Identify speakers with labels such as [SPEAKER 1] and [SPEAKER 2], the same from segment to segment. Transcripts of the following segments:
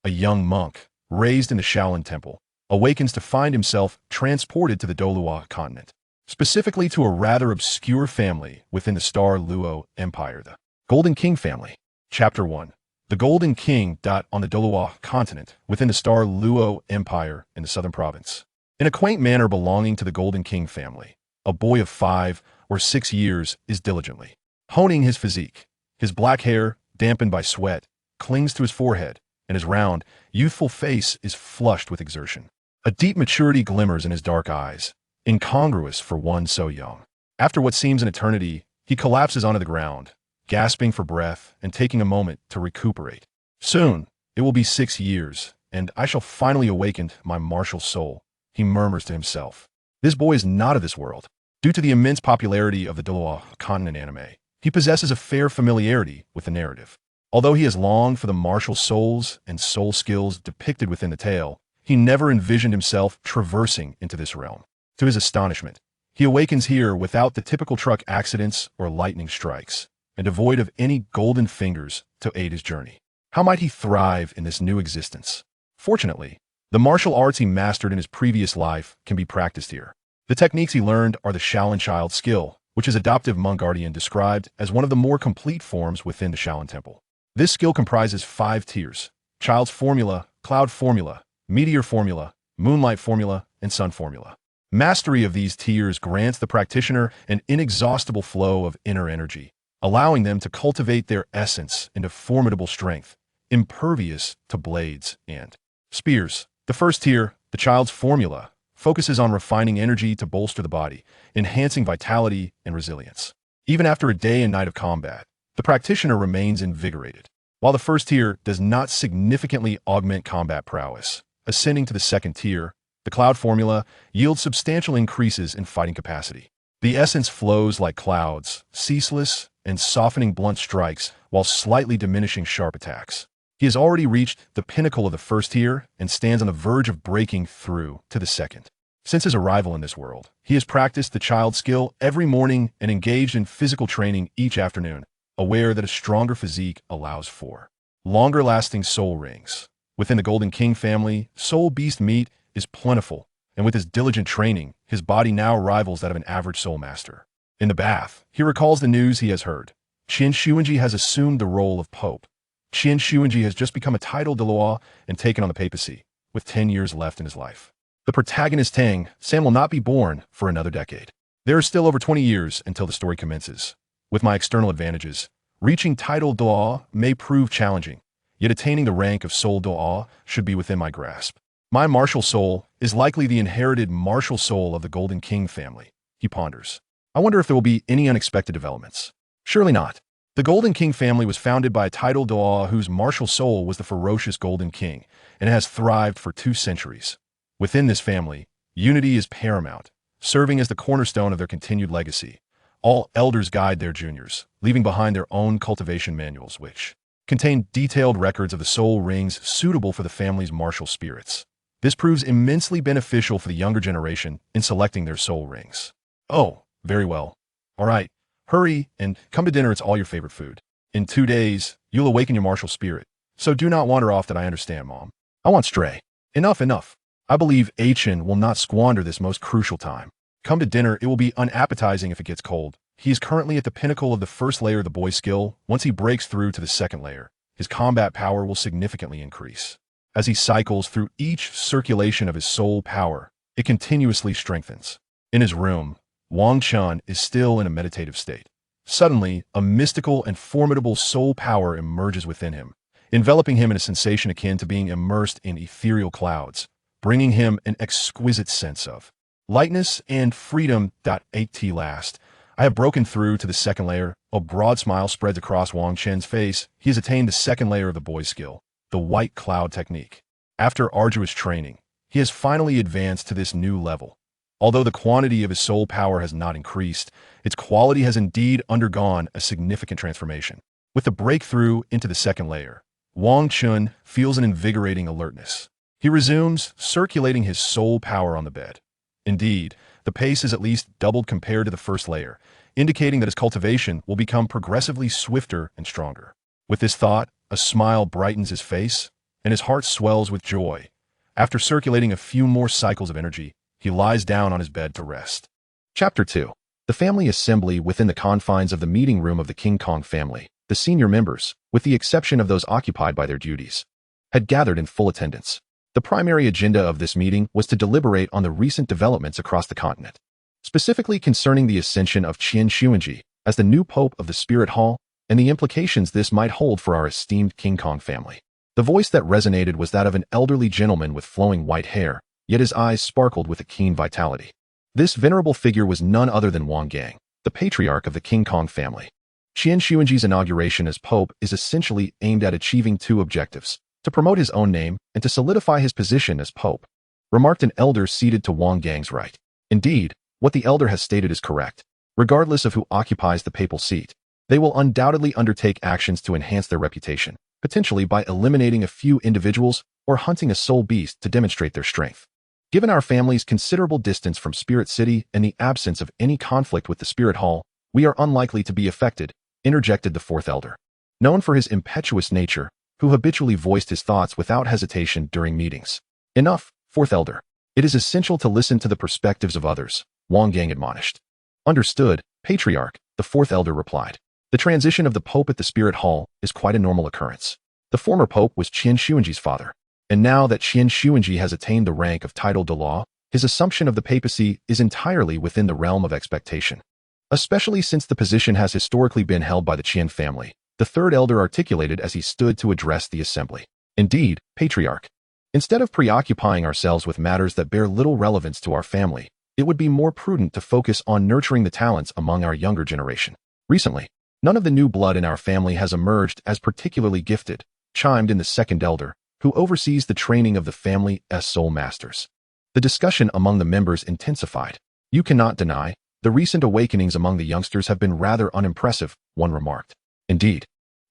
[SPEAKER 1] a young monk, raised in the Shaolin Temple, awakens to find himself transported to the Douluo Continent, specifically to a rather obscure family within the Star Luo Empire, the Golden King family. Chapter 1. The Golden King. On the Douluo Continent, within the Star Luo Empire in the southern province. In a quaint manor belonging to the Golden King family, a boy of 5 or 6 years is diligently honing his physique. His black hair, dampened by sweat, clings to his forehead, and his round, youthful face is flushed with exertion. A deep maturity glimmers in his dark eyes, incongruous for one so young. After what seems an eternity, he collapses onto the ground, gasping for breath and taking a moment to recuperate. Soon, it will be 6 years, and I shall finally awaken my martial soul, he murmurs to himself. This boy is not of this world. Due to the immense popularity of the Douluo Continent anime, he possesses a fair familiarity with the narrative. Although he has longed for the martial souls and soul skills depicted within the tale, he never envisioned himself traversing into this realm. To his astonishment, he awakens here without the typical truck accidents or lightning strikes, and devoid of any golden fingers to aid his journey. How might he thrive in this new existence? Fortunately, the martial arts he mastered in his previous life can be practiced here. The techniques he learned are the Shaolin Child skill, which his adoptive monk guardian described as one of the more complete forms within the Shaolin Temple. This skill comprises 5 tiers: Child's Formula, Cloud Formula, Meteor Formula, Moonlight Formula, and Sun Formula. Mastery of these tiers grants the practitioner an inexhaustible flow of inner energy, allowing them to cultivate their essence into formidable strength, impervious to blades and spears. The first tier, the Child's Formula, focuses on refining energy to bolster the body, enhancing vitality and resilience. Even after a day and night of combat, the practitioner remains invigorated. While the first tier does not significantly augment combat prowess, ascending to the second tier, the Cloud Formula yields substantial increases in fighting capacity. The essence flows like clouds, ceaseless and softening blunt strikes while slightly diminishing sharp attacks. He has already reached the pinnacle of the first tier and stands on the verge of breaking through to the second. Since his arrival in this world, he has practiced the child skill every morning and engaged in physical training each afternoon, aware that a stronger physique allows for longer-lasting soul rings. Within the Golden King family, soul beast meat is plentiful, and with his diligent training, his body now rivals that of an average soul master. In the bath, he recalls the news he has heard. Qian Xuanji has assumed the role of Pope. Qian Xuanji has just become a titled Douluo and taken on the papacy, with 10 years left in his life. The protagonist Tang San will not be born for another decade. There are still over 20 years until the story commences. With my external advantages, reaching titled Douluo may prove challenging, yet attaining the rank of Soul Douluo should be within my grasp. My martial soul is likely the inherited martial soul of the Golden King family, he ponders. I wonder if there will be any unexpected developments. Surely not. The Golden King family was founded by a titled Douluo whose martial soul was the ferocious Golden King, and has thrived for 2 centuries. Within this family, unity is paramount, serving as the cornerstone of their continued legacy. All elders guide their juniors, leaving behind their own cultivation manuals, which contain detailed records of the soul rings suitable for the family's martial spirits. This proves immensely beneficial for the younger generation in selecting their soul rings. Oh, very well. All right. Hurry and come to dinner. It's all your favorite food. In 2 days, you'll awaken your martial spirit. So do not wander off. That I understand, Mom. I won't stray. Enough. I believe Achin will not squander this most crucial time. Come to dinner. It will be unappetizing if it gets cold. He is currently at the pinnacle of the first layer of the boy skill. Once he breaks through to the second layer, his combat power will significantly increase. As he cycles through each circulation of his soul power, it continuously strengthens. In his room, Wang Chun is still in a meditative state. Suddenly, a mystical and formidable soul power emerges within him, enveloping him in a sensation akin to being immersed in ethereal clouds, bringing him an exquisite sense of lightness and freedom. At last, I have broken through to the second layer. A broad smile spreads across Wang Chen's face. He has attained the second layer of the boy skill, the white cloud technique. After arduous training, he has finally advanced to this new level. Although the quantity of his soul power has not increased, its quality has indeed undergone a significant transformation. With the breakthrough into the second layer, Wang Chun feels an invigorating alertness. He resumes circulating his soul power on the bed. Indeed, the pace is at least doubled compared to the first layer, indicating that his cultivation will become progressively swifter and stronger. With this thought, a smile brightens his face, and his heart swells with joy. After circulating a few more cycles of energy, he lies down on his bed to rest. Chapter 2. The family assembly within the confines of the meeting room of the King Kong family. The senior members, with the exception of those occupied by their duties, had gathered in full attendance. The primary agenda of this meeting was to deliberate on the recent developments across the continent, specifically concerning the ascension of Qian Xuanji as the new pope of the Spirit Hall and the implications this might hold for our esteemed King Kong family. The voice that resonated was that of an elderly gentleman with flowing white hair, yet his eyes sparkled with a keen vitality. This venerable figure was none other than Wang Gang, the patriarch of the King Kong family. Qian Xuanji's inauguration as pope is essentially aimed at achieving two objectives: to promote his own name and to solidify his position as pope, remarked an elder seated to Wang Gang's right. Indeed, what the elder has stated is correct. Regardless of who occupies the papal seat, they will undoubtedly undertake actions to enhance their reputation, potentially by eliminating a few individuals or hunting a soul beast to demonstrate their strength. Given our family's considerable distance from Spirit City and the absence of any conflict with the Spirit Hall, we are unlikely to be affected, interjected the fourth elder. Known for his impetuous nature, who habitually voiced his thoughts without hesitation during meetings. Enough, fourth elder. It is essential to listen to the perspectives of others, Wang Gang admonished. Understood, patriarch, the fourth elder replied. The transition of the pope at the Spirit Hall is quite a normal occurrence. The former pope was Qian Xuanji's father, and now that Qian Xuanji has attained the rank of title Douluo, his assumption of the papacy is entirely within the realm of expectation. Especially since the position has historically been held by the Qian family, the third elder articulated as he stood to address the assembly. Indeed, patriarch, instead of preoccupying ourselves with matters that bear little relevance to our family, it would be more prudent to focus on nurturing the talents among our younger generation. Recently, none of the new blood in our family has emerged as particularly gifted, chimed in the second elder, who oversees the training of the family's soul masters. The discussion among the members intensified. You cannot deny, the recent awakenings among the youngsters have been rather unimpressive, one remarked. Indeed,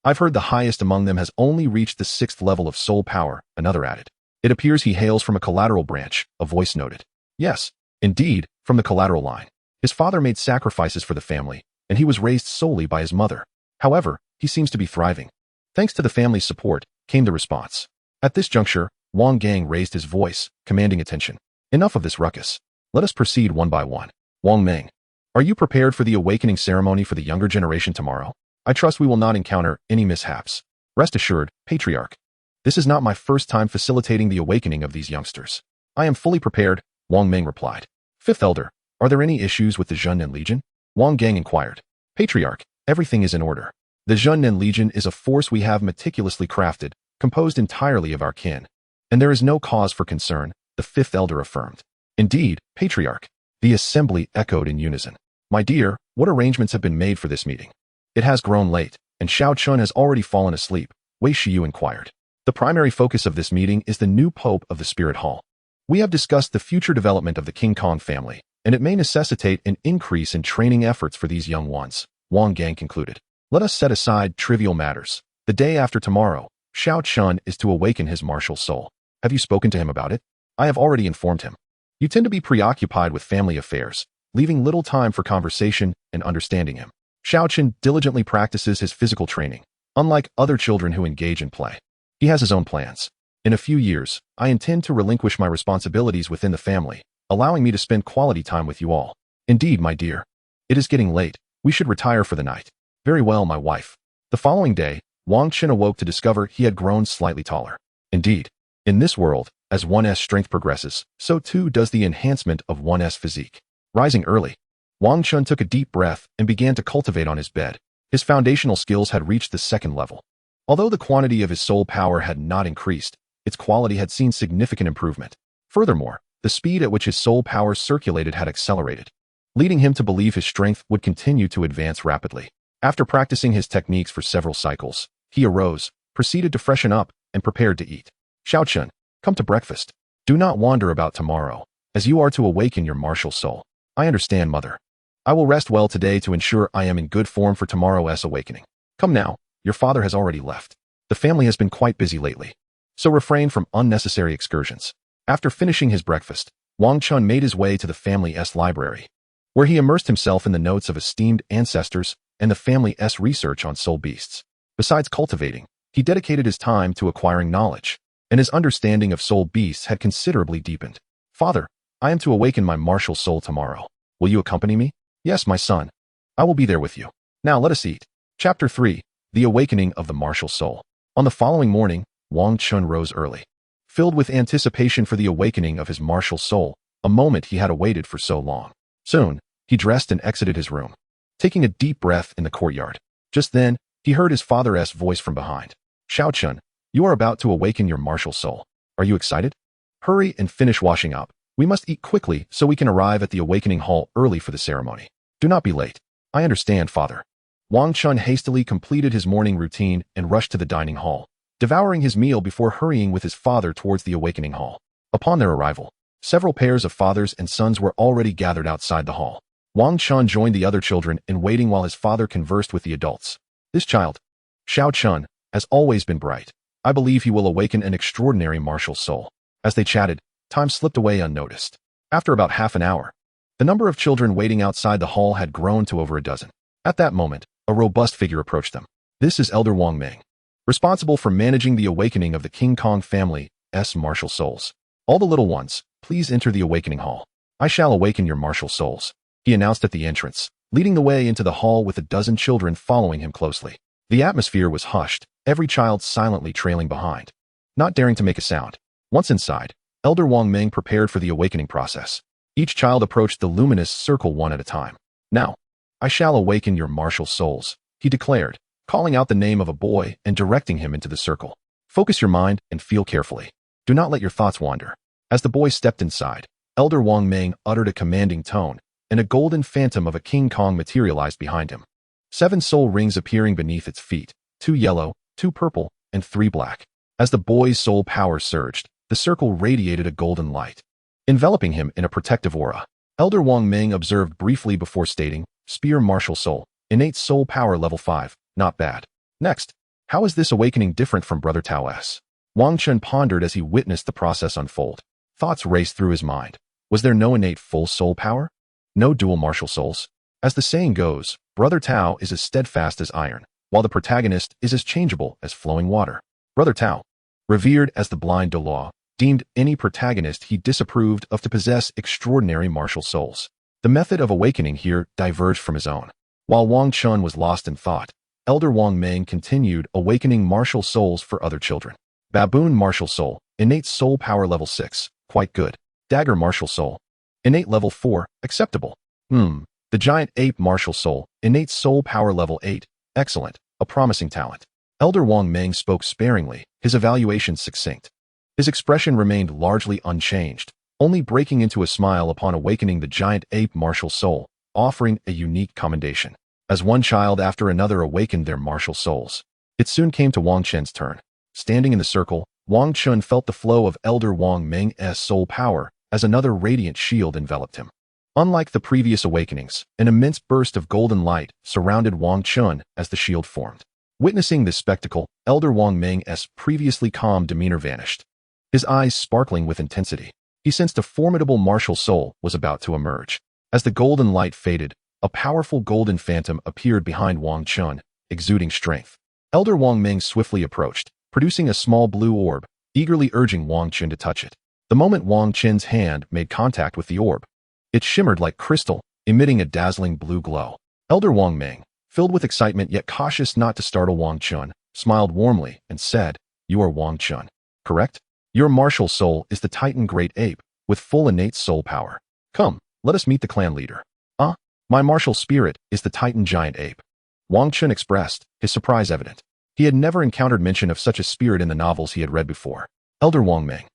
[SPEAKER 1] I've heard the highest among them has only reached the 6th level of soul power, another added. It appears he hails from a collateral branch, a voice noted. Yes, indeed, from the collateral line. His father made sacrifices for the family, and he was raised solely by his mother. However, he seems to be thriving. Thanks to the family's support, came the response. At this juncture, Wang Gang raised his voice, commanding attention. Enough of this ruckus. Let us proceed one by one. Wang Meng, are you prepared for the awakening ceremony for the younger generation tomorrow? I trust we will not encounter any mishaps. Rest assured, patriarch. This is not my first time facilitating the awakening of these youngsters. I am fully prepared, Wang Meng replied. Fifth elder, are there any issues with the Zhunnan Legion? Wang Gang inquired. Patriarch, everything is in order. The Zhunnan Legion is a force we have meticulously crafted, composed entirely of our kin. And there is no cause for concern, the fifth elder affirmed. Indeed, patriarch. The assembly echoed in unison. My dear, what arrangements have been made for this meeting? It has grown late, and Xiao Chun has already fallen asleep, Wei Shiyu inquired. The primary focus of this meeting is the new pope of the Spirit Hall. We have discussed the future development of the King Kong family, and it may necessitate an increase in training efforts for these young ones, Wang Gang concluded. Let us set aside trivial matters. The day after tomorrow, Xiao Chun is to awaken his martial soul. Have you spoken to him about it? I have already informed him. You tend to be preoccupied with family affairs, leaving little time for conversation and understanding him. Xiao Chun diligently practices his physical training, unlike other children who engage in play. He has his own plans. In a few years, I intend to relinquish my responsibilities within the family, allowing me to spend quality time with you all. Indeed, my dear. It is getting late. We should retire for the night. Very well, my wife. The following day, Wang Qin awoke to discover he had grown slightly taller. Indeed, in this world, as one's strength progresses, so too does the enhancement of one's physique. Rising early, Wang Chun took a deep breath and began to cultivate on his bed. His foundational skills had reached the 2nd level. Although the quantity of his soul power had not increased, its quality had seen significant improvement. Furthermore, the speed at which his soul power circulated had accelerated, leading him to believe his strength would continue to advance rapidly. After practicing his techniques for several cycles, he arose, proceeded to freshen up, and prepared to eat. Xiao Chun, come to breakfast. Do not wander about tomorrow, as you are to awaken your martial soul. I understand, mother. I will rest well today to ensure I am in good form for tomorrow's awakening. Come now, your father has already left. The family has been quite busy lately, so refrain from unnecessary excursions. After finishing his breakfast, Wang Chun made his way to the family's library, where he immersed himself in the notes of esteemed ancestors and the family's research on soul beasts. Besides cultivating, he dedicated his time to acquiring knowledge. and his understanding of soul beasts had considerably deepened. Father, I am to awaken my martial soul tomorrow. Will you accompany me? Yes, my son. I will be there with you. Now let us eat. Chapter 3. The Awakening of the Martial Soul. On the following morning, Wang Chun rose early. Filled with anticipation for the awakening of his martial soul, a moment he had awaited for so long. Soon, he dressed and exited his room, taking a deep breath in the courtyard. Just then, he heard his father's voice from behind. Xiao Chun, you are about to awaken your martial soul. Are you excited? Hurry and finish washing up. We must eat quickly so we can arrive at the awakening hall early for the ceremony. Do not be late. I understand, father. Wang Chun hastily completed his morning routine and rushed to the dining hall, devouring his meal before hurrying with his father towards the awakening hall. Upon their arrival, several pairs of fathers and sons were already gathered outside the hall. Wang Chun joined the other children in waiting while his father conversed with the adults. This child, Xiao Chun, has always been bright. I believe he will awaken an extraordinary martial soul. As they chatted, time slipped away unnoticed. After about half an hour, the number of children waiting outside the hall had grown to over a dozen. At that moment, a robust figure approached them. This is Elder Wang Ming, responsible for managing the awakening of the King Kong family's martial souls. All the little ones, please enter the awakening hall. I shall awaken your martial souls, he announced at the entrance, leading the way into the hall with a dozen children following him closely. The atmosphere was hushed, every child silently trailing behind, not daring to make a sound. Once inside, Elder Wang Ming prepared for the awakening process. Each child approached the luminous circle one at a time. Now, I shall awaken your martial souls, he declared, calling out the name of a boy and directing him into the circle. Focus your mind and feel carefully. Do not let your thoughts wander. As the boy stepped inside, Elder Wang Ming uttered a commanding tone, and a golden phantom of a King Kong materialized behind him. 7 soul rings appearing beneath its feet, 2 yellow, 2 purple, and 3 black. As the boy's soul power surged, the circle radiated a golden light, enveloping him in a protective aura. Elder Wang Ming observed briefly before stating, Spear Martial Soul, Innate Soul Power Level 5, not bad. Next, how is this awakening different from Brother Tao's? Wang Chun pondered as he witnessed the process unfold. Thoughts raced through his mind. Was there no innate full soul power? No dual martial souls? As the saying goes, Brother Tao is as steadfast as iron, while the protagonist is as changeable as flowing water. Brother Tao, revered as the blind Douluo, deemed any protagonist he disapproved of to possess extraordinary martial souls. The method of awakening here diverged from his own. While Wang Chun was lost in thought, Elder Wang Ming continued awakening martial souls for other children. Baboon Martial Soul, Innate Soul Power Level 6, quite good. Dagger Martial Soul, Innate Level 4, acceptable. The Giant Ape Martial Soul, Innate Soul Power Level 8, excellent, a promising talent. Elder Wang Ming spoke sparingly, his evaluation succinct. His expression remained largely unchanged, only breaking into a smile upon awakening the Giant Ape Martial Soul, offering a unique commendation. As one child after another awakened their martial souls, it soon came to Wang Chun's turn. Standing in the circle, Wang Chun felt the flow of Elder Wang Ming's soul power as another radiant shield enveloped him. Unlike the previous awakenings, an immense burst of golden light surrounded Wang Chun as the shield formed. Witnessing this spectacle, Elder Wang Ming's previously calm demeanor vanished, his eyes sparkling with intensity. He sensed a formidable martial soul was about to emerge. As the golden light faded, a powerful golden phantom appeared behind Wang Chun, exuding strength. Elder Wang Ming swiftly approached, producing a small blue orb, eagerly urging Wang Chun to touch it. The moment Wang Chun's hand made contact with the orb, it shimmered like crystal, emitting a dazzling blue glow. Elder Wang Ming, filled with excitement yet cautious not to startle Wang Chun, smiled warmly and said, You are Wang Chun, correct? Your martial soul is the Titan Great Ape, with full innate soul power. Come, let us meet the clan leader. My martial spirit is the Titan Giant Ape. Wang Chun expressed, his surprise evident. He had never encountered mention of such a spirit in the novels he had read before. Elder Wang Ming,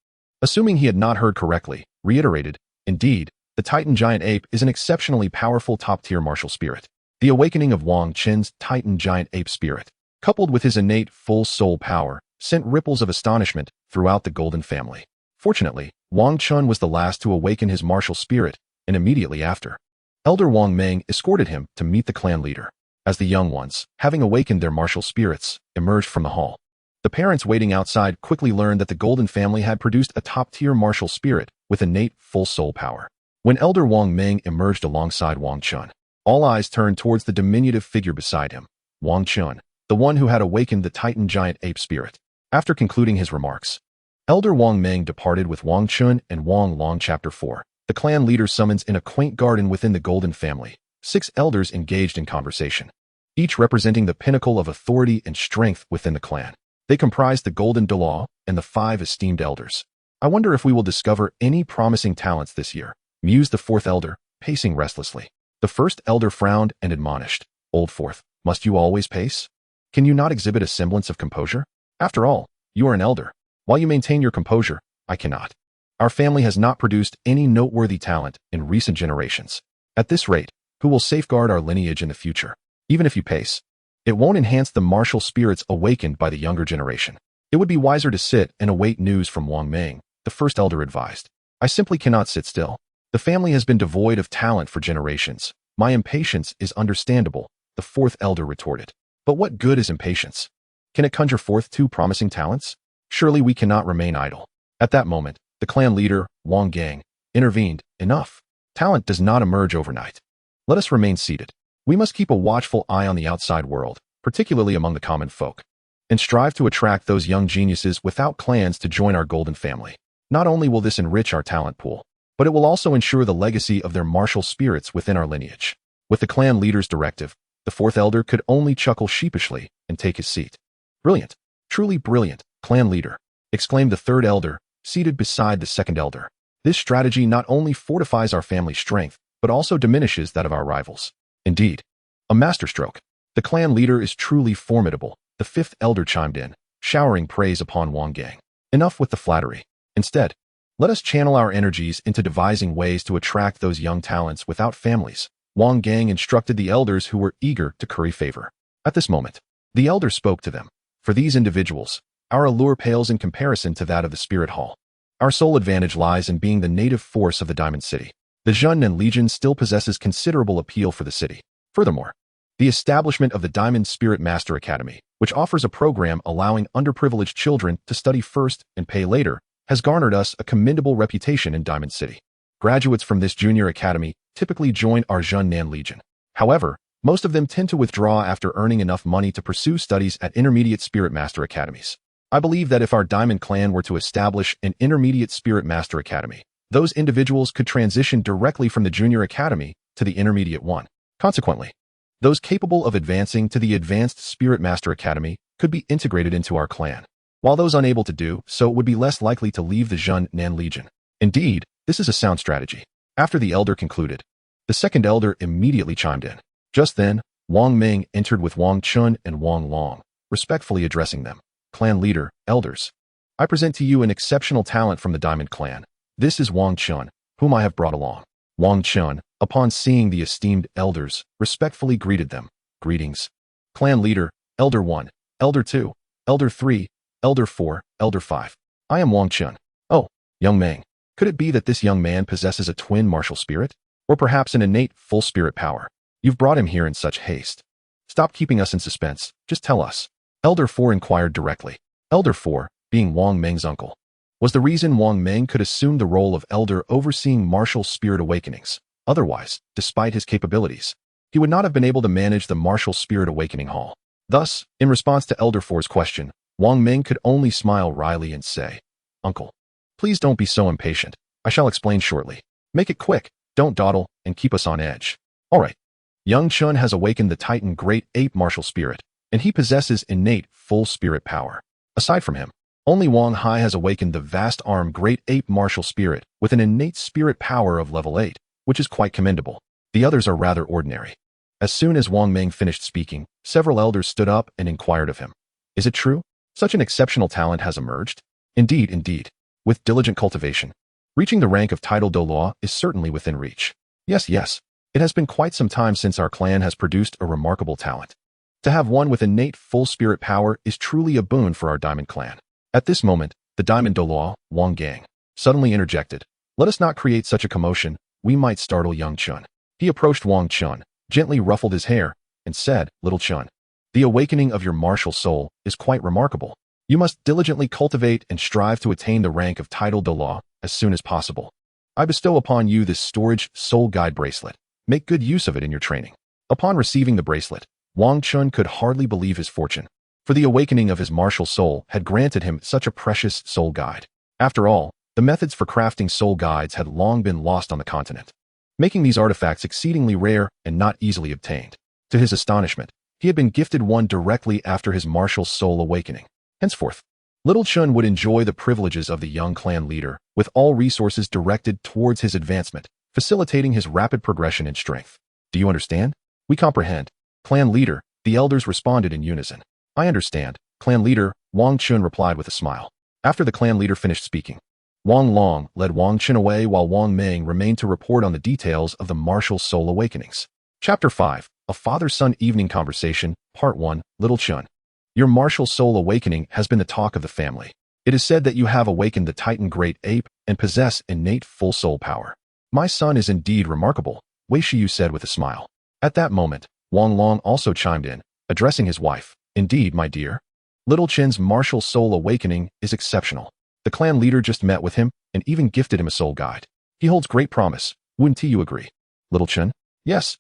[SPEAKER 1] assuming he had not heard correctly, reiterated, Indeed, the Titan Giant Ape is an exceptionally powerful top-tier martial spirit. The awakening of Wang Chun's Titan Giant Ape spirit, coupled with his innate full soul power, sent ripples of astonishment throughout the Golden family. Fortunately, Wang Chun was the last to awaken his martial spirit, and immediately after, Elder Wang Ming escorted him to meet the clan leader. As the young ones, having awakened their martial spirits, emerged from the hall, the parents waiting outside quickly learned that the Golden family had produced a top-tier martial spirit with innate full soul power. When Elder Wang Ming emerged alongside Wang Chun, all eyes turned towards the diminutive figure beside him, Wang Chun, the one who had awakened the Titan Giant Ape spirit. After concluding his remarks, Elder Wang Meng departed with Wang Chun and Wang Long. Chapter 4. The clan leader summons in a quaint garden within the Golden family. 6 elders engaged in conversation, each representing the pinnacle of authority and strength within the clan. They comprise the Golden Douluo and the 5 esteemed elders. I wonder if we will discover any promising talents this year, mused the 4th elder, pacing restlessly. The 1st elder frowned and admonished. Old 4th, must you always pace? Can you not exhibit a semblance of composure? After all, you are an elder. While you maintain your composure, I cannot. Our family has not produced any noteworthy talent in recent generations. At this rate, who will safeguard our lineage in the future? Even if you pace, it won't enhance the martial spirits awakened by the younger generation. It would be wiser to sit and await news from Wang Meng, the 1st elder advised. I simply cannot sit still. The family has been devoid of talent for generations. My impatience is understandable, the 4th elder retorted. But what good is impatience? Can it conjure forth 2 promising talents? Surely we cannot remain idle. At that moment, the clan leader, Wang Gang, intervened. Enough. Talent does not emerge overnight. Let us remain seated. We must keep a watchful eye on the outside world, particularly among the common folk, and strive to attract those young geniuses without clans to join our golden family. Not only will this enrich our talent pool, but it will also ensure the legacy of their martial spirits within our lineage. With the clan leader's directive, the 4th elder could only chuckle sheepishly and take his seat. Brilliant. Truly brilliant, clan leader, exclaimed the 3rd elder, seated beside the 2nd elder. This strategy not only fortifies our family's strength, but also diminishes that of our rivals. Indeed, a masterstroke. The clan leader is truly formidable, the 5th elder chimed in, showering praise upon Wang Gang. Enough with the flattery. Instead, let us channel our energies into devising ways to attract those young talents without families. Wang Gang instructed the elders who were eager to curry favor. At this moment, the elder spoke to them. For these individuals, our allure pales in comparison to that of the Spirit Hall. Our sole advantage lies in being the native force of the Diamond City. The Zhunnan Legion still possesses considerable appeal for the city. Furthermore, the establishment of the Diamond Spirit Master Academy, which offers a program allowing underprivileged children to study first and pay later, has garnered us a commendable reputation in Diamond City. Graduates from this junior academy typically join our Zhunnan Legion. However, most of them tend to withdraw after earning enough money to pursue studies at intermediate Spirit Master Academies. I believe that if our Diamond Clan were to establish an intermediate Spirit Master Academy, those individuals could transition directly from the junior academy to the intermediate one. Consequently, those capable of advancing to the advanced Spirit Master Academy could be integrated into our clan, while those unable to do so would be less likely to leave the Zhunnan Legion. Indeed, this is a sound strategy. After the elder concluded, the 2nd elder immediately chimed in. Just then, Wang Meng entered with Wang Chun and Wang Long, respectfully addressing them. Clan leader, elders, I present to you an exceptional talent from the Diamond Clan. This is Wang Chun, whom I have brought along. Wang Chun, upon seeing the esteemed elders, respectfully greeted them. Greetings. Clan leader, Elder 1, Elder 2, Elder 3, Elder 4, Elder 5. I am Wang Chun. Oh, young Meng, could it be that this young man possesses a twin martial spirit? Or perhaps an innate full spirit power? You've brought him here in such haste. Stop keeping us in suspense, just tell us. Elder 4 inquired directly. Elder 4, being Wang Meng's uncle, was the reason Wang Meng could assume the role of elder overseeing martial spirit awakenings. Otherwise, despite his capabilities, he would not have been able to manage the martial spirit awakening hall. Thus, in response to Elder 4's question, Wang Meng could only smile wryly and say, Uncle, please don't be so impatient. I shall explain shortly. Make it quick, don't dawdle, and keep us on edge. All right. Young Chun has awakened the Titan Great Ape martial spirit, and he possesses innate full spirit power. Aside from him, only Wang Hai has awakened the vast arm Great Ape martial spirit with an innate spirit power of level 8, which is quite commendable. The others are rather ordinary. As soon as Wang Meng finished speaking, several elders stood up and inquired of him. Is it true? Such an exceptional talent has emerged? Indeed, indeed. With diligent cultivation, reaching the rank of title Douluo is certainly within reach. Yes, yes. It has been quite some time since our clan has produced a remarkable talent. To have one with innate full spirit power is truly a boon for our Diamond Clan. At this moment, the Diamond Douluo, Wang Gang, suddenly interjected. Let us not create such a commotion, we might startle young Chun. He approached Wang Chun, gently ruffled his hair, and said, Little Chun, the awakening of your martial soul is quite remarkable. You must diligently cultivate and strive to attain the rank of title Douluo as soon as possible. I bestow upon you this storage soul guide bracelet. Make good use of it in your training. Upon receiving the bracelet, Wang Chun could hardly believe his fortune, for the awakening of his martial soul had granted him such a precious soul guide. After all, the methods for crafting soul guides had long been lost on the continent, making these artifacts exceedingly rare and not easily obtained. To his astonishment, he had been gifted one directly after his martial soul awakening. Henceforth, Little Chun would enjoy the privileges of the young clan leader, with all resources directed towards his advancement, facilitating his rapid progression in strength. Do you understand? We comprehend. Clan leader, the elders responded in unison. I understand, clan leader, Wang Chun replied with a smile. After the clan leader finished speaking, Wang Long led Wang Chun away while Wang Meng remained to report on the details of the martial soul awakenings. Chapter 5, A Father-Son Evening Conversation, Part 1, Little Chun. Your martial soul awakening has been the talk of the family. It is said that you have awakened the Titan Great Ape and possess innate full soul power. My son is indeed remarkable, Wei Shiyu said with a smile. At that moment, Wang Long also chimed in, addressing his wife. Indeed, my dear. Little Chun's martial soul awakening is exceptional. The clan leader just met with him and even gifted him a soul guide. He holds great promise. Wouldn't you agree? Little Chun? Yes,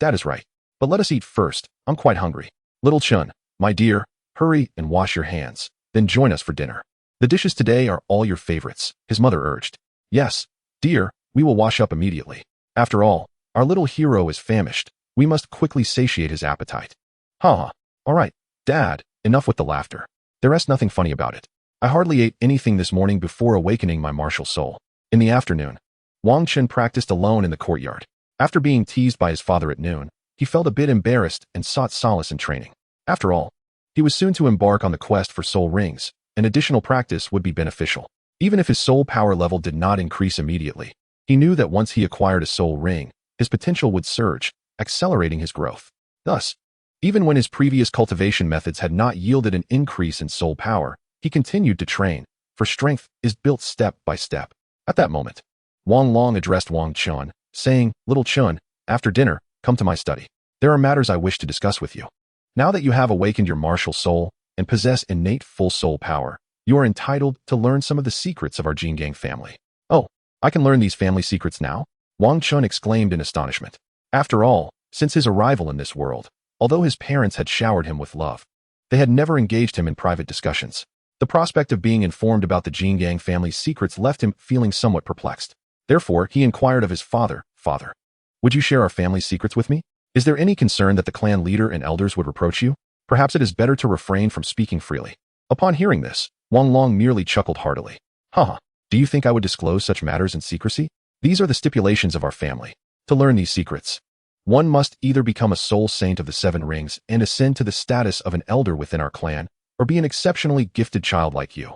[SPEAKER 1] that is right. But let us eat first. I'm quite hungry. Little Chun, my dear, hurry and wash your hands. Then join us for dinner. The dishes today are all your favorites, his mother urged. Yes, dear, we will wash up immediately. After all, our little hero is famished. We must quickly satiate his appetite. All right, Dad, enough with the laughter. There is nothing funny about it. I hardly ate anything this morning before awakening my martial soul. In the afternoon, Wang Chun practiced alone in the courtyard. After being teased by his father at noon, he felt a bit embarrassed and sought solace in training. After all, he was soon to embark on the quest for soul rings, and additional practice would be beneficial. Even if his soul power level did not increase immediately, he knew that once he acquired a soul ring, his potential would surge, accelerating his growth. Thus, even when his previous cultivation methods had not yielded an increase in soul power, he continued to train, for strength is built step by step. At that moment, Wang Long addressed Wang Chun, saying, Little Chun, after dinner, come to my study. There are matters I wish to discuss with you. Now that you have awakened your martial soul and possess innate full soul power, you are entitled to learn some of the secrets of our Jingang family. Oh, I can learn these family secrets now? Wang Chun exclaimed in astonishment. After all, since his arrival in this world, although his parents had showered him with love, they had never engaged him in private discussions. The prospect of being informed about the Jingang family's secrets left him feeling somewhat perplexed. Therefore, he inquired of his father, Father, would you share our family's secrets with me? Is there any concern that the clan leader and elders would reproach you? Perhaps it is better to refrain from speaking freely. Upon hearing this, Wang Long merely chuckled heartily. Do you think I would disclose such matters in secrecy? These are the stipulations of our family. To learn these secrets, one must either become a soul saint of the 7 rings and ascend to the status of an elder within our clan, or be an exceptionally gifted child like you,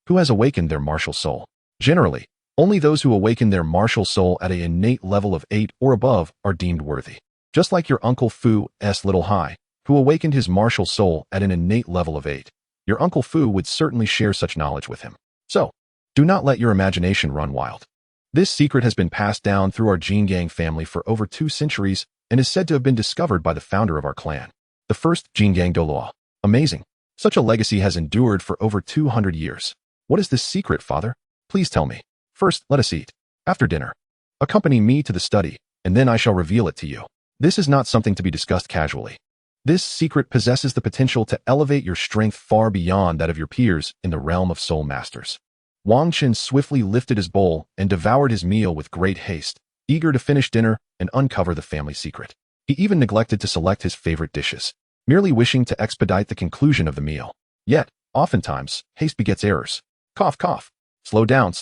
[SPEAKER 1] who has awakened their martial soul. Generally, only those who awaken their martial soul at an innate level of 8 or above are deemed worthy. Just like your Uncle Fu's Little Hai, who awakened his martial soul at an innate level of 8, your Uncle Fu would certainly share such knowledge with him. So, do not let your imagination run wild. This secret has been passed down through our Jingang family for over 2 centuries and is said to have been discovered by the founder of our clan, the first Jingang Douluo. Amazing. Such a legacy has endured for over 200 years. What is this secret, Father? Please tell me. First, let us eat. After dinner, accompany me to the study, and then I shall reveal it to you. This is not something to be discussed casually. This secret possesses the potential to elevate your strength far beyond that of your peers in the realm of soul masters. Wang Chun swiftly lifted his bowl and devoured his meal with great haste, eager to finish dinner and uncover the family secret. He even neglected to select his favorite dishes, merely wishing to expedite the conclusion of the meal. Yet, oftentimes, haste begets errors. Cough, cough. Slow down.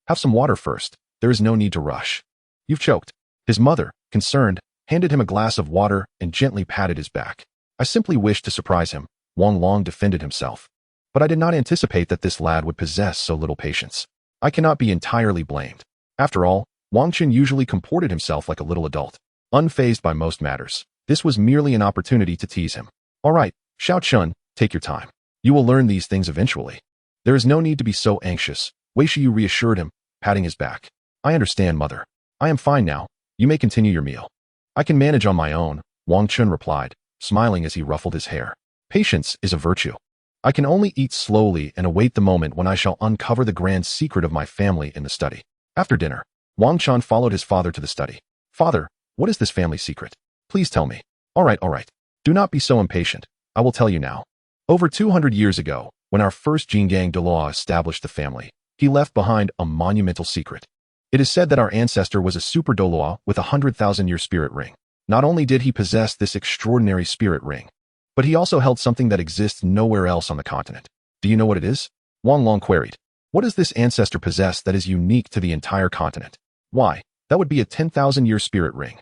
[SPEAKER 1] Have some water first. There is no need to rush. You've choked. His mother, concerned, handed him a glass of water and gently patted his back. I simply wished to surprise him, Wang Long defended himself. But I did not anticipate that this lad would possess so little patience. I cannot be entirely blamed. After all, Wang Chun usually comported himself like a little adult, unfazed by most matters. This was merely an opportunity to tease him. All right, Xiao Chun, take your time. You will learn these things eventually. There is no need to be so anxious, Wei Shiyu reassured him, patting his back. I understand, mother. I am fine now. You may continue your meal. I can manage on my own, Wang Chun replied, smiling as he ruffled his hair. Patience is a virtue. I can only eat slowly and await the moment when I shall uncover the grand secret of my family in the study. After dinner, Wang Chun followed his father to the study. Father, what is this family secret? Please tell me. All right. Do not be so impatient. I will tell you now. Over 200 years ago, when our first Jingang Douluo established the family, he left behind a monumental secret. It is said that our ancestor was a super Douluo with a 100,000-year spirit ring. Not only did he possess this extraordinary spirit ring, but he also held something that exists nowhere else on the continent. Do you know what it is? Wang Long queried. What does this ancestor possess that is unique to the entire continent? Why, that would be a 10,000-year spirit ring.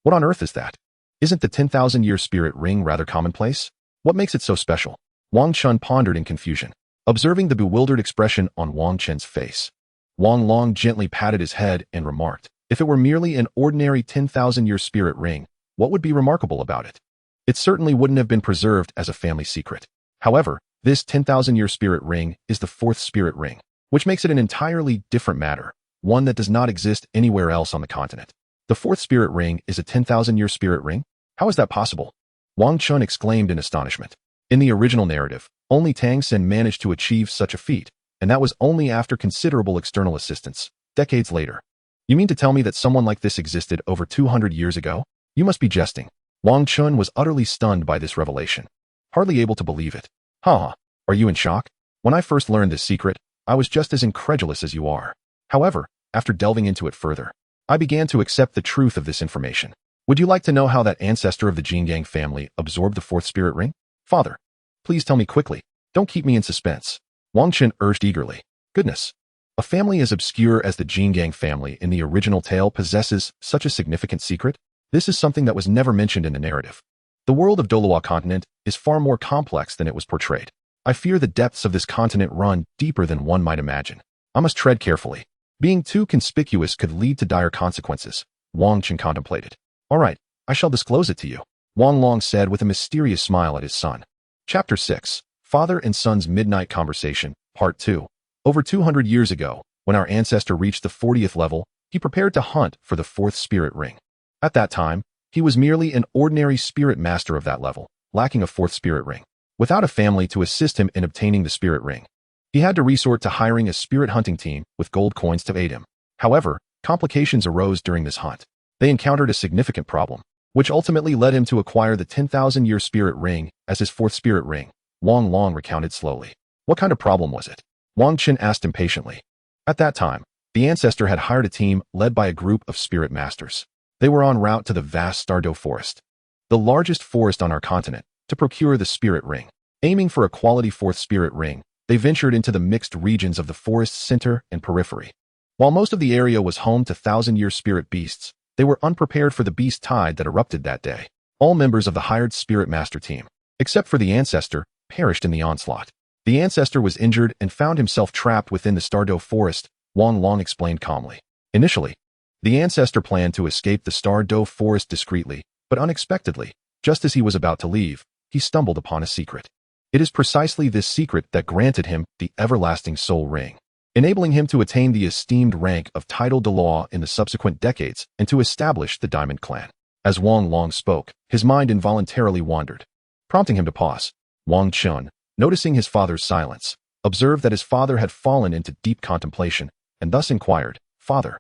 [SPEAKER 1] What on earth is that? Isn't the 10,000-year spirit ring rather commonplace? What makes it so special? Wang Chun pondered in confusion, observing the bewildered expression on Wang Chen's face. Wang Long gently patted his head and remarked, if it were merely an ordinary 10,000-year spirit ring, what would be remarkable about it? It certainly wouldn't have been preserved as a family secret. However, this 10,000-year spirit ring is the fourth spirit ring, which makes it an entirely different matter, one that does not exist anywhere else on the continent. The fourth spirit ring is a 10,000-year spirit ring? How is that possible? Wang Chun exclaimed in astonishment. In the original narrative, only Tang Sen managed to achieve such a feat, and that was only after considerable external assistance, decades later. You mean to tell me that someone like this existed over 200 years ago? You must be jesting. Wang Chun was utterly stunned by this revelation, hardly able to believe it. Are you in shock? When I first learned this secret, I was just as incredulous as you are. However, after delving into it further, I began to accept the truth of this information. Would you like to know how that ancestor of the Jingang family absorbed the fourth spirit ring? Father, please tell me quickly. Don't keep me in suspense. Wang Chen urged eagerly. Goodness. A family as obscure as the Jingang family in the original tale possesses such a significant secret? This is something that was never mentioned in the narrative. The world of Douluo Continent is far more complex than it was portrayed. I fear the depths of this continent run deeper than one might imagine. I must tread carefully. Being too conspicuous could lead to dire consequences, Wang Chen contemplated. All right, I shall disclose it to you, Wang Long said with a mysterious smile at his son. Chapter 6, Father and Son's Midnight Conversation, Part 2. Over 200 years ago, when our ancestor reached the 40th level, he prepared to hunt for the fourth spirit ring. At that time, he was merely an ordinary spirit master of that level, lacking a fourth spirit ring. Without a family to assist him in obtaining the spirit ring, he had to resort to hiring a spirit hunting team with gold coins to aid him. However, complications arose during this hunt. They encountered a significant problem, which ultimately led him to acquire the 10,000-year spirit ring as his fourth spirit ring. Wang Long recounted slowly. What kind of problem was it? Wang Chen asked impatiently. At that time, the ancestor had hired a team led by a group of spirit masters. They were en route to the vast Stardo Forest, the largest forest on our continent, to procure the spirit ring. Aiming for a quality fourth spirit ring, they ventured into the mixed regions of the forest's center and periphery. While most of the area was home to 1,000-year spirit beasts, they were unprepared for the beast tide that erupted that day. All members of the hired spirit master team, except for the ancestor, perished in the onslaught. The ancestor was injured and found himself trapped within the Stardo Forest, Wang Long explained calmly. Initially, the ancestor planned to escape the Stardo Forest discreetly, but unexpectedly, just as he was about to leave, he stumbled upon a secret. It is precisely this secret that granted him the everlasting soul ring, enabling him to attain the esteemed rank of title Douluo in the subsequent decades and to establish the Diamond Clan. As Wang Long spoke, his mind involuntarily wandered, prompting him to pause. Wang Chun, noticing his father's silence, observed that his father had fallen into deep contemplation, and thus inquired, Father,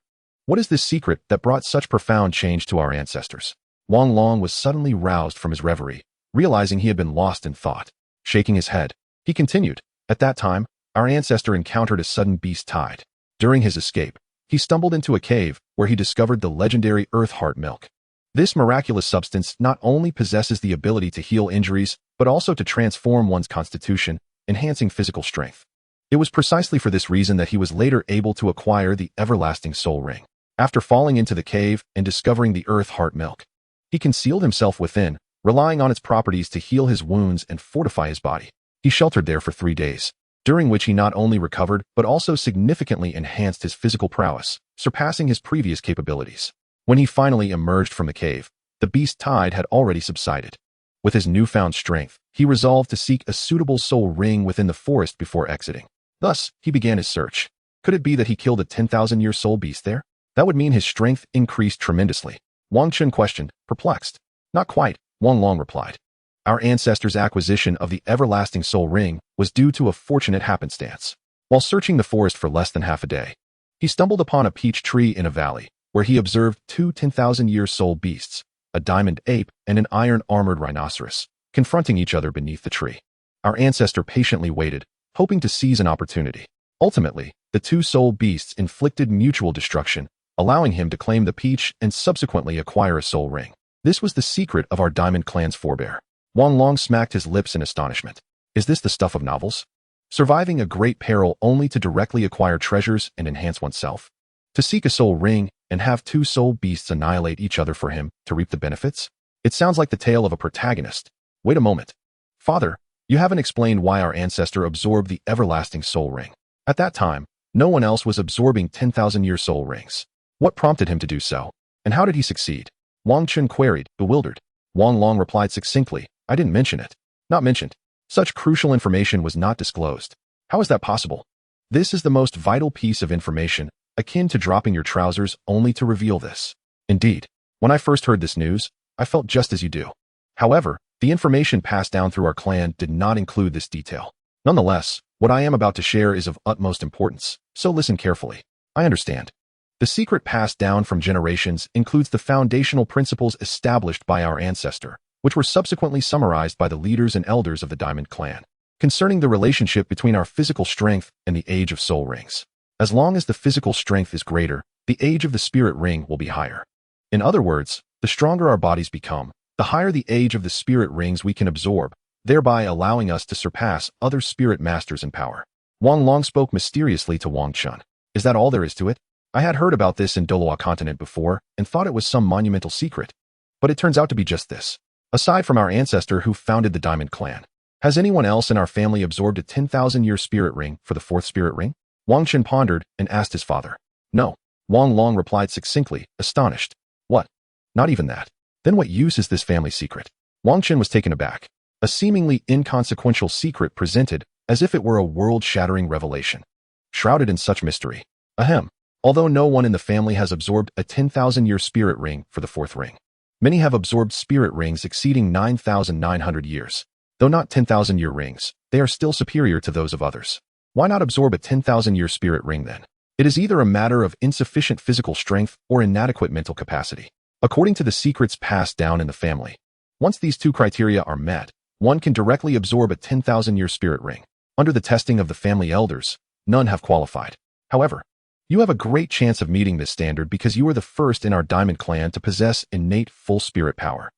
[SPEAKER 1] what is this secret that brought such profound change to our ancestors? Wang Long was suddenly roused from his reverie, realizing he had been lost in thought. Shaking his head, he continued, At that time, our ancestor encountered a sudden beast tide. During his escape, he stumbled into a cave where he discovered the legendary Earth Heart Milk. This miraculous substance not only possesses the ability to heal injuries, but also to transform one's constitution, enhancing physical strength. It was precisely for this reason that he was later able to acquire the everlasting soul ring. After falling into the cave and discovering the Earth Heart Milk, he concealed himself within, relying on its properties to heal his wounds and fortify his body. He sheltered there for 3 days, during which he not only recovered but also significantly enhanced his physical prowess, surpassing his previous capabilities. When he finally emerged from the cave, the beast tide had already subsided. With his newfound strength, he resolved to seek a suitable soul ring within the forest before exiting. Thus, he began his search. Could it be that he killed a 10,000-year soul beast there? That would mean his strength increased tremendously. Wang Chun questioned, perplexed. Not quite, Wang Long replied. Our ancestor's acquisition of the everlasting soul ring was due to a fortunate happenstance. While searching the forest for less than half a day, he stumbled upon a peach tree in a valley, where he observed 2 10,000-year soul beasts, a diamond ape and an iron-armored rhinoceros, confronting each other beneath the tree. Our ancestor patiently waited, hoping to seize an opportunity. Ultimately, The two soul beasts inflicted mutual destruction, allowing him to claim the peach and subsequently acquire a soul ring. This was the secret of our Diamond Clan's forebear. Wang Long smacked his lips in astonishment. Is this the stuff of novels? Surviving a great peril only to directly acquire treasures and enhance oneself? To seek a soul ring and have two soul beasts annihilate each other for him to reap the benefits? It sounds like the tale of a protagonist. Wait a moment. Father, you haven't explained why our ancestor absorbed the everlasting soul ring. At that time, no one else was absorbing 10,000-year soul rings. What prompted him to do so? And how did he succeed? Wang Chun queried, bewildered. Wang Long replied succinctly, I didn't mention it. Not mentioned. Such crucial information was not disclosed. How is that possible? This is the most vital piece of information, akin to dropping your trousers only to reveal this. Indeed, when I first heard this news, I felt just as you do. However, the information passed down through our clan did not include this detail. Nonetheless, what I am about to share is of utmost importance, so listen carefully. I understand. The secret passed down from generations includes the foundational principles established by our ancestor, which were subsequently summarized by the leaders and elders of the Diamond Clan, concerning the relationship between our physical strength and the age of soul rings. As long as the physical strength is greater, the age of the spirit ring will be higher. In other words, the stronger our bodies become, the higher the age of the spirit rings we can absorb, thereby allowing us to surpass other spirit masters in power. Wang Long spoke mysteriously to Wang Chun. Is that all there is to it? I had heard about this in Douluo Continent before and thought it was some monumental secret. But it turns out to be just this. Aside from our ancestor who founded the Diamond Clan, has anyone else in our family absorbed a 10,000-year spirit ring for the fourth spirit ring? Wang Chun pondered and asked his father. No. Wang Long replied succinctly, astonished. What? Not even that. Then what use is this family secret? Wang Chun was taken aback. A seemingly inconsequential secret presented as if it were a world-shattering revelation. Shrouded in such mystery. Ahem. Although no one in the family has absorbed a 10,000-year spirit ring for the fourth ring. Many have absorbed spirit rings exceeding 9,900 years. Though not 10,000-year rings, they are still superior to those of others. Why not absorb a 10,000-year spirit ring then? It is either a matter of insufficient physical strength or inadequate mental capacity. According to the secrets passed down in the family, once these two criteria are met, one can directly absorb a 10,000-year spirit ring. Under the testing of the family elders, none have qualified. However, you have a great chance of meeting this standard because you are the first in our Diamond Clan to possess innate full spirit power.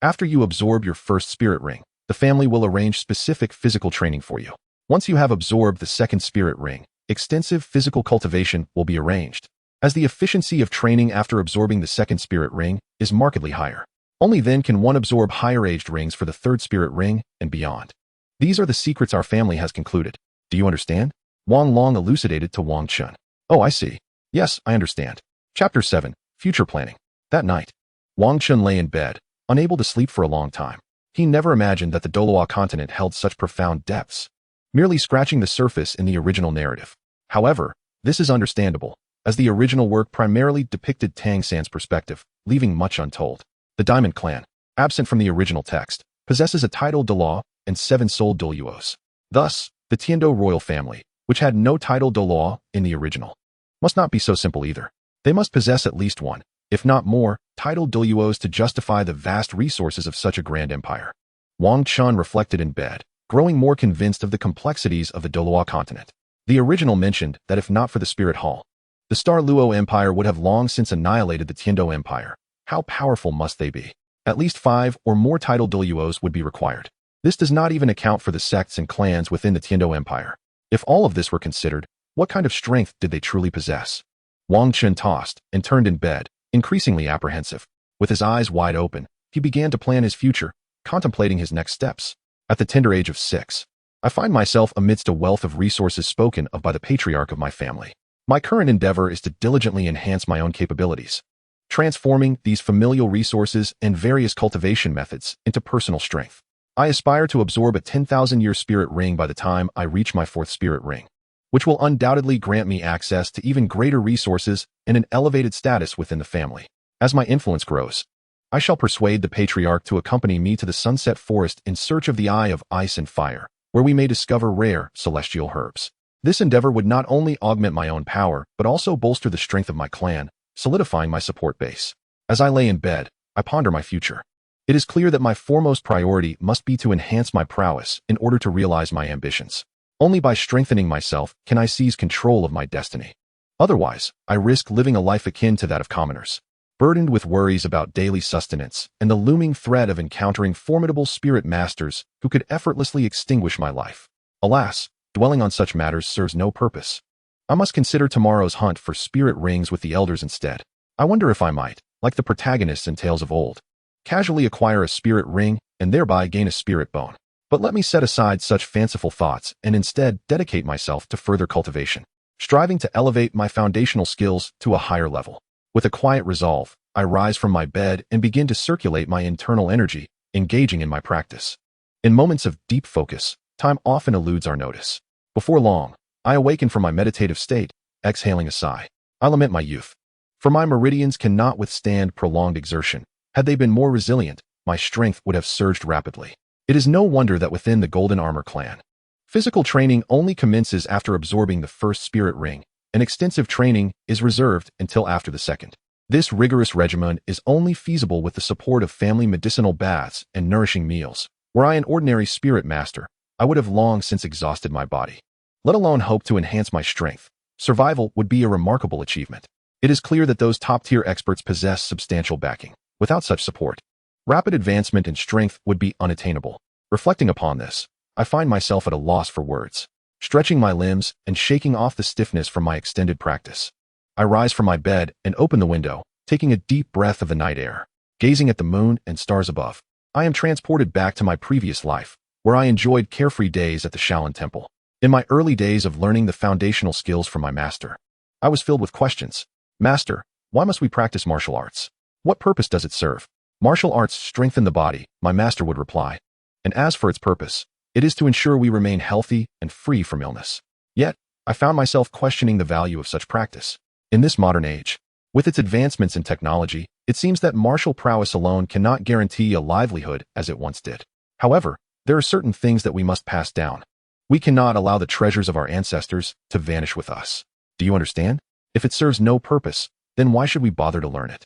[SPEAKER 1] After you absorb your first spirit ring, the family will arrange specific physical training for you. Once you have absorbed the second spirit ring, extensive physical cultivation will be arranged, as the efficiency of training after absorbing the second spirit ring is markedly higher. Only then can one absorb higher-aged rings for the third spirit ring and beyond. These are the secrets our family has concluded. Do you understand? Wang Long elucidated to Wang Chun. Oh, I see. Yes, I understand. Chapter 7, Future Planning. That night, Wang Chun lay in bed, unable to sleep for a long time. He never imagined that the Douluo Continent held such profound depths, merely scratching the surface in the original narrative. However, this is understandable, as the original work primarily depicted Tang San's perspective, leaving much untold. The Diamond Clan, absent from the original text, possesses a titled Douluo and 7 souled Douluos. Thus, the Tiando royal family, which had no title Douluo in the original, must not be so simple either. They must possess at least one, if not more, titled Douluos to justify the vast resources of such a grand empire. Wang Chun reflected in bed, growing more convinced of the complexities of the Douluo Continent. The original mentioned that if not for the Spirit Hall, the Star Luo Empire would have long since annihilated the Tiando Empire. How powerful must they be? At least 5 or more titled Douluos would be required. This does not even account for the sects and clans within the Tiando Empire. If all of this were considered, what kind of strength did they truly possess? Wang Chun tossed and turned in bed, increasingly apprehensive. With his eyes wide open, he began to plan his future, contemplating his next steps. At the tender age of 6, I find myself amidst a wealth of resources spoken of by the patriarch of my family. My current endeavor is to diligently enhance my own capabilities, transforming these familial resources and various cultivation methods into personal strength. I aspire to absorb a 10,000-year spirit ring by the time I reach my 4th spirit ring, which will undoubtedly grant me access to even greater resources and an elevated status within the family. As my influence grows, I shall persuade the patriarch to accompany me to the Sunset Forest in search of the Eye of Ice and Fire, where we may discover rare celestial herbs. This endeavor would not only augment my own power, but also bolster the strength of my clan, solidifying my support base. As I lay in bed, I ponder my future. It is clear that my foremost priority must be to enhance my prowess in order to realize my ambitions. Only by strengthening myself can I seize control of my destiny. Otherwise, I risk living a life akin to that of commoners, burdened with worries about daily sustenance and the looming threat of encountering formidable spirit masters who could effortlessly extinguish my life. Alas, dwelling on such matters serves no purpose. I must consider tomorrow's hunt for spirit rings with the elders instead. I wonder if I might, like the protagonists in tales of old, casually acquire a spirit ring and thereby gain a spirit bone. But let me set aside such fanciful thoughts and instead dedicate myself to further cultivation, striving to elevate my foundational skills to a higher level. With a quiet resolve, I rise from my bed and begin to circulate my internal energy, engaging in my practice. In moments of deep focus, time often eludes our notice. Before long, I awaken from my meditative state, exhaling a sigh. I lament my youth, for my meridians cannot withstand prolonged exertion. Had they been more resilient, my strength would have surged rapidly. It is no wonder that within the Golden Armor clan, physical training only commences after absorbing the first spirit ring, and extensive training is reserved until after the second. This rigorous regimen is only feasible with the support of family medicinal baths and nourishing meals. Were I an ordinary spirit master, I would have long since exhausted my body. Let alone hope to enhance my strength. Survival would be a remarkable achievement. It is clear that those top-tier experts possess substantial backing. Without such support, rapid advancement in strength would be unattainable. Reflecting upon this, I find myself at a loss for words, stretching my limbs and shaking off the stiffness from my extended practice. I rise from my bed and open the window, taking a deep breath of the night air. Gazing at the moon and stars above, I am transported back to my previous life, where I enjoyed carefree days at the Shaolin Temple. In my early days of learning the foundational skills from my master, I was filled with questions. Master, why must we practice martial arts? What purpose does it serve? Martial arts strengthen the body, my master would reply. And as for its purpose, it is to ensure we remain healthy and free from illness. Yet, I found myself questioning the value of such practice. In this modern age, with its advancements in technology, it seems that martial prowess alone cannot guarantee a livelihood as it once did. However, there are certain things that we must pass down. We cannot allow the treasures of our ancestors to vanish with us. Do you understand? If it serves no purpose, then why should we bother to learn it?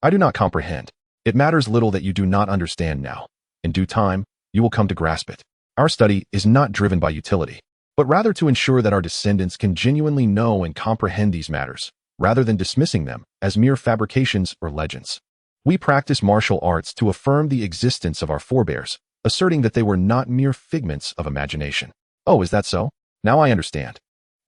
[SPEAKER 1] I do not comprehend. It matters little that you do not understand now. In due time, you will come to grasp it. Our study is not driven by utility, but rather to ensure that our descendants can genuinely know and comprehend these matters, rather than dismissing them as mere fabrications or legends. We practice martial arts to affirm the existence of our forebears, asserting that they were not mere figments of imagination. Oh, is that so? Now I understand.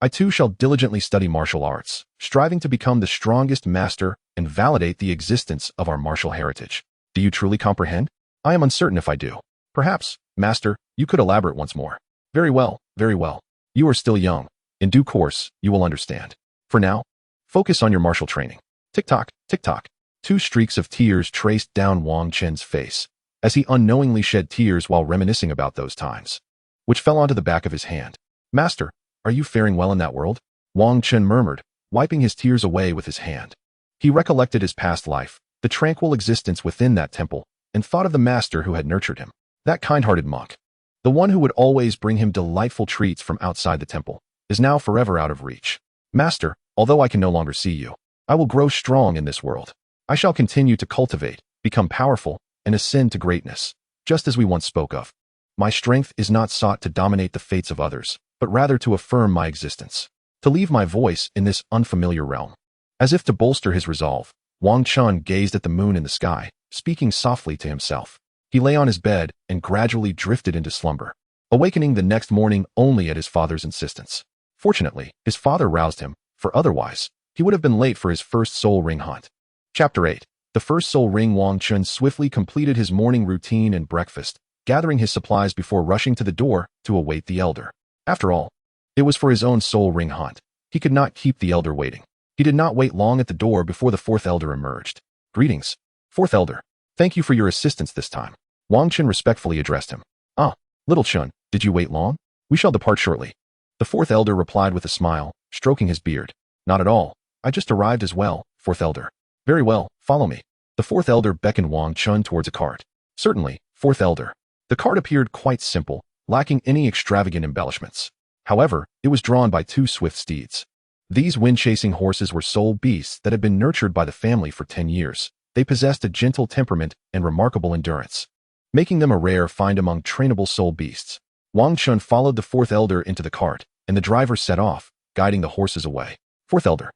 [SPEAKER 1] I too shall diligently study martial arts, striving to become the strongest master and validate the existence of our martial heritage. Do you truly comprehend? I am uncertain if I do. Perhaps, master, you could elaborate once more. Very well, very well. You are still young. In due course, you will understand. For now, focus on your martial training. Tick-tock, tick-tock. 2 streaks of tears traced down Wang Chen's face, as he unknowingly shed tears while reminiscing about those times, which fell onto the back of his hand. Master, are you faring well in that world? Wang Chen murmured, wiping his tears away with his hand. He recollected his past life, the tranquil existence within that temple, and thought of the master who had nurtured him. That kind-hearted monk, the one who would always bring him delightful treats from outside the temple, is now forever out of reach. Master, although I can no longer see you, I will grow strong in this world. I shall continue to cultivate, become powerful, and ascend to greatness, just as we once spoke of. My strength is not sought to dominate the fates of others, but rather to affirm my existence, to leave my voice in this unfamiliar realm. As if to bolster his resolve, Wang Chun gazed at the moon in the sky, speaking softly to himself. He lay on his bed and gradually drifted into slumber, awakening the next morning only at his father's insistence. Fortunately, his father roused him, for otherwise, he would have been late for his first soul ring hunt. Chapter 8. The first soul ring. Wang Chun swiftly completed his morning routine and breakfast, gathering his supplies before rushing to the door to await the elder. After all, it was for his own soul ring hunt. He could not keep the elder waiting. He did not wait long at the door before the 4th elder emerged. Greetings, 4th elder. Thank you for your assistance this time. Wang Chun respectfully addressed him. Ah, little Chun, did you wait long? We shall depart shortly. The 4th elder replied with a smile, stroking his beard. Not at all. I just arrived as well, 4th elder. Very well, follow me. The 4th elder beckoned Wang Chun towards a cart. Certainly, 4th elder. The cart appeared quite simple, lacking any extravagant embellishments. However, it was drawn by 2 swift steeds. These wind-chasing horses were soul beasts that had been nurtured by the family for 10 years. They possessed a gentle temperament and remarkable endurance, making them a rare find among trainable soul beasts. Wang Chun followed the fourth elder into the cart, and the driver set off, guiding the horses away. Fourth elder.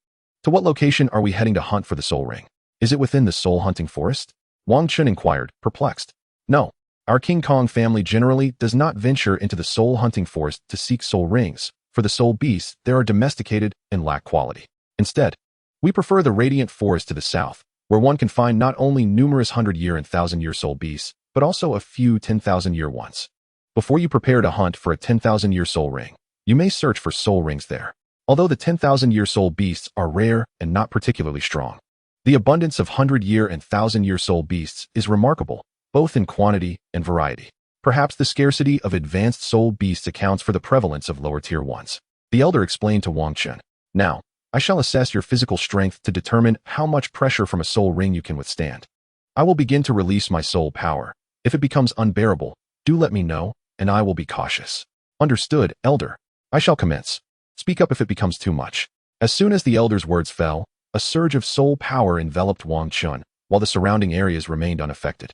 [SPEAKER 1] To what location are we heading to hunt for the soul ring? Is it within the soul-hunting forest? Wang Chun inquired, perplexed. No. Our King Kong family generally does not venture into the soul-hunting forest to seek soul rings. For the soul beasts, they are domesticated and lack quality. Instead, we prefer the radiant forest to the south, where one can find not only numerous 100-year and 1,000-year soul beasts, but also a few 10,000-year ones. Before you prepare to hunt for a 10,000-year soul ring, you may search for soul rings there. Although the 10,000-year soul beasts are rare and not particularly strong, the abundance of 100-year and 1,000-year soul beasts is remarkable, both in quantity and variety. Perhaps the scarcity of advanced soul beasts accounts for the prevalence of lower-tier ones. The elder explained to Wang Chun. Now, I shall assess your physical strength to determine how much pressure from a soul ring you can withstand. I will begin to release my soul power. If it becomes unbearable, do let me know, and I will be cautious. Understood, elder. I shall commence. Speak up if it becomes too much. As soon as the elder's words fell, a surge of soul power enveloped Wang Chun, while the surrounding areas remained unaffected,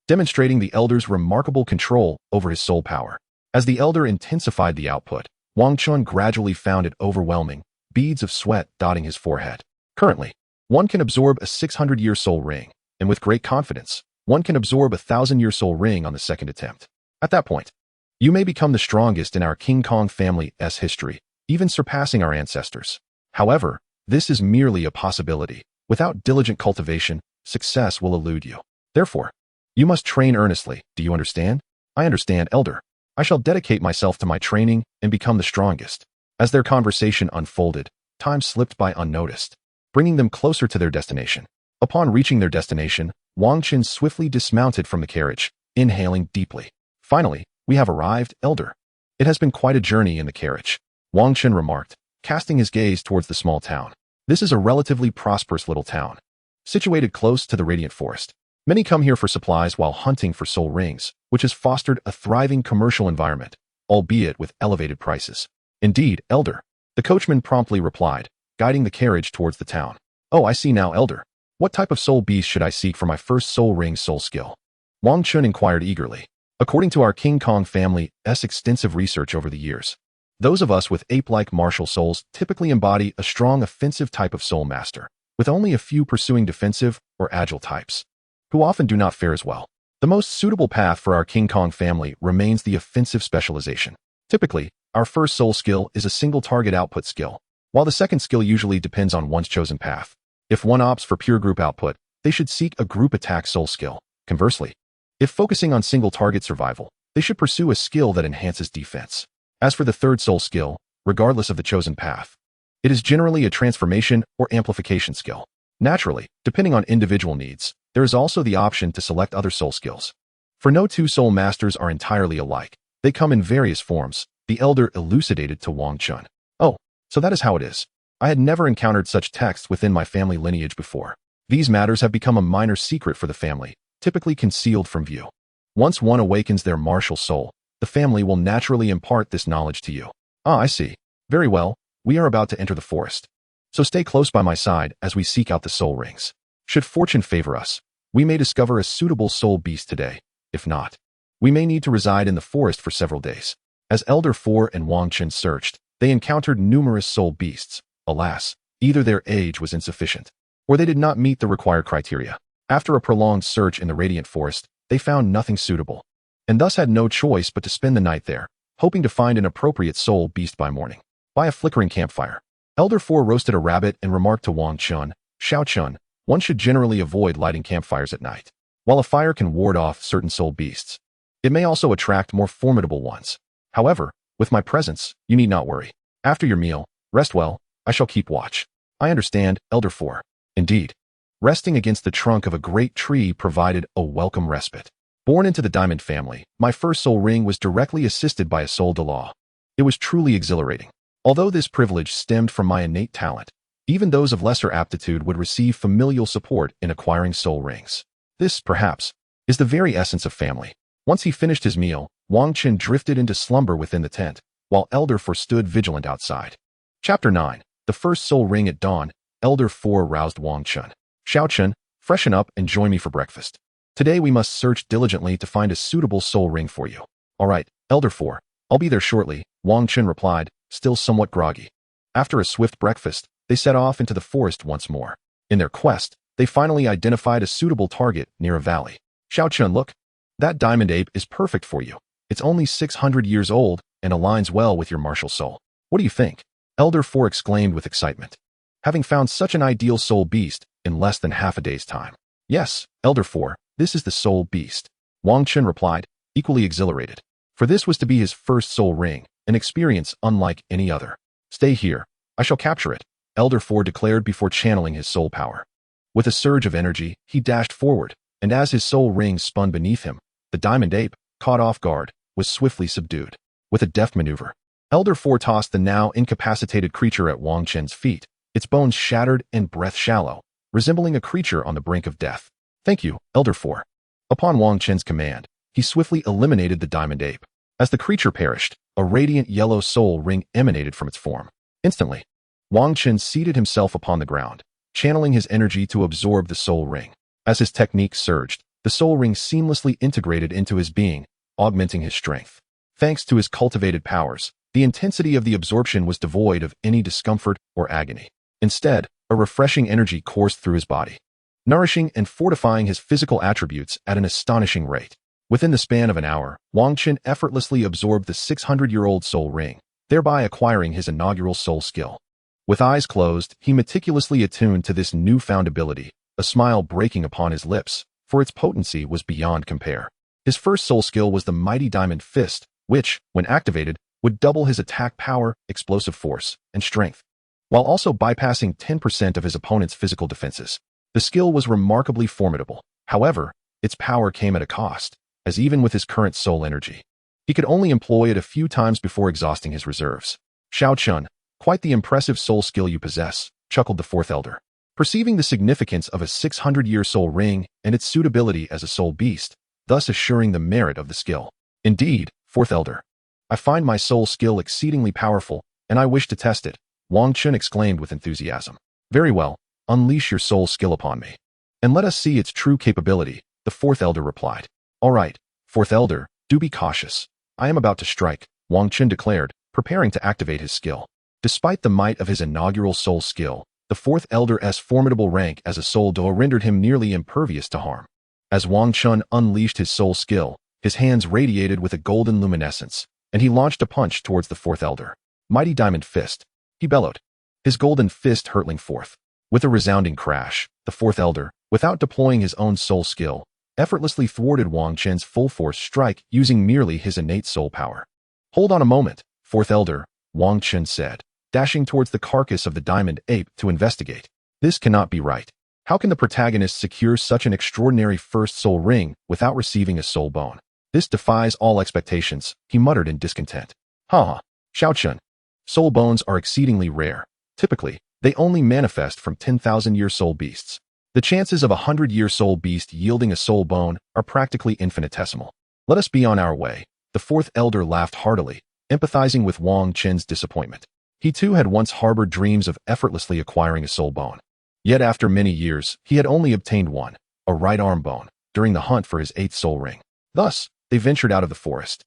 [SPEAKER 1] demonstrating the elder's remarkable control over his soul power. As the elder intensified the output, Wang Chun gradually found it overwhelming, beads of sweat dotting his forehead. Currently, one can absorb a 600-year soul ring, and with great confidence, one can absorb a 1,000-year soul ring on the second attempt. At that point, you may become the strongest in our King Kong family's history, even surpassing our ancestors. However, this is merely a possibility. Without diligent cultivation, success will elude you. Therefore, you must train earnestly. Do you understand? I understand, elder. I shall dedicate myself to my training and become the strongest. As their conversation unfolded, time slipped by unnoticed, bringing them closer to their destination. Upon reaching their destination, Wang Chun swiftly dismounted from the carriage, inhaling deeply. Finally, we have arrived, elder. It has been quite a journey in the carriage, Wang Chun remarked, casting his gaze towards the small town. This is a relatively prosperous little town, situated close to the radiant forest. Many come here for supplies while hunting for soul rings, which has fostered a thriving commercial environment, albeit with elevated prices. Indeed, elder, the coachman promptly replied, guiding the carriage towards the town. Oh, I see now, elder. What type of soul beast should I seek for my first soul ring soul skill? Wang Chun inquired eagerly. According to our King Kong family's extensive research over the years, those of us with ape-like martial souls typically embody a strong offensive type of soul master, with only a few pursuing defensive or agile types, who often do not fare as well. The most suitable path for our King Kong family remains the offensive specialization. Typically, our first soul skill is a single target output skill, while the second skill usually depends on one's chosen path. If one opts for pure group output, they should seek a group attack soul skill. Conversely, if focusing on single target survival, they should pursue a skill that enhances defense. As for the third soul skill, regardless of the chosen path, it is generally a transformation or amplification skill. Naturally, depending on individual needs, there is also the option to select other soul skills. For no two soul masters are entirely alike. They come in various forms, the elder elucidated to Wang Chun. Oh, so that is how it is. I had never encountered such texts within my family lineage before. These matters have become a minor secret for the family, typically concealed from view. Once one awakens their martial soul, the family will naturally impart this knowledge to you. Ah, I see. Very well, we are about to enter the forest. So stay close by my side as we seek out the soul rings. Should fortune favor us, we may discover a suitable soul beast today. If not, we may need to reside in the forest for several days. As Elder Four and Wang Chun searched, they encountered numerous soul beasts. Alas, either their age was insufficient, or they did not meet the required criteria. After a prolonged search in the radiant forest, they found nothing suitable, and thus had no choice but to spend the night there, hoping to find an appropriate soul beast by morning. By a flickering campfire, Elder Four roasted a rabbit and remarked to Wang Chun, Xiao Chun, one should generally avoid lighting campfires at night. While a fire can ward off certain soul beasts, it may also attract more formidable ones. However, with my presence, you need not worry. After your meal, rest well. I shall keep watch. I understand, Elder Four. Indeed, resting against the trunk of a great tree provided a welcome respite. Born into the Diamond family, my first soul ring was directly assisted by a soul Douluo. It was truly exhilarating. Although this privilege stemmed from my innate talent, even those of lesser aptitude would receive familial support in acquiring soul rings. This, perhaps, is the very essence of family. Once he finished his meal, Wang Chun drifted into slumber within the tent, while Elder Four stood vigilant outside. Chapter 9. The first soul ring at dawn. Elder Four roused Wang Chun. Xiao Chun, freshen up and join me for breakfast. Today we must search diligently to find a suitable soul ring for you. All right, Elder Four, I'll be there shortly, Wang Chun replied, still somewhat groggy. After a swift breakfast, they set off into the forest once more. In their quest, they finally identified a suitable target near a valley. Xiao Chun, look. That diamond ape is perfect for you. It's only 600 years old and aligns well with your martial soul. What do you think? Elder Four exclaimed with excitement, having found such an ideal soul beast in less than half a day's time. Yes, Elder Four, this is the soul beast, Wang Chun replied, equally exhilarated. For this was to be his first soul ring, an experience unlike any other. Stay here. I shall capture it, Elder Four declared before channeling his soul power. With a surge of energy, he dashed forward, and as his soul ring spun beneath him, the diamond ape, caught off guard, was swiftly subdued. With a deft maneuver, Elder Four tossed the now incapacitated creature at Wang Chun's feet, its bones shattered and breath shallow, resembling a creature on the brink of death. Thank you, Elder Four. Upon Wang Chun's command, he swiftly eliminated the diamond ape. As the creature perished, a radiant yellow soul ring emanated from its form. Instantly, Wang Chun seated himself upon the ground, channeling his energy to absorb the soul ring. As his technique surged, the soul ring seamlessly integrated into his being, augmenting his strength. Thanks to his cultivated powers, the intensity of the absorption was devoid of any discomfort or agony. Instead, a refreshing energy coursed through his body, nourishing and fortifying his physical attributes at an astonishing rate. Within the span of an hour, Wang Chun effortlessly absorbed the 600-year-old soul ring, thereby acquiring his inaugural soul skill. With eyes closed, he meticulously attuned to this newfound ability, a smile breaking upon his lips, for its potency was beyond compare. His first soul skill was the mighty diamond fist, which, when activated, would double his attack power, explosive force, and strength, while also bypassing 10% of his opponent's physical defenses. The skill was remarkably formidable. However, its power came at a cost, as even with his current soul energy, he could only employ it a few times before exhausting his reserves. Xiao Chun, quite the impressive soul skill you possess, chuckled the fourth elder. Perceiving the significance of a 600-year soul ring and its suitability as a soul beast, thus assuring the merit of the skill. Indeed, fourth elder, I find my soul skill exceedingly powerful, and I wish to test it, Wang Chun exclaimed with enthusiasm. Very well, unleash your soul skill upon me, and let us see its true capability, the fourth elder replied. All right, fourth elder, do be cautious. I am about to strike, Wang Chun declared, preparing to activate his skill. Despite the might of his inaugural soul skill, the fourth elder's formidable rank as a soul duo rendered him nearly impervious to harm. As Wang Chun unleashed his soul skill, his hands radiated with a golden luminescence, and he launched a punch towards the fourth elder. Mighty diamond fist, he bellowed, his golden fist hurtling forth. With a resounding crash, the fourth elder, without deploying his own soul skill, effortlessly thwarted Wang Chun's full-force strike using merely his innate soul power. Hold on a moment, fourth elder, Wang Chun said, dashing towards the carcass of the diamond ape to investigate. This cannot be right. How can the protagonist secure such an extraordinary first soul ring without receiving a soul bone? This defies all expectations, he muttered in discontent. Ha! Xiao Chun. Soul bones are exceedingly rare. Typically, they only manifest from 10,000-year soul beasts. The chances of a 100-year soul beast yielding a soul bone are practically infinitesimal. Let us be on our way. The fourth elder laughed heartily, empathizing with Wang Chun's disappointment. He too had once harbored dreams of effortlessly acquiring a soul bone. Yet after many years, he had only obtained one, a right arm bone, during the hunt for his 8th soul ring. Thus, they ventured out of the forest,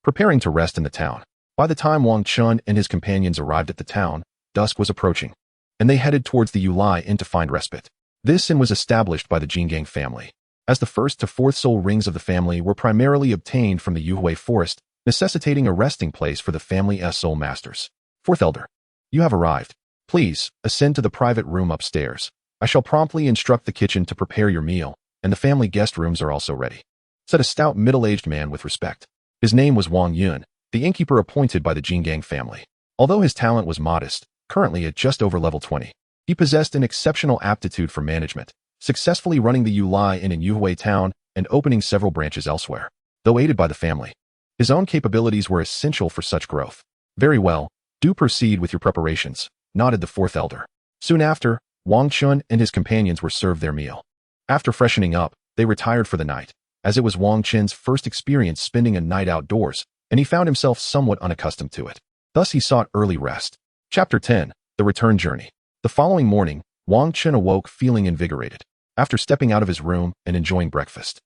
[SPEAKER 1] preparing to rest in the town. By the time Wang Chun and his companions arrived at the town, dusk was approaching, and they headed towards the Yulai Inn to find respite. This inn was established by the Jingang family, as the 1st to 4th soul rings of the family were primarily obtained from the Yuhui forest, necessitating a resting place for the family's soul masters. Fourth elder, you have arrived. Please, ascend to the private room upstairs. I shall promptly instruct the kitchen to prepare your meal, and the family guest rooms are also ready, said a stout middle-aged man with respect. His name was Wang Yun, the innkeeper appointed by the Jingang family. Although his talent was modest, currently at just over level 20, he possessed an exceptional aptitude for management, successfully running the Yulai Inn in Yuhui town and opening several branches elsewhere. Though aided by the family, his own capabilities were essential for such growth. Very well, do proceed with your preparations, nodded the fourth elder. Soon after, Wang Chun and his companions were served their meal. After freshening up, they retired for the night, as it was Wang Chun's first experience spending a night outdoors, and he found himself somewhat unaccustomed to it. Thus he sought early rest. Chapter 10, The Return Journey. The following morning, Wang Chun awoke feeling invigorated. After stepping out of his room and enjoying breakfast,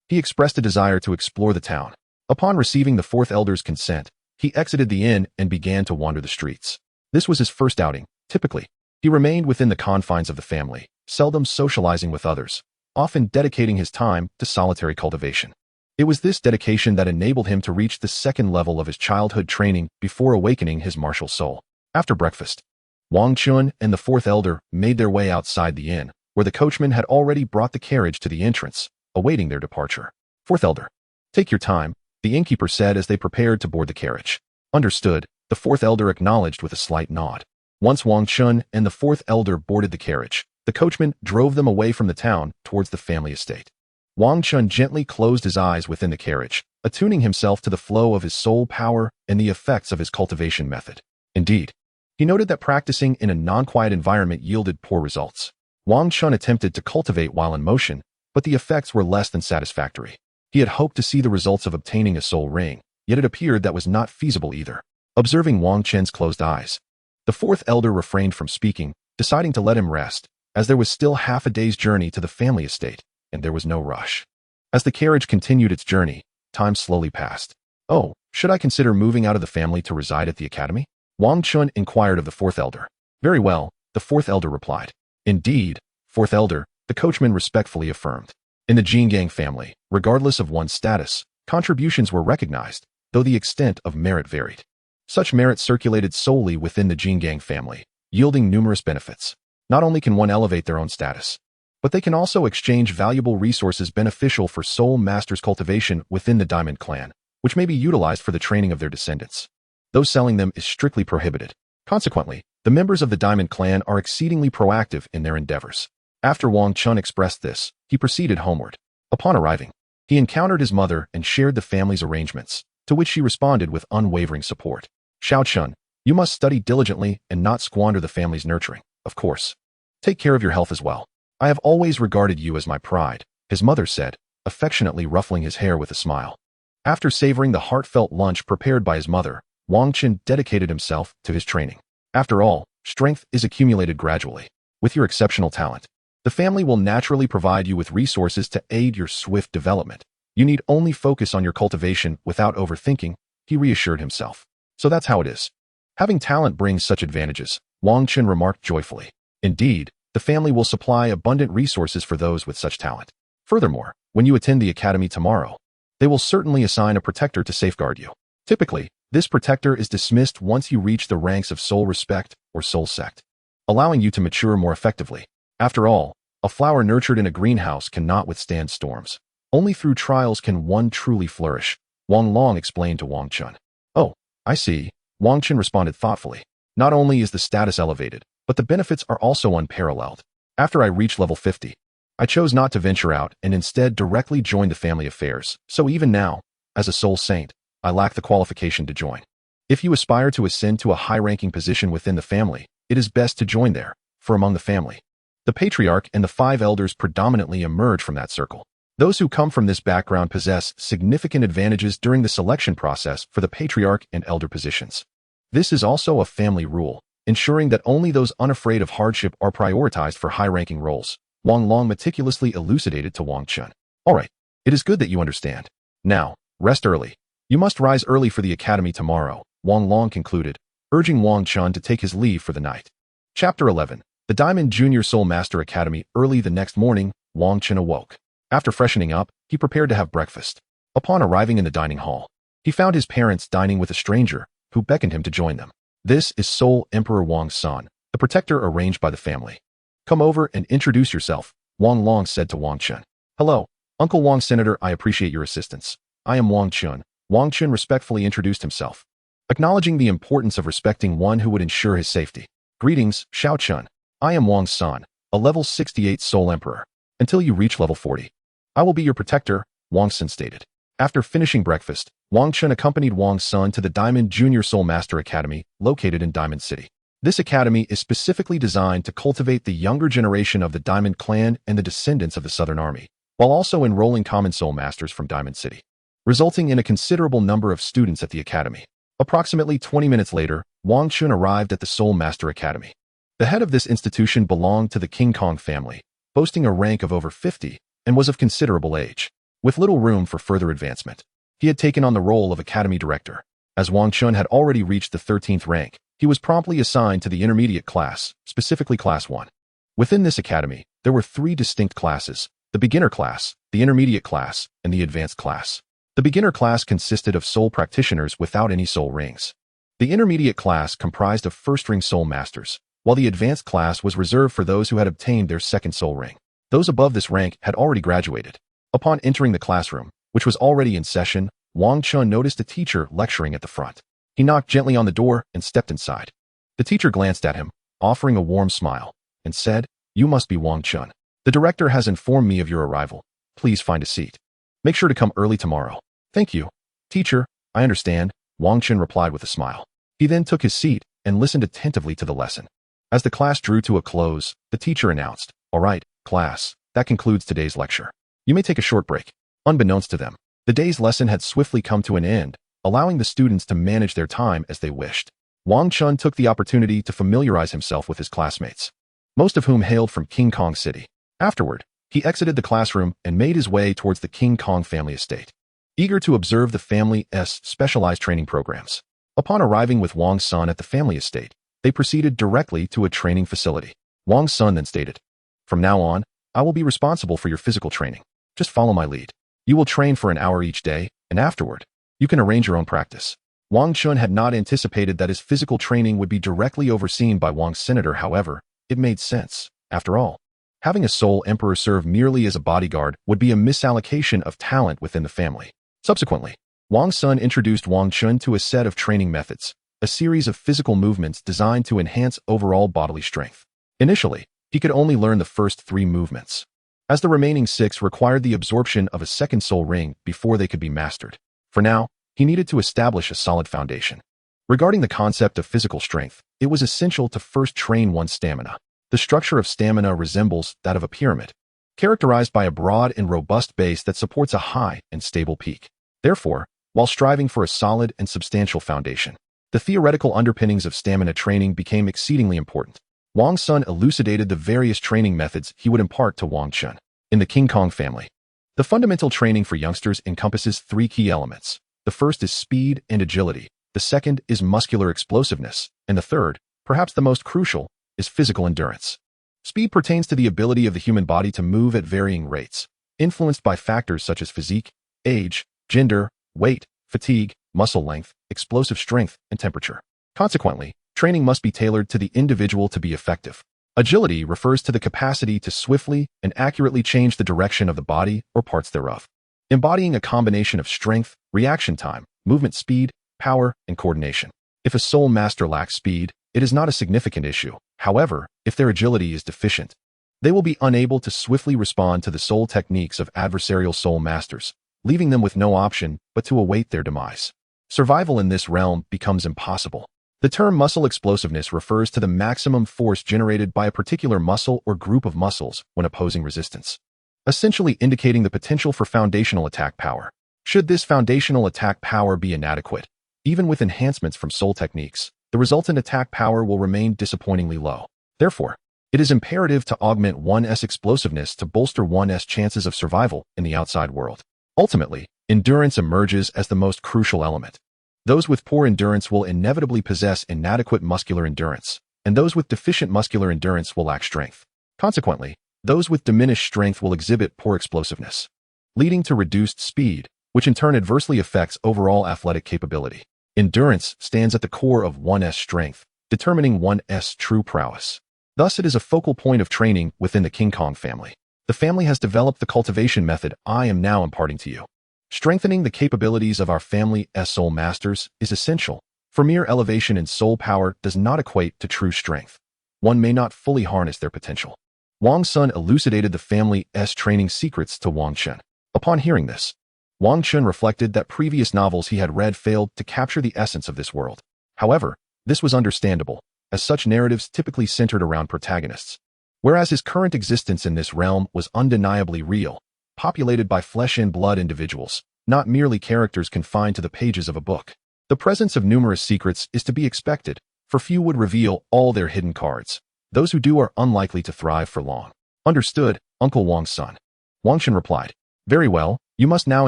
[SPEAKER 1] he expressed a desire to explore the town. Upon receiving the fourth elder's consent, He exited the inn and began to wander the streets. This was his first outing. Typically, he remained within the confines of the family, seldom socializing with others, often dedicating his time to solitary cultivation. It was this dedication that enabled him to reach the second level of his childhood training before awakening his martial soul. After breakfast, Wang Chun and the fourth elder made their way outside the inn, where the coachman had already brought the carriage to the entrance, awaiting their departure. Fourth elder, take your time, the innkeeper said as they prepared to board the carriage. Understood, the fourth elder acknowledged with a slight nod. Once Wang Chun and the fourth elder boarded the carriage, the coachman drove them away from the town towards the family estate. Wang Chun gently closed his eyes within the carriage, attuning himself to the flow of his soul power and the effects of his cultivation method. Indeed, he noted that practicing in a non-quiet environment yielded poor results. Wang Chun attempted to cultivate while in motion, but the effects were less than satisfactory. He had hoped to see the results of obtaining a soul ring, yet it appeared that was not feasible either. Observing Wang Chun's closed eyes, the fourth elder refrained from speaking, deciding to let him rest, as there was still half a day's journey to the family estate, and there was no rush. As the carriage continued its journey, time slowly passed. Oh, should I consider moving out of the family to reside at the academy? Wang Chun inquired of the fourth elder. Very well, the fourth elder replied. Indeed, fourth elder, the coachman respectfully affirmed. In the Jingang family, regardless of one's status, contributions were recognized, though the extent of merit varied. Such merit circulated solely within the Jingang family, yielding numerous benefits. Not only can one elevate their own status, but they can also exchange valuable resources beneficial for soul masters' cultivation within the Diamond clan, which may be utilized for the training of their descendants. Though selling them is strictly prohibited. Consequently, the members of the Diamond clan are exceedingly proactive in their endeavors. After Wang Chun expressed this, he proceeded homeward. Upon arriving, he encountered his mother and shared the family's arrangements, to which she responded with unwavering support. Xiao Chun, you must study diligently and not squander the family's nurturing, of course. Take care of your health as well. I have always regarded you as my pride, his mother said, affectionately ruffling his hair with a smile. After savoring the heartfelt lunch prepared by his mother, Wang Chun dedicated himself to his training. After all, strength is accumulated gradually. With your exceptional talent, the family will naturally provide you with resources to aid your swift development. You need only focus on your cultivation without overthinking, he reassured himself. So that's how it is. Having talent brings such advantages, Wang Chun remarked joyfully. Indeed, the family will supply abundant resources for those with such talent. Furthermore, when you attend the academy tomorrow, they will certainly assign a protector to safeguard you. Typically, this protector is dismissed once you reach the ranks of soul respect or soul sect, allowing you to mature more effectively. After all, a flower nurtured in a greenhouse cannot withstand storms. Only through trials can one truly flourish, Wang Long explained to Wang Chun. Oh, I see, Wang Chun responded thoughtfully. Not only is the status elevated, but the benefits are also unparalleled. After I reached level 50, I chose not to venture out and instead directly joined the family affairs. So even now, as a soul saint, I lack the qualification to join. If you aspire to ascend to a high-ranking position within the family, it is best to join there, for among the family, the patriarch and the 5 elders predominantly emerge from that circle. Those who come from this background possess significant advantages during the selection process for the patriarch and elder positions. This is also a family rule, ensuring that only those unafraid of hardship are prioritized for high-ranking roles, Wang Long meticulously elucidated to Wang Chun. All right, it is good that you understand. Now, rest early. You must rise early for the academy tomorrow, Wang Long concluded, urging Wang Chun to take his leave for the night. Chapter 11. The Diamond Junior Soul Master Academy. Early the next morning, Wang Chun awoke. After freshening up, he prepared to have breakfast. Upon arriving in the dining hall, he found his parents dining with a stranger, who beckoned him to join them. This is Soul Emperor Wang's son, the protector arranged by the family. Come over and introduce yourself, Wang Long said to Wang Chun. Hello, Uncle Wang Senator, I appreciate your assistance. I am Wang Chun. Wang Chun respectfully introduced himself, acknowledging the importance of respecting one who would ensure his safety. Greetings, Xiao Chun. I am Wang's son, a level 68 Soul Emperor. Until you reach level 40, I will be your protector, Wang Sun stated. After finishing breakfast, Wang Chun accompanied Wang's son to the Diamond Junior Soul Master Academy, located in Diamond City. This academy is specifically designed to cultivate the younger generation of the Diamond clan and the descendants of the Southern Army, while also enrolling common soul masters from Diamond City, resulting in a considerable number of students at the academy. Approximately 20 minutes later, Wang Chun arrived at the Soul Master Academy. The head of this institution belonged to the King Kong family, boasting a rank of over 50, and was of considerable age. With little room for further advancement, he had taken on the role of academy director. As Wang Chun had already reached the 13th rank, he was promptly assigned to the intermediate class, specifically Class 1. Within this academy, there were 3 distinct classes: the beginner class, the intermediate class, and the advanced class. The beginner class consisted of soul practitioners without any soul rings. The intermediate class comprised of first-ring soul masters, while the advanced class was reserved for those who had obtained their second soul ring. Those above this rank had already graduated. Upon entering the classroom, which was already in session, Wang Chun noticed a teacher lecturing at the front. He knocked gently on the door and stepped inside. The teacher glanced at him, offering a warm smile, and said, "You must be Wang Chun. The director has informed me of your arrival. Please find a seat. Make sure to come early tomorrow." "Thank you, teacher, I understand," Wang Chun replied with a smile. He then took his seat and listened attentively to the lesson. As the class drew to a close, the teacher announced, "All right, class, that concludes today's lecture. You may take a short break." Unbeknownst to them, the day's lesson had swiftly come to an end, allowing the students to manage their time as they wished. Wang Chun took the opportunity to familiarize himself with his classmates, most of whom hailed from King Kong City. Afterward, he exited the classroom and made his way towards the King Kong family estate, eager to observe the family's specialized training programs. Upon arriving with Wang's son at the family estate, they proceeded directly to a training facility. Wang's son then stated, "From now on, I will be responsible for your physical training. Just follow my lead. You will train for an hour each day, and afterward, you can arrange your own practice." Wang Chun had not anticipated that his physical training would be directly overseen by Wang's senator. However, it made sense. After all, having a soul emperor serve merely as a bodyguard would be a misallocation of talent within the family. Subsequently, Wang's son introduced Wang Chun to a set of training methods, a series of physical movements designed to enhance overall bodily strength. Initially, he could only learn the first 3 movements, as the remaining 6 required the absorption of a second soul ring before they could be mastered. For now, he needed to establish a solid foundation. Regarding the concept of physical strength, it was essential to first train one's stamina. The structure of stamina resembles that of a pyramid, characterized by a broad and robust base that supports a high and stable peak. Therefore, while striving for a solid and substantial foundation, the theoretical underpinnings of stamina training became exceedingly important. Wang's son elucidated the various training methods he would impart to Wang Chun. In the King Kong family, the fundamental training for youngsters encompasses 3 key elements. The first is speed and agility, the second is muscular explosiveness, and the third, perhaps the most crucial, is physical endurance. Speed pertains to the ability of the human body to move at varying rates, influenced by factors such as physique, age, gender, weight, fatigue, muscle length, explosive strength, and temperature. Consequently, training must be tailored to the individual to be effective. Agility refers to the capacity to swiftly and accurately change the direction of the body or parts thereof, embodying a combination of strength, reaction time, movement speed, power, and coordination. If a soul master lacks speed, it is not a significant issue. However, if their agility is deficient, they will be unable to swiftly respond to the soul techniques of adversarial soul masters, leaving them with no option but to await their demise. Survival in this realm becomes impossible. The term muscle explosiveness refers to the maximum force generated by a particular muscle or group of muscles when opposing resistance, essentially indicating the potential for foundational attack power. Should this foundational attack power be inadequate, even with enhancements from soul techniques, the resultant attack power will remain disappointingly low. Therefore, it is imperative to augment one's explosiveness to bolster one's chances of survival in the outside world. Ultimately, endurance emerges as the most crucial element. Those with poor endurance will inevitably possess inadequate muscular endurance, and those with deficient muscular endurance will lack strength. Consequently, those with diminished strength will exhibit poor explosiveness, leading to reduced speed, which in turn adversely affects overall athletic capability. Endurance stands at the core of one's strength, determining one's true prowess. Thus, it is a focal point of training within the King Kong family. The family has developed the cultivation method I am now imparting to you. Strengthening the capabilities of our family's soul masters is essential, for mere elevation in soul power does not equate to true strength. One may not fully harness their potential. Wang's son elucidated the family's training secrets to Wang Chun. Upon hearing this, Wang Chun reflected that previous novels he had read failed to capture the essence of this world. However, this was understandable, as such narratives typically centered around protagonists, whereas his current existence in this realm was undeniably real, populated by flesh and blood individuals, not merely characters confined to the pages of a book. The presence of numerous secrets is to be expected, for few would reveal all their hidden cards. Those who do are unlikely to thrive for long. Understood, Uncle Wang's son. Wang Chun replied, "Very well, you must now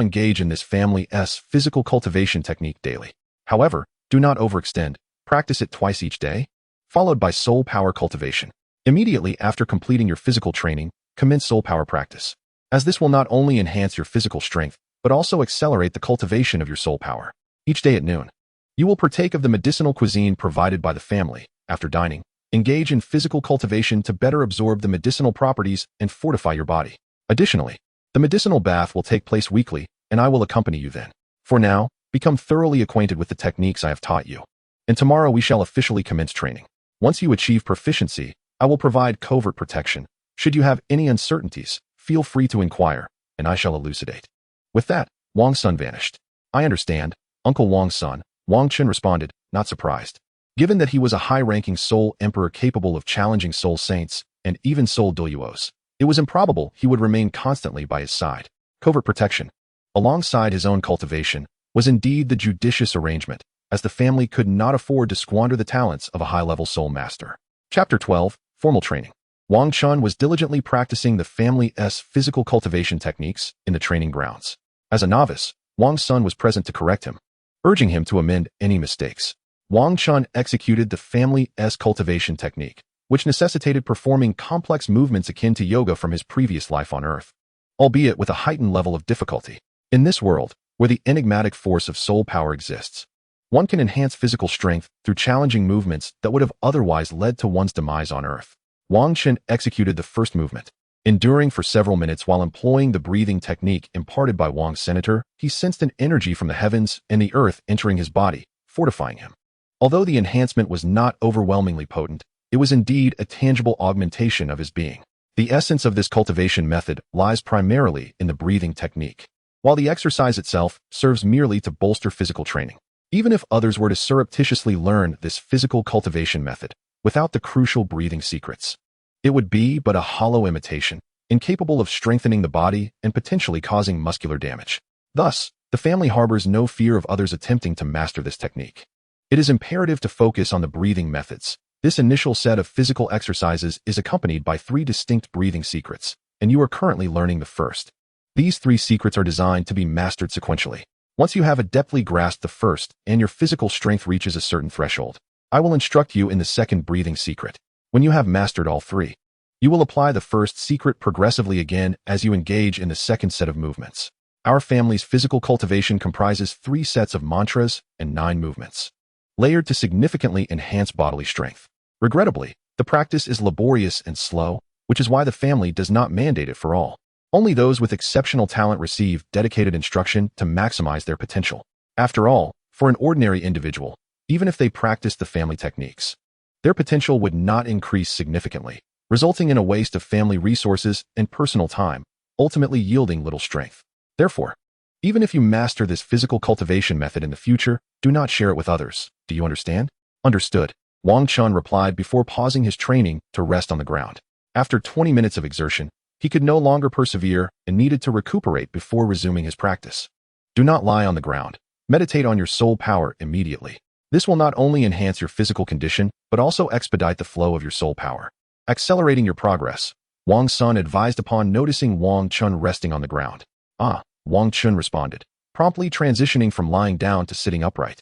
[SPEAKER 1] engage in this family's physical cultivation technique daily. However, do not overextend. Practice it twice each day, followed by soul power cultivation. Immediately after completing your physical training, commence soul power practice, as this will not only enhance your physical strength, but also accelerate the cultivation of your soul power. Each day at noon, you will partake of the medicinal cuisine provided by the family. After dining, engage in physical cultivation to better absorb the medicinal properties and fortify your body. Additionally, the medicinal bath will take place weekly, and I will accompany you then. For now, become thoroughly acquainted with the techniques I have taught you, and tomorrow we shall officially commence training. Once you achieve proficiency, I will provide covert protection. Should you have any uncertainties, feel free to inquire, and I shall elucidate. With that, Wang's son vanished. I understand, Uncle Wang's son, Wang Chun responded, not surprised. Given that he was a high-ranking soul emperor capable of challenging soul saints, and even soul Douluos, it was improbable he would remain constantly by his side. Covert protection, alongside his own cultivation, was indeed the judicious arrangement, as the family could not afford to squander the talents of a high-level soul master. Chapter 12, Formal Training. Wang Chun was diligently practicing the family's physical cultivation techniques in the training grounds. As a novice, Wang's son was present to correct him, urging him to amend any mistakes. Wang Chun executed the family's cultivation technique, which necessitated performing complex movements akin to yoga from his previous life on Earth, albeit with a heightened level of difficulty. In this world, where the enigmatic force of soul power exists, one can enhance physical strength through challenging movements that would have otherwise led to one's demise on Earth. Wang Chun executed the first movement. Enduring for several minutes while employing the breathing technique imparted by Wang's senator, he sensed an energy from the heavens and the earth entering his body, fortifying him. Although the enhancement was not overwhelmingly potent, it was indeed a tangible augmentation of his being. The essence of this cultivation method lies primarily in the breathing technique, while the exercise itself serves merely to bolster physical training. Even if others were to surreptitiously learn this physical cultivation method without the crucial breathing secrets, it would be but a hollow imitation, incapable of strengthening the body and potentially causing muscular damage. Thus, the family harbors no fear of others attempting to master this technique. It is imperative to focus on the breathing methods. This initial set of physical exercises is accompanied by 3 distinct breathing secrets, and you are currently learning the first. These 3 secrets are designed to be mastered sequentially. Once you have adeptly grasped the first and your physical strength reaches a certain threshold, I will instruct you in the second breathing secret. When you have mastered all 3, you will apply the first secret progressively again as you engage in the second set of movements. Our family's physical cultivation comprises 3 sets of mantras and 9 movements, layered to significantly enhance bodily strength. Regrettably, the practice is laborious and slow, which is why the family does not mandate it for all. Only those with exceptional talent receive dedicated instruction to maximize their potential. After all, for an ordinary individual, even if they practiced the family techniques, their potential would not increase significantly, resulting in a waste of family resources and personal time, ultimately yielding little strength. Therefore, even if you master this physical cultivation method in the future, do not share it with others. Do you understand? Understood, Wang Chun replied before pausing his training to rest on the ground. After 20 minutes of exertion, he could no longer persevere and needed to recuperate before resuming his practice. Do not lie on the ground. Meditate on your soul power immediately. This will not only enhance your physical condition, but also expedite the flow of your soul power, accelerating your progress. Wang's son advised upon noticing Wang Chun resting on the ground. Ah, Wang Chun responded, promptly transitioning from lying down to sitting upright,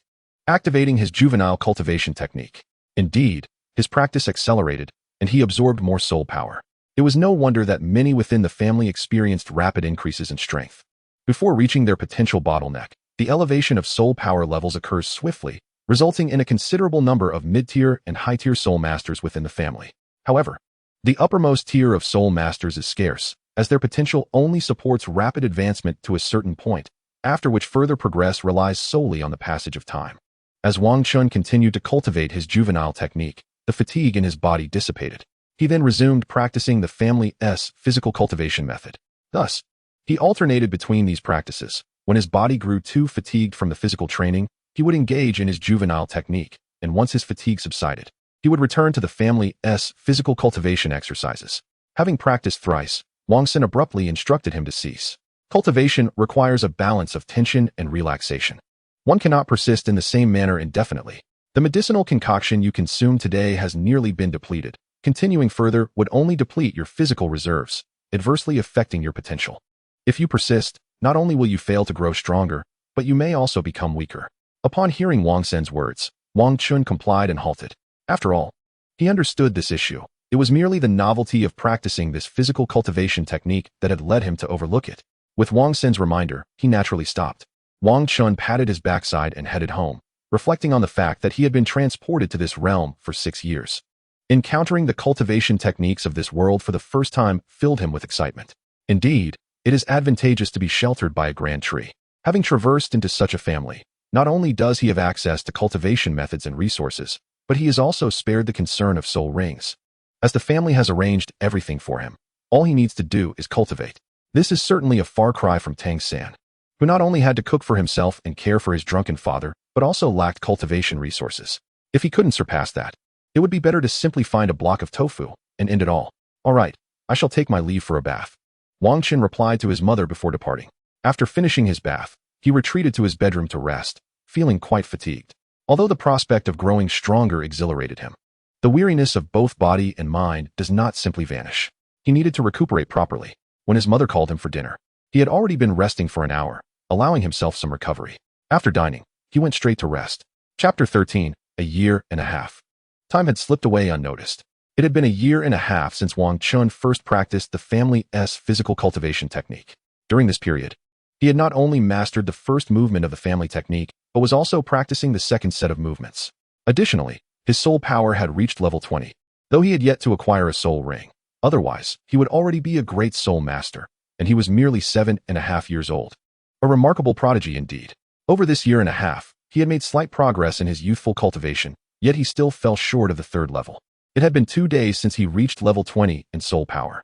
[SPEAKER 1] activating his juvenile cultivation technique. Indeed, his practice accelerated, and he absorbed more soul power. It was no wonder that many within the family experienced rapid increases in strength. Before reaching their potential bottleneck, the elevation of soul power levels occurs swiftly, resulting in a considerable number of mid-tier and high-tier soul masters within the family. However, the uppermost tier of soul masters is scarce, as their potential only supports rapid advancement to a certain point, after which further progress relies solely on the passage of time. As Wang Chun continued to cultivate his juvenile technique, the fatigue in his body dissipated. He then resumed practicing the family's physical cultivation method. Thus, he alternated between these practices. When his body grew too fatigued from the physical training, he would engage in his juvenile technique, and once his fatigue subsided, he would return to the family's physical cultivation exercises. Having practiced thrice, Wang Chun abruptly instructed him to cease. Cultivation requires a balance of tension and relaxation. One cannot persist in the same manner indefinitely. The medicinal concoction you consume today has nearly been depleted. Continuing further would only deplete your physical reserves, adversely affecting your potential. If you persist, not only will you fail to grow stronger, but you may also become weaker. Upon hearing Wang Sen's words, Wang Chun complied and halted. After all, he understood this issue. It was merely the novelty of practicing this physical cultivation technique that had led him to overlook it. With Wang Sen's reminder, he naturally stopped. Wang Chun patted his backside and headed home, reflecting on the fact that he had been transported to this realm for 6 years. Encountering the cultivation techniques of this world for the first time filled him with excitement. Indeed, it is advantageous to be sheltered by a grand tree. Having traversed into such a family, not only does he have access to cultivation methods and resources, but he is also spared the concern of soul rings. As the family has arranged everything for him, all he needs to do is cultivate. This is certainly a far cry from Tang San, who not only had to cook for himself and care for his drunken father, but also lacked cultivation resources. If he couldn't surpass that, it would be better to simply find a block of tofu and end it all. All right, I shall take my leave for a bath. Wang Chun replied to his mother before departing. After finishing his bath, he retreated to his bedroom to rest, feeling quite fatigued. Although the prospect of growing stronger exhilarated him, the weariness of both body and mind does not simply vanish. He needed to recuperate properly. When his mother called him for dinner, he had already been resting for an hour, allowing himself some recovery. After dining, he went straight to rest. Chapter 13, a year and a half. Time had slipped away unnoticed. It had been a year and a half since Wang Chun first practiced the family's physical cultivation technique. During this period, he had not only mastered the first movement of the family technique, but was also practicing the second set of movements. Additionally, his soul power had reached level 20, though he had yet to acquire a soul ring. Otherwise, he would already be a great soul master, and he was merely 7.5 years old. A remarkable prodigy indeed. Over this year and a half, he had made slight progress in his youthful cultivation, yet he still fell short of the third level. It had been 2 days since he reached level 20 in soul power.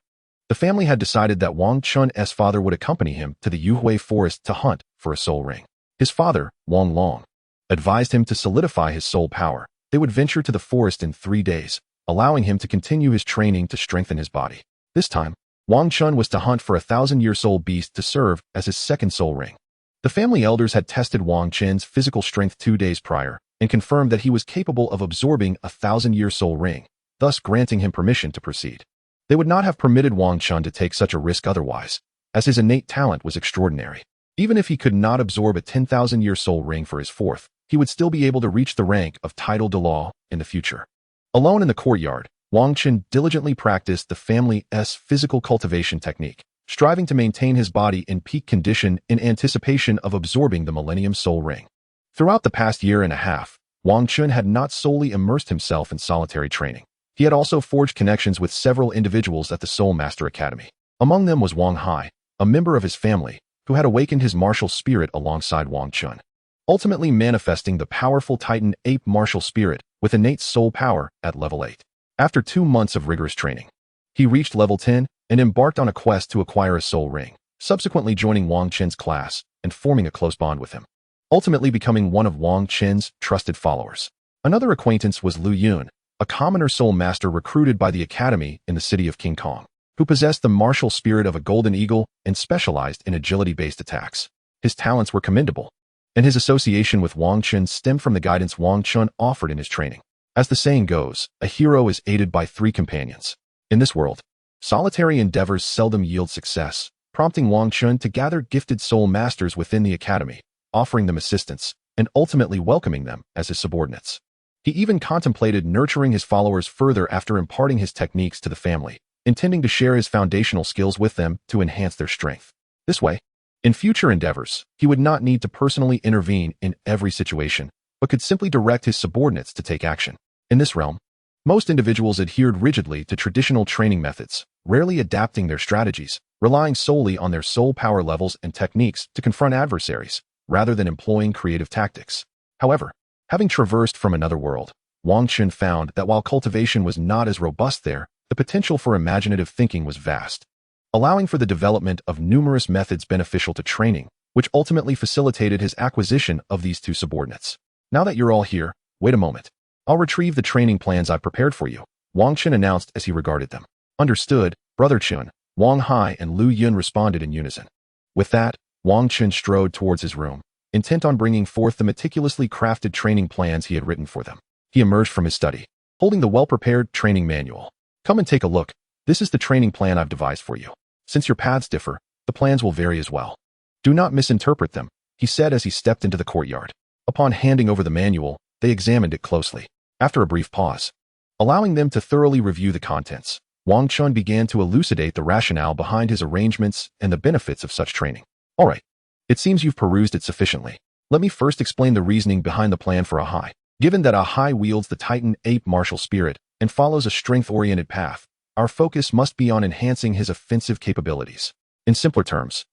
[SPEAKER 1] The family had decided that Wang Chun's father would accompany him to the Yuhui forest to hunt for a soul ring. His father, Wang Long, advised him to solidify his soul power. They would venture to the forest in 3 days, allowing him to continue his training to strengthen his body. This time, Wang Chun was to hunt for a 1,000-year soul beast to serve as his second soul ring. The family elders had tested Wang Chun's physical strength 2 days prior and confirmed that he was capable of absorbing a 1,000-year soul ring, thus granting him permission to proceed. They would not have permitted Wang Chun to take such a risk otherwise, as his innate talent was extraordinary. Even if he could not absorb a 10,000-year soul ring for his fourth, he would still be able to reach the rank of title Douluo in the future. Alone in the courtyard, Wang Chun diligently practiced the family's physical cultivation technique, striving to maintain his body in peak condition in anticipation of absorbing the Millennium Soul Ring. Throughout the past year and a half, Wang Chun had not solely immersed himself in solitary training. He had also forged connections with several individuals at the Soul Master Academy. Among them was Wang Hai, a member of his family, who had awakened his martial spirit alongside Wang Chun, ultimately manifesting the powerful Titan Ape martial spirit with innate soul power at level 8. After 2 months of rigorous training, he reached level 10 and embarked on a quest to acquire a soul ring, subsequently joining Wang Chun's class and forming a close bond with him, ultimately becoming one of Wang Chun's trusted followers. Another acquaintance was Lu Yun, a commoner soul master recruited by the academy in the city of King Kong, who possessed the martial spirit of a golden eagle and specialized in agility-based attacks. His talents were commendable, and his association with Wang Chun stemmed from the guidance Wang Chun offered in his training. As the saying goes, a hero is aided by 3 companions. In this world, solitary endeavors seldom yield success, prompting Wang Chun to gather gifted soul masters within the academy, offering them assistance, and ultimately welcoming them as his subordinates. He even contemplated nurturing his followers further after imparting his techniques to the family, intending to share his foundational skills with them to enhance their strength. This way, in future endeavors, he would not need to personally intervene in every situation, but could simply direct his subordinates to take action. In this realm, most individuals adhered rigidly to traditional training methods, rarely adapting their strategies, relying solely on their soul power levels and techniques to confront adversaries, rather than employing creative tactics. However, having traversed from another world, Wang Chun found that while cultivation was not as robust there, the potential for imaginative thinking was vast, allowing for the development of numerous methods beneficial to training, which ultimately facilitated his acquisition of these 2 subordinates. Now that you're all here, wait a moment. I'll retrieve the training plans I prepared for you, Wang Chun announced as he regarded them. Understood, Brother Chun, Wang Hai and Lu Yun responded in unison. With that, Wang Chun strode towards his room, intent on bringing forth the meticulously crafted training plans he had written for them. He emerged from his study, holding the well-prepared training manual. Come and take a look. This is the training plan I've devised for you. Since your paths differ, the plans will vary as well. Do not misinterpret them, he said as he stepped into the courtyard. Upon handing over the manual, they examined it closely. After a brief pause, allowing them to thoroughly review the contents, Wang Chun began to elucidate the rationale behind his arrangements and the benefits of such training. All right, it seems you've perused it sufficiently. Let me first explain the reasoning behind the plan for Ahai. Given that Ahai wields the Titan Ape martial spirit and follows a strength-oriented path, our focus must be on enhancing his offensive capabilities. In simpler terms,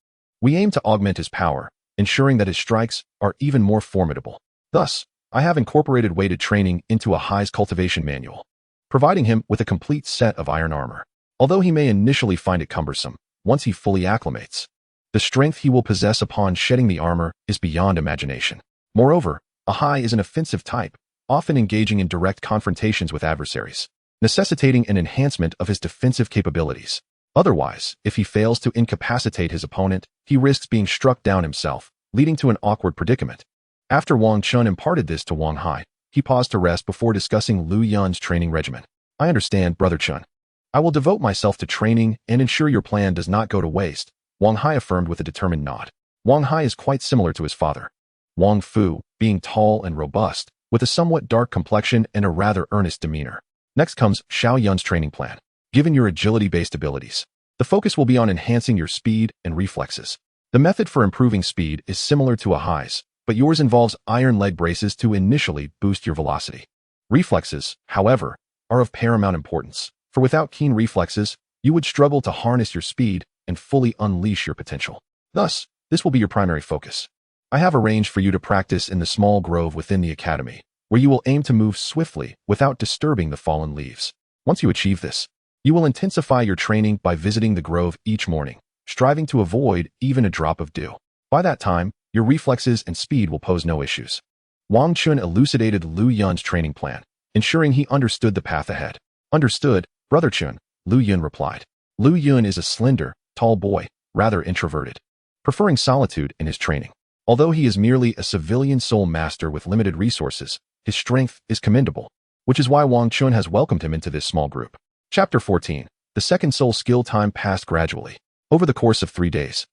[SPEAKER 1] we aim to augment his power, ensuring that his strikes are even more formidable. Thus, I have incorporated weighted training into Ahai's cultivation manual, providing him with a complete set of iron armor. Although he may initially find it cumbersome, once he fully acclimates, the strength he will possess upon shedding the armor is beyond imagination. Moreover, Ahai is an offensive type, often engaging in direct confrontations with adversaries, necessitating an enhancement of his defensive capabilities. Otherwise, if he fails to incapacitate his opponent, he risks being struck down himself, leading to an awkward predicament. After Wang Chun imparted this to Wang Hai, he paused to rest before discussing Lu Yun's training regimen. I understand, Brother Chun. I will devote myself to training and ensure your plan does not go to waste, Wang Hai affirmed with a determined nod. Wang Hai is quite similar to his father, Wang Fu, being tall and robust, with a somewhat dark complexion and a rather earnest demeanor. Next comes Xiao Yun's training plan. Given your agility-based abilities, the focus will be on enhancing your speed and reflexes. The method for improving speed is similar to Ahai's, but yours involves iron leg braces to initially boost your velocity. Reflexes, however, are of paramount importance, for without keen reflexes, you would struggle to harness your speed and fully unleash your potential. Thus, this will be your primary focus. I have arranged for you to practice in the small grove within the academy, where you will aim to move swiftly without disturbing the fallen leaves. Once you achieve this, you will intensify your training by visiting the grove each morning, striving to avoid even a drop of dew. By that time, your reflexes and speed will pose no issues. Wang Chun elucidated Lu Yun's training plan, ensuring he understood the path ahead. Understood, Brother Chun, Lu Yun replied. Lu Yun is a slender, tall boy, rather introverted, preferring solitude in his training. Although he is merely a civilian soul master with limited resources, his strength is commendable, which is why Wang Chun has welcomed him into this small group. Chapter 14. The second soul skill time passed gradually. Over the course of 3 days,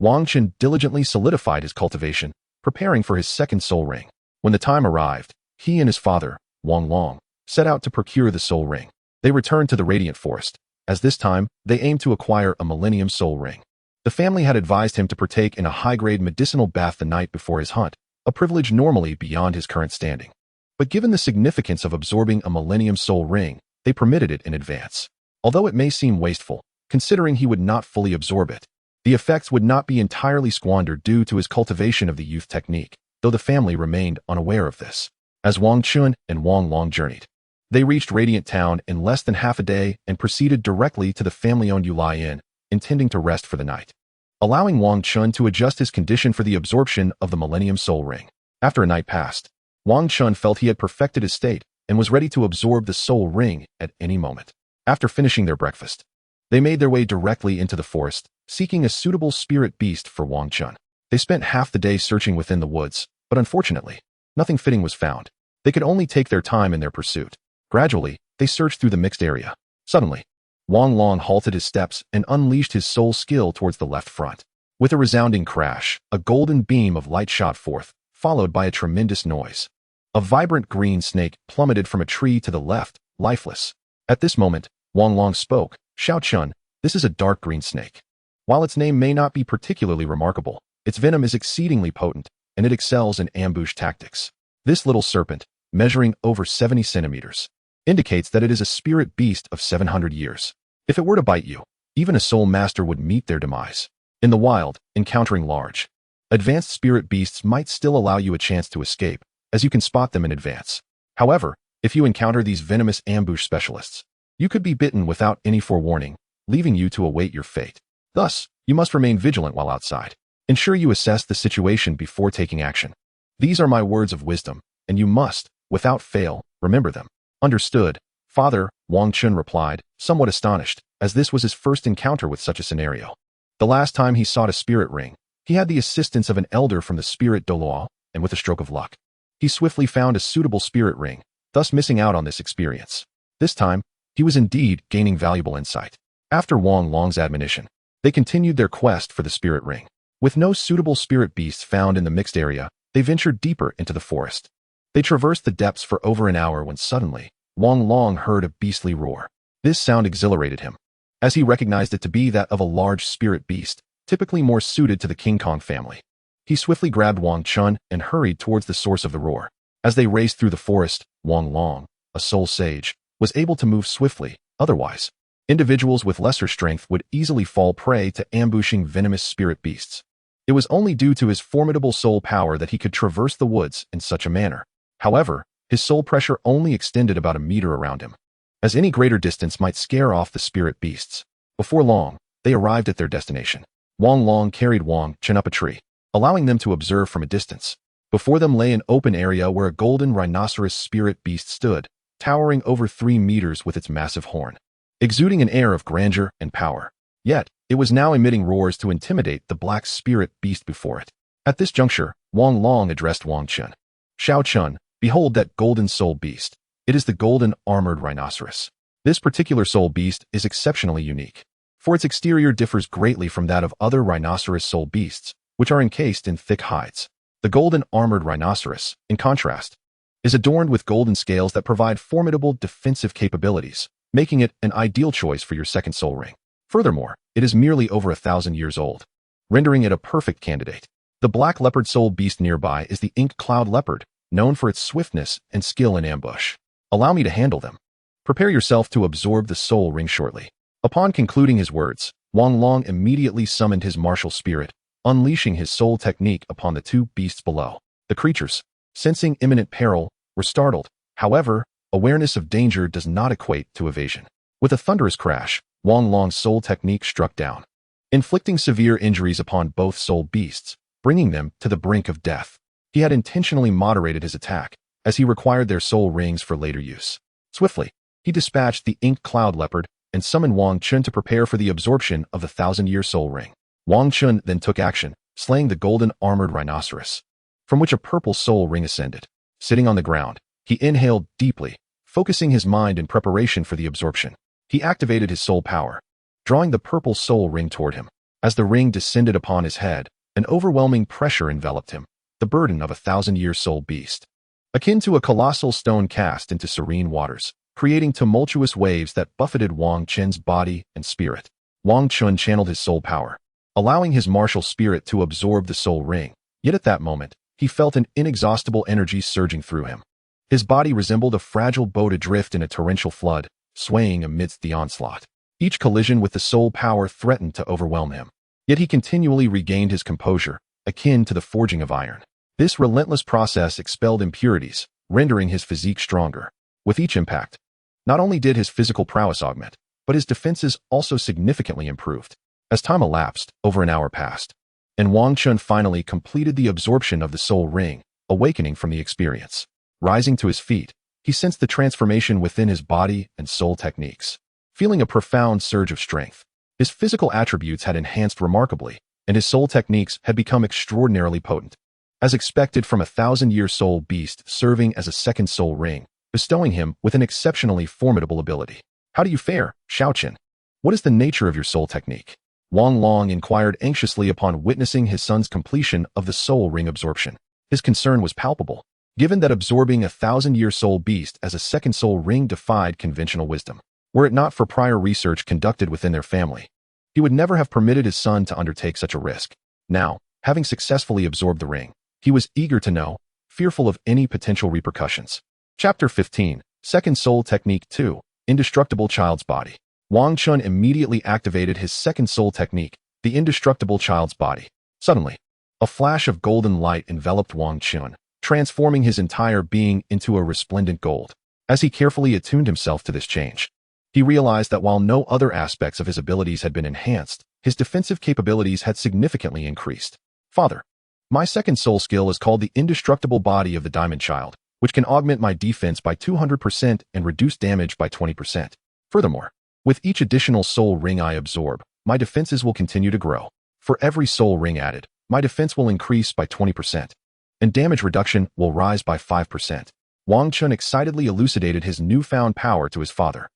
[SPEAKER 1] Wang Chun diligently solidified his cultivation, preparing for his second soul ring. When the time arrived, he and his father, Wang Long, set out to procure the soul ring. They returned to the Radiant Forest, as this time they aimed to acquire a Millennium Soul Ring. The family had advised him to partake in a high-grade medicinal bath the night before his hunt, a privilege normally beyond his current standing. But given the significance of absorbing a Millennium Soul Ring, they permitted it in advance. Although it may seem wasteful, considering he would not fully absorb it, the effects would not be entirely squandered due to his cultivation of the youth technique, though the family remained unaware of this. As Wang Chun and Wang Long journeyed, they reached Radiant Town in less than half a day and proceeded directly to the family-owned Yulai Inn, intending to rest for the night, allowing Wang Chun to adjust his condition for the absorption of the Millennium Soul Ring. After a night passed, Wang Chun felt he had perfected his state and was ready to absorb the Soul Ring at any moment. After finishing their breakfast, they made their way directly into the forest, seeking a suitable spirit beast for Wang Chun. They spent half the day searching within the woods, but unfortunately, nothing fitting was found. They could only take their time in their pursuit. Gradually, they searched through the mixed area. Suddenly, Wang Long halted his steps and unleashed his soul skill towards the left front. With a resounding crash, a golden beam of light shot forth, followed by a tremendous noise. A vibrant green snake plummeted from a tree to the left, lifeless. At this moment, Wang Long spoke. Xiao Chun, this is a dark green snake. While its name may not be particularly remarkable, its venom is exceedingly potent, and it excels in ambush tactics. This little serpent, measuring over 70 centimeters, indicates that it is a spirit beast of 700 years. If it were to bite you, even a soul master would meet their demise. In the wild, encountering large, advanced spirit beasts might still allow you a chance to escape, as you can spot them in advance. However, if you encounter these venomous ambush specialists, you could be bitten without any forewarning, leaving you to await your fate. Thus, you must remain vigilant while outside. Ensure you assess the situation before taking action. These are my words of wisdom, and you must, without fail, remember them. Understood, Father, Wang Chun replied, somewhat astonished, as this was his first encounter with such a scenario. The last time he sought a spirit ring, he had the assistance of an elder from the spirit Douluo, and with a stroke of luck, he swiftly found a suitable spirit ring, thus missing out on this experience. This time, he was indeed gaining valuable insight. After Wang Long's admonition, they continued their quest for the spirit ring. With no suitable spirit beasts found in the mixed area, They ventured deeper into the forest. They traversed the depths for over an hour when suddenly, Wang Long heard a beastly roar. This sound exhilarated him, as he recognized it to be that of a large spirit beast, typically more suited to the King Kong family. He swiftly grabbed Wang Chun and hurried towards the source of the roar. As they raced through the forest, Wang Long, a soul sage, was able to move swiftly. Otherwise, individuals with lesser strength would easily fall prey to ambushing venomous spirit beasts. It was only due to his formidable soul power that he could traverse the woods in such a manner. However, his soul pressure only extended about a meter around him, as any greater distance might scare off the spirit beasts. Before long, they arrived at their destination. Wang Long carried Wang Chun up a tree, allowing them to observe from a distance. Before them lay an open area where a golden rhinoceros spirit beast stood, towering over 3 meters with its massive horn, exuding an air of grandeur and power. Yet, it was now emitting roars to intimidate the black spirit beast before it. At this juncture, Wang Long addressed Wang Chun. "Shao Chun, behold that golden soul beast. It is the golden armored rhinoceros. This particular soul beast is exceptionally unique, for its exterior differs greatly from that of other rhinoceros soul beasts, which are encased in thick hides. The golden armored rhinoceros, in contrast, is adorned with golden scales that provide formidable defensive capabilities, making it an ideal choice for your second soul ring. Furthermore, it is merely over 1,000 years old, rendering it a perfect candidate. The black leopard soul beast nearby is the ink cloud leopard, known for its swiftness and skill in ambush. Allow me to handle them. Prepare yourself to absorb the soul ring shortly." Upon concluding his words, Wang Long immediately summoned his martial spirit, unleashing his soul technique upon the 2 beasts below. The creatures, sensing imminent peril, were startled. However, awareness of danger does not equate to evasion. With a thunderous crash, Wang Long's soul technique struck down, inflicting severe injuries upon both soul beasts, bringing them to the brink of death. He had intentionally moderated his attack, as he required their soul rings for later use. Swiftly, he dispatched the ink cloud leopard and summoned Wang Chun to prepare for the absorption of the 1,000-year soul ring. Wang Chun then took action, slaying the golden armored rhinoceros, from which a purple soul ring ascended. Sitting on the ground, he inhaled deeply, focusing his mind in preparation for the absorption. He activated his soul power, drawing the purple soul ring toward him. As the ring descended upon his head, an overwhelming pressure enveloped him, the burden of a 1,000-year soul beast, akin to a colossal stone cast into serene waters, creating tumultuous waves that buffeted Wang Chun's body and spirit. Wang Chun channeled his soul power, allowing his martial spirit to absorb the soul ring. Yet at that moment, he felt an inexhaustible energy surging through him. His body resembled a fragile boat adrift in a torrential flood, swaying amidst the onslaught. Each collision with the soul power threatened to overwhelm him. Yet he continually regained his composure, akin to the forging of iron. This relentless process expelled impurities, rendering his physique stronger. With each impact, not only did his physical prowess augment, but his defenses also significantly improved. As time elapsed, over an hour passed, and Wang Chun finally completed the absorption of the soul ring, awakening from the experience. Rising to his feet, he sensed the transformation within his body and soul techniques. Feeling a profound surge of strength, his physical attributes had enhanced remarkably, and his soul techniques had become extraordinarily potent. As expected from a 1,000-year soul beast serving as a second soul ring, bestowing him with an exceptionally formidable ability. "How do you fare, Shao Chun? What is the nature of your soul technique?" Wang Long inquired anxiously upon witnessing his son's completion of the soul ring absorption. His concern was palpable, given that absorbing a 1,000-year soul beast as a second soul ring defied conventional wisdom. Were it not for prior research conducted within their family, he would never have permitted his son to undertake such a risk. Now, having successfully absorbed the ring, he was eager to know, fearful of any potential repercussions. Chapter 15, Second Soul Technique 2, Indestructible Child's Body. Wang Chun immediately activated his second soul technique, the Indestructible Child's Body. Suddenly, a flash of golden light enveloped Wang Chun, transforming his entire being into a resplendent gold. As he carefully attuned himself to this change, he realized that while no other aspects of his abilities had been enhanced, his defensive capabilities had significantly increased. "Father, my second soul skill is called the Indestructible Body of the Diamond Child, which can augment my defense by 200% and reduce damage by 20%. Furthermore, with each additional soul ring I absorb, my defenses will continue to grow. For every soul ring added, my defense will increase by 20%, and damage reduction will rise by 5%. Wang Chun excitedly elucidated his newfound power to his father.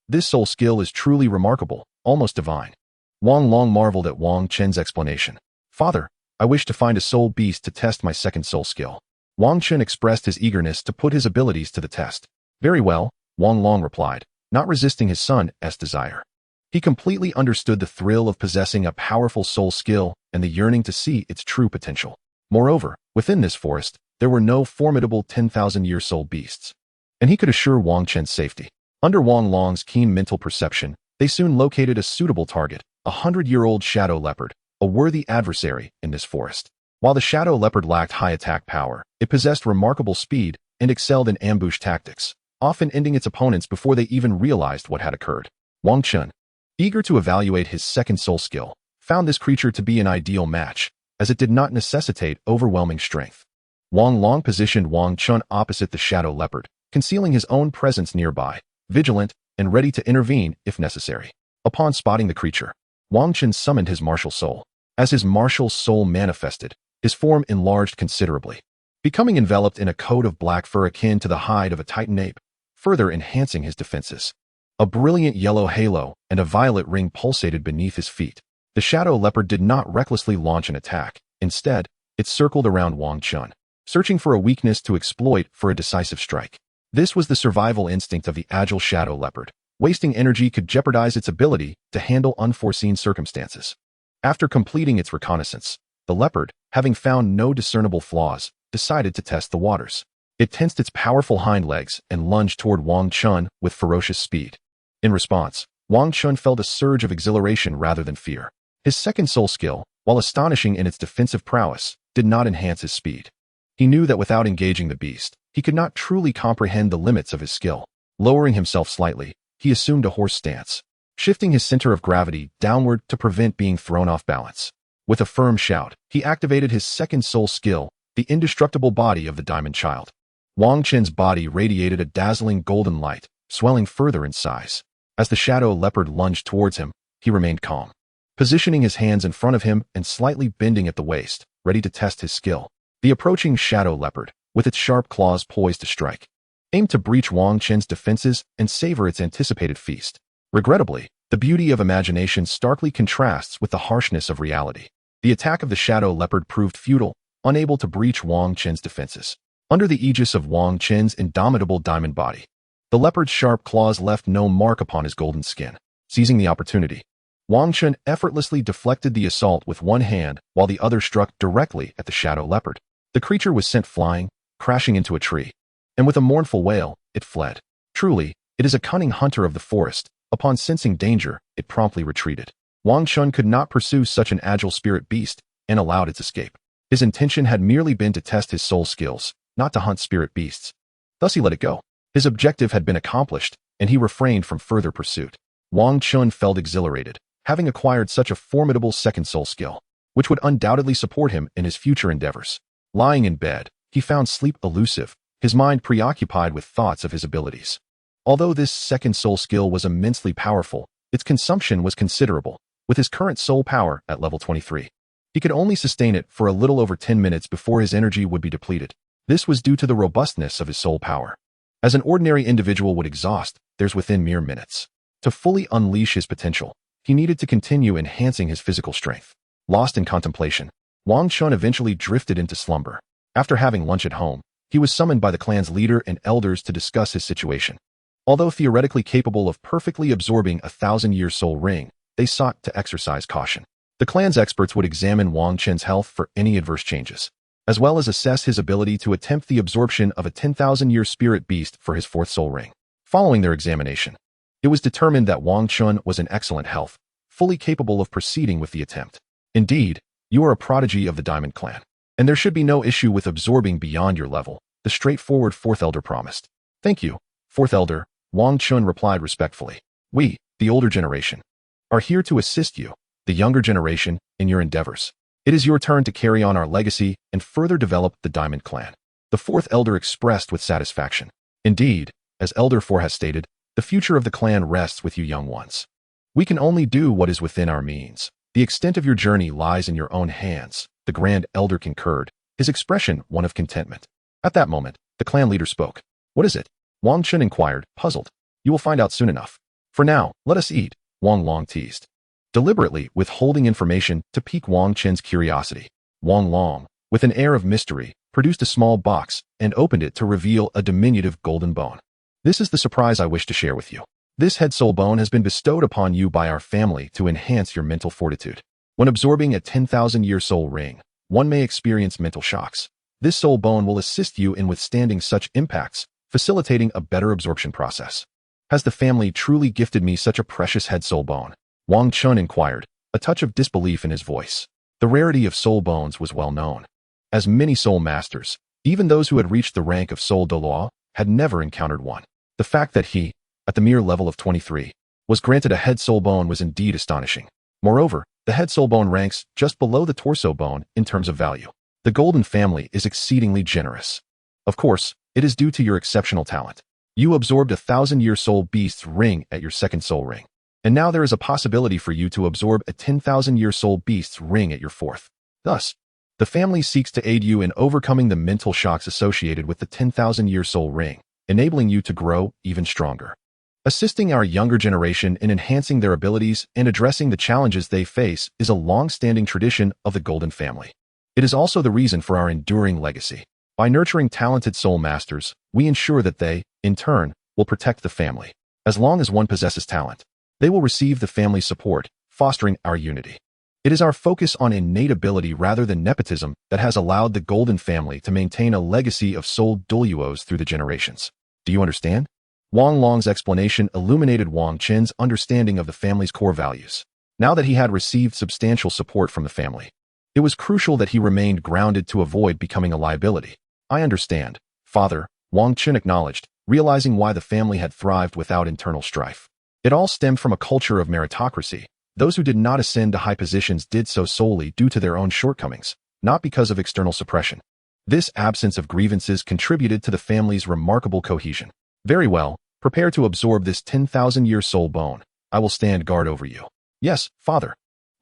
[SPEAKER 1] This soul skill is truly remarkable, almost divine. Wang Long marveled at Wang Chun's explanation. "Father, I wish to find a soul beast to test my second soul skill. Wang Chun expressed his eagerness to put his abilities to the test. Very well, Wang Long replied, not resisting his son's desire. He completely understood the thrill of possessing a powerful soul skill and the yearning to see its true potential. Moreover, within this forest, there were no formidable 10,000-year soul beasts, and he could assure Wang Chen's safety. Under Wang Long's keen mental perception, they soon located a suitable target, a 100-year-old shadow leopard, a worthy adversary in this forest. While the shadow leopard lacked high attack power, it possessed remarkable speed and excelled in ambush tactics, often ending its opponents before they even realized what had occurred. Wang Chun, eager to evaluate his second soul skill, found this creature to be an ideal match, as it did not necessitate overwhelming strength. Wang Long positioned Wang Chun opposite the shadow leopard, concealing his own presence nearby, vigilant and ready to intervene if necessary. Upon spotting the creature, Wang Chun summoned his martial soul. As his martial soul manifested, his form enlarged considerably, becoming enveloped in a coat of black fur akin to the hide of a titan ape, further enhancing his defenses. A brilliant yellow halo and a violet ring pulsated beneath his feet. The shadow leopard did not recklessly launch an attack. Instead, it circled around Wang Chun, searching for a weakness to exploit for a decisive strike. This was the survival instinct of the agile shadow leopard. Wasting energy could jeopardize its ability to handle unforeseen circumstances. After completing its reconnaissance, the leopard, having found no discernible flaws, decided to test the waters. It tensed its powerful hind legs and lunged toward Wang Chun with ferocious speed. In response, Wang Chun felt a surge of exhilaration rather than fear. His second soul skill, while astonishing in its defensive prowess, did not enhance his speed. He knew that without engaging the beast, he could not truly comprehend the limits of his skill. Lowering himself slightly, he assumed a horse stance, shifting his center of gravity downward to prevent being thrown off balance. With a firm shout, he activated his second soul skill, the indestructible body of the Diamond Child. Wang Chen's body radiated a dazzling golden light, swelling further in size. As the shadow leopard lunged towards him, he remained calm, positioning his hands in front of him and slightly bending at the waist, ready to test his skill. The approaching shadow leopard, with its sharp claws poised to strike, aimed to breach Wang Chen's defenses and savor its anticipated feast. Regrettably, the beauty of imagination starkly contrasts with the harshness of reality. The attack of the shadow leopard proved futile, unable to breach Wang Chen's defenses. Under the aegis of Wang Chen's indomitable diamond body, the leopard's sharp claws left no mark upon his golden skin. Seizing the opportunity, Wang Chen effortlessly deflected the assault with one hand while the other struck directly at the shadow leopard. The creature was sent flying, crashing into a tree, and with a mournful wail, it fled. Truly, it is a cunning hunter of the forest. Upon sensing danger, it promptly retreated. Wang Chun could not pursue such an agile spirit beast and allowed its escape. His intention had merely been to test his soul skills, not to hunt spirit beasts. Thus he let it go. His objective had been accomplished, and he refrained from further pursuit. Wang Chun felt exhilarated, having acquired such a formidable second soul skill, which would undoubtedly support him in his future endeavors. Lying in bed, he found sleep elusive, his mind preoccupied with thoughts of his abilities. Although this second soul skill was immensely powerful, its consumption was considerable. With his current soul power at level 23, he could only sustain it for a little over 10 minutes before his energy would be depleted. This was due to the robustness of his soul power. As an ordinary individual would exhaust theirs within mere minutes. To fully unleash his potential, he needed to continue enhancing his physical strength. Lost in contemplation, Wang Chun eventually drifted into slumber. After having lunch at home, he was summoned by the clan's leader and elders to discuss his situation. Although theoretically capable of perfectly absorbing a 1,000-year soul ring, they sought to exercise caution. The clan's experts would examine Wang Chen's health for any adverse changes, as well as assess his ability to attempt the absorption of a 10,000-year spirit beast for his fourth soul ring. Following their examination, it was determined that Wang Chun was in excellent health, fully capable of proceeding with the attempt. Indeed, you are a prodigy of the Diamond Clan, and there should be no issue with absorbing beyond your level, the straightforward fourth elder promised. Thank you, fourth elder, Wang Chun replied respectfully. We, the older generation, are here to assist you, the younger generation, in your endeavors. It is your turn to carry on our legacy and further develop the Diamond Clan. The fourth elder expressed with satisfaction. Indeed, as Elder 4 has stated, the future of the clan rests with you young ones. We can only do what is within our means. The extent of your journey lies in your own hands, the Grand Elder concurred, his expression one of contentment. At that moment, the clan leader spoke. What is it? Wang Chun inquired, puzzled. You will find out soon enough. For now, let us eat, Wang Long teased, deliberately withholding information to pique Wang Chen's curiosity. Wang Long, with an air of mystery, produced a small box and opened it to reveal a diminutive golden bone. This is the surprise I wish to share with you. This head soul bone has been bestowed upon you by our family to enhance your mental fortitude. When absorbing a 10,000-year soul ring, one may experience mental shocks. This soul bone will assist you in withstanding such impacts, facilitating a better absorption process. Has the family truly gifted me such a precious head soul bone? Wang Chun inquired, a touch of disbelief in his voice. The rarity of soul bones was well known. As many soul masters, even those who had reached the rank of soul Douluo, had never encountered one. The fact that he, at the mere level of 23, was granted a head soul bone was indeed astonishing. Moreover, the head soul bone ranks just below the torso bone in terms of value. The Golden family is exceedingly generous. Of course, it is due to your exceptional talent. You absorbed a 1,000-year soul beast's ring at your second soul ring. And now there is a possibility for you to absorb a 10,000-year soul beast's ring at your fourth. Thus, the family seeks to aid you in overcoming the mental shocks associated with the 10,000-year soul ring, enabling you to grow even stronger. Assisting our younger generation in enhancing their abilities and addressing the challenges they face is a long-standing tradition of the Golden family. It is also the reason for our enduring legacy. By nurturing talented soul masters, we ensure that they, in turn, will protect the family. As long as one possesses talent, they will receive the family's support, fostering our unity. It is our focus on innate ability rather than nepotism that has allowed the Golden family to maintain a legacy of soul Douluos through the generations. Do you understand? Wang Long's explanation illuminated Wang Chen's understanding of the family's core values. Now that he had received substantial support from the family, it was crucial that he remained grounded to avoid becoming a liability. I understand, Father, Wang Chen acknowledged, realizing why the family had thrived without internal strife. It all stemmed from a culture of meritocracy. Those who did not ascend to high positions did so solely due to their own shortcomings, not because of external suppression. This absence of grievances contributed to the family's remarkable cohesion. Very well, prepare to absorb this 10,000-year soul bone. I will stand guard over you. Yes, Father.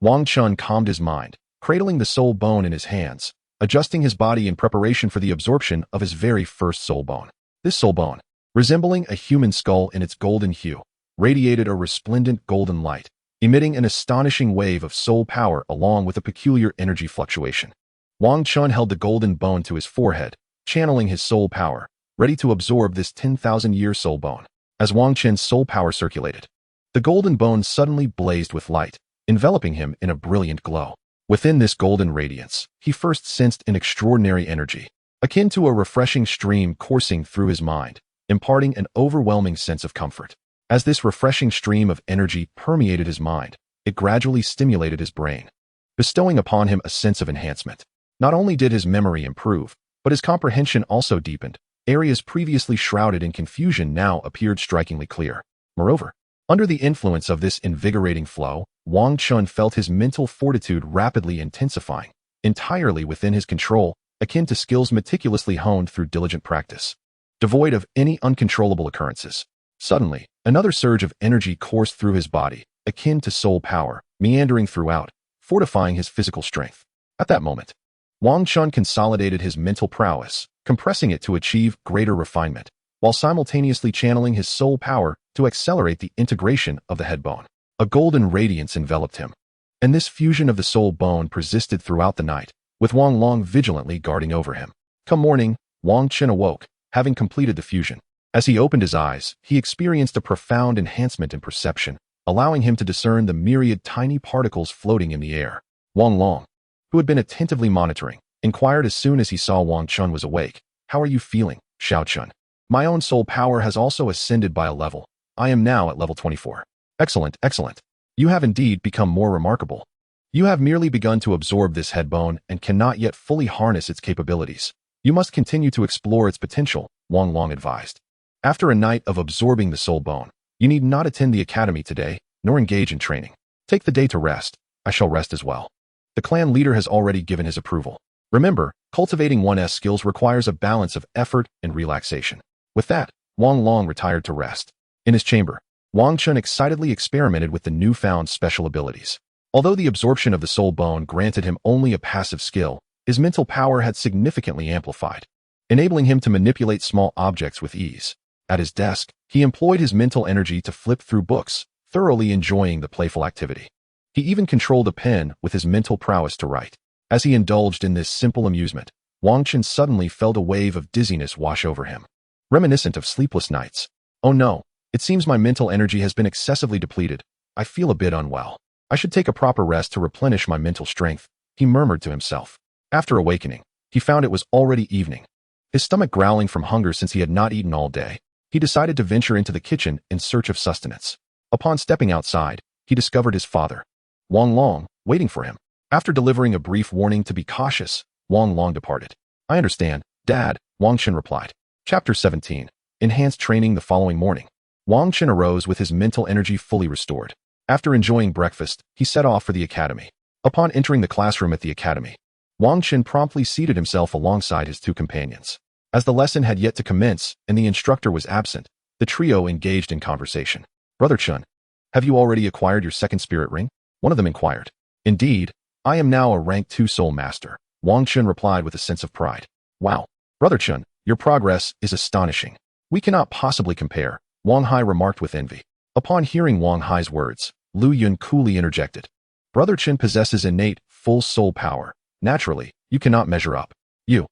[SPEAKER 1] Wang Chun calmed his mind, cradling the soul bone in his hands, adjusting his body in preparation for the absorption of his very first soul bone. This soul bone, resembling a human skull in its golden hue, radiated a resplendent golden light, emitting an astonishing wave of soul power along with a peculiar energy fluctuation. Wang Chun held the golden bone to his forehead, channeling his soul power, ready to absorb this 10,000-year soul bone. As Wang Chen's soul power circulated, the golden bone suddenly blazed with light, enveloping him in a brilliant glow. Within this golden radiance, he first sensed an extraordinary energy, akin to a refreshing stream coursing through his mind, imparting an overwhelming sense of comfort. As this refreshing stream of energy permeated his mind, it gradually stimulated his brain, bestowing upon him a sense of enhancement. Not only did his memory improve, but his comprehension also deepened. Areas previously shrouded in confusion now appeared strikingly clear. Moreover, under the influence of this invigorating flow, Wang Chun felt his mental fortitude rapidly intensifying, entirely within his control, akin to skills meticulously honed through diligent practice. Devoid of any uncontrollable occurrences. Suddenly, another surge of energy coursed through his body, akin to soul power, meandering throughout, fortifying his physical strength. At that moment, Wang Chun consolidated his mental prowess, compressing it to achieve greater refinement, while simultaneously channeling his soul power to accelerate the integration of the head bone. A golden radiance enveloped him, and this fusion of the soul bone persisted throughout the night, with Wang Long vigilantly guarding over him. Come morning, Wang Chen awoke, having completed the fusion. As he opened his eyes, he experienced a profound enhancement in perception, allowing him to discern the myriad tiny particles floating in the air. Wang Long, who had been attentively monitoring, inquired as soon as he saw Wang Chun was awake. How are you feeling, Xiao Chun? My own soul power has also ascended by a level. I am now at level 24. Excellent, excellent. You have indeed become more remarkable. You have merely begun to absorb this head bone and cannot yet fully harness its capabilities. You must continue to explore its potential, Wang Long advised. After a night of absorbing the soul bone, you need not attend the academy today, nor engage in training. Take the day to rest. I shall rest as well. The clan leader has already given his approval. Remember, cultivating one's skills requires a balance of effort and relaxation. With that, Wang Long retired to rest. In his chamber, Wang Chun excitedly experimented with the newfound special abilities. Although the absorption of the soul bone granted him only a passive skill, his mental power had significantly amplified, enabling him to manipulate small objects with ease. At his desk, he employed his mental energy to flip through books, thoroughly enjoying the playful activity. He even controlled a pen with his mental prowess to write. As he indulged in this simple amusement, Wang Chen suddenly felt a wave of dizziness wash over him, reminiscent of sleepless nights. Oh no, it seems my mental energy has been excessively depleted. I feel a bit unwell. I should take a proper rest to replenish my mental strength, he murmured to himself. After awakening, he found it was already evening. His stomach growling from hunger since he had not eaten all day, he decided to venture into the kitchen in search of sustenance. Upon stepping outside, he discovered his father, Wang Long, waiting for him. After delivering a brief warning to be cautious, Wang Long departed. I understand, Dad, Wang Chen replied. Chapter 17. Enhanced training the following morning. Wang Chen arose with his mental energy fully restored. After enjoying breakfast, he set off for the academy. Upon entering the classroom at the academy, Wang Chen promptly seated himself alongside his two companions. As the lesson had yet to commence and the instructor was absent, the trio engaged in conversation. Brother Chen, have you already acquired your second spirit ring? One of them inquired. Indeed, I am now a rank 2 soul master, Wang Chen replied with a sense of pride. Wow, Brother Chen, your progress is astonishing. We cannot possibly compare, Wang Hai remarked with envy. Upon hearing Wang Hai's words, Lu Yun coolly interjected. Brother Chen possesses innate, full soul power. Naturally, you cannot measure up. You.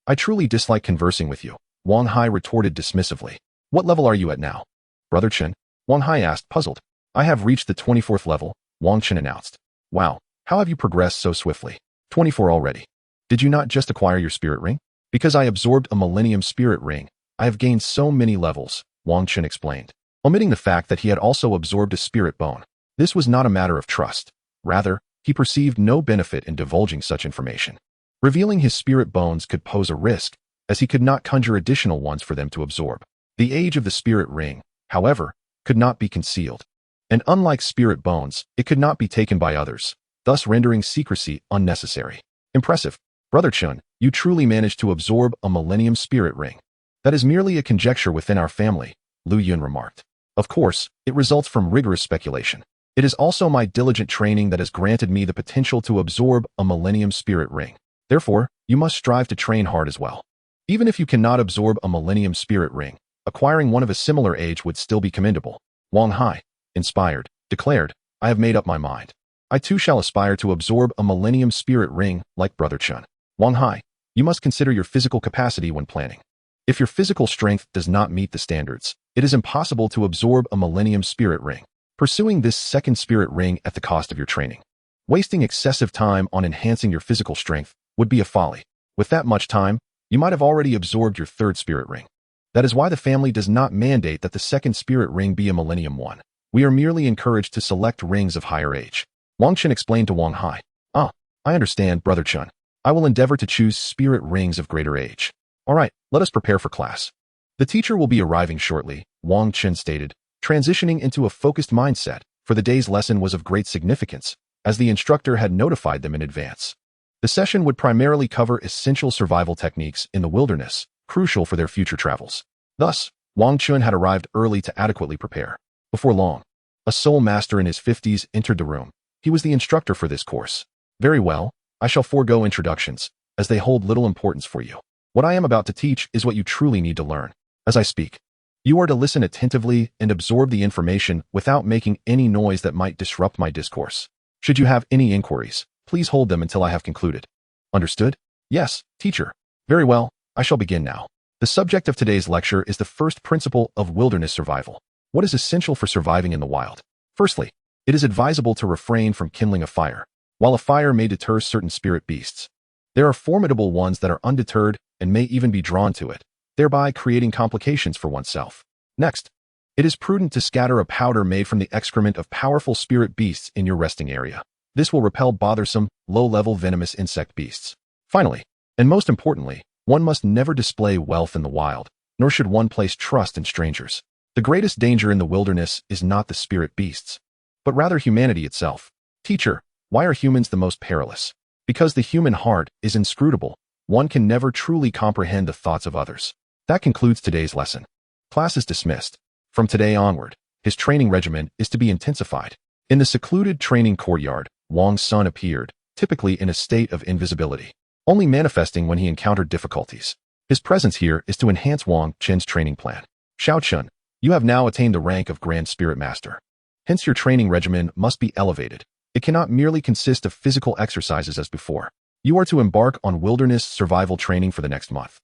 [SPEAKER 1] I truly dislike conversing with you, Wang Hai retorted dismissively. What level are you at now? Brother Chen? Wang Hai asked, puzzled. I have reached the 24th level, Wang Chen announced. Wow, how have you progressed so swiftly? 24 already. Did you not just acquire your spirit ring? Because I absorbed a millennium spirit ring, I have gained so many levels, Wang Chen explained, omitting the fact that he had also absorbed a spirit bone. This was not a matter of trust. Rather, he perceived no benefit in divulging such information. Revealing his spirit bones could pose a risk, as he could not conjure additional ones for them to absorb. The age of the spirit ring, however, could not be concealed. And unlike spirit bones, it could not be taken by others, thus rendering secrecy unnecessary. Impressive. Brother Chen, you truly managed to absorb a millennium spirit ring. That is merely a conjecture within our family, Lu Yun remarked. Of course, it results from rigorous speculation. It is also my diligent training that has granted me the potential to absorb a millennium spirit ring. Therefore, you must strive to train hard as well. Even if you cannot absorb a millennium spirit ring, acquiring one of a similar age would still be commendable. Wang Hai, inspired, declared, I have made up my mind. I too shall aspire to absorb a millennium spirit ring like Brother Chen. Wang Hai, you must consider your physical capacity when planning. If your physical strength does not meet the standards, it is impossible to absorb a millennium spirit ring. Pursuing this second spirit ring at the cost of your training. Wasting excessive time on enhancing your physical strength would be a folly. With that much time, you might have already absorbed your third spirit ring. That is why the family does not mandate that the second spirit ring be a millennium one. We are merely encouraged to select rings of higher age. Wang Chen explained to Wang Hai. I understand, Brother Chen. I will endeavor to choose spirit rings of greater age. All right, let us prepare for class. The teacher will be arriving shortly, Wang Chen stated, transitioning into a focused mindset, for the day's lesson was of great significance, as the instructor had notified them in advance. The session would primarily cover essential survival techniques in the wilderness, crucial for their future travels. Thus, Wang Chen had arrived early to adequately prepare. Before long, a soul master in his 50s entered the room. He was the instructor for this course. Very well, I shall forego introductions, as they hold little importance for you. What I am about to teach is what you truly need to learn. As I speak, you are to listen attentively and absorb the information without making any noise that might disrupt my discourse. Should you have any inquiries, please hold them until I have concluded. Understood? Yes, teacher. Very well, I shall begin now. The subject of today's lecture is the first principle of wilderness survival. What is essential for surviving in the wild? Firstly, it is advisable to refrain from kindling a fire. While a fire may deter certain spirit beasts, there are formidable ones that are undeterred and may even be drawn to it, thereby creating complications for oneself. Next, it is prudent to scatter a powder made from the excrement of powerful spirit beasts in your resting area. This will repel bothersome, low-level venomous insect beasts. Finally, and most importantly, one must never display wealth in the wild, nor should one place trust in strangers. The greatest danger in the wilderness is not the spirit beasts, but rather humanity itself. Teacher, why are humans the most perilous? Because the human heart is inscrutable. One can never truly comprehend the thoughts of others. That concludes today's lesson. Class is dismissed. From today onward, his training regimen is to be intensified. In the secluded training courtyard, Wang's son appeared, typically in a state of invisibility, only manifesting when he encountered difficulties. His presence here is to enhance Wang Chen's training plan. Xiao Chun, you have now attained the rank of Grand Spirit Master. Hence your training regimen must be elevated. It cannot merely consist of physical exercises as before. You are to embark on wilderness survival training for the next month.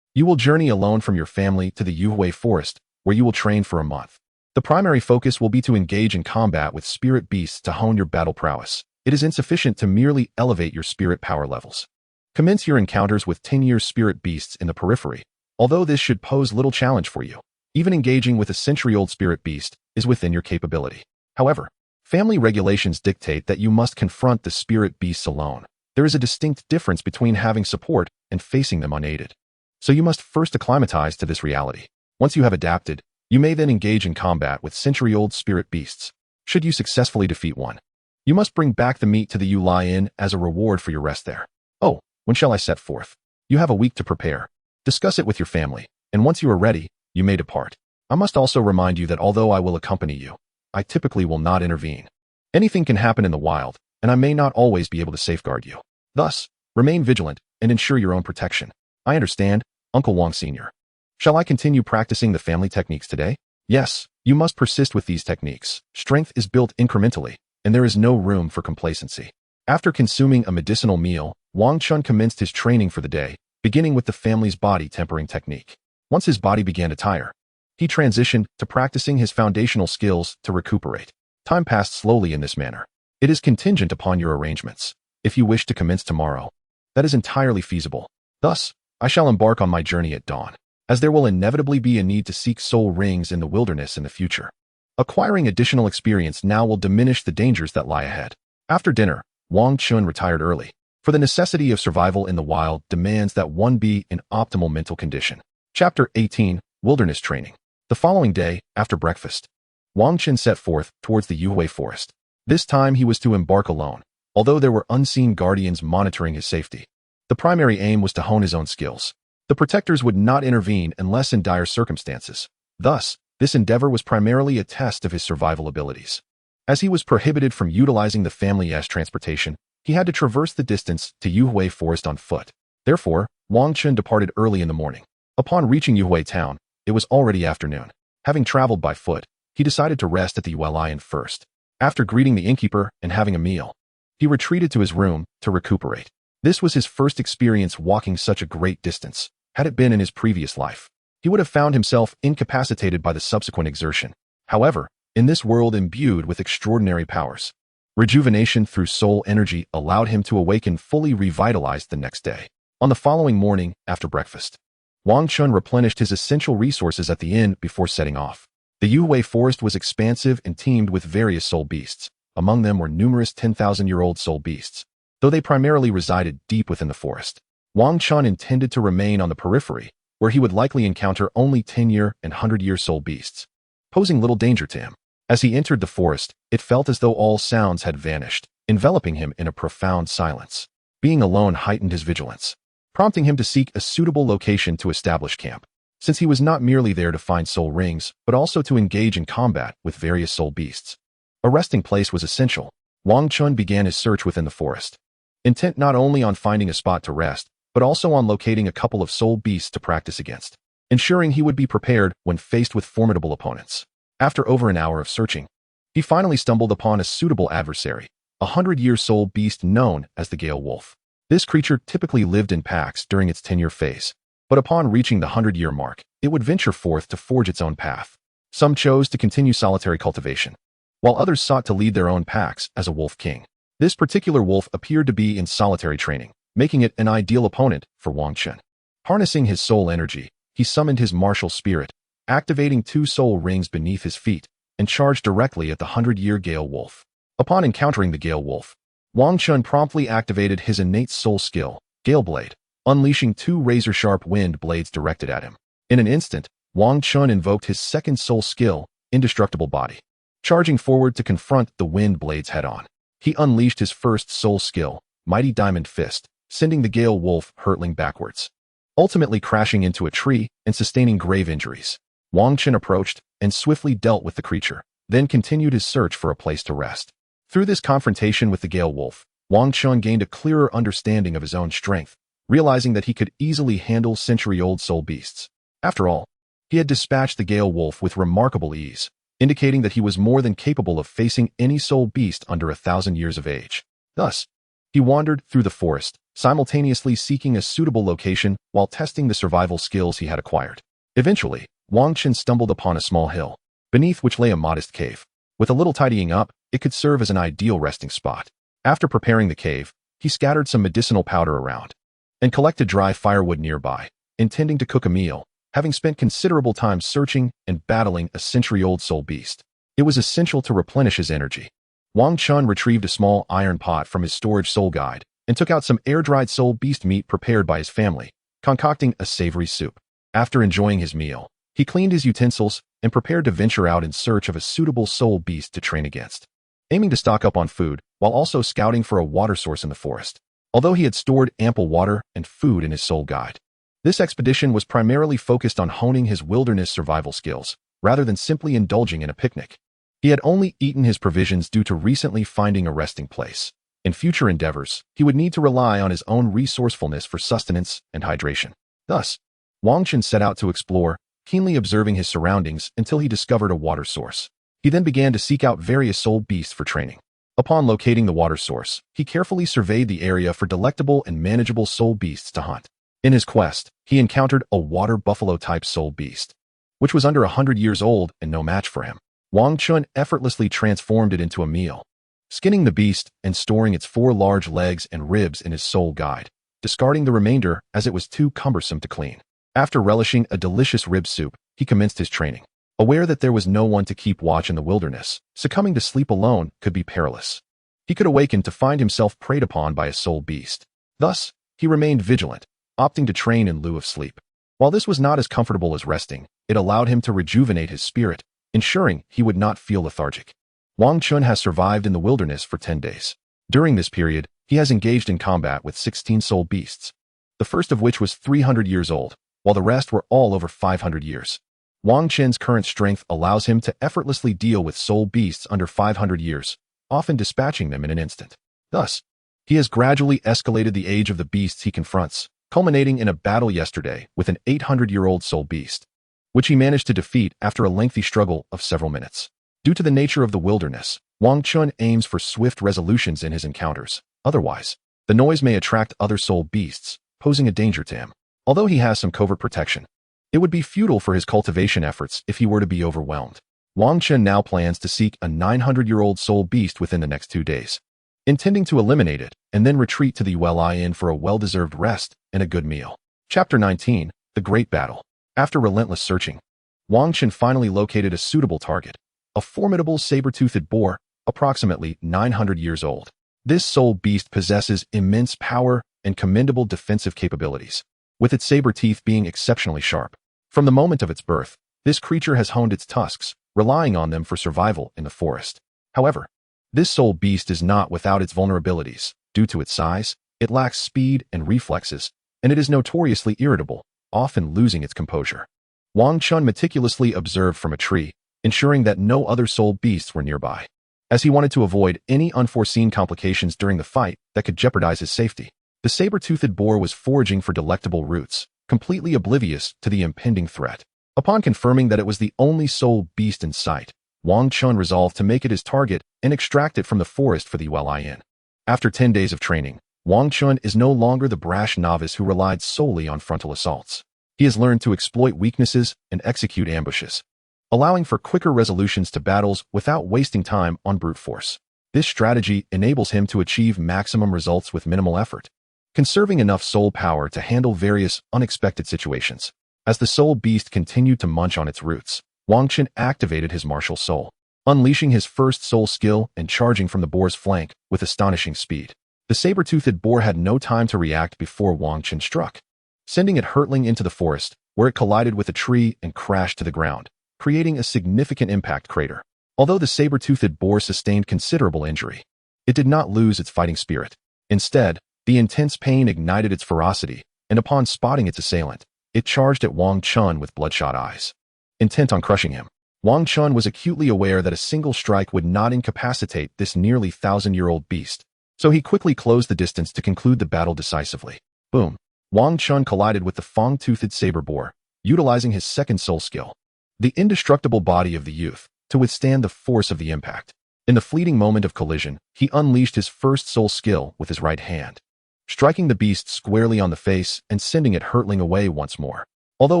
[SPEAKER 1] You will journey alone from your family to the Yuhui Forest, where you will train for a month. The primary focus will be to engage in combat with spirit beasts to hone your battle prowess. It is insufficient to merely elevate your spirit power levels. Commence your encounters with 10-year spirit beasts in the periphery, although this should pose little challenge for you. Even engaging with a century-old spirit beast is within your capability. However, family regulations dictate that you must confront the spirit beasts alone. There is a distinct difference between having support and facing them unaided. So you must first acclimatize to this reality. Once you have adapted, you may then engage in combat with century-old spirit beasts. Should you successfully defeat one, you must bring back the meat to the Yulai Inn as a reward for your rest there. Oh, when shall I set forth? You have a week to prepare. Discuss it with your family, and once you are ready, you may depart. I must also remind you that although I will accompany you, I typically will not intervene. Anything can happen in the wild, and I may not always be able to safeguard you. Thus, remain vigilant and ensure your own protection. I understand, Uncle Wang Sr. Shall I continue practicing the family techniques today? Yes, you must persist with these techniques. Strength is built incrementally, and there is no room for complacency. After consuming a medicinal meal, Wang Chun commenced his training for the day, beginning with the family's body tempering technique. Once his body began to tire, he transitioned to practicing his foundational skills to recuperate. Time passed slowly in this manner. It is contingent upon your arrangements. If you wish to commence tomorrow, that is entirely feasible. Thus, I shall embark on my journey at dawn, as there will inevitably be a need to seek soul rings in the wilderness in the future. Acquiring additional experience now will diminish the dangers that lie ahead. After dinner, Wang Chun retired early, for the necessity of survival in the wild demands that one be in optimal mental condition. Chapter 18, Wilderness Training. The following day, after breakfast, Wang Chun set forth towards the Yuhui Forest. This time he was to embark alone, although there were unseen guardians monitoring his safety. The primary aim was to hone his own skills. The protectors would not intervene unless in dire circumstances. Thus, this endeavor was primarily a test of his survival abilities. As he was prohibited from utilizing the family's transportation, he had to traverse the distance to Yuhui Forest on foot. Therefore, Wang Chun departed early in the morning. Upon reaching Yuhui town, it was already afternoon. Having traveled by foot, he decided to rest at the Yuelai Inn first. After greeting the innkeeper and having a meal, he retreated to his room to recuperate. This was his first experience walking such a great distance. Had it been in his previous life, he would have found himself incapacitated by the subsequent exertion. However, in this world imbued with extraordinary powers, rejuvenation through soul energy allowed him to awaken fully revitalized the next day. On the following morning, after breakfast, Wang Chun replenished his essential resources at the inn before setting off. The Yuhui Forest was expansive and teemed with various soul beasts. Among them were numerous 10,000-year-old soul beasts. Though they primarily resided deep within the forest, Wang Chun intended to remain on the periphery, where he would likely encounter only 10-year and 100-year soul beasts, posing little danger to him. As he entered the forest, it felt as though all sounds had vanished, enveloping him in a profound silence. Being alone heightened his vigilance, prompting him to seek a suitable location to establish camp. Since he was not merely there to find soul rings, but also to engage in combat with various soul beasts, a resting place was essential. Wang Chun began his search within the forest, intent not only on finding a spot to rest, but also on locating a couple of soul beasts to practice against, ensuring he would be prepared when faced with formidable opponents. After over an hour of searching, he finally stumbled upon a suitable adversary, a 100-year soul beast known as the Gale Wolf. This creature typically lived in packs during its 10-year phase, but upon reaching the 100-year mark, it would venture forth to forge its own path. Some chose to continue solitary cultivation, while others sought to lead their own packs as a wolf king. This particular wolf appeared to be in solitary training, making it an ideal opponent for Wang Chun. Harnessing his soul energy, he summoned his martial spirit, activating 2 soul rings beneath his feet, and charged directly at the 100-year Gale Wolf. Upon encountering the Gale Wolf, Wang Chun promptly activated his innate soul skill, Gale Blade, unleashing 2 razor-sharp wind blades directed at him. In an instant, Wang Chun invoked his second soul skill, Indestructible Body, charging forward to confront the wind blades head-on. He unleashed his first soul skill, Mighty Diamond Fist, sending the Gale Wolf hurtling backwards, ultimately crashing into a tree and sustaining grave injuries. Wang Chun approached and swiftly dealt with the creature, then continued his search for a place to rest. Through this confrontation with the Gale Wolf, Wang Chun gained a clearer understanding of his own strength, realizing that he could easily handle century-old soul beasts. After all, he had dispatched the Gale Wolf with remarkable ease. indicating that he was more than capable of facing any soul beast under 1,000 years of age. Thus, he wandered through the forest, simultaneously seeking a suitable location while testing the survival skills he had acquired. Eventually, Wang Qin stumbled upon a small hill, beneath which lay a modest cave. With a little tidying up, it could serve as an ideal resting spot. After preparing the cave, he scattered some medicinal powder around and collected dry firewood nearby, intending to cook a meal, having spent considerable time searching and battling a century-old soul beast. It was essential to replenish his energy. Wang Chun retrieved a small iron pot from his storage soul guide and took out some air-dried soul beast meat prepared by his family, concocting a savory soup. After enjoying his meal, he cleaned his utensils and prepared to venture out in search of a suitable soul beast to train against, aiming to stock up on food while also scouting for a water source in the forest. Although he had stored ample water and food in his soul guide, this expedition was primarily focused on honing his wilderness survival skills, rather than simply indulging in a picnic. He had only eaten his provisions due to recently finding a resting place. In future endeavors, he would need to rely on his own resourcefulness for sustenance and hydration. Thus, Wang Qin set out to explore, keenly observing his surroundings until he discovered a water source. He then began to seek out various soul beasts for training. Upon locating the water source, he carefully surveyed the area for delectable and manageable soul beasts to hunt. In his quest, he encountered a water buffalo-type soul beast, which was under 100 years old and no match for him. Wang Chun effortlessly transformed it into a meal, skinning the beast and storing its 4 large legs and ribs in his soul guide, discarding the remainder as it was too cumbersome to clean. After relishing a delicious rib soup, he commenced his training. Aware that there was no one to keep watch in the wilderness, succumbing to sleep alone could be perilous. He could awaken to find himself preyed upon by a soul beast. Thus, he remained vigilant, opting to train in lieu of sleep. While this was not as comfortable as resting, it allowed him to rejuvenate his spirit, ensuring he would not feel lethargic. Wang Chun has survived in the wilderness for 10 days. During this period, he has engaged in combat with 16 soul beasts, the first of which was 300 years old, while the rest were all over 500 years. Wang Chen's current strength allows him to effortlessly deal with soul beasts under 500 years, often dispatching them in an instant. Thus, he has gradually escalated the age of the beasts he confronts, culminating in a battle yesterday with an 800-year-old soul beast, which he managed to defeat after a lengthy struggle of several minutes. Due to the nature of the wilderness, Wang Chun aims for swift resolutions in his encounters. Otherwise, the noise may attract other soul beasts, posing a danger to him. Although he has some covert protection, it would be futile for his cultivation efforts if he were to be overwhelmed. Wang Chun now plans to seek a 900-year-old soul beast within the next 2 days, intending to eliminate it and then retreat to the Douluo Inn for a well-deserved rest and a good meal. Chapter 19, The Great Battle. After relentless searching, Wang Chun finally located a suitable target, a formidable saber-toothed boar, approximately 900 years old. This soul beast possesses immense power and commendable defensive capabilities, with its saber teeth being exceptionally sharp. From the moment of its birth, this creature has honed its tusks, relying on them for survival in the forest. However, this soul beast is not without its vulnerabilities. Due to its size, it lacks speed and reflexes, and it is notoriously irritable, often losing its composure. Wang Chun meticulously observed from a tree, ensuring that no other soul beasts were nearby, as he wanted to avoid any unforeseen complications during the fight that could jeopardize his safety. The saber-toothed boar was foraging for delectable roots, completely oblivious to the impending threat. Upon confirming that it was the only soul beast in sight, Wang Chun resolved to make it his target and extract it from the forest for the Douluo Inn. After 10 days of training, Wang Chun is no longer the brash novice who relied solely on frontal assaults. He has learned to exploit weaknesses and execute ambushes, allowing for quicker resolutions to battles without wasting time on brute force. This strategy enables him to achieve maximum results with minimal effort, conserving enough soul power to handle various unexpected situations. As the soul beast continued to munch on its roots, Wang Chun activated his martial soul, unleashing his first soul skill and charging from the boar's flank with astonishing speed. The saber-toothed boar had no time to react before Wang Chun struck, sending it hurtling into the forest, where it collided with a tree and crashed to the ground, creating a significant impact crater. Although the saber-toothed boar sustained considerable injury, it did not lose its fighting spirit. Instead, the intense pain ignited its ferocity, and upon spotting its assailant, it charged at Wang Chun with bloodshot eyes, intent on crushing him. Wang Chun was acutely aware that a single strike would not incapacitate this nearly 1,000-year-old beast, so he quickly closed the distance to conclude the battle decisively. Boom! Wang Chun collided with the fang-toothed saber boar, utilizing his second soul skill. The indestructible body of the youth, to withstand the force of the impact. In the fleeting moment of collision, he unleashed his first soul skill with his right hand, striking the beast squarely on the face and sending it hurtling away once more. Although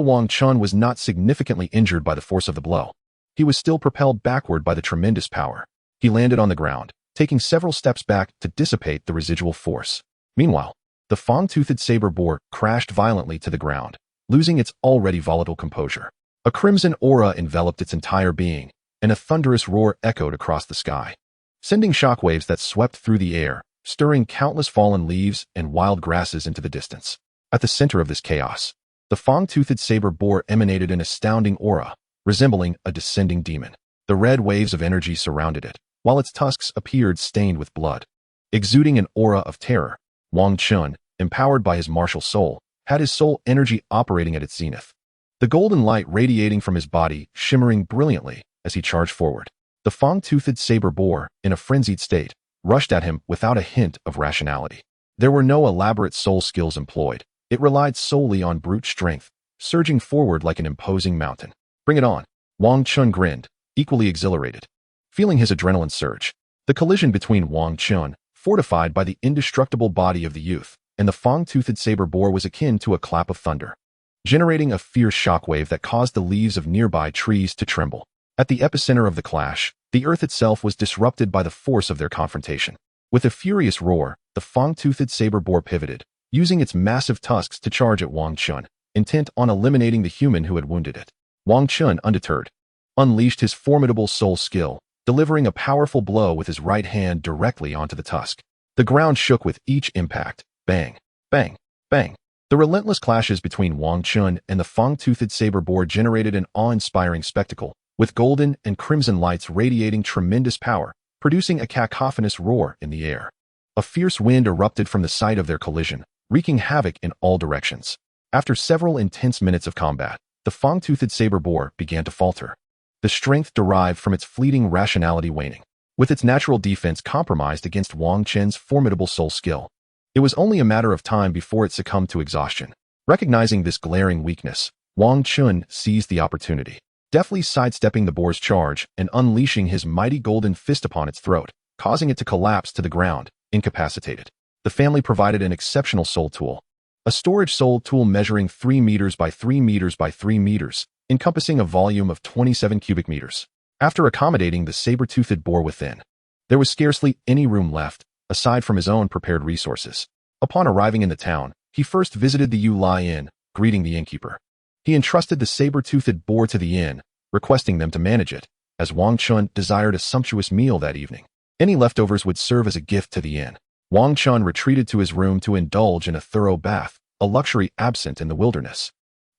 [SPEAKER 1] Wang Chun was not significantly injured by the force of the blow, he was still propelled backward by the tremendous power. He landed on the ground, taking several steps back to dissipate the residual force. Meanwhile, the fang-toothed saber boar crashed violently to the ground, losing its already volatile composure. A crimson aura enveloped its entire being, and a thunderous roar echoed across the sky, sending shockwaves that swept through the air, stirring countless fallen leaves and wild grasses into the distance. At the center of this chaos, the fang-toothed saber boar emanated an astounding aura, resembling a descending demon. The red waves of energy surrounded it, while its tusks appeared stained with blood. Exuding an aura of terror, Wang Chun, empowered by his martial soul, had his soul energy operating at its zenith. The golden light radiating from his body shimmering brilliantly as he charged forward. The fang-toothed saber boar, in a frenzied state, rushed at him without a hint of rationality. There were no elaborate soul skills employed. It relied solely on brute strength, surging forward like an imposing mountain. Bring it on. Wang Chun grinned, equally exhilarated. Feeling his adrenaline surge, the collision between Wang Chun, fortified by the indestructible body of the youth, and the fang-toothed saber boar was akin to a clap of thunder, generating a fierce shockwave that caused the leaves of nearby trees to tremble. At the epicenter of the clash, the earth itself was disrupted by the force of their confrontation. With a furious roar, the fang-toothed saber boar pivoted, using its massive tusks to charge at Wang Chun, intent on eliminating the human who had wounded it. Wang Chun, undeterred, unleashed his formidable soul skill, delivering a powerful blow with his right hand directly onto the tusk. The ground shook with each impact. Bang, bang, bang. The relentless clashes between Wang Chun and the fang-toothed saber boar generated an awe-inspiring spectacle, with golden and crimson lights radiating tremendous power, producing a cacophonous roar in the air. A fierce wind erupted from the site of their collision, wreaking havoc in all directions. After several intense minutes of combat, the fang-toothed saber boar began to falter, the strength derived from its fleeting rationality waning. With its natural defense compromised against Wang Chun's formidable soul skill, it was only a matter of time before it succumbed to exhaustion. Recognizing this glaring weakness, Wang Chun seized the opportunity, deftly sidestepping the boar's charge and unleashing his mighty golden fist upon its throat, causing it to collapse to the ground, incapacitated. The family provided an exceptional soul tool, a storage soul tool measuring 3 meters by 3 meters by 3 meters, encompassing a volume of 27 cubic meters. After accommodating the saber-toothed boar within, there was scarcely any room left, aside from his own prepared resources. Upon arriving in the town, he first visited the Yulai Inn, greeting the innkeeper. He entrusted the saber-toothed boar to the inn, requesting them to manage it, as Wang Chun desired a sumptuous meal that evening. Any leftovers would serve as a gift to the inn. Wang Chun retreated to his room to indulge in a thorough bath, a luxury absent in the wilderness.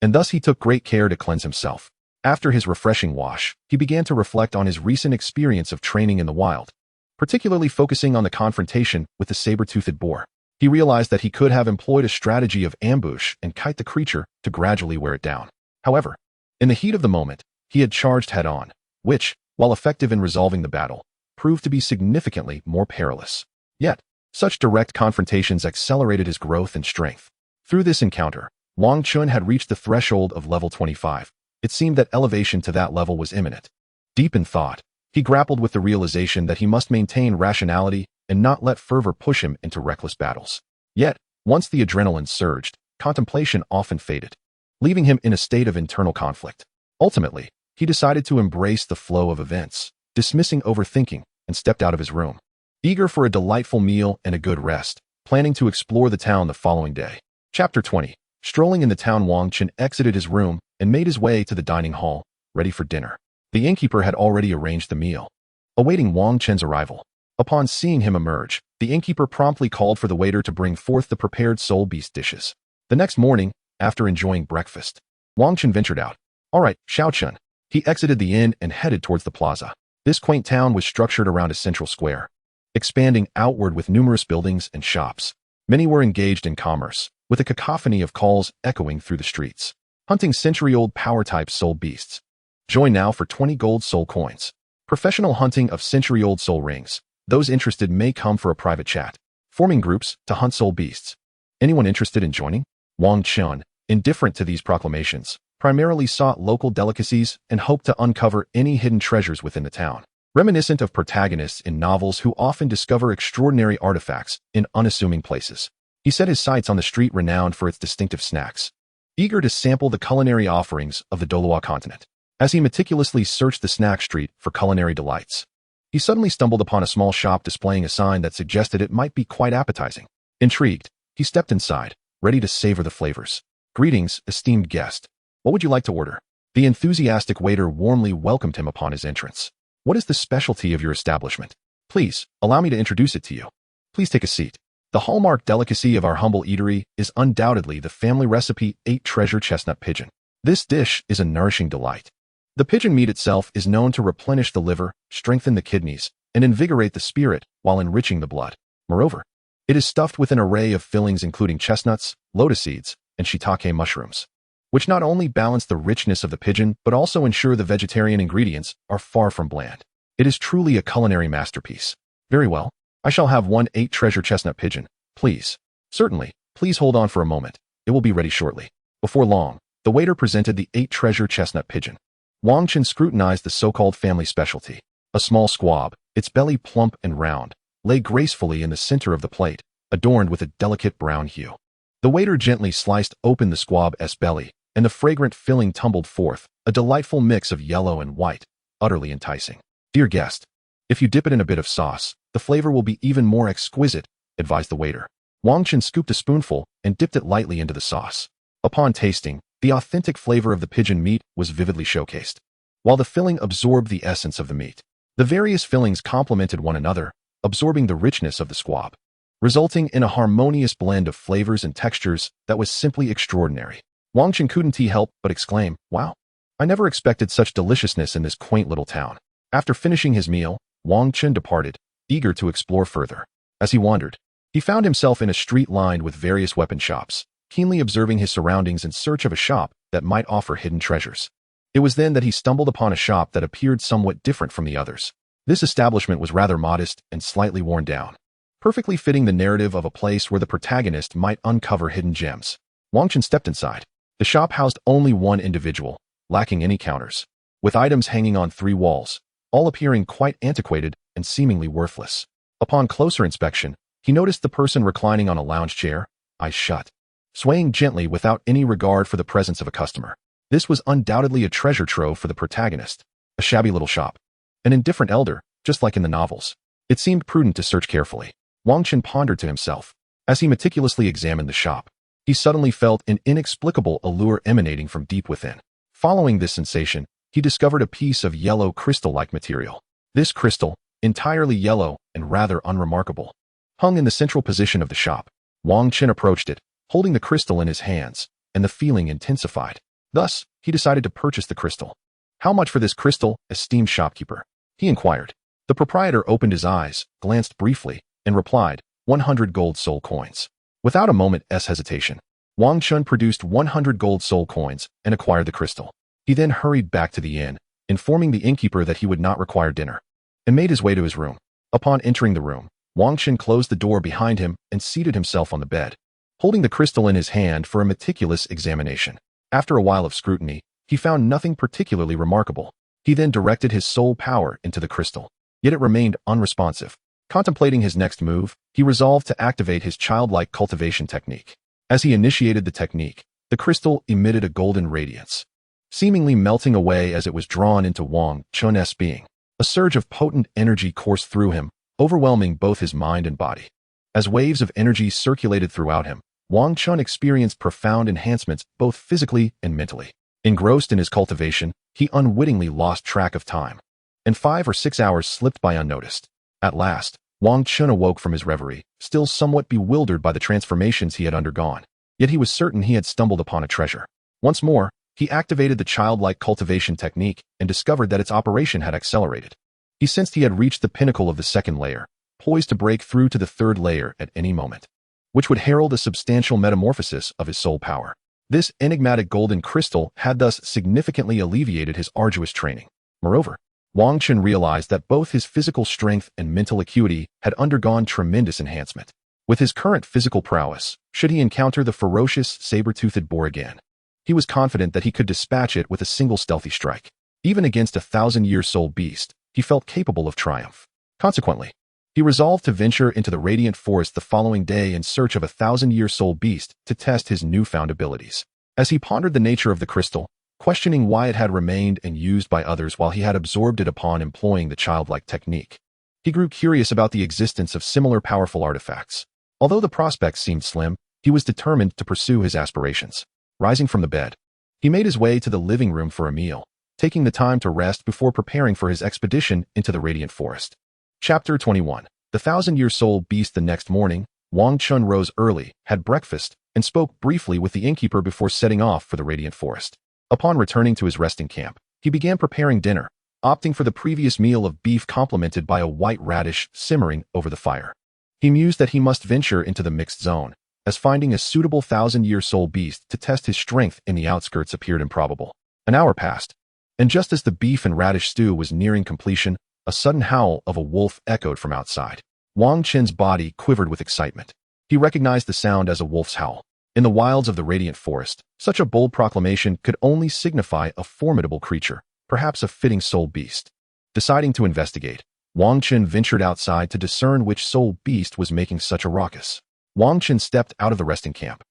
[SPEAKER 1] And thus he took great care to cleanse himself. After his refreshing wash, he began to reflect on his recent experience of training in the wild, particularly focusing on the confrontation with the saber-toothed boar. He realized that he could have employed a strategy of ambush and kite the creature to gradually wear it down. However, in the heat of the moment, he had charged head-on, which, while effective in resolving the battle, proved to be significantly more perilous. Yet, such direct confrontations accelerated his growth and strength. Through this encounter, Wang Chun had reached the threshold of level 25. It seemed that elevation to that level was imminent. Deep in thought, he grappled with the realization that he must maintain rationality and not let fervor push him into reckless battles. Yet, once the adrenaline surged, contemplation often faded, leaving him in a state of internal conflict. Ultimately, he decided to embrace the flow of events, dismissing overthinking, and stepped out of his room, eager for a delightful meal and a good rest, planning to explore the town the following day. Chapter 20. Strolling in the town, Wang Chun exited his room and made his way to the dining hall, ready for dinner. The innkeeper had already arranged the meal, awaiting Wang Chun's arrival. Upon seeing him emerge, the innkeeper promptly called for the waiter to bring forth the prepared soul beast dishes. The next morning, after enjoying breakfast, Wang Chun ventured out. All right, Xiao Chun. He exited the inn and headed towards the plaza. This quaint town was structured around a central square, expanding outward with numerous buildings and shops. Many were engaged in commerce, with a cacophony of calls echoing through the streets. Hunting century-old power-type soul beasts. Join now for 20 gold soul coins. Professional hunting of century-old soul rings. Those interested may come for a private chat. Forming groups to hunt soul beasts. Anyone interested in joining? Wang Chun, indifferent to these proclamations, primarily sought local delicacies and hoped to uncover any hidden treasures within the town. Reminiscent of protagonists in novels who often discover extraordinary artifacts in unassuming places. He set his sights on the street renowned for its distinctive snacks, eager to sample the culinary offerings of the Douluo Continent. As he meticulously searched the snack street for culinary delights, he suddenly stumbled upon a small shop displaying a sign that suggested it might be quite appetizing. Intrigued, he stepped inside, ready to savor the flavors. "Greetings, esteemed guest. What would you like to order?" The enthusiastic waiter warmly welcomed him upon his entrance. "What is the specialty of your establishment? Please, allow me to introduce it to you. Please take a seat." The hallmark delicacy of our humble eatery is undoubtedly the family recipe 8 treasure chestnut pigeon. This dish is a nourishing delight. The pigeon meat itself is known to replenish the liver, strengthen the kidneys, and invigorate the spirit while enriching the blood. Moreover, it is stuffed with an array of fillings including chestnuts, lotus seeds, and shiitake mushrooms, which not only balance the richness of the pigeon but also ensure the vegetarian ingredients are far from bland. It is truly a culinary masterpiece. "Very well. I shall have 8 treasure chestnut pigeon, please." "Certainly. Please hold on for a moment. It will be ready shortly." Before long, the waiter presented the 8 treasure chestnut pigeon. Wang Chen scrutinized the so-called family specialty. A small squab, its belly plump and round, lay gracefully in the center of the plate, adorned with a delicate brown hue. The waiter gently sliced open the squab's belly, and the fragrant filling tumbled forth, a delightful mix of yellow and white, utterly enticing. "Dear guest, if you dip it in a bit of sauce, the flavor will be even more exquisite," advised the waiter. Wang Chen scooped a spoonful and dipped it lightly into the sauce. Upon tasting, the authentic flavor of the pigeon meat was vividly showcased. While the filling absorbed the essence of the meat, the various fillings complemented one another, absorbing the richness of the squab, resulting in a harmonious blend of flavors and textures that was simply extraordinary. Wang Chen couldn't help but exclaim, "Wow! I never expected such deliciousness in this quaint little town." After finishing his meal, Wang Chen departed, eager to explore further. As he wandered, he found himself in a street lined with various weapon shops, keenly observing his surroundings in search of a shop that might offer hidden treasures. It was then that he stumbled upon a shop that appeared somewhat different from the others. This establishment was rather modest and slightly worn down, perfectly fitting the narrative of a place where the protagonist might uncover hidden gems. Wang Chen stepped inside. The shop housed only one individual, lacking any counters, with items hanging on 3 walls, all appearing quite antiquated and seemingly worthless. Upon closer inspection, he noticed the person reclining on a lounge chair, eyes shut, swaying gently without any regard for the presence of a customer. This was undoubtedly a treasure trove for the protagonist. A shabby little shop. An indifferent elder, just like in the novels. It seemed prudent to search carefully. Wang Chen pondered to himself. As he meticulously examined the shop, he suddenly felt an inexplicable allure emanating from deep within. Following this sensation, he discovered a piece of yellow crystal-like material. This crystal, entirely yellow and rather unremarkable, hung in the central position of the shop. Wang Chen approached it, holding the crystal in his hands, and the feeling intensified. Thus, he decided to purchase the crystal. "How much for this crystal, esteemed shopkeeper?" he inquired. The proprietor opened his eyes, glanced briefly, and replied, 100 gold soul coins. Without a moment's hesitation, Wang Chen produced 100 gold soul coins and acquired the crystal. He then hurried back to the inn, informing the innkeeper that he would not require dinner, and made his way to his room. Upon entering the room, Wang Chen closed the door behind him and seated himself on the bed, holding the crystal in his hand for a meticulous examination. After a while of scrutiny, he found nothing particularly remarkable. He then directed his soul power into the crystal, yet it remained unresponsive. Contemplating his next move, he resolved to activate his childlike cultivation technique. As he initiated the technique, the crystal emitted a golden radiance, seemingly melting away as it was drawn into Wang Chen's being. A surge of potent energy coursed through him, overwhelming both his mind and body. As waves of energy circulated throughout him, Wang Chen experienced profound enhancements both physically and mentally. Engrossed in his cultivation, he unwittingly lost track of time, and 5 or 6 hours slipped by unnoticed. At last, Wang Chen awoke from his reverie, still somewhat bewildered by the transformations he had undergone. Yet he was certain he had stumbled upon a treasure. Once more, he activated the childlike cultivation technique and discovered that its operation had accelerated. He sensed he had reached the pinnacle of the 2nd layer, poised to break through to the 3rd layer at any moment, which would herald a substantial metamorphosis of his soul power. This enigmatic golden crystal had thus significantly alleviated his arduous training. Moreover, Wang Chen realized that both his physical strength and mental acuity had undergone tremendous enhancement. With his current physical prowess, should he encounter the ferocious saber-toothed boar again, He was confident that he could dispatch it with a single stealthy strike. Even against a 1,000-year-soul beast, he felt capable of triumph. Consequently, he resolved to venture into the Radiant Forest the following day in search of a 1,000-year-soul beast to test his newfound abilities. As he pondered the nature of the crystal, questioning why it had remained and used by others while he had absorbed it upon employing the childlike technique, he grew curious about the existence of similar powerful artifacts. Although the prospects seemed slim, he was determined to pursue his aspirations. Rising from the bed, he made his way to the living room for a meal, taking the time to rest before preparing for his expedition into the Radiant Forest. Chapter 21. The 1,000-year-soul beast. The next morning, Wang Chun rose early, had breakfast, and spoke briefly with the innkeeper before setting off for the Radiant Forest. Upon returning to his resting camp, he began preparing dinner, opting for the previous meal of beef complemented by a white radish simmering over the fire. He mused that he must venture into the mixed zone, as finding a suitable 1,000-year-soul beast to test his strength in the outskirts appeared improbable. An hour passed, and just as the beef and radish stew was nearing completion, a sudden howl of a wolf echoed from outside. Wang Chen's body quivered with excitement. He recognized the sound as a wolf's howl. In the wilds of the Radiant Forest, such a bold proclamation could only signify a formidable creature, perhaps a fitting soul beast. Deciding to investigate, Wang Chen ventured outside to discern which soul beast was making such a ruckus. Wang Chen stepped out of the resting camp,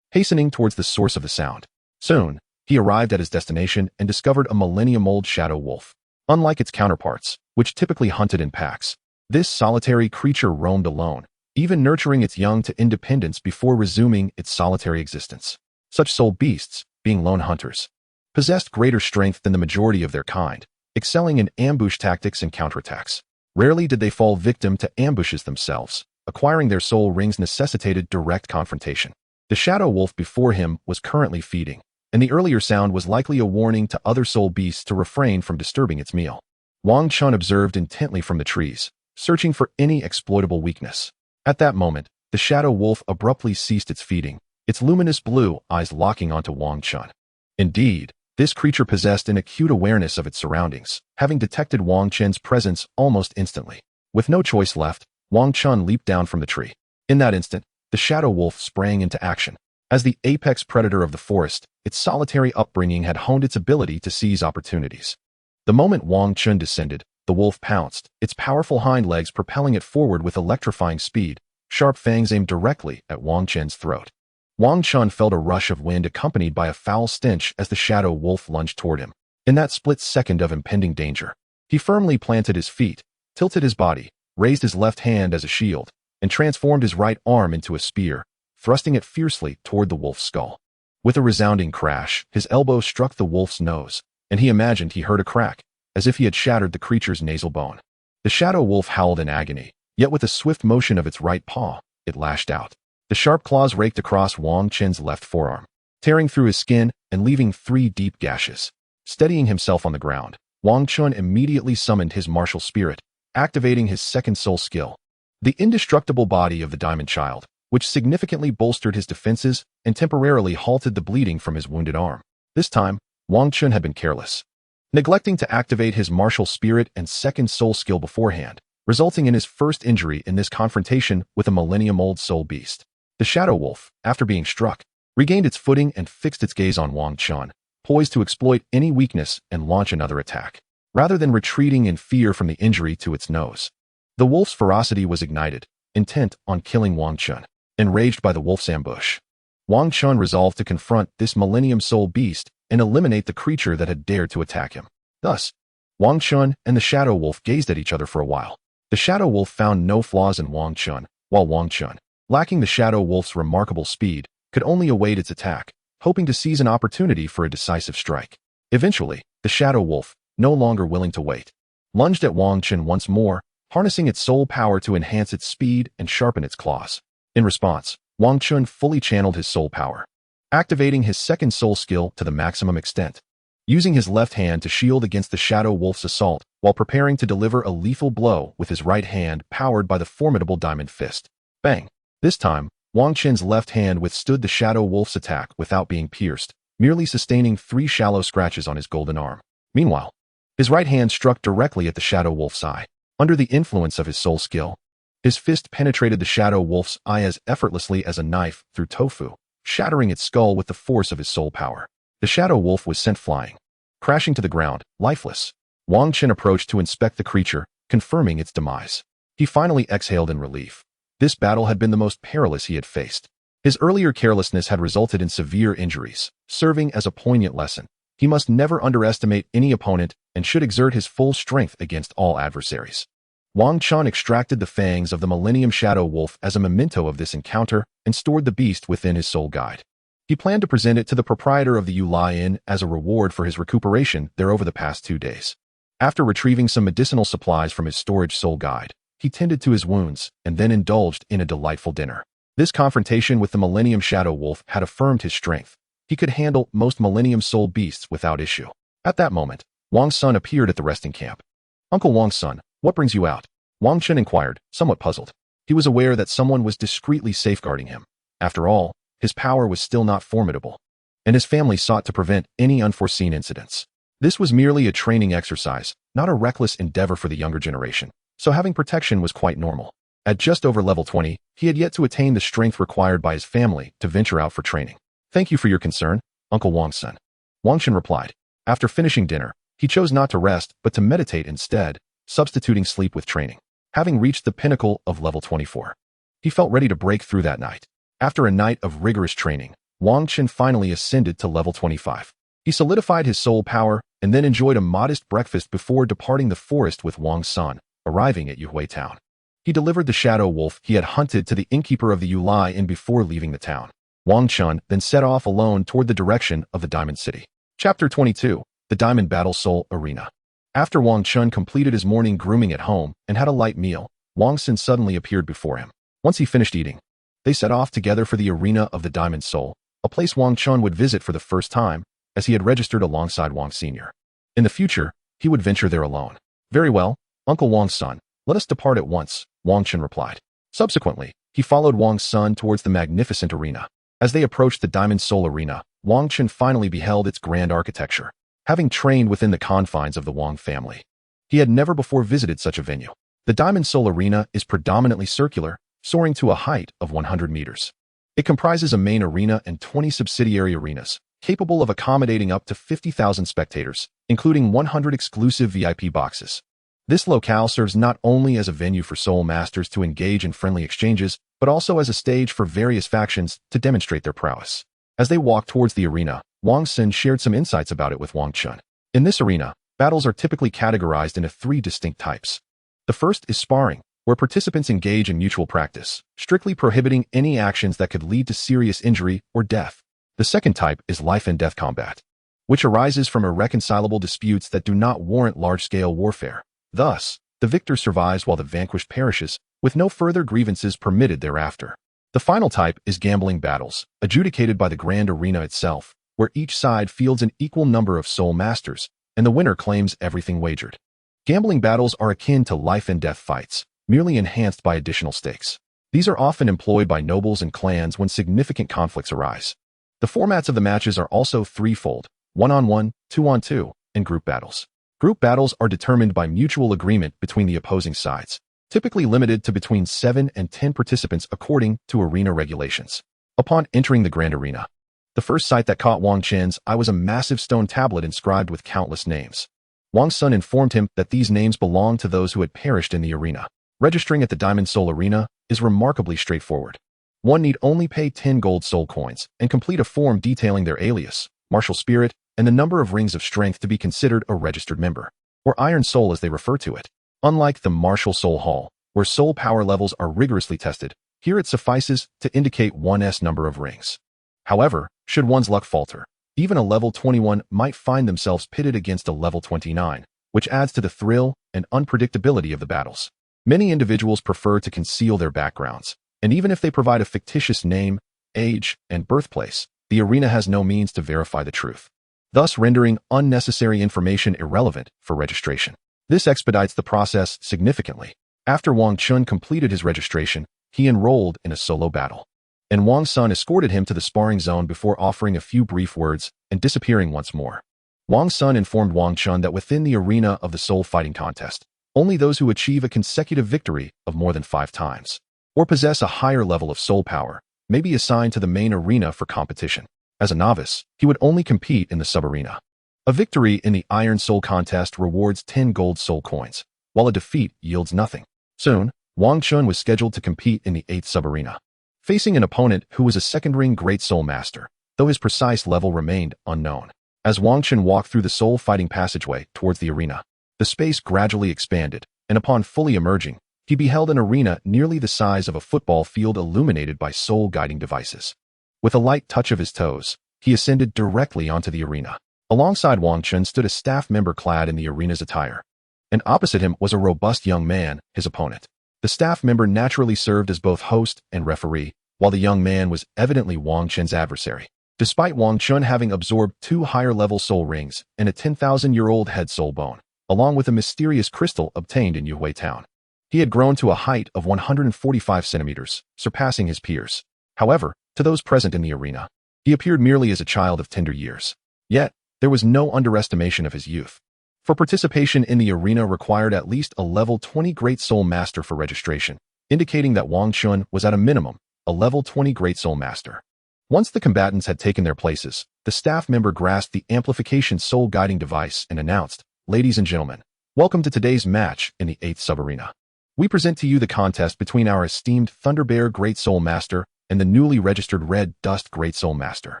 [SPEAKER 1] hastening towards the source of the sound. Soon, he arrived at his destination and discovered a millennium-old shadow wolf. Unlike its counterparts, which typically hunted in packs, this solitary creature roamed alone, even nurturing its young to independence before resuming its solitary existence. Such soul beasts, being lone hunters, possessed greater strength than the majority of their kind, excelling in ambush tactics and counterattacks. Rarely did they fall victim to ambushes themselves. Acquiring their soul rings necessitated direct confrontation. The shadow wolf before him was currently feeding, and the earlier sound was likely a warning to other soul beasts to refrain from disturbing its meal. Wang Chun observed intently from the trees, searching for any exploitable weakness. At that moment, the shadow wolf abruptly ceased its feeding, its luminous blue eyes locking onto Wang Chun. Indeed, this creature possessed an acute awareness of its surroundings, having detected Wang Chen's presence almost instantly. With no choice left, Wang Chun leaped down from the tree. In that instant, the shadow wolf sprang into action. As the apex predator of the forest, its solitary upbringing had honed its ability to seize opportunities. The moment Wang Chun descended, the wolf pounced, its powerful hind legs propelling it forward with electrifying speed, sharp fangs aimed directly at Wang Chen's throat. Wang Chun felt a rush of wind accompanied by a foul stench as the shadow wolf lunged toward him. In that split second of impending danger, he firmly planted his feet, tilted his body, raised his left hand as a shield, and transformed his right arm into a spear, thrusting it fiercely toward the wolf's skull. With a resounding crash, his elbow struck the wolf's nose, and he imagined he heard a crack, as if he had shattered the creature's nasal bone. The shadow wolf howled in agony, yet with a swift motion of its right paw, it lashed out. The sharp claws raked across Wang Chen's left forearm, tearing through his skin and leaving 3 deep gashes. Steadying himself on the ground, Wang Chun immediately summoned his martial spirit, activating his second soul skill, the indestructible body of the Diamond Child, which significantly bolstered his defenses and temporarily halted the bleeding from his wounded arm. This time, Wang Chun had been careless, neglecting to activate his martial spirit and second soul skill beforehand, resulting in his first injury in this confrontation with a millennium-old soul beast. The shadow wolf, after being struck, regained its footing and fixed its gaze on Wang Chun, poised to exploit any weakness and launch another attack. Rather than retreating in fear from the injury to its nose, the wolf's ferocity was ignited, intent on killing Wang Chun. Enraged by the wolf's ambush, Wang Chun resolved to confront this millennium soul beast and eliminate the creature that had dared to attack him. Thus, Wang Chun and the shadow wolf gazed at each other for a while. The shadow wolf found no flaws in Wang Chun, while Wang Chun, lacking the shadow wolf's remarkable speed, could only await its attack, hoping to seize an opportunity for a decisive strike. Eventually, the shadow wolf, no longer willing to wait, lunged at Wang Chun once more, harnessing its soul power to enhance its speed and sharpen its claws. In response, Wang Chun fully channeled his soul power, activating his second soul skill to the maximum extent, using his left hand to shield against the shadow wolf's assault while preparing to deliver a lethal blow with his right hand powered by the formidable diamond fist. Bang! This time, Wang Chun's left hand withstood the shadow wolf's attack without being pierced, merely sustaining 3 shallow scratches on his golden arm. Meanwhile, his right hand struck directly at the shadow wolf's eye. Under the influence of his soul skill, his fist penetrated the shadow wolf's eye as effortlessly as a knife through tofu, shattering its skull with the force of his soul power. The shadow wolf was sent flying, crashing to the ground, lifeless. Wang Chen approached to inspect the creature, confirming its demise. He finally exhaled in relief. This battle had been the most perilous he had faced. His earlier carelessness had resulted in severe injuries, serving as a poignant lesson. He must never underestimate any opponent and should exert his full strength against all adversaries. Wang Chen extracted the fangs of the Millennium Shadow Wolf as a memento of this encounter and stored the beast within his soul guide. He planned to present it to the proprietor of the Yulai Inn as a reward for his recuperation there over the past 2 days. After retrieving some medicinal supplies from his storage soul guide, he tended to his wounds and then indulged in a delightful dinner. This confrontation with the Millennium Shadow Wolf had affirmed his strength. He could handle most Millennium Soul beasts without issue. At that moment, Wang's son appeared at the resting camp. "Uncle Wang's son, what brings you out?" Wang Chen inquired, somewhat puzzled. He was aware that someone was discreetly safeguarding him. After all, his power was still not formidable, and his family sought to prevent any unforeseen incidents. This was merely a training exercise, not a reckless endeavor for the younger generation, so having protection was quite normal. At just over level 20, he had yet to attain the strength required by his family to venture out for training. "Thank you for your concern, Uncle Wang's son," Wang Chen replied. After finishing dinner, he chose not to rest but to meditate instead, substituting sleep with training. Having reached the pinnacle of level 24, he felt ready to break through that night. After a night of rigorous training, Wang Chen finally ascended to level 25. He solidified his soul power and then enjoyed a modest breakfast before departing the forest with Wang's son, arriving at Yuhui Town. He delivered the shadow wolf he had hunted to the innkeeper of the Yulai Inn before leaving the town. Wang Chen then set off alone toward the direction of the Diamond City. Chapter 22, The Diamond Battle Soul Arena. After Wang Chen completed his morning grooming at home and had a light meal, Wang Xin suddenly appeared before him. Once he finished eating, they set off together for the arena of the Diamond Soul, a place Wang Chen would visit for the first time, as he had registered alongside Wang Sr. In the future, he would venture there alone. "Very well, Uncle Wang's son, let us depart at once," Wang Chen replied. Subsequently, he followed Wang's son towards the magnificent arena. As they approached the Diamond Soul Arena, Wang Chen finally beheld its grand architecture. Having trained within the confines of the Wang family, he had never before visited such a venue. The Diamond Soul Arena is predominantly circular, soaring to a height of 100 meters. It comprises a main arena and 20 subsidiary arenas, capable of accommodating up to 50,000 spectators, including 100 exclusive VIP boxes. This locale serves not only as a venue for soul masters to engage in friendly exchanges, but also as a stage for various factions to demonstrate their prowess. As they walked towards the arena, Wang Xin shared some insights about it with Wang Chen. In this arena, battles are typically categorized into 3 distinct types. The first is sparring, where participants engage in mutual practice, strictly prohibiting any actions that could lead to serious injury or death. The second type is life and death combat, which arises from irreconcilable disputes that do not warrant large-scale warfare. Thus, the victor survives while the vanquished perishes, with no further grievances permitted thereafter. The final type is gambling battles, adjudicated by the grand arena itself, where each side fields an equal number of soul masters, and the winner claims everything wagered. Gambling battles are akin to life and death fights, merely enhanced by additional stakes. These are often employed by nobles and clans when significant conflicts arise. The formats of the matches are also threefold: 1-on-1, 2-on-2, and group battles. Group battles are determined by mutual agreement between the opposing sides, typically limited to between 7 and 10 participants according to arena regulations. Upon entering the grand arena, the first sight that caught Wang Chen's eye was a massive stone tablet inscribed with countless names. Wang's son informed him that these names belonged to those who had perished in the arena. Registering at the Diamond Soul Arena is remarkably straightforward. One need only pay 10 gold soul coins and complete a form detailing their alias, martial spirit, and the number of rings of strength to be considered a registered member, or Iron Soul as they refer to it. Unlike the Martial Soul Hall, where soul power levels are rigorously tested, here it suffices to indicate one's number of rings. However, should one's luck falter, even a level 21 might find themselves pitted against a level 29, which adds to the thrill and unpredictability of the battles. Many individuals prefer to conceal their backgrounds, and even if they provide a fictitious name, age, and birthplace, the arena has no means to verify the truth, thus rendering unnecessary information irrelevant for registration. This expedites the process significantly. After Wang Chen completed his registration, he enrolled in a solo battle, and Wang's son escorted him to the sparring zone before offering a few brief words and disappearing once more. Wang's son informed Wang Chen that within the arena of the soul fighting contest, only those who achieve a consecutive victory of more than 5 times, or possess a higher level of soul power, may be assigned to the main arena for competition. As a novice, he would only compete in the sub-arena. A victory in the Iron Soul contest rewards 10 gold soul coins, while a defeat yields nothing. Soon, Wang Chun was scheduled to compete in the 8th sub-arena, facing an opponent who was a second-ring Great Soul Master, though his precise level remained unknown. As Wang Chun walked through the soul fighting passageway towards the arena, the space gradually expanded, and upon fully emerging, he beheld an arena nearly the size of a football field illuminated by soul-guiding devices. With a light touch of his toes, he ascended directly onto the arena. Alongside Wang Chun stood a staff member clad in the arena's attire, and opposite him was a robust young man, his opponent. The staff member naturally served as both host and referee, while the young man was evidently Wang Chun's adversary. Despite Wang Chun having absorbed 2 higher-level soul rings and a 10,000-year-old head soul bone, along with a mysterious crystal obtained in Yuhui Town, he had grown to a height of 145 centimeters, surpassing his peers. However, to those present in the arena, he appeared merely as a child of tender years. Yet, there was no underestimation of his youth. For participation in the arena required at least a level 20 Great Soul Master for registration, indicating that Wang Chun was at a minimum a level 20 Great Soul Master. Once the combatants had taken their places, the staff member grasped the amplification soul guiding device and announced, "Ladies and gentlemen, welcome to today's match in the 8th sub-arena. We present to you the contest between our esteemed Thunder Bear Great Soul Master and the newly registered Red Dust Great Soul Master."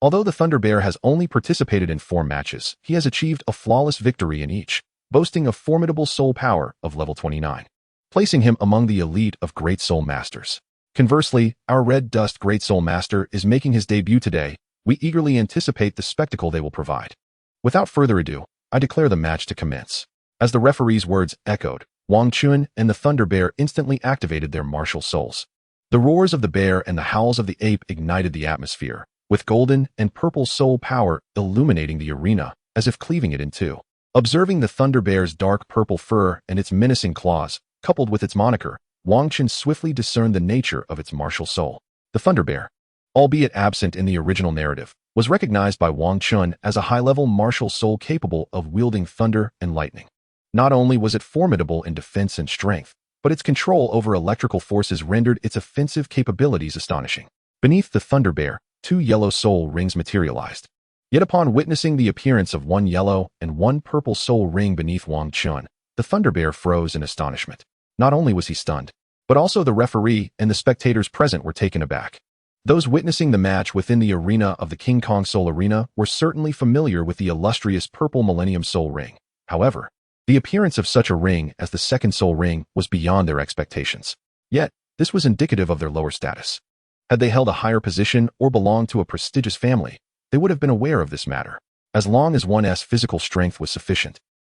[SPEAKER 1] Although the Thunder Bear has only participated in 4 matches, he has achieved a flawless victory in each, boasting a formidable soul power of level 29, placing him among the elite of Great Soul Masters. Conversely, our Red Dust Great Soul Master is making his debut today. We eagerly anticipate the spectacle they will provide. Without further ado, I declare the match to commence. As the referee's words echoed, Wang Chun and the Thunder Bear instantly activated their martial souls. The roars of the bear and the howls of the ape ignited the atmosphere, with golden and purple soul power illuminating the arena, as if cleaving it in two. Observing the Thunder Bear's dark purple fur and its menacing claws, coupled with its moniker, Wang Chun swiftly discerned the nature of its martial soul. The Thunder Bear, albeit absent in the original narrative, was recognized by Wang Chun as a high-level martial soul capable of wielding thunder and lightning. Not only was it formidable in defense and strength, but its control over electrical forces rendered its offensive capabilities astonishing. Beneath the Thunder Bear, 2 yellow soul rings materialized. Yet upon witnessing the appearance of 1 yellow and 1 purple soul ring beneath Wang Chun, the Thunder Bear froze in astonishment. Not only was he stunned, but also the referee and the spectators present were taken aback. Those witnessing the match within the arena of the King Kong Soul Arena were certainly familiar with the illustrious Purple Millennium Soul Ring. However, the appearance of such a ring as the second soul ring was beyond their expectations. Yet, this was indicative of their lower status. Had they held a higher position or belonged to a prestigious family, they would have been aware of this matter, as long as one's physical strength was sufficient.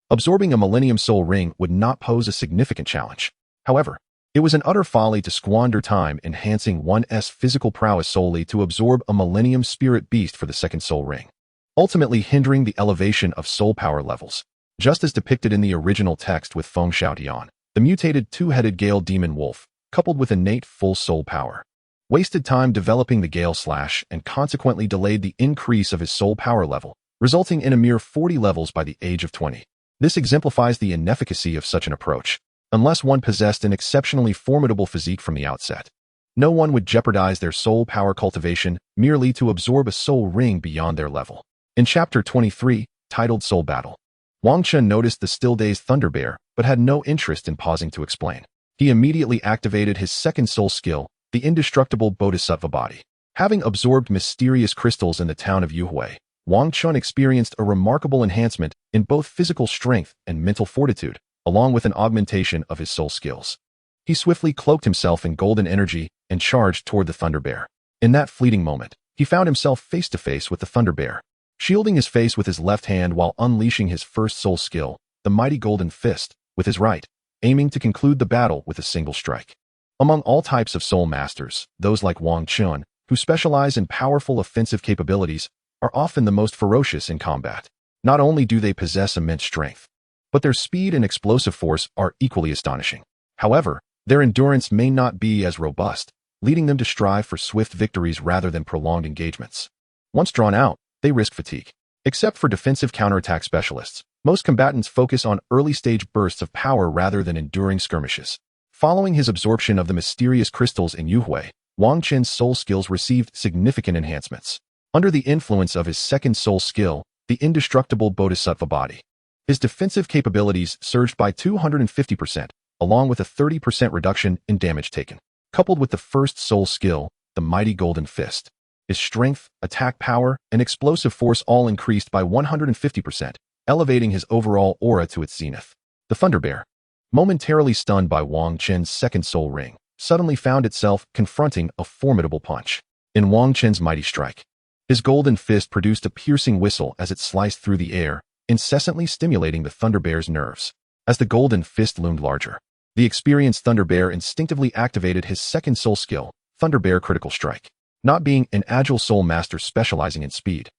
[SPEAKER 1] Absorbing a Millennium Soul Ring would not pose a significant challenge. However, it was an utter folly to squander time enhancing one's physical prowess solely to absorb a Millennium Spirit Beast for the second soul ring, ultimately hindering the elevation of soul power levels. Just as depicted in the original text with Feng Xiaotian, the mutated 2-headed Gale Demon Wolf, coupled with innate full soul power, wasted time developing the Gale Slash and consequently delayed the increase of his soul power level, resulting in a mere 40 levels by the age of 20. This exemplifies the inefficacy of such an approach. Unless one possessed an exceptionally formidable physique from the outset, no one would jeopardize their soul power cultivation merely to absorb a soul ring beyond their level. In Chapter 23, titled Soul Battle, Wang Chun noticed the still-dazed Thunder Bear, but had no interest in pausing to explain. He immediately activated his second soul skill, the indestructible Bodhisattva body. Having absorbed mysterious crystals in the town of Yuhui, Wang Chun experienced a remarkable enhancement in both physical strength and mental fortitude, along with an augmentation of his soul skills. He swiftly cloaked himself in golden energy and charged toward the Thunder Bear. In that fleeting moment, he found himself face to face with the Thunder Bear, shielding his face with his left hand while unleashing his first soul skill, the mighty Golden Fist, with his right, aiming to conclude the battle with a single strike. Among all types of soul masters, those like Wang Chun, who specialize in powerful offensive capabilities, are often the most ferocious in combat. Not only do they possess immense strength, but their speed and explosive force are equally astonishing. However, their endurance may not be as robust, leading them to strive for swift victories rather than prolonged engagements. Once drawn out, they risk fatigue. Except for defensive counterattack specialists, most combatants focus on early-stage bursts of power rather than enduring skirmishes. Following his absorption of the mysterious crystals in Yuhui, Wang Chun's soul skills received significant enhancements. under the influence of his second soul skill, the indestructible Bodhisattva body. His defensive capabilities surged by 250%, along with a 30% reduction in damage taken. Coupled with the first soul skill, the mighty golden fist, his strength, attack power, and explosive force all increased by 150%, elevating his overall aura to its zenith. The Thunder Bear, momentarily stunned by Wang Chen's second soul ring, suddenly found itself confronting a formidable punch. In Wang Chen's mighty strike, his golden fist produced a piercing whistle as it sliced through the air, incessantly stimulating the Thunder Bear's nerves. As the golden fist loomed larger, the experienced Thunder Bear instinctively activated his second soul skill, Thunder Bear Critical Strike. Not being an agile soul master specializing in speed,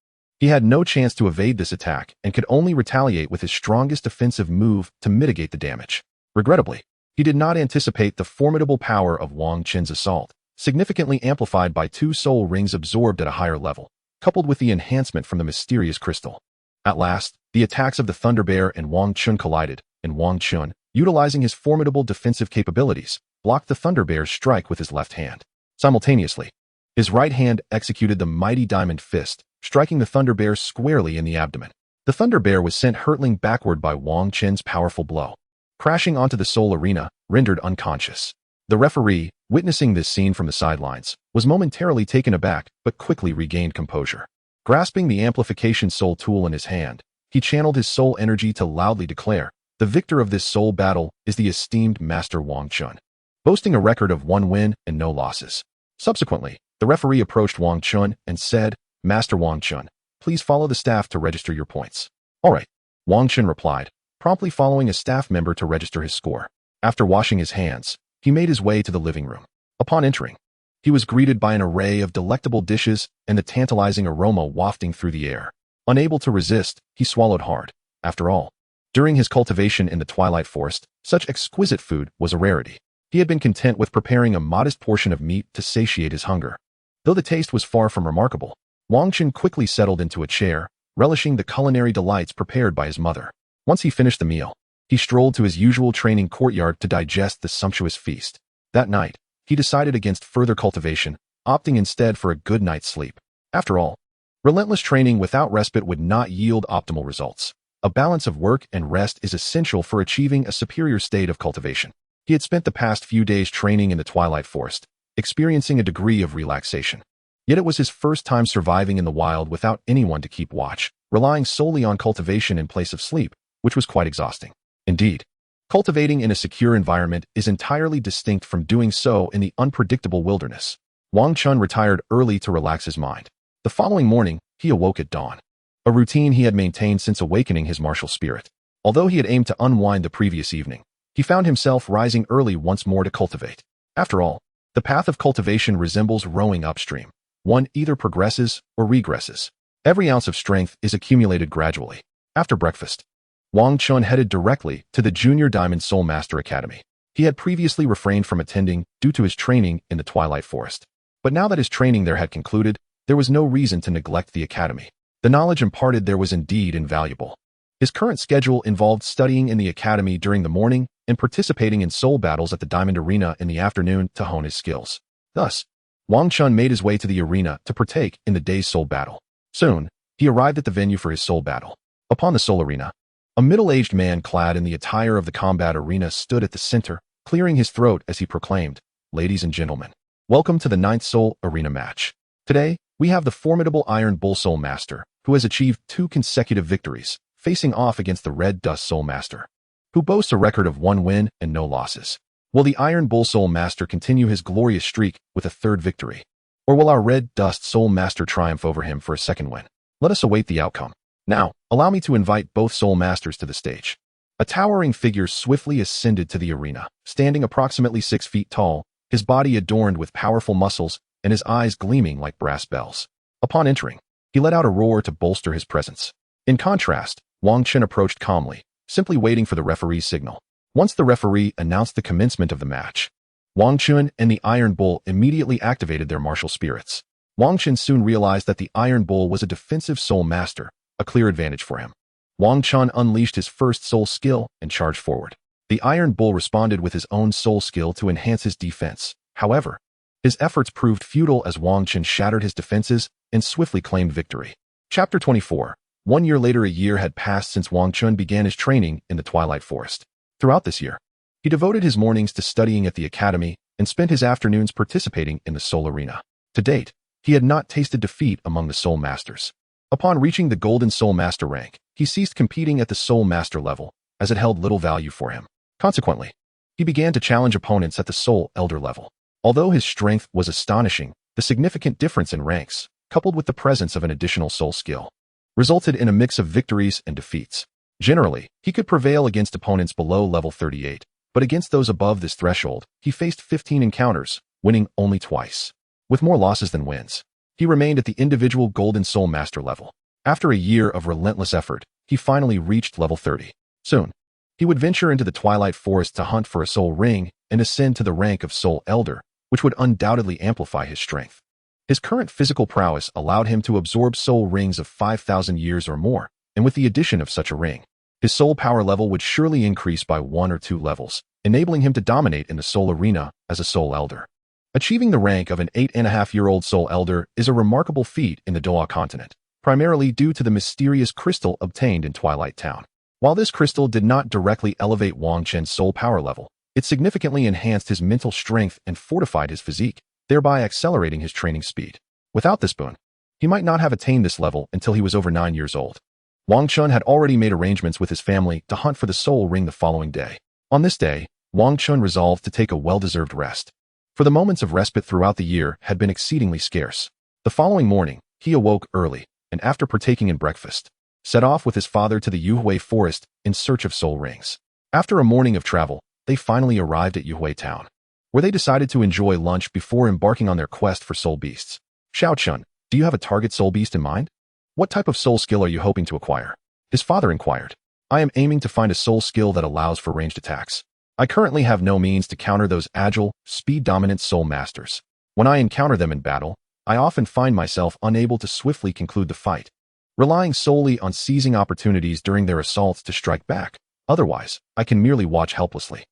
[SPEAKER 1] he had no chance to evade this attack and could only retaliate with his strongest defensive move to mitigate the damage. Regrettably, he did not anticipate the formidable power of Wang Chen's assault, significantly amplified by 2 soul rings absorbed at a higher level, coupled with the enhancement from the mysterious crystal. At last, the attacks of the Thunder Bear and Wang Chun collided, and Wang Chun, utilizing his formidable defensive capabilities, blocked the Thunder Bear's strike with his left hand. Simultaneously, his right hand executed the mighty diamond fist, striking the Thunder Bear squarely in the abdomen. The Thunder Bear was sent hurtling backward by Wang Chen's powerful blow, crashing onto the soul arena, rendered unconscious. The referee, witnessing this scene from the sidelines, was momentarily taken aback but quickly regained composure. Grasping the amplification soul tool in his hand, he channeled his soul energy to loudly declare, "The victor of this soul battle is the esteemed Master Wang Chun," boasting a record of 1 win and no losses. Subsequently, the referee approached Wang Chun and said, "Master Wang Chun, please follow the staff to register your points." "All right," Wang Chun replied, promptly following a staff member to register his score. After washing his hands, he made his way to the living room. Upon entering, he was greeted by an array of delectable dishes and the tantalizing aroma wafting through the air. Unable to resist, he swallowed hard. After all, during his cultivation in the Twilight Forest, such exquisite food was a rarity. He had been content with preparing a modest portion of meat to satiate his hunger. Though the taste was far from remarkable, Wang Chun quickly settled into a chair, relishing the culinary delights prepared by his mother. Once he finished the meal, he strolled to his usual training courtyard to digest the sumptuous feast. That night, he decided against further cultivation, opting instead for a good night's sleep. After all, relentless training without respite would not yield optimal results. A balance of work and rest is essential for achieving a superior state of cultivation. He had spent the past few days training in the Twilight Forest, experiencing a degree of relaxation. Yet it was his first time surviving in the wild without anyone to keep watch, relying solely on cultivation in place of sleep, which was quite exhausting. Indeed, cultivating in a secure environment is entirely distinct from doing so in the unpredictable wilderness. Wang Chun retired early to relax his mind. The following morning, he awoke at dawn, a routine he had maintained since awakening his martial spirit. Although he had aimed to unwind the previous evening, he found himself rising early once more to cultivate. After all, the path of cultivation resembles rowing upstream. One either progresses or regresses. Every ounce of strength is accumulated gradually. After breakfast, Wang Chun headed directly to the Junior Diamond Soul Master Academy. He had previously refrained from attending due to his training in the Twilight Forest. But now that his training there had concluded, there was no reason to neglect the academy. The knowledge imparted there was indeed invaluable. His current schedule involved studying in the academy during the morning and participating in soul battles at the Diamond Arena in the afternoon to hone his skills. Thus, Wang Chun made his way to the arena to partake in the day's soul battle. Soon, he arrived at the venue for his soul battle. Upon the soul arena, a middle-aged man clad in the attire of the combat arena stood at the center, clearing his throat as he proclaimed, "Ladies and gentlemen, welcome to the 9th Soul Arena match. Today, we have the formidable Iron Bull Soul Master, who has achieved 2 consecutive victories, facing off against the Red Dust Soul Master, who boasts a record of 1 win and no losses. Will the Iron Bull Soul Master continue his glorious streak with a 3rd victory? Or will our Red Dust Soul Master triumph over him for a 2nd win? Let us await the outcome. Now, allow me to invite both Soul Masters to the stage." A towering figure swiftly ascended to the arena, standing approximately 6 feet tall, his body adorned with powerful muscles and his eyes gleaming like brass bells. Upon entering, he let out a roar to bolster his presence. In contrast, Wang Chun approached calmly, simply waiting for the referee's signal. Once the referee announced the commencement of the match, Wang Chun and the Iron Bull immediately activated their martial spirits. Wang Chun soon realized that the Iron Bull was a defensive soul master, a clear advantage for him. Wang Chun unleashed his first soul skill and charged forward. The Iron Bull responded with his own soul skill to enhance his defense. However, His efforts proved futile as Wang Chun shattered his defenses and swiftly claimed victory. Chapter 24. 1 year later, a year had passed since Wang Chun began his training in the Twilight Forest. Throughout this year, he devoted his mornings to studying at the academy and spent his afternoons participating in the Soul Arena. To date, he had not tasted defeat among the Soul Masters. Upon reaching the Golden Soul Master rank, he ceased competing at the Soul Master level, as it held little value for him. Consequently, he began to challenge opponents at the Soul Elder level. Although his strength was astonishing, the significant difference in ranks, coupled with the presence of an additional soul skill, resulted in a mix of victories and defeats. Generally, he could prevail against opponents below level 38, but against those above this threshold, he faced 15 encounters, winning only twice. With more losses than wins, he remained at the individual Golden Soul Master level. After a year of relentless effort, he finally reached level 30. Soon, he would venture into the Twilight Forest to hunt for a soul ring and ascend to the rank of Soul Elder, which would undoubtedly amplify his strength. His current physical prowess allowed him to absorb soul rings of 5,000 years or more, and with the addition of such a ring, his soul power level would surely increase by 1 or 2 levels, enabling him to dominate in the soul arena as a Soul Elder. Achieving the rank of an 8.5-year-old Soul Elder is a remarkable feat in the Douluo Continent, primarily due to the mysterious crystal obtained in Twilight Town. While this crystal did not directly elevate Wang Chun's soul power level, it significantly enhanced his mental strength and fortified his physique, thereby accelerating his training speed. Without this boon, he might not have attained this level until he was over 9 years old. Wang Chun had already made arrangements with his family to hunt for the soul ring the following day. On this day, Wang Chun resolved to take a well-deserved rest, for the moments of respite throughout the year had been exceedingly scarce. The following morning, he awoke early, and after partaking in breakfast, set off with his father to the Yuhui Forest in search of soul rings. After a morning of travel, they finally arrived at Yuhui Town, where they decided to enjoy lunch before embarking on their quest for soul beasts. Xiao Chun, do you have a target soul beast in mind? What type of soul skill are you hoping to acquire? His father inquired. I am aiming to find a soul skill that allows for ranged attacks. I currently have no means to counter those agile, speed-dominant soul masters. When I encounter them in battle, I often find myself unable to swiftly conclude the fight, relying solely on seizing opportunities during their assaults to strike back. Otherwise, I can merely watch helplessly.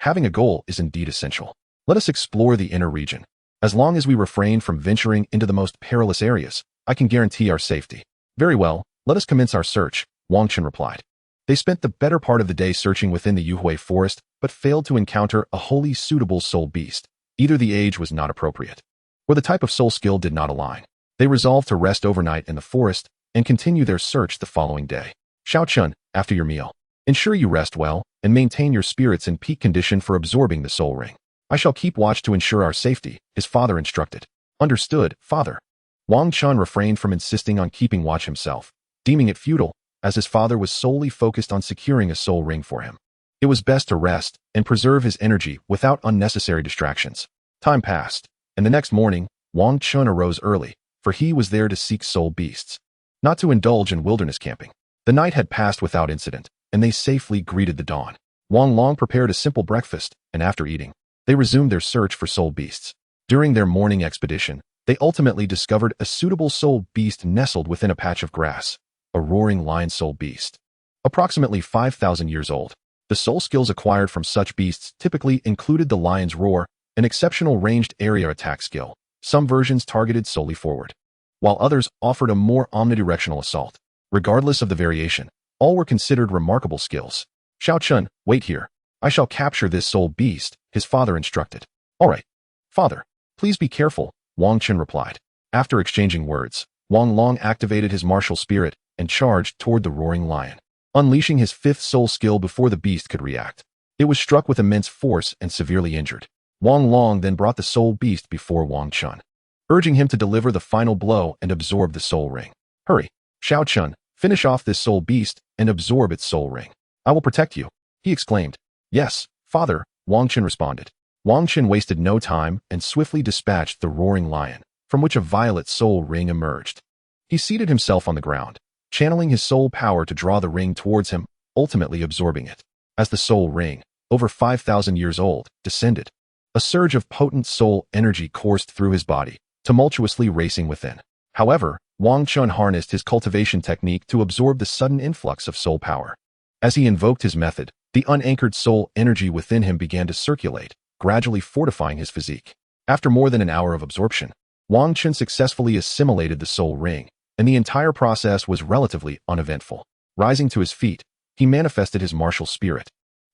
[SPEAKER 1] Having a goal is indeed essential. Let us explore the inner region. As long as we refrain from venturing into the most perilous areas, I can guarantee our safety. Very well, let us commence our search, Wang Chun replied. They spent the better part of the day searching within the Yuhui Forest, but failed to encounter a wholly suitable soul beast. Either the age was not appropriate, or the type of soul skill did not align. They resolved to rest overnight in the forest and continue their search the following day. Xiao Chun, after your meal, ensure you rest well and maintain your spirits in peak condition for absorbing the soul ring. I shall keep watch to ensure our safety, his father instructed. Understood, father. Wang Chun refrained from insisting on keeping watch himself, deeming it futile, as his father was solely focused on securing a soul ring for him. It was best to rest and preserve his energy without unnecessary distractions. Time passed, and the next morning, Wang Chun arose early, for he was there to seek soul beasts, not to indulge in wilderness camping. The night had passed without incident, and they safely greeted the dawn. Wang Long prepared a simple breakfast, and after eating, they resumed their search for soul beasts. During their morning expedition, they ultimately discovered a suitable soul beast nestled within a patch of grass, a roaring lion soul beast. Approximately 5,000 years old, the soul skills acquired from such beasts typically included the lion's roar, an exceptional ranged area attack skill. Some versions targeted solely forward, while others offered a more omnidirectional assault. Regardless of the variation, all were considered remarkable skills. Xiao Chun, wait here. I shall capture this soul beast, his father instructed. All right, father. Please be careful, Wang Chun replied. After exchanging words, Wang Long activated his martial spirit and charged toward the roaring lion, unleashing his 5th soul skill before the beast could react. It was struck with immense force and severely injured. Wang Long then brought the soul beast before Wang Chun, urging him to deliver the final blow and absorb the soul ring. Hurry, Xiao Chun, finish off this soul beast and absorb its soul ring. I will protect you, he exclaimed. Yes, father, Wang Chun responded. Wang Chun wasted no time and swiftly dispatched the roaring lion, from which a violet soul ring emerged. He seated himself on the ground, channeling his soul power to draw the ring towards him, ultimately absorbing it. As the soul ring, over 5,000 years old, descended, a surge of potent soul energy coursed through his body, tumultuously racing within. However, Wang Chun harnessed his cultivation technique to absorb the sudden influx of soul power. As he invoked his method, the unanchored soul energy within him began to circulate, gradually fortifying his physique. After more than an hour of absorption, Wang Chun successfully assimilated the soul ring, and the entire process was relatively uneventful. Rising to his feet, he manifested his martial spirit,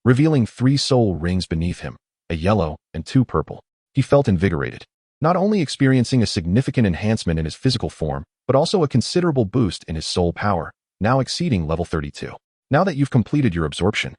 [SPEAKER 1] revealing 3 soul rings beneath him, a yellow and 2 purple. He felt invigorated, not only experiencing a significant enhancement in his physical form, but also a considerable boost in his soul power, now exceeding level 32. Now that you've completed your absorption,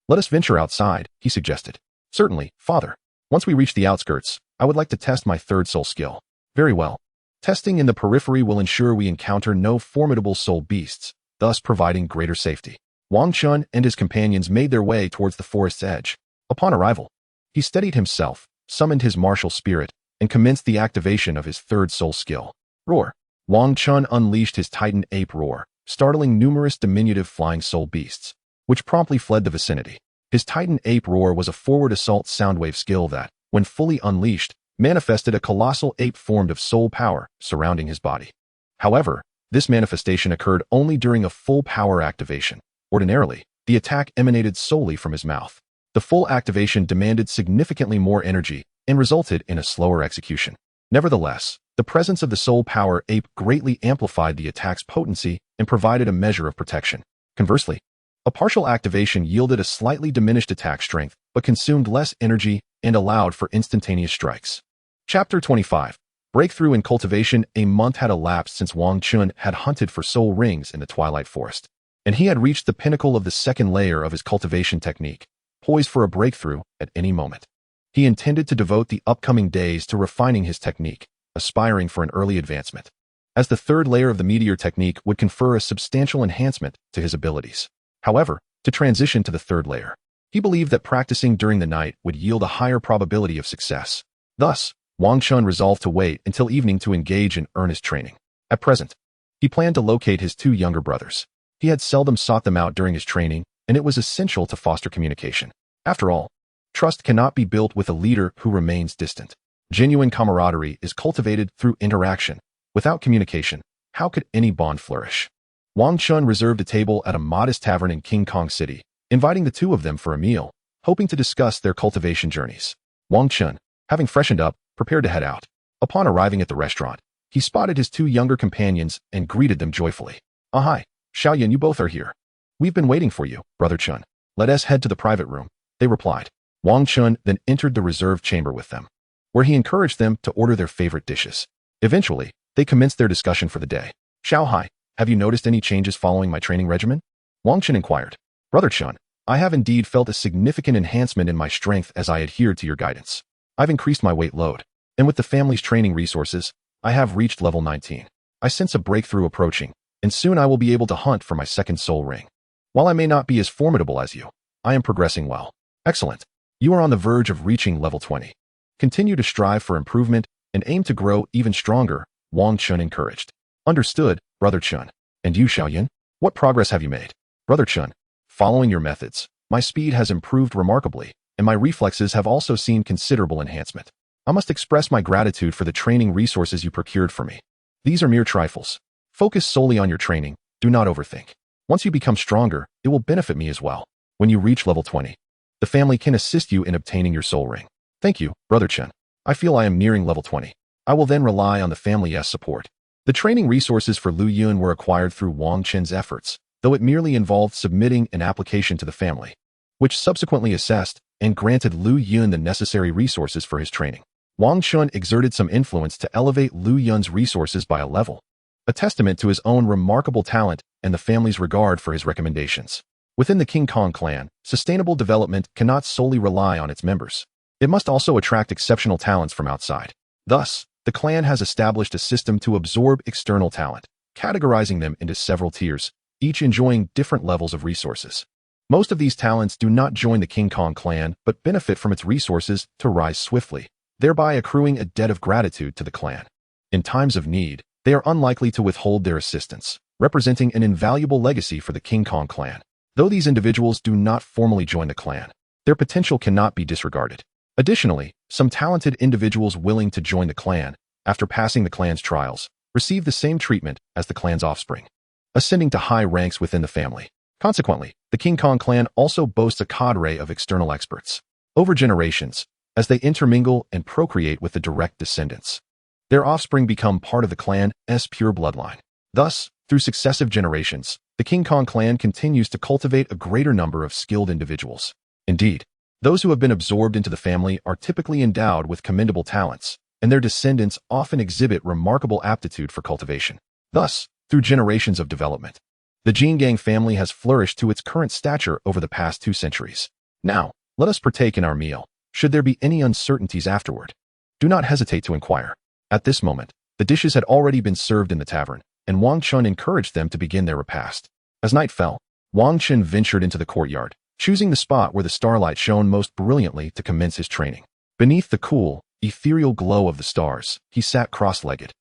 [SPEAKER 1] let us venture outside, he suggested. Certainly, father. Once we reach the outskirts, I would like to test my 3rd soul skill. Very well. Testing in the periphery will ensure we encounter no formidable soul beasts, thus providing greater safety. Wang Chun and his companions made their way towards the forest's edge. Upon arrival, he steadied himself, summoned his martial spirit, and commenced the activation of his 3rd soul skill. Roar. Wang Chun unleashed his Titan Ape Roar, startling numerous diminutive flying soul beasts, which promptly fled the vicinity. His Titan Ape Roar was a forward assault soundwave skill that, when fully unleashed, manifested a colossal ape formed of soul power surrounding his body. However, this manifestation occurred only during a full power activation. Ordinarily, the attack emanated solely from his mouth. The full activation demanded significantly more energy and resulted in a slower execution. Nevertheless, the presence of the soul power ape greatly amplified the attack's potency and provided a measure of protection. Conversely, a partial activation yielded a slightly diminished attack strength, but consumed less energy and allowed for instantaneous strikes. Chapter 25. Breakthrough in Cultivation. A month had elapsed since Wang Chun had hunted for soul rings in the Twilight Forest, and he had reached the pinnacle of the 2nd layer of his cultivation technique, poised for a breakthrough at any moment. He intended to devote the upcoming days to refining his technique, aspiring for an early advancement, as the 3rd layer of the meteor technique would confer a substantial enhancement to his abilities. However, to transition to the 3rd layer, he believed that practicing during the night would yield a higher probability of success. Thus, Wang Chun resolved to wait until evening to engage in earnest training. At present, he planned to locate his 2 younger brothers. He had seldom sought them out during his training, and it was essential to foster communication. After all, trust cannot be built with a leader who remains distant. Genuine camaraderie is cultivated through interaction. Without communication, how could any bond flourish? Wang Chun reserved a table at a modest tavern in King Kong City, inviting the 2 of them for a meal, hoping to discuss their cultivation journeys. Wang Chun, having freshened up, prepared to head out. Upon arriving at the restaurant, he spotted his 2 younger companions and greeted them joyfully. "Ah, hi, Shaolin, you both are here. We've been waiting for you, Brother Chun. Let us head to the private room," they replied. Wang Chun then entered the reserved chamber with them, where he encouraged them to order their favorite dishes. Eventually, they commenced their discussion for the day. "Xiao, have you noticed any changes following my training regimen?" Wang Chun inquired. "Brother Chun, I have indeed felt a significant enhancement in my strength as I adhered to your guidance. I've increased my weight load, and with the family's training resources, I have reached level 19. I sense a breakthrough approaching, and soon I will be able to hunt for my 2nd soul ring. While I may not be as formidable as you, I am progressing well." "Excellent. You are on the verge of reaching level 20. Continue to strive for improvement and aim to grow even stronger," Wang Chun encouraged. "Understood, Brother Chun. And you, Shaolin? What progress have you made?" "Brother Chun, following your methods, my speed has improved remarkably, and my reflexes have also seen considerable enhancement. I must express my gratitude for the training resources you procured for me. These are mere trifles. Focus solely on your training, do not overthink. Once you become stronger, it will benefit me as well. When you reach level 20, the family can assist you in obtaining your soul ring." "Thank you, Brother Chun. I feel I am nearing level 20. I will then rely on the family's support." The training resources for Lu Yun were acquired through Wang Chun's efforts, though it merely involved submitting an application to the family, which subsequently assessed and granted Lu Yun the necessary resources for his training. Wang Chun exerted some influence to elevate Lu Yun's resources by a level, a testament to his own remarkable talent and the family's regard for his recommendations. Within the King Kong clan, sustainable development cannot solely rely on its members. It must also attract exceptional talents from outside. Thus, the clan has established a system to absorb external talent, categorizing them into several tiers, each enjoying different levels of resources. Most of these talents do not join the King Kong clan, but benefit from its resources to rise swiftly, thereby accruing a debt of gratitude to the clan. In times of need, they are unlikely to withhold their assistance, representing an invaluable legacy for the King Kong clan. Though these individuals do not formally join the clan, their potential cannot be disregarded. Additionally, some talented individuals willing to join the clan, after passing the clan's trials, receive the same treatment as the clan's offspring, ascending to high ranks within the family. Consequently, the King Kong clan also boasts a cadre of external experts. Over generations, as they intermingle and procreate with the direct descendants. Their offspring become part of the clan's pure bloodline. Thus, through successive generations, the King Kong clan continues to cultivate a greater number of skilled individuals. Indeed, those who have been absorbed into the family are typically endowed with commendable talents, and their descendants often exhibit remarkable aptitude for cultivation. Thus, through generations of development, the Jingang family has flourished to its current stature over the past 2 centuries. Now, let us partake in our meal. Should there be any uncertainties afterward, do not hesitate to inquire. At this moment, the dishes had already been served in the tavern, and Wang Chun encouraged them to begin their repast. As night fell, Wang Chun ventured into the courtyard, choosing the spot where the starlight shone most brilliantly to commence his training. Beneath the cool, ethereal glow of the stars, he sat cross-legged,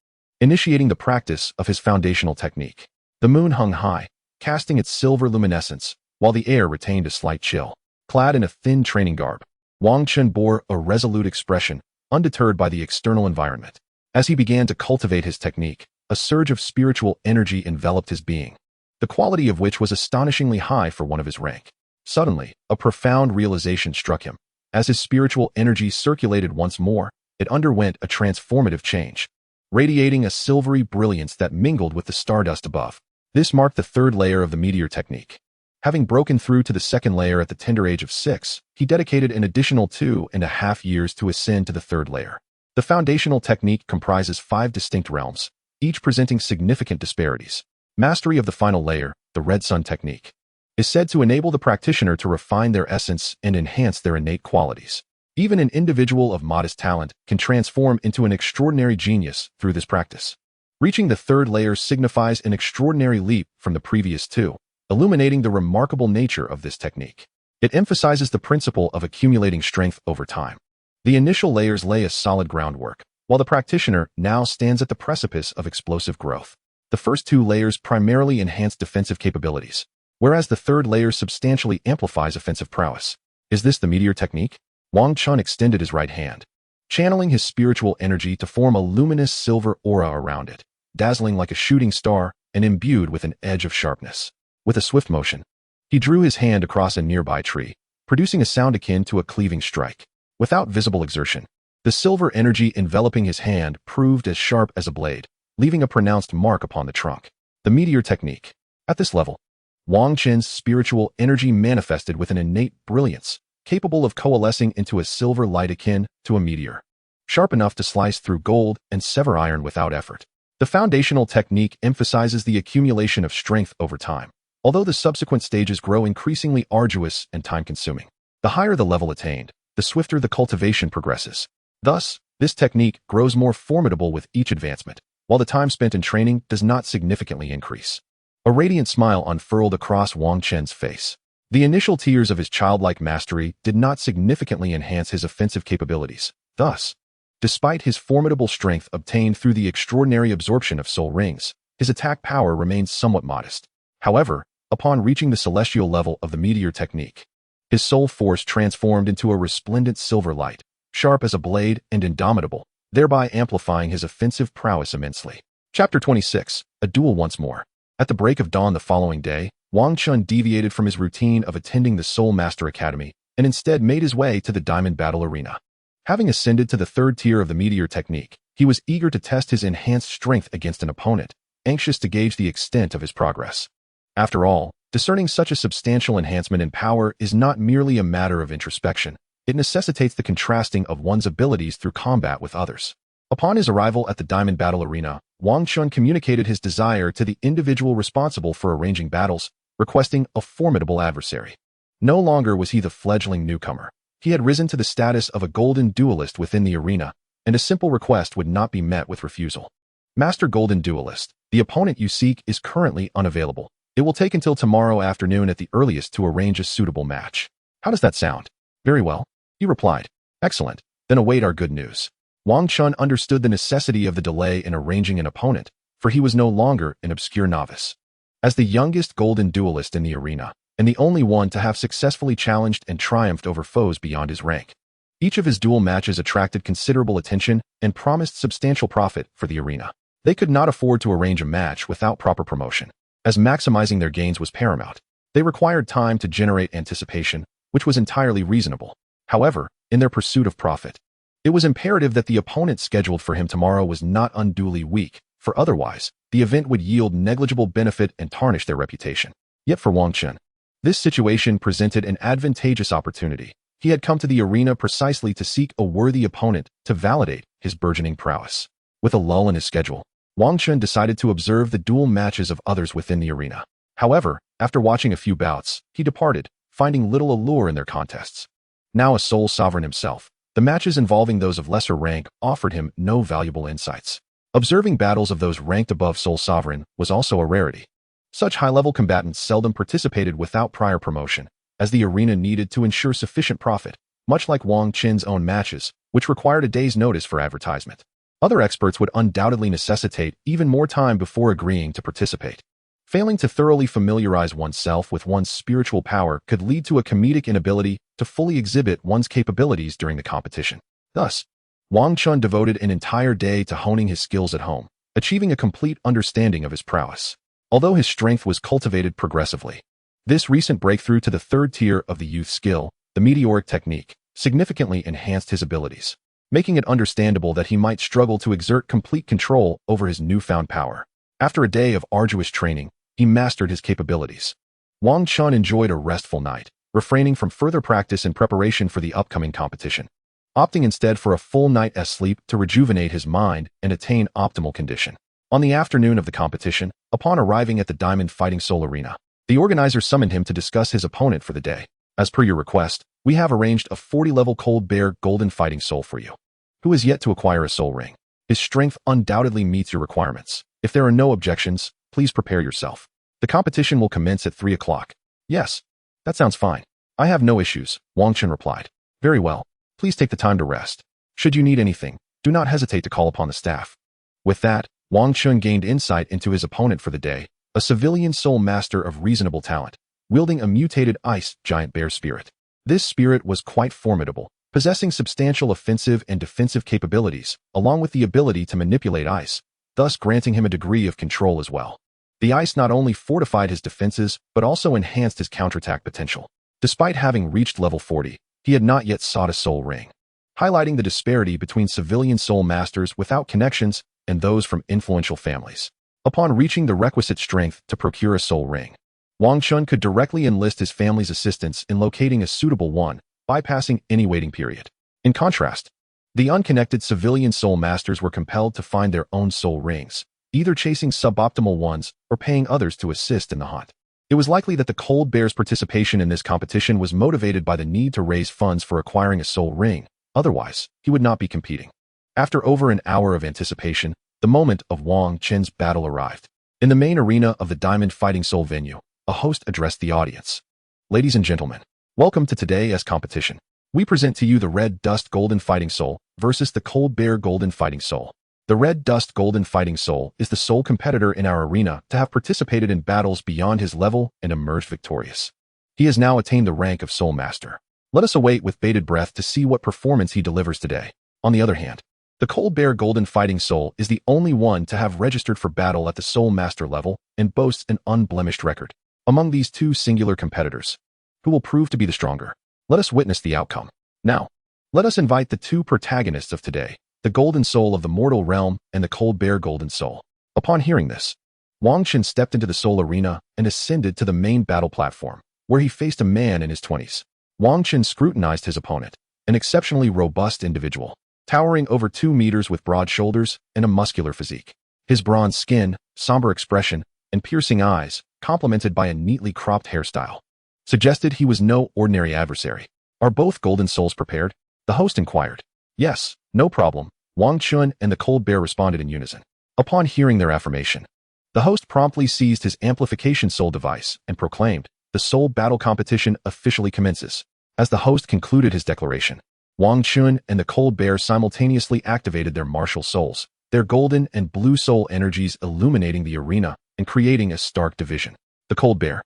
[SPEAKER 1] initiating the practice of his foundational technique. The moon hung high, casting its silver luminescence, while the air retained a slight chill. Clad in a thin training garb, Wang Chun bore a resolute expression, undeterred by the external environment. As he began to cultivate his technique, a surge of spiritual energy enveloped his being, the quality of which was astonishingly high for one of his rank. Suddenly, a profound realization struck him. As his spiritual energy circulated once more, it underwent a transformative change, radiating a silvery brilliance that mingled with the stardust above. This marked the 3rd layer of the meteor technique. Having broken through to the 2nd layer at the tender age of 6, he dedicated an additional 2.5 years to ascend to the 3rd layer. The foundational technique comprises 5 distinct realms, each presenting significant disparities. Mastery of the final layer, the Red Sun technique, is said to enable the practitioner to refine their essence and enhance their innate qualities. Even an individual of modest talent can transform into an extraordinary genius through this practice. Reaching the 3rd layer signifies an extraordinary leap from the previous 2, illuminating the remarkable nature of this technique. It emphasizes the principle of accumulating strength over time. The initial layers lay a solid groundwork, while the practitioner now stands at the precipice of explosive growth. The first 2 layers primarily enhance defensive capabilities, whereas the 3rd layer substantially amplifies offensive prowess. Is this the meteor technique? Wang Chun extended his right hand, channeling his spiritual energy to form a luminous silver aura around it, dazzling like a shooting star and imbued with an edge of sharpness. With a swift motion, he drew his hand across a nearby tree, producing a sound akin to a cleaving strike. Without visible exertion, the silver energy enveloping his hand proved as sharp as a blade, leaving a pronounced mark upon the trunk. The meteor technique. At this level, Wang Chun's spiritual energy manifested with an innate brilliance, capable of coalescing into a silver light akin to a meteor, sharp enough to slice through gold and sever iron without effort. The foundational technique emphasizes the accumulation of strength over time, although the subsequent stages grow increasingly arduous and time-consuming. The higher the level attained, the swifter the cultivation progresses. Thus, this technique grows more formidable with each advancement, while the time spent in training does not significantly increase. A radiant smile unfurled across Wang Chun's face. The initial tears of his childlike mastery did not significantly enhance his offensive capabilities. Thus, despite his formidable strength obtained through the extraordinary absorption of soul rings, his attack power remains somewhat modest. However, upon reaching the celestial level of the meteor technique, his soul force transformed into a resplendent silver light, sharp as a blade and indomitable, thereby amplifying his offensive prowess immensely. Chapter 26. A Duel Once More. At the break of dawn the following day, Wang Chun deviated from his routine of attending the Soul Master Academy and instead made his way to the Diamond Battle Arena. Having ascended to the 3rd tier of the meteor technique, he was eager to test his enhanced strength against an opponent, anxious to gauge the extent of his progress. After all, discerning such a substantial enhancement in power is not merely a matter of introspection. It necessitates the contrasting of one's abilities through combat with others. Upon his arrival at the Diamond Battle Arena, Wang Chun communicated his desire to the individual responsible for arranging battles, requesting a formidable adversary. No longer was he the fledgling newcomer. He had risen to the status of a golden duelist within the arena, and a simple request would not be met with refusal. Master Golden Duelist, the opponent you seek is currently unavailable. It will take until tomorrow afternoon at the earliest to arrange a suitable match. How does that sound? Very well, he replied. Excellent, then await our good news. Wang Chun understood the necessity of the delay in arranging an opponent, for he was no longer an obscure novice. As the youngest golden duelist in the arena, and the only one to have successfully challenged and triumphed over foes beyond his rank, each of his duel matches attracted considerable attention and promised substantial profit for the arena. They could not afford to arrange a match without proper promotion, as maximizing their gains was paramount. They required time to generate anticipation, which was entirely reasonable. However, in their pursuit of profit. It was imperative that the opponent scheduled for him tomorrow was not unduly weak, for otherwise, the event would yield negligible benefit and tarnish their reputation. Yet for Wang Chun, this situation presented an advantageous opportunity. He had come to the arena precisely to seek a worthy opponent to validate his burgeoning prowess. With a lull in his schedule, Wang Chun decided to observe the duel matches of others within the arena. However, after watching a few bouts, he departed, finding little allure in their contests. Now a sole sovereign himself, the matches involving those of lesser rank offered him no valuable insights. Observing battles of those ranked above sole sovereign was also a rarity. Such high-level combatants seldom participated without prior promotion, as the arena needed to ensure sufficient profit, much like Wang Chun's own matches, which required a day's notice for advertisement. Other experts would undoubtedly necessitate even more time before agreeing to participate. Failing to thoroughly familiarize oneself with one's spiritual power could lead to a comedic inability to fully exhibit one's capabilities during the competition. Thus, Wang Chun devoted an entire day to honing his skills at home, achieving a complete understanding of his prowess. Although his strength was cultivated progressively, this recent breakthrough to the third tier of the youth skill, the meteoric technique, significantly enhanced his abilities, making it understandable that he might struggle to exert complete control over his newfound power. After a day of arduous training, he mastered his capabilities. Wang Chun enjoyed a restful night, refraining from further practice in preparation for the upcoming competition, opting instead for a full night's sleep to rejuvenate his mind and attain optimal condition. On the afternoon of the competition, upon arriving at the Diamond Fighting Soul Arena, the organizer summoned him to discuss his opponent for the day. As per your request, we have arranged a 40-level Cold Bear Golden Fighting Soul for you, who is yet to acquire a soul ring. His strength undoubtedly meets your requirements. If there are no objections, please prepare yourself. The competition will commence at 3 o'clock. Yes, that sounds fine. I have no issues, Wang Chun replied. Very well. Please take the time to rest. Should you need anything, do not hesitate to call upon the staff. With that, Wang Chun gained insight into his opponent for the day, a civilian soul master of reasonable talent, wielding a mutated ice giant bear spirit. This spirit was quite formidable, possessing substantial offensive and defensive capabilities, along with the ability to manipulate ice, thus granting him a degree of control as well. The ice not only fortified his defenses, but also enhanced his counterattack potential. Despite having reached level 40, he had not yet sought a soul ring, highlighting the disparity between civilian soul masters without connections and those from influential families. Upon reaching the requisite strength to procure a soul ring, Wang Chun could directly enlist his family's assistance in locating a suitable one, bypassing any waiting period. In contrast, the unconnected civilian soul masters were compelled to find their own soul rings, either chasing suboptimal ones or paying others to assist in the hunt. It was likely that the Cold Bear's participation in this competition was motivated by the need to raise funds for acquiring a soul ring, otherwise, he would not be competing. After over an hour of anticipation, the moment of Wang Chun's battle arrived. In the main arena of the Diamond Fighting Soul venue, a host addressed the audience. Ladies and gentlemen, welcome to today's competition. We present to you the Red Dust Golden Fighting Soul versus the Cold Bear Golden Fighting Soul. The Red Dust Golden Fighting Soul is the sole competitor in our arena to have participated in battles beyond his level and emerged victorious. He has now attained the rank of Soul Master. Let us await with bated breath to see what performance he delivers today. On the other hand, the Cold Bear Golden Fighting Soul is the only one to have registered for battle at the Soul Master level and boasts an unblemished record. Among these two singular competitors, who will prove to be the stronger? Let us witness the outcome. Now, let us invite the two protagonists of today, the Golden Soul of the Mortal Realm and the Cold Bear Golden Soul. Upon hearing this, Wang Chun stepped into the Soul Arena and ascended to the main battle platform, where he faced a man in his 20s. Wang Chun scrutinized his opponent, an exceptionally robust individual, towering over 2 meters with broad shoulders and a muscular physique. His bronze skin, somber expression, and piercing eyes, complemented by a neatly cropped hairstyle, suggested he was no ordinary adversary. Are both Golden Souls prepared? The host inquired. Yes, no problem, Wang Chun and the Cold Bear responded in unison. Upon hearing their affirmation, the host promptly seized his amplification soul device and proclaimed, the soul battle competition officially commences. As the host concluded his declaration, Wang Chun and the Cold Bear simultaneously activated their martial souls, their golden and blue soul energies illuminating the arena and creating a stark division. The Cold Bear,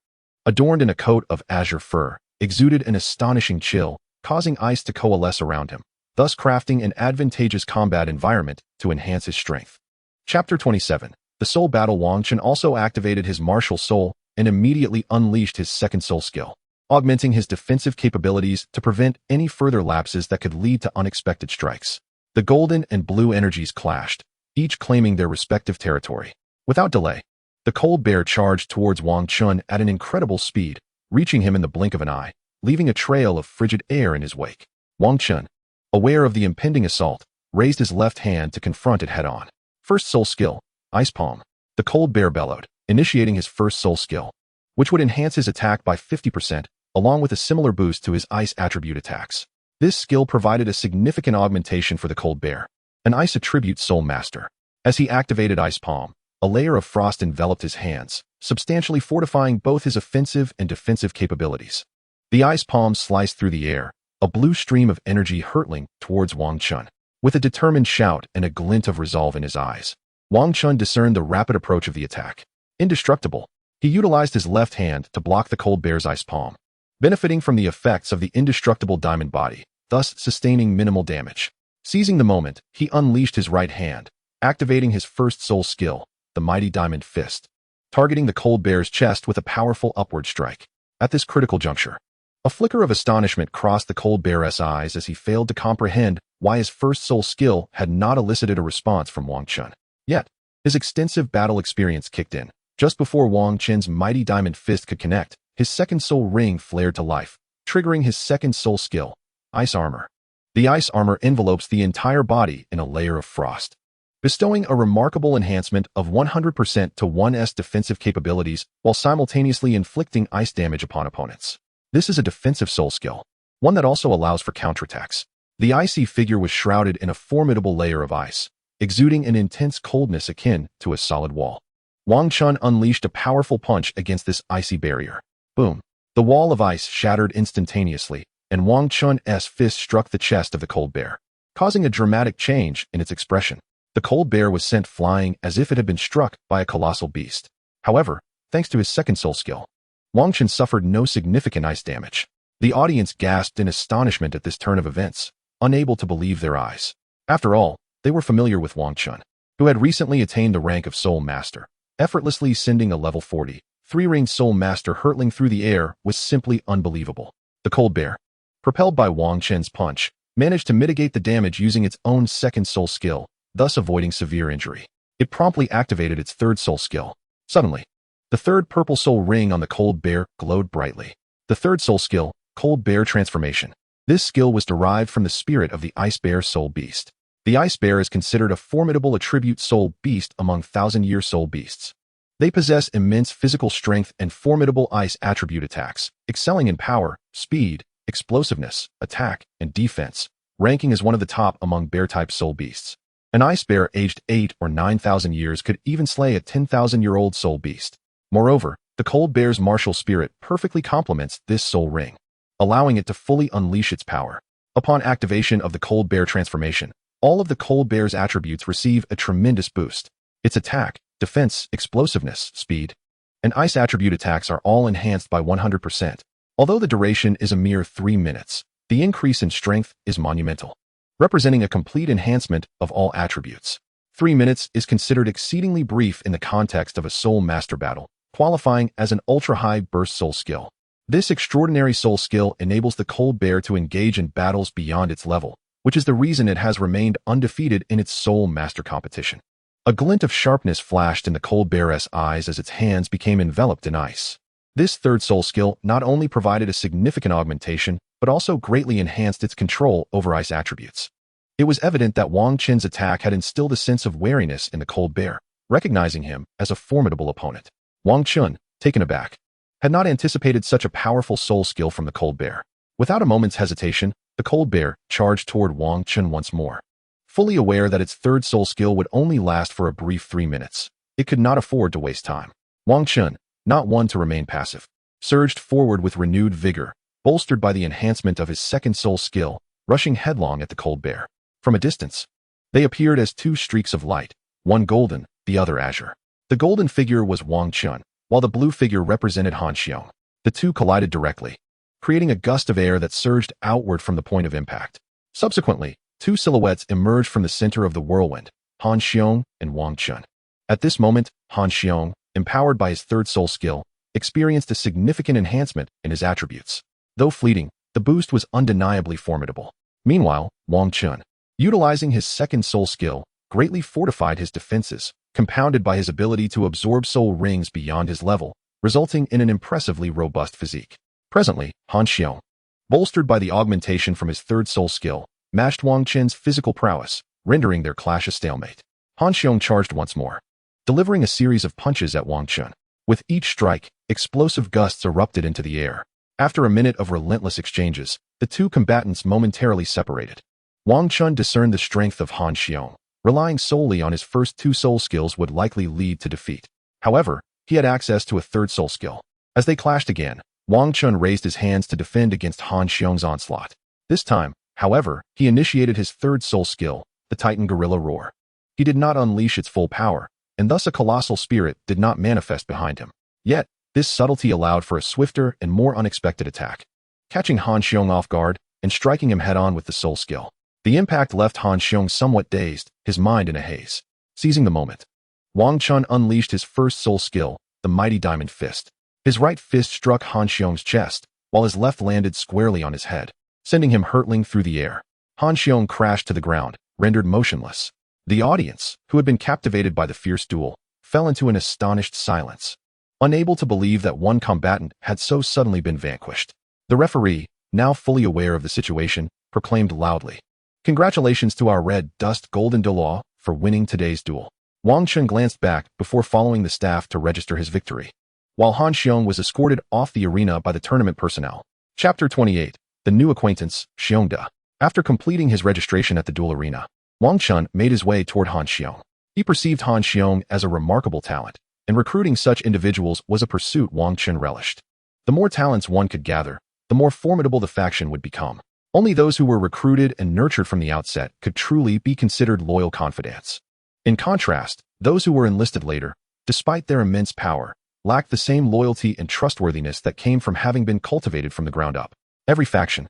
[SPEAKER 1] adorned in a coat of azure fur, exuded an astonishing chill, causing ice to coalesce around him, thus crafting an advantageous combat environment to enhance his strength. Chapter 27. The Soul Battle. Wang Chun also activated his martial soul and immediately unleashed his second soul skill, augmenting his defensive capabilities to prevent any further lapses that could lead to unexpected strikes. The golden and blue energies clashed, each claiming their respective territory. Without delay, the cold bear charged towards Wang Chun at an incredible speed, reaching him in the blink of an eye, leaving a trail of frigid air in his wake. Wang Chun, aware of the impending assault, raised his left hand to confront it head-on. First soul skill, Ice Palm. The cold bear bellowed, initiating his first soul skill, which would enhance his attack by 50%, along with a similar boost to his ice attribute attacks. This skill provided a significant augmentation for the cold bear, an ice attribute soul master. As he activated Ice Palm, a layer of frost enveloped his hands, substantially fortifying both his offensive and defensive capabilities. The Ice Palm sliced through the air, a blue stream of energy hurtling towards Wang Chun. With a determined shout and a glint of resolve in his eyes, Wang Chun discerned the rapid approach of the attack. Indestructible, he utilized his left hand to block the cold bear's Ice Palm, benefiting from the effects of the indestructible diamond body, thus sustaining minimal damage. Seizing the moment, he unleashed his right hand, activating his first soul skill, the mighty diamond fist, targeting the cold bear's chest with a powerful upward strike. At this critical juncture, a flicker of astonishment crossed the cold bear's eyes as he failed to comprehend why his first soul skill had not elicited a response from Wang Chun. Yet, his extensive battle experience kicked in. Just before Wang Chun's mighty diamond fist could connect, his second soul ring flared to life, triggering his second soul skill, Ice Armor. The ice armor envelopes the entire body in a layer of frost, bestowing a remarkable enhancement of 100% to one's defensive capabilities while simultaneously inflicting ice damage upon opponents. This is a defensive soul skill, one that also allows for counterattacks. The icy figure was shrouded in a formidable layer of ice, exuding an intense coldness akin to a solid wall. Wang Chun unleashed a powerful punch against this icy barrier. Boom! The wall of ice shattered instantaneously, and Wang Chun's fist struck the chest of the cold bear, causing a dramatic change in its expression. The cold bear was sent flying as if it had been struck by a colossal beast. However, thanks to his second soul skill, Wang Chun suffered no significant ice damage. The audience gasped in astonishment at this turn of events, unable to believe their eyes. After all, they were familiar with Wang Chun, who had recently attained the rank of Soul Master. Effortlessly sending a level 40, three-ring Soul Master hurtling through the air was simply unbelievable. The cold bear, propelled by Wang Chun's punch, managed to mitigate the damage using its own second soul skill, thus avoiding severe injury. It promptly activated its third soul skill. Suddenly, the third purple soul ring on the cold bear glowed brightly. The third soul skill, Cold Bear Transformation. This skill was derived from the spirit of the Ice Bear Soul Beast. The Ice Bear is considered a formidable attribute soul beast among thousand-year soul beasts. They possess immense physical strength and formidable ice attribute attacks, excelling in power, speed, explosiveness, attack, and defense, ranking as one of the top among bear-type soul beasts. An ice bear aged 8 or 9,000 years could even slay a 10,000-year-old soul beast. Moreover, the cold bear's martial spirit perfectly complements this soul ring, allowing it to fully unleash its power. Upon activation of the cold bear transformation, all of the cold bear's attributes receive a tremendous boost. Its attack, defense, explosiveness, speed, and ice attribute attacks are all enhanced by 100%. Although the duration is a mere 3 minutes, the increase in strength is monumental, representing a complete enhancement of all attributes. 3 minutes is considered exceedingly brief in the context of a soul master battle, qualifying as an ultra-high burst soul skill. This extraordinary soul skill enables the cold bear to engage in battles beyond its level, which is the reason it has remained undefeated in its soul master competition. A glint of sharpness flashed in the cold bear's eyes as its hands became enveloped in ice. This third soul skill not only provided a significant augmentation, but also greatly enhanced its control over ice attributes. It was evident that Wang Chun's attack had instilled a sense of wariness in the cold bear, recognizing him as a formidable opponent. Wang Chun, taken aback, had not anticipated such a powerful soul skill from the cold bear. Without a moment's hesitation, the cold bear charged toward Wang Chun once more. Fully aware that its third soul skill would only last for a brief 3 minutes, it could not afford to waste time. Wang Chun, not one to remain passive, surged forward with renewed vigor, bolstered by the enhancement of his second soul skill, rushing headlong at the cold bear. From a distance, they appeared as two streaks of light, one golden, the other azure. The golden figure was Wang Chun, while the blue figure represented Han Xiong. The two collided directly, creating a gust of air that surged outward from the point of impact. Subsequently, two silhouettes emerged from the center of the whirlwind, Han Xiong and Wang Chun. At this moment, Han Xiong, empowered by his third soul skill, experienced a significant enhancement in his attributes. Though fleeting, the boost was undeniably formidable. Meanwhile, Wang Chun, utilizing his second soul skill, greatly fortified his defenses, compounded by his ability to absorb soul rings beyond his level, resulting in an impressively robust physique. Presently, Han Xiong, bolstered by the augmentation from his third soul skill, matched Wang Chun's physical prowess, rendering their clash a stalemate. Han Xiong charged once more, delivering a series of punches at Wang Chun. With each strike, explosive gusts erupted into the air. After a minute of relentless exchanges, the two combatants momentarily separated. Wang Chun discerned the strength of Han Xiong. Relying solely on his first two soul skills would likely lead to defeat. However, he had access to a third soul skill. As they clashed again, Wang Chun raised his hands to defend against Han Xiong's onslaught. This time, however, he initiated his third soul skill, the Titan Gorilla Roar. He did not unleash its full power, and thus a colossal spirit did not manifest behind him. Yet, this subtlety allowed for a swifter and more unexpected attack. Catching Han Xiong off guard and striking him head-on with the soul skill. The impact left Han Xiong somewhat dazed, his mind in a haze. Seizing the moment, Wang Chun unleashed his first soul skill, the Mighty Diamond Fist. His right fist struck Han Xiong's chest, while his left landed squarely on his head, sending him hurtling through the air. Han Xiong crashed to the ground, rendered motionless. The audience, who had been captivated by the fierce duel, fell into an astonished silence, unable to believe that one combatant had so suddenly been vanquished. The referee, now fully aware of the situation, proclaimed loudly, "Congratulations to our red dust golden Douluo for winning today's duel." Wang Chun glanced back before following the staff to register his victory, while Han Xiong was escorted off the arena by the tournament personnel. Chapter 28, The New Acquaintance, Xiongda. After completing his registration at the duel arena, Wang Chun made his way toward Han Xiong. He perceived Han Xiong as a remarkable talent, and recruiting such individuals was a pursuit Wang Chun relished. The more talents one could gather, the more formidable the faction would become. Only those who were recruited and nurtured from the outset could truly be considered loyal confidants. In contrast, those who were enlisted later, despite their immense power, lacked the same loyalty and trustworthiness that came from having been cultivated from the ground up. Every faction,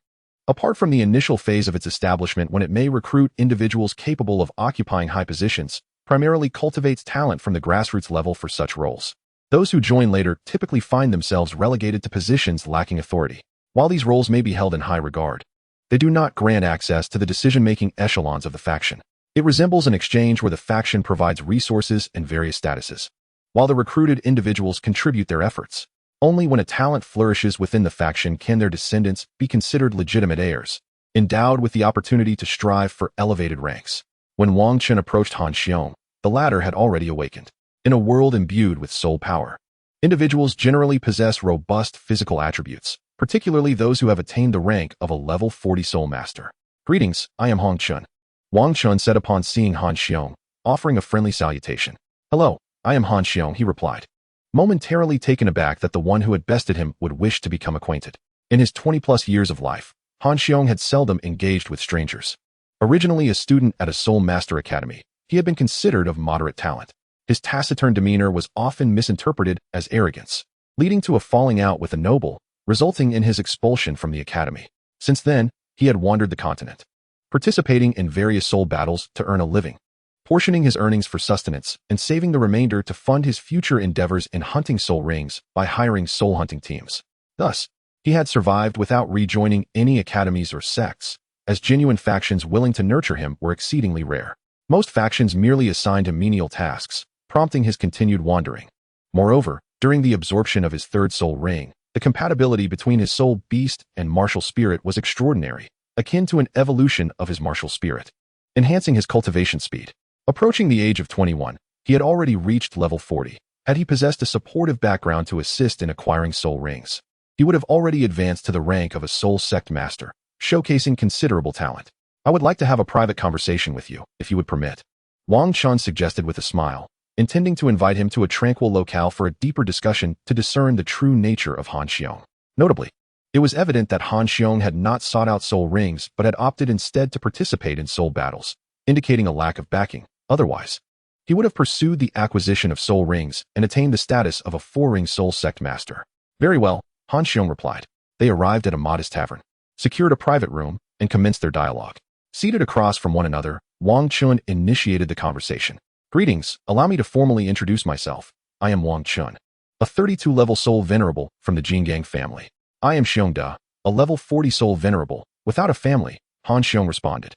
[SPEAKER 1] apart from the initial phase of its establishment when it may recruit individuals capable of occupying high positions, primarily cultivates talent from the grassroots level for such roles. Those who join later typically find themselves relegated to positions lacking authority. While these roles may be held in high regard, they do not grant access to the decision-making echelons of the faction. It resembles an exchange where the faction provides resources and various statuses, while the recruited individuals contribute their efforts. Only when a talent flourishes within the faction can their descendants be considered legitimate heirs, endowed with the opportunity to strive for elevated ranks. When Wang Chun approached Han Xiong, the latter had already awakened. In a world imbued with soul power, individuals generally possess robust physical attributes, particularly those who have attained the rank of a level 40 soul master. "Greetings, I am Han Chun," Wang Chun said upon seeing Han Xiong, offering a friendly salutation. "Hello, I am Han Xiong," he replied, momentarily taken aback that the one who had bested him would wish to become acquainted. In his 20-plus years of life, Han Xiong had seldom engaged with strangers. Originally a student at a Soul Master Academy, he had been considered of moderate talent. His taciturn demeanor was often misinterpreted as arrogance, leading to a falling out with a noble, resulting in his expulsion from the academy. Since then, he had wandered the continent, participating in various soul battles to earn a living, portioning his earnings for sustenance, and saving the remainder to fund his future endeavors in hunting soul rings by hiring soul hunting teams. Thus, he had survived without rejoining any academies or sects, as genuine factions willing to nurture him were exceedingly rare. Most factions merely assigned him menial tasks, prompting his continued wandering. Moreover, during the absorption of his third soul ring, the compatibility between his soul beast and martial spirit was extraordinary, akin to an evolution of his martial spirit, enhancing his cultivation speed. Approaching the age of 21, he had already reached level 40. Had he possessed a supportive background to assist in acquiring soul rings, he would have already advanced to the rank of a soul sect master, showcasing considerable talent. "I would like to have a private conversation with you, if you would permit," Wang Chun suggested with a smile, intending to invite him to a tranquil locale for a deeper discussion to discern the true nature of Han Xiong. Notably, it was evident that Han Xiong had not sought out soul rings but had opted instead to participate in soul battles, indicating a lack of backing. Otherwise, he would have pursued the acquisition of soul rings and attained the status of a 4-ring soul sect master. "Very well," Han Xiong replied. They arrived at a modest tavern, secured a private room, and commenced their dialogue. Seated across from one another, Wang Chun initiated the conversation. "Greetings, allow me to formally introduce myself. I am Wang Chun. a 32-level soul venerable from the Jingang family. I am Xiongda, a level 40 soul venerable, without a family, Han Xiong responded.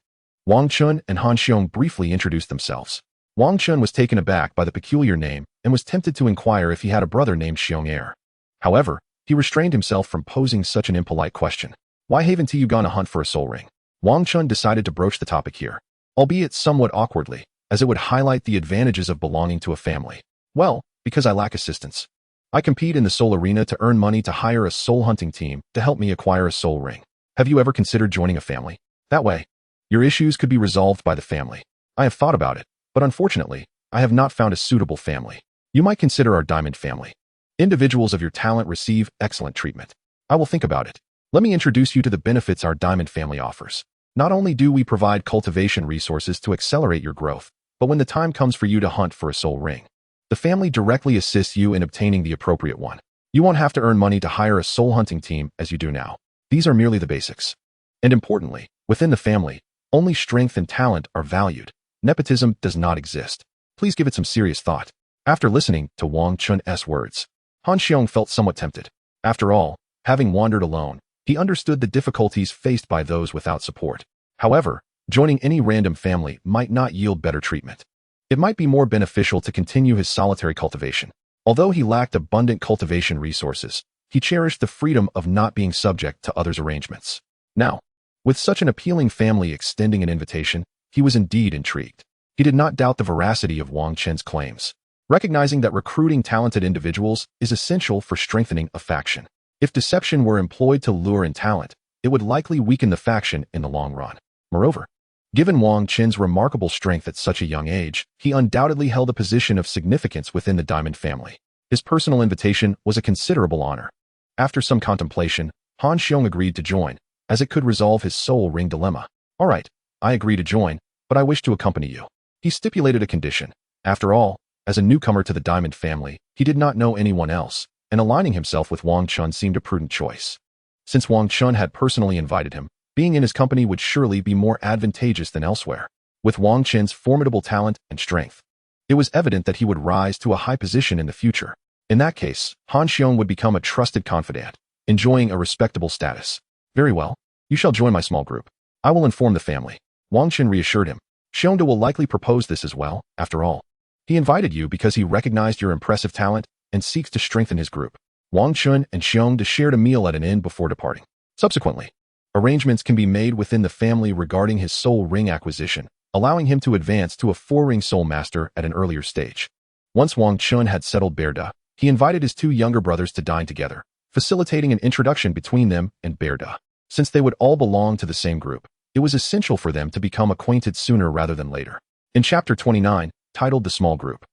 [SPEAKER 1] Wang Chun and Han Xiong briefly introduced themselves. Wang Chun was taken aback by the peculiar name and was tempted to inquire if he had a brother named Xiong Er. However, he restrained himself from posing such an impolite question. Why haven't you gone to hunt for a soul ring? Wang Chun decided to broach the topic here, albeit somewhat awkwardly, as it would highlight the advantages of belonging to a family. Well, because I lack assistance. I compete in the soul arena to earn money to hire a soul hunting team to help me acquire a soul ring. Have you ever considered joining a family? That way, your issues could be resolved by the family. I have thought about it, but unfortunately, I have not found a suitable family. You might consider our diamond family. Individuals of your talent receive excellent treatment. I will think about it. Let me introduce you to the benefits our diamond family offers. Not only do we provide cultivation resources to accelerate your growth, but when the time comes for you to hunt for a soul ring, the family directly assists you in obtaining the appropriate one. You won't have to earn money to hire a soul hunting team as you do now. These are merely the basics. And importantly, within the family, only strength and talent are valued. Nepotism does not exist. Please give it some serious thought. After listening to Wang Chun's words, Han Xiong felt somewhat tempted. After all, having wandered alone, he understood the difficulties faced by those without support. However, joining any random family might not yield better treatment. It might be more beneficial to continue his solitary cultivation. Although he lacked abundant cultivation resources, he cherished the freedom of not being subject to others' arrangements. Now, with such an appealing family extending an invitation, he was indeed intrigued. He did not doubt the veracity of Wang Chen's claims, recognizing that recruiting talented individuals is essential for strengthening a faction. If deception were employed to lure in talent, it would likely weaken the faction in the long run. Moreover, given Wang Chen's remarkable strength at such a young age, he undoubtedly held a position of significance within the Diamond family. His personal invitation was a considerable honor. After some contemplation, Han Xiong agreed to join, as it could resolve his soul ring dilemma. All right, I agree to join, but I wish to accompany you. He stipulated a condition. After all, as a newcomer to the Diamond family, he did not know anyone else, and aligning himself with Wang Chun seemed a prudent choice. Since Wang Chun had personally invited him, being in his company would surely be more advantageous than elsewhere. With Wang Chen's formidable talent and strength, it was evident that he would rise to a high position in the future. In that case, Han Xiong would become a trusted confidant, enjoying a respectable status. Very well, you shall join my small group. I will inform the family. Wang Chen reassured him. Xiongda will likely propose this as well, after all. He invited you because he recognized your impressive talent and seeks to strengthen his group. Wang Chun and Xiongda shared a meal at an inn before departing. Subsequently, arrangements can be made within the family regarding his soul ring acquisition, allowing him to advance to a 4-ring soul master at an earlier stage. Once Wang Chun had settled Bearda, he invited his 2 younger brothers to dine together, facilitating an introduction between them and Bearda. Since they would all belong to the same group, it was essential for them to become acquainted sooner rather than later. In Chapter 29, titled The Small Group,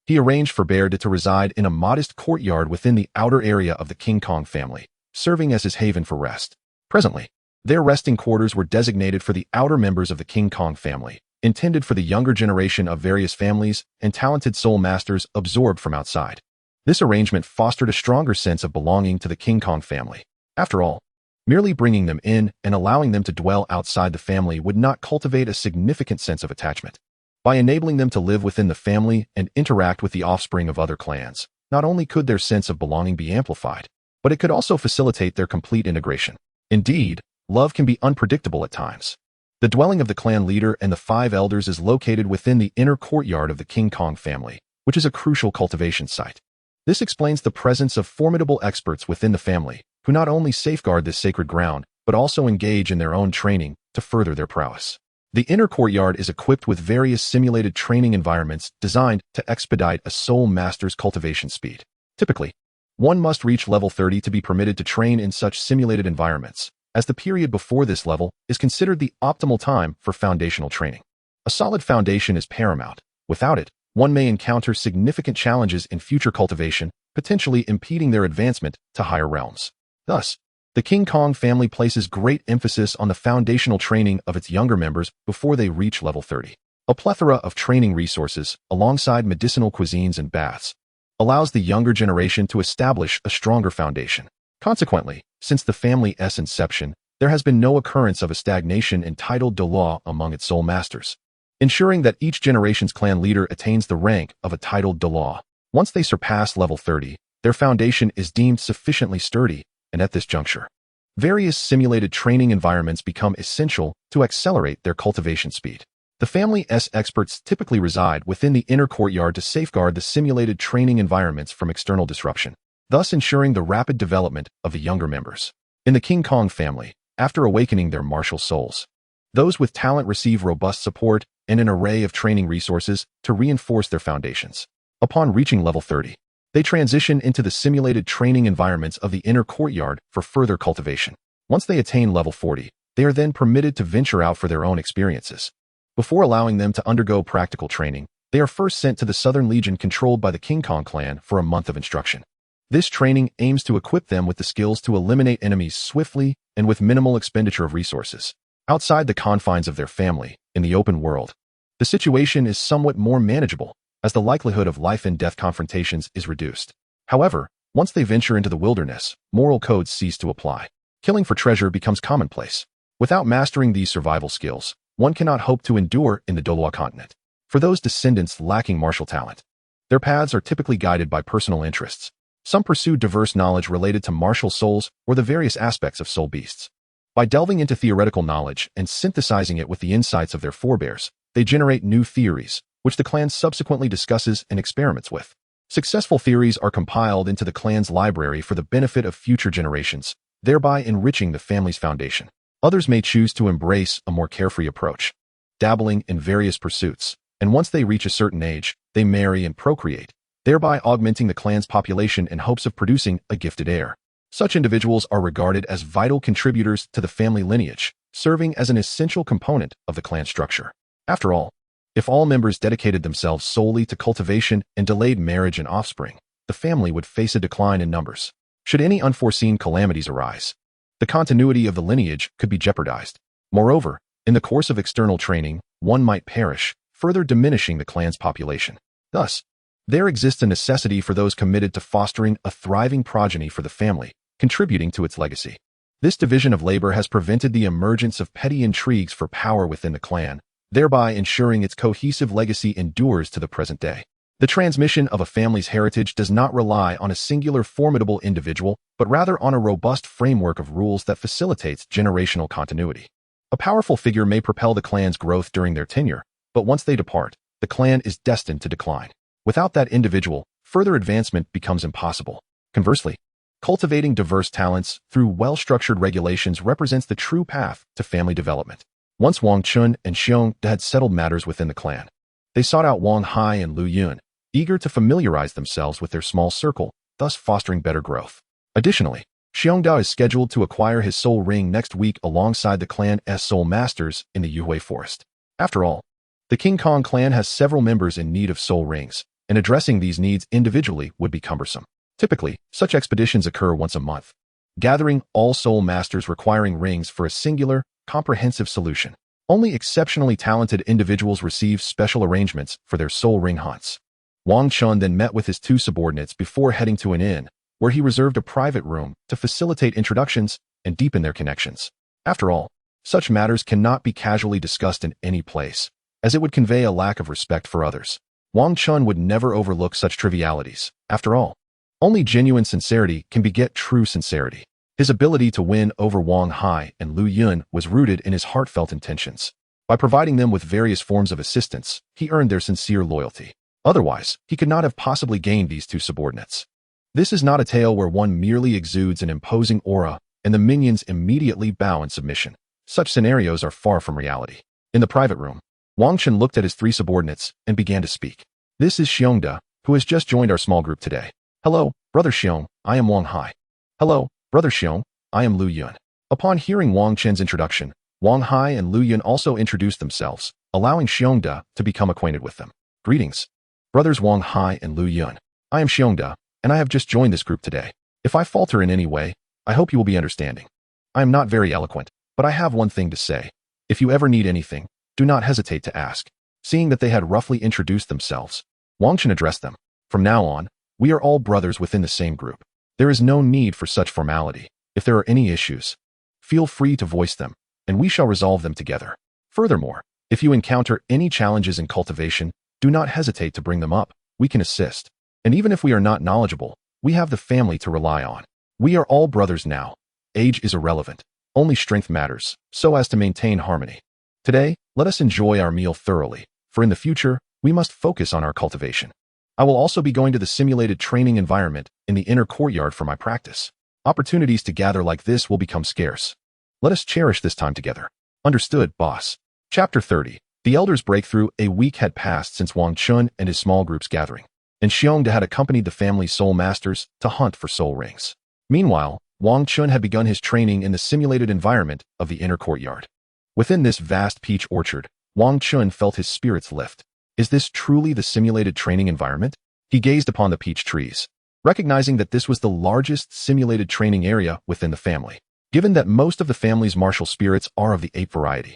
[SPEAKER 1] he arranged for Bearda to reside in a modest courtyard within the outer area of the King Kong family, serving as his haven for rest. Presently, their resting quarters were designated for the outer members of the King Kong family, intended for the younger generation of various families and talented soul masters absorbed from outside. This arrangement fostered a stronger sense of belonging to the King Kong family. After all, merely bringing them in and allowing them to dwell outside the family would not cultivate a significant sense of attachment. By enabling them to live within the family and interact with the offspring of other clans, not only could their sense of belonging be amplified, but it could also facilitate their complete integration. Indeed, love can be unpredictable at times. The dwelling of the clan leader and the 5 elders is located within the inner courtyard of the King Kong family, which is a crucial cultivation site. This explains the presence of formidable experts within the family, who not only safeguard this sacred ground, but also engage in their own training to further their prowess. The inner courtyard is equipped with various simulated training environments designed to expedite a soul master's cultivation speed. Typically, one must reach level 30 to be permitted to train in such simulated environments, as the period before this level is considered the optimal time for foundational training. A solid foundation is paramount. Without it, one may encounter significant challenges in future cultivation, potentially impeding their advancement to higher realms. Thus, the King Kong family places great emphasis on the foundational training of its younger members before they reach level 30. A plethora of training resources, alongside medicinal cuisines and baths, allows the younger generation to establish a stronger foundation. Consequently, since the family's inception, there has been no occurrence of a stagnation in titled Douluo among its soul masters, ensuring that each generation's clan leader attains the rank of a titled Douluo. Once they surpass level 30, their foundation is deemed sufficiently sturdy, and at this juncture, various simulated training environments become essential to accelerate their cultivation speed. The family's experts typically reside within the inner courtyard to safeguard the simulated training environments from external disruption, thus ensuring the rapid development of the younger members. In the King Kong family, after awakening their martial souls, those with talent receive robust support and an array of training resources to reinforce their foundations. Upon reaching level 30, they transition into the simulated training environments of the inner courtyard for further cultivation. Once they attain level 40, they are then permitted to venture out for their own experiences. Before allowing them to undergo practical training, they are first sent to the Southern Legion controlled by the King Kong clan for a month of instruction. This training aims to equip them with the skills to eliminate enemies swiftly and with minimal expenditure of resources. Outside the confines of their family, in the open world, the situation is somewhat more manageable, as the likelihood of life and death confrontations is reduced. However, once they venture into the wilderness, moral codes cease to apply. Killing for treasure becomes commonplace. Without mastering these survival skills, one cannot hope to endure in the Douluo Continent. For those descendants lacking martial talent, their paths are typically guided by personal interests. Some pursue diverse knowledge related to martial souls or the various aspects of soul beasts. By delving into theoretical knowledge and synthesizing it with the insights of their forebears, they generate new theories, which the clan subsequently discusses and experiments with. Successful theories are compiled into the clan's library for the benefit of future generations, thereby enriching the family's foundation. Others may choose to embrace a more carefree approach, dabbling in various pursuits, and once they reach a certain age, they marry and procreate, thereby augmenting the clan's population in hopes of producing a gifted heir. Such individuals are regarded as vital contributors to the family lineage, serving as an essential component of the clan structure. After all, if all members dedicated themselves solely to cultivation and delayed marriage and offspring, the family would face a decline in numbers. Should any unforeseen calamities arise, the continuity of the lineage could be jeopardized. Moreover, in the course of external training, one might perish, further diminishing the clan's population. Thus, there exists a necessity for those committed to fostering a thriving progeny for the family, contributing to its legacy. This division of labor has prevented the emergence of petty intrigues for power within the clan, thereby ensuring its cohesive legacy endures to the present day. The transmission of a family's heritage does not rely on a singular formidable individual, but rather on a robust framework of rules that facilitates generational continuity. A powerful figure may propel the clan's growth during their tenure, but once they depart, the clan is destined to decline. Without that individual, further advancement becomes impossible. Conversely, cultivating diverse talents through well-structured regulations represents the true path to family development. Once Wang Chun and Xiong had settled matters within the clan, they sought out Wang Hai and Lu Yun, eager to familiarize themselves with their small circle, thus fostering better growth. Additionally, Xiongda is scheduled to acquire his soul ring next week alongside the clan's soul masters in the Yuhui forest. After all, the King Kong clan has several members in need of soul rings, and addressing these needs individually would be cumbersome. Typically, such expeditions occur once a month, gathering all soul masters requiring rings for a singular, comprehensive solution. Only exceptionally talented individuals receive special arrangements for their soul ring hunts. Wang Chun then met with his two subordinates before heading to an inn, where he reserved a private room to facilitate introductions and deepen their connections. After all, such matters cannot be casually discussed in any place, as it would convey a lack of respect for others. Wang Chun would never overlook such trivialities. After all, only genuine sincerity can beget true sincerity. His ability to win over Wang Hai and Lu Yun was rooted in his heartfelt intentions. By providing them with various forms of assistance, he earned their sincere loyalty. Otherwise, he could not have possibly gained these two subordinates. This is not a tale where one merely exudes an imposing aura and the minions immediately bow in submission. Such scenarios are far from reality. In the private room, Wang Chun looked at his three subordinates and began to speak. This is Xiongda, who has just joined our small group today. Hello, Brother Xiong, I am Wang Hai. Hello, Brother Xiong, I am Lu Yun. Upon hearing Wang Chen's introduction, Wang Hai and Lu Yun also introduced themselves, allowing Xiongda to become acquainted with them. Greetings, brothers Wang Hai and Lu Yun. I am Xiongda, and I have just joined this group today. If I falter in any way, I hope you will be understanding. I am not very eloquent, but I have one thing to say. If you ever need anything, do not hesitate to ask. Seeing that they had roughly introduced themselves, Wang Chen addressed them. From now on, we are all brothers within the same group. There is no need for such formality. If there are any issues, feel free to voice them, and we shall resolve them together. Furthermore, if you encounter any challenges in cultivation, do not hesitate to bring them up. We can assist. And even if we are not knowledgeable, we have the family to rely on. We are all brothers now. Age is irrelevant. Only strength matters, so as to maintain harmony. Today, let us enjoy our meal thoroughly, for in the future, we must focus on our cultivation. I will also be going to the simulated training environment in the inner courtyard for my practice. Opportunities to gather like this will become scarce. Let us cherish this time together. Understood, boss. Chapter 30. The Elder's Breakthrough. A week had passed since Wang Chun and his small group's gathering, and Xiongda had accompanied the family's soul masters to hunt for soul rings. Meanwhile, Wang Chun had begun his training in the simulated environment of the inner courtyard. Within this vast peach orchard, Wang Chun felt his spirits lift. Is this truly the simulated training environment? He gazed upon the peach trees, recognizing that this was the largest simulated training area within the family, given that most of the family's martial spirits are of the ape variety.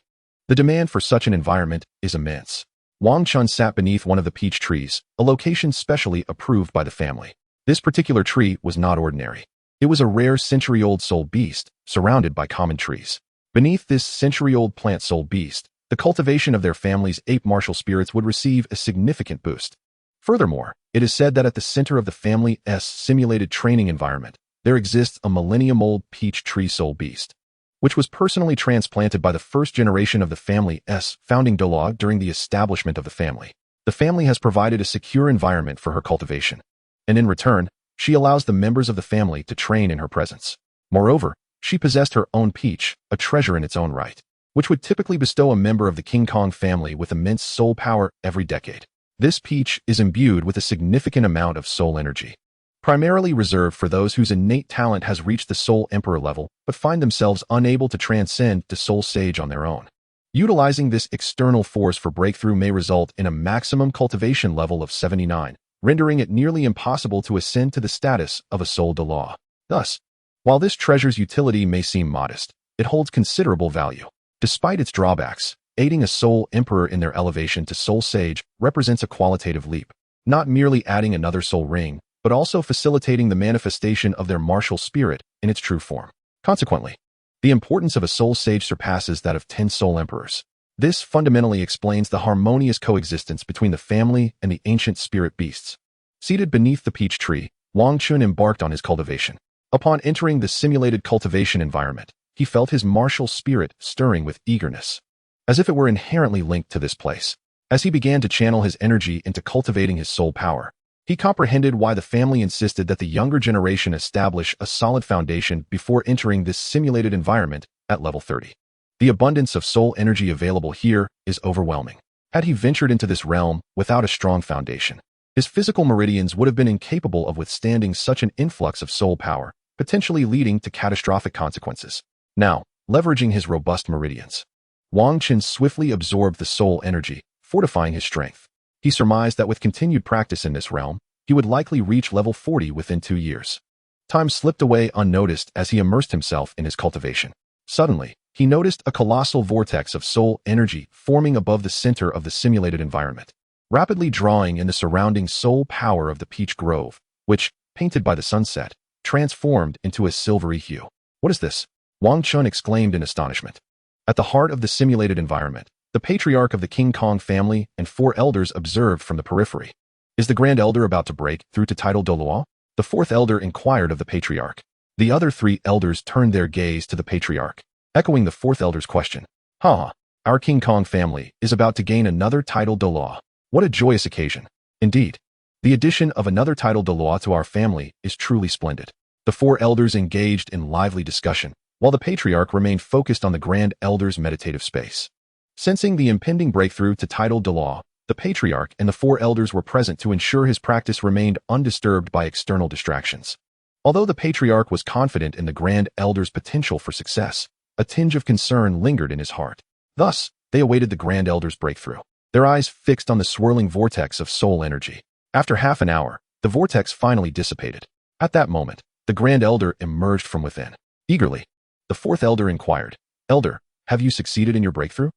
[SPEAKER 1] The demand for such an environment is immense. Wang Chun sat beneath one of the peach trees, a location specially approved by the family. This particular tree was not ordinary. It was a rare century-old soul beast, surrounded by common trees. Beneath this century-old plant soul beast, the cultivation of their family's ape martial spirits would receive a significant boost. Furthermore, it is said that at the center of the family's simulated training environment, there exists a millennium-old peach tree soul beast, which was personally transplanted by the first generation of the family's founding Douluo during the establishment of the family. The family has provided a secure environment for her cultivation, and in return, she allows the members of the family to train in her presence. Moreover, she possessed her own peach, a treasure in its own right, which would typically bestow a member of the King Kong family with immense soul power every decade. This peach is imbued with a significant amount of soul energy, primarily reserved for those whose innate talent has reached the Soul Emperor level but find themselves unable to transcend to Soul Sage on their own. Utilizing this external force for breakthrough may result in a maximum cultivation level of 79, rendering it nearly impossible to ascend to the status of a Soul Douluo. Thus, while this treasure's utility may seem modest, it holds considerable value. Despite its drawbacks, aiding a Soul Emperor in their elevation to Soul Sage represents a qualitative leap, not merely adding another soul ring, but also facilitating the manifestation of their martial spirit in its true form. Consequently, the importance of a Soul Sage surpasses that of 10 Soul Emperors. This fundamentally explains the harmonious coexistence between the family and the ancient spirit beasts. Seated beneath the peach tree, Wang Chun embarked on his cultivation. Upon entering the simulated cultivation environment, he felt his martial spirit stirring with eagerness, as if it were inherently linked to this place. As he began to channel his energy into cultivating his soul power, he comprehended why the family insisted that the younger generation establish a solid foundation before entering this simulated environment at level 30. The abundance of soul energy available here is overwhelming. Had he ventured into this realm without a strong foundation, his physical meridians would have been incapable of withstanding such an influx of soul power, potentially leading to catastrophic consequences. Now, leveraging his robust meridians, Wang Chun swiftly absorbed the soul energy, fortifying his strength. He surmised that with continued practice in this realm, he would likely reach level 40 within 2 years. Time slipped away unnoticed as he immersed himself in his cultivation. Suddenly, he noticed a colossal vortex of soul energy forming above the center of the simulated environment, rapidly drawing in the surrounding soul power of the peach grove, which, painted by the sunset, transformed into a silvery hue. What is this? Wang Chun exclaimed in astonishment. At the heart of the simulated environment, the patriarch of the King Kong family and 4 elders observed from the periphery. Is the Grand Elder about to break through to title Douluo? The 4th elder inquired of the patriarch. The other 3 elders turned their gaze to the patriarch, echoing the 4th elder's question. Our King Kong family is about to gain another title Douluo. What a joyous occasion. Indeed, the addition of another title Douluo to our family is truly splendid. The 4 elders engaged in lively discussion, while the patriarch remained focused on the Grand Elder's meditative space. Sensing the impending breakthrough to title Douluo, the patriarch and the 4 elders were present to ensure his practice remained undisturbed by external distractions. Although the patriarch was confident in the Grand Elder's potential for success, a tinge of concern lingered in his heart. Thus, they awaited the Grand Elder's breakthrough, their eyes fixed on the swirling vortex of soul energy. After half an hour, the vortex finally dissipated. At that moment, the Grand Elder emerged from within. Eagerly, the 4th elder inquired, Elder, have you succeeded in your breakthrough?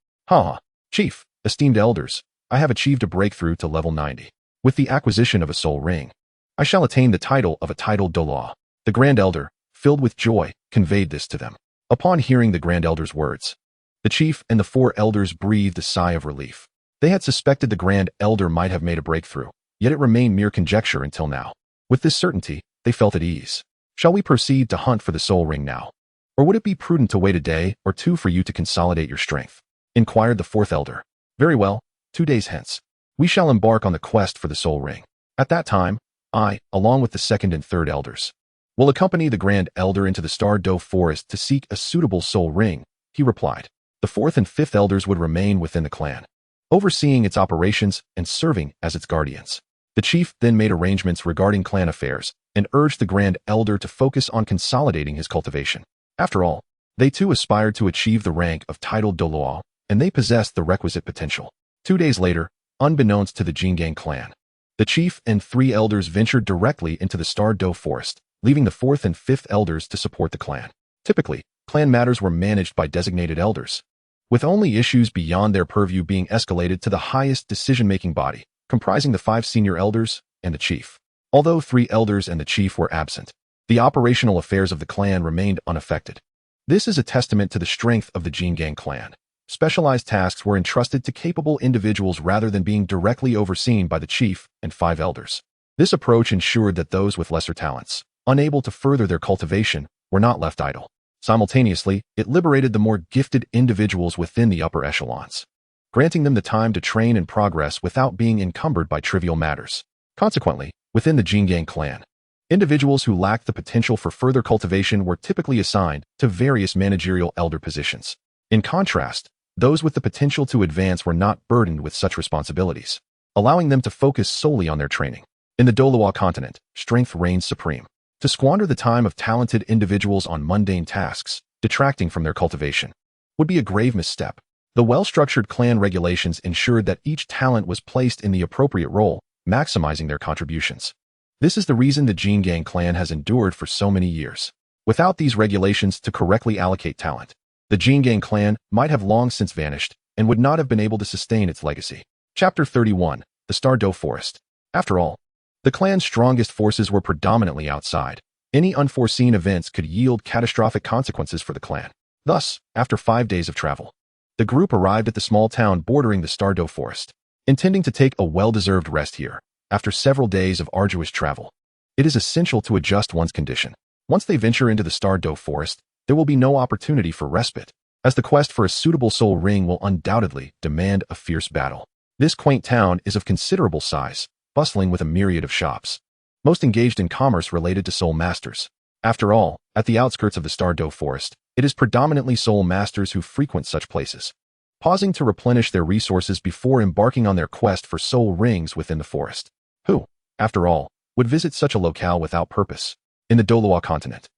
[SPEAKER 1] Chief, esteemed elders, I have achieved a breakthrough to level 90. With the acquisition of a soul ring, I shall attain the title of a titled Douluo. The Grand Elder, filled with joy, conveyed this to them. Upon hearing the Grand Elder's words, the chief and the 4 elders breathed a sigh of relief. They had suspected the Grand Elder might have made a breakthrough, yet it remained mere conjecture until now. With this certainty, they felt at ease. Shall we proceed to hunt for the soul ring now? Or would it be prudent to wait a day or two for you to consolidate your strength? Inquired the fourth elder. Very well, 2 days hence. We shall embark on the quest for the soul ring. At that time, I, along with the second and third elders, will accompany the grand elder into the Douluo forest to seek a suitable soul ring, he replied. The fourth and fifth elders would remain within the clan, overseeing its operations and serving as its guardians. The chief then made arrangements regarding clan affairs and urged the grand elder to focus on consolidating his cultivation. After all, they too aspired to achieve the rank of titled Douluo, and they possessed the requisite potential. 2 days later, unbeknownst to the Jingang clan, the chief and 3 elders ventured directly into the Douluo forest, leaving the fourth and fifth elders to support the clan. Typically, clan matters were managed by designated elders, with only issues beyond their purview being escalated to the highest decision-making body, comprising the 5 senior elders and the chief. Although 3 elders and the chief were absent, the operational affairs of the clan remained unaffected. This is a testament to the strength of the Jingang clan. Specialized tasks were entrusted to capable individuals rather than being directly overseen by the chief and 5 elders. This approach ensured that those with lesser talents, unable to further their cultivation, were not left idle. Simultaneously, it liberated the more gifted individuals within the upper echelons, granting them the time to train and progress without being encumbered by trivial matters. Consequently, within the Jingang clan, individuals who lacked the potential for further cultivation were typically assigned to various managerial elder positions. In contrast, those with the potential to advance were not burdened with such responsibilities, allowing them to focus solely on their training. In the Douluo Continent, strength reigns supreme. To squander the time of talented individuals on mundane tasks, detracting from their cultivation, would be a grave misstep. The well-structured clan regulations ensured that each talent was placed in the appropriate role, maximizing their contributions. This is the reason the Jingang clan has endured for so many years. Without these regulations to correctly allocate talent, the Jingang clan might have long since vanished and would not have been able to sustain its legacy. Chapter 31. The Douluo Forest. After all, the clan's strongest forces were predominantly outside. Any unforeseen events could yield catastrophic consequences for the clan. Thus, after 5 days of travel, the group arrived at the small town bordering the Douluo forest, intending to take a well-deserved rest here. After several days of arduous travel, it is essential to adjust one's condition. Once they venture into the Douluo forest, there will be no opportunity for respite, as the quest for a suitable soul ring will undoubtedly demand a fierce battle. This quaint town is of considerable size, bustling with a myriad of shops, most engaged in commerce related to soul masters. After all, at the outskirts of the Douluo forest, it is predominantly soul masters who frequent such places, pausing to replenish their resources before embarking on their quest for soul rings within the forest. Who, after all, would visit such a locale without purpose? In the Douluo Continent,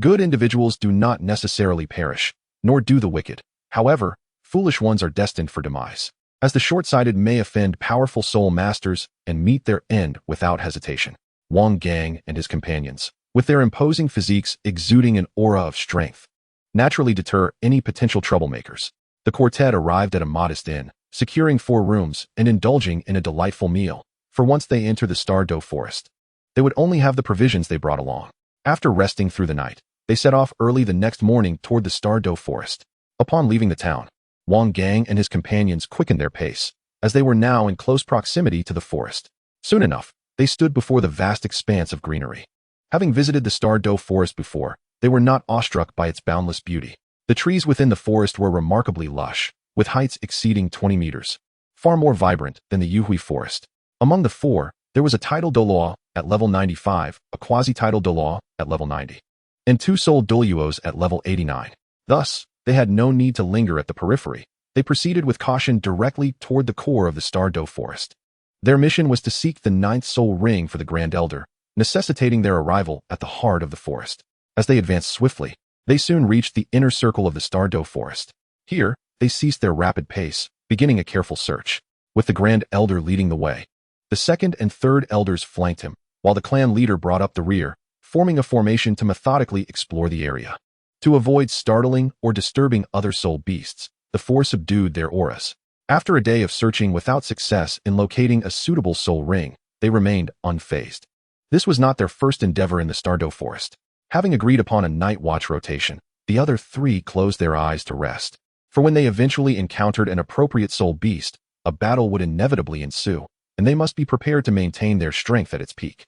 [SPEAKER 1] good individuals do not necessarily perish, nor do the wicked. However, foolish ones are destined for demise, as the short-sighted may offend powerful soul masters and meet their end without hesitation. Wang Gang and his companions, with their imposing physiques exuding an aura of strength, naturally deter any potential troublemakers. The quartet arrived at a modest inn, securing 4 rooms and indulging in a delightful meal. For once they enter the Douluo forest, they would only have the provisions they brought along. After resting through the night, they set off early the next morning toward the Douluo forest. Upon leaving the town, Wang Gang and his companions quickened their pace, as they were now in close proximity to the forest. Soon enough, they stood before the vast expanse of greenery. Having visited the Douluo forest before, they were not awestruck by its boundless beauty. The trees within the forest were remarkably lush, with heights exceeding 20 meters, far more vibrant than the Yuhui forest. Among the 4, there was a tidal Douluo at level 95, a quasi-tidal Douluo at level 90, and 2 soul Douluos at level 89. Thus, they had no need to linger at the periphery. They proceeded with caution directly toward the core of the Douluo forest. Their mission was to seek the 9th soul ring for the Grand Elder, necessitating their arrival at the heart of the forest. As they advanced swiftly, they soon reached the inner circle of the Douluo forest. Here, they ceased their rapid pace, beginning a careful search, with the Grand Elder leading the way. The second and third elders flanked him, while the clan leader brought up the rear, forming a formation to methodically explore the area. To avoid startling or disturbing other soul beasts, the 4 subdued their auras. After a day of searching without success in locating a suitable soul ring, they remained unfazed. This was not their first endeavor in the Douluo forest. Having agreed upon a night watch rotation, the other 3 closed their eyes to rest. For when they eventually encountered an appropriate soul beast, a battle would inevitably ensue, and they must be prepared to maintain their strength at its peak.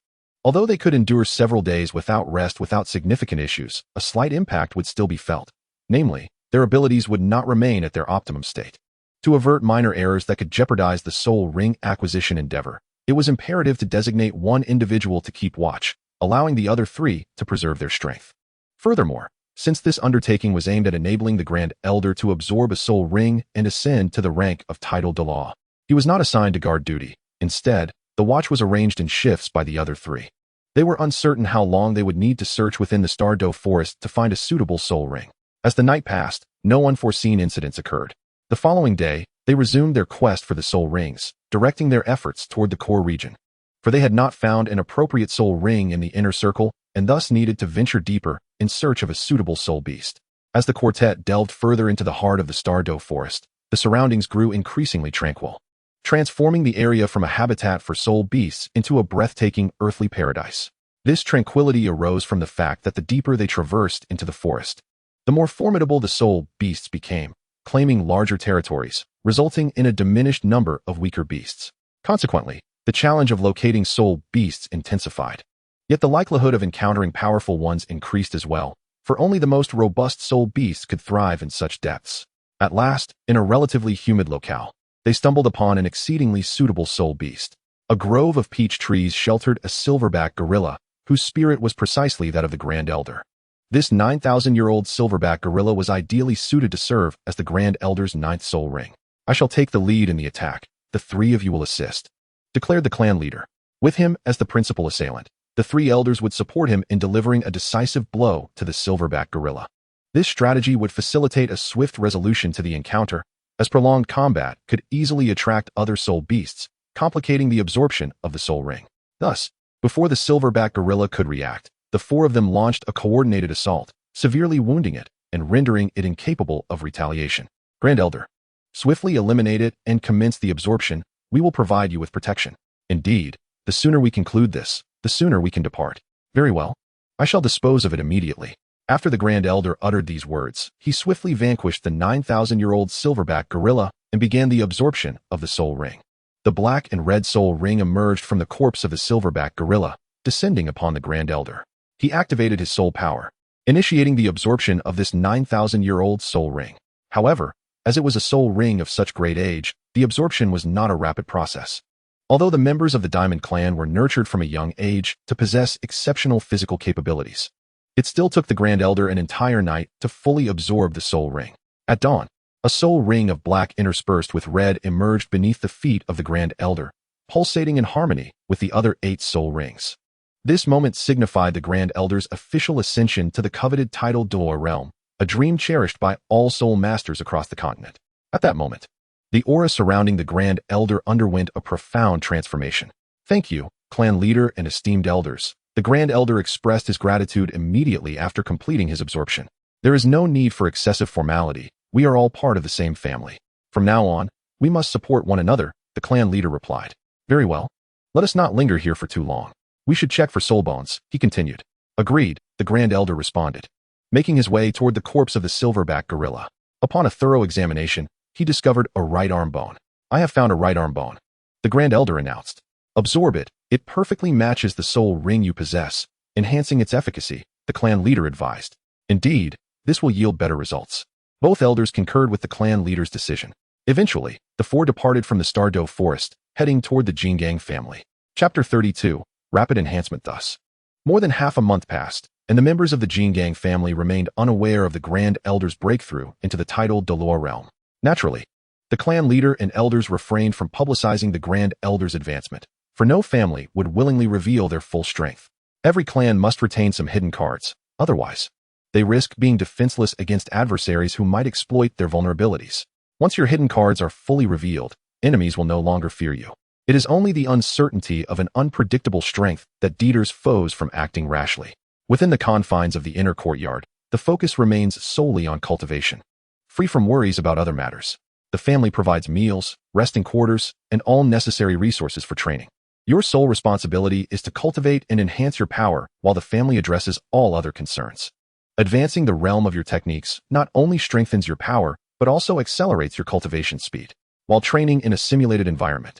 [SPEAKER 1] Although they could endure several days without rest without significant issues, a slight impact would still be felt. Namely, their abilities would not remain at their optimum state. To avert minor errors that could jeopardize the soul ring acquisition endeavor, it was imperative to designate one individual to keep watch, allowing the other three to preserve their strength. Furthermore, since this undertaking was aimed at enabling the Grand Elder to absorb a soul ring and ascend to the rank of titled Douluo, he was not assigned to guard duty. Instead, the watch was arranged in shifts by the other three. They were uncertain how long they would need to search within the Douluo forest to find a suitable soul ring. As the night passed, no unforeseen incidents occurred. The following day, they resumed their quest for the soul rings, directing their efforts toward the core region. For they had not found an appropriate soul ring in the inner circle, and thus needed to venture deeper in search of a suitable soul beast. As the quartet delved further into the heart of the Douluo forest, the surroundings grew increasingly tranquil, transforming the area from a habitat for soul beasts into a breathtaking earthly paradise. This tranquility arose from the fact that the deeper they traversed into the forest, the more formidable the soul beasts became, claiming larger territories, resulting in a diminished number of weaker beasts. Consequently, the challenge of locating soul beasts intensified. Yet the likelihood of encountering powerful ones increased as well, for only the most robust soul beasts could thrive in such depths. At last, in a relatively humid locale, they stumbled upon an exceedingly suitable soul beast. A grove of peach trees sheltered a silverback gorilla, whose spirit was precisely that of the Grand Elder. This 9,000-year-old silverback gorilla was ideally suited to serve as the Grand Elder's 9th soul ring. "I shall take the lead in the attack. The three of you will assist," declared the clan leader. With him as the principal assailant, the three elders would support him in delivering a decisive blow to the silverback gorilla. This strategy would facilitate a swift resolution to the encounter, as prolonged combat could easily attract other soul beasts, complicating the absorption of the soul ring. Thus, before the silverback gorilla could react, the four of them launched a coordinated assault, severely wounding it and rendering it incapable of retaliation. "Grand Elder, swiftly eliminate it and commence the absorption. We will provide you with protection." "Indeed, the sooner we conclude this, the sooner we can depart." "Very well. I shall dispose of it immediately." After the Grand Elder uttered these words, he swiftly vanquished the 9,000-year-old silverback gorilla and began the absorption of the soul ring. The black and red soul ring emerged from the corpse of the silverback gorilla, descending upon the Grand Elder. He activated his soul power, initiating the absorption of this 9,000-year-old soul ring. However, as it was a soul ring of such great age, the absorption was not a rapid process. Although the members of the Diamond Clan were nurtured from a young age to possess exceptional physical capabilities, it still took the Grand Elder an entire night to fully absorb the soul ring. At dawn, a soul ring of black interspersed with red emerged beneath the feet of the Grand Elder, pulsating in harmony with the other 8 soul rings. This moment signified the Grand Elder's official ascension to the coveted title Douluo realm, a dream cherished by all soul masters across the continent. At that moment, the aura surrounding the Grand Elder underwent a profound transformation. "Thank you, clan leader and esteemed elders." The Grand Elder expressed his gratitude immediately after completing his absorption. "There is no need for excessive formality. We are all part of the same family. From now on, we must support one another," the clan leader replied. "Very well. Let us not linger here for too long. We should check for soul bones," he continued. "Agreed," the Grand Elder responded, making his way toward the corpse of the silverback gorilla. Upon a thorough examination, he discovered a right arm bone. "I have found a right arm bone," the Grand Elder announced. "Absorb it. It perfectly matches the soul ring you possess, enhancing its efficacy," the clan leader advised. "Indeed, this will yield better results." Both elders concurred with the clan leader's decision. Eventually, the four departed from the Douluo forest, heading toward the Jingang family. Chapter 32. Rapid Enhancement. Thus, more than half a month passed, and the members of the Jingang family remained unaware of the Grand Elder's breakthrough into the titled Douluo realm. Naturally, the clan leader and elders refrained from publicizing the Grand Elder's advancement, for no family would willingly reveal their full strength. Every clan must retain some hidden cards, otherwise, they risk being defenseless against adversaries who might exploit their vulnerabilities. Once your hidden cards are fully revealed, enemies will no longer fear you. It is only the uncertainty of an unpredictable strength that deters foes from acting rashly. Within the confines of the inner courtyard, the focus remains solely on cultivation. Free from worries about other matters, the family provides meals, resting quarters, and all necessary resources for training. Your sole responsibility is to cultivate and enhance your power while the family addresses all other concerns. Advancing the realm of your techniques not only strengthens your power, but also accelerates your cultivation speed. While training in a simulated environment,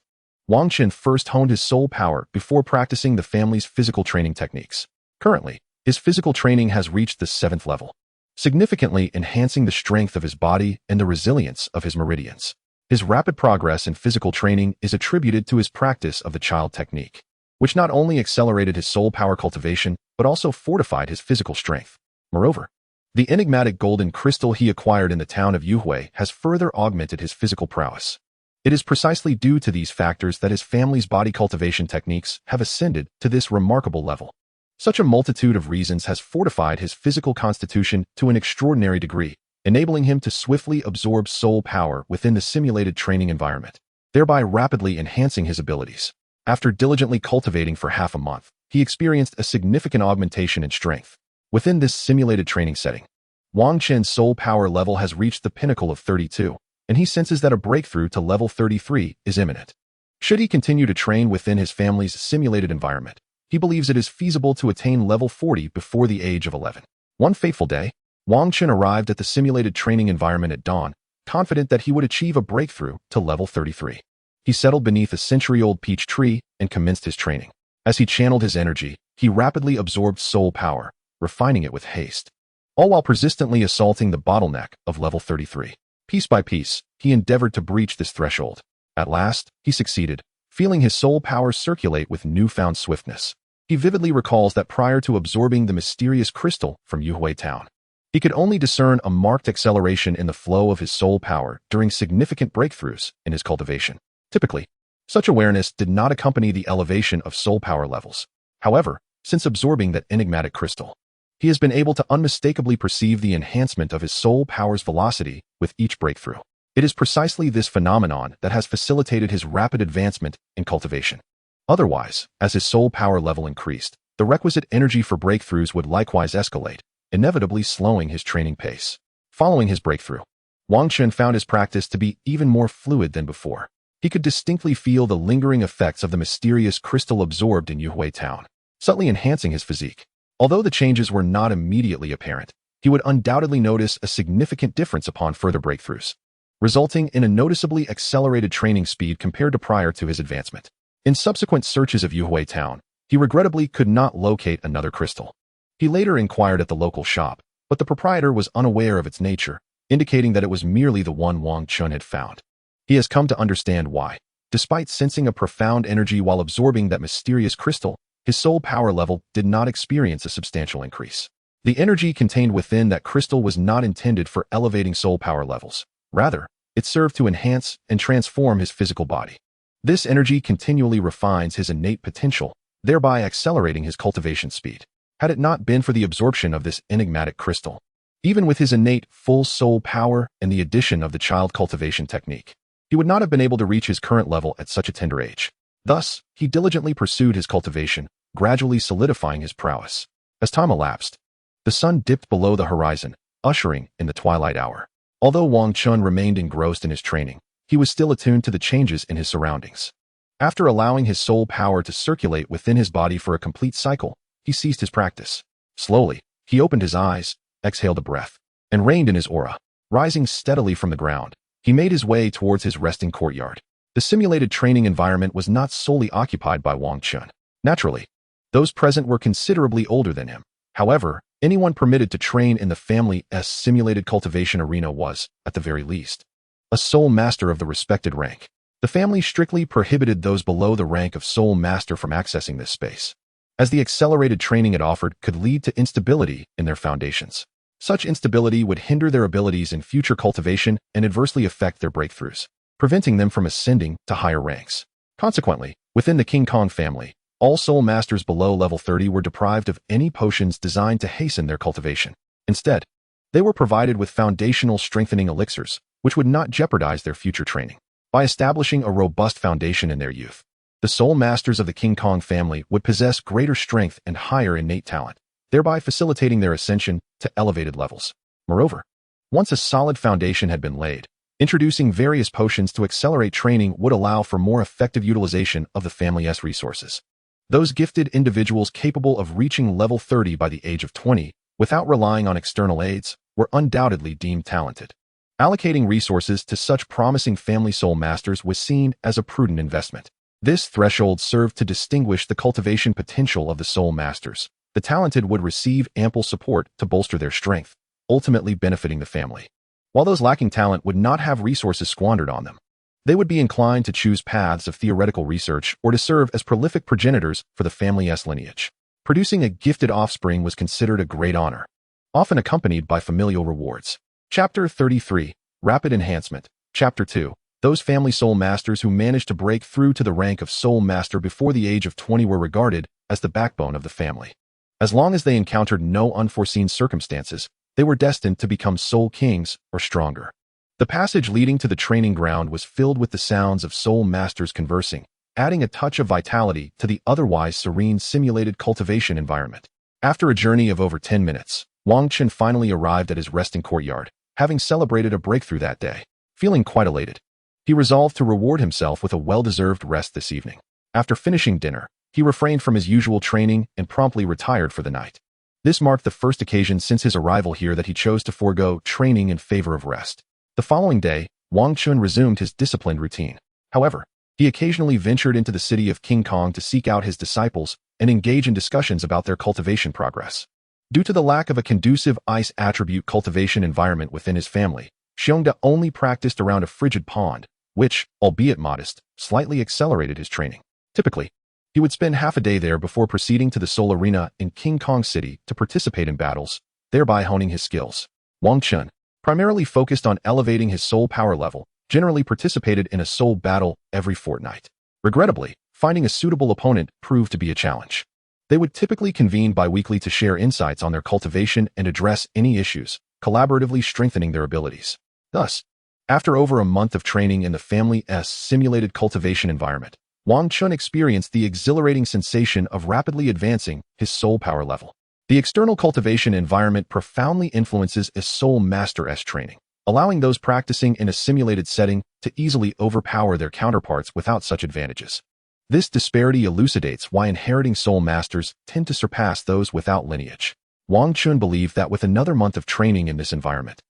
[SPEAKER 1] Wang Chen first honed his soul power before practicing the family's physical training techniques. Currently, his physical training has reached the 7th level, significantly enhancing the strength of his body and the resilience of his meridians. His rapid progress in physical training is attributed to his practice of the child technique, which not only accelerated his soul power cultivation, but also fortified his physical strength. Moreover, the enigmatic golden crystal he acquired in the town of Yuhui has further augmented his physical prowess. It is precisely due to these factors that his family's body cultivation techniques have ascended to this remarkable level. Such a multitude of reasons has fortified his physical constitution to an extraordinary degree, enabling him to swiftly absorb soul power within the simulated training environment, thereby rapidly enhancing his abilities. After diligently cultivating for half a month, he experienced a significant augmentation in strength. Within this simulated training setting, Wang Chen's soul power level has reached the pinnacle of 32, and he senses that a breakthrough to level 33 is imminent. Should he continue to train within his family's simulated environment, he believes it is feasible to attain level 40 before the age of 11. One fateful day, Wang Chen arrived at the simulated training environment at dawn, confident that he would achieve a breakthrough to level 33. He settled beneath a century-old peach tree and commenced his training. As he channeled his energy, he rapidly absorbed soul power, refining it with haste, all while persistently assaulting the bottleneck of level 33. Piece by piece, he endeavored to breach this threshold. At last, he succeeded, feeling his soul power circulate with newfound swiftness. He vividly recalls that prior to absorbing the mysterious crystal from Yuhui town, he could only discern a marked acceleration in the flow of his soul power during significant breakthroughs in his cultivation. Typically, such awareness did not accompany the elevation of soul power levels. However, since absorbing that enigmatic crystal, he has been able to unmistakably perceive the enhancement of his soul power's velocity with each breakthrough. It is precisely this phenomenon that has facilitated his rapid advancement in cultivation. Otherwise, as his soul power level increased, the requisite energy for breakthroughs would likewise escalate, inevitably slowing his training pace. Following his breakthrough, Wang Chen found his practice to be even more fluid than before. He could distinctly feel the lingering effects of the mysterious crystal absorbed in Yuhui town, subtly enhancing his physique. Although the changes were not immediately apparent, he would undoubtedly notice a significant difference upon further breakthroughs, resulting in a noticeably accelerated training speed compared to prior to his advancement. In subsequent searches of Yuhui town, he regrettably could not locate another crystal. He later inquired at the local shop, but the proprietor was unaware of its nature, indicating that it was merely the one Wang Chen had found. He has come to understand why. Despite sensing a profound energy while absorbing that mysterious crystal, his soul power level did not experience a substantial increase. The energy contained within that crystal was not intended for elevating soul power levels. Rather, it served to enhance and transform his physical body. This energy continually refines his innate potential, thereby accelerating his cultivation speed. Had it not been for the absorption of this enigmatic crystal, even with his innate full soul power and the addition of the child cultivation technique, he would not have been able to reach his current level at such a tender age. Thus, he diligently pursued his cultivation, gradually solidifying his prowess. As time elapsed, the sun dipped below the horizon, ushering in the twilight hour. Although Wang Chen remained engrossed in his training, he was still attuned to the changes in his surroundings. After allowing his soul power to circulate within his body for a complete cycle, he ceased his practice. Slowly, he opened his eyes, exhaled a breath, and reined in his aura. Rising steadily from the ground, he made his way towards his resting courtyard. The simulated training environment was not solely occupied by Wang Chen. Naturally, those present were considerably older than him. However, anyone permitted to train in the family's simulated cultivation arena was, at the very least, a soul master of the respected rank. The family strictly prohibited those below the rank of soul master from accessing this space, as the accelerated training it offered could lead to instability in their foundations. Such instability would hinder their abilities in future cultivation and adversely affect their breakthroughs, preventing them from ascending to higher ranks. Consequently, within the King Kong family, all soul masters below level 30 were deprived of any potions designed to hasten their cultivation. Instead, they were provided with foundational strengthening elixirs, which would not jeopardize their future training. By establishing a robust foundation in their youth, the soul masters of the King Kong family would possess greater strength and higher innate talent, thereby facilitating their ascension to elevated levels. Moreover, once a solid foundation had been laid, introducing various potions to accelerate training would allow for more effective utilization of the family's resources. Those gifted individuals capable of reaching level 30 by the age of 20, without relying on external aids, were undoubtedly deemed talented. Allocating resources to such promising family soul masters was seen as a prudent investment. This threshold served to distinguish the cultivation potential of the soul masters. The talented would receive ample support to bolster their strength, ultimately benefiting the family, while those lacking talent would not have resources squandered on them. They would be inclined to choose paths of theoretical research or to serve as prolific progenitors for the family's lineage. Producing a gifted offspring was considered a great honor, often accompanied by familial rewards. Chapter 33, Rapid Enhancement. Chapter 2, those family soul masters who managed to break through to the rank of soul master before the age of 20 were regarded as the backbone of the family. As long as they encountered no unforeseen circumstances, they were destined to become soul kings or stronger. The passage leading to the training ground was filled with the sounds of soul masters conversing, adding a touch of vitality to the otherwise serene simulated cultivation environment. After a journey of over 10 minutes, Wang Chen finally arrived at his resting courtyard, having celebrated a breakthrough that day. Feeling quite elated, he resolved to reward himself with a well-deserved rest this evening. After finishing dinner, he refrained from his usual training and promptly retired for the night. This marked the first occasion since his arrival here that he chose to forego training in favor of rest. The following day, Wang Chun resumed his disciplined routine. However, he occasionally ventured into the city of King Kong to seek out his disciples and engage in discussions about their cultivation progress. Due to the lack of a conducive ice attribute cultivation environment within his family, Xiongda only practiced around a frigid pond, which, albeit modest, slightly accelerated his training. Typically, he would spend half a day there before proceeding to the Soul Arena in King Kong City to participate in battles, thereby honing his skills. Wang Chun, primarily focused on elevating his soul power level, generally participated in a soul battle every fortnight. Regrettably, finding a suitable opponent proved to be a challenge. They would typically convene bi-weekly to share insights on their cultivation and address any issues, collaboratively strengthening their abilities. Thus, after over a month of training in the family's simulated cultivation environment, Wang Chun experienced the exhilarating sensation of rapidly advancing his soul power level. The external cultivation environment profoundly influences a soul master's training, allowing those practicing in a simulated setting to easily overpower their counterparts without such advantages. This disparity elucidates why inheriting soul masters tend to surpass those without lineage. Wang Chun believed that with another month of training in this environment,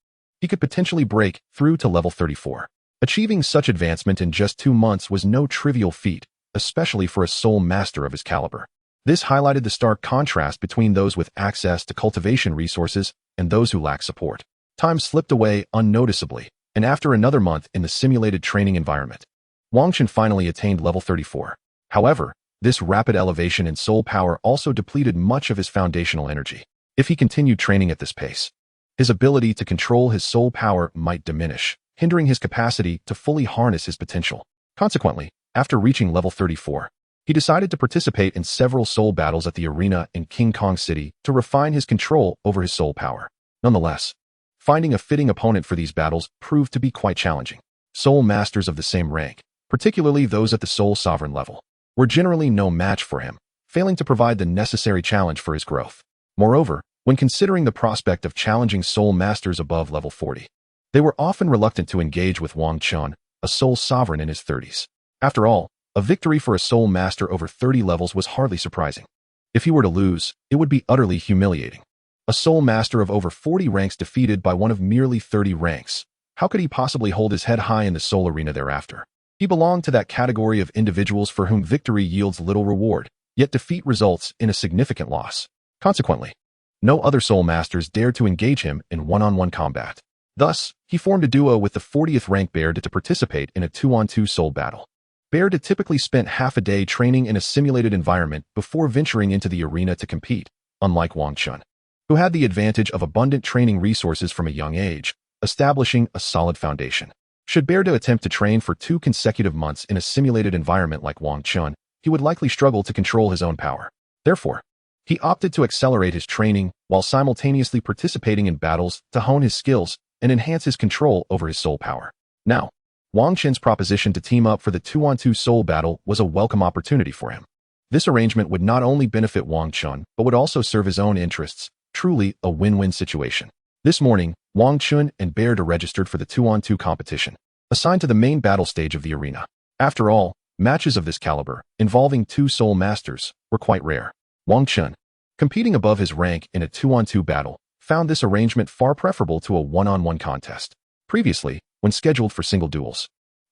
[SPEAKER 1] he could potentially break through to level 34. Achieving such advancement in just 2 months was no trivial feat, especially for a soul master of his caliber. This highlighted the stark contrast between those with access to cultivation resources and those who lack support. Time slipped away unnoticeably, and after another month in the simulated training environment, Wang Chun finally attained level 34. However, this rapid elevation in soul power also depleted much of his foundational energy. If he continued training at this pace, his ability to control his soul power might diminish, hindering his capacity to fully harness his potential. Consequently, after reaching level 34, he decided to participate in several soul battles at the arena in King Kong City to refine his control over his soul power. Nonetheless, finding a fitting opponent for these battles proved to be quite challenging. Soul masters of the same rank, particularly those at the soul sovereign level, were generally no match for him, failing to provide the necessary challenge for his growth. Moreover, when considering the prospect of challenging soul masters above level 40, they were often reluctant to engage with Wang Chun, a soul sovereign in his 30s. After all, a victory for a soul master over 30 levels was hardly surprising. If he were to lose, it would be utterly humiliating. A soul master of over 40 ranks defeated by one of merely 30 ranks. How could he possibly hold his head high in the soul arena thereafter? He belonged to that category of individuals for whom victory yields little reward, yet defeat results in a significant loss. Consequently, no other soul masters dared to engage him in one-on-one combat. Thus, he formed a duo with the 40th rank Baird to participate in a 2-on-2 soul battle. Baird typically spent half a day training in a simulated environment before venturing into the arena to compete, unlike Wang Chun, who had the advantage of abundant training resources from a young age, establishing a solid foundation. Should Baird attempt to train for 2 consecutive months in a simulated environment like Wang Chun, he would likely struggle to control his own power. Therefore, he opted to accelerate his training while simultaneously participating in battles to hone his skills and enhance his control over his soul power. Now, Wang Chen's proposition to team up for the 2-on-2 soul battle was a welcome opportunity for him. This arrangement would not only benefit Wang Chun, but would also serve his own interests, truly a win-win situation. This morning, Wang Chun and Baird registered for the 2-on-2 competition, assigned to the main battle stage of the arena. After all, matches of this caliber, involving 2 soul masters, were quite rare. Wang Chun, competing above his rank in a 2-on-2 battle, found this arrangement far preferable to a 1-on-1 contest. Previously, when scheduled for single duels,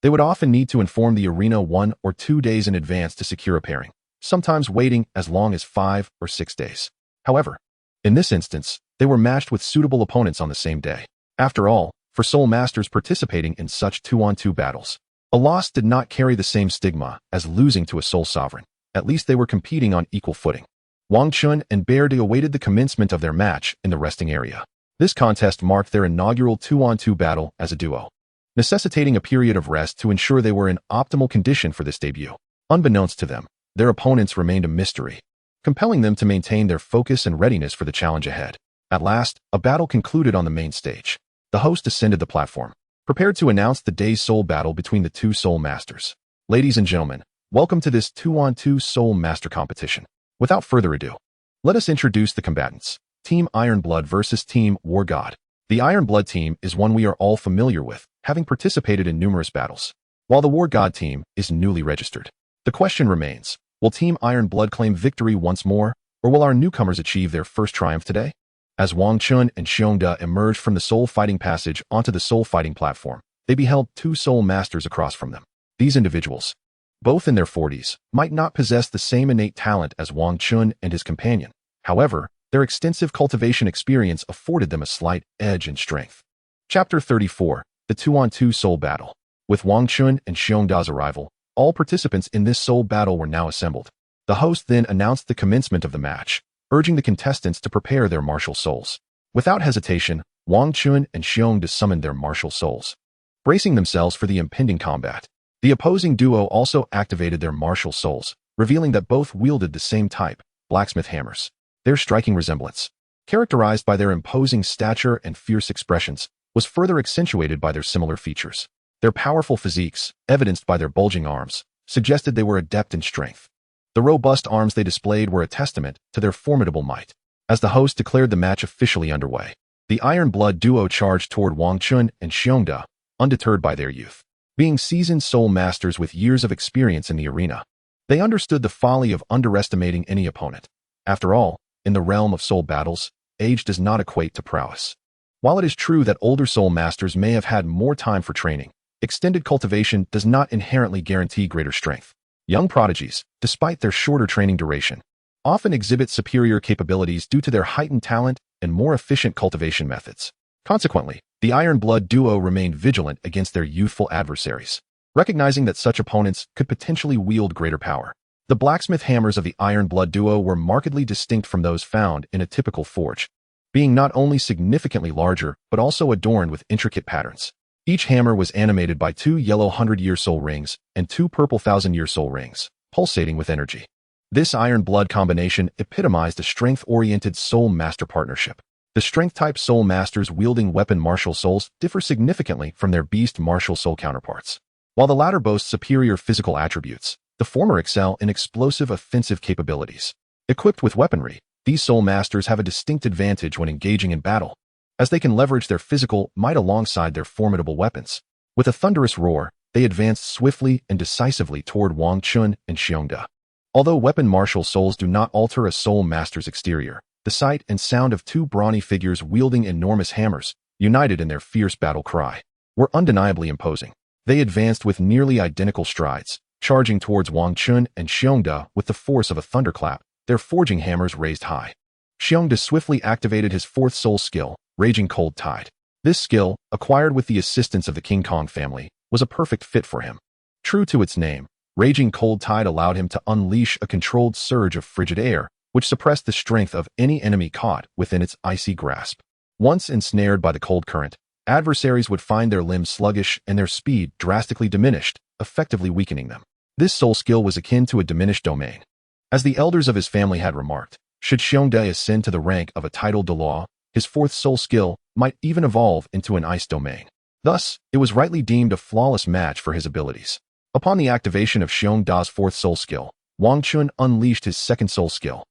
[SPEAKER 1] They would often need to inform the arena 1 or 2 days in advance to secure a pairing, sometimes waiting as long as 5 or 6 days. However, in this instance, they were matched with suitable opponents on the same day. After all, for soul masters participating in such 2-on-2 battles, a loss did not carry the same stigma as losing to a soul sovereign. At least they were competing on equal footing. Wang Chun and Bear De awaited the commencement of their match in the resting area. This contest marked their inaugural 2-on-2 battle as a duo, necessitating a period of rest to ensure they were in optimal condition for this debut. Unbeknownst to them, their opponents remained a mystery, compelling them to maintain their focus and readiness for the challenge ahead. At last, a battle concluded on the main stage. The host ascended the platform, prepared to announce the day's soul battle between the two soul masters. Ladies and gentlemen, welcome to this 2-on-2 soul master competition. Without further ado, let us introduce the combatants. Team Iron Blood versus Team War God. The Iron Blood team is one we are all familiar with, having participated in numerous battles, while the War God team is newly registered. The question remains, will Team Iron Blood claim victory once more, or will our newcomers achieve their first triumph today? As Wang Chun and Xiongda emerged from the soul fighting passage onto the soul fighting platform, they beheld two soul masters across from them. These individuals, both in their 40s, might not possess the same innate talent as Wang Chun and his companion. However, their extensive cultivation experience afforded them a slight edge in strength. Chapter 34, the 2-on-2 Soul Battle. With Wang Chun and Xiongda's arrival, all participants in this soul battle were now assembled. The host then announced the commencement of the match, urging the contestants to prepare their martial souls. Without hesitation, Wang Chun and Xiongda summoned their martial souls, bracing themselves for the impending combat. The opposing duo also activated their martial souls, revealing that both wielded the same type, blacksmith hammers. Their striking resemblance, characterized by their imposing stature and fierce expressions, was further accentuated by their similar features. Their powerful physiques, evidenced by their bulging arms, suggested they were adept in strength. The robust arms they displayed were a testament to their formidable might. As the host declared the match officially underway, the Iron Blood duo charged toward Wang Chun and Xiongda, undeterred by their youth. Being seasoned soul masters with years of experience in the arena, they understood the folly of underestimating any opponent. After all, in the realm of soul battles, age does not equate to prowess. While it is true that older soul masters may have had more time for training, extended cultivation does not inherently guarantee greater strength. Young prodigies, despite their shorter training duration, often exhibit superior capabilities due to their heightened talent and more efficient cultivation methods. Consequently, the Iron Blood duo remained vigilant against their youthful adversaries, recognizing that such opponents could potentially wield greater power. The blacksmith hammers of the Iron Blood duo were markedly distinct from those found in a typical forge, being not only significantly larger but also adorned with intricate patterns. Each hammer was animated by 2 yellow 100-year soul rings and 2 purple 1,000-year soul rings, pulsating with energy. This Iron Blood combination epitomized a strength-oriented soul master partnership. The strength-type soul masters wielding weapon martial souls differ significantly from their beast martial soul counterparts. While the latter boast superior physical attributes, the former excel in explosive offensive capabilities. Equipped with weaponry, these soul masters have a distinct advantage when engaging in battle, as they can leverage their physical might alongside their formidable weapons. With a thunderous roar, they advanced swiftly and decisively toward Wang Chun and Xiongda. Although weapon martial souls do not alter a soul master's exterior, the sight and sound of 2 brawny figures wielding enormous hammers, united in their fierce battle cry, were undeniably imposing. They advanced with nearly identical strides, charging towards Wang Chun and Xiongda with the force of a thunderclap, their forging hammers raised high. Xiongda swiftly activated his 4th soul skill, Raging Cold Tide. This skill, acquired with the assistance of the King Kong family, was a perfect fit for him. True to its name, Raging Cold Tide allowed him to unleash a controlled surge of frigid air, which suppressed the strength of any enemy caught within its icy grasp. Once ensnared by the cold current, adversaries would find their limbs sluggish and their speed drastically diminished, effectively weakening them. This soul skill was akin to a diminished domain. As the elders of his family had remarked, should Xiongda ascend to the rank of a titled Douluo, his 4th soul skill might even evolve into an ice domain. Thus, it was rightly deemed a flawless match for his abilities. Upon the activation of Xiongda's 4th soul skill, Wang Chun unleashed his 2nd soul skill,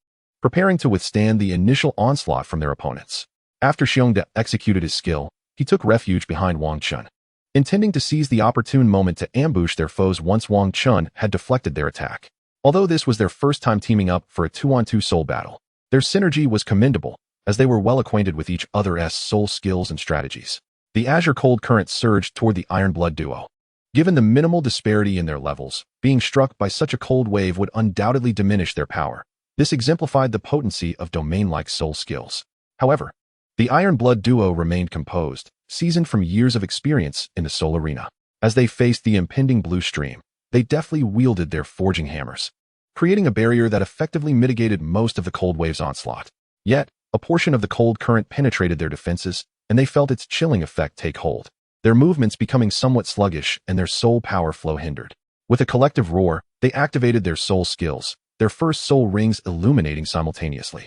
[SPEAKER 1] preparing to withstand the initial onslaught from their opponents. After Xiongda executed his skill, he took refuge behind Wang Chun, intending to seize the opportune moment to ambush their foes once Wang Chun had deflected their attack. Although this was their first time teaming up for a 2-on-2 soul battle, their synergy was commendable, as they were well acquainted with each other's soul skills and strategies. The azure cold current surged toward the Iron Blood duo, Given the minimal disparity in their levels, being struck by such a cold wave would undoubtedly diminish their power. This exemplified the potency of domain-like soul skills. However, the Iron Blood duo remained composed, seasoned from years of experience in the soul arena. As they faced the impending blue stream, they deftly wielded their forging hammers, creating a barrier that effectively mitigated most of the cold wave's onslaught. Yet, a portion of the cold current penetrated their defenses, and they felt its chilling effect take hold, their movements becoming somewhat sluggish and their soul power flow hindered. With a collective roar, they activated their soul skills, their first soul rings illuminating simultaneously.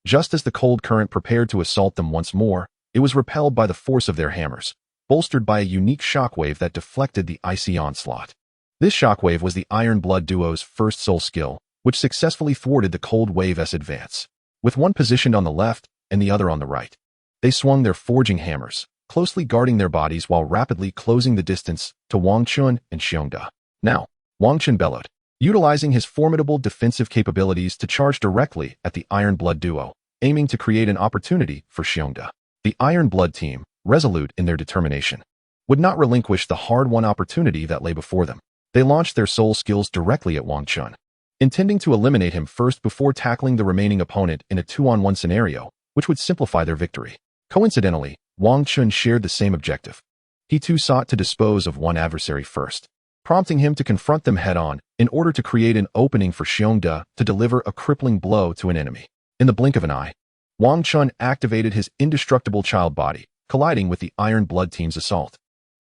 [SPEAKER 1] Just as the cold current prepared to assault them once more, it was repelled by the force of their hammers, bolstered by a unique shockwave that deflected the icy onslaught. This shockwave was the Iron Blood duo's first soul skill, which successfully thwarted the cold wave's advance. With one positioned on the left and the other on the right, they swung their forging hammers, closely guarding their bodies while rapidly closing the distance to Wang Chun and Xiongda. Now, Wang Chun bellowed, utilizing his formidable defensive capabilities to charge directly at the Iron Blood duo, aiming to create an opportunity for Xiongda. The Iron Blood team, resolute in their determination, would not relinquish the hard-won opportunity that lay before them. They launched their soul skills directly at Wang Chun, intending to eliminate him first before tackling the remaining opponent in a 2-on-1 scenario, which would simplify their victory. Coincidentally, Wang Chun shared the same objective. He too sought to dispose of one adversary first, prompting him to confront them head-on in order to create an opening for Xiongda to deliver a crippling blow to an enemy. In the blink of an eye, Wang Chun activated his indestructible child body, colliding with the Iron Blood team's assault.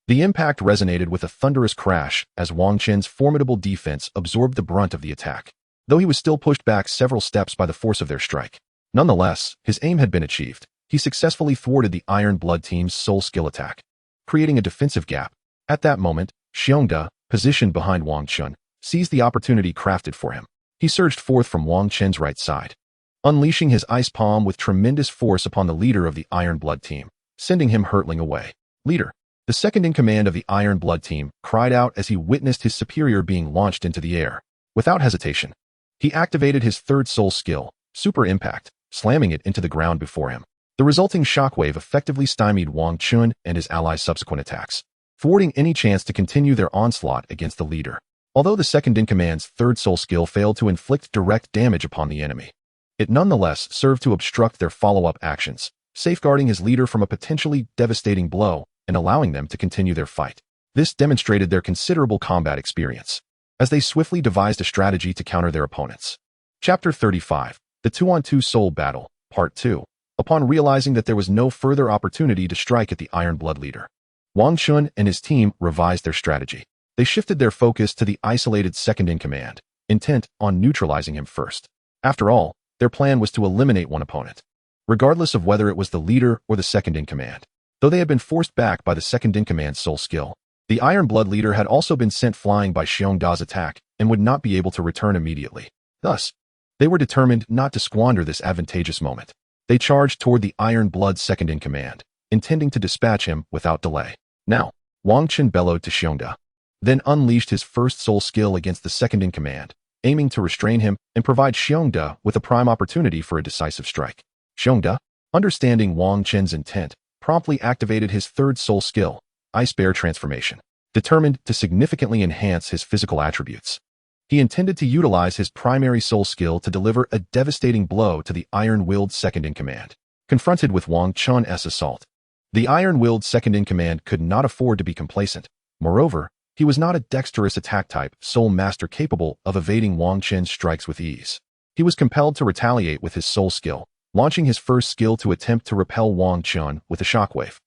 [SPEAKER 1] The impact resonated with a thunderous crash as Wang Chun's formidable defense absorbed the brunt of the attack, though he was still pushed back several steps by the force of their strike. Nonetheless, his aim had been achieved. He successfully thwarted the Iron Blood team's soul skill attack, creating a defensive gap. At that moment, Xiongda, positioned behind Wang Chun, seized the opportunity crafted for him. He surged forth from Wang Chun's right side, unleashing his ice palm with tremendous force upon the leader of the Iron Blood team, sending him hurtling away. Leader, the second-in-command of the Iron Blood team, cried out as he witnessed his superior being launched into the air. Without hesitation, he activated his third soul skill, Super Impact, slamming it into the ground before him. The resulting shockwave effectively stymied Wang Chun and his allies' subsequent attacks, thwarting any chance to continue their onslaught against the leader. Although the second-in-command's third soul skill failed to inflict direct damage upon the enemy, it nonetheless served to obstruct their follow-up actions, safeguarding his leader from a potentially devastating blow and allowing them to continue their fight. This demonstrated their considerable combat experience, as they swiftly devised a strategy to counter their opponents. Chapter 35, The 2-on-2 Soul Battle, Part 2. Upon realizing that there was no further opportunity to strike at the Iron Blood leader, Wang Chun and his team revised their strategy. They shifted their focus to the isolated second-in-command, intent on neutralizing him first. After all, their plan was to eliminate one opponent, regardless of whether it was the leader or the second-in-command. Though they had been forced back by the second-in-command's soul skill, the Iron Blood leader had also been sent flying by Xiongda's attack and would not be able to return immediately. Thus, they were determined not to squander this advantageous moment. They charged toward the Iron Blood's second-in-command, intending to dispatch him without delay. Now, Wang Chun bellowed to Xiongda, then unleashed his first soul skill against the second-in-command, aiming to restrain him and provide Xiongda with a prime opportunity for a decisive strike. Xiongda, understanding Wang Chun's intent, promptly activated his third soul skill, Ice Bear Transformation, determined to significantly enhance his physical attributes. He intended to utilize his primary soul skill to deliver a devastating blow to the Iron-Willed second-in-command. Confronted with Wang Chun's assault, the Iron-Willed second-in-command could not afford to be complacent. Moreover, he was not a dexterous attack-type soul master capable of evading Wang Chun's strikes with ease. He was compelled to retaliate with his soul skill, launching his first skill to attempt to repel Wang Chun with a shockwave,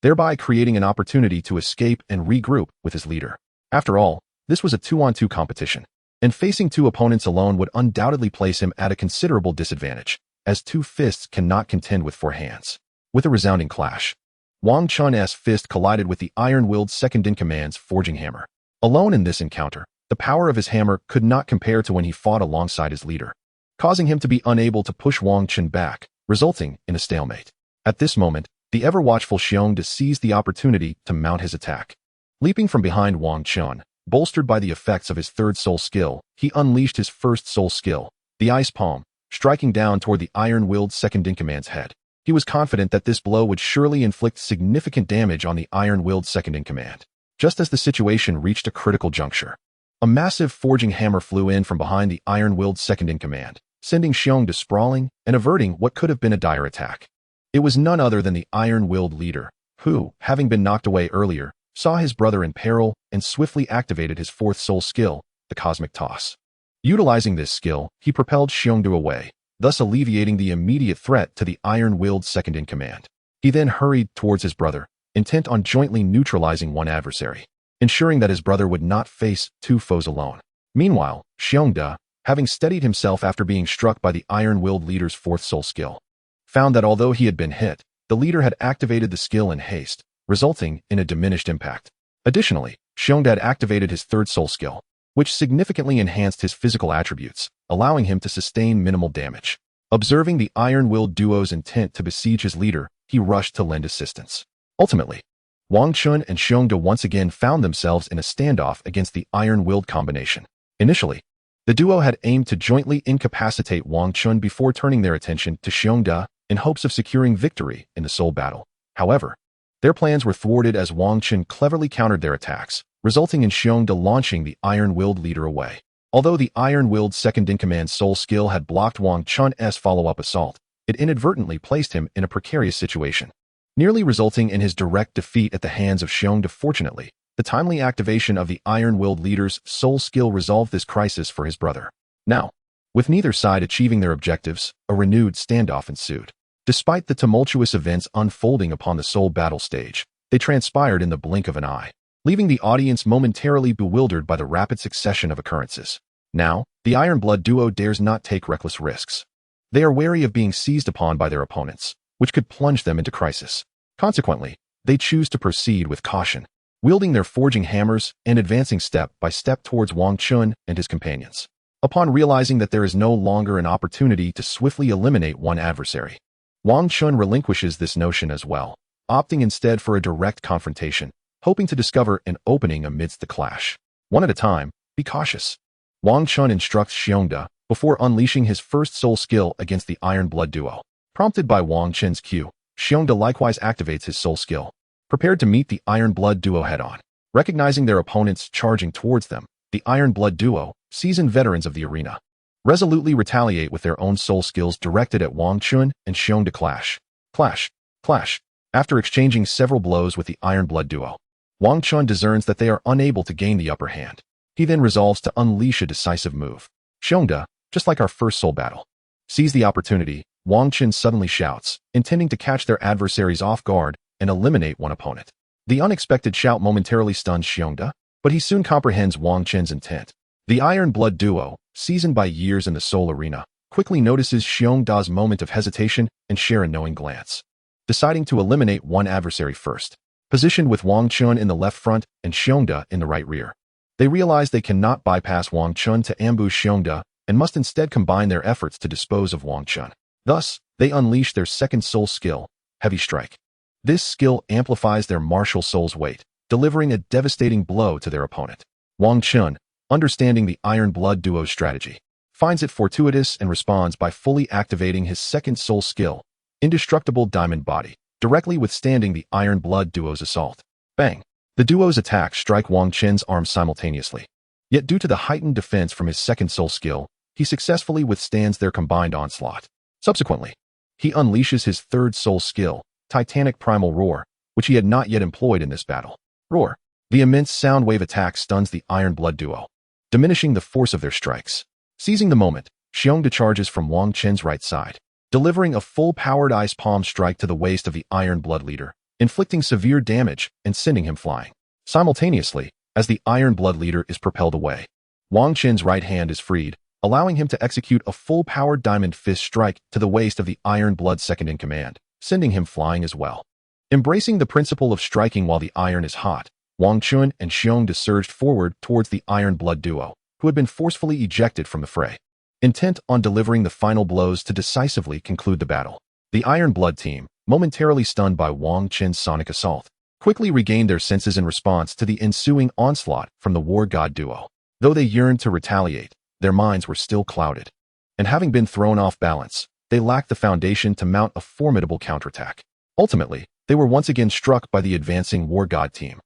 [SPEAKER 1] thereby creating an opportunity to escape and regroup with his leader. After all, this was a 2-on-2 competition, and facing two opponents alone would undoubtedly place him at a considerable disadvantage, as two fists cannot contend with four hands. With a resounding clash, Wang Chun's fist collided with the Iron-Willed second-in-command's forging hammer. Alone in this encounter, the power of his hammer could not compare to when he fought alongside his leader, causing him to be unable to push Wang Chun back, resulting in a stalemate. At this moment, the ever-watchful Xiongda seized the opportunity to mount his attack. Leaping from behind Wang Chun, bolstered by the effects of his third soul skill, he unleashed his first soul skill, the Ice Palm, striking down toward the Iron-Willed second-in-command's head. He was confident that this blow would surely inflict significant damage on the Iron-Willed second-in-command. just as the situation reached a critical juncture. A massive forging hammer flew in from behind the iron-willed second-in-command, sending Xiongda sprawling and averting what could have been a dire attack. It was none other than the iron-willed leader, who, having been knocked away earlier, saw his brother in peril and swiftly activated his fourth soul skill, the Cosmic Toss. Utilizing this skill, he propelled Xiongda away, thus alleviating the immediate threat to the iron-willed second-in-command. He then hurried towards his brother, intent on jointly neutralizing one adversary, ensuring that his brother would not face two foes alone. Meanwhile, Xiongda, having steadied himself after being struck by the iron-willed leader's fourth soul skill, found that although he had been hit, the leader had activated the skill in haste, resulting in a diminished impact. Additionally, Xiongda had activated his third soul skill, which significantly enhanced his physical attributes, allowing him to sustain minimal damage. Observing the iron-willed duo's intent to besiege his leader, he rushed to lend assistance. Ultimately, Wang Chun and Xiongda once again found themselves in a standoff against the iron-willed combination. Initially, the duo had aimed to jointly incapacitate Wang Chun before turning their attention to Xiongda in hopes of securing victory in the soul battle. However, their plans were thwarted as Wang Chun cleverly countered their attacks, resulting in Xiongda launching the iron-willed leader away. Although the iron-willed second-in-command soul skill had blocked Wang Chun's follow-up assault, it inadvertently placed him in a precarious situation, nearly resulting in his direct defeat at the hands of Xiongda. Fortunately, the timely activation of the iron-willed leader's soul skill resolved this crisis for his brother. Now, with neither side achieving their objectives, a renewed standoff ensued. Despite the tumultuous events unfolding upon the soul battle stage, they transpired in the blink of an eye, leaving the audience momentarily bewildered by the rapid succession of occurrences. Now, the Iron-Blood duo dares not take reckless risks. They are wary of being seized upon by their opponents, which could plunge them into crisis. Consequently, they choose to proceed with caution, wielding their forging hammers and advancing step by step towards Wang Chun and his companions. Upon realizing that there is no longer an opportunity to swiftly eliminate one adversary, Wang Chun relinquishes this notion as well, opting instead for a direct confrontation, hoping to discover an opening amidst the clash. One at a time, be cautious. Wang Chun instructs Xiongda before unleashing his first soul skill against the Iron-Blood duo. Prompted by Wang Chun's cue, Xiongda likewise activates his soul skill, prepared to meet the Iron-Blood duo head-on. Recognizing their opponents charging towards them, the Iron-Blood duo, seasoned veterans of the arena, resolutely retaliate with their own soul skills directed at Wang Chun and Xiongda. Clash. After exchanging several blows with the Iron-Blood duo, Wang Chun discerns that they are unable to gain the upper hand. He then resolves to unleash a decisive move. Xiongda, just like our first soul battle, sees the opportunity. Wang Chun suddenly shouts, intending to catch their adversaries off guard and eliminate one opponent. The unexpected shout momentarily stuns Xiongda, but he soon comprehends Wang Chun's intent. The Iron-Blood duo, seasoned by years in the soul arena, quickly notices Xiongda's moment of hesitation and share a knowing glance, deciding to eliminate one adversary first. Positioned with Wang Chun in the left front and Xiongda in the right rear, they realize they cannot bypass Wang Chun to ambush Xiongda and must instead combine their efforts to dispose of Wang Chun. Thus, they unleash their second soul skill, Heavy Strike. This skill amplifies their martial soul's weight, delivering a devastating blow to their opponent. Wang Chun, understanding the Iron-Blood duo's strategy, finds it fortuitous and responds by fully activating his second soul skill, Indestructible Diamond Body, directly withstanding the Iron-Blood duo's assault. Bang! The duo's attacks strike Wang Chun's arm simultaneously. Yet due to the heightened defense from his second soul skill, he successfully withstands their combined onslaught. Subsequently, he unleashes his third soul skill, Titanic Primal Roar, which he had not yet employed in this battle. Roar! The immense sound wave attack stuns the Iron-Blood duo, diminishing the force of their strikes. Seizing the moment, Xiongda charges from Wang Chun's right side, delivering a full-powered ice palm strike to the waist of the Iron-Blood leader, inflicting severe damage and sending him flying. Simultaneously, as the Iron-Blood leader is propelled away, Wang Chun's right hand is freed, allowing him to execute a full-powered diamond fist strike to the waist of the Iron-Blood second-in-command, sending him flying as well. Embracing the principle of striking while the iron is hot, Wang Chun and Xiongda surged forward towards the Iron-Blood duo, who had been forcefully ejected from the fray, intent on delivering the final blows to decisively conclude the battle. The Iron-Blood team, momentarily stunned by Wang Chun's sonic assault, quickly regained their senses in response to the ensuing onslaught from the War God duo. Though they yearned to retaliate, their minds were still clouded, and having been thrown off balance, they lacked the foundation to mount a formidable counterattack. Ultimately, they were once again struck by the advancing War God team,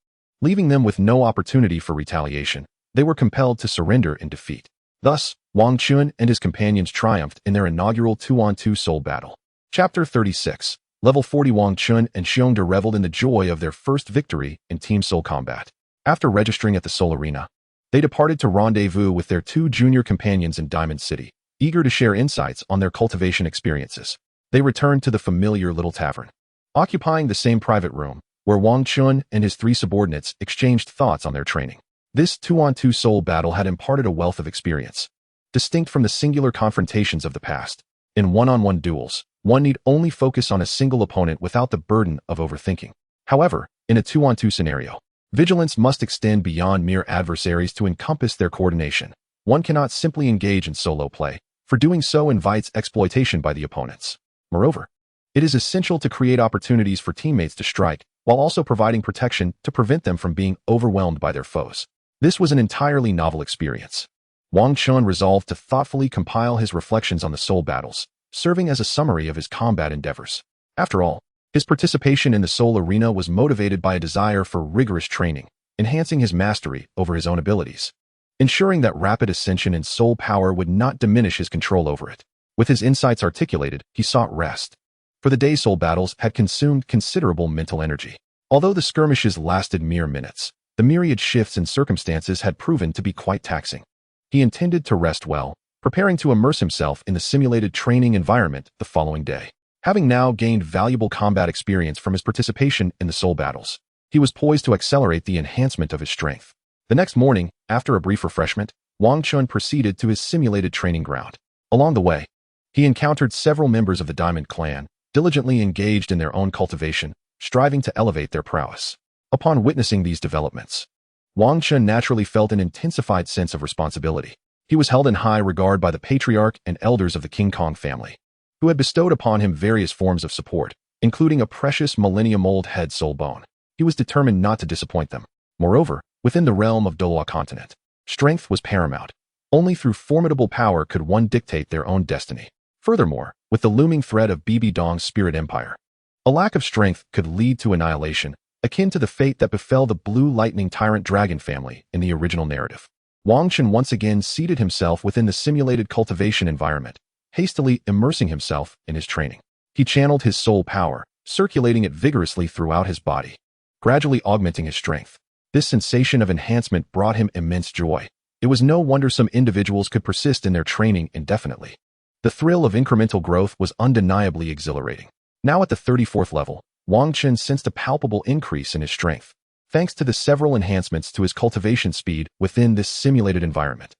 [SPEAKER 1] leaving them with no opportunity for retaliation. They were compelled to surrender in defeat. Thus, Wang Chun and his companions triumphed in their inaugural 2-on-2 soul battle. Chapter 36. Level 40. Wang Chun and Xiongde reveled in the joy of their first victory in Team Soul combat. After registering at the Soul Arena, they departed to rendezvous with their two junior companions in Diamond City, eager to share insights on their cultivation experiences. They returned to the familiar little tavern, occupying the same private room, where Wang Chun and his three subordinates exchanged thoughts on their training. This 2-on-2 soul battle had imparted a wealth of experience, distinct from the singular confrontations of the past. In one-on-one duels, one need only focus on a single opponent without the burden of overthinking. However, in a 2-on-2 scenario, vigilance must extend beyond mere adversaries to encompass their coordination. One cannot simply engage in solo play, for doing so invites exploitation by the opponents. Moreover, it is essential to create opportunities for teammates to strike, while also providing protection to prevent them from being overwhelmed by their foes. This was an entirely novel experience. Wang Chun resolved to thoughtfully compile his reflections on the soul battles, serving as a summary of his combat endeavors. After all, his participation in the soul arena was motivated by a desire for rigorous training, enhancing his mastery over his own abilities, ensuring that rapid ascension in soul power would not diminish his control over it. With his insights articulated, he sought rest. For the day soul battles had consumed considerable mental energy. Although the skirmishes lasted mere minutes, the myriad shifts in circumstances had proven to be quite taxing. He intended to rest well, preparing to immerse himself in the simulated training environment the following day. Having now gained valuable combat experience from his participation in the soul battles, he was poised to accelerate the enhancement of his strength. The next morning, after a brief refreshment, Wang Chun proceeded to his simulated training ground. Along the way, he encountered several members of the Diamond Clan, diligently engaged in their own cultivation, striving to elevate their prowess. Upon witnessing these developments, Wang Chun naturally felt an intensified sense of responsibility. He was held in high regard by the patriarch and elders of the King Kong family, who had bestowed upon him various forms of support, including a precious millennium-old head soul bone. He was determined not to disappoint them. Moreover, within the realm of Douluo Continent, strength was paramount. Only through formidable power could one dictate their own destiny. Furthermore, with the looming threat of Bibi Dong's spirit empire, a lack of strength could lead to annihilation, akin to the fate that befell the Blue Lightning Tyrant Dragon family in the original narrative. Wang Chun once again seated himself within the simulated cultivation environment, hastily immersing himself in his training. He channeled his soul power, circulating it vigorously throughout his body, gradually augmenting his strength. This sensation of enhancement brought him immense joy. It was no wonder some individuals could persist in their training indefinitely. The thrill of incremental growth was undeniably exhilarating. Now at the 34th level, Wang Chun sensed a palpable increase in his strength, thanks to the several enhancements to his cultivation speed within this simulated environment.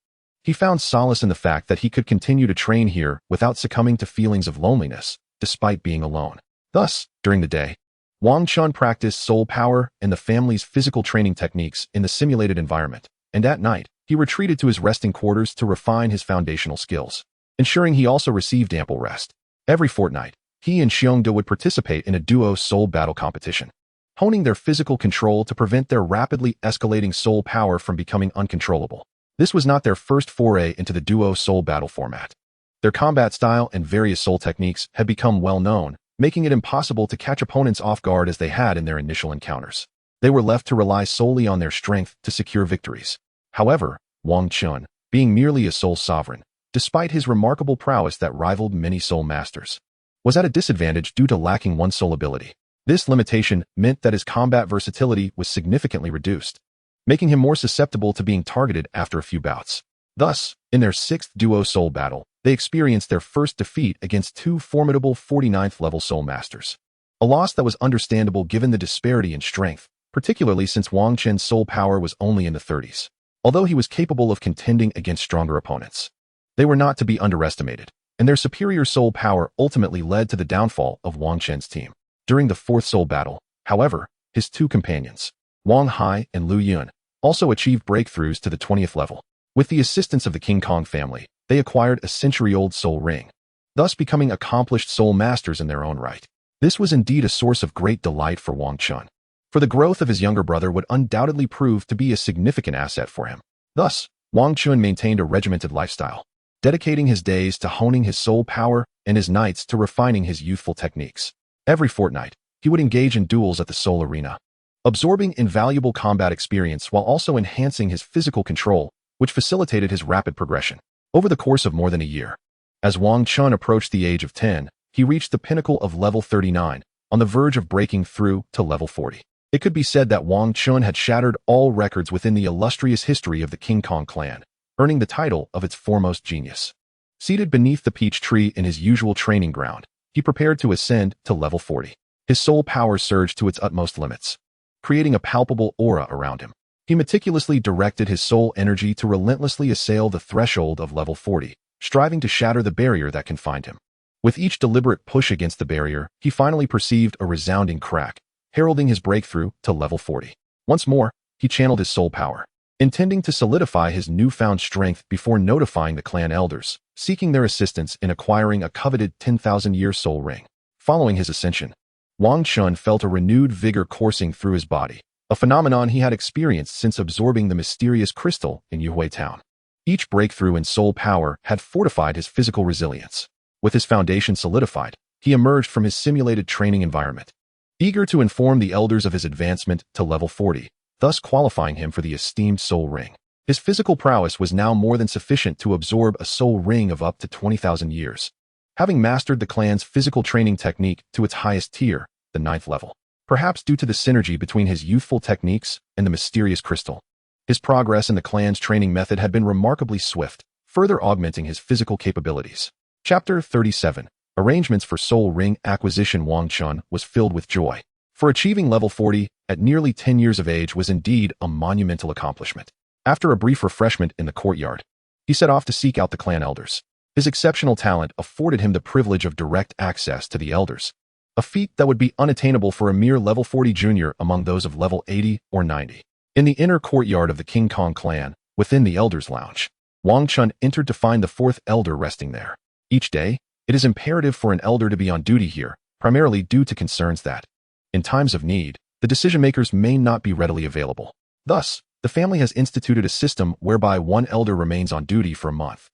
[SPEAKER 1] He found solace in the fact that he could continue to train here without succumbing to feelings of loneliness, despite being alone. Thus, during the day, Wang Chun practiced soul power and the family's physical training techniques in the simulated environment, and at night, he retreated to his resting quarters to refine his foundational skills, ensuring he also received ample rest. Every fortnight, he and Xiongde would participate in a duo soul battle competition, honing their physical control to prevent their rapidly escalating soul power from becoming uncontrollable. This was not their first foray into the duo soul battle format. Their combat style and various soul techniques had become well known, making it impossible to catch opponents off guard as they had in their initial encounters. They were left to rely solely on their strength to secure victories. However, Wang Chun, being merely a soul sovereign, despite his remarkable prowess that rivaled many soul masters, was at a disadvantage due to lacking one soul ability. This limitation meant that his combat versatility was significantly reduced, making him more susceptible to being targeted after a few bouts. Thus, in their 6th duo soul battle, they experienced their first defeat against two formidable 49th level soul masters. A loss that was understandable given the disparity in strength, particularly since Wang Chun's soul power was only in the 30s. Although he was capable of contending against stronger opponents, they were not to be underestimated, and their superior soul power ultimately led to the downfall of Wang Chun's team. During the 4th soul battle, however, his two companions, Wang Hai and Lu Yun, also achieved breakthroughs to the 20th level. With the assistance of the King Kong family, they acquired a century-old soul ring, thus becoming accomplished soul masters in their own right. This was indeed a source of great delight for Wang Chun, for the growth of his younger brother would undoubtedly prove to be a significant asset for him. Thus, Wang Chun maintained a regimented lifestyle, dedicating his days to honing his soul power and his nights to refining his youthful techniques. Every fortnight, he would engage in duels at the soul arena, absorbing invaluable combat experience while also enhancing his physical control, which facilitated his rapid progression. Over the course of more than a year, as Wang Chun approached the age of 10, he reached the pinnacle of level 39, on the verge of breaking through to level 40. It could be said that Wang Chun had shattered all records within the illustrious history of the King Kong clan, earning the title of its foremost genius. Seated beneath the peach tree in his usual training ground, he prepared to ascend to level 40. His soul power surged to its utmost limits, creating a palpable aura around him. He meticulously directed his soul energy to relentlessly assail the threshold of level 40, striving to shatter the barrier that confined him. With each deliberate push against the barrier, he finally perceived a resounding crack, heralding his breakthrough to level 40. Once more, he channeled his soul power, intending to solidify his newfound strength before notifying the clan elders, seeking their assistance in acquiring a coveted 10,000-year soul ring. Following his ascension, Wang Chun felt a renewed vigor coursing through his body, a phenomenon he had experienced since absorbing the mysterious crystal in Yuhui Town. Each breakthrough in soul power had fortified his physical resilience. With his foundation solidified, he emerged from his simulated training environment, eager to inform the elders of his advancement to level 40, thus qualifying him for the esteemed soul ring. His physical prowess was now more than sufficient to absorb a soul ring of up to 20,000 years, having mastered the clan's physical training technique to its highest tier, the 9th level. Perhaps due to the synergy between his youthful techniques and the mysterious crystal, his progress in the clan's training method had been remarkably swift, further augmenting his physical capabilities. Chapter 37. Arrangements for Soul Ring Acquisition. Wang Chun was filled with joy, for achieving level 40 at nearly 10 years of age was indeed a monumental accomplishment. After a brief refreshment in the courtyard, he set off to seek out the clan elders. His exceptional talent afforded him the privilege of direct access to the elders, a feat that would be unattainable for a mere level 40 junior among those of level 80 or 90. In the inner courtyard of the King Kong clan, within the elders' lounge, Wang Chun entered to find the 4th elder resting there. Each day, it is imperative for an elder to be on duty here, primarily due to concerns that, in times of need, the decision-makers may not be readily available. Thus, the family has instituted a system whereby one elder remains on duty for a month.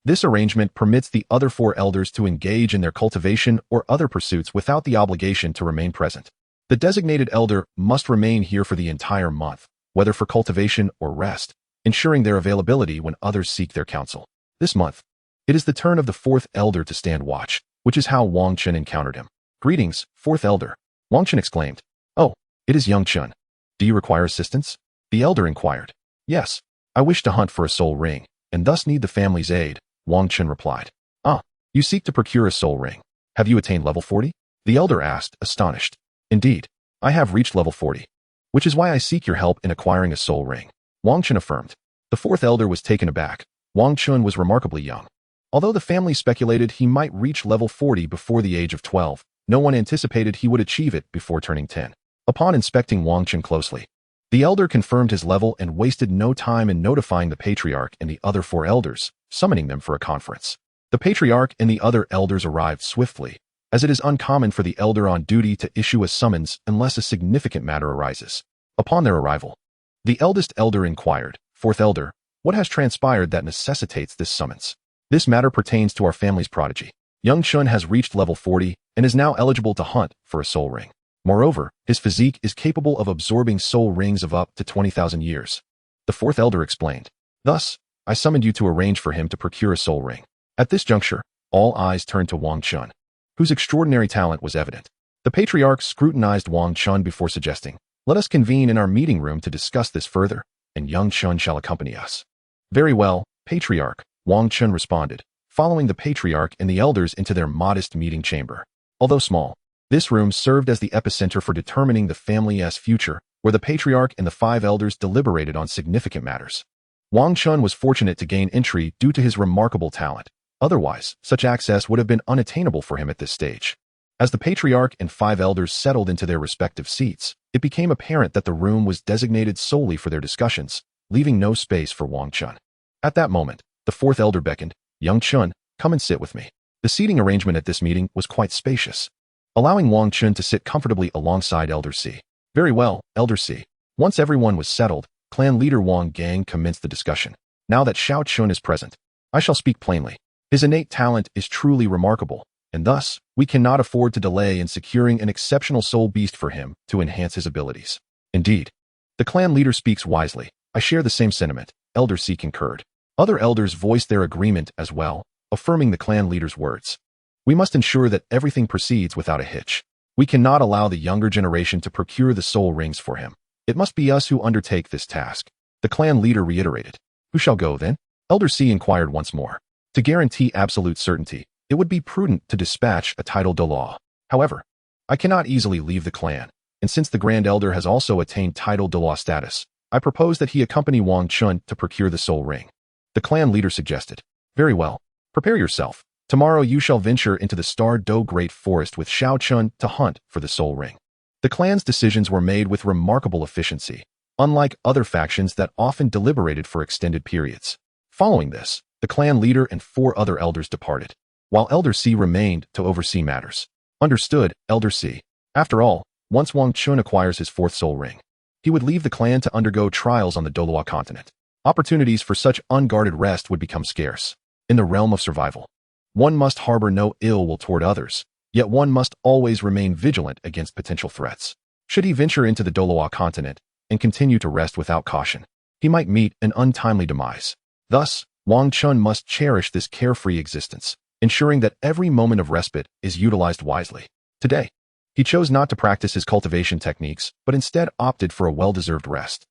[SPEAKER 1] This arrangement permits the other 4 elders to engage in their cultivation or other pursuits without the obligation to remain present. The designated elder must remain here for the entire month, whether for cultivation or rest, ensuring their availability when others seek their counsel. This month, it is the turn of the 4th elder to stand watch, which is how Wang Chun encountered him. "Greetings, 4th elder," Wang Chun exclaimed. "Oh, it is young Chun. Do you require assistance?" the elder inquired. "Yes, I wish to hunt for a soul ring, and thus need the family's aid," Wang Chun replied. "Ah, you seek to procure a soul ring. Have you attained level 40? The elder asked, astonished. "Indeed, I have reached level 40, which is why I seek your help in acquiring a soul ring," Wang Chun affirmed. The 4th elder was taken aback. Wang Chun was remarkably young. Although the family speculated he might reach level 40 before the age of 12, no one anticipated he would achieve it before turning 10. Upon inspecting Wang Chun closely, the elder confirmed his level and wasted no time in notifying the patriarch and the other 4 elders, summoning them for a conference. The patriarch and the other elders arrived swiftly, as it is uncommon for the elder on duty to issue a summons unless a significant matter arises. Upon their arrival, the eldest elder inquired, "4th elder, what has transpired that necessitates this summons?" "This matter pertains to our family's prodigy. Young Chun has reached level 40 and is now eligible to hunt for a soul ring. Moreover, his physique is capable of absorbing soul rings of up to 20,000 years," the 4th elder explained. "Thus, I summoned you to arrange for him to procure a soul ring." At this juncture, all eyes turned to Wang Chun, whose extraordinary talent was evident. The patriarch scrutinized Wang Chun before suggesting, "Let us convene in our meeting room to discuss this further, and young Chun shall accompany us." "Very well, patriarch," Wang Chun responded, following the patriarch and the elders into their modest meeting chamber. Although small, this room served as the epicenter for determining the family's future, where the patriarch and the 5 elders deliberated on significant matters. Wang Chun was fortunate to gain entry due to his remarkable talent. Otherwise, such access would have been unattainable for him at this stage. As the patriarch and 5 elders settled into their respective seats, it became apparent that the room was designated solely for their discussions, leaving no space for Wang Chun. At that moment, the 4th elder beckoned, "Young Chun, come and sit with me." The seating arrangement at this meeting was quite spacious, allowing Wang Chun to sit comfortably alongside Elder C. "Very well, Elder C." Once everyone was settled, clan leader Wang Gang commenced the discussion. "Now that Xiao Chun is present, I shall speak plainly. His innate talent is truly remarkable, and thus, we cannot afford to delay in securing an exceptional soul beast for him to enhance his abilities. Indeed. The clan leader speaks wisely. I share the same sentiment, Elder C concurred. Other elders voiced their agreement as well, affirming the clan leader's words. We must ensure that everything proceeds without a hitch. We cannot allow the younger generation to procure the soul rings for him. It must be us who undertake this task. The clan leader reiterated. Who shall go then? Elder C inquired once more. To guarantee absolute certainty, it would be prudent to dispatch a titled Douluo. However, I cannot easily leave the clan, and since the Grand Elder has also attained titled Douluo status, I propose that he accompany Wang Chun to procure the soul ring. The clan leader suggested. Very well. Prepare yourself. Tomorrow you shall venture into the Star Do Great Forest with Xiao Chun to hunt for the soul ring. The clan's decisions were made with remarkable efficiency, unlike other factions that often deliberated for extended periods. Following this, the clan leader and 4 other elders departed, while Elder C remained to oversee matters. Understood, Elder C. After all, once Wang Chun acquires his 4th soul ring, he would leave the clan to undergo trials on the Douluo Continent. Opportunities for such unguarded rest would become scarce. In the realm of survival, one must harbor no ill will toward others, yet one must always remain vigilant against potential threats. Should he venture into the Douluo Continent and continue to rest without caution, he might meet an untimely demise. Thus, Wang Chun must cherish this carefree existence, ensuring that every moment of respite is utilized wisely. Today, he chose not to practice his cultivation techniques, but instead opted for a well-deserved rest.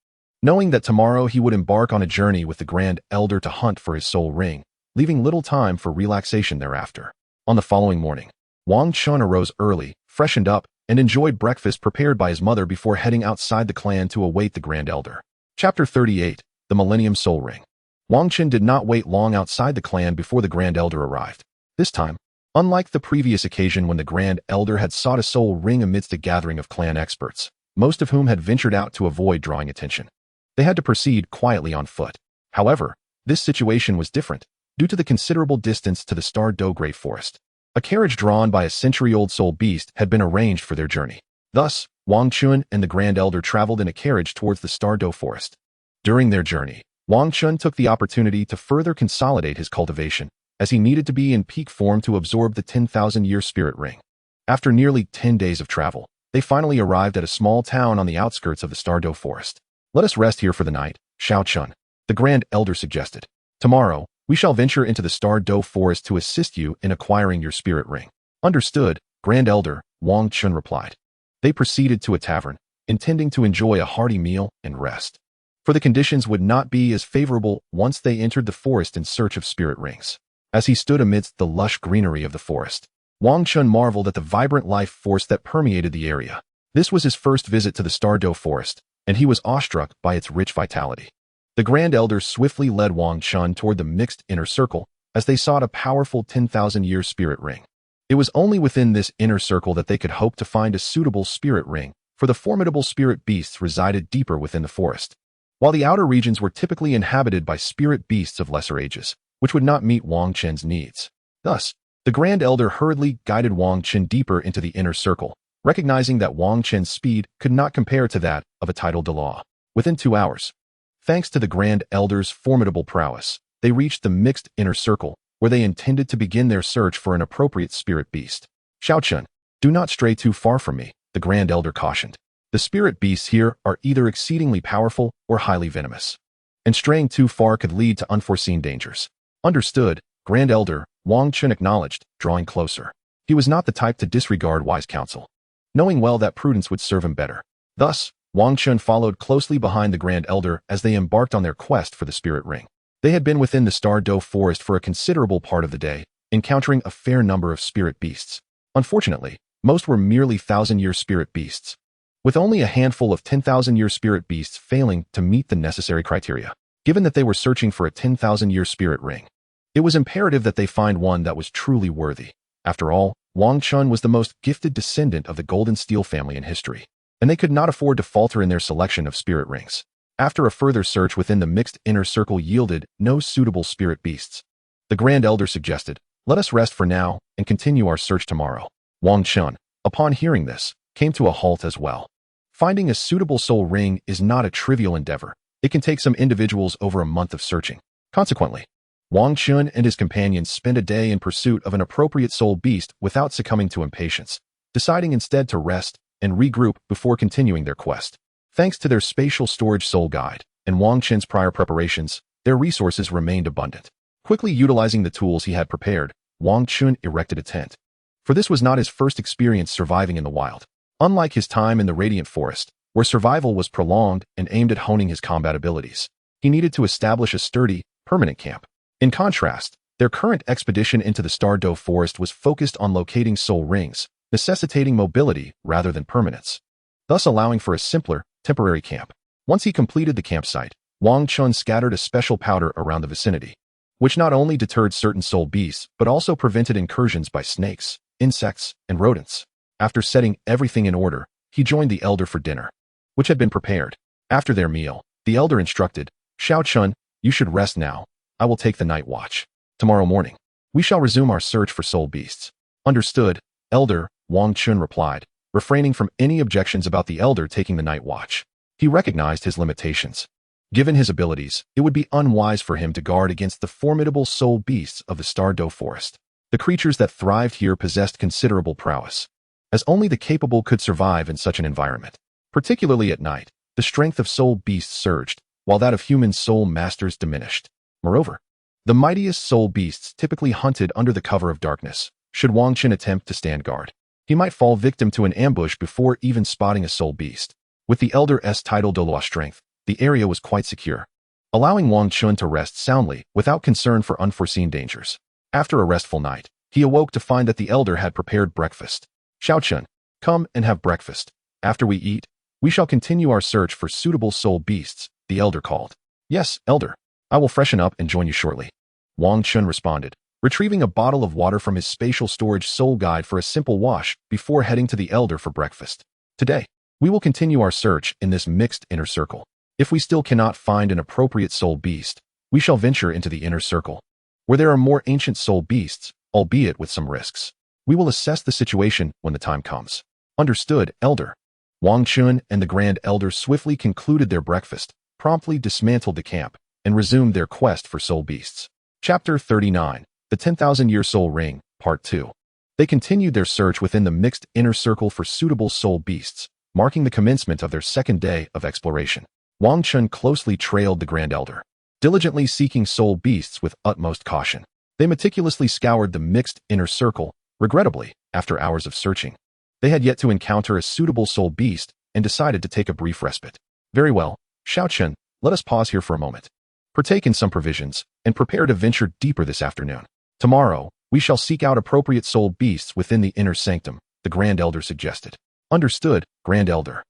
[SPEAKER 1] Knowing that tomorrow he would embark on a journey with the Grand Elder to hunt for his soul ring, leaving little time for relaxation thereafter. On the following morning, Wang Chun arose early, freshened up, and enjoyed breakfast prepared by his mother before heading outside the clan to await the Grand Elder. Chapter 38, The Millennium Soul Ring. Wang Chun did not wait long outside the clan before the Grand Elder arrived. This time, unlike the previous occasion when the Grand Elder had sought a soul ring amidst a gathering of clan experts, most of whom had ventured out to avoid drawing attention, they had to proceed quietly on foot. However, this situation was different, due to the considerable distance to the Star Do Great Forest. A carriage drawn by a century-old soul beast had been arranged for their journey. Thus, Wang Chun and the Grand Elder traveled in a carriage towards the Star Do Forest. During their journey, Wang Chun took the opportunity to further consolidate his cultivation, as he needed to be in peak form to absorb the 10,000-year spirit ring. After nearly 10 days of travel, they finally arrived at a small town on the outskirts of the Star Do Forest. Let us rest here for the night, Xiao Chun, the Grand Elder suggested. Tomorrow, we shall venture into the Star Do Forest to assist you in acquiring your spirit ring. Understood, Grand Elder, Wang Chun replied. They proceeded to a tavern, intending to enjoy a hearty meal and rest. For the conditions would not be as favorable once they entered the forest in search of spirit rings. As he stood amidst the lush greenery of the forest, Wang Chun marveled at the vibrant life force that permeated the area. This was his first visit to the Star Do Forest, and he was awestruck by its rich vitality. The Grand Elder swiftly led Wang Chun toward the mixed inner circle as they sought a powerful 10,000-year spirit ring. It was only within this inner circle that they could hope to find a suitable spirit ring, for the formidable spirit beasts resided deeper within the forest, while the outer regions were typically inhabited by spirit beasts of lesser ages, which would not meet Wang Chun's needs. Thus, the Grand Elder hurriedly guided Wang Chun deeper into the inner circle, recognizing that Wang Chun's speed could not compare to that of a titled Douluo. Within 2 hours, thanks to the Grand Elder's formidable prowess, they reached the mixed inner circle, where they intended to begin their search for an appropriate spirit beast. Xiao Chun, do not stray too far from me, the Grand Elder cautioned. The spirit beasts here are either exceedingly powerful or highly venomous, and straying too far could lead to unforeseen dangers. Understood, Grand Elder, Wang Chun acknowledged, drawing closer. He was not the type to disregard wise counsel, knowing well that prudence would serve him better. Thus, Wang Chun followed closely behind the Grand Elder as they embarked on their quest for the spirit ring. They had been within the Star Do Forest for a considerable part of the day, encountering a fair number of spirit beasts. Unfortunately, most were merely 1,000-year spirit beasts, with only a handful of 10,000-year spirit beasts failing to meet the necessary criteria. Given that they were searching for a 10,000-year spirit ring, it was imperative that they find one that was truly worthy. After all, Wang Chun was the most gifted descendant of the Golden Steel family in history, and they could not afford to falter in their selection of spirit rings. After a further search within the mixed inner circle yielded no suitable spirit beasts, the Grand Elder suggested, let us rest for now and continue our search tomorrow. Wang Chun, upon hearing this, came to a halt as well. Finding a suitable soul ring is not a trivial endeavor. It can take some individuals over a month of searching. Consequently, Wang Chun and his companions spent a day in pursuit of an appropriate soul beast without succumbing to impatience, deciding instead to rest and regroup before continuing their quest. Thanks to their spatial storage soul guide and Wang Chen's prior preparations, their resources remained abundant. Quickly utilizing the tools he had prepared, Wang Chun erected a tent. For this was not his first experience surviving in the wild. Unlike his time in the Radiant Forest, where survival was prolonged and aimed at honing his combat abilities, he needed to establish a sturdy, permanent camp. In contrast, their current expedition into the Douluo Forest was focused on locating soul rings, necessitating mobility rather than permanence, thus allowing for a simpler, temporary camp. Once he completed the campsite, Wang Chun scattered a special powder around the vicinity, which not only deterred certain soul beasts but also prevented incursions by snakes, insects, and rodents. After setting everything in order, he joined the elder for dinner, which had been prepared. After their meal, the elder instructed, "Xiao Chun, you should rest now. I will take the night watch. Tomorrow morning, we shall resume our search for soul beasts." "Understood, elder," Wang Chun replied, refraining from any objections about the elder taking the night watch. He recognized his limitations. Given his abilities, it would be unwise for him to guard against the formidable soul beasts of the Douluo Forest. The creatures that thrived here possessed considerable prowess, as only the capable could survive in such an environment. Particularly at night, the strength of soul beasts surged, while that of human soul masters diminished. Moreover, the mightiest soul beasts typically hunted under the cover of darkness. Should Wang Chun attempt to stand guard, he might fall victim to an ambush before even spotting a soul beast. With the elder's title Douluo strength, the area was quite secure, allowing Wang Chun to rest soundly without concern for unforeseen dangers. After a restful night, he awoke to find that the elder had prepared breakfast. "Xiao Chun, come and have breakfast. After we eat, we shall continue our search for suitable soul beasts," the elder called. "Yes, elder. I will freshen up and join you shortly," Wang Chun responded, retrieving a bottle of water from his spatial storage soul guide for a simple wash before heading to the elder for breakfast. "Today, we will continue our search in this mixed inner circle. If we still cannot find an appropriate soul beast, we shall venture into the inner circle, where there are more ancient soul beasts, albeit with some risks. We will assess the situation when the time comes." "Understood, elder." Wang Chun and the Grand Elder swiftly concluded their breakfast, promptly dismantled the camp, and resumed their quest for soul beasts. Chapter 39, The 10,000-Year Soul Ring, Part 2. They continued their search within the mixed inner circle for suitable soul beasts, marking the commencement of their second day of exploration. Wang Chun closely trailed the Grand Elder, diligently seeking soul beasts with utmost caution. They meticulously scoured the mixed inner circle. Regrettably, after hours of searching, they had yet to encounter a suitable soul beast and decided to take a brief respite. "Very well, Xiao Chun, let us pause here for a moment. Partake in some provisions, and prepare to venture deeper this afternoon. Tomorrow, we shall seek out appropriate soul beasts within the inner sanctum," the Grand Elder suggested. "Understood, Grand Elder.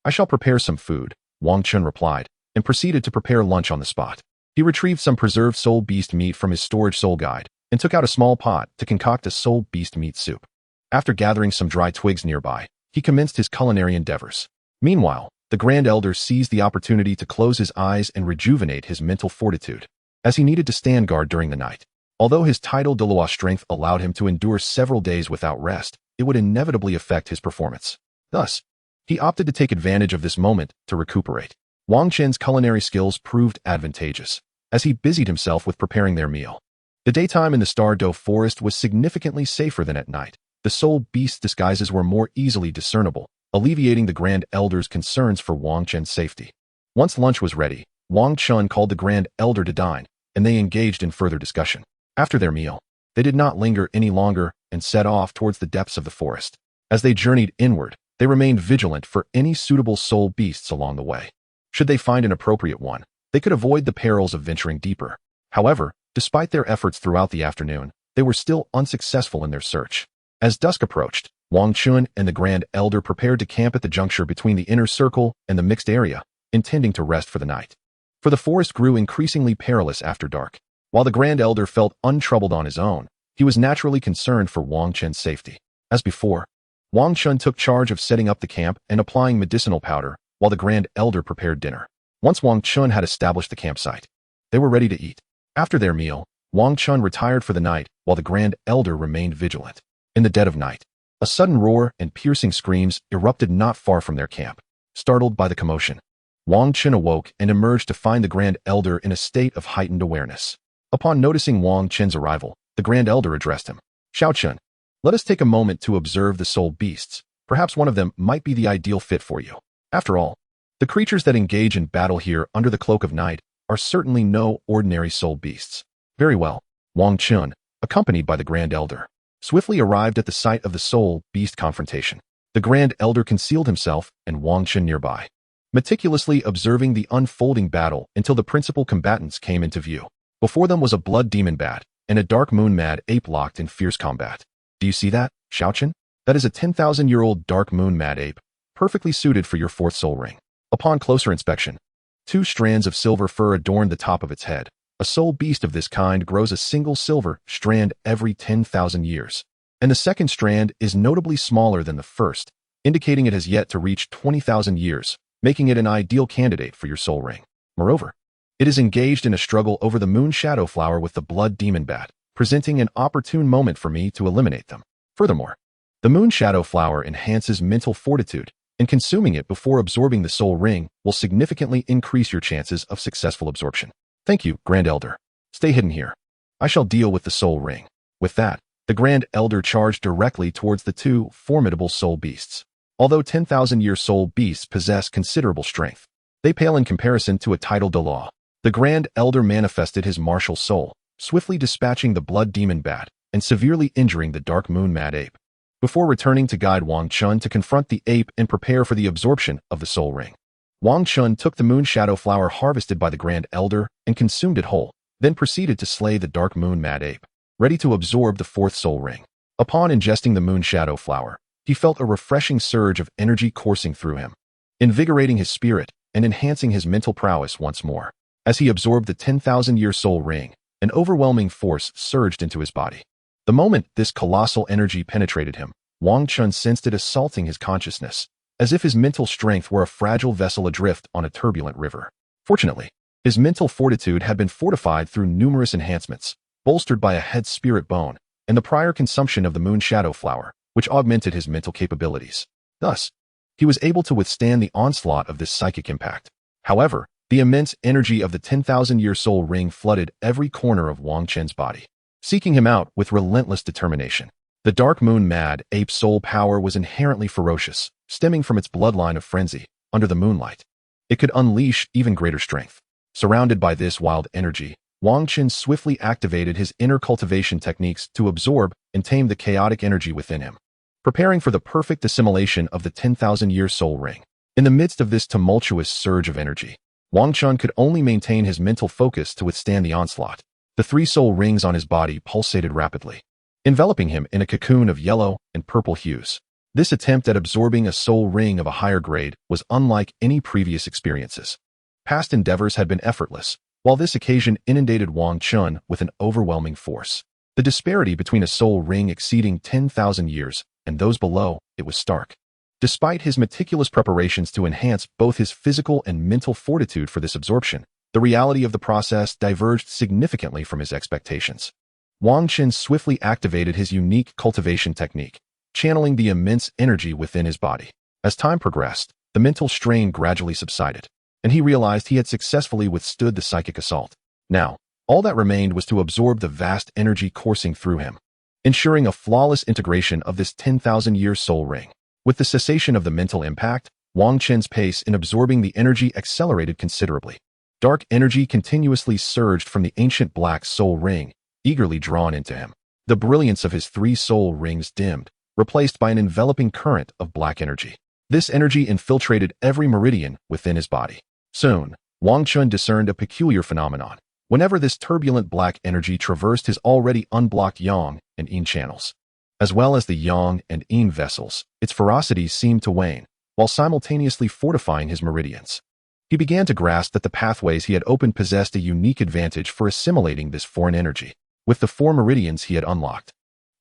[SPEAKER 1] I shall prepare some food," Wang Chun replied, and proceeded to prepare lunch on the spot. He retrieved some preserved soul beast meat from his storage soul guide, and took out a small pot to concoct a soul beast meat soup. After gathering some dry twigs nearby, he commenced his culinary endeavors. Meanwhile, the Grand Elder seized the opportunity to close his eyes and rejuvenate his mental fortitude, as he needed to stand guard during the night. Although his title Douluo strength allowed him to endure several days without rest, it would inevitably affect his performance. Thus, he opted to take advantage of this moment to recuperate. Wang Chen's culinary skills proved advantageous, as he busied himself with preparing their meal. The daytime in the Douluo Forest was significantly safer than at night. The soul beast disguises were more easily discernible, alleviating the Grand Elder's concerns for Wang Chen's safety. Once lunch was ready, Wang Chun called the Grand Elder to dine, and they engaged in further discussion. After their meal, they did not linger any longer and set off towards the depths of the forest. As they journeyed inward, they remained vigilant for any suitable soul beasts along the way. Should they find an appropriate one, they could avoid the perils of venturing deeper. However, despite their efforts throughout the afternoon, they were still unsuccessful in their search. As dusk approached, Wang Chun and the Grand Elder prepared to camp at the juncture between the inner circle and the mixed area, intending to rest for the night. For the forest grew increasingly perilous after dark. While the Grand Elder felt untroubled on his own, he was naturally concerned for Wang Chen's safety. As before, Wang Chun took charge of setting up the camp and applying medicinal powder, while the Grand Elder prepared dinner. Once Wang Chun had established the campsite, they were ready to eat. After their meal, Wang Chun retired for the night, while the Grand Elder remained vigilant. In the dead of night, a sudden roar and piercing screams erupted not far from their camp. Startled by the commotion, Wang Chun awoke and emerged to find the Grand Elder in a state of heightened awareness. Upon noticing Wang Chun's arrival, the Grand Elder addressed him. "Xiao Chun, let us take a moment to observe the soul beasts. Perhaps one of them might be the ideal fit for you. After all, The creatures that engage in battle here under the cloak of night are certainly no ordinary soul beasts. Very well. Wang Chun, accompanied by the Grand Elder, swiftly arrived at the site of the soul beast confrontation. The Grand Elder concealed himself and Wang Chun nearby, meticulously observing the unfolding battle until the principal combatants came into view. Before them was a blood demon bat and a dark moon mad ape locked in fierce combat. Do you see that, Shaochen? That is a 10,000-year-old dark moon mad ape, perfectly suited for your fourth soul ring. Upon closer inspection, 2 strands of silver fur adorned the top of its head. A soul beast of this kind grows a single silver strand every 10,000 years, and the second strand is notably smaller than the first, indicating it has yet to reach 20,000 years, making it an ideal candidate for your soul ring. Moreover, it is engaged in a struggle over the moon shadow flower with the blood demon bat, presenting an opportune moment for me to eliminate them. Furthermore, the moon shadow flower enhances mental fortitude, and consuming it before absorbing the soul ring will significantly increase your chances of successful absorption. Thank you, Grand Elder. Stay hidden here. I shall deal with the soul ring. With that, the Grand Elder charged directly towards the 2 formidable soul beasts. Although 10,000-year soul beasts possess considerable strength, they pale in comparison to a titled Douluo. The Grand Elder manifested his martial soul, swiftly dispatching the blood demon bat and severely injuring the dark moon mad ape, before returning to guide Wang Chun to confront the ape and prepare for the absorption of the soul ring. Wang Chun took the moon shadow flower harvested by the Grand Elder and consumed it whole, then proceeded to slay the dark moon mad ape, ready to absorb the fourth soul ring. Upon ingesting the moon shadow flower, he felt a refreshing surge of energy coursing through him, invigorating his spirit and enhancing his mental prowess once more. As he absorbed the 10,000-year soul ring, an overwhelming force surged into his body. The moment this colossal energy penetrated him, Wang Chun sensed it assaulting his consciousness, as if his mental strength were a fragile vessel adrift on a turbulent river. Fortunately, his mental fortitude had been fortified through numerous enhancements, bolstered by a head spirit bone and the prior consumption of the moon shadow flower, which augmented his mental capabilities. Thus, he was able to withstand the onslaught of this psychic impact. However, the immense energy of the 10,000-year soul ring flooded every corner of Wang Chun's body, seeking him out with relentless determination. The dark moon mad ape's soul power was inherently ferocious, stemming from its bloodline of frenzy. Under the moonlight, it could unleash even greater strength. Surrounded by this wild energy, Wang Chun swiftly activated his inner cultivation techniques to absorb and tame the chaotic energy within him, preparing for the perfect assimilation of the 10,000-year soul ring. In the midst of this tumultuous surge of energy, Wang Chun could only maintain his mental focus to withstand the onslaught. The 3 soul rings on his body pulsated rapidly, enveloping him in a cocoon of yellow and purple hues. This attempt at absorbing a soul ring of a higher grade was unlike any previous experiences. Past endeavors had been effortless, while this occasion inundated Wang Chun with an overwhelming force. The disparity between a soul ring exceeding 10,000 years and those below it was stark. Despite his meticulous preparations to enhance both his physical and mental fortitude for this absorption, the reality of the process diverged significantly from his expectations. Wang Chun swiftly activated his unique cultivation technique, channeling the immense energy within his body. As time progressed, the mental strain gradually subsided, and he realized he had successfully withstood the psychic assault. Now, all that remained was to absorb the vast energy coursing through him, ensuring a flawless integration of this 10,000-year soul ring. With the cessation of the mental impact, Wang Chun's pace in absorbing the energy accelerated considerably. Dark energy continuously surged from the ancient black soul ring, eagerly drawn into him. The brilliance of his 3 soul rings dimmed, replaced by an enveloping current of black energy. This energy infiltrated every meridian within his body. Soon, Wang Chun discerned a peculiar phenomenon. Whenever this turbulent black energy traversed his already unblocked yang and yin channels, as well as the yang and yin vessels, its ferocity seemed to wane, while simultaneously fortifying his meridians. He began to grasp that the pathways he had opened possessed a unique advantage for assimilating this foreign energy. With the 4 meridians he had unlocked,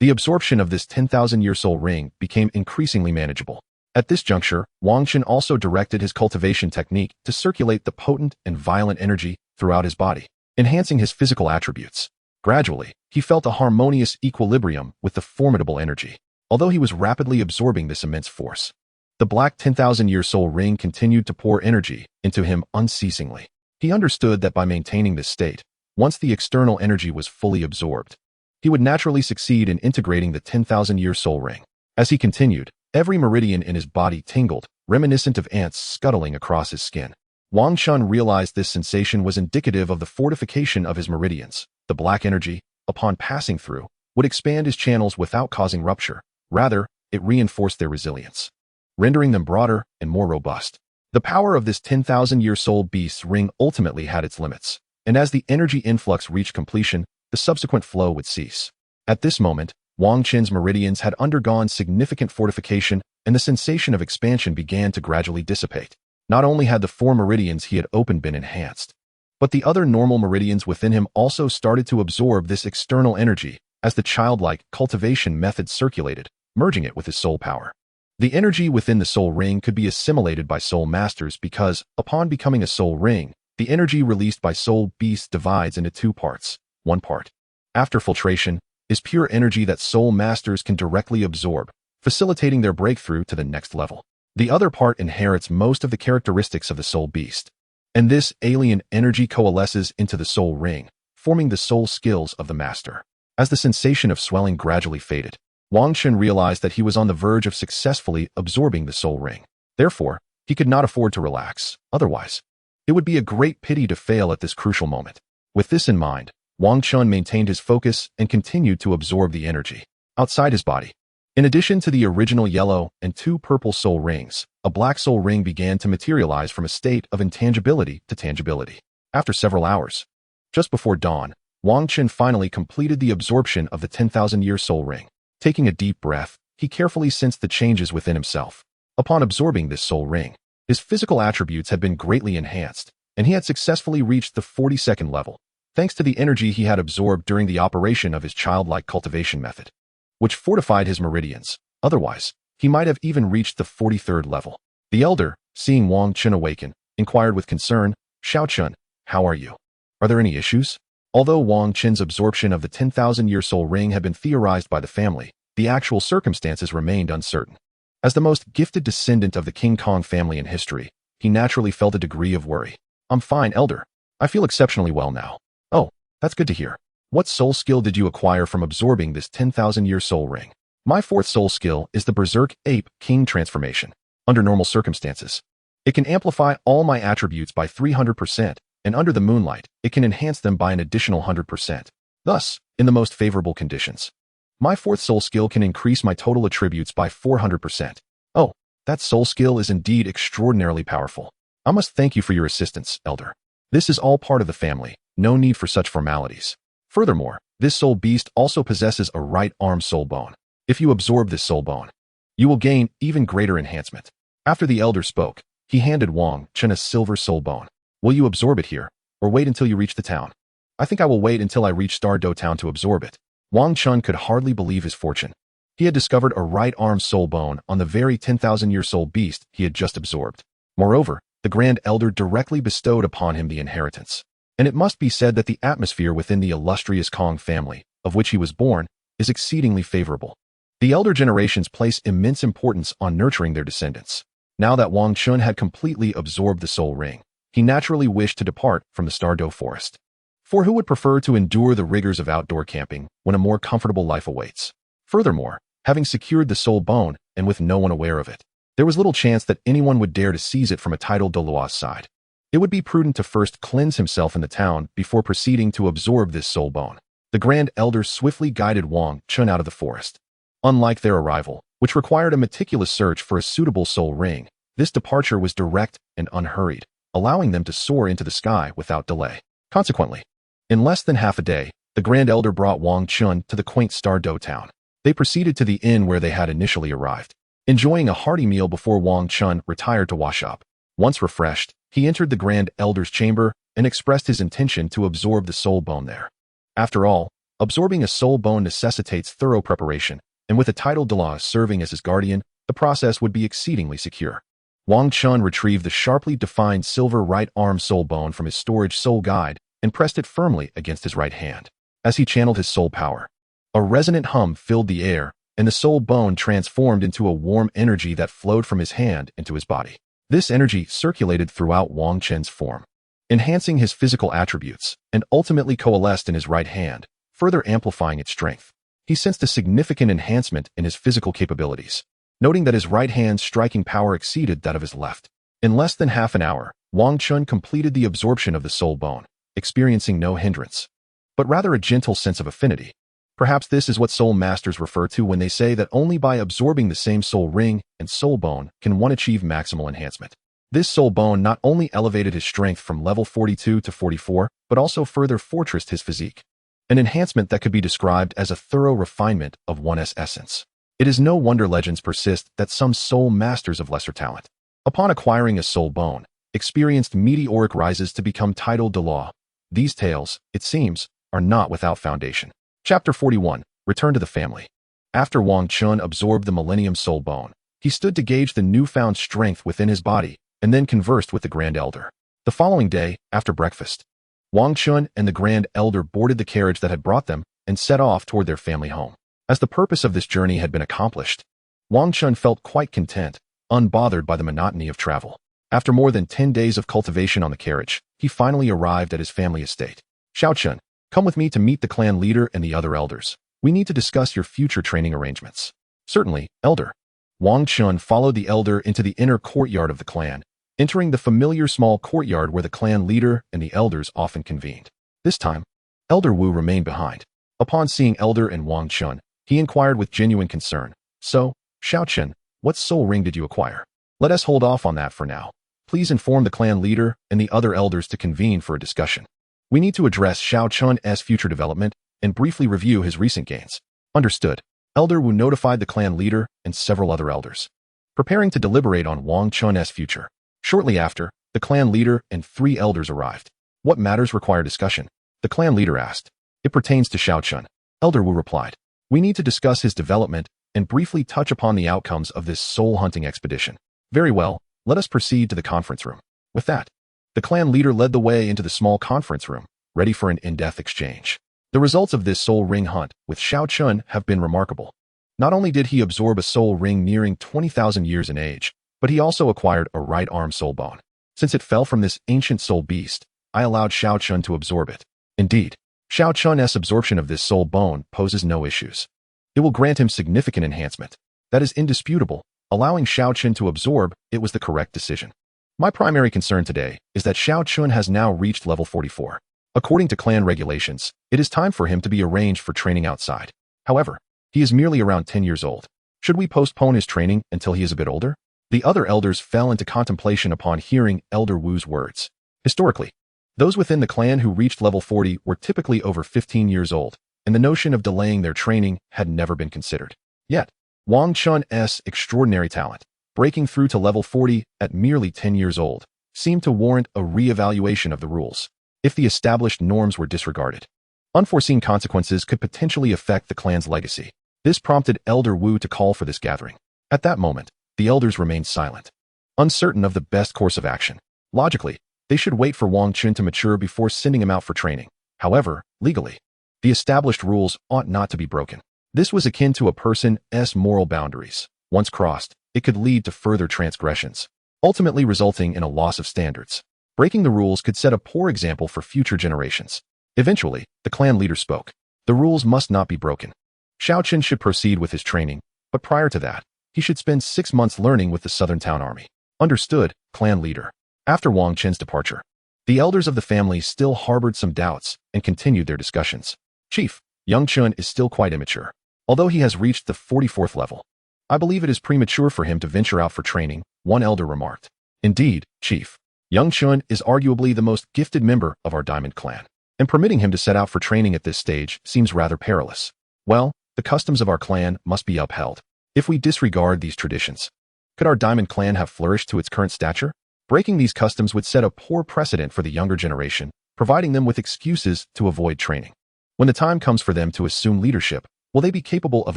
[SPEAKER 1] the absorption of this 10,000-year soul ring became increasingly manageable. At this juncture, Wang Chun also directed his cultivation technique to circulate the potent and violent energy throughout his body, enhancing his physical attributes. Gradually, he felt a harmonious equilibrium with the formidable energy, although he was rapidly absorbing this immense force. The black 10,000-year soul ring continued to pour energy into him unceasingly. He understood that by maintaining this state, once the external energy was fully absorbed, he would naturally succeed in integrating the 10,000-year soul ring. As he continued, every meridian in his body tingled reminiscent of ants scuttling across his skin. Wang Chun realized this sensation was indicative of the fortification of his meridians. The black energy, upon passing through, would expand his channels without causing rupture. Rather, it reinforced their resilience, rendering them broader and more robust. The power of this 10,000-year soul beast's ring ultimately had its limits, and as the energy influx reached completion, the subsequent flow would cease. At this moment, Wang Chun's meridians had undergone significant fortification, and the sensation of expansion began to gradually dissipate. Not only had the 4 meridians he had opened been enhanced, but the other normal meridians within him also started to absorb this external energy as the childlike cultivation method circulated, merging it with his soul power. The energy within the soul ring could be assimilated by soul masters because, upon becoming a soul ring, the energy released by soul beasts divides into 2 parts. One part, after filtration, is pure energy that soul masters can directly absorb, facilitating their breakthrough to the next level. The other part inherits most of the characteristics of the soul beast, and this alien energy coalesces into the soul ring, forming the soul skills of the master. As the sensation of swelling gradually faded, Wang Chun realized that he was on the verge of successfully absorbing the soul ring. Therefore, he could not afford to relax. Otherwise, it would be a great pity to fail at this crucial moment. With this in mind, Wang Chun maintained his focus and continued to absorb the energy outside his body. In addition to the original yellow and 2 purple soul rings, a black soul ring began to materialize from a state of intangibility to tangibility. After several hours, just before dawn, Wang Chun finally completed the absorption of the 10,000-year soul ring. Taking a deep breath, he carefully sensed the changes within himself. Upon absorbing this soul ring, his physical attributes had been greatly enhanced, and he had successfully reached the 42nd level, thanks to the energy he had absorbed during the operation of his childlike cultivation method, which fortified his meridians. Otherwise, he might have even reached the 43rd level. The elder, seeing Wang Chun awaken, inquired with concern, "Xiao Chun, how are you? Are there any issues?" Although Wang Chun's absorption of the 10,000-year soul ring had been theorized by the family, the actual circumstances remained uncertain. As the most gifted descendant of the King Kong family in history, he naturally felt a degree of worry. "I'm fine, elder. I feel exceptionally well now." "Oh, that's good to hear. What soul skill did you acquire from absorbing this 10,000-year soul ring?" "My 4th soul skill is the Berserk Ape King transformation. Under normal circumstances, it can amplify all my attributes by 300%, and under the moonlight, it can enhance them by an additional 100%. Thus, in the most favorable conditions, my 4th soul skill can increase my total attributes by 400%. Oh, that soul skill is indeed extraordinarily powerful. I must thank you for your assistance, elder. This is all part of the family, no need for such formalities. Furthermore, this soul beast also possesses a right arm soul bone. If you absorb this soul bone, you will gain even greater enhancement." After the elder spoke, he handed Wang Chun a silver soul bone. "Will you absorb it here, or wait until you reach the town?" "I think I will wait until I reach Douluo town to absorb it." Wang Chun could hardly believe his fortune. He had discovered a right arm soul bone on the very 10,000-year soul beast he had just absorbed. Moreover, the Grand Elder directly bestowed upon him the inheritance. And it must be said that the atmosphere within the illustrious Kong family, of which he was born, is exceedingly favorable. The elder generations place immense importance on nurturing their descendants. Now that Wang Chun had completely absorbed the soul ring, he naturally wished to depart from the Douluo forest. For who would prefer to endure the rigors of outdoor camping when a more comfortable life awaits? Furthermore, having secured the soul bone, and with no one aware of it, there was little chance that anyone would dare to seize it from a titled Douluo's side. It would be prudent to first cleanse himself in the town before proceeding to absorb this soul bone. The Grand Elder swiftly guided Wang Chun out of the forest. Unlike their arrival, which required a meticulous search for a suitable soul ring, this departure was direct and unhurried, allowing them to soar into the sky without delay. Consequently, in less than half a day, the Grand Elder brought Wang Chun to the quaint Douluo town. They proceeded to the inn where they had initially arrived, enjoying a hearty meal before Wang Chun retired to wash up. Once refreshed, he entered the Grand Elder's chamber and expressed his intention to absorb the soul bone there. After all, absorbing a soul bone necessitates thorough preparation, and with a titled Douluo serving as his guardian, the process would be exceedingly secure. Wang Chun retrieved the sharply defined silver right arm soul bone from his storage soul guide and pressed it firmly against his right hand. As he channeled his soul power, a resonant hum filled the air, and the soul bone transformed into a warm energy that flowed from his hand into his body. This energy circulated throughout Wang Chun's form, enhancing his physical attributes, and ultimately coalesced in his right hand, further amplifying its strength. He sensed a significant enhancement in his physical capabilities. noting that his right hand's striking power exceeded that of his left. In less than half an hour, Wang Chun completed the absorption of the soul bone, experiencing no hindrance, but rather a gentle sense of affinity. Perhaps this is what soul masters refer to when they say that only by absorbing the same soul ring and soul bone can one achieve maximal enhancement. This soul bone not only elevated his strength from level 42 to 44, but also further fortressed his physique. An enhancement that could be described as a thorough refinement of one's essence. It is no wonder legends persist that some soul masters of lesser talent, upon acquiring a soul bone, experienced meteoric rises to become titled Douluo. These tales, it seems, are not without foundation. Chapter 41. Return to the family. After Wang Chun absorbed the Millennium Soul Bone, he stood to gauge the newfound strength within his body, and then conversed with the Grand Elder. The following day, after breakfast, Wang Chun and the Grand Elder boarded the carriage that had brought them and set off toward their family home. As the purpose of this journey had been accomplished, Wang Chun felt quite content, unbothered by the monotony of travel. After more than 10 days of cultivation on the carriage, he finally arrived at his family estate. Xiao Chun, come with me to meet the clan leader and the other elders. We need to discuss your future training arrangements. Certainly, Elder. Wang Chun followed the elder into the inner courtyard of the clan, entering the familiar small courtyard where the clan leader and the elders often convened. This time, Elder Wu remained behind. Upon seeing Elder and Wang Chun, he inquired with genuine concern. So, Xiao Chun, what soul ring did you acquire? Let us hold off on that for now. Please inform the clan leader and the other elders to convene for a discussion. We need to address Xiao Chun's future development and briefly review his recent gains. Understood. Elder Wu notified the clan leader and several other elders, preparing to deliberate on Wang Chun's future. Shortly after, the clan leader and 3 elders arrived. What matters require discussion? The clan leader asked. It pertains to Xiao Chun. Elder Wu replied. We need to discuss his development and briefly touch upon the outcomes of this soul-hunting expedition. Very well, let us proceed to the conference room. With that, the clan leader led the way into the small conference room, ready for an in-depth exchange. The results of this soul ring hunt with Xiao Chun have been remarkable. Not only did he absorb a soul ring nearing 20,000 years in age, but he also acquired a right arm soul bone. Since it fell from this ancient soul beast, I allowed Xiao Chun to absorb it. Indeed, Xiao Chun's absorption of this soul bone poses no issues. It will grant him significant enhancement. That is indisputable. Allowing Xiao Chun to absorb it was the correct decision. My primary concern today is that Xiao Chun has now reached level 44. According to clan regulations, it is time for him to be arranged for training outside. However, he is merely around 10 years old. Should we postpone his training until he is a bit older? The other elders fell into contemplation upon hearing Elder Wu's words. Historically, those within the clan who reached level 40 were typically over 15 years old, and the notion of delaying their training had never been considered. Yet, Wang Chun's extraordinary talent, breaking through to level 40 at merely 10 years old, seemed to warrant a re-evaluation of the rules. If the established norms were disregarded, unforeseen consequences could potentially affect the clan's legacy. This prompted Elder Wu to call for this gathering. At that moment, the elders remained silent, uncertain of the best course of action. Logically, they should wait for Wang Chun to mature before sending him out for training. However, legally, the established rules ought not to be broken. This was akin to a person's moral boundaries. Once crossed, it could lead to further transgressions, ultimately resulting in a loss of standards. Breaking the rules could set a poor example for future generations. Eventually, the clan leader spoke. The rules must not be broken. Xiao Chun should proceed with his training, but prior to that, he should spend 6 months learning with the Southern Town Army. Understood, clan leader. After Wang Chun's departure, the elders of the family still harbored some doubts and continued their discussions. Chief, young Chun is still quite immature. Although he has reached the 44th level, I believe it is premature for him to venture out for training, one elder remarked. Indeed, Chief. Young Chun is arguably the most gifted member of our Diamond Clan, and permitting him to set out for training at this stage seems rather perilous. Well, the customs of our clan must be upheld. If we disregard these traditions, could our Diamond Clan have flourished to its current stature? Breaking these customs would set a poor precedent for the younger generation, providing them with excuses to avoid training. When the time comes for them to assume leadership, will they be capable of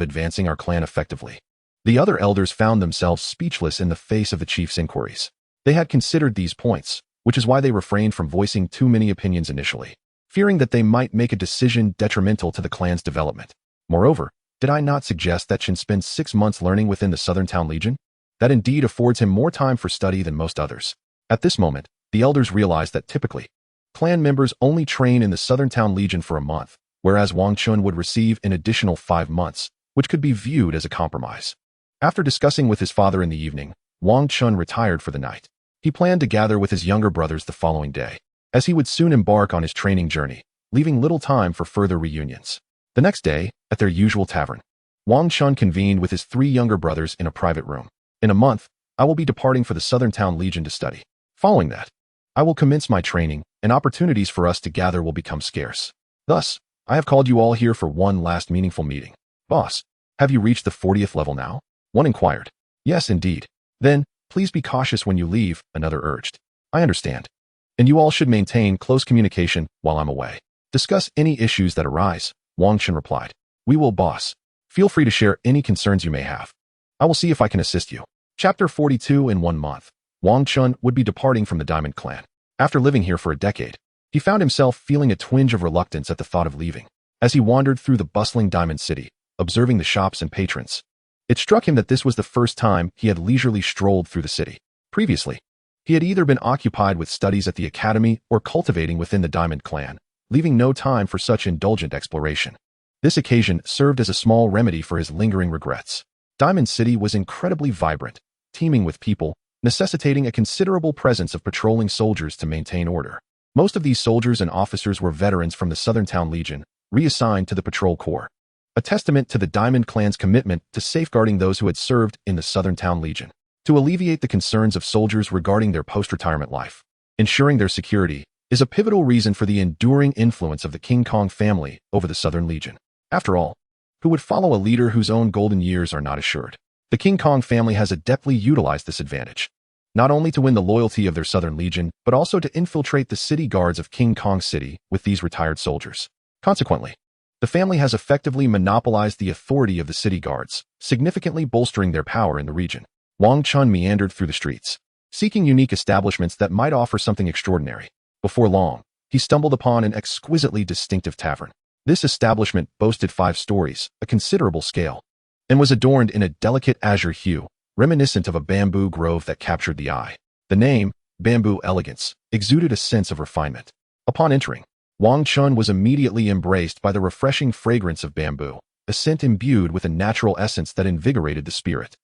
[SPEAKER 1] advancing our clan effectively? The other elders found themselves speechless in the face of the chief's inquiries. They had considered these points, which is why they refrained from voicing too many opinions initially, fearing that they might make a decision detrimental to the clan's development. Moreover, did I not suggest that Chen spend 6 months learning within the Southern Town Legion? That indeed affords him more time for study than most others. At this moment, the elders realized that typically, clan members only train in the Southern Town Legion for a month, whereas Wang Chun would receive an additional 5 months, which could be viewed as a compromise. After discussing with his father in the evening, Wang Chun retired for the night. He planned to gather with his younger brothers the following day, as he would soon embark on his training journey, leaving little time for further reunions. The next day, at their usual tavern, Wang Chun convened with his 3 younger brothers in a private room. In a month, I will be departing for the Southern Town Legion to study. Following that, I will commence my training, and opportunities for us to gather will become scarce. Thus, I have called you all here for one last meaningful meeting. Boss, have you reached the 40th level now? One inquired. Yes, indeed. Then, please be cautious when you leave, another urged. I understand. And you all should maintain close communication while I'm away. Discuss any issues that arise, Wang Chun replied. We will, boss. Feel free to share any concerns you may have. I will see if I can assist you. Chapter 42. In 1 month, Wang Chun would be departing from the Diamond Clan. After living here for a decade, he found himself feeling a twinge of reluctance at the thought of leaving. As he wandered through the bustling Diamond City, observing the shops and patrons, it struck him that this was the first time he had leisurely strolled through the city. Previously, he had either been occupied with studies at the academy or cultivating within the Diamond Clan, leaving no time for such indulgent exploration. This occasion served as a small remedy for his lingering regrets. Diamond City was incredibly vibrant, teeming with people, necessitating a considerable presence of patrolling soldiers to maintain order. Most of these soldiers and officers were veterans from the Southern Town Legion, reassigned to the Patrol Corps, a testament to the Diamond Clan's commitment to safeguarding those who had served in the Southern Town Legion. To alleviate the concerns of soldiers regarding their post-retirement life, ensuring their security is a pivotal reason for the enduring influence of the King Kong family over the Southern Legion. After all, who would follow a leader whose own golden years are not assured? The King Kong family has adeptly utilized this advantage, not only to win the loyalty of their Southern Legion, but also to infiltrate the city guards of King Kong City with these retired soldiers. Consequently, the family has effectively monopolized the authority of the city guards, significantly bolstering their power in the region. Wang Chun meandered through the streets, seeking unique establishments that might offer something extraordinary. Before long, he stumbled upon an exquisitely distinctive tavern. This establishment boasted 5 stories, a considerable scale, and was adorned in a delicate azure hue, reminiscent of a bamboo grove that captured the eye. The name, Bamboo Elegance, exuded a sense of refinement. Upon entering, Wang Chun was immediately embraced by the refreshing fragrance of bamboo, a scent imbued with a natural essence that invigorated the spirit.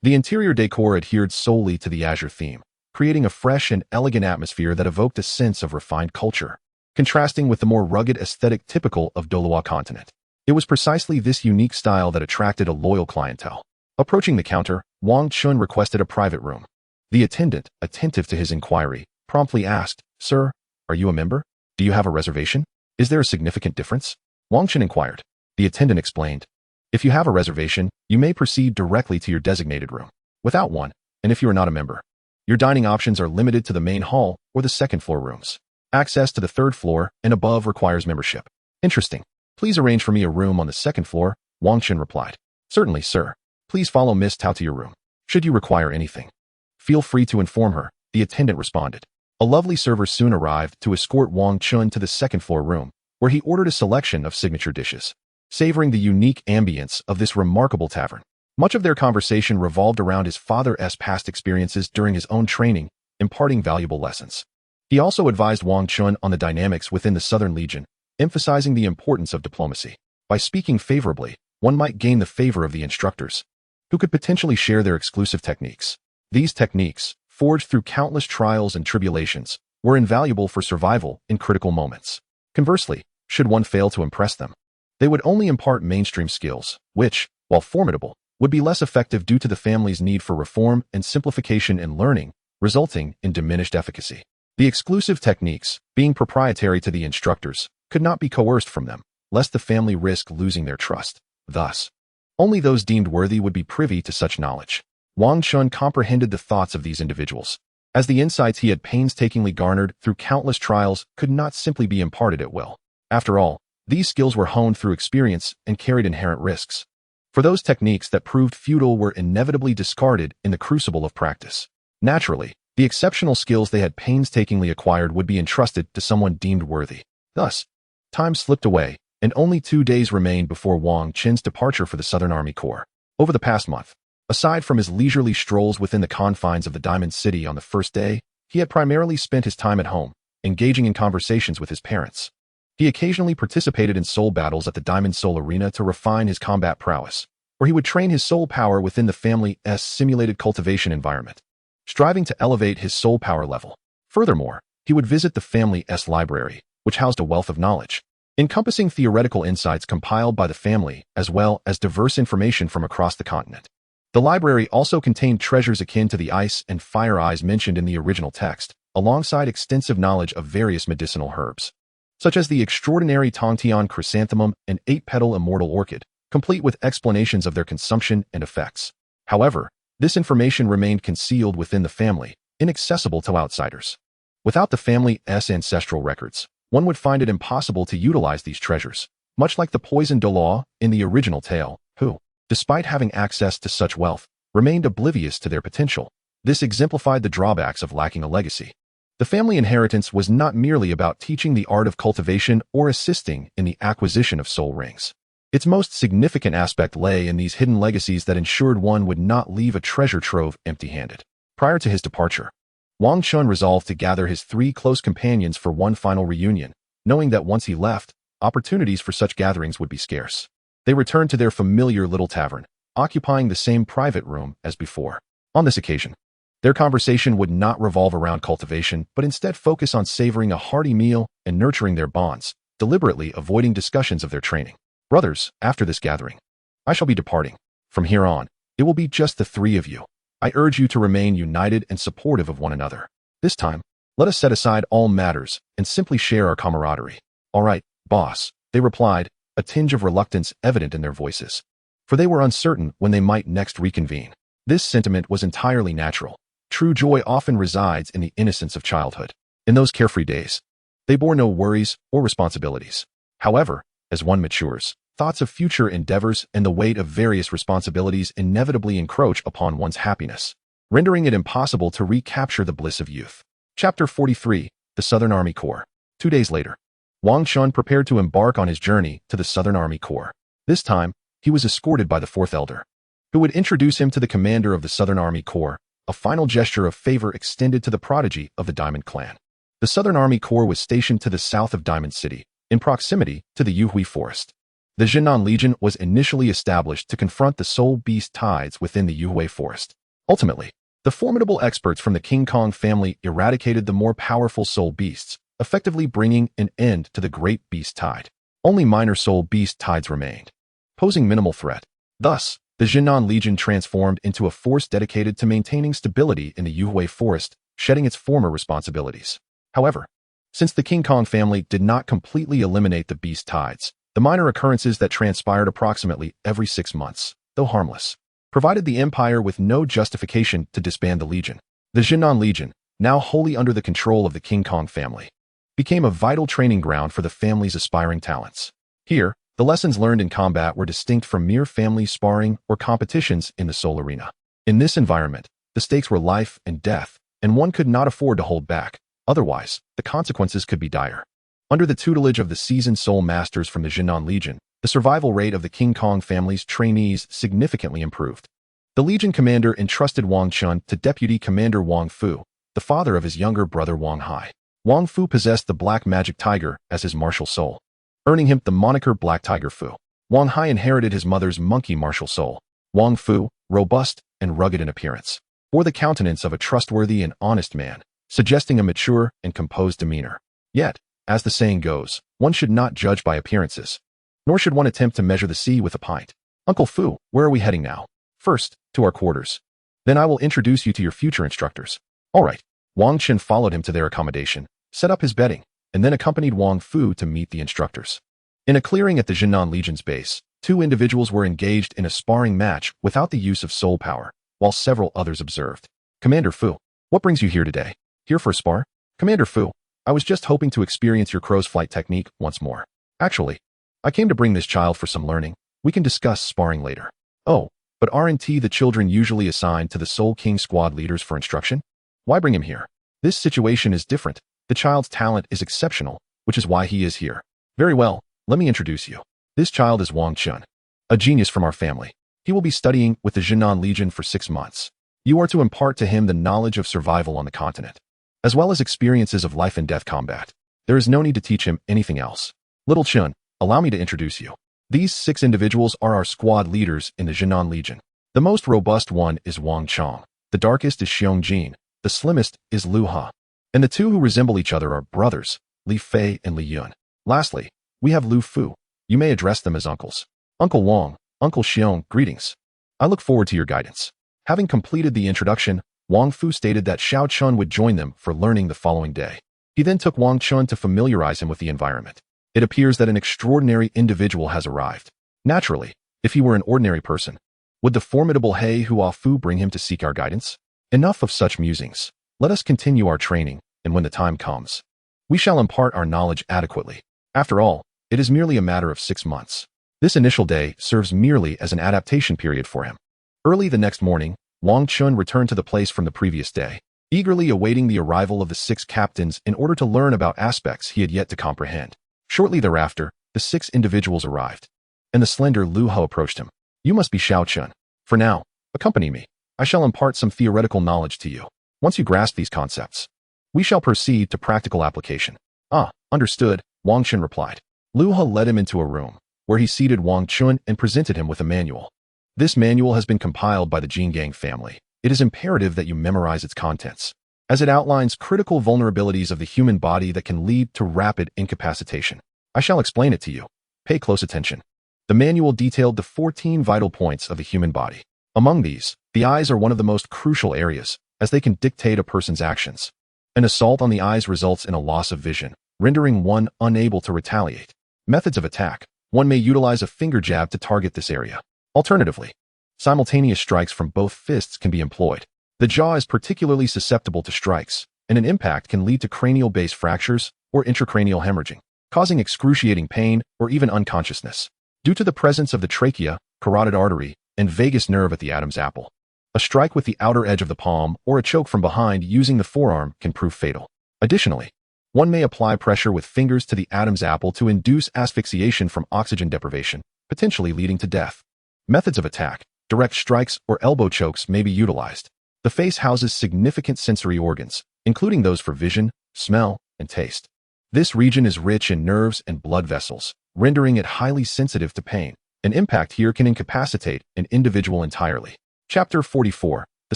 [SPEAKER 1] The interior decor adhered solely to the azure theme, creating a fresh and elegant atmosphere that evoked a sense of refined culture, contrasting with the more rugged aesthetic typical of Douluo Continent. It was precisely this unique style that attracted a loyal clientele. Approaching the counter, Wang Chun requested a private room. The attendant, attentive to his inquiry, promptly asked, Sir, are you a member? Do you have a reservation? Is there a significant difference? Wang Chun inquired. The attendant explained. If you have a reservation, you may proceed directly to your designated room. Without one, and if you are not a member, your dining options are limited to the main hall or the second-floor rooms. Access to the 3rd floor and above requires membership. Interesting. Please arrange for me a room on the 2nd floor, Wang Chun replied. Certainly, sir. Please follow Miss Tao to your room. Should you require anything, feel free to inform her, the attendant responded. A lovely server soon arrived to escort Wang Chun to the 2nd-floor room, where he ordered a selection of signature dishes. Savoring the unique ambience of this remarkable tavern, much of their conversation revolved around his father's past experiences during his own training, imparting valuable lessons. He also advised Wang Chun on the dynamics within the Southern Legion, emphasizing the importance of diplomacy. By speaking favorably, one might gain the favor of the instructors, who could potentially share their exclusive techniques. These techniques, forged through countless trials and tribulations, were invaluable for survival in critical moments. Conversely, should one fail to impress them, they would only impart mainstream skills, which, while formidable, would be less effective due to the family's need for reform and simplification in learning, resulting in diminished efficacy. The exclusive techniques, being proprietary to the instructors, could not be coerced from them, lest the family risk losing their trust. Thus, only those deemed worthy would be privy to such knowledge. Wang Chun comprehended the thoughts of these individuals, as the insights he had painstakingly garnered through countless trials could not simply be imparted at will. After all, these skills were honed through experience and carried inherent risks. For those techniques that proved futile were inevitably discarded in the crucible of practice. Naturally, the exceptional skills they had painstakingly acquired would be entrusted to someone deemed worthy. Thus, time slipped away, and only 2 days remained before Wang Chun's departure for the Southern Army Corps. Over the past month, aside from his leisurely strolls within the confines of the Diamond City on the first day, he had primarily spent his time at home, engaging in conversations with his parents. He occasionally participated in soul battles at the Diamond Soul Arena to refine his combat prowess, where he would train his soul power within the family's simulated cultivation environment, striving to elevate his soul power level. Furthermore, he would visit the family's library, which housed a wealth of knowledge, encompassing theoretical insights compiled by the family as well as diverse information from across the continent. The library also contained treasures akin to the ice and fire eyes mentioned in the original text, alongside extensive knowledge of various medicinal herbs, such as the extraordinary Tongtian chrysanthemum and 8-petal immortal orchid, complete with explanations of their consumption and effects. However, this information remained concealed within the family, inaccessible to outsiders. Without the family's ancestral records, one would find it impossible to utilize these treasures, much like the poisoned Douluo in the original tale, who, despite having access to such wealth, remained oblivious to their potential. This exemplified the drawbacks of lacking a legacy. The family inheritance was not merely about teaching the art of cultivation or assisting in the acquisition of soul rings. Its most significant aspect lay in these hidden legacies that ensured one would not leave a treasure trove empty-handed. Prior to his departure, Wang Chun resolved to gather his 3 close companions for one final reunion, knowing that once he left, opportunities for such gatherings would be scarce. They returned to their familiar little tavern, occupying the same private room as before. On this occasion, their conversation would not revolve around cultivation, but instead focus on savoring a hearty meal and nurturing their bonds, deliberately avoiding discussions of their training. Brothers, after this gathering, I shall be departing. From here on, it will be just the 3 of you. I urge you to remain united and supportive of one another. This time, let us set aside all matters and simply share our camaraderie. All right, boss, they replied, a tinge of reluctance evident in their voices, for they were uncertain when they might next reconvene. This sentiment was entirely natural. True joy often resides in the innocence of childhood. In those carefree days, they bore no worries or responsibilities. However, as one matures, thoughts of future endeavors and the weight of various responsibilities inevitably encroach upon one's happiness, rendering it impossible to recapture the bliss of youth. Chapter 43, The Southern Army Corps. 2 days later, Wang Chun prepared to embark on his journey to the Southern Army Corps. This time, he was escorted by the 4th Elder, who would introduce him to the commander of the Southern Army Corps, a final gesture of favor extended to the prodigy of the Diamond Clan. The Southern Army Corps was stationed to the south of Diamond City, in proximity to the Yuhui Forest. The Jinan Legion was initially established to confront the soul beast tides within the Yuhui Forest. Ultimately, the formidable experts from the King Kong family eradicated the more powerful soul beasts, effectively bringing an end to the great beast tide. Only minor soul beast tides remained, posing minimal threat. Thus, the Jinan Legion transformed into a force dedicated to maintaining stability in the Yuhui Forest, shedding its former responsibilities. However, since the King Kong family did not completely eliminate the beast tides, the minor occurrences that transpired approximately every 6 months, though harmless, provided the Empire with no justification to disband the Legion. The Jinan Legion, now wholly under the control of the King Kong family, became a vital training ground for the family's aspiring talents. Here, the lessons learned in combat were distinct from mere family sparring or competitions in the soul arena. In this environment, the stakes were life and death, and one could not afford to hold back. Otherwise, the consequences could be dire. Under the tutelage of the seasoned soul masters from the Jinan Legion, the survival rate of the King Kong family's trainees significantly improved. The Legion commander entrusted Wang Chun to Deputy Commander Wang Fu, the father of his younger brother Wang Hai. Wang Fu possessed the Black Magic Tiger as his martial soul, earning him the moniker Black Tiger Fu. Wang Hai inherited his mother's monkey martial soul. Wang Fu, robust and rugged in appearance, bore the countenance of a trustworthy and honest man, suggesting a mature and composed demeanor. Yet, as the saying goes, one should not judge by appearances, nor should one attempt to measure the sea with a pint. Uncle Fu, where are we heading now? First, to our quarters. Then I will introduce you to your future instructors. All right. Wang Chun followed him to their accommodation, set up his bedding, and then accompanied Wang Fu to meet the instructors. In a clearing at the Jinan Legion's base, 2 individuals were engaged in a sparring match without the use of soul power, while several others observed. Commander Fu, what brings you here today? Here for a spar? Commander Fu, I was just hoping to experience your crow's flight technique once more. Actually, I came to bring this child for some learning. We can discuss sparring later. Oh, but aren't the children usually assigned to the Soul King squad leaders for instruction? Why bring him here? This situation is different. The child's talent is exceptional, which is why he is here. Very well, let me introduce you. This child is Wang Chun, a genius from our family. He will be studying with the Jinan Legion for 6 months. You are to impart to him the knowledge of survival on the continent, as well as experiences of life and death combat. There is no need to teach him anything else. Little Chun, allow me to introduce you. These 6 individuals are our squad leaders in the Jinan Legion. The most robust one is Wang Chong, the darkest is Xiong Jin, the slimmest is Lu Ha, and the 2 who resemble each other are brothers, Li Fei and Li Yun. Lastly, we have Lu Fu. You may address them as uncles. Uncle Wang, Uncle Xiong, greetings. I look forward to your guidance. Having completed the introduction, Wang Fu stated that Xiao Chun would join them for learning the following day. He then took Wang Chun to familiarize him with the environment. It appears that an extraordinary individual has arrived. Naturally, if he were an ordinary person, would the formidable He Hua Fu bring him to seek our guidance? Enough of such musings. Let us continue our training, and when the time comes, we shall impart our knowledge adequately. After all, it is merely a matter of 6 months. This initial day serves merely as an adaptation period for him. Early the next morning, Wang Chun returned to the place from the previous day, eagerly awaiting the arrival of the 6 captains in order to learn about aspects he had yet to comprehend. Shortly thereafter, the 6 individuals arrived, and the slender Lu Ho approached him. You must be Xiao Chun. For now, accompany me. I shall impart some theoretical knowledge to you. Once you grasp these concepts, we shall proceed to practical application. Ah, understood, Wang Chun replied. Lu Ho led him into a room, where he seated Wang Chun and presented him with a manual. This manual has been compiled by the Jingang family. It is imperative that you memorize its contents, as it outlines critical vulnerabilities of the human body that can lead to rapid incapacitation. I shall explain it to you. Pay close attention. The manual detailed the 14 vital points of the human body. Among these, the eyes are one of the most crucial areas, as they can dictate a person's actions. An assault on the eyes results in a loss of vision, rendering one unable to retaliate. Methods of attack. One may utilize a finger jab to target this area. Alternatively, simultaneous strikes from both fists can be employed. The jaw is particularly susceptible to strikes, and an impact can lead to cranial base fractures or intracranial hemorrhaging, causing excruciating pain or even unconsciousness. Due to the presence of the trachea, carotid artery, and vagus nerve at the Adam's apple, a strike with the outer edge of the palm or a choke from behind using the forearm can prove fatal. Additionally, one may apply pressure with fingers to the Adam's apple to induce asphyxiation from oxygen deprivation, potentially leading to death. Methods of attack. Direct strikes or elbow chokes may be utilized. The face houses significant sensory organs, including those for vision, smell, and taste. This region is rich in nerves and blood vessels, rendering it highly sensitive to pain. An impact here can incapacitate an individual entirely. Chapter 44, The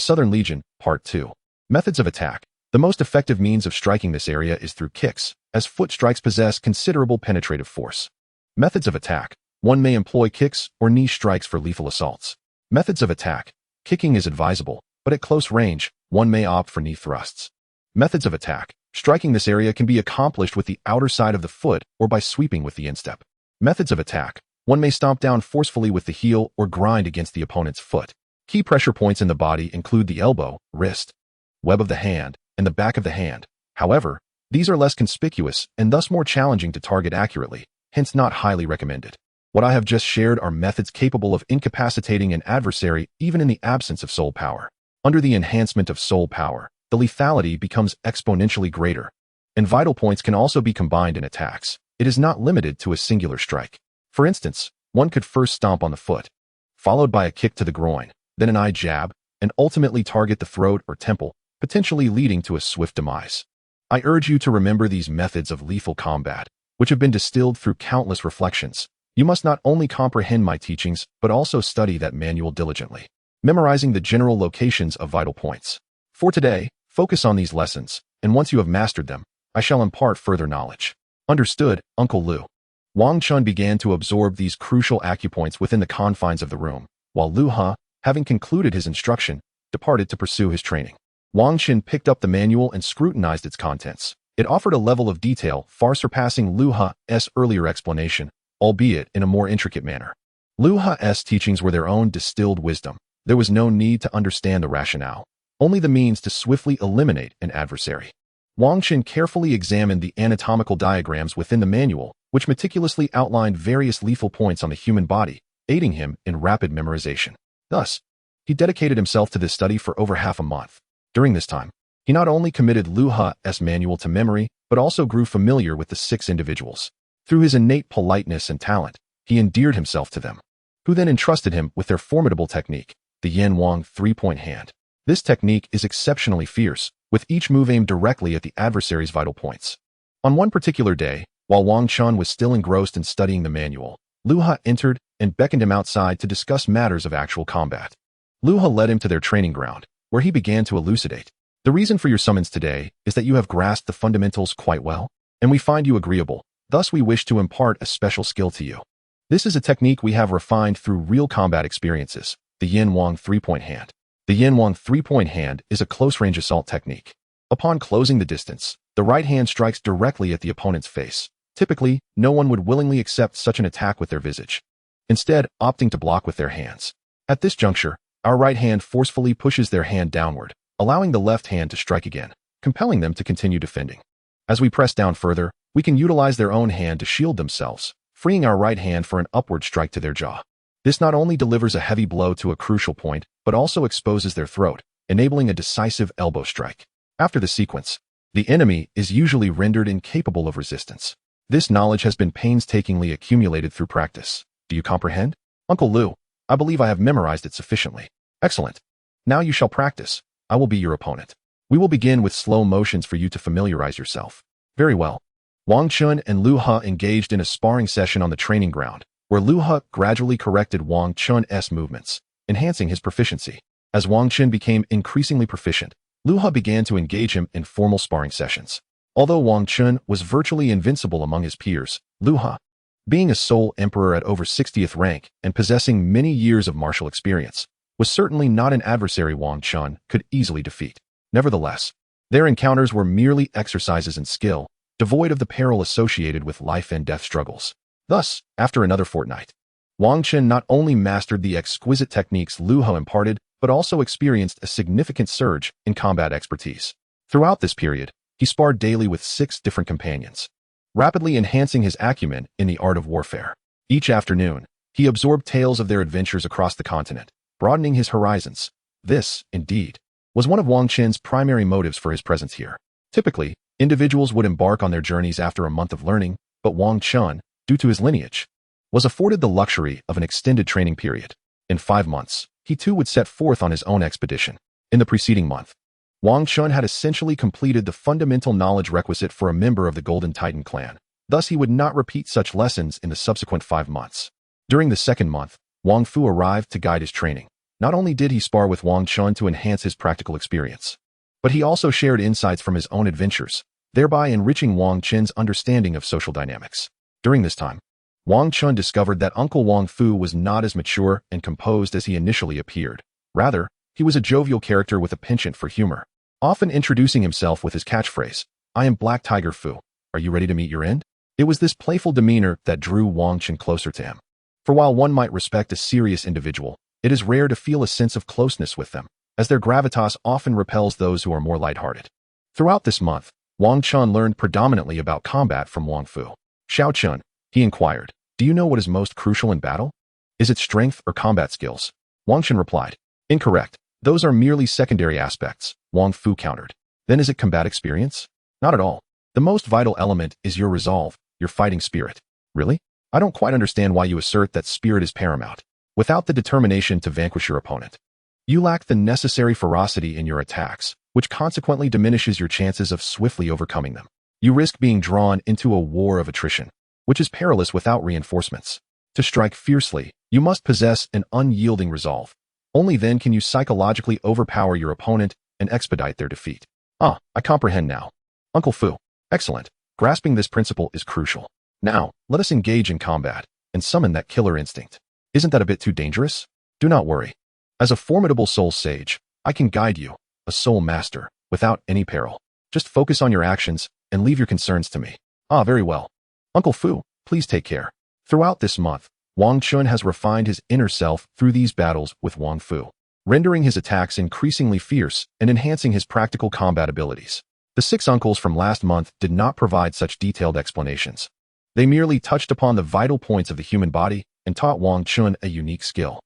[SPEAKER 1] Southern Legion, Part 2. Methods of attack. The most effective means of striking this area is through kicks, as foot strikes possess considerable penetrative force. Methods of attack. One may employ kicks or knee strikes for lethal assaults. Methods of attack. Kicking is advisable, but at close range, one may opt for knee thrusts. Methods of attack. Striking this area can be accomplished with the outer side of the foot or by sweeping with the instep. Methods of attack. One may stomp down forcefully with the heel or grind against the opponent's foot. Key pressure points in the body include the elbow, wrist, web of the hand, and the back of the hand. However, these are less conspicuous and thus more challenging to target accurately, hence not highly recommended. What I have just shared are methods capable of incapacitating an adversary even in the absence of soul power. Under the enhancement of soul power, the lethality becomes exponentially greater, and vital points can also be combined in attacks. It is not limited to a singular strike. For instance, one could first stomp on the foot, followed by a kick to the groin, then an eye jab, and ultimately target the throat or temple, potentially leading to a swift demise. I urge you to remember these methods of lethal combat, which have been distilled through countless reflections. You must not only comprehend my teachings, but also study that manual diligently, memorizing the general locations of vital points. For today, focus on these lessons, and once you have mastered them, I shall impart further knowledge. Understood, Uncle Lu. Wang Chun began to absorb these crucial acupoints within the confines of the room, while Lu Ha, having concluded his instruction, departed to pursue his training. Wang Chun picked up the manual and scrutinized its contents. It offered a level of detail far surpassing Lu Ha's earlier explanation, albeit in a more intricate manner. Lu Ha's teachings were their own distilled wisdom. There was no need to understand the rationale, only the means to swiftly eliminate an adversary. Wang Chun carefully examined the anatomical diagrams within the manual, which meticulously outlined various lethal points on the human body, aiding him in rapid memorization. Thus, he dedicated himself to this study for over half a month. During this time, he not only committed Lu Ha's manual to memory, but also grew familiar with the 6 individuals. Through his innate politeness and talent, he endeared himself to them, who then entrusted him with their formidable technique, the Yan Wang 3-point hand. This technique is exceptionally fierce, with each move aimed directly at the adversary's vital points. On one particular day, while Wang Chun was still engrossed in studying the manual, Lu He entered and beckoned him outside to discuss matters of actual combat. Lu He led him to their training ground, where he began to elucidate. The reason for your summons today is that you have grasped the fundamentals quite well, and we find you agreeable. Thus, we wish to impart a special skill to you. This is a technique we have refined through real combat experiences, the Yin Wang three-point hand. The Yin Wang three-point hand is a close-range assault technique. Upon closing the distance, the right hand strikes directly at the opponent's face. Typically, no one would willingly accept such an attack with their visage, instead opting to block with their hands. At this juncture, our right hand forcefully pushes their hand downward, allowing the left hand to strike again, compelling them to continue defending. As we press down further, we can utilize their own hand to shield themselves, freeing our right hand for an upward strike to their jaw. This not only delivers a heavy blow to a crucial point, but also exposes their throat, enabling a decisive elbow strike. After the sequence, the enemy is usually rendered incapable of resistance. This knowledge has been painstakingly accumulated through practice. Do you comprehend? Uncle Lu, I believe I have memorized it sufficiently. Excellent. Now you shall practice. I will be your opponent. We will begin with slow motions for you to familiarize yourself. Very well. Wang Chun and Lu He engaged in a sparring session on the training ground, where Lu He gradually corrected Wang Chun's movements, enhancing his proficiency. As Wang Chun became increasingly proficient, Lu He began to engage him in formal sparring sessions. Although Wang Chun was virtually invincible among his peers, Lu He, being a sole emperor at over 60th rank and possessing many years of martial experience, was certainly not an adversary Wang Chun could easily defeat. Nevertheless, their encounters were merely exercises in skill, devoid of the peril associated with life and death struggles. Thus, after another fortnight, Wang Chun not only mastered the exquisite techniques Lu He imparted, but also experienced a significant surge in combat expertise. Throughout this period, he sparred daily with 6 different companions, rapidly enhancing his acumen in the art of warfare. Each afternoon, he absorbed tales of their adventures across the continent, broadening his horizons. This, indeed, was one of Wang Chun's primary motives for his presence here. Typically, individuals would embark on their journeys after a month of learning, but Wang Chun, due to his lineage, was afforded the luxury of an extended training period. In 5 months, he too would set forth on his own expedition. In the preceding month, Wang Chun had essentially completed the fundamental knowledge requisite for a member of the Golden Titan clan. Thus, he would not repeat such lessons in the subsequent 5 months. During the second month, Wang Fu arrived to guide his training. Not only did he spar with Wang Chun to enhance his practical experience, but he also shared insights from his own adventures, thereby enriching Wang Chun's understanding of social dynamics. During this time, Wang Chun discovered that Uncle Wang Fu was not as mature and composed as he initially appeared. Rather, he was a jovial character with a penchant for humor, often introducing himself with his catchphrase, "I am Black Tiger Fu. Are you ready to meet your end?" It was this playful demeanor that drew Wang Chun closer to him. For while one might respect a serious individual, it is rare to feel a sense of closeness with them, as their gravitas often repels those who are more lighthearted. Throughout this month, Wang Chun learned predominantly about combat from Wang Fu. "Xiao Chun," he inquired, "do you know what is most crucial in battle? Is it strength or combat skills?" Wang Chun replied, "Incorrect. Those are merely secondary aspects," Wang Fu countered. "Then is it combat experience?" "Not at all. The most vital element is your resolve, your fighting spirit." "Really? I don't quite understand why you assert that spirit is paramount. Without the determination to vanquish your opponent, you lack the necessary ferocity in your attacks, which consequently diminishes your chances of swiftly overcoming them. You risk being drawn into a war of attrition, which is perilous without reinforcements. To strike fiercely, you must possess an unyielding resolve. Only then can you psychologically overpower your opponent and expedite their defeat." "Ah, I comprehend now. Uncle Fu, excellent. Grasping this principle is crucial. Now, let us engage in combat and summon that killer instinct. Isn't that a bit too dangerous? Do not worry. As a formidable soul sage, I can guide you, a soul master, without any peril. Just focus on your actions and leave your concerns to me." "Ah, very well. Uncle Fu, please take care." Throughout this month, Wang Chun has refined his inner self through these battles with Wang Fu, rendering his attacks increasingly fierce and enhancing his practical combat abilities. The 6 uncles from last month did not provide such detailed explanations. They merely touched upon the vital points of the human body and taught Wang Chun a unique skill.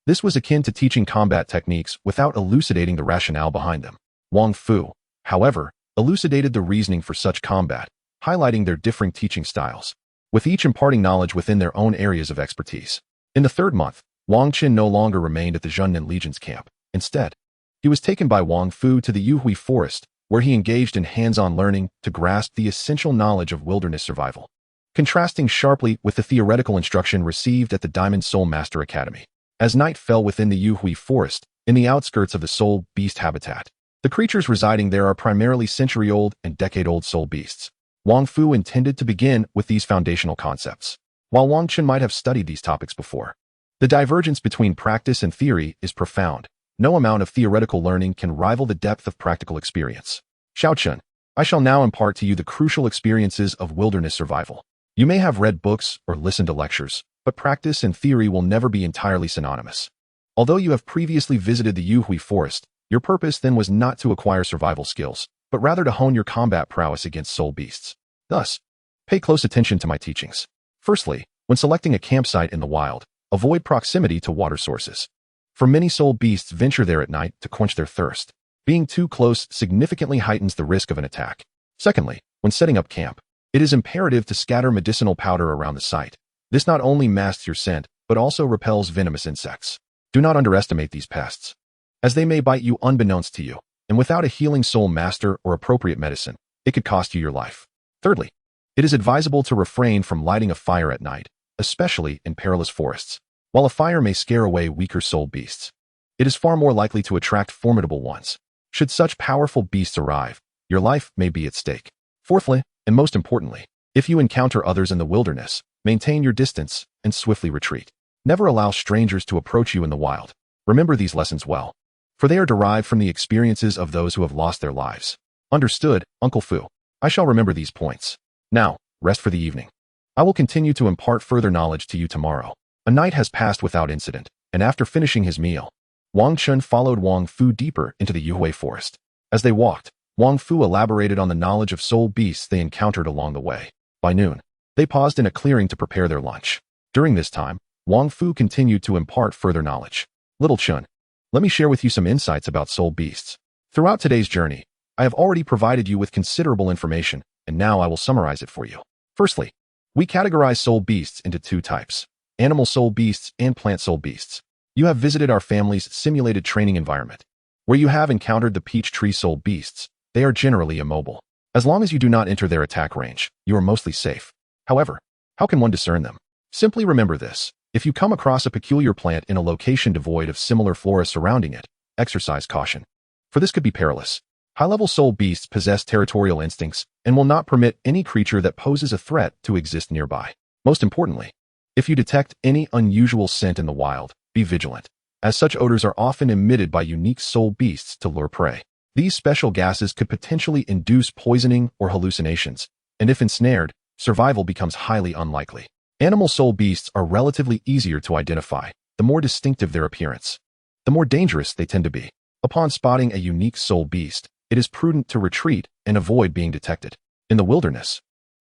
[SPEAKER 1] This was akin to teaching combat techniques without elucidating the rationale behind them. Wang Fu, however, elucidated the reasoning for such combat, highlighting their differing teaching styles, with each imparting knowledge within their own areas of expertise. In the 3rd month, Wang Chun no longer remained at the Zhennin Legion's camp. Instead, he was taken by Wang Fu to the Yuhui Forest, where he engaged in hands-on learning to grasp the essential knowledge of wilderness survival. contrasting sharply with the theoretical instruction received at the Diamond Soul Master Academy. As night fell within the Yuhui Forest, in the outskirts of the soul beast habitat, the creatures residing there are primarily century-old and decade-old soul beasts. Wang Fu intended to begin with these foundational concepts. While Wang Chun might have studied these topics before, the divergence between practice and theory is profound. No amount of theoretical learning can rival the depth of practical experience. Xiao Chun, I shall now impart to you the crucial experiences of wilderness survival. You may have read books or listened to lectures, but practice and theory will never be entirely synonymous. Although you have previously visited the Yuhui Forest, your purpose then was not to acquire survival skills, but rather to hone your combat prowess against soul beasts. Thus, pay close attention to my teachings. Firstly, when selecting a campsite in the wild, avoid proximity to water sources. For many soul beasts venture there at night to quench their thirst. Being too close significantly heightens the risk of an attack. Secondly, when setting up camp, it is imperative to scatter medicinal powder around the site. This not only masks your scent, but also repels venomous insects. Do not underestimate these pests, as they may bite you unbeknownst to you, and without a healing soul master or appropriate medicine, it could cost you your life. Thirdly, it is advisable to refrain from lighting a fire at night, especially in perilous forests. While a fire may scare away weaker soul beasts, it is far more likely to attract formidable ones. Should such powerful beasts arrive, your life may be at stake. Fourthly, and most importantly, if you encounter others in the wilderness, maintain your distance and swiftly retreat. Never allow strangers to approach you in the wild. Remember these lessons well, for they are derived from the experiences of those who have lost their lives. Understood, Uncle Fu. I shall remember these points. Now, rest for the evening. I will continue to impart further knowledge to you tomorrow. A night has passed without incident, and after finishing his meal, Wang Chun followed Wang Fu deeper into the Yuhui Forest. As they walked, Wang Fu elaborated on the knowledge of soul beasts they encountered along the way. By noon, they paused in a clearing to prepare their lunch. During this time, Wang Fu continued to impart further knowledge. Little Chun, let me share with you some insights about soul beasts. Throughout today's journey, I have already provided you with considerable information, and now I will summarize it for you. Firstly, we categorize soul beasts into two types: animal soul beasts and plant soul beasts. You have visited our family's simulated training environment, where you have encountered the peach tree soul beasts. They are generally immobile. As long as you do not enter their attack range, you are mostly safe. However, how can one discern them? Simply remember this. If you come across a peculiar plant in a location devoid of similar flora surrounding it, exercise caution, for this could be perilous. High-level soul beasts possess territorial instincts and will not permit any creature that poses a threat to exist nearby. Most importantly, if you detect any unusual scent in the wild, be vigilant, as such odors are often emitted by unique soul beasts to lure prey. These special gases could potentially induce poisoning or hallucinations, and if ensnared, survival becomes highly unlikely. Animal soul beasts are relatively easier to identify, the more distinctive their appearance, the more dangerous they tend to be. Upon spotting a unique soul beast, it is prudent to retreat and avoid being detected. In the wilderness,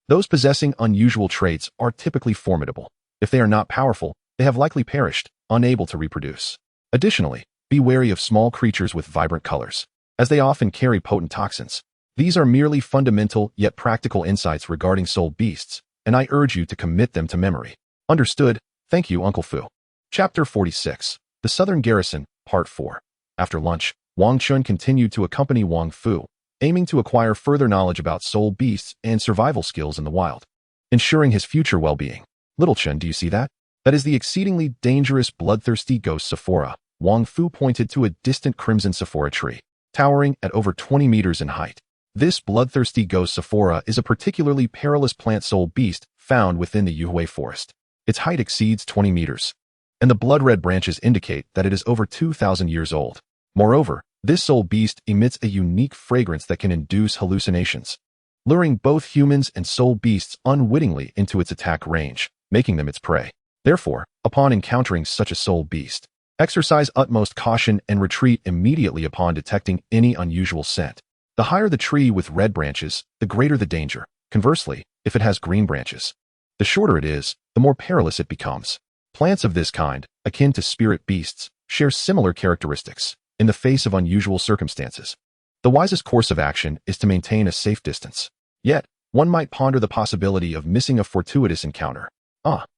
[SPEAKER 1] those possessing unusual traits are typically formidable. If they are not powerful, they have likely perished, unable to reproduce. Additionally, be wary of small creatures with vibrant colors, as they often carry potent toxins. These are merely fundamental yet practical insights regarding soul beasts, and I urge you to commit them to memory. Understood? Thank you, Uncle Fu. Chapter 46. The Southern Garrison, Part 4. After lunch, Wang Chun continued to accompany Wang Fu, aiming to acquire further knowledge about soul beasts and survival skills in the wild, ensuring his future well-being. Little Chun, do you see that? That is the exceedingly dangerous bloodthirsty ghost Sephora. Wang Fu pointed to a distant crimson Sephora tree, towering at over 20 meters in height. This bloodthirsty ghost Sephora is a particularly perilous plant soul beast found within the Yuhui Forest. Its height exceeds 20 meters, and the blood-red branches indicate that it is over 2,000 years old. Moreover, this soul beast emits a unique fragrance that can induce hallucinations, luring both humans and soul beasts unwittingly into its attack range, making them its prey. Therefore, upon encountering such a soul beast, exercise utmost caution and retreat immediately upon detecting any unusual scent. The higher the tree with red branches, the greater the danger. Conversely, if it has green branches, the shorter it is, the more perilous it becomes. Plants of this kind, akin to spirit beasts, share similar characteristics. In the face of unusual circumstances, the wisest course of action is to maintain a safe distance. Yet, one might ponder the possibility of missing a fortuitous encounter.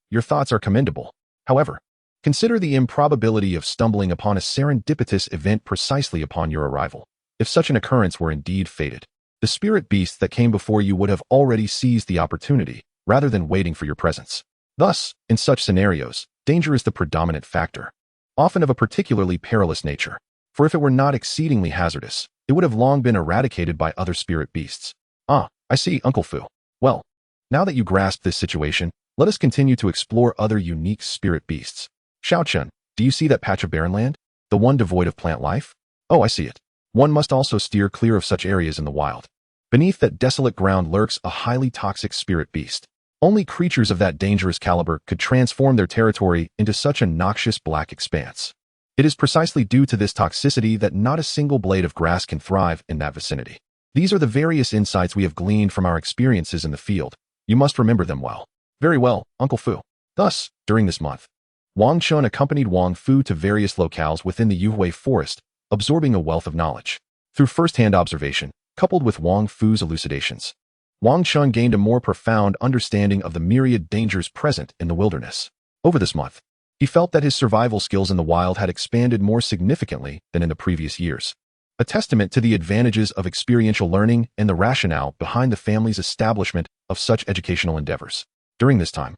[SPEAKER 1] Your thoughts are commendable. However, consider the improbability of stumbling upon a serendipitous event precisely upon your arrival. If such an occurrence were indeed fated, the spirit beast that came before you would have already seized the opportunity, rather than waiting for your presence. Thus, in such scenarios, danger is the predominant factor, often of a particularly perilous nature. For if it were not exceedingly hazardous, it would have long been eradicated by other spirit beasts. Ah, I see, Uncle Fu. Well, now that you grasp this situation, let us continue to explore other unique spirit beasts. Xiaochun, do you see that patch of barren land? The one devoid of plant life? Oh, I see it. One must also steer clear of such areas in the wild. Beneath that desolate ground lurks a highly toxic spirit beast. Only creatures of that dangerous caliber could transform their territory into such a noxious black expanse. It is precisely due to this toxicity that not a single blade of grass can thrive in that vicinity. These are the various insights we have gleaned from our experiences in the field. You must remember them well. Very well, Uncle Fu. Thus, during this month, Wang Chun accompanied Wang Fu to various locales within the Yuhui forest, absorbing a wealth of knowledge. Through first-hand observation, coupled with Wang Fu's elucidations, Wang Chun gained a more profound understanding of the myriad dangers present in the wilderness. Over this month, he felt that his survival skills in the wild had expanded more significantly than in the previous years, a testament to the advantages of experiential learning and the rationale behind the family's establishment of such educational endeavors. During this time,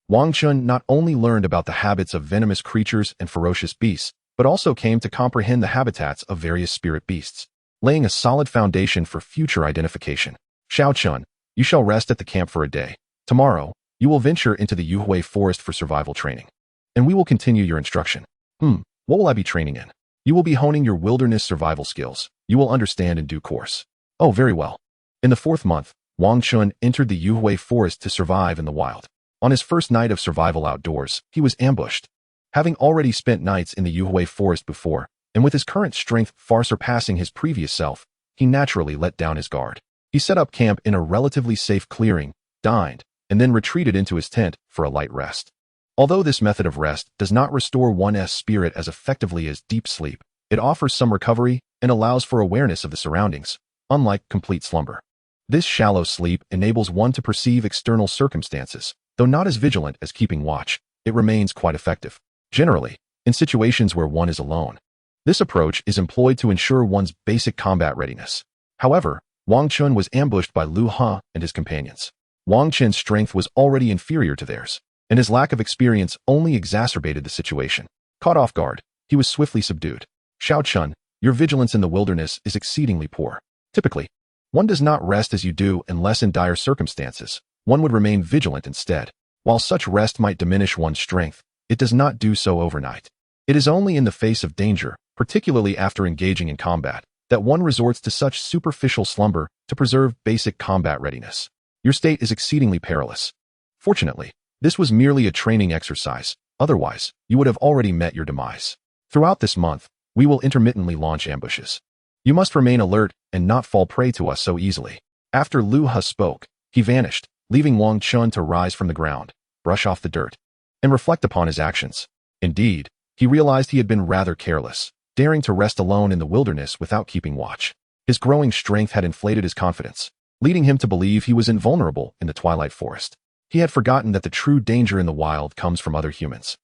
[SPEAKER 1] Wang Chun not only learned about the habits of venomous creatures and ferocious beasts, but also came to comprehend the habitats of various spirit beasts, laying a solid foundation for future identification. Xiaochun, you shall rest at the camp for a day. Tomorrow, you will venture into the Yuhui forest for survival training, and we will continue your instruction. What will I be training in? You will be honing your wilderness survival skills. You will understand in due course. Oh, very well. In the 4th month, Wang Chun entered the Yuhui forest to survive in the wild. On his first night of survival outdoors, he was ambushed. Having already spent nights in the Yuhui forest before, and with his current strength far surpassing his previous self, he naturally let down his guard. He set up camp in a relatively safe clearing, dined, and then retreated into his tent for a light rest. Although this method of rest does not restore one's spirit as effectively as deep sleep, it offers some recovery and allows for awareness of the surroundings, unlike complete slumber. This shallow sleep enables one to perceive external circumstances. Though not as vigilant as keeping watch, it remains quite effective. Generally, in situations where one is alone, this approach is employed to ensure one's basic combat readiness. However, Wang Chun was ambushed by Lu Ha and his companions. Wang Chun's strength was already inferior to theirs, and his lack of experience only exacerbated the situation. Caught off guard, he was swiftly subdued. Xiaochun, your vigilance in the wilderness is exceedingly poor. Typically, one does not rest as you do unless in dire circumstances. One would remain vigilant instead. While such rest might diminish one's strength, it does not do so overnight. It is only in the face of danger, particularly after engaging in combat, that one resorts to such superficial slumber to preserve basic combat readiness. Your state is exceedingly perilous. Fortunately, this was merely a training exercise. Otherwise, you would have already met your demise. Throughout this month, we will intermittently launch ambushes. You must remain alert and not fall prey to us so easily. After Lu Ha spoke, he vanished, leaving Wang Chun to rise from the ground, brush off the dirt, and reflect upon his actions. Indeed, he realized he had been rather careless, daring to rest alone in the wilderness without keeping watch. His growing strength had inflated his confidence, leading him to believe he was invulnerable in the twilight forest. He had forgotten that the true danger in the wild comes from other humans.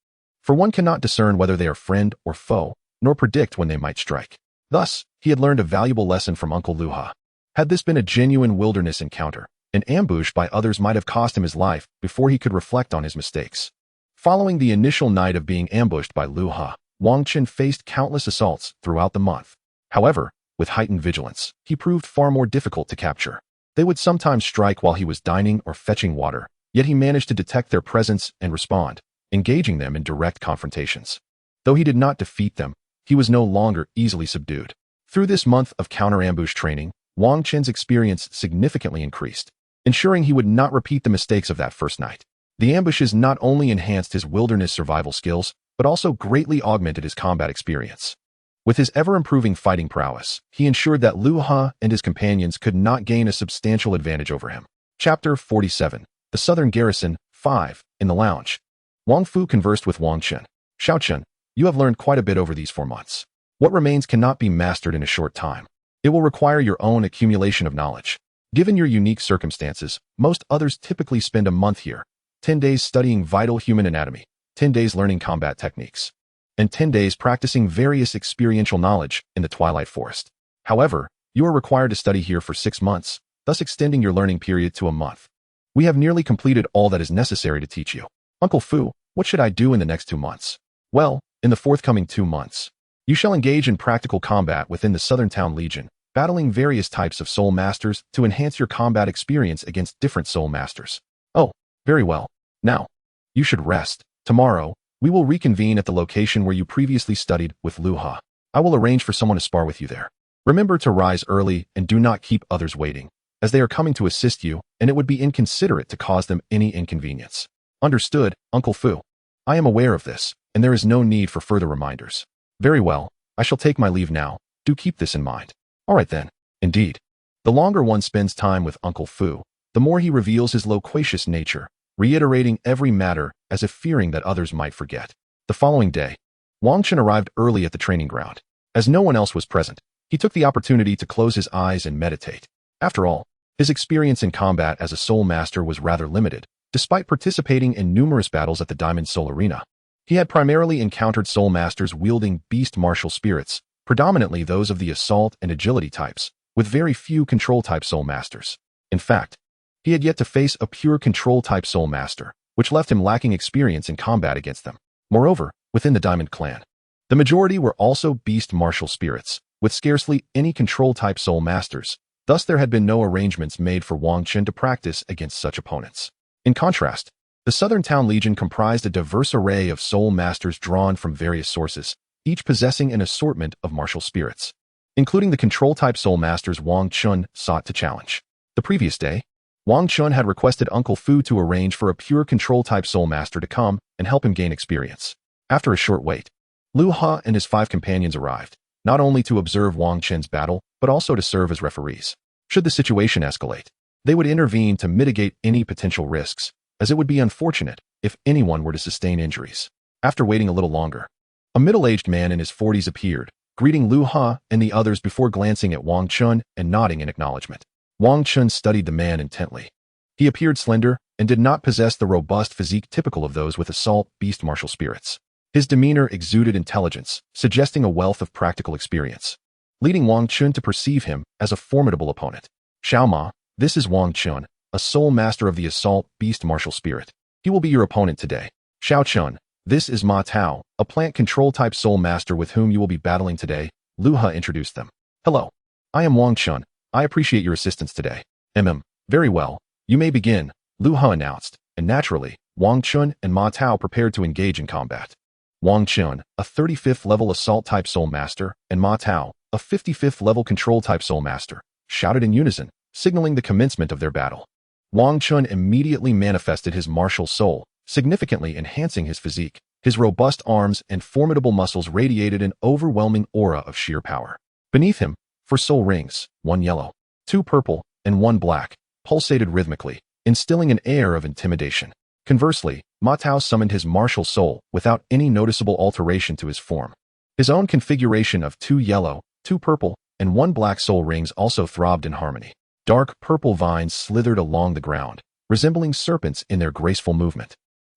[SPEAKER 1] For one cannot discern whether they are friend or foe, nor predict when they might strike. Thus, he had learned a valuable lesson from Uncle Lu Ha. Had this been a genuine wilderness encounter, an ambush by others might have cost him his life before he could reflect on his mistakes. Following the initial night of being ambushed by Lu Ha, Wang Chun faced countless assaults throughout the month. However, with heightened vigilance, he proved far more difficult to capture. They would sometimes strike while he was dining or fetching water, yet he managed to detect their presence and respond, engaging them in direct confrontations. Though he did not defeat them, he was no longer easily subdued. Through this month of counter-ambush training, Wang Chun's experience significantly increased, ensuring he would not repeat the mistakes of that first night. The ambushes not only enhanced his wilderness survival skills, but also greatly augmented his combat experience. With his ever-improving fighting prowess, he ensured that Lu Ha and his companions could not gain a substantial advantage over him. Chapter 47. The Southern Garrison, 5. In the lounge. Wang Fu conversed with Wang Chun. Xiaochun, you have learned quite a bit over these 4 months. What remains cannot be mastered in a short time. It will require your own accumulation of knowledge. Given your unique circumstances, most others typically spend a month here, 10 days studying vital human anatomy, 10 days learning combat techniques, and 10 days practicing various experiential knowledge in the Twilight Forest. However, you are required to study here for 6 months, thus extending your learning period to a month. We have nearly completed all that is necessary to teach you. Uncle Fu, what should I do in the next 2 months? Well, in the forthcoming 2 months, you shall engage in practical combat within the Southern Town Legion, battling various types of soul masters to enhance your combat experience against different soul masters. Oh, very well. Now, you should rest. Tomorrow, we will reconvene at the location where you previously studied with Lu Ha. I will arrange for someone to spar with you there. Remember to rise early and do not keep others waiting, as they are coming to assist you, and it would be inconsiderate to cause them any inconvenience. Understood, Uncle Fu. I am aware of this, and there is no need for further reminders. Very well, I shall take my leave now. Do keep this in mind. All right then. Indeed. The longer one spends time with Uncle Fu, the more he reveals his loquacious nature, reiterating every matter as if fearing that others might forget. The following day, Wang Chun arrived early at the training ground. As no one else was present, he took the opportunity to close his eyes and meditate. After all, his experience in combat as a soul master was rather limited, despite participating in numerous battles at the Diamond Soul Arena. He had primarily encountered soul masters wielding beast martial spirits, predominantly those of the assault and agility types, with very few control-type soul masters. In fact, he had yet to face a pure control-type soul master, which left him lacking experience in combat against them. Moreover, within the Diamond Clan, the majority were also beast martial spirits, with scarcely any control-type soul masters. Thus, there had been no arrangements made for Wang Chun to practice against such opponents. In contrast, the Southern Town Legion comprised a diverse array of soul masters drawn from various sources, each possessing an assortment of martial spirits, including the control-type soul masters Wang Chun sought to challenge. The previous day, Wang Chun had requested Uncle Fu to arrange for a pure control-type soul master to come and help him gain experience. After a short wait, Lu Ha and his 5 companions arrived, not only to observe Wang Chun's battle, but also to serve as referees. Should the situation escalate, they would intervene to mitigate any potential risks, as it would be unfortunate if anyone were to sustain injuries. After waiting a little longer, a middle-aged man in his 40s appeared, greeting Lu Ha and the others before glancing at Wang Chun and nodding in acknowledgement. Wang Chun studied the man intently. He appeared slender and did not possess the robust physique typical of those with assault beast martial spirits. His demeanor exuded intelligence, suggesting a wealth of practical experience, leading Wang Chun to perceive him as a formidable opponent. Xiao Ma, this is Wang Chun, a soul master of the assault beast martial spirit. He will be your opponent today. Xiao Chun, this is Ma Tao, a plant control type soul master with whom you will be battling today. Lu Ha introduced them. Hello. I am Wang Chun. I appreciate your assistance today. Very well. You may begin, Lu Ha announced, and naturally, Wang Chun and Ma Tao prepared to engage in combat. Wang Chun, a 35th level assault type soul master, and Ma Tao, a 55th level control type soul master, shouted in unison, signaling the commencement of their battle. Wang Chun immediately manifested his martial soul, significantly enhancing his physique. His robust arms and formidable muscles radiated an overwhelming aura of sheer power. Beneath him, 4 soul rings, 1 yellow, 2 purple, and 1 black, pulsated rhythmically, instilling an air of intimidation. Conversely, Ma Tao summoned his martial soul without any noticeable alteration to his form. His own configuration of 2 yellow, 2 purple, and 1 black soul rings also throbbed in harmony. Dark purple vines slithered along the ground, resembling serpents in their graceful movement,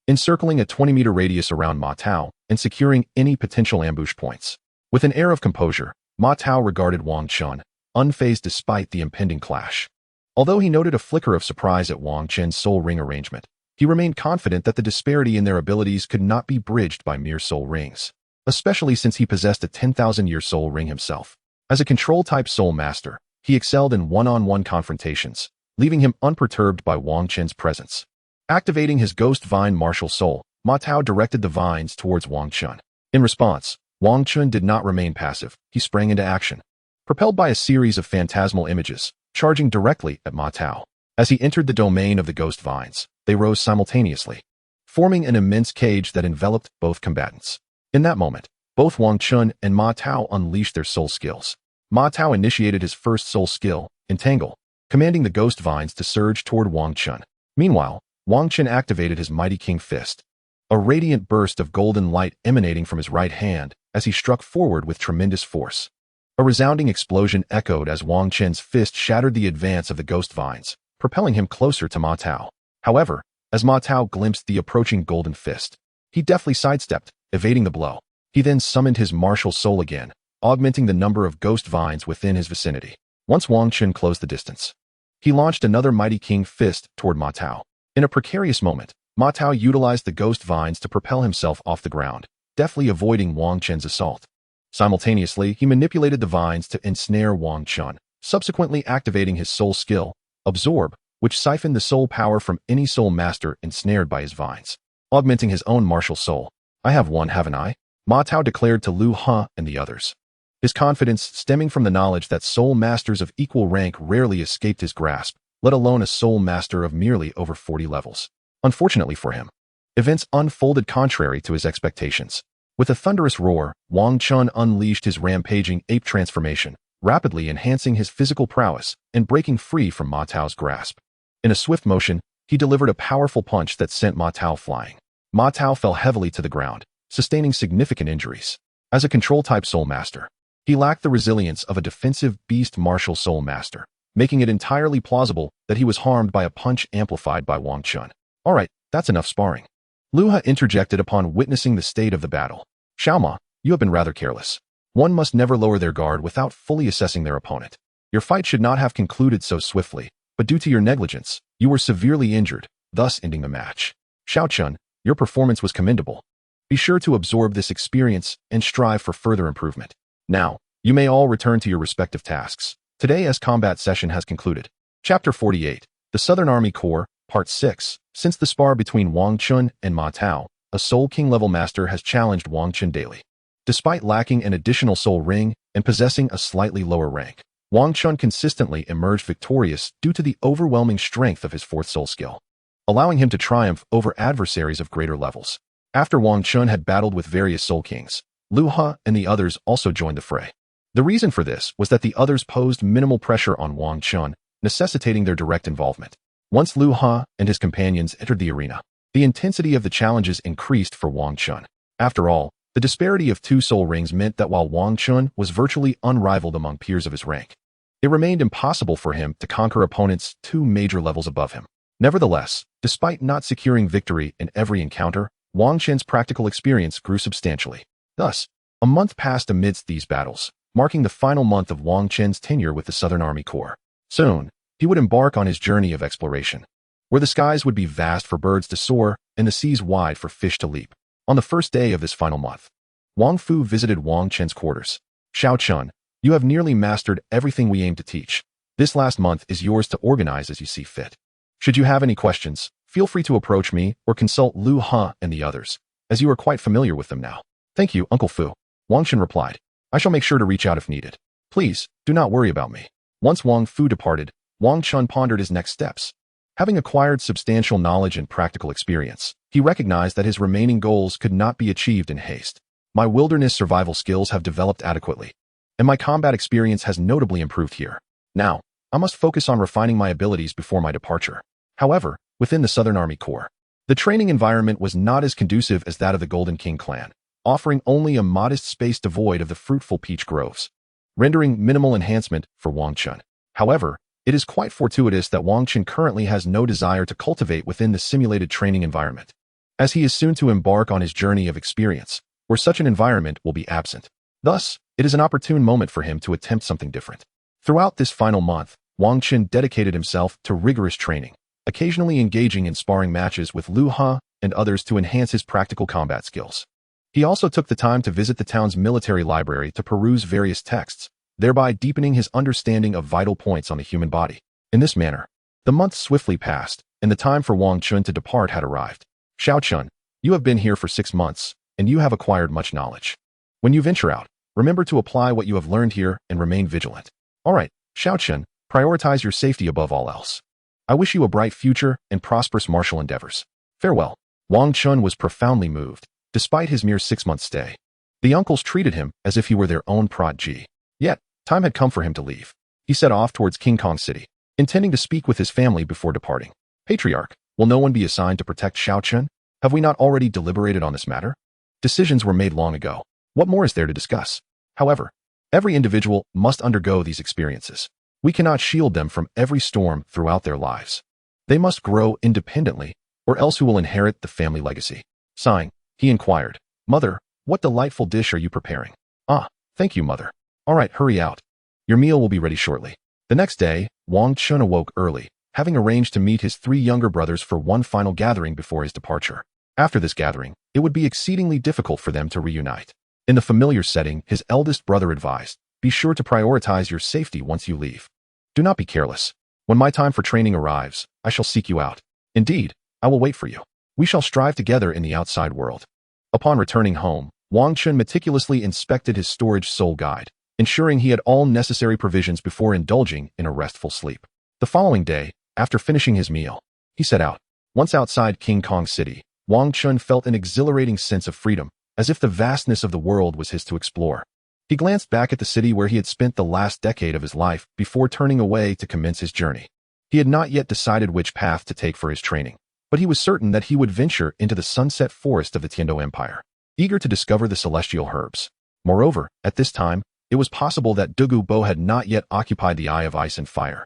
[SPEAKER 1] encircling a 20-meter radius around Ma Tao and securing any potential ambush points. With an air of composure, Ma Tao regarded Wang Chun, unfazed despite the impending clash. Although he noted a flicker of surprise at Wang Chun's soul ring arrangement, he remained confident that the disparity in their abilities could not be bridged by mere soul rings, especially since he possessed a 10,000-year soul ring himself. As a control-type soul master, he excelled in one-on-one confrontations, leaving him unperturbed by Wang Chun's presence. Activating his ghost vine martial soul, Ma Tao directed the vines towards Wang Chun. In response, Wang Chun did not remain passive. He sprang into action, propelled by a series of phantasmal images, charging directly at Ma Tao. As he entered the domain of the ghost vines, they rose simultaneously, forming an immense cage that enveloped both combatants. In that moment, both Wang Chun and Ma Tao unleashed their soul skills. Ma Tao initiated his first soul skill, Entangle, commanding the ghost vines to surge toward Wang Chun. Meanwhile, Wang Chun activated his Mighty King Fist, a radiant burst of golden light emanating from his right hand as he struck forward with tremendous force. A resounding explosion echoed as Wang Chun's fist shattered the advance of the ghost vines, propelling him closer to Ma Tao. However, as Ma Tao glimpsed the approaching golden fist, he deftly sidestepped, evading the blow. He then summoned his martial soul again, augmenting the number of ghost vines within his vicinity. Once Wang Chun closed the distance, he launched another Mighty King Fist toward Ma Tao. In a precarious moment, Ma Tao utilized the ghost vines to propel himself off the ground, deftly avoiding Wang Chen's assault. Simultaneously, he manipulated the vines to ensnare Wang Chen, subsequently activating his soul skill, Absorb, which siphoned the soul power from any soul master ensnared by his vines, augmenting his own martial soul. I have one, haven't I? Ma Tao declared to Lu He and the others. His confidence stemming from the knowledge that soul masters of equal rank rarely escaped his grasp, let alone a soul master of merely over 40 levels. Unfortunately for him, events unfolded contrary to his expectations. With a thunderous roar, Wang Chun unleashed his rampaging ape transformation, rapidly enhancing his physical prowess and breaking free from Ma Tao's grasp. In a swift motion, he delivered a powerful punch that sent Ma Tao flying. Ma Tao fell heavily to the ground, sustaining significant injuries. As a control-type soul master, he lacked the resilience of a defensive beast martial soul master, making it entirely plausible that he was harmed by a punch amplified by Wang Chun. All right, that's enough sparring. Lu He interjected upon witnessing the state of the battle. Xiaoma, you have been rather careless. One must never lower their guard without fully assessing their opponent. Your fight should not have concluded so swiftly, but due to your negligence, you were severely injured, thus ending the match. Xiao Chun, your performance was commendable. Be sure to absorb this experience and strive for further improvement. Now, you may all return to your respective tasks. Today's combat session has concluded. Chapter 48, The Southern Army Corps, Part 6. Since the spar between Wang Chun and Ma Tao, a Soul King level master has challenged Wang Chun daily. Despite lacking an additional soul ring and possessing a slightly lower rank, Wang Chun consistently emerged victorious due to the overwhelming strength of his fourth soul skill, allowing him to triumph over adversaries of greater levels. After Wang Chun had battled with various Soul Kings, Lu He and the others also joined the fray. The reason for this was that the others posed minimal pressure on Wang Chun, necessitating their direct involvement. Once Lu He and his companions entered the arena, the intensity of the challenges increased for Wang Chun. After all, the disparity of two soul rings meant that while Wang Chun was virtually unrivaled among peers of his rank, it remained impossible for him to conquer opponents 2 major levels above him. Nevertheless, despite not securing victory in every encounter, Wang Chun's practical experience grew substantially. Thus, a month passed amidst these battles, marking the final month of Wang Chun's tenure with the Southern Army Corps. Soon, he would embark on his journey of exploration, where the skies would be vast for birds to soar and the seas wide for fish to leap. On the first day of this final month, Wang Fu visited Wang Chun's quarters. Xiao Chun, you have nearly mastered everything we aim to teach. This last month is yours to organize as you see fit. Should you have any questions, feel free to approach me or consult Lu He and the others, as you are quite familiar with them now. Thank you, Uncle Fu. Wang Chun replied. I shall make sure to reach out if needed. Please, do not worry about me. Once Wang Fu departed, Wang Chun pondered his next steps. Having acquired substantial knowledge and practical experience, he recognized that his remaining goals could not be achieved in haste. My wilderness survival skills have developed adequately, and my combat experience has notably improved here. Now, I must focus on refining my abilities before my departure. However, within the Southern Army Corps, the training environment was not as conducive as that of the Golden King clan, offering only a modest space devoid of the fruitful peach groves, rendering minimal enhancement for Wang Chun. However, it is quite fortuitous that Wang Chun currently has no desire to cultivate within the simulated training environment, as he is soon to embark on his journey of experience, where such an environment will be absent. Thus, it is an opportune moment for him to attempt something different. Throughout this final month, Wang Chun dedicated himself to rigorous training, occasionally engaging in sparring matches with Lu He and others to enhance his practical combat skills. He also took the time to visit the town's military library to peruse various texts, thereby deepening his understanding of vital points on the human body. In this manner, the months swiftly passed, and the time for Wang Chun to depart had arrived. Xiao Chun, you have been here for 6 months, and you have acquired much knowledge. When you venture out, remember to apply what you have learned here and remain vigilant. All right, Xiao Chun, prioritize your safety above all else. I wish you a bright future and prosperous martial endeavors. Farewell. Wang Chun was profoundly moved, despite his mere 6-month stay. The uncles treated him as if he were their own protege. Yet, time had come for him to leave. He set off towards King Kong City, intending to speak with his family before departing. Patriarch, will no one be assigned to protect Xiao Chun? Have we not already deliberated on this matter? Decisions were made long ago. What more is there to discuss? However, every individual must undergo these experiences. We cannot shield them from every storm throughout their lives. They must grow independently, or else who will inherit the family legacy? Sighing, he inquired, Mother, what delightful dish are you preparing? Ah, thank you, Mother. All right, hurry out. Your meal will be ready shortly. The next day, Wang Chun awoke early, having arranged to meet his 3 younger brothers for one final gathering before his departure. After this gathering, it would be exceedingly difficult for them to reunite. In the familiar setting, his eldest brother advised, "Be sure to prioritize your safety once you leave. Do not be careless. When my time for training arrives, I shall seek you out. Indeed, I will wait for you. We shall strive together in the outside world." Upon returning home, Wang Chun meticulously inspected his storage soul guide, ensuring he had all necessary provisions before indulging in a restful sleep. The following day, after finishing his meal, he set out. Once outside King Kong City, Wang Chun felt an exhilarating sense of freedom, as if the vastness of the world was his to explore. He glanced back at the city where he had spent the last decade of his life before turning away to commence his journey. He had not yet decided which path to take for his training, but he was certain that he would venture into the sunset forest of the Tiando Empire, eager to discover the celestial herbs. Moreover, at this time, it was possible that Dugu Bo had not yet occupied the Eye of Ice and Fire,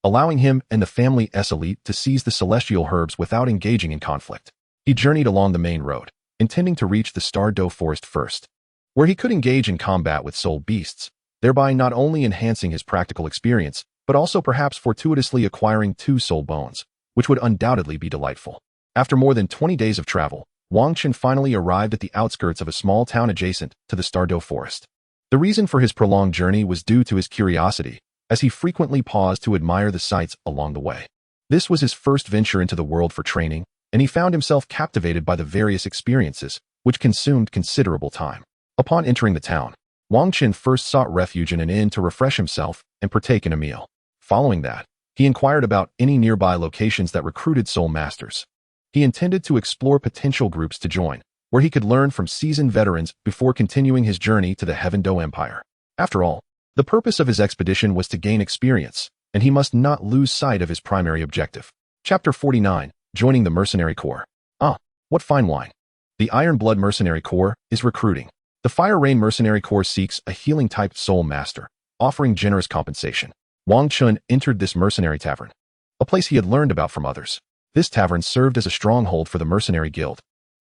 [SPEAKER 1] allowing him and the family's elite to seize the celestial herbs without engaging in conflict. He journeyed along the main road, intending to reach the Star Do Forest first, where he could engage in combat with soul beasts, thereby not only enhancing his practical experience, but also perhaps fortuitously acquiring 2 soul bones, which would undoubtedly be delightful. After more than 20 days of travel, Wang Chun finally arrived at the outskirts of a small town adjacent to the Star Do Forest. The reason for his prolonged journey was due to his curiosity, as he frequently paused to admire the sights along the way. This was his first venture into the world for training, and he found himself captivated by the various experiences, which consumed considerable time. Upon entering the town, Wang Chun first sought refuge in an inn to refresh himself and partake in a meal. Following that, he inquired about any nearby locations that recruited soul masters. He intended to explore potential groups to join, where he could learn from seasoned veterans before continuing his journey to the Heaven Do Empire. After all, the purpose of his expedition was to gain experience, and he must not lose sight of his primary objective. Chapter 49, Joining the Mercenary Corps. Ah, what fine wine. The Iron Blood Mercenary Corps is recruiting. The Fire Rain Mercenary Corps seeks a healing-type soul master, offering generous compensation. Wang Chun entered this mercenary tavern, a place he had learned about from others. This tavern served as a stronghold for the mercenary guild,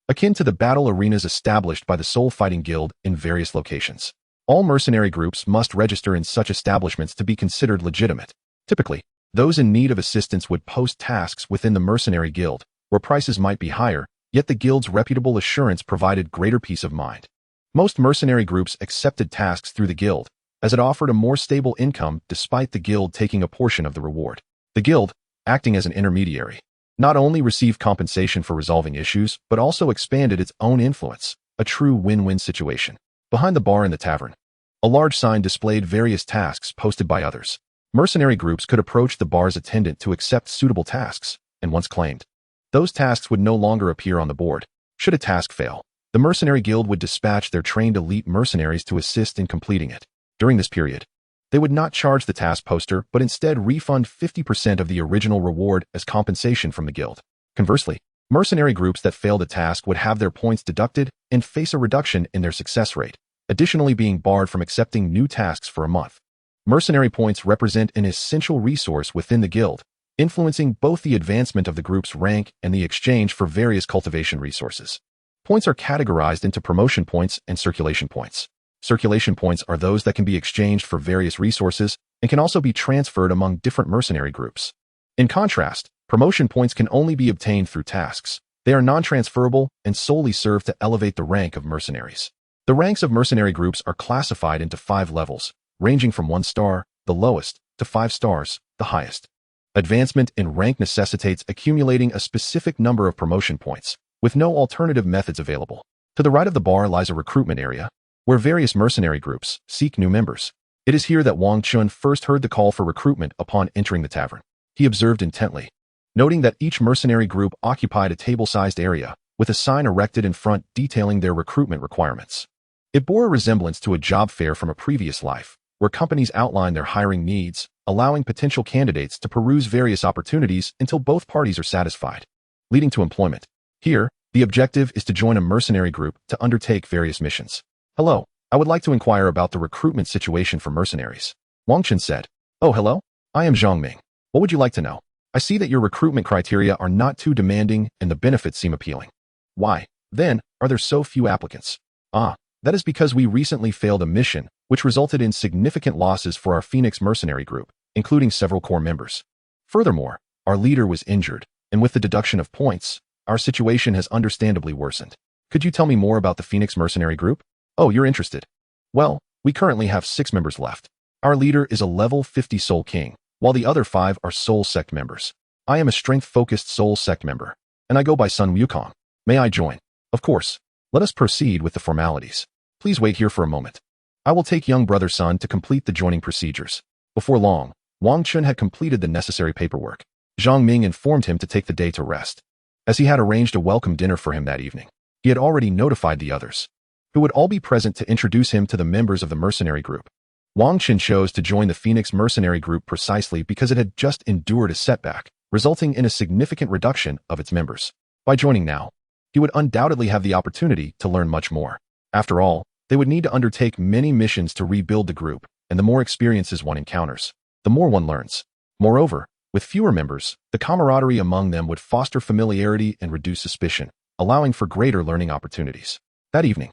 [SPEAKER 1] akin to the battle arenas established by the soul fighting guild in various locations. All mercenary groups must register in such establishments to be considered legitimate. Typically, those in need of assistance would post tasks within the mercenary guild, where prices might be higher, yet the guild's reputable assurance provided greater peace of mind. Most mercenary groups accepted tasks through the guild, as it offered a more stable income despite the guild taking a portion of the reward. The guild, acting as an intermediary, not only received compensation for resolving issues, but also expanded its own influence, a true win-win situation. Behind the bar in the tavern, a large sign displayed various tasks posted by others. Mercenary groups could approach the bar's attendant to accept suitable tasks, and once claimed, those tasks would no longer appear on the board. Should a task fail, the mercenary guild would dispatch their trained elite mercenaries to assist in completing it. During this period, they would not charge the task poster, but instead refund 50% of the original reward as compensation from the guild. Conversely, mercenary groups that failed a task would have their points deducted and face a reduction in their success rate, additionally being barred from accepting new tasks for a month. Mercenary points represent an essential resource within the guild, influencing both the advancement of the group's rank and the exchange for various cultivation resources. Points are categorized into promotion points and circulation points. Circulation points are those that can be exchanged for various resources and can also be transferred among different mercenary groups. In contrast, promotion points can only be obtained through tasks. They are non-transferable and solely serve to elevate the rank of mercenaries. The ranks of mercenary groups are classified into 5 levels, ranging from 1 star, the lowest, to 5 stars, the highest. Advancement in rank necessitates accumulating a specific number of promotion points, with no alternative methods available. To the right of the bar lies a recruitment area, where various mercenary groups seek new members. It is here that Wang Chun first heard the call for recruitment upon entering the tavern. He observed intently, noting that each mercenary group occupied a table-sized area, with a sign erected in front detailing their recruitment requirements. It bore a resemblance to a job fair from a previous life, where companies outline their hiring needs, allowing potential candidates to peruse various opportunities until both parties are satisfied, leading to employment. Here, the objective is to join a mercenary group to undertake various missions. "Hello, I would like to inquire about the recruitment situation for mercenaries," Wang Chun said. "Oh, hello. I am Zhang Ming. What would you like to know? I see that your recruitment criteria are not too demanding and the benefits seem appealing. Why, then, are there so few applicants?" "Ah, that is because we recently failed a mission, which resulted in significant losses for our Phoenix mercenary group, including several core members. Furthermore, Our leader was injured, and with the deduction of points, our situation has understandably worsened. Could you tell me more about the Phoenix Mercenary Group? Oh, you're interested. Well, we currently have 6 members left. Our leader is a level 50 Soul King, while the other 5 are Soul Sect members. I am a strength-focused Soul Sect member, and I go by Sun Wukong. May I join? Of course. Let us proceed with the formalities. Please wait here for a moment. I will take young brother Sun to complete the joining procedures. Before long, Wang Chun had completed the necessary paperwork. Zhang Ming informed him to take the day to rest, as he had arranged a welcome dinner for him that evening. He had already notified the others, who would all be present to introduce him to the members of the mercenary group. Wang Chun chose to join the Phoenix Mercenary Group precisely because it had just endured a setback, resulting in a significant reduction of its members. By joining now, he would undoubtedly have the opportunity to learn much more. After all, they would need to undertake many missions to rebuild the group, and the more experiences one encounters, the more one learns. Moreover, with fewer members, the camaraderie among them would foster familiarity and reduce suspicion, allowing for greater learning opportunities. That evening,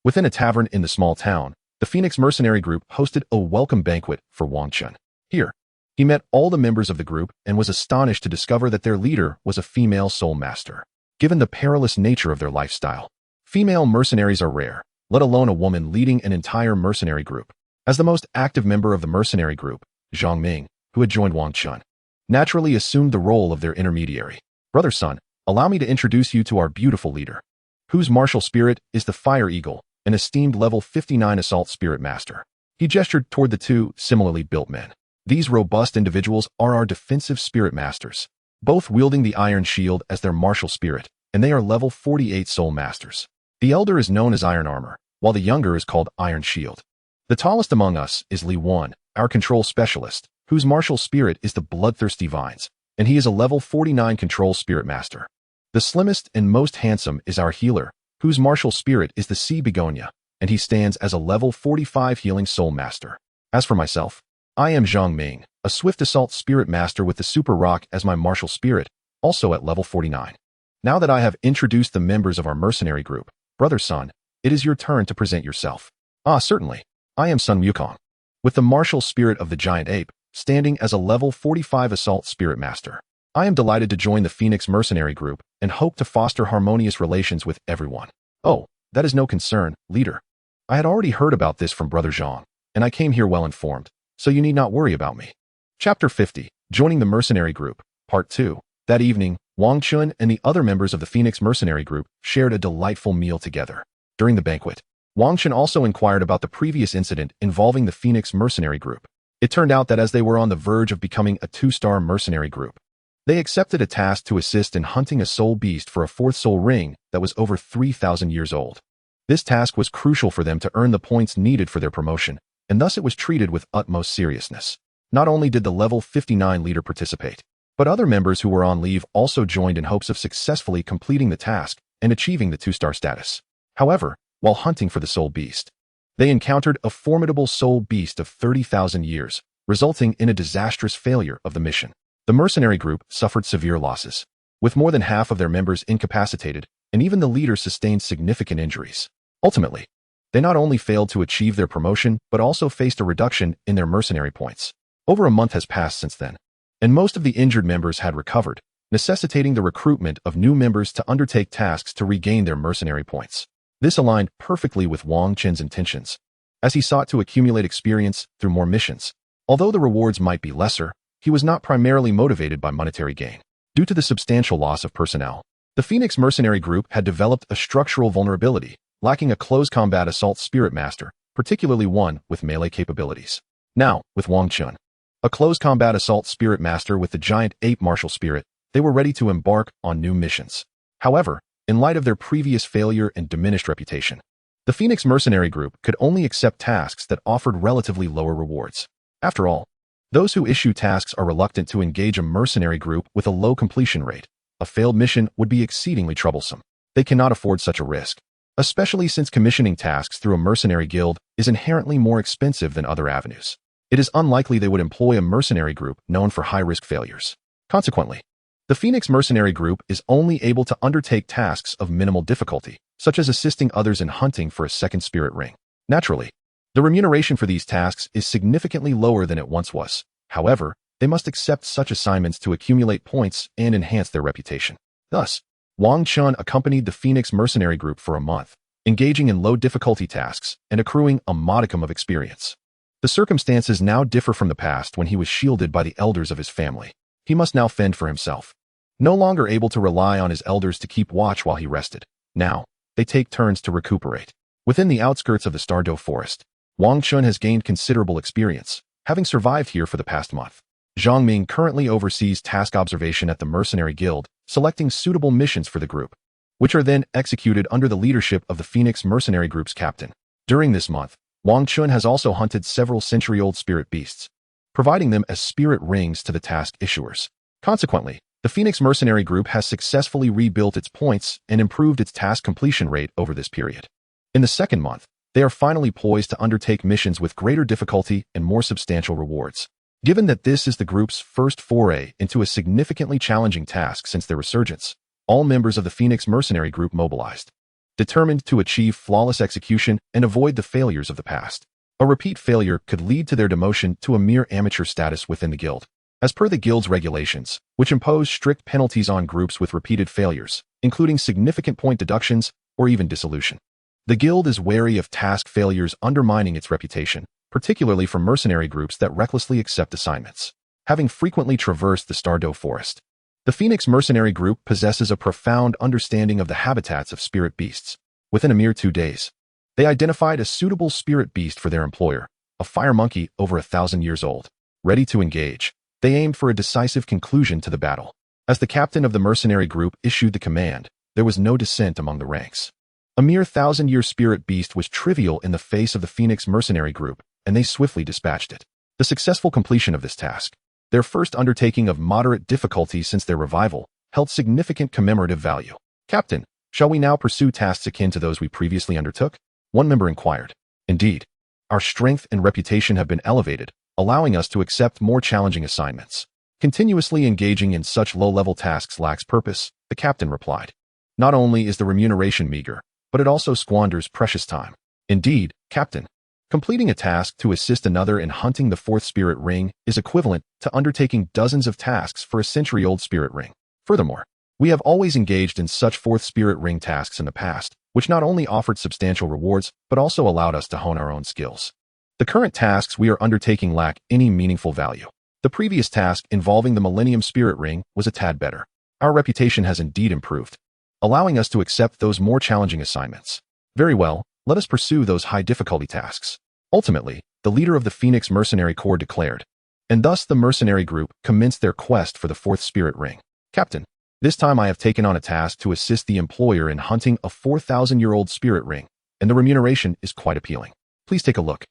[SPEAKER 1] within a tavern in the small town, the Phoenix Mercenary Group hosted a welcome banquet for Wang Chun. Here, he met all the members of the group and was astonished to discover that their leader was a female soul master. Given the perilous nature of their lifestyle, female mercenaries are rare, let alone a woman leading an entire mercenary group. As the most active member of the mercenary group, Zhang Ming, who had joined Wang Chun, naturally assumed the role of their intermediary. Brother Sun, allow me to introduce you to our beautiful leader, whose martial spirit is the Fire Eagle, an esteemed level 59 Assault Spirit Master. He gestured toward the 2 similarly built men. These robust individuals are our defensive spirit masters, both wielding the Iron Shield as their martial spirit, and they are level 48 Soul Masters. The elder is known as Iron Armor, while the younger is called Iron Shield. The tallest among us is Li Wan, our control specialist, whose martial spirit is the Bloodthirsty Vines, and he is a level 49 Control Spirit Master. The slimmest and most handsome is our healer, whose martial spirit is the Sea Begonia, and he stands as a level 45 Healing Soul Master. As for myself, I am Zhang Ming, a Swift Assault Spirit Master with the Super Rock as my martial spirit, also at level 49. Now that I have introduced the members of our mercenary group, Brother Sun, it is your turn to present yourself. Ah, certainly. I am Sun Wukong, with the martial spirit of the giant ape, standing as a level 45 Assault Spirit Master. I am delighted to join the Phoenix Mercenary Group and hope to foster harmonious relations with everyone. Oh, that is no concern, leader. I had already heard about this from Brother Zhang, and I came here well informed, so you need not worry about me. Chapter 50, Joining the Mercenary Group, Part 2. That evening, Wang Chun and the other members of the Phoenix Mercenary Group shared a delightful meal together. During the banquet, Wang Chun also inquired about the previous incident involving the Phoenix Mercenary Group. It turned out that as they were on the verge of becoming a 2-star mercenary group, they accepted a task to assist in hunting a soul beast for a 4th soul ring that was over 3,000 years old. This task was crucial for them to earn the points needed for their promotion, and thus it was treated with utmost seriousness. Not only did the level 59 leader participate, but other members who were on leave also joined in hopes of successfully completing the task and achieving the 2-star status. However, while hunting for the soul beast, they encountered a formidable soul beast of 30,000 years, resulting in a disastrous failure of the mission. The mercenary group suffered severe losses, with more than half of their members incapacitated, and even the leader sustained significant injuries. Ultimately, they not only failed to achieve their promotion, but also faced a reduction in their mercenary points. Over a month has passed since then, and most of the injured members had recovered, necessitating the recruitment of new members to undertake tasks to regain their mercenary points. This aligned perfectly with Wang Chun's intentions, as he sought to accumulate experience through more missions. Although the rewards might be lesser, he was not primarily motivated by monetary gain. Due to the substantial loss of personnel, the Phoenix Mercenary Group had developed a structural vulnerability, lacking a close combat assault spirit master, particularly one with melee capabilities. Now, with Wang Chun, a close combat assault spirit master with the giant ape martial spirit, they were ready to embark on new missions. However, in light of their previous failure and diminished reputation, the Phoenix Mercenary Group could only accept tasks that offered relatively lower rewards. After all, those who issue tasks are reluctant to engage a mercenary group with a low completion rate. A failed mission would be exceedingly troublesome. They cannot afford such a risk, especially since commissioning tasks through a mercenary guild is inherently more expensive than other avenues. It is unlikely they would employ a mercenary group known for high-risk failures. Consequently, the Phoenix Mercenary Group is only able to undertake tasks of minimal difficulty, such as assisting others in hunting for a 2nd spirit ring. Naturally, the remuneration for these tasks is significantly lower than it once was. However, they must accept such assignments to accumulate points and enhance their reputation. Thus, Wang Chun accompanied the Phoenix mercenary group for a month, engaging in low-difficulty tasks and accruing a modicum of experience. The circumstances now differ from the past when he was shielded by the elders of his family. He must now fend for himself. No longer able to rely on his elders to keep watch while he rested. Now, they take turns to recuperate. Within the outskirts of the Douluo Forest, Wang Chun has gained considerable experience, having survived here for the past month. Zhang Ming currently oversees task observation at the Mercenary Guild, selecting suitable missions for the group, which are then executed under the leadership of the Phoenix Mercenary Group's captain. During this month, Wang Chun has also hunted several century-old spirit beasts, providing them as spirit rings to the task issuers. Consequently, the Phoenix Mercenary Group has successfully rebuilt its points and improved its task completion rate over this period. In the second month, they are finally poised to undertake missions with greater difficulty and more substantial rewards. Given that this is the group's first foray into a significantly challenging task since their resurgence, all members of the Phoenix Mercenary Group mobilized, determined to achieve flawless execution and avoid the failures of the past. A repeat failure could lead to their demotion to a mere amateur status within the guild. As per the guild's regulations, which impose strict penalties on groups with repeated failures, including significant point deductions or even dissolution. The guild is wary of task failures undermining its reputation, particularly from mercenary groups that recklessly accept assignments. Having frequently traversed the Douluo Forest, the Phoenix Mercenary Group possesses a profound understanding of the habitats of spirit beasts. Within a mere 2 days, they identified a suitable spirit beast for their employer, a fire monkey over 1,000 years old. Ready to engage, they aimed for a decisive conclusion to the battle. As the captain of the mercenary group issued the command, there was no dissent among the ranks. A mere 1,000-year spirit beast was trivial in the face of the Phoenix Mercenary Group, and they swiftly dispatched it. The successful completion of this task, their first undertaking of moderate difficulty since their revival, held significant commemorative value. "Captain, shall we now pursue tasks akin to those we previously undertook?" one member inquired. "Indeed. Our strength and reputation have been elevated, allowing us to accept more challenging assignments. Continuously engaging in such low-level tasks lacks purpose," the captain replied. "Not only is the remuneration meager, but it also squanders precious time." "Indeed, Captain. Completing a task to assist another in hunting the fourth spirit ring is equivalent to undertaking dozens of tasks for a century-old spirit ring. Furthermore, we have always engaged in such fourth spirit ring tasks in the past, which not only offered substantial rewards, but also allowed us to hone our own skills. The current tasks we are undertaking lack any meaningful value. The previous task involving the Millennium Spirit Ring was a tad better. Our reputation has indeed improved, allowing us to accept those more challenging assignments. Very well, let us pursue those high-difficulty tasks." Ultimately, the leader of the Phoenix Mercenary Corps declared, and thus the mercenary group commenced their quest for the fourth spirit ring. "Captain, this time I have taken on a task to assist the employer in hunting a 4,000-year-old spirit ring, and the remuneration is quite appealing. Please take a look."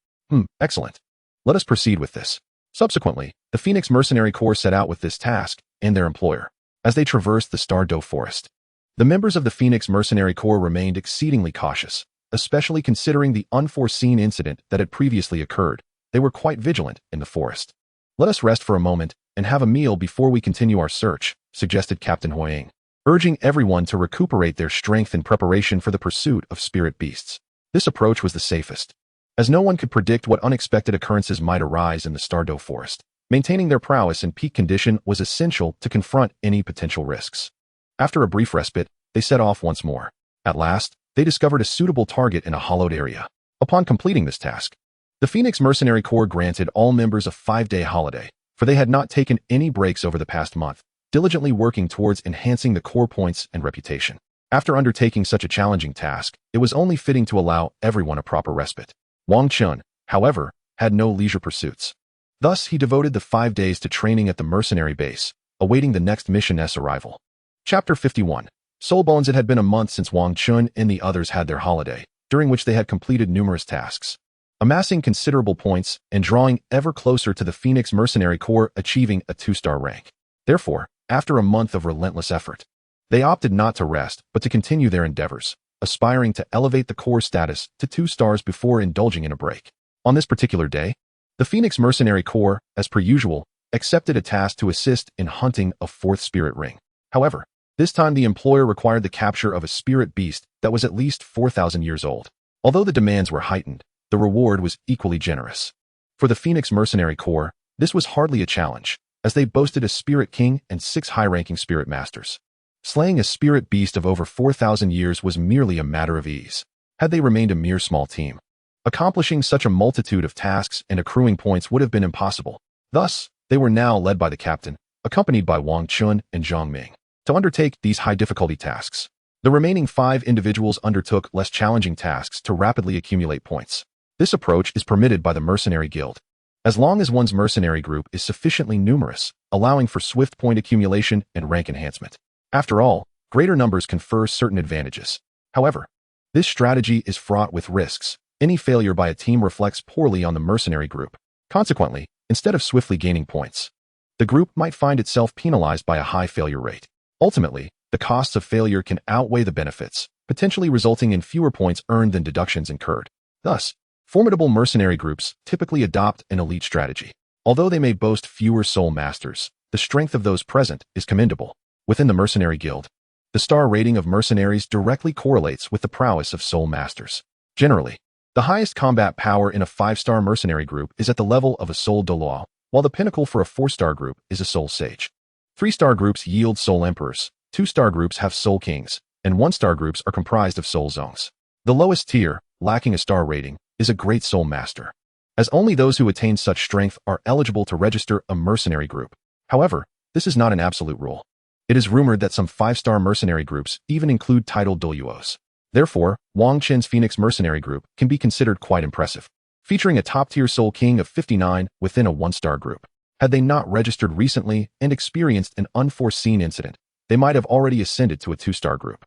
[SPEAKER 1] Excellent. Let us proceed with this." Subsequently, the Phoenix Mercenary Corps set out with this task and their employer. As they traversed the Douluo Forest, the members of the Phoenix Mercenary Corps remained exceedingly cautious, especially considering the unforeseen incident that had previously occurred. They were quite vigilant in the forest. "Let us rest for a moment and have a meal before we continue our search," suggested Captain Huiying, urging everyone to recuperate their strength in preparation for the pursuit of spirit beasts. This approach was the safest, as no one could predict what unexpected occurrences might arise in the Douluo Forest. Maintaining their prowess in peak condition was essential to confront any potential risks. After a brief respite, they set off once more. At last, they discovered a suitable target in a hollowed area. Upon completing this task, the Phoenix Mercenary Corps granted all members a 5-day holiday, for they had not taken any breaks over the past month, diligently working towards enhancing the core points and reputation. After undertaking such a challenging task, it was only fitting to allow everyone a proper respite. Wang Chun, however, had no leisure pursuits. Thus, he devoted the 5 days to training at the mercenary base, awaiting the next mission's arrival. Chapter 51. Soulbones. It had been a month since Wang Chun and the others had their holiday, during which they had completed numerous tasks, amassing considerable points and drawing ever closer to the Phoenix Mercenary Corps achieving a 2-star rank. Therefore, after a month of relentless effort, they opted not to rest but to continue their endeavors, aspiring to elevate the Corps status to 2 stars before indulging in a break. On this particular day, the Phoenix Mercenary Corps, as per usual, accepted a task to assist in hunting a 4th spirit ring. However, this time the employer required the capture of a spirit beast that was at least 4,000 years old. Although the demands were heightened, the reward was equally generous. For the Phoenix Mercenary Corps, this was hardly a challenge, as they boasted a spirit king and 6 high-ranking spirit masters. Slaying a spirit beast of over 4,000 years was merely a matter of ease, had they remained a mere small team. Accomplishing such a multitude of tasks and accruing points would have been impossible. Thus, they were now led by the captain, accompanied by Wang Chun and Zhang Ming, to undertake these high-difficulty tasks. The remaining 5 individuals undertook less challenging tasks to rapidly accumulate points. This approach is permitted by the Mercenary Guild, as long as one's mercenary group is sufficiently numerous, allowing for swift point accumulation and rank enhancement. After all, greater numbers confer certain advantages. However, this strategy is fraught with risks. Any failure by a team reflects poorly on the mercenary group. Consequently, instead of swiftly gaining points, the group might find itself penalized by a high failure rate. Ultimately, the costs of failure can outweigh the benefits, potentially resulting in fewer points earned than deductions incurred. Thus, formidable mercenary groups typically adopt an elite strategy. Although they may boast fewer soul masters, the strength of those present is commendable. Within the Mercenary Guild, the star rating of mercenaries directly correlates with the prowess of soul masters. Generally, the highest combat power in a 5-star mercenary group is at the level of a soul Douluo, while the pinnacle for a 4-star group is a soul sage. 3-star groups yield soul emperors, 2-star groups have soul kings, and 1-star groups are comprised of soul zones. The lowest tier, lacking a star rating, is a great soul master, as only those who attain such strength are eligible to register a mercenary group. However, this is not an absolute rule. It is rumored that some 5-star mercenary groups even include titled Douluos. Therefore, Wang Chen's Phoenix mercenary group can be considered quite impressive, featuring a top-tier soul king of 59 within a 1-star group. Had they not registered recently and experienced an unforeseen incident, they might have already ascended to a 2-star group.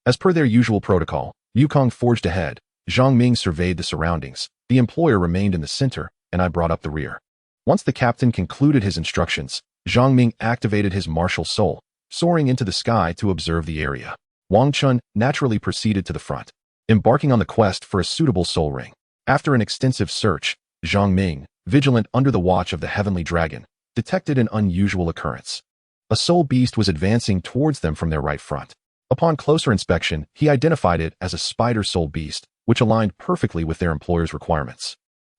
[SPEAKER 1] As per their usual protocol, Yukong forged ahead, Zhang Ming surveyed the surroundings, the employer remained in the center, and I brought up the rear. Once the captain concluded his instructions, Zhang Ming activated his martial soul, soaring into the sky to observe the area. Wang Chun naturally proceeded to the front, embarking on the quest for a suitable soul ring. After an extensive search, Zhang Ming, vigilant under the watch of the heavenly dragon, detected an unusual occurrence. A soul beast was advancing towards them from their right front. Upon closer inspection, he identified it as a spider soul beast, which aligned perfectly with their employer's requirements.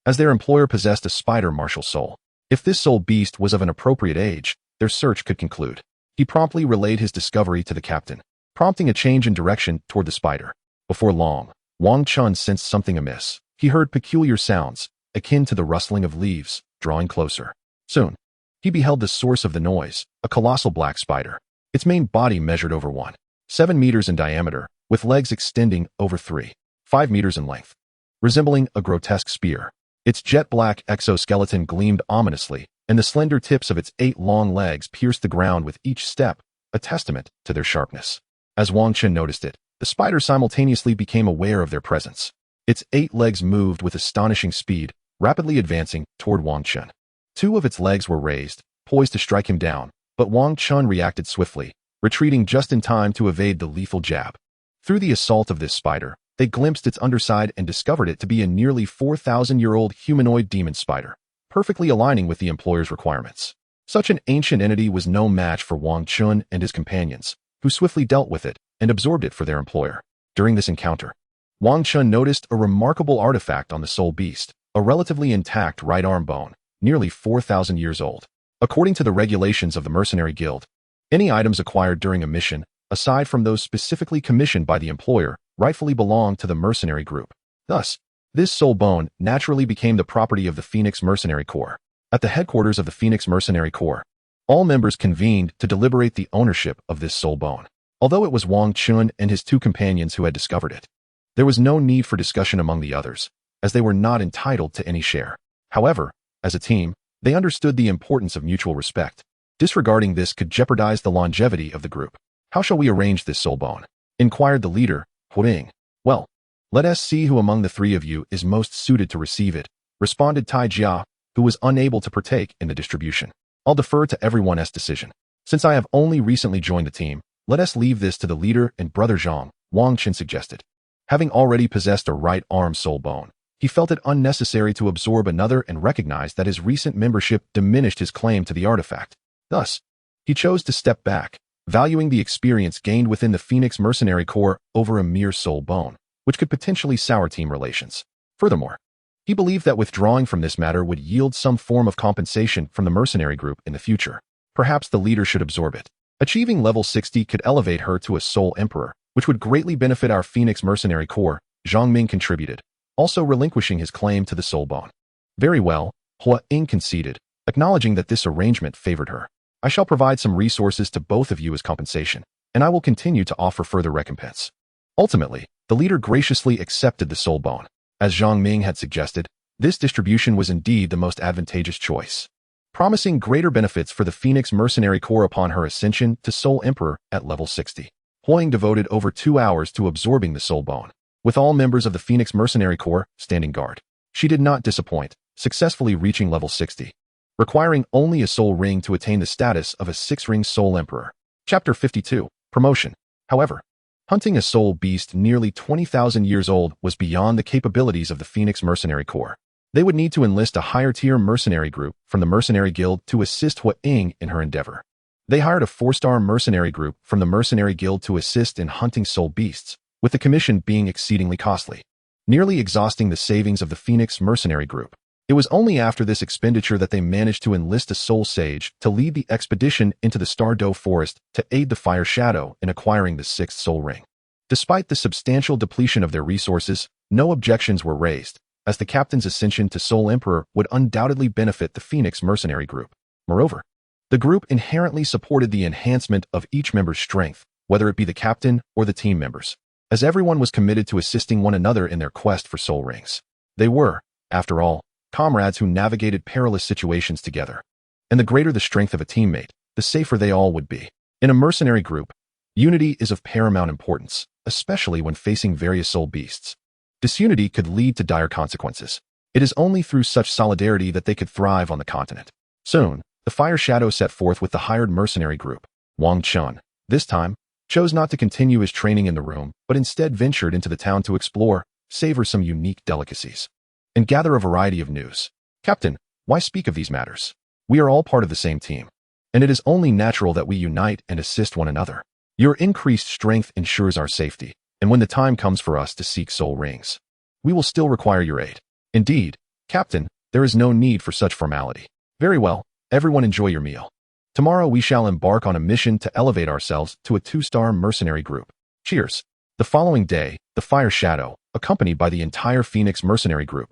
[SPEAKER 1] As their employer possessed a spider martial soul, if this soul beast was of an appropriate age, their search could conclude. He promptly relayed his discovery to the captain, prompting a change in direction toward the spider. Before long, Wang Chun sensed something amiss. He heard peculiar sounds, akin to the rustling of leaves, drawing closer. Soon, he beheld the source of the noise, a colossal black spider. Its main body measured over 1.7 meters in diameter, with legs extending over 3.5 meters in length, resembling a grotesque spear. Its jet-black exoskeleton gleamed ominously, and the slender tips of its 8 long legs pierced the ground with each step, a testament to their sharpness. As Wang Chun noticed it, the spider simultaneously became aware of their presence. Its 8 legs moved with astonishing speed, rapidly advancing toward Wang Chun. 2 of its legs were raised, poised to strike him down, but Wang Chun reacted swiftly, retreating just in time to evade the lethal jab. Through the assault of this spider, they glimpsed its underside and discovered it to be a nearly 4,000-year-old humanoid demon spider, perfectly aligning with the employer's requirements. Such an ancient entity was no match for Wang Chun and his companions, who swiftly dealt with it and absorbed it for their employer. During this encounter, Wang Chun noticed a remarkable artifact on the soul beast, a relatively intact right arm bone, nearly 4,000 years old. According to the regulations of the Mercenary Guild, any items acquired during a mission, aside from those specifically commissioned by the employer, rightfully belong to the mercenary group. Thus, this soul bone naturally became the property of the Phoenix Mercenary Corps. At the headquarters of the Phoenix Mercenary Corps, all members convened to deliberate the ownership of this soul bone. Although it was Wang Chun and his 2 companions who had discovered it, there was no need for discussion among the others, as they were not entitled to any share. However, as a team, they understood the importance of mutual respect. Disregarding this could jeopardize the longevity of the group. How shall we arrange this soul bone? Inquired the leader, Huing. Well, let us see who among the 3 of you is most suited to receive it, responded Tai Jia, who was unable to partake in the distribution. I'll defer to everyone's decision. Since I have only recently joined the team, let us leave this to the leader and brother Zhang, Wang Chun suggested. Having already possessed a right arm soul bone, he felt it unnecessary to absorb another and recognized that his recent membership diminished his claim to the artifact. Thus, he chose to step back, valuing the experience gained within the Phoenix Mercenary Corps over a mere soul bone, which could potentially sour team relations. Furthermore, He believed that withdrawing from this matter would yield some form of compensation from the mercenary group in the future. Perhaps the leader should absorb it. Achieving level 60 could elevate her to a Soul Emperor, which would greatly benefit our Phoenix Mercenary Corps. Zhang Ming contributed, also relinquishing his claim to the soul bone. Very well, Hua Ying conceded, acknowledging that this arrangement favored her. I shall provide some resources to both of you as compensation, and I will continue to offer further recompense. Ultimately, the leader graciously accepted the soul bone. As Zhang Ming had suggested, this distribution was indeed the most advantageous choice, promising greater benefits for the Phoenix Mercenary Corps upon her ascension to Soul Emperor at level 60. Hua Ying devoted over 2 hours to absorbing the soul bone, with all members of the Phoenix Mercenary Corps standing guard. She did not disappoint, successfully reaching level 60, requiring only a soul ring to attain the status of a 6-ring Soul Emperor. Chapter 52, Promotion. However, hunting a soul beast nearly 20,000 years old was beyond the capabilities of the Phoenix Mercenary Corps. They would need to enlist a higher-tier mercenary group from the Mercenary Guild to assist Hua Ying in her endeavor. They hired a 4-star mercenary group from the Mercenary Guild to assist in hunting soul beasts, with the commission being exceedingly costly, nearly exhausting the savings of the Phoenix Mercenary Group. It was only after this expenditure that they managed to enlist a soul sage to lead the expedition into the Douluo Forest to aid the Fire Shadow in acquiring the 6th soul ring. Despite the substantial depletion of their resources, no objections were raised, as the captain's ascension to Soul Emperor would undoubtedly benefit the Phoenix Mercenary Group. Moreover, the group inherently supported the enhancement of each member's strength, whether it be the captain or the team members, as everyone was committed to assisting one another in their quest for soul rings. They were, after all, comrades who navigated perilous situations together. And the greater the strength of a teammate, the safer they all would be. In a mercenary group, unity is of paramount importance, especially when facing various soul beasts. Disunity could lead to dire consequences. It is only through such solidarity that they could thrive on the continent. Soon, the Fire Shadow set forth with the hired mercenary group. Wang Chun, this time, chose not to continue his training in the room, but instead ventured into the town to explore, savor some unique delicacies, and gather a variety of news. Captain, why speak of these matters? We are all part of the same team, and it is only natural that we unite and assist one another. Your increased strength ensures our safety, and when the time comes for us to seek soul rings, we will still require your aid. Indeed, Captain, there is no need for such formality. Very well, everyone enjoy your meal. Tomorrow we shall embark on a mission to elevate ourselves to a 2-star mercenary group. Cheers. The following day, the Fire Shadow, accompanied by the entire Phoenix Mercenary Group,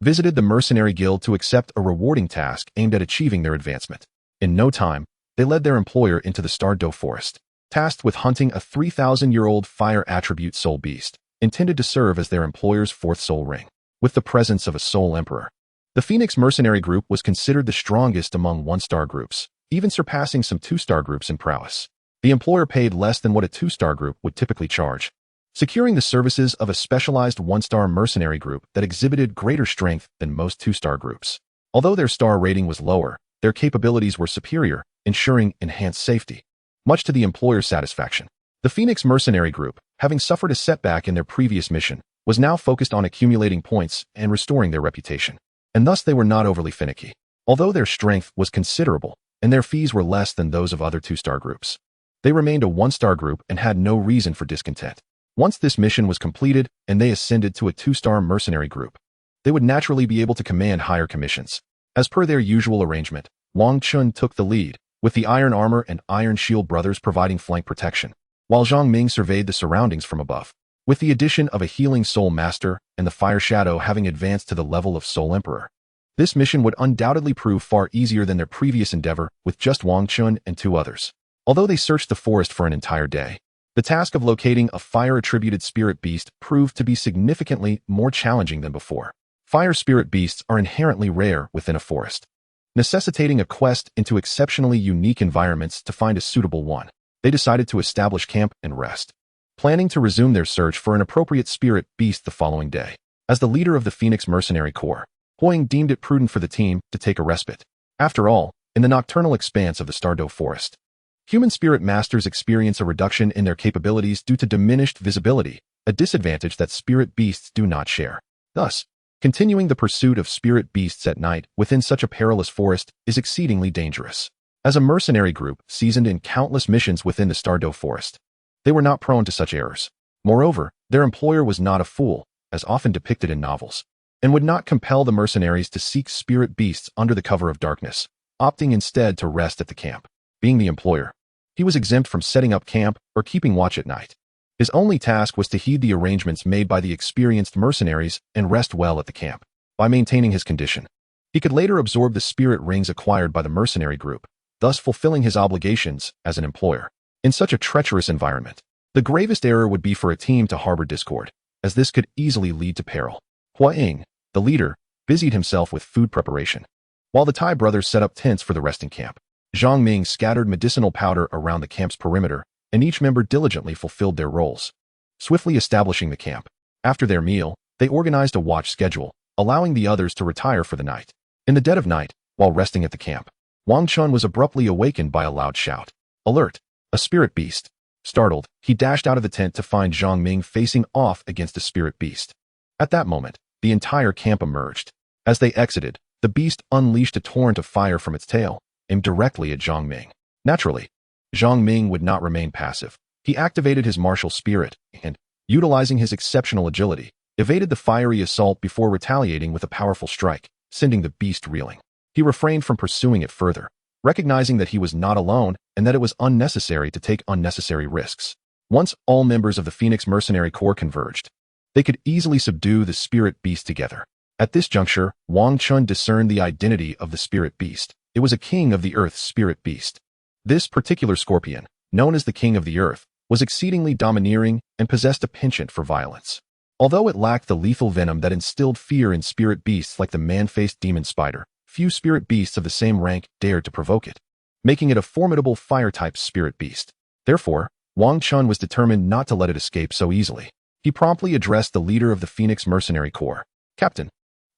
[SPEAKER 1] visited the Mercenary Guild to accept a rewarding task aimed at achieving their advancement. In no time, they led their employer into the Douluo Forest, tasked with hunting a 3,000-year-old fire attribute soul beast, intended to serve as their employer's 4th soul ring, with the presence of a Soul Emperor. The Phoenix Mercenary Group was considered the strongest among 1-star groups, even surpassing some 2-star groups in prowess. The employer paid less than what a 2-star group would typically charge, securing the services of a specialized 1-star mercenary group that exhibited greater strength than most 2-star groups. Although their star rating was lower, their capabilities were superior, ensuring enhanced safety, much to the employer's satisfaction. The Phoenix Mercenary Group, having suffered a setback in their previous mission, was now focused on accumulating points and restoring their reputation, and thus they were not overly finicky. Although their strength was considerable, and their fees were less than those of other 2-star groups, they remained a 1-star group and had no reason for discontent. Once this mission was completed and they ascended to a 2-star mercenary group, they would naturally be able to command higher commissions. As per their usual arrangement, Wang Chun took the lead, with the Iron Armor and Iron Shield brothers providing flank protection, while Zhang Ming surveyed the surroundings from above. With the addition of a healing soul master and the Fire Shadow having advanced to the level of Soul Emperor, this mission would undoubtedly prove far easier than their previous endeavor with just Wang Chun and 2 others. Although they searched the forest for an entire day, the task of locating a fire-attributed spirit beast proved to be significantly more challenging than before. Fire spirit beasts are inherently rare within a forest, necessitating a quest into exceptionally unique environments to find a suitable one. They decided to establish camp and rest, planning to resume their search for an appropriate spirit beast the following day. As the leader of the Phoenix Mercenary Corps, Hua Ying deemed it prudent for the team to take a respite. After all, in the nocturnal expanse of the Douluo Forest, human spirit masters experience a reduction in their capabilities due to diminished visibility, a disadvantage that spirit beasts do not share. Thus, continuing the pursuit of spirit beasts at night within such a perilous forest is exceedingly dangerous. As a mercenary group seasoned in countless missions within the Douluo Forest, they were not prone to such errors. Moreover, their employer was not a fool, as often depicted in novels. and would not compel the mercenaries to seek spirit beasts under the cover of darkness, opting instead to rest at the camp. Being the employer, he was exempt from setting up camp or keeping watch at night. His only task was to heed the arrangements made by the experienced mercenaries and rest well at the camp. By maintaining his condition, he could later absorb the spirit rings acquired by the mercenary group, thus fulfilling his obligations as an employer. In such a treacherous environment, the gravest error would be for a team to harbor discord, as this could easily lead to peril. Hua Ying, the leader, busied himself with food preparation. While the Tai brothers set up tents for the resting camp, Zhang Ming scattered medicinal powder around the camp's perimeter, and each member diligently fulfilled their roles. Swiftly establishing the camp, after their meal, they organized a watch schedule, allowing the others to retire for the night. In the dead of night, while resting at the camp, Wang Chun was abruptly awakened by a loud shout. Alert! A spirit beast! Startled, he dashed out of the tent to find Zhang Ming facing off against a spirit beast. At that moment, the entire camp emerged. As they exited, the beast unleashed a torrent of fire from its tail, aimed directly at Zhang Ming. Naturally, Zhang Ming would not remain passive. He activated his martial spirit and, utilizing his exceptional agility, evaded the fiery assault before retaliating with a powerful strike, sending the beast reeling. He refrained from pursuing it further, recognizing that he was not alone and that it was unnecessary to take unnecessary risks. Once all members of the Phoenix Mercenary Corps converged, they could easily subdue the spirit beast together. At this juncture, Wang Chun discerned the identity of the spirit beast. It was a king of the earth's spirit beast. This particular scorpion, known as the king of the earth, was exceedingly domineering and possessed a penchant for violence. Although it lacked the lethal venom that instilled fear in spirit beasts like the man-faced demon spider, few spirit beasts of the same rank dared to provoke it, making it a formidable fire-type spirit beast. Therefore, Wang Chun was determined not to let it escape so easily. He promptly addressed the leader of the Phoenix Mercenary Corps. Captain,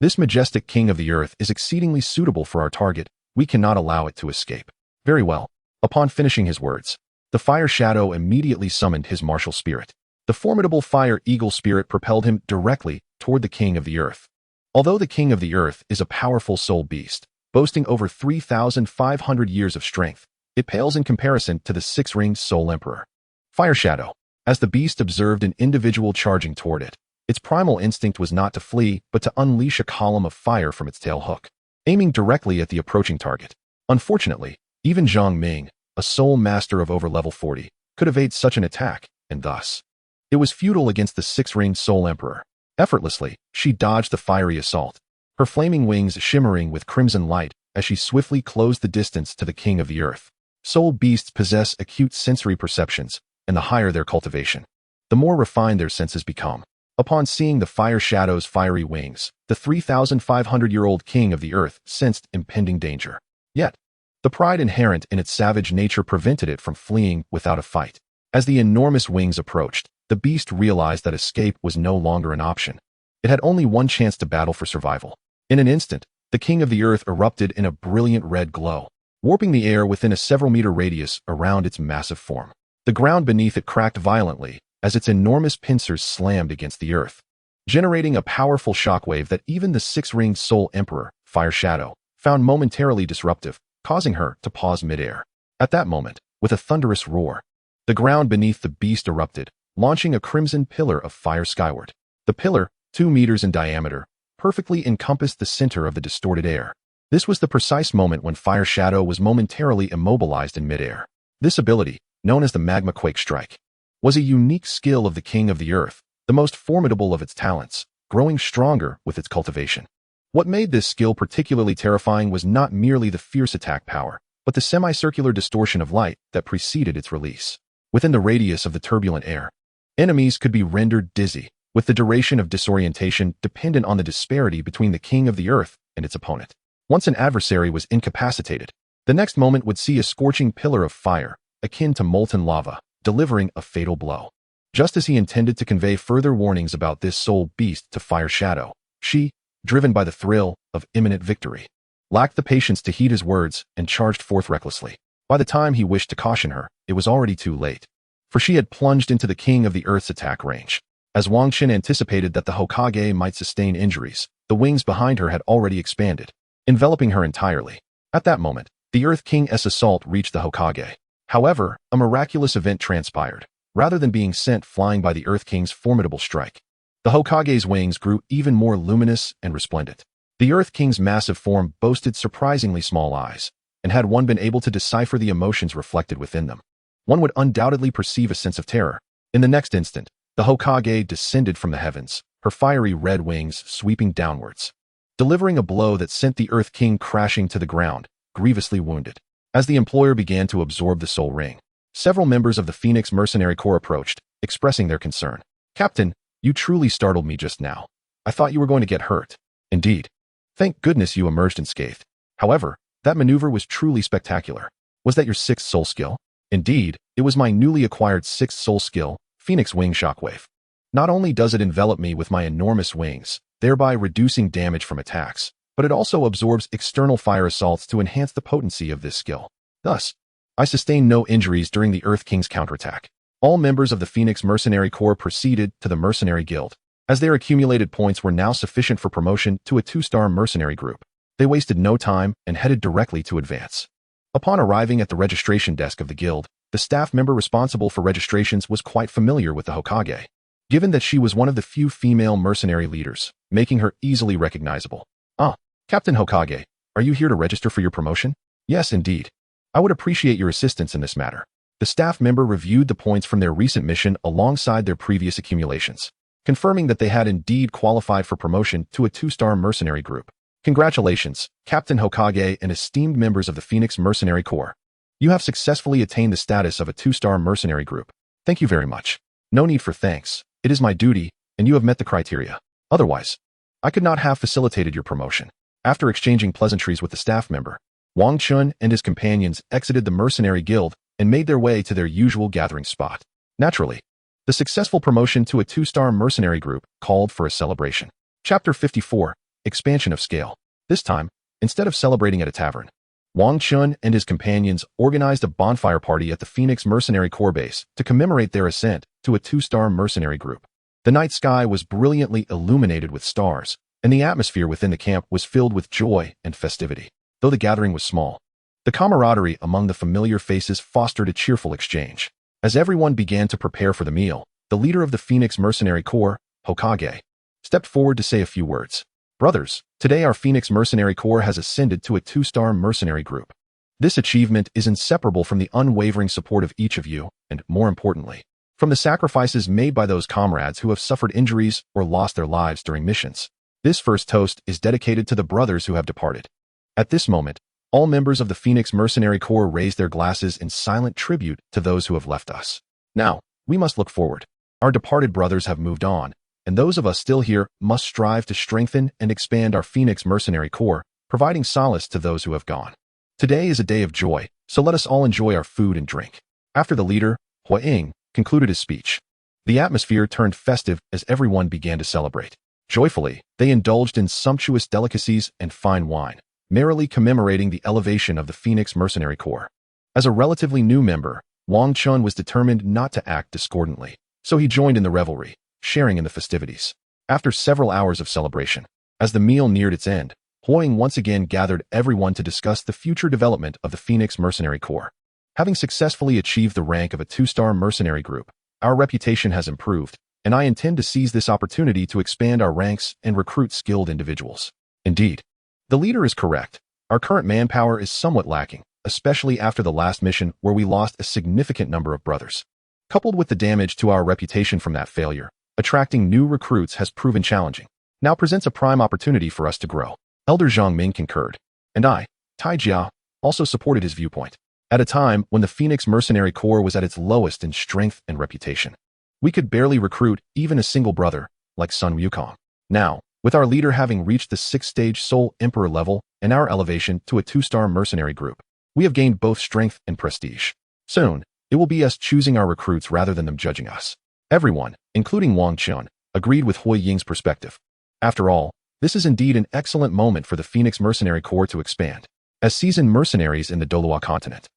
[SPEAKER 1] this majestic king of the earth is exceedingly suitable for our target. We cannot allow it to escape. Very well. Upon finishing his words, the fire shadow immediately summoned his martial spirit. The formidable fire eagle spirit propelled him directly toward the king of the earth. Although the king of the earth is a powerful soul beast, boasting over 3,500 years of strength, it pales in comparison to the six-ringed soul emperor. Fire shadow. As the beast observed an individual charging toward it, its primal instinct was not to flee, but to unleash a column of fire from its tail hook, aiming directly at the approaching target. Unfortunately, even Zhang Ming, a soul master of over level 40, could evade such an attack, and thus, it was futile against the six-ringed soul emperor. Effortlessly, she dodged the fiery assault, her flaming wings shimmering with crimson light as she swiftly closed the distance to the king of the earth. Soul beasts possess acute sensory perceptions, and the higher their cultivation, the more refined their senses become. Upon seeing the fire shadow's fiery wings, the 3,500-year-old king of the earth sensed impending danger. Yet, the pride inherent in its savage nature prevented it from fleeing without a fight. As the enormous wings approached, the beast realized that escape was no longer an option. It had only one chance to battle for survival. In an instant, the king of the earth erupted in a brilliant red glow, warping the air within a several-meter radius around its massive form. The ground beneath it cracked violently as its enormous pincers slammed against the earth, generating a powerful shockwave that even the six-ringed soul emperor, Fire Shadow, found momentarily disruptive, causing her to pause midair. At that moment, with a thunderous roar, the ground beneath the beast erupted, launching a crimson pillar of fire skyward. The pillar, 2 meters in diameter, perfectly encompassed the center of the distorted air. This was the precise moment when Fire Shadow was momentarily immobilized in midair. This ability, known as the Magma Quake Strike, was a unique skill of the King of the Earth, the most formidable of its talents, growing stronger with its cultivation. What made this skill particularly terrifying was not merely the fierce attack power, but the semicircular distortion of light that preceded its release. Within the radius of the turbulent air, enemies could be rendered dizzy, with the duration of disorientation dependent on the disparity between the King of the Earth and its opponent. Once an adversary was incapacitated, the next moment would see a scorching pillar of fire, akin to molten lava, delivering a fatal blow. Just as he intended to convey further warnings about this soul beast to Fire Shadow, she, driven by the thrill of imminent victory, lacked the patience to heed his words and charged forth recklessly. By the time he wished to caution her, it was already too late, for she had plunged into the King of the Earth's attack range. As Wang Qin anticipated that the Hokage might sustain injuries, the wings behind her had already expanded, enveloping her entirely. At that moment, the Earth King's assault reached the Hokage. However, a miraculous event transpired. Rather than being sent flying by the Earth King's formidable strike, The Hokage's wings grew even more luminous and resplendent. The Earth King's massive form boasted surprisingly small eyes, and had one been able to decipher the emotions reflected within them, one would undoubtedly perceive a sense of terror. In the next instant, the Hokage descended from the heavens, her fiery red wings sweeping downwards, delivering a blow that sent the Earth King crashing to the ground, grievously wounded. As the employer began to absorb the soul ring, several members of the Phoenix Mercenary Corps approached, expressing their concern. "Captain, you truly startled me just now. I thought you were going to get hurt." "Indeed. Thank goodness you emerged unscathed. However, that maneuver was truly spectacular. Was that your sixth soul skill?" "Indeed, it was my newly acquired sixth soul skill, Phoenix Wing Shockwave. Not only does it envelop me with my enormous wings, thereby reducing damage from attacks, but it also absorbs external fire assaults to enhance the potency of this skill. Thus, I sustained no injuries during the Earth King's counterattack." All members of the Phoenix Mercenary Corps proceeded to the Mercenary Guild, as their accumulated points were now sufficient for promotion to a 2-star mercenary group. They wasted no time and headed directly to advance. Upon arriving at the registration desk of the guild, the staff member responsible for registrations was quite familiar with the Hokage, given that she was one of the few female mercenary leaders, making her easily recognizable. "Ah, Captain Hokage, are you here to register for your promotion?" "Yes, indeed. I would appreciate your assistance in this matter." The staff member reviewed the points from their recent mission alongside their previous accumulations, confirming that they had indeed qualified for promotion to a 2-star mercenary group. "Congratulations, Captain Hokage and esteemed members of the Phoenix Mercenary Corps. You have successfully attained the status of a 2-star mercenary group." "Thank you very much." "No need for thanks. It is my duty, and you have met the criteria. Otherwise, I could not have facilitated your promotion." After exchanging pleasantries with the staff member, Wang Chun and his companions exited the Mercenary Guild and made their way to their usual gathering spot. Naturally, the successful promotion to a 2-star mercenary group called for a celebration. Chapter 54, Expansion of Scale. This time, instead of celebrating at a tavern, Wang Chun and his companions organized a bonfire party at the Phoenix Mercenary Corps base to commemorate their ascent to a 2-star mercenary group. The night sky was brilliantly illuminated with stars, and the atmosphere within the camp was filled with joy and festivity. Though the gathering was small, the camaraderie among the familiar faces fostered a cheerful exchange. As everyone began to prepare for the meal, the leader of the Phoenix Mercenary Corps, Hokage, stepped forward to say a few words. "Brothers, today our Phoenix Mercenary Corps has ascended to a 2-star mercenary group. This achievement is inseparable from the unwavering support of each of you, and, more importantly, from the sacrifices made by those comrades who have suffered injuries or lost their lives during missions. This first toast is dedicated to the brothers who have departed." At this moment, all members of the Phoenix Mercenary Corps raised their glasses in silent tribute to those who have left us. Now, we must look forward. Our departed brothers have moved on, and those of us still here must strive to strengthen and expand our Phoenix Mercenary Corps, providing solace to those who have gone. Today is a day of joy, so let us all enjoy our food and drink. After the leader, Hua Ying, concluded his speech, the atmosphere turned festive as everyone began to celebrate. Joyfully, they indulged in sumptuous delicacies and fine wine, merrily commemorating the elevation of the Phoenix Mercenary Corps. As a relatively new member, Wang Chun was determined not to act discordantly, so he joined in the revelry, sharing in the festivities. After several hours of celebration, as the meal neared its end, Hua Ying once again gathered everyone to discuss the future development of the Phoenix Mercenary Corps. "Having successfully achieved the rank of a 2-star mercenary group, our reputation has improved, and I intend to seize this opportunity to expand our ranks and recruit skilled individuals." Indeed, the leader is correct. Our current manpower is somewhat lacking, especially after the last mission where we lost a significant number of brothers. Coupled with the damage to our reputation from that failure, attracting new recruits has proven challenging. Now presents a prime opportunity for us to grow. Elder Zhang Ming concurred, and I, Tai Jia, also supported his viewpoint. At a time when the Phoenix Mercenary Corps was at its lowest in strength and reputation, we could barely recruit even a single brother, like Sun Wukong. Now, with our leader having reached the 6th-stage Soul Emperor level and our elevation to a 2-star mercenary group, we have gained both strength and prestige. Soon, it will be us choosing our recruits rather than them judging us. Everyone, including Wang Chun, agreed with Hua Ying's perspective. After all, this is indeed an excellent moment for the Phoenix Mercenary Corps to expand. As seasoned mercenaries in the Douluo Continent,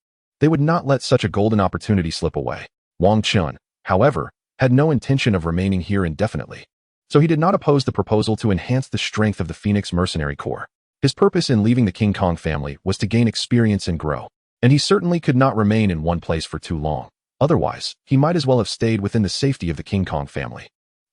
[SPEAKER 1] they would not let such a golden opportunity slip away. Wang Chun, however, had no intention of remaining here indefinitely, so he did not oppose the proposal to enhance the strength of the Phoenix Mercenary Corps. His purpose in leaving the King Kong family was to gain experience and grow, and he certainly could not remain in one place for too long. Otherwise, he might as well have stayed within the safety of the King Kong family.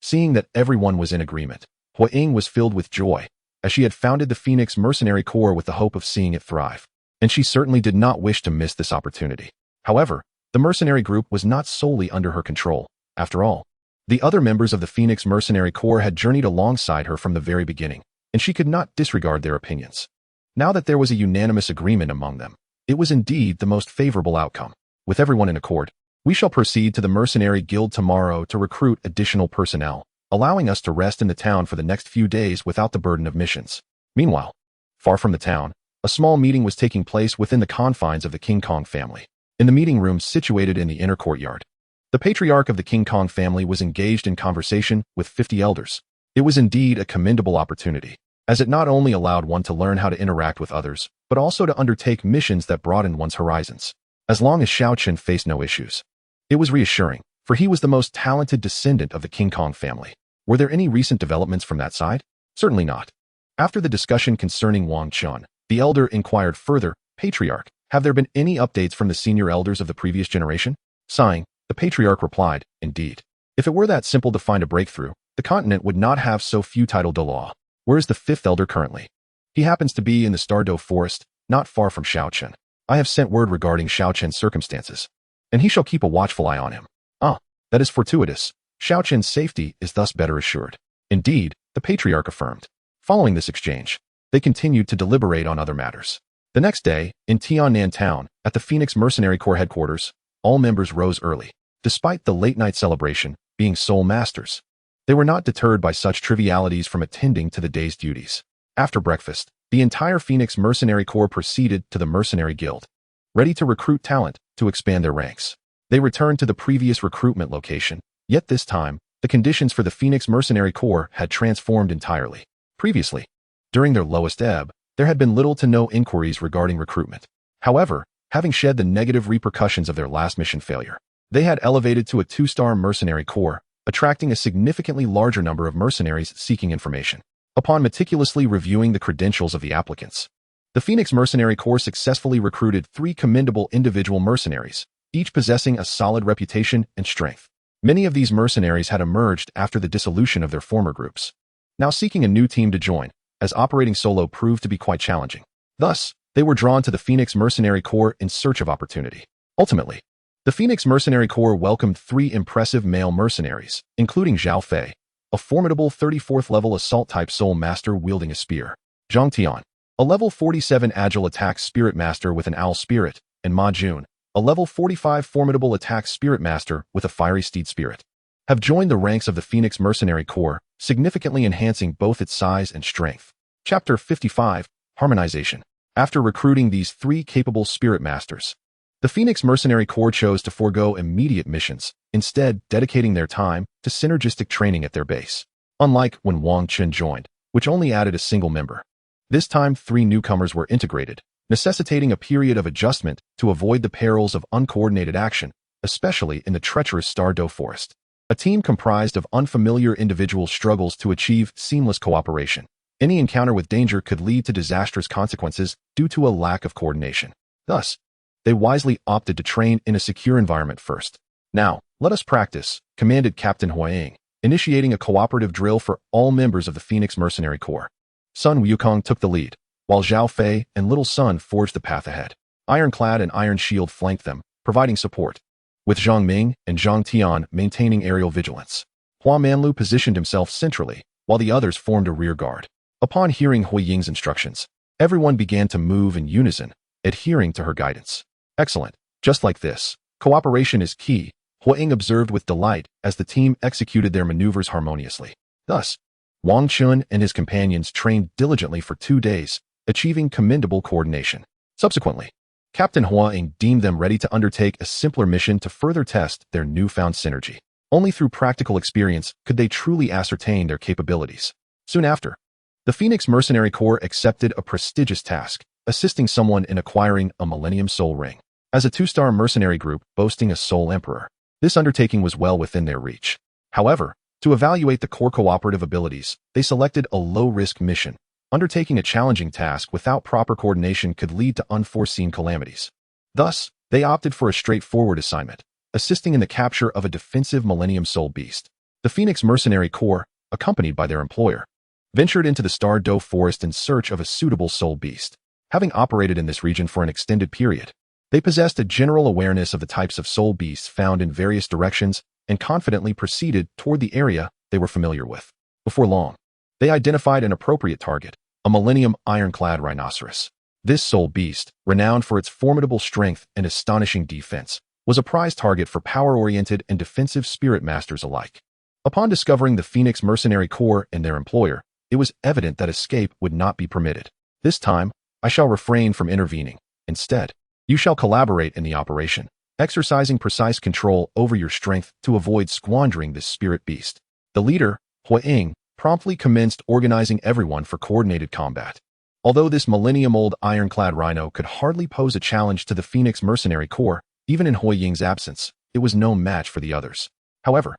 [SPEAKER 1] Seeing that everyone was in agreement, Huaying was filled with joy, as she had founded the Phoenix Mercenary Corps with the hope of seeing it thrive, and she certainly did not wish to miss this opportunity. However, the mercenary group was not solely under her control. After all, the other members of the Phoenix Mercenary Corps had journeyed alongside her from the very beginning, and she could not disregard their opinions. Now that there was a unanimous agreement among them, it was indeed the most favorable outcome. With everyone in accord, we shall proceed to the Mercenary Guild tomorrow to recruit additional personnel, allowing us to rest in the town for the next few days without the burden of missions. Meanwhile, far from the town, a small meeting was taking place within the confines of the King Kong family. In the meeting room situated in the inner courtyard, the patriarch of the King Kong family was engaged in conversation with 50 elders. It was indeed a commendable opportunity, as it not only allowed one to learn how to interact with others, but also to undertake missions that broadened one's horizons. As long as Xiaochen faced no issues, it was reassuring, for he was the most talented descendant of the King Kong family. Were there any recent developments from that side? Certainly not. After the discussion concerning Wang Chun, the elder inquired further, Patriarch, have there been any updates from the senior elders of the previous generation? Sighing, the patriarch replied, indeed. If it were that simple to find a breakthrough, the continent would not have so few titled Douluo. Where is the fifth elder currently? He happens to be in the Stardow Forest, not far from Xiaochen. I have sent word regarding Xiaochen's circumstances, and he shall keep a watchful eye on him. Ah, that is fortuitous. Xiaochen's safety is thus better assured. Indeed, the patriarch affirmed. Following this exchange, they continued to deliberate on other matters. The next day, in Tiannan Town, at the Phoenix Mercenary Corps headquarters, all members rose early. Despite the late-night celebration, being soul masters, they were not deterred by such trivialities from attending to the day's duties. After breakfast, the entire Phoenix Mercenary Corps proceeded to the Mercenary Guild, ready to recruit talent to expand their ranks. They returned to the previous recruitment location, yet this time, the conditions for the Phoenix Mercenary Corps had transformed entirely. Previously, during their lowest ebb, there had been little to no inquiries regarding recruitment. However, having shed the negative repercussions of their last mission failure, they had elevated to a 2-star mercenary corps, attracting a significantly larger number of mercenaries seeking information. Upon meticulously reviewing the credentials of the applicants, the Phoenix Mercenary Corps successfully recruited 3 commendable individual mercenaries, each possessing a solid reputation and strength. Many of these mercenaries had emerged after the dissolution of their former groups, now seeking a new team to join, as operating solo proved to be quite challenging. Thus, they were drawn to the Phoenix Mercenary Corps in search of opportunity. Ultimately, the Phoenix Mercenary Corps welcomed 3 impressive male mercenaries, including Zhao Fei, a formidable 34th-level assault-type soul master wielding a spear, Zhang Tian, a level 47 agile attack spirit master with an owl spirit, and Ma Jun, a level 45 formidable attack spirit master with a fiery steed spirit, have joined the ranks of the Phoenix Mercenary Corps, significantly enhancing both its size and strength. Chapter 55, Harmonization. After recruiting these 3 capable spirit masters, the Phoenix Mercenary Corps chose to forego immediate missions, instead dedicating their time to synergistic training at their base. Unlike when Wang Chun joined, which only added a single member, this time 3 newcomers were integrated, necessitating a period of adjustment to avoid the perils of uncoordinated action, especially in the treacherous Stardow Forest. A team comprised of unfamiliar individuals struggles to achieve seamless cooperation. Any encounter with danger could lead to disastrous consequences due to a lack of coordination. Thus, they wisely opted to train in a secure environment first. Now, let us practice, commanded Captain Huaying, initiating a cooperative drill for all members of the Phoenix Mercenary Corps. Sun Wukong took the lead, while Zhao Fei and Little Sun forged the path ahead. Ironclad and Iron Shield flanked them, providing support, with Zhang Ming and Zhang Tian maintaining aerial vigilance. Hua Manlu positioned himself centrally, while the others formed a rear guard. Upon hearing Huaying's instructions, everyone began to move in unison, adhering to her guidance. Excellent. Just like this, cooperation is key, Huaying observed with delight as the team executed their maneuvers harmoniously. Thus, Wang Chun and his companions trained diligently for 2 days, achieving commendable coordination. Subsequently, Captain Huaying deemed them ready to undertake a simpler mission to further test their newfound synergy. Only through practical experience could they truly ascertain their capabilities. Soon after, the Phoenix Mercenary Corps accepted a prestigious task, assisting someone in acquiring a Millennium Soul Ring. As a 2-star mercenary group boasting a Soul Emperor, this undertaking was well within their reach. However, to evaluate the core cooperative abilities, they selected a low-risk mission. Undertaking a challenging task without proper coordination could lead to unforeseen calamities. Thus, they opted for a straightforward assignment, assisting in the capture of a defensive Millennium Soul Beast. The Phoenix Mercenary Corps, accompanied by their employer, ventured into the Star Do Forest in search of a suitable soul beast. Having operated in this region for an extended period, they possessed a general awareness of the types of soul beasts found in various directions and confidently proceeded toward the area they were familiar with. Before long, they identified an appropriate target, a Millennium ironclad rhinoceros. This soul beast, renowned for its formidable strength and astonishing defense, was a prize target for power-oriented and defensive spirit masters alike. Upon discovering the Phoenix Mercenary Corps and their employer, it was evident that escape would not be permitted. This time, I shall refrain from intervening. Instead, you shall collaborate in the operation, exercising precise control over your strength to avoid squandering this spirit beast. The leader, Huaying, promptly commenced organizing everyone for coordinated combat. Although this millennium-old ironclad rhino could hardly pose a challenge to the Phoenix Mercenary Corps, even in Huaying's absence, it was no match for the others. However,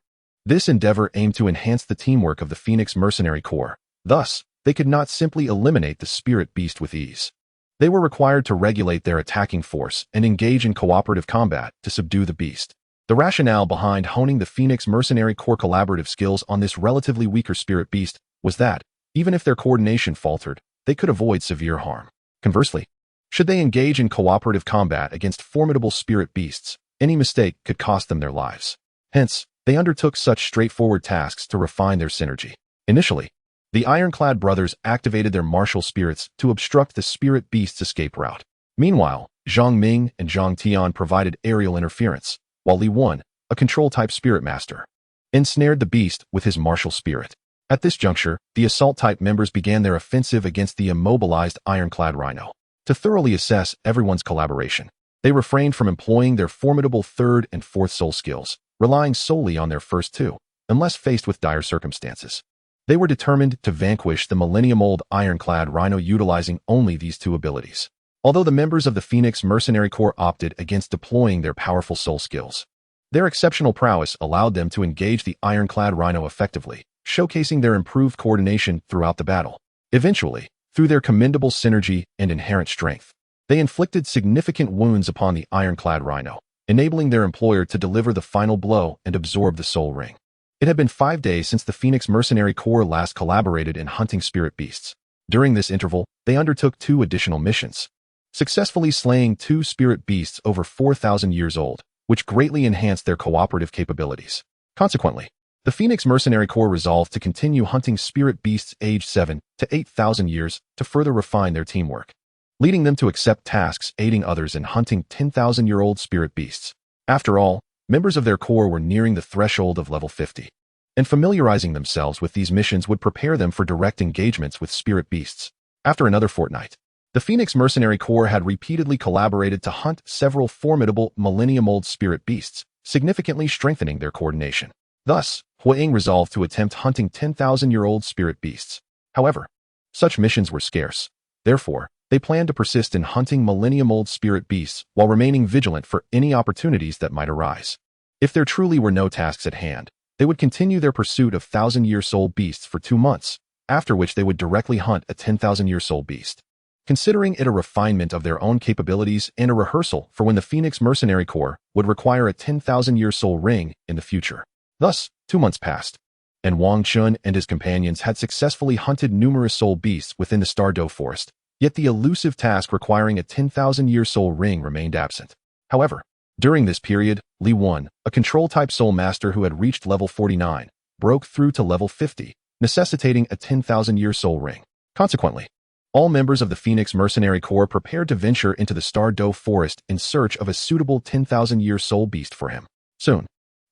[SPEAKER 1] this endeavor aimed to enhance the teamwork of the Phoenix Mercenary Corps. Thus, they could not simply eliminate the spirit beast with ease. They were required to regulate their attacking force and engage in cooperative combat to subdue the beast. The rationale behind honing the Phoenix Mercenary Corps collaborative skills on this relatively weaker spirit beast was that, even if their coordination faltered, they could avoid severe harm. Conversely, should they engage in cooperative combat against formidable spirit beasts, any mistake could cost them their lives. Hence, they undertook such straightforward tasks to refine their synergy. Initially, the Ironclad brothers activated their martial spirits to obstruct the spirit beast's escape route. Meanwhile, Zhang Ming and Zhang Tian provided aerial interference, while Li Wan, a control-type spirit master, ensnared the beast with his martial spirit. At this juncture, the assault-type members began their offensive against the immobilized Ironclad rhino. To thoroughly assess everyone's collaboration, they refrained from employing their formidable third and fourth soul skills, relying solely on their first two, unless faced with dire circumstances. They were determined to vanquish the millennium-old ironclad rhino utilizing only these two abilities. Although the members of the Phoenix Mercenary Corps opted against deploying their powerful soul skills, their exceptional prowess allowed them to engage the ironclad rhino effectively, showcasing their improved coordination throughout the battle. Eventually, through their commendable synergy and inherent strength, they inflicted significant wounds upon the ironclad rhino, enabling their employer to deliver the final blow and absorb the soul ring. It had been 5 days since the Phoenix Mercenary Corps last collaborated in hunting spirit beasts. During this interval, they undertook 2 additional missions, successfully slaying 2 spirit beasts over 4,000 years old, which greatly enhanced their cooperative capabilities. Consequently, the Phoenix Mercenary Corps resolved to continue hunting spirit beasts aged 7 to 8,000 years to further refine their teamwork, leading them to accept tasks aiding others in hunting 10,000-year-old spirit beasts. After all, members of their corps were nearing the threshold of level 50, and familiarizing themselves with these missions would prepare them for direct engagements with spirit beasts. After another fortnight, the Phoenix Mercenary Corps had repeatedly collaborated to hunt several formidable millennium-old spirit beasts, significantly strengthening their coordination. Thus, Huaying resolved to attempt hunting 10,000-year-old spirit beasts. However, such missions were scarce. Therefore, they planned to persist in hunting millennium-old spirit beasts while remaining vigilant for any opportunities that might arise. If there truly were no tasks at hand, they would continue their pursuit of 1,000-year soul beasts for 2 months, after which they would directly hunt a 10,000-year soul beast, considering it a refinement of their own capabilities and a rehearsal for when the Phoenix Mercenary Corps would require a 10,000-year soul ring in the future. Thus, 2 months passed, and Wang Chun and his companions had successfully hunted numerous soul beasts within the Star Do Forest. Yet the elusive task requiring a 10,000-year soul ring remained absent. However, during this period, Li Wan, a control-type soul master who had reached level 49, broke through to level 50, necessitating a 10,000-year soul ring. Consequently, all members of the Phoenix Mercenary Corps prepared to venture into the Star Do Forest in search of a suitable 10,000-year soul beast for him. Soon,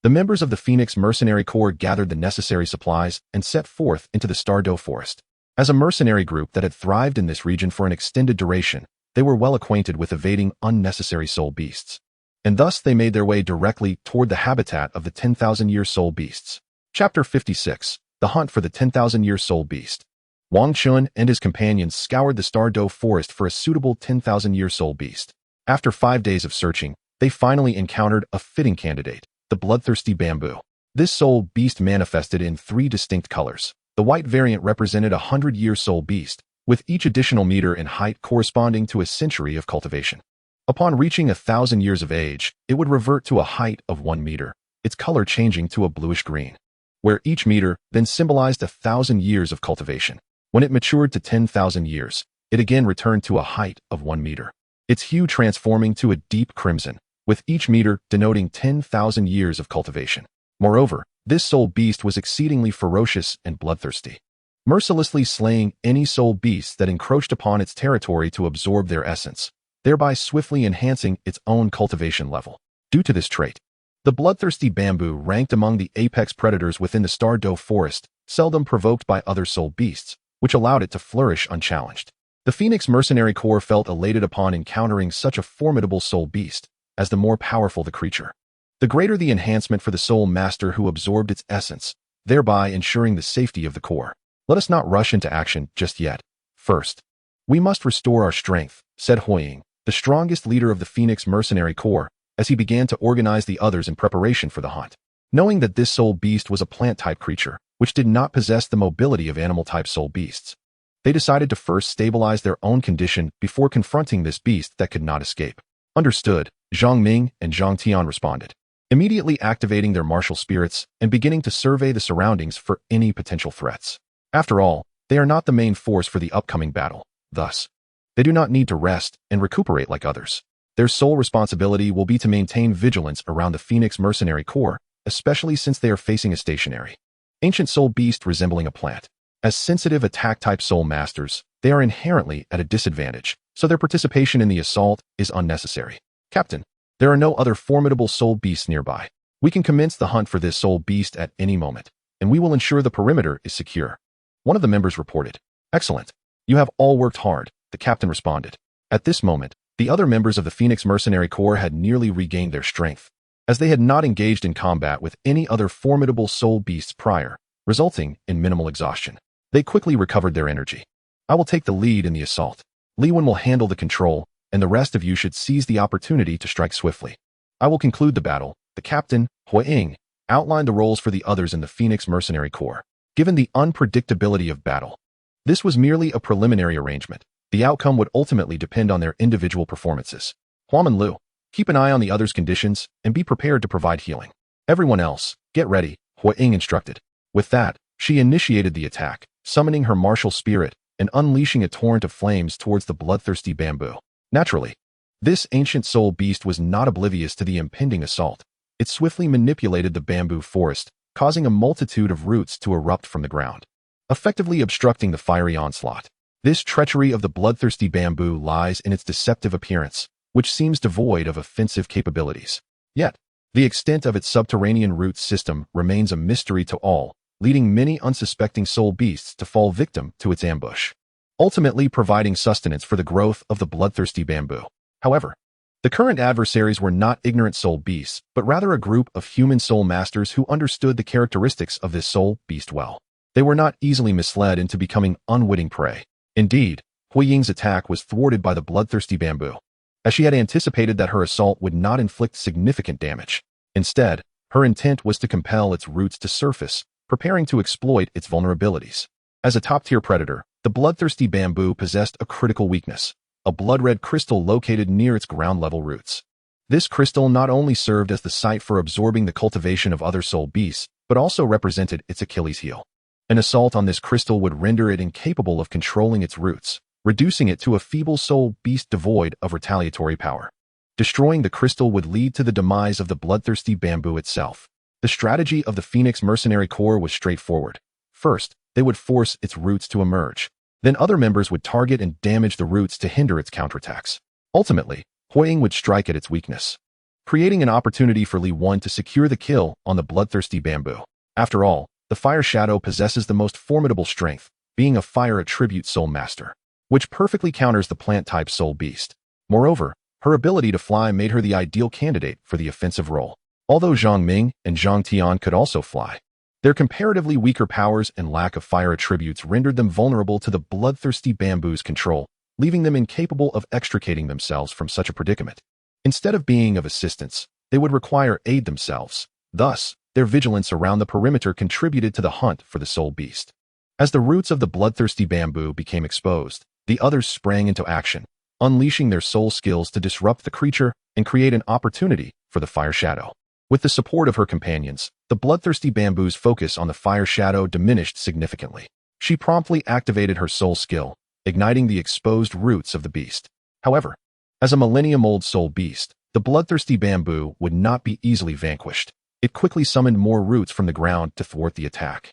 [SPEAKER 1] the members of the Phoenix Mercenary Corps gathered the necessary supplies and set forth into the Star Do Forest. As a mercenary group that had thrived in this region for an extended duration, they were well acquainted with evading unnecessary soul beasts, and thus they made their way directly toward the habitat of the 10,000-year soul beasts. Chapter 56. The Hunt for the 10,000-year soul beast. Wang Chun and his companions scoured the Star Do Forest for a suitable 10,000-year soul beast. After 5 days of searching, they finally encountered a fitting candidate, the bloodthirsty bamboo. This soul beast manifested in 3 distinct colors. The white variant represented a 100-year soul beast, with each additional meter in height corresponding to a century of cultivation. Upon reaching 1,000 years of age, it would revert to a height of 1 meter, its color changing to a bluish green. where each meter then symbolized 1,000 years of cultivation. When it matured to 10,000 years, it again returned to a height of 1 meter, its hue transforming to a deep crimson, with each meter denoting 10,000 years of cultivation. Moreover, this soul beast was exceedingly ferocious and bloodthirsty, mercilessly slaying any soul beasts that encroached upon its territory to absorb their essence, thereby swiftly enhancing its own cultivation level. Due to this trait, the bloodthirsty bamboo ranked among the apex predators within the Star Doe forest, seldom provoked by other soul beasts, which allowed it to flourish unchallenged. The Phoenix Mercenary Corps felt elated upon encountering such a formidable soul beast, as the more powerful the creature, the greater the enhancement for the soul master who absorbed its essence, thereby ensuring the safety of the Corps. Let us not rush into action just yet. First, we must restore our strength, said Huiying, the strongest leader of the Phoenix Mercenary Corps, as he began to organize the others in preparation for the hunt. Knowing that this soul beast was a plant-type creature, which did not possess the mobility of animal-type soul beasts, they decided to first stabilize their own condition before confronting this beast that could not escape. Understood, Zhang Ming and Zhang Tian responded, immediately activating their martial spirits and beginning to survey the surroundings for any potential threats. After all, they are not the main force for the upcoming battle. Thus, they do not need to rest and recuperate like others. Their sole responsibility will be to maintain vigilance around the Phoenix Mercenary Corps, especially since they are facing a stationary, ancient soul beast resembling a plant. As sensitive attack-type soul masters, they are inherently at a disadvantage, so their participation in the assault is unnecessary. Captain, there are no other formidable soul beasts nearby. We can commence the hunt for this soul beast at any moment, and we will ensure the perimeter is secure. One of the members reported. Excellent. You have all worked hard, the captain responded. At this moment, the other members of the Phoenix Mercenary Corps had nearly regained their strength, as they had not engaged in combat with any other formidable soul beasts prior, resulting in minimal exhaustion. They quickly recovered their energy. I will take the lead in the assault. Li Wen will handle the control, and the rest of you should seize the opportunity to strike swiftly. I will conclude the battle. The captain, Huiying, outlined the roles for the others in the Phoenix Mercenary Corps. Given the unpredictability of battle, this was merely a preliminary arrangement. The outcome would ultimately depend on their individual performances. Huam and Lu, keep an eye on the others' conditions and be prepared to provide healing. Everyone else, get ready, Huiying instructed. With that, she initiated the attack, summoning her martial spirit and unleashing a torrent of flames towards the bloodthirsty bamboo. Naturally, this ancient soul beast was not oblivious to the impending assault. It swiftly manipulated the bamboo forest, causing a multitude of roots to erupt from the ground, effectively obstructing the fiery onslaught. This treachery of the bloodthirsty bamboo lies in its deceptive appearance, which seems devoid of offensive capabilities. Yet, the extent of its subterranean root system remains a mystery to all, leading many unsuspecting soul beasts to fall victim to its ambush, ultimately providing sustenance for the growth of the bloodthirsty bamboo. However, the current adversaries were not ignorant soul beasts, but rather a group of human soul masters who understood the characteristics of this soul beast well. They were not easily misled into becoming unwitting prey. Indeed, Huiying's attack was thwarted by the bloodthirsty bamboo, as she had anticipated that her assault would not inflict significant damage. Instead, her intent was to compel its roots to surface, preparing to exploit its vulnerabilities. As a top-tier predator, the bloodthirsty bamboo possessed a critical weakness, a blood-red crystal located near its ground-level roots. This crystal not only served as the site for absorbing the cultivation of other soul beasts, but also represented its Achilles heel. An assault on this crystal would render it incapable of controlling its roots, reducing it to a feeble soul beast devoid of retaliatory power. Destroying the crystal would lead to the demise of the bloodthirsty bamboo itself. The strategy of the Phoenix Mercenary Corps was straightforward. First, they would force its roots to emerge. Then other members would target and damage the roots to hinder its counterattacks. Ultimately, Huiying would strike at its weakness, creating an opportunity for Li Wen to secure the kill on the bloodthirsty bamboo. After all, the Fire Shadow possesses the most formidable strength, being a fire attribute soul master, which perfectly counters the plant-type soul beast. Moreover, her ability to fly made her the ideal candidate for the offensive role. Although Zhang Ming and Zhang Tian could also fly, their comparatively weaker powers and lack of fire attributes rendered them vulnerable to the bloodthirsty bamboo's control, leaving them incapable of extricating themselves from such a predicament. Instead of being of assistance, they would require aid themselves. Thus, their vigilance around the perimeter contributed to the hunt for the soul beast. As the roots of the bloodthirsty bamboo became exposed, the others sprang into action, unleashing their soul skills to disrupt the creature and create an opportunity for the Fire Shadow. With the support of her companions, the bloodthirsty bamboo's focus on the fire shadow diminished significantly. She promptly activated her soul skill, igniting the exposed roots of the beast. However, as a millennium-old soul beast, the bloodthirsty bamboo would not be easily vanquished. It quickly summoned more roots from the ground to thwart the attack.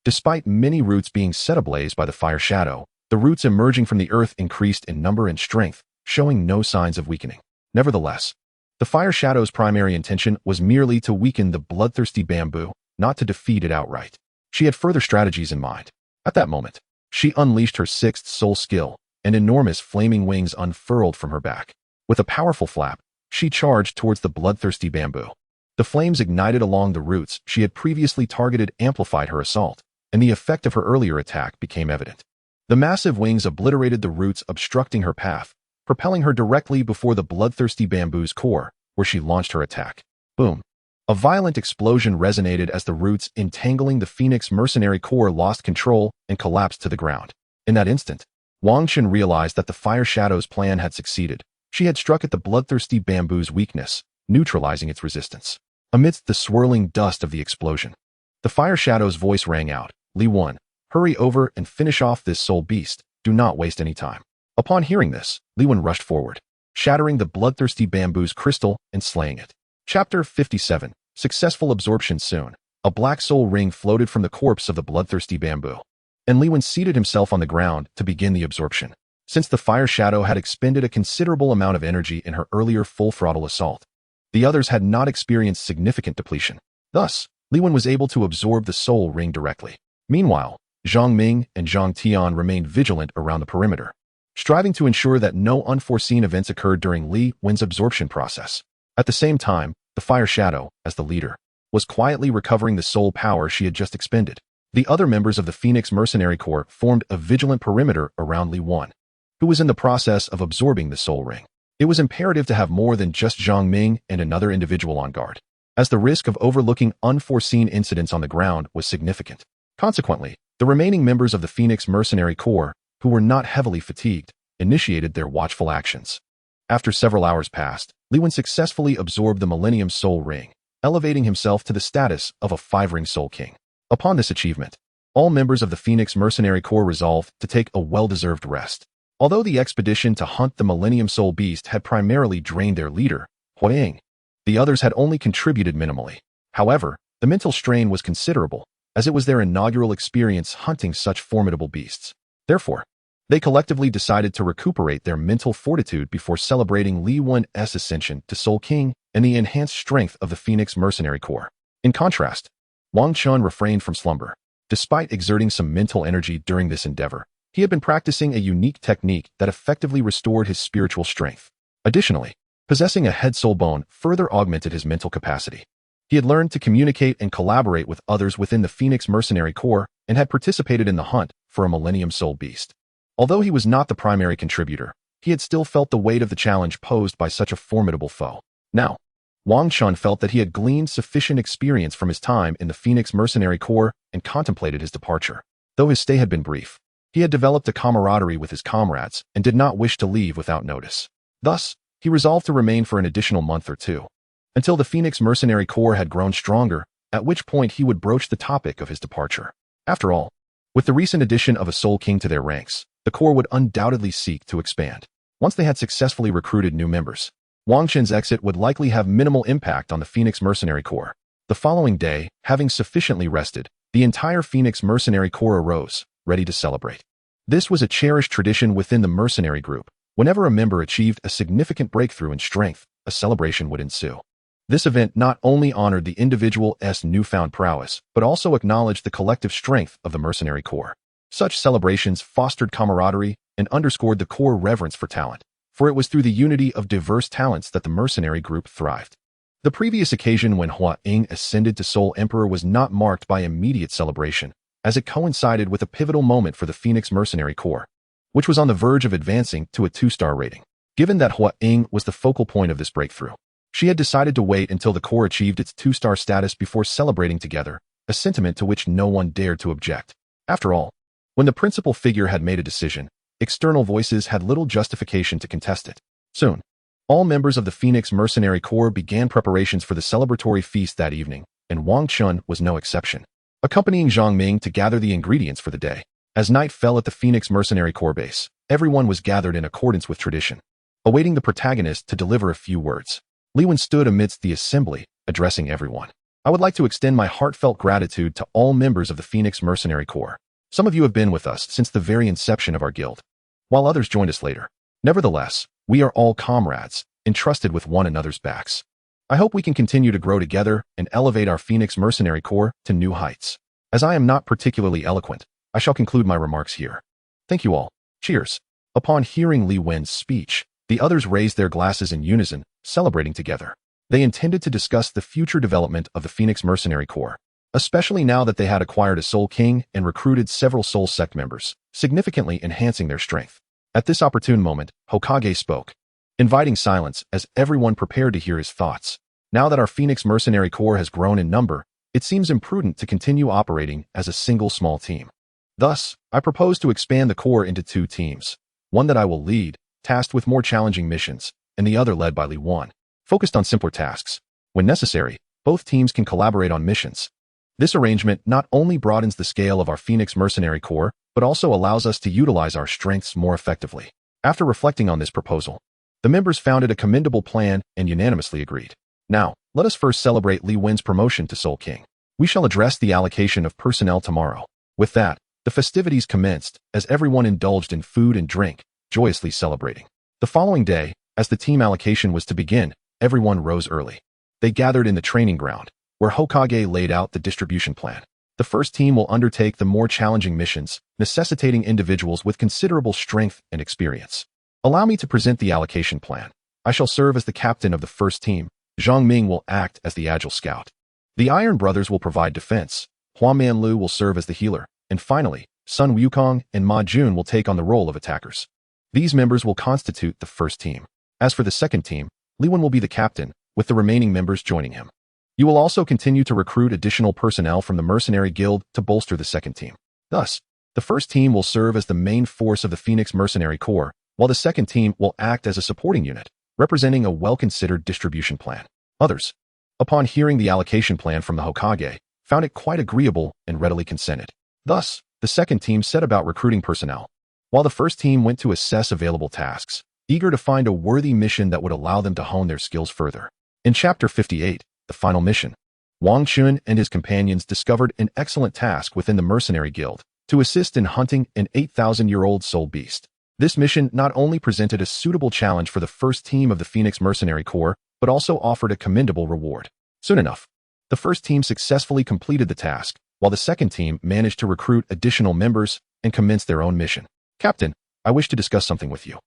[SPEAKER 1] Despite many roots being set ablaze by the fire shadow, the roots emerging from the earth increased in number and strength, showing no signs of weakening. Nevertheless, the fire shadow's primary intention was merely to weaken the bloodthirsty bamboo, not to defeat it outright. She had further strategies in mind. At that moment, she unleashed her sixth soul skill, and enormous flaming wings unfurled from her back. With a powerful flap, she charged towards the bloodthirsty bamboo. The flames ignited along the roots she had previously targeted amplified her assault, and the effect of her earlier attack became evident. The massive wings obliterated the roots obstructing her path, propelling her directly before the bloodthirsty bamboo's core, where she launched her attack. Boom! A violent explosion resonated as the roots entangling the Phoenix mercenary core lost control and collapsed to the ground. In that instant, Wang Chen realized that the fire shadow's plan had succeeded. She had struck at the bloodthirsty bamboo's weakness, neutralizing its resistance. Amidst the swirling dust of the explosion, the fire shadow's voice rang out, "Li Wen, hurry over and finish off this soul beast. Do not waste any time." Upon hearing this, Li Wen rushed forward, shattering the bloodthirsty bamboo's crystal and slaying it. Chapter 57. Successful absorption. Soon, a black soul ring floated from the corpse of the bloodthirsty bamboo, and Li Wen seated himself on the ground to begin the absorption. Since the fire shadow had expended a considerable amount of energy in her earlier full-throttle assault, the others had not experienced significant depletion. Thus, Li Wen was able to absorb the soul ring directly. Meanwhile, Zhang Ming and Zhang Tian remained vigilant around the perimeter, striving to ensure that no unforeseen events occurred during Li Wen's absorption process. At the same time, the fire shadow, as the leader, was quietly recovering the soul power she had just expended. The other members of the Phoenix Mercenary Corps formed a vigilant perimeter around Li Wen, who was in the process of absorbing the soul ring. It was imperative to have more than just Zhang Ming and another individual on guard, as the risk of overlooking unforeseen incidents on the ground was significant. Consequently, the remaining members of the Phoenix Mercenary Corps, who were not heavily fatigued, initiated their watchful actions. After several hours passed, Li Wen successfully absorbed the Millennium Soul Ring, elevating himself to the status of a 5-ring Soul King. Upon this achievement, all members of the Phoenix Mercenary Corps resolved to take a well-deserved rest. Although the expedition to hunt the Millennium Soul Beast had primarily drained their leader, Hua Ying, the others had only contributed minimally. However, the mental strain was considerable, as it was their inaugural experience hunting such formidable beasts. Therefore, they collectively decided to recuperate their mental fortitude before celebrating Li Wen's ascension to Soul King and the enhanced strength of the Phoenix Mercenary Corps. In contrast, Wang Chun refrained from slumber. Despite exerting some mental energy during this endeavor, he had been practicing a unique technique that effectively restored his spiritual strength. Additionally, possessing a head soul bone further augmented his mental capacity. He had learned to communicate and collaborate with others within the Phoenix Mercenary Corps and had participated in the hunt for a Millennium Soul Beast. Although he was not the primary contributor, he had still felt the weight of the challenge posed by such a formidable foe. Now, Wang Chun felt that he had gleaned sufficient experience from his time in the Phoenix Mercenary Corps and contemplated his departure. Though his stay had been brief, he had developed a camaraderie with his comrades and did not wish to leave without notice. Thus, he resolved to remain for an additional month or two, until the Phoenix Mercenary Corps had grown stronger, at which point he would broach the topic of his departure. After all, with the recent addition of a Soul King to their ranks, the Corps would undoubtedly seek to expand. Once they had successfully recruited new members, Wang Chen's exit would likely have minimal impact on the Phoenix Mercenary Corps. The following day, having sufficiently rested, the entire Phoenix Mercenary Corps arose, ready to celebrate. This was a cherished tradition within the mercenary group. Whenever a member achieved a significant breakthrough in strength, a celebration would ensue. This event not only honored the individual's newfound prowess, but also acknowledged the collective strength of the mercenary corps. Such celebrations fostered camaraderie and underscored the core reverence for talent, for it was through the unity of diverse talents that the mercenary group thrived. The previous occasion when Hua Ying ascended to Soul Emperor was not marked by immediate celebration, as it coincided with a pivotal moment for the Phoenix Mercenary Corps, which was on the verge of advancing to a 2-star rating. Given that Hua Ying was the focal point of this breakthrough, she had decided to wait until the Corps achieved its 2-star status before celebrating together, a sentiment to which no one dared to object. After all, when the principal figure had made a decision, external voices had little justification to contest it. Soon, All members of the Phoenix Mercenary Corps began preparations for the celebratory feast that evening, and Wang Chun was no exception, accompanying Zhang Ming to gather the ingredients for the day. As night fell at the Phoenix Mercenary Corps base, everyone was gathered in accordance with tradition, awaiting the protagonist to deliver a few words. Li Wen stood amidst the assembly, addressing everyone. I would like to extend my heartfelt gratitude to all members of the Phoenix Mercenary Corps. Some of you have been with us since the very inception of our guild, while others joined us later. Nevertheless, we are all comrades, entrusted with one another's backs. I hope we can continue to grow together and elevate our Phoenix Mercenary Corps to new heights. As I am not particularly eloquent, I shall conclude my remarks here. Thank you all. Cheers. Upon hearing Li Wen's speech, the others raised their glasses in unison, celebrating together. They intended to discuss the future development of the Phoenix Mercenary Corps, especially now that they had acquired a Soul King and recruited several Soul Sect members, significantly enhancing their strength. At this opportune moment, Hokage spoke, inviting silence as everyone prepared to hear his thoughts. Now that our Phoenix Mercenary Corps has grown in number, it seems imprudent to continue operating as a single small team. Thus, I propose to expand the Corps into 2 teams, one that I will lead, tasked with more challenging missions, and the other led by Li Wen, focused on simpler tasks. When necessary, both teams can collaborate on missions. This arrangement not only broadens the scale of our Phoenix Mercenary Corps, but also allows us to utilize our strengths more effectively. After reflecting on this proposal, the members found it a commendable plan and unanimously agreed. Now, let us first celebrate Li Wen's promotion to Soul King. We shall address the allocation of personnel tomorrow. With that, the festivities commenced as everyone indulged in food and drink, joyously celebrating. The following day, as the team allocation was to begin, everyone rose early. They gathered in the training ground, where Hokage laid out the distribution plan. The first team will undertake the more challenging missions, necessitating individuals with considerable strength and experience. Allow me to present the allocation plan. I shall serve as the captain of the first team. Zhang Ming will act as the agile scout. The Iron Brothers will provide defense. Hua Manlu will serve as the healer. And finally, Sun Wukong and Ma Jun will take on the role of attackers. These members will constitute the first team. As for the second team, Li Wen will be the captain, with the remaining members joining him. You will also continue to recruit additional personnel from the Mercenary Guild to bolster the second team. Thus, the first team will serve as the main force of the Phoenix Mercenary Corps, while the second team will act as a supporting unit, representing a well-considered distribution plan. Others, upon hearing the allocation plan from the Hokage, found it quite agreeable and readily consented. Thus, the second team set about recruiting personnel, while the first team went to assess available tasks, eager to find a worthy mission that would allow them to hone their skills further. In Chapter 58, the final mission, Wang Chun and his companions discovered an excellent task within the Mercenary Guild to assist in hunting an 8,000-year-old soul beast. This mission not only presented a suitable challenge for the first team of the Phoenix Mercenary Corps, but also offered a commendable reward. Soon enough, the first team successfully completed the task, while the second team managed to recruit additional members and commence their own mission. Captain, I wish to discuss something with you.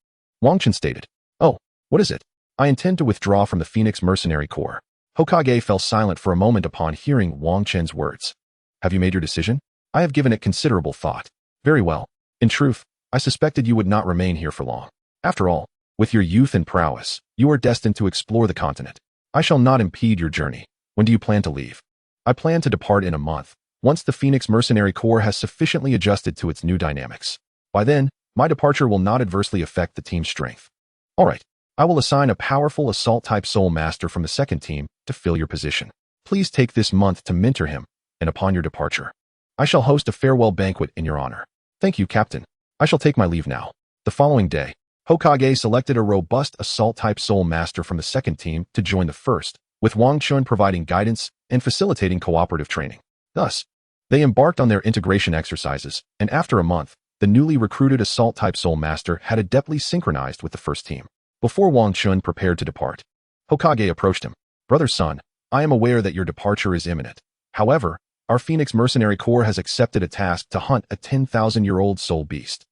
[SPEAKER 1] Wang Chun stated. Oh, what is it? I intend to withdraw from the Phoenix Mercenary Corps. Hokage fell silent for a moment upon hearing Wang Chun's words. Have you made your decision? I have given it considerable thought. Very well. In truth, I suspected you would not remain here for long. After all, with your youth and prowess, you are destined to explore the continent. I shall not impede your journey. When do you plan to leave? I plan to depart in a month, once the Phoenix Mercenary Corps has sufficiently adjusted to its new dynamics. By then, my departure will not adversely affect the team's strength. All right, I will assign a powerful assault-type soul master from the second team to fill your position. Please take this month to mentor him, and upon your departure, I shall host a farewell banquet in your honor. Thank you, Captain. I shall take my leave now. The following day, Hokage selected a robust assault-type soul master from the second team to join the first, with Wang Chun providing guidance and facilitating cooperative training. Thus, they embarked on their integration exercises, and after a month, the newly recruited assault-type soul master had adeptly synchronized with the first team. Before Wang Chun prepared to depart, Hokage approached him. Brother Sun, I am aware that your departure is imminent. However, our Phoenix Mercenary Corps has accepted a task to hunt a 10,000-year-old soul beast.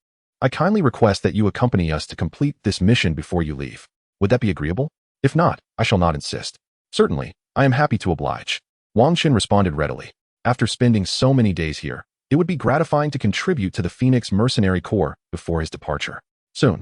[SPEAKER 1] I kindly request that you accompany us to complete this mission before you leave. Would that be agreeable? If not, I shall not insist. Certainly, I am happy to oblige. Wang Chun responded readily. After spending so many days here, it would be gratifying to contribute to the Phoenix Mercenary Corps before his departure. Soon,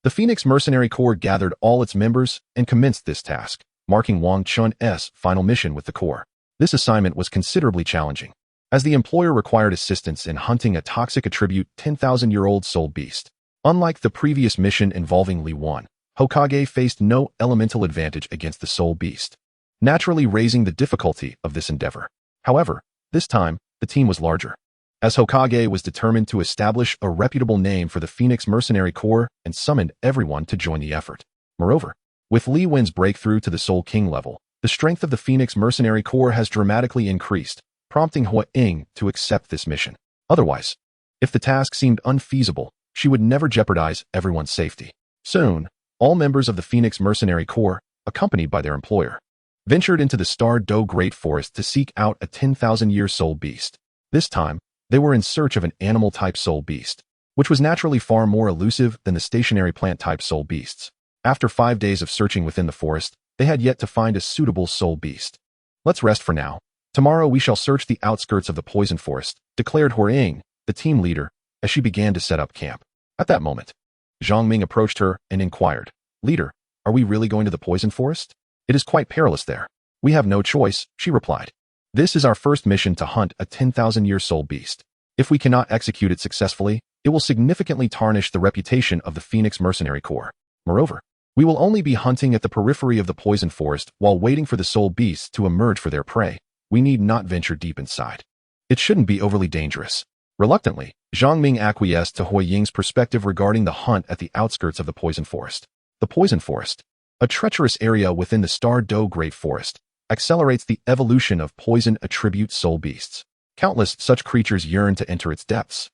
[SPEAKER 1] the Phoenix Mercenary Corps gathered all its members and commenced this task, marking Wang Chun's final mission with the Corps. This assignment was considerably challenging, as the employer required assistance in hunting a toxic attribute 10,000-year-old soul beast. Unlike the previous mission involving Li Wen, Hokage faced no elemental advantage against the soul beast, naturally raising the difficulty of this endeavor. However, this time, the team was larger, as Hokage was determined to establish a reputable name for the Phoenix Mercenary Corps and summoned everyone to join the effort. Moreover, with Li Wen's breakthrough to the Soul King level, the strength of the Phoenix Mercenary Corps has dramatically increased, prompting Hua Ying to accept this mission. Otherwise, if the task seemed unfeasible, she would never jeopardize everyone's safety. Soon, all members of the Phoenix Mercenary Corps, accompanied by their employer, ventured into the Star Do Great Forest to seek out a 10,000-year soul beast. This time, they were in search of an animal-type soul beast, which was naturally far more elusive than the stationary plant-type soul beasts. After 5 days of searching within the forest, they had yet to find a suitable soul beast. Let's rest for now. Tomorrow we shall search the outskirts of the poison forest, declared Hua Ying, the team leader, as she began to set up camp. At that moment, Zhang Ming approached her and inquired, "Leader, are we really going to the poison forest? It is quite perilous there." "We have no choice," she replied. "This is our first mission to hunt a 10,000-year soul beast. If we cannot execute it successfully, it will significantly tarnish the reputation of the Phoenix Mercenary Corps. Moreover, we will only be hunting at the periphery of the poison forest while waiting for the soul beasts to emerge for their prey. We need not venture deep inside. It shouldn't be overly dangerous." Reluctantly, Zhang Ming acquiesced to Hua Ying's perspective regarding the hunt at the outskirts of the poison forest. The poison forest, a treacherous area within the Star Do Great Forest, accelerates the evolution of poison attribute soul beasts. Countless such creatures yearn to enter its depths,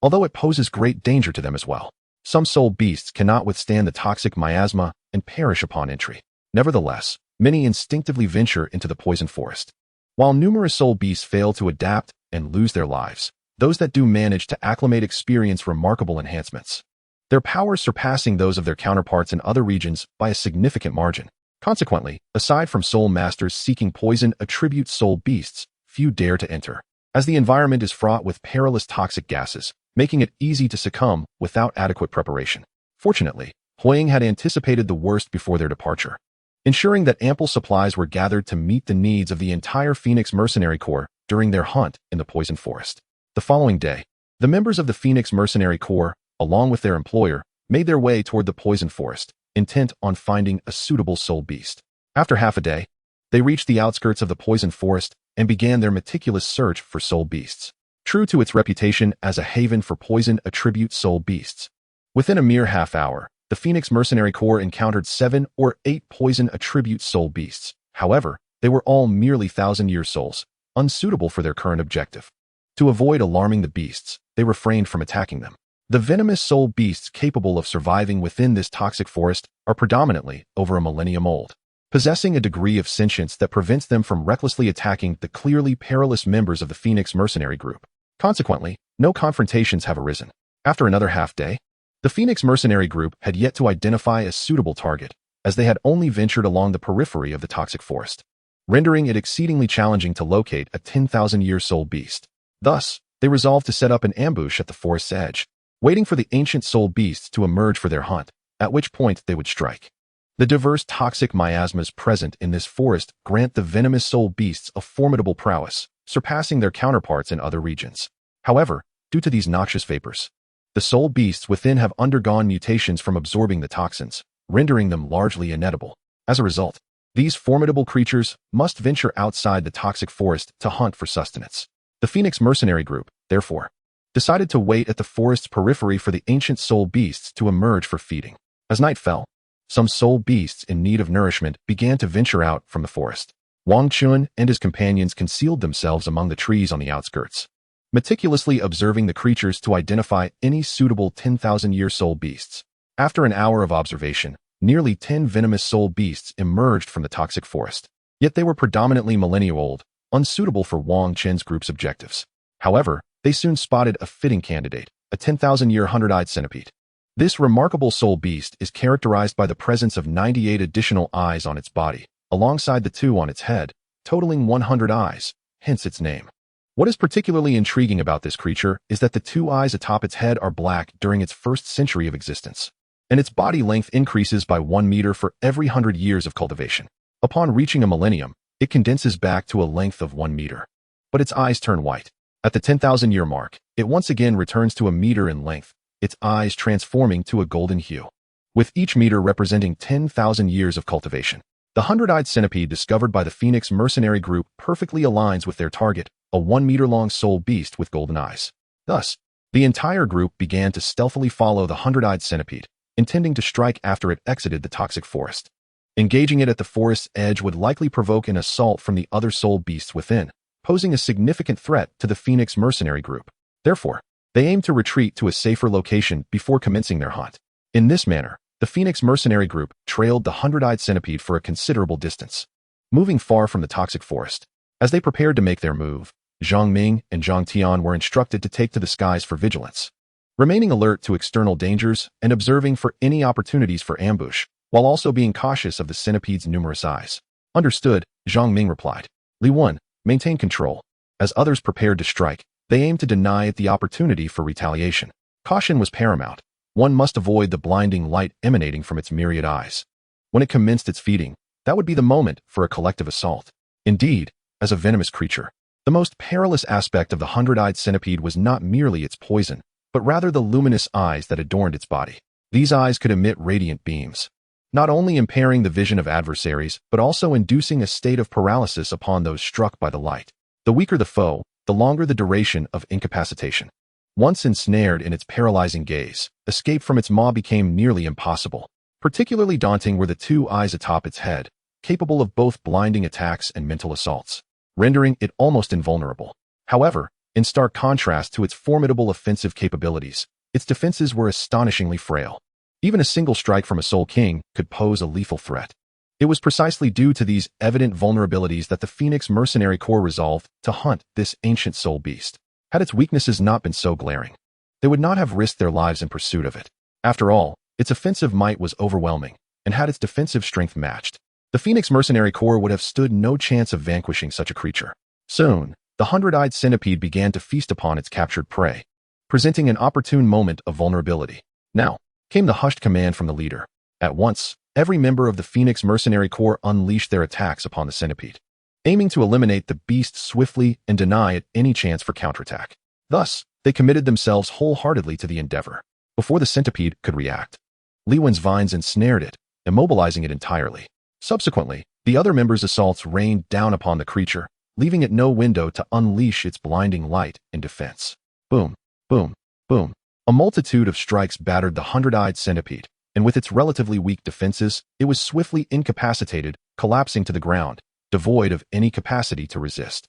[SPEAKER 1] although it poses great danger to them as well. Some soul beasts cannot withstand the toxic miasma and perish upon entry. Nevertheless, many instinctively venture into the poison forest. While numerous soul beasts fail to adapt and lose their lives, those that do manage to acclimate experience remarkable enhancements, their powers surpassing those of their counterparts in other regions by a significant margin. Consequently, aside from soul masters seeking poison attribute soul beasts, few dare to enter, as the environment is fraught with perilous toxic gases, making it easy to succumb without adequate preparation. Fortunately, Hua Ying had anticipated the worst before their departure, ensuring that ample supplies were gathered to meet the needs of the entire Phoenix Mercenary Corps during their hunt in the poison forest. The following day, the members of the Phoenix Mercenary Corps, along with their employer, made their way toward the poison forest, intent on finding a suitable soul beast. After half a day, they reached the outskirts of the poison forest and began their meticulous search for soul beasts. True to its reputation as a haven for poison attribute soul beasts, within a mere half hour, the Phoenix Mercenary Corps encountered 7 or 8 poison attribute soul beasts. However, they were all merely 1,000-year souls, unsuitable for their current objective. To avoid alarming the beasts, they refrained from attacking them. The venomous soul beasts capable of surviving within this toxic forest are predominantly over a millennium old, possessing a degree of sentience that prevents them from recklessly attacking the clearly perilous members of the Phoenix Mercenary Group. Consequently, no confrontations have arisen. After another half-day, the Phoenix Mercenary Group had yet to identify a suitable target, as they had only ventured along the periphery of the toxic forest, rendering it exceedingly challenging to locate a 10,000-year soul beast. Thus, they resolved to set up an ambush at the forest's edge, waiting for the ancient soul beasts to emerge for their hunt, at which point they would strike. The diverse toxic miasmas present in this forest grant the venomous soul beasts a formidable prowess, surpassing their counterparts in other regions. However, due to these noxious vapors, the soul beasts within have undergone mutations from absorbing the toxins, rendering them largely inedible. As a result, these formidable creatures must venture outside the toxic forest to hunt for sustenance. The Phoenix Mercenary Group, therefore, decided to wait at the forest's periphery for the ancient soul beasts to emerge for feeding. As night fell, some soul beasts in need of nourishment began to venture out from the forest. Wang Chun and his companions concealed themselves among the trees on the outskirts, meticulously observing the creatures to identify any suitable 10,000-year soul beasts. After an hour of observation, nearly 10 venomous soul beasts emerged from the toxic forest. Yet they were predominantly millennial-old, unsuitable for Wang Chen's group's objectives. However, they soon spotted a fitting candidate, a 10,000-year hundred-eyed centipede. This remarkable soul beast is characterized by the presence of 98 additional eyes on its body, alongside the 2 on its head, totaling 100 eyes, hence its name. What is particularly intriguing about this creature is that the 2 eyes atop its head are black during its first century of existence, and its body length increases by 1 meter for every 100 years of cultivation. Upon reaching a millennium, it condenses back to a length of 1 meter. But its eyes turn white. At the 10,000-year mark, it once again returns to a meter in length, its eyes transforming to a golden hue. with each meter representing 10,000 years of cultivation. The 100-eyed centipede discovered by the Phoenix mercenary group perfectly aligns with their target, a 1-meter-long soul beast with golden eyes. Thus, the entire group began to stealthily follow the 100-eyed centipede, intending to strike after it exited the toxic forest. Engaging it at the forest's edge would likely provoke an assault from the other soul beasts within, posing a significant threat to the Phoenix mercenary group. Therefore, they aimed to retreat to a safer location before commencing their hunt. In this manner, the Phoenix mercenary group trailed the 100-eyed centipede for a considerable distance, moving far from the toxic forest. As they prepared to make their move, Zhang Ming and Zhang Tian were instructed to take to the skies for vigilance, remaining alert to external dangers and observing for any opportunities for ambush, while also being cautious of the centipede's numerous eyes. Understood, Zhang Ming replied. Li Wen, maintain control. As others prepared to strike, they aimed to deny it the opportunity for retaliation. Caution was paramount. One must avoid the blinding light emanating from its myriad eyes. When it commenced its feeding, that would be the moment for a collective assault. Indeed, as a venomous creature, the most perilous aspect of the 100-eyed centipede was not merely its poison, but rather the luminous eyes that adorned its body. These eyes could emit radiant beams, not only impairing the vision of adversaries, but also inducing a state of paralysis upon those struck by the light. The weaker the foe, the longer the duration of incapacitation. Once ensnared in its paralyzing gaze, escape from its maw became nearly impossible. Particularly daunting were the two eyes atop its head, capable of both blinding attacks and mental assaults, rendering it almost invulnerable. However, in stark contrast to its formidable offensive capabilities, its defenses were astonishingly frail. Even a single strike from a Soul King could pose a lethal threat. It was precisely due to these evident vulnerabilities that the Phoenix Mercenary Corps resolved to hunt this ancient soul beast. Had its weaknesses not been so glaring, they would not have risked their lives in pursuit of it. After all, its offensive might was overwhelming, and had its defensive strength matched, the Phoenix Mercenary Corps would have stood no chance of vanquishing such a creature. Soon, the 100-eyed centipede began to feast upon its captured prey, presenting an opportune moment of vulnerability. Now came the hushed command from the leader. At once, every member of the Phoenix Mercenary Corps unleashed their attacks upon the centipede, aiming to eliminate the beast swiftly and deny it any chance for counterattack. Thus, they committed themselves wholeheartedly to the endeavor. Before the centipede could react, Li Wen's vines ensnared it, immobilizing it entirely. Subsequently, the other members' assaults rained down upon the creature, leaving it no window to unleash its blinding light in defense. Boom, boom, boom. A multitude of strikes battered the 100-eyed centipede, and with its relatively weak defenses, it was swiftly incapacitated, collapsing to the ground, devoid of any capacity to resist.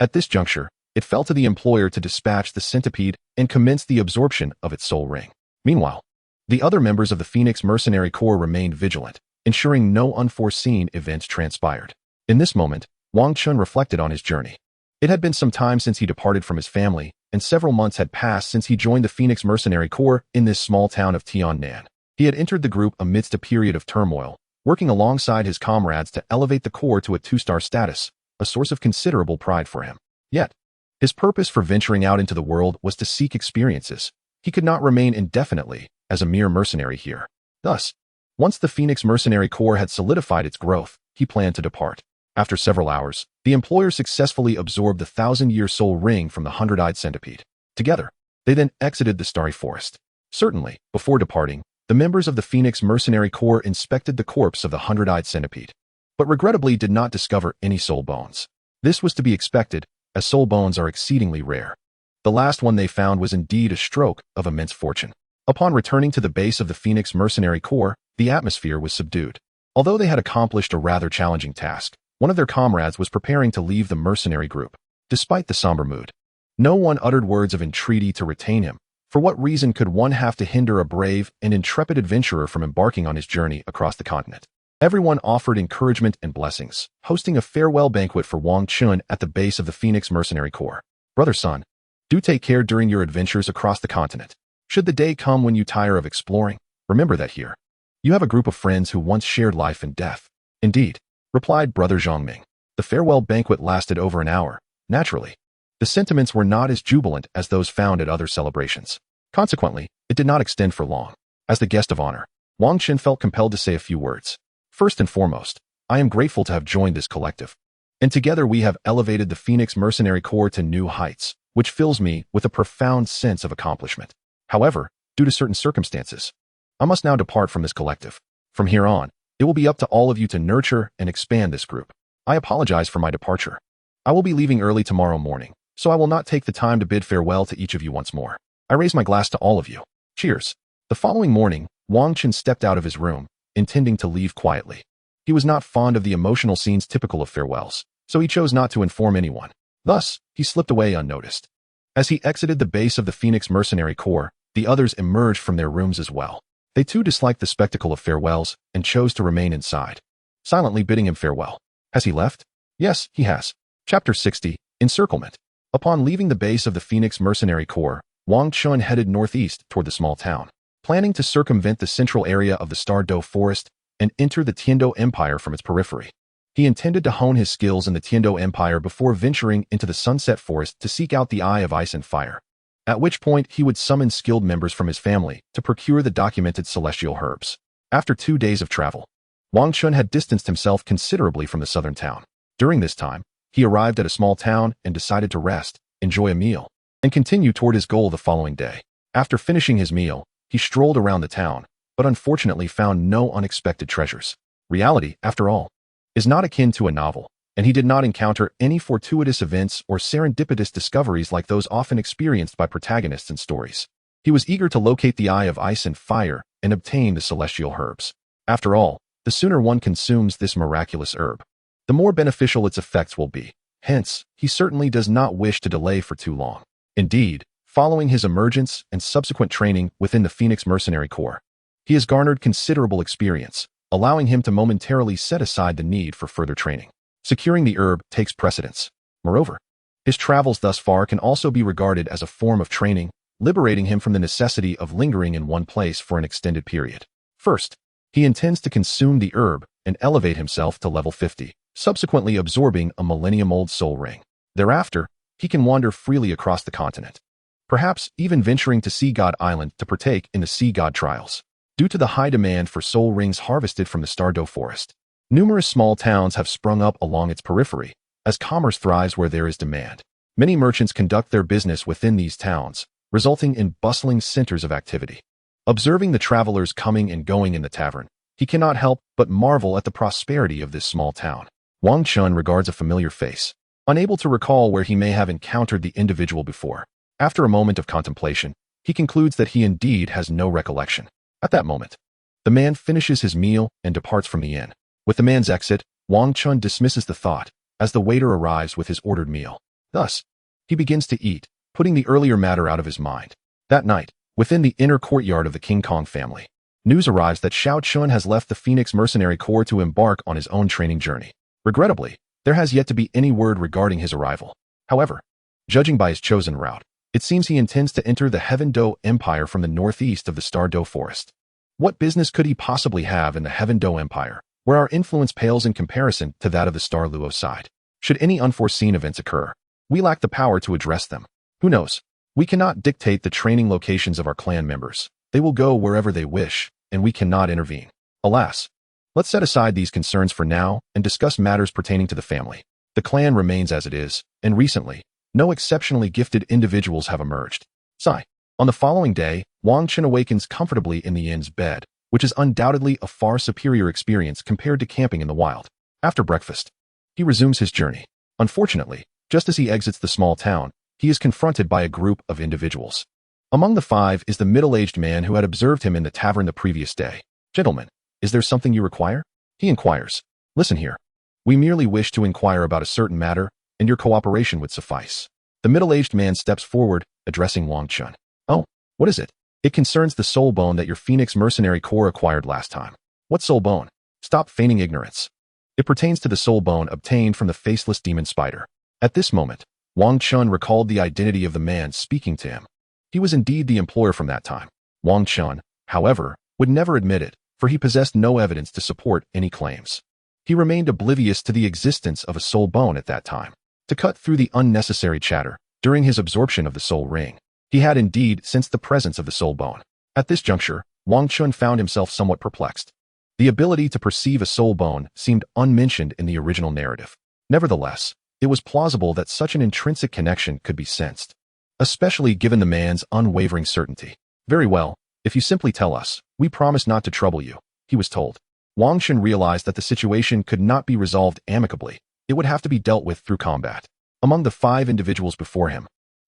[SPEAKER 1] At this juncture, it fell to the employer to dispatch the centipede and commence the absorption of its soul ring. Meanwhile, the other members of the Phoenix Mercenary Corps remained vigilant, ensuring no unforeseen events transpired. In this moment, Wang Chun reflected on his journey. It had been some time since he departed from his family, and several months had passed since he joined the Phoenix Mercenary Corps in this small town of Tiannan. He had entered the group amidst a period of turmoil, working alongside his comrades to elevate the Corps to a 2-star status, a source of considerable pride for him. Yet, his purpose for venturing out into the world was to seek experiences. He could not remain indefinitely as a mere mercenary here. Thus, once the Phoenix Mercenary Corps had solidified its growth, he planned to depart. After several hours, the employer successfully absorbed the 1,000-year soul ring from the 100-eyed centipede. Together, they then exited the starry forest. Certainly, before departing, the members of the Phoenix Mercenary Corps inspected the corpse of the 100-eyed centipede, but regrettably did not discover any soul bones. This was to be expected, as soul bones are exceedingly rare. The last one they found was indeed a stroke of immense fortune. Upon returning to the base of the Phoenix Mercenary Corps, the atmosphere was subdued. Although they had accomplished a rather challenging task, one of their comrades was preparing to leave the mercenary group. Despite the somber mood, no one uttered words of entreaty to retain him. For what reason could one have to hinder a brave and intrepid adventurer from embarking on his journey across the continent? Everyone offered encouragement and blessings, hosting a farewell banquet for Wang Chun at the base of the Phoenix Mercenary Corps. Brother Sun, do take care during your adventures across the continent. Should the day come when you tire of exploring, remember that here you have a group of friends who once shared life and death. Indeed, replied Brother Zhongming. The farewell banquet lasted over an hour. Naturally, the sentiments were not as jubilant as those found at other celebrations. Consequently, it did not extend for long. As the guest of honor, Wang Chun felt compelled to say a few words. First and foremost, I am grateful to have joined this collective, and together we have elevated the Phoenix Mercenary Corps to new heights, which fills me with a profound sense of accomplishment. However, due to certain circumstances, I must now depart from this collective. From here on, it will be up to all of you to nurture and expand this group. I apologize for my departure. I will be leaving early tomorrow morning, so I will not take the time to bid farewell to each of you once more. I raise my glass to all of you. Cheers. The following morning, Wang Chen stepped out of his room, intending to leave quietly. He was not fond of the emotional scenes typical of farewells, so he chose not to inform anyone. Thus, he slipped away unnoticed. As he exited the base of the Phoenix Mercenary Corps, the others emerged from their rooms as well. They too disliked the spectacle of farewells and chose to remain inside, silently bidding him farewell. Has he left? Yes, he has. Chapter 60, Encirclement. Upon leaving the base of the Phoenix Mercenary Corps, Wang Chun headed northeast toward the small town, planning to circumvent the central area of the Stardo Forest and enter the Tiando Empire from its periphery. He intended to hone his skills in the Tiando Empire before venturing into the Sunset Forest to seek out the Eye of Ice and Fire, at which point he would summon skilled members from his family to procure the documented celestial herbs. After 2 days of travel, Wang Chun had distanced himself considerably from the southern town. During this time, he arrived at a small town and decided to rest, enjoy a meal, and continue toward his goal the following day. After finishing his meal, he strolled around the town, but unfortunately found no unexpected treasures. Reality, after all, is not akin to a novel, and he did not encounter any fortuitous events or serendipitous discoveries like those often experienced by protagonists in stories. He was eager to locate the Eye of Ice and Fire and obtain the celestial herbs. After all, the sooner one consumes this miraculous herb, the more beneficial its effects will be. Hence, he certainly does not wish to delay for too long. Indeed, following his emergence and subsequent training within the Phoenix Mercenary Corps, he has garnered considerable experience, allowing him to momentarily set aside the need for further training. Securing the herb takes precedence. Moreover, his travels thus far can also be regarded as a form of training, liberating him from the necessity of lingering in one place for an extended period. First, he intends to consume the herb and elevate himself to level 50, subsequently absorbing a millennium-old soul ring. Thereafter, he can wander freely across the continent, perhaps even venturing to Sea God Island to partake in the Sea God trials. Due to the high demand for soul rings harvested from the Stardo Forest, numerous small towns have sprung up along its periphery, as commerce thrives where there is demand. Many merchants conduct their business within these towns, resulting in bustling centers of activity. Observing the travelers coming and going in the tavern, he cannot help but marvel at the prosperity of this small town. Wang Chun regards a familiar face, unable to recall where he may have encountered the individual before. After a moment of contemplation, he concludes that he indeed has no recollection. At that moment, the man finishes his meal and departs from the inn. With the man's exit, Wang Chun dismisses the thought as the waiter arrives with his ordered meal. Thus, he begins to eat, putting the earlier matter out of his mind. That night, within the inner courtyard of the King Kong family, news arrives that Xiao Chun has left the Phoenix Mercenary Corps to embark on his own training journey. Regrettably, there has yet to be any word regarding his arrival. However, judging by his chosen route, it seems he intends to enter the Heaven Do Empire from the northeast of the Stardo Forest. What business could he possibly have in the Heaven Do Empire, where our influence pales in comparison to that of the Star Luo side? Should any unforeseen events occur, we lack the power to address them. Who knows? We cannot dictate the training locations of our clan members. They will go wherever they wish, and we cannot intervene. Alas, let's set aside these concerns for now and discuss matters pertaining to the family. The clan remains as it is, and recently, no exceptionally gifted individuals have emerged. Sigh. On the following day, Wang Chen awakens comfortably in the inn's bed, which is undoubtedly a far superior experience compared to camping in the wild. After breakfast, he resumes his journey. Unfortunately, just as he exits the small town, he is confronted by a group of individuals. Among the 5 is the middle-aged man who had observed him in the tavern the previous day. "Gentlemen, is there something you require?" He inquires. "Listen here. We merely wish to inquire about a certain matter, and your cooperation would suffice." The middle-aged man steps forward, addressing Wang Chun. "Oh, what is it?" "It concerns the soul bone that your Phoenix Mercenary Corps acquired last time." "What soul bone?" "Stop feigning ignorance. It pertains to the soul bone obtained from the faceless demon spider." At this moment, Wang Chun recalled the identity of the man speaking to him. He was indeed the employer from that time. Wang Chun, however, would never admit it, for he possessed no evidence to support any claims. He remained oblivious to the existence of a soul bone at that time. To cut through the unnecessary chatter, during his absorption of the soul ring, he had indeed sensed the presence of the soul bone. At this juncture, Wang Chun found himself somewhat perplexed. The ability to perceive a soul bone seemed unmentioned in the original narrative. Nevertheless, it was plausible that such an intrinsic connection could be sensed, especially given the man's unwavering certainty. "Very well, If you simply tell us, we promise not to trouble you, he was told. Wang Chun realized that the situation could not be resolved amicably. It would have to be dealt with through combat. Among the 5 individuals before him,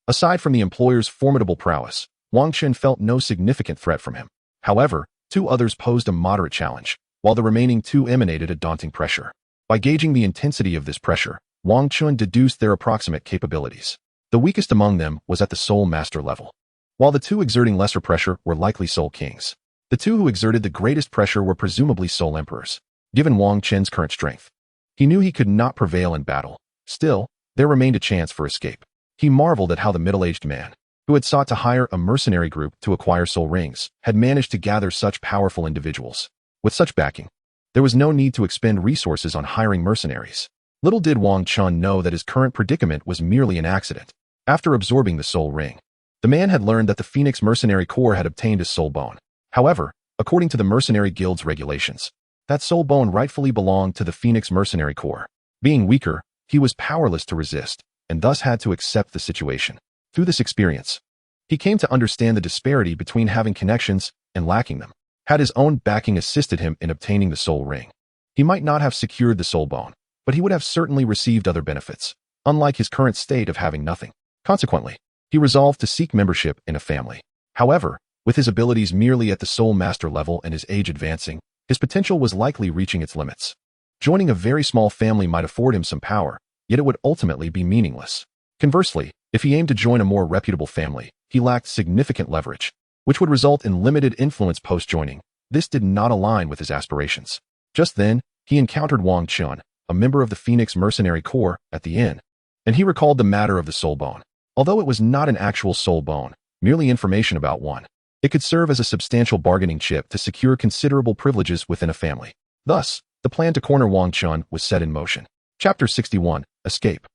[SPEAKER 1] aside from the employer's formidable prowess, Wang Chun felt no significant threat from him. However, 2 others posed a moderate challenge, while the remaining 2 emanated a daunting pressure. By gauging the intensity of this pressure, Wang Chun deduced their approximate capabilities. The weakest among them was at the Soul Master level, while the 2 exerting lesser pressure were likely Soul Kings. The 2 who exerted the greatest pressure were presumably Soul Emperors. Given Wang Chun's current strength, he knew he could not prevail in battle. Still, there remained a chance for escape. He marveled at how the middle-aged man, who had sought to hire a mercenary group to acquire soul rings, had managed to gather such powerful individuals. With such backing, there was no need to expend resources on hiring mercenaries. Little did Wang Chun know that his current predicament was merely an accident. After absorbing the soul ring, the man had learned that the Phoenix Mercenary Corps had obtained a soul bone. However, according to the Mercenary Guild's regulations, that soul bone rightfully belonged to the Phoenix Mercenary Corps. Being weaker, he was powerless to resist, and thus had to accept the situation. Through this experience, he came to understand the disparity between having connections and lacking them. Had his own backing assisted him in obtaining the soul ring, he might not have secured the soul bone, but he would have certainly received other benefits, unlike his current state of having nothing. Consequently, he resolved to seek membership in a family. However, with his abilities merely at the Soul Master level and his age advancing, his potential was likely reaching its limits. Joining a very small family might afford him some power, yet it would ultimately be meaningless. Conversely, if he aimed to join a more reputable family, he lacked significant leverage, which would result in limited influence post-joining. This did not align with his aspirations. Just then, he encountered Wang Chun, a member of the Phoenix Mercenary Corps, at the inn, and he recalled the matter of the soul bone. Although it was not an actual soul bone, merely information about one, it could serve as a substantial bargaining chip to secure considerable privileges within a family. Thus, the plan to corner Wang Chun was set in motion. Chapter 61, Escape.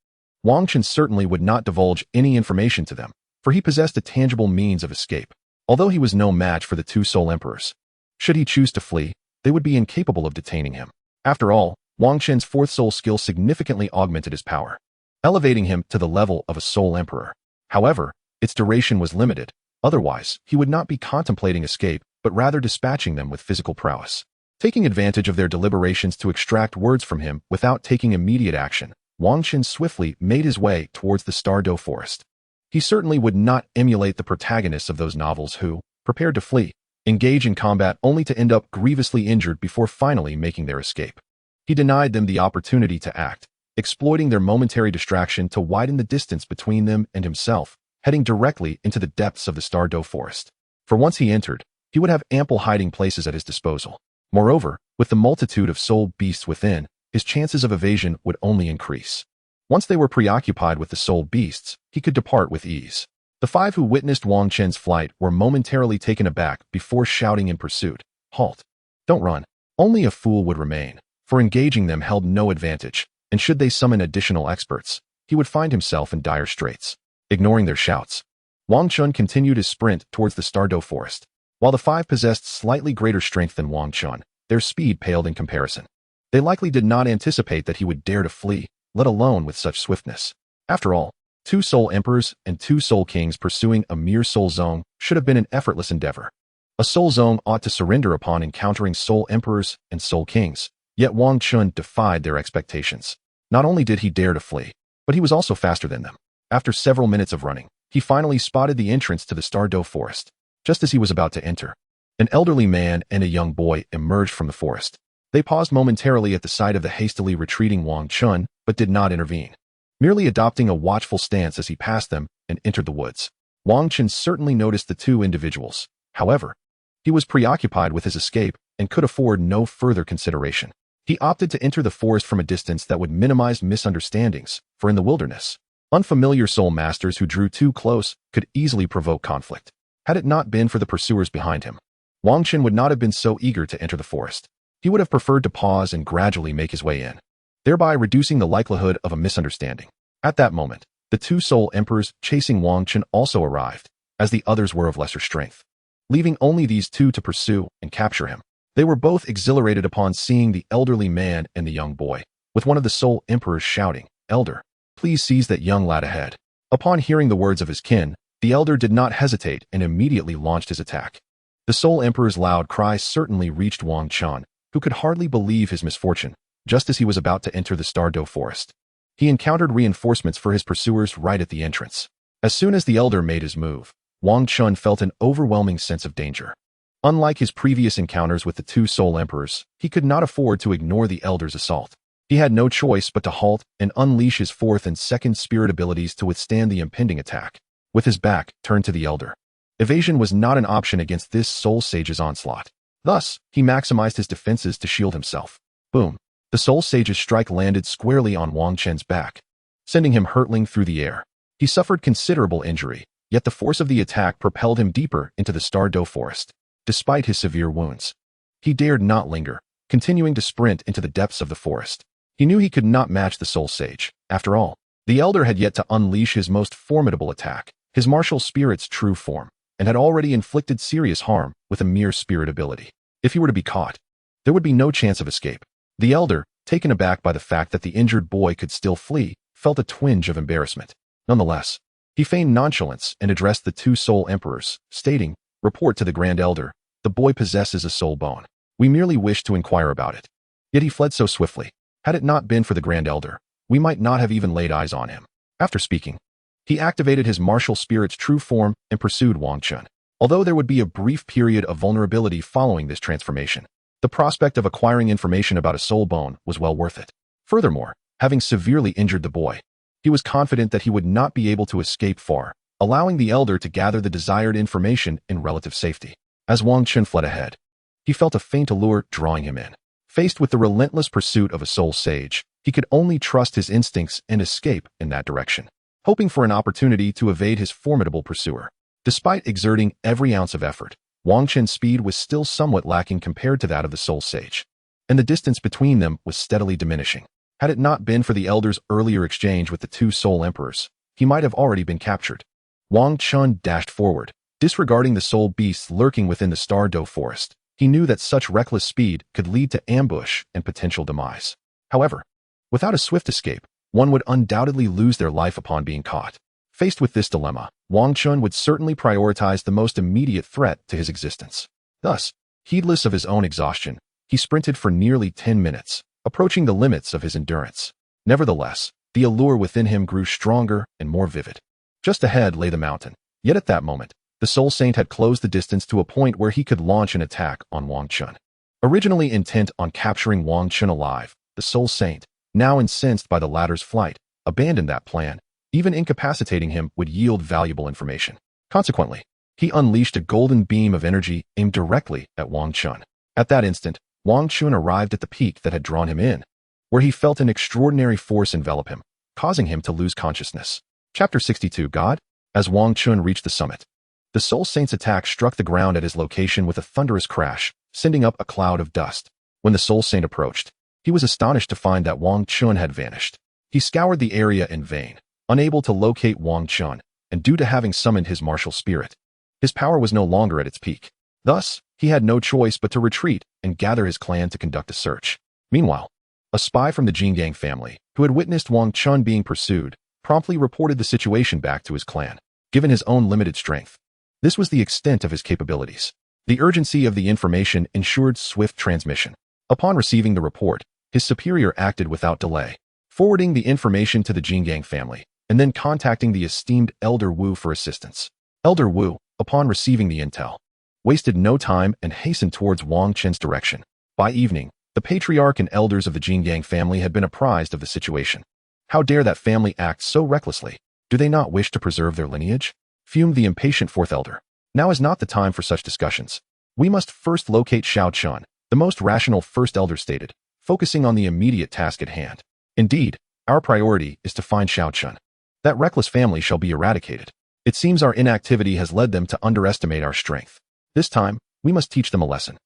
[SPEAKER 1] Wang Chun certainly would not divulge any information to them, for he possessed a tangible means of escape. Although he was no match for the 2 Soul Emperors, should he choose to flee, they would be incapable of detaining him. After all, Wang Chun's 4th soul skill significantly augmented his power, elevating him to the level of a Soul Emperor. However, its duration was limited. Otherwise, he would not be contemplating escape, but rather dispatching them with physical prowess. Taking advantage of their deliberations to extract words from him without taking immediate action, Wang Chun swiftly made his way towards the Douluo forest. He certainly would not emulate the protagonists of those novels who, prepared to flee, engage in combat only to end up grievously injured before finally making their escape. He denied them the opportunity to act, exploiting their momentary distraction to widen the distance between them and himself, heading directly into the depths of the Douluo forest. For once he entered, he would have ample hiding places at his disposal. Moreover, with the multitude of soul beasts within, his chances of evasion would only increase. Once they were preoccupied with the soul beasts, he could depart with ease. The 5 who witnessed Wang Chun's flight were momentarily taken aback before shouting in pursuit, "Halt! Don't run!" Only a fool would remain, for engaging them held no advantage, and should they summon additional experts, he would find himself in dire straits. Ignoring their shouts, Wang Chun continued his sprint towards the Douluo forest. While the 5 possessed slightly greater strength than Wang Chun, their speed paled in comparison. They likely did not anticipate that he would dare to flee, let alone with such swiftness. After all, 2 Soul Emperors and 2 Soul Kings pursuing a mere Soul Zone should have been an effortless endeavor. A Soul Zone ought to surrender upon encountering Soul Emperors and Soul Kings, yet Wang Chun defied their expectations. Not only did he dare to flee, but he was also faster than them. After several minutes of running, he finally spotted the entrance to the Douluo forest. Just as he was about to enter, an elderly man and a young boy emerged from the forest. They paused momentarily at the sight of the hastily retreating Wang Chun, but did not intervene, merely adopting a watchful stance as he passed them and entered the woods. Wang Chun certainly noticed the 2 individuals. However, he was preoccupied with his escape and could afford no further consideration. He opted to enter the forest from a distance that would minimize misunderstandings, for in the wilderness, unfamiliar soul masters who drew too close could easily provoke conflict. Had it not been for the pursuers behind him, Wang Chun would not have been so eager to enter the forest. He would have preferred to pause and gradually make his way in, thereby reducing the likelihood of a misunderstanding. At that moment, the 2 Soul Emperors chasing Wang Chun also arrived, as the others were of lesser strength, leaving only these 2 to pursue and capture him. They were both exhilarated upon seeing the elderly man and the young boy, with one of the Soul Emperors shouting, "Elder, please seize that young lad ahead." Upon hearing the words of his kin, the elder did not hesitate and immediately launched his attack. The Soul Emperor's loud cry certainly reached Wang Chun, who could hardly believe his misfortune, just as he was about to enter the Stardo forest. He encountered reinforcements for his pursuers right at the entrance. As soon as the elder made his move, Wang Chun felt an overwhelming sense of danger. Unlike his previous encounters with the two Soul Emperors, he could not afford to ignore the elder's assault. He had no choice but to halt and unleash his fourth and second spirit abilities to withstand the impending attack. With his back turned to the elder, evasion was not an option against this Soul Sage's onslaught. Thus, he maximized his defenses to shield himself. Boom! The Soul Sage's strike landed squarely on Wang Chun's back, sending him hurtling through the air. He suffered considerable injury, yet the force of the attack propelled him deeper into the Stardo forest. Despite his severe wounds, he dared not linger, continuing to sprint into the depths of the forest. He knew he could not match the Soul Sage. After all, the elder had yet to unleash his most formidable attack, his martial spirit's true form, and had already inflicted serious harm with a mere spirit ability. If he were to be caught, there would be no chance of escape. The elder, taken aback by the fact that the injured boy could still flee, felt a twinge of embarrassment. Nonetheless, he feigned nonchalance and addressed the two Soul Emperors, stating, "Report to the Grand Elder, the boy possesses a soul bone. We merely wish to inquire about it." Yet he fled so swiftly. Had it not been for the Grand Elder, we might not have even laid eyes on him. After speaking, he activated his martial spirit's true form and pursued Wang Chun. Although there would be a brief period of vulnerability following this transformation, the prospect of acquiring information about a soul bone was well worth it. Furthermore, having severely injured the boy, he was confident that he would not be able to escape far, allowing the elder to gather the desired information in relative safety. As Wang Chun fled ahead, he felt a faint allure drawing him in. Faced with the relentless pursuit of a Soul Sage, he could only trust his instincts and escape in that direction, hoping for an opportunity to evade his formidable pursuer. Despite exerting every ounce of effort, Wang Chun's speed was still somewhat lacking compared to that of the Soul Sage, and the distance between them was steadily diminishing. Had it not been for the elder's earlier exchange with the two Soul Emperors, he might have already been captured. Wang Chun dashed forward, disregarding the soul beasts lurking within the Stardo forest. He knew that such reckless speed could lead to ambush and potential demise. However, without a swift escape, one would undoubtedly lose their life upon being caught. Faced with this dilemma, Wang Chun would certainly prioritize the most immediate threat to his existence. Thus, heedless of his own exhaustion, he sprinted for nearly 10 minutes, approaching the limits of his endurance. Nevertheless, the allure within him grew stronger and more vivid. Just ahead lay the mountain, yet at that moment, the Soul Saint had closed the distance to a point where he could launch an attack on Wang Chun. Originally intent on capturing Wang Chun alive, the Soul Saint, now incensed by the latter's flight, abandoned that plan. Even incapacitating him would yield valuable information. Consequently, he unleashed a golden beam of energy aimed directly at Wang Chun. At that instant, Wang Chun arrived at the peak that had drawn him in, where he felt an extraordinary force envelop him, causing him to lose consciousness. Chapter 62 God? As Wang Chun reached the summit, the Soul Saint's attack struck the ground at his location with a thunderous crash, sending up a cloud of dust. When the Soul Saint approached, he was astonished to find that Wang Chun had vanished. He scoured the area in vain, unable to locate Wang Chun, and due to having summoned his martial spirit, his power was no longer at its peak. Thus, he had no choice but to retreat and gather his clan to conduct a search. Meanwhile, a spy from the Jingang family, who had witnessed Wang Chun being pursued, promptly reported the situation back to his clan. Given his own limited strength, this was the extent of his capabilities. The urgency of the information ensured swift transmission. Upon receiving the report, his superior acted without delay, forwarding the information to the Jingang family, and then contacting the esteemed Elder Wu for assistance. Elder Wu, upon receiving the intel, wasted no time and hastened towards Wang Chun's direction. By evening, the patriarch and elders of the Jingang family had been apprised of the situation. How dare that family act so recklessly? Do they not wish to preserve their lineage? Fumed the impatient fourth elder. Now is not the time for such discussions. We must first locate Shao Chun, the most rational first elder stated, focusing on the immediate task at hand. Indeed, our priority is to find Shao Chun. That reckless family shall be eradicated. It seems our inactivity has led them to underestimate our strength. This time, we must teach them a lesson.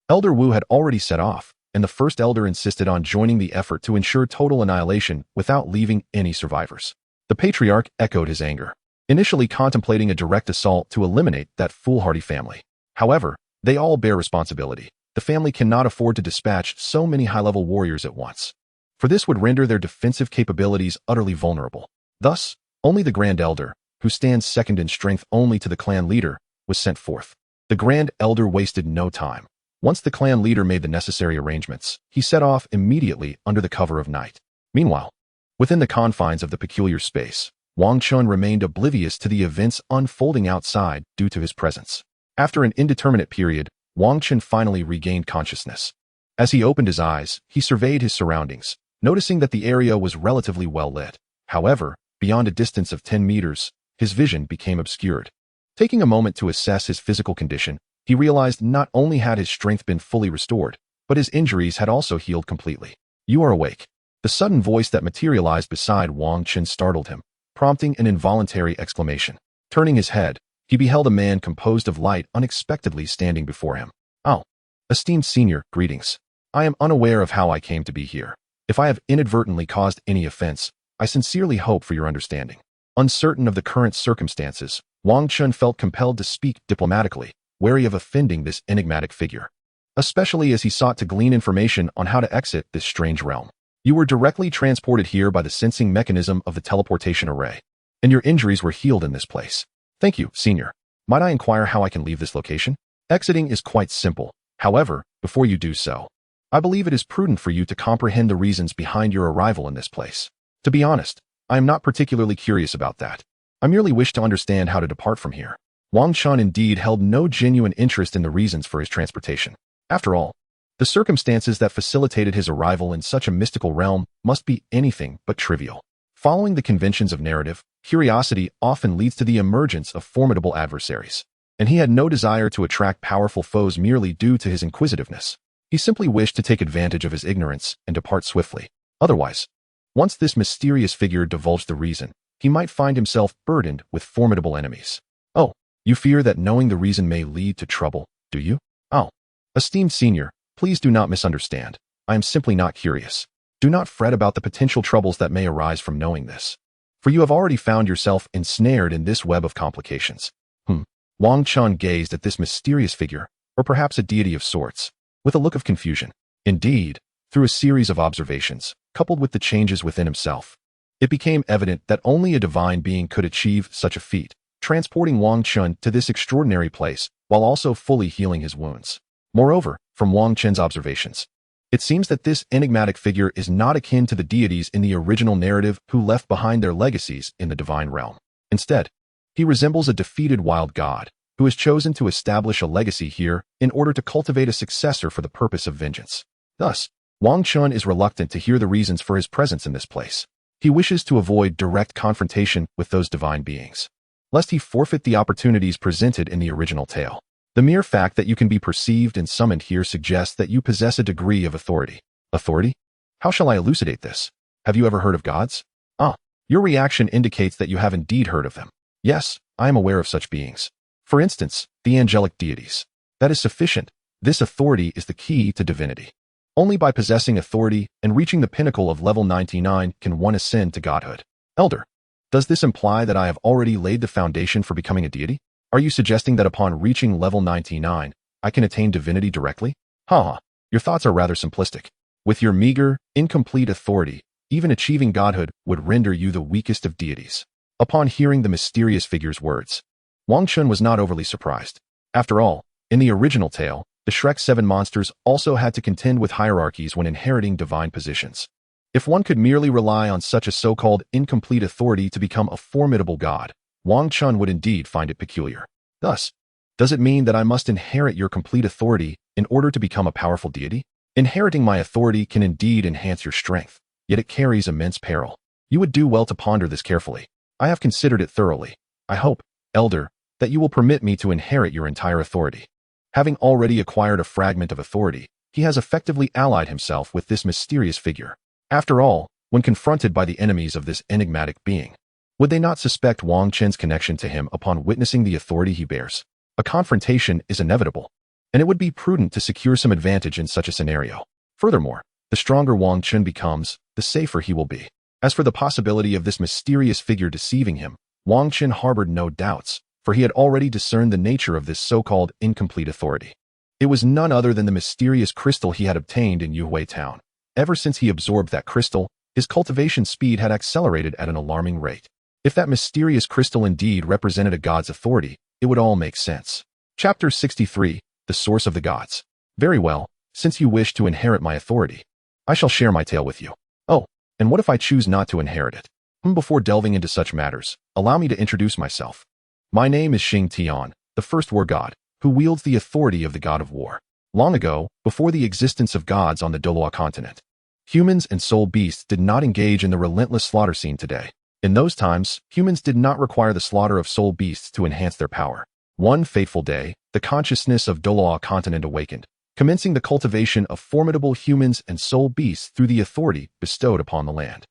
[SPEAKER 1] Elder Wu had already set off, and the first elder insisted on joining the effort to ensure total annihilation without leaving any survivors. The patriarch echoed his anger, initially contemplating a direct assault to eliminate that foolhardy family. However, they all bear responsibility. The family cannot afford to dispatch so many high-level warriors at once, for this would render their defensive capabilities utterly vulnerable. Thus, only the Grand Elder, who stands second in strength only to the clan leader, was sent forth. The Grand Elder wasted no time. Once the clan leader made the necessary arrangements, he set off immediately under the cover of night. Meanwhile, within the confines of the peculiar space, Wang Chun remained oblivious to the events unfolding outside due to his presence. After an indeterminate period, Wang Chun finally regained consciousness. As he opened his eyes, he surveyed his surroundings, noticing that the area was relatively well lit. However, beyond a distance of 10 meters, his vision became obscured. Taking a moment to assess his physical condition, he realized not only had his strength been fully restored, but his injuries had also healed completely. "You are awake." The sudden voice that materialized beside Wang Chun startled him, prompting an involuntary exclamation. Turning his head, he beheld a man composed of light unexpectedly standing before him. "Oh, esteemed senior, greetings. I am unaware of how I came to be here. If I have inadvertently caused any offense, I sincerely hope for your understanding." Uncertain of the current circumstances, Wang Chun felt compelled to speak diplomatically, wary of offending this enigmatic figure, especially as he sought to glean information on how to exit this strange realm. "You were directly transported here by the sensing mechanism of the teleportation array, and your injuries were healed in this place. Thank you, senior. Might I inquire how I can leave this location? Exiting is quite simple. However, before you do so, I believe it is prudent for you to comprehend the reasons behind your arrival in this place. To be honest, I am not particularly curious about that. I merely wish to understand how to depart from here." Wang Chun indeed held no genuine interest in the reasons for his transportation. After all, the circumstances that facilitated his arrival in such a mystical realm must be anything but trivial. Following the conventions of narrative, curiosity often leads to the emergence of formidable adversaries, and he had no desire to attract powerful foes merely due to his inquisitiveness. He simply wished to take advantage of his ignorance and depart swiftly. Otherwise, once this mysterious figure divulged the reason, he might find himself burdened with formidable enemies. "Oh, you fear that knowing the reason may lead to trouble, do you? Oh, esteemed senior, please do not misunderstand. I am simply not curious. Do not fret about the potential troubles that may arise from knowing this, for you have already found yourself ensnared in this web of complications." Wang Chun gazed at this mysterious figure, or perhaps a deity of sorts, with a look of confusion. Indeed, through a series of observations, coupled with the changes within himself, it became evident that only a divine being could achieve such a feat, transporting Wang Chun to this extraordinary place while also fully healing his wounds. Moreover, from Wang Chun's observations, it seems that this enigmatic figure is not akin to the deities in the original narrative who left behind their legacies in the divine realm. Instead, he resembles a defeated wild god who has chosen to establish a legacy here in order to cultivate a successor for the purpose of vengeance. Thus, Wang Chun is reluctant to hear the reasons for his presence in this place. He wishes to avoid direct confrontation with those divine beings, lest he forfeit the opportunities presented in the original tale. The mere fact that you can be perceived and summoned here suggests that you possess a degree of authority. Authority? How shall I elucidate this? Have you ever heard of gods? Your reaction indicates that you have indeed heard of them. Yes, I am aware of such beings. For instance, the angelic deities. That is sufficient. This authority is the key to divinity. Only by possessing authority and reaching the pinnacle of level 99 can one ascend to godhood. Elder, does this imply that I have already laid the foundation for becoming a deity? Are you suggesting that upon reaching level 99, I can attain divinity directly? Your thoughts are rather simplistic. With your meager, incomplete authority, even achieving godhood would render you the weakest of deities. Upon hearing the mysterious figure's words, Wang Chun was not overly surprised. After all, in the original tale, the Shrek 7 monsters also had to contend with hierarchies when inheriting divine positions. If one could merely rely on such a so-called incomplete authority to become a formidable god, Wang Chun would indeed find it peculiar. Thus, does it mean that I must inherit your complete authority in order to become a powerful deity? Inheriting my authority can indeed enhance your strength, yet it carries immense peril. You would do well to ponder this carefully. I have considered it thoroughly. I hope, Elder, that you will permit me to inherit your entire authority. Having already acquired a fragment of authority, he has effectively allied himself with this mysterious figure. After all, when confronted by the enemies of this enigmatic being, would they not suspect Wang Chun's connection to him upon witnessing the authority he bears? A confrontation is inevitable, and it would be prudent to secure some advantage in such a scenario. Furthermore, the stronger Wang Chun becomes, the safer he will be. As for the possibility of this mysterious figure deceiving him, Wang Chun harbored no doubts, for he had already discerned the nature of this so-called incomplete authority. It was none other than the mysterious crystal he had obtained in Yuhui Town. Ever since he absorbed that crystal, his cultivation speed had accelerated at an alarming rate. If that mysterious crystal indeed represented a god's authority, it would all make sense. Chapter 63, The Source of the Gods. Very well, since you wish to inherit my authority, I shall share my tale with you. Oh, and what if I choose not to inherit it? Before delving into such matters, allow me to introduce myself. My name is Xing Tian, the first war god, who wields the authority of the god of war. Long ago, before the existence of gods on the Douluo Continent, humans and soul beasts did not engage in the relentless slaughter seen today. In those times, humans did not require the slaughter of soul beasts to enhance their power. One fateful day, the consciousness of Douluo Continent awakened, commencing the cultivation of formidable humans and soul beasts through the authority bestowed upon the land.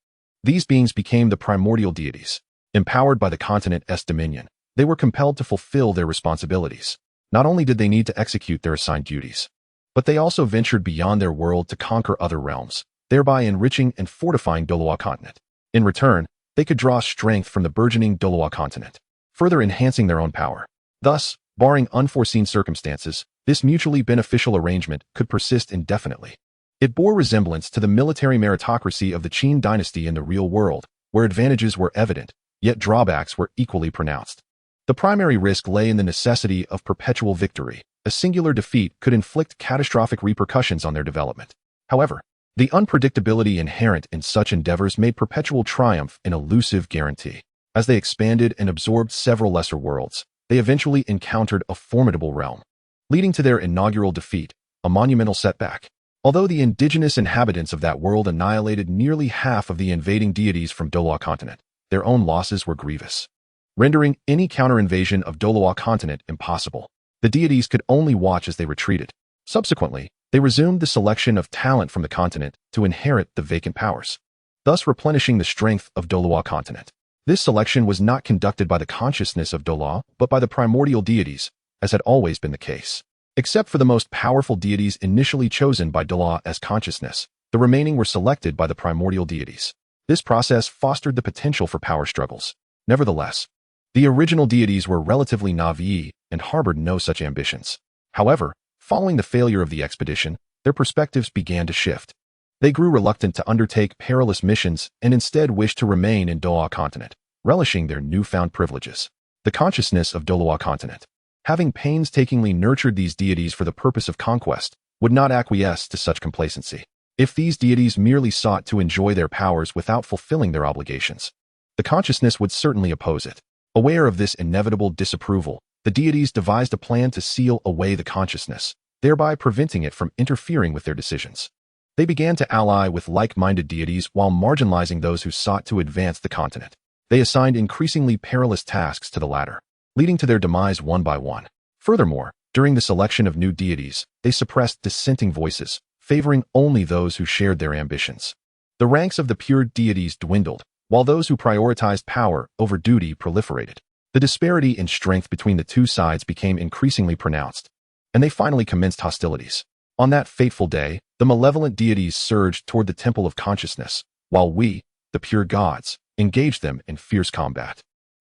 [SPEAKER 1] These beings became the primordial deities. Empowered by the continent's dominion, they were compelled to fulfill their responsibilities. Not only did they need to execute their assigned duties, but they also ventured beyond their world to conquer other realms, thereby enriching and fortifying Douluo Continent. In return, they could draw strength from the burgeoning Douluo Continent, further enhancing their own power. Thus, barring unforeseen circumstances, this mutually beneficial arrangement could persist indefinitely. It bore resemblance to the military meritocracy of the Qin dynasty in the real world, where advantages were evident, yet drawbacks were equally pronounced. The primary risk lay in the necessity of perpetual victory. A singular defeat could inflict catastrophic repercussions on their development. However, the unpredictability inherent in such endeavors made perpetual triumph an elusive guarantee. As they expanded and absorbed several lesser worlds, they eventually encountered a formidable realm, leading to their inaugural defeat, a monumental setback. Although the indigenous inhabitants of that world annihilated nearly half of the invading deities from Douluo Continent, their own losses were grievous, rendering any counter-invasion of Douluo Continent impossible. The deities could only watch as they retreated. Subsequently, they resumed the selection of talent from the continent to inherit the vacant powers, thus replenishing the strength of Douluo Continent. This selection was not conducted by the consciousness of Douluo, but by the primordial deities, as had always been the case. Except for the most powerful deities initially chosen by Douluo as consciousness, the remaining were selected by the primordial deities. This process fostered the potential for power struggles. Nevertheless, the original deities were relatively naive and harbored no such ambitions. However, following the failure of the expedition, their perspectives began to shift. They grew reluctant to undertake perilous missions and instead wished to remain in Douluo Continent, relishing their newfound privileges. The consciousness of Douluo Continent, having painstakingly nurtured these deities for the purpose of conquest, would not acquiesce to such complacency. If these deities merely sought to enjoy their powers without fulfilling their obligations, the consciousness would certainly oppose it. Aware of this inevitable disapproval, the deities devised a plan to seal away the consciousness, thereby preventing it from interfering with their decisions. They began to ally with like-minded deities while marginalizing those who sought to advance the continent. They assigned increasingly perilous tasks to the latter, leading to their demise one by one. Furthermore, during the selection of new deities, they suppressed dissenting voices, favoring only those who shared their ambitions. The ranks of the pure deities dwindled, while those who prioritized power over duty proliferated. The disparity in strength between the two sides became increasingly pronounced, and they finally commenced hostilities. On that fateful day, the malevolent deities surged toward the Temple of Consciousness, while we, the pure gods, engaged them in fierce combat.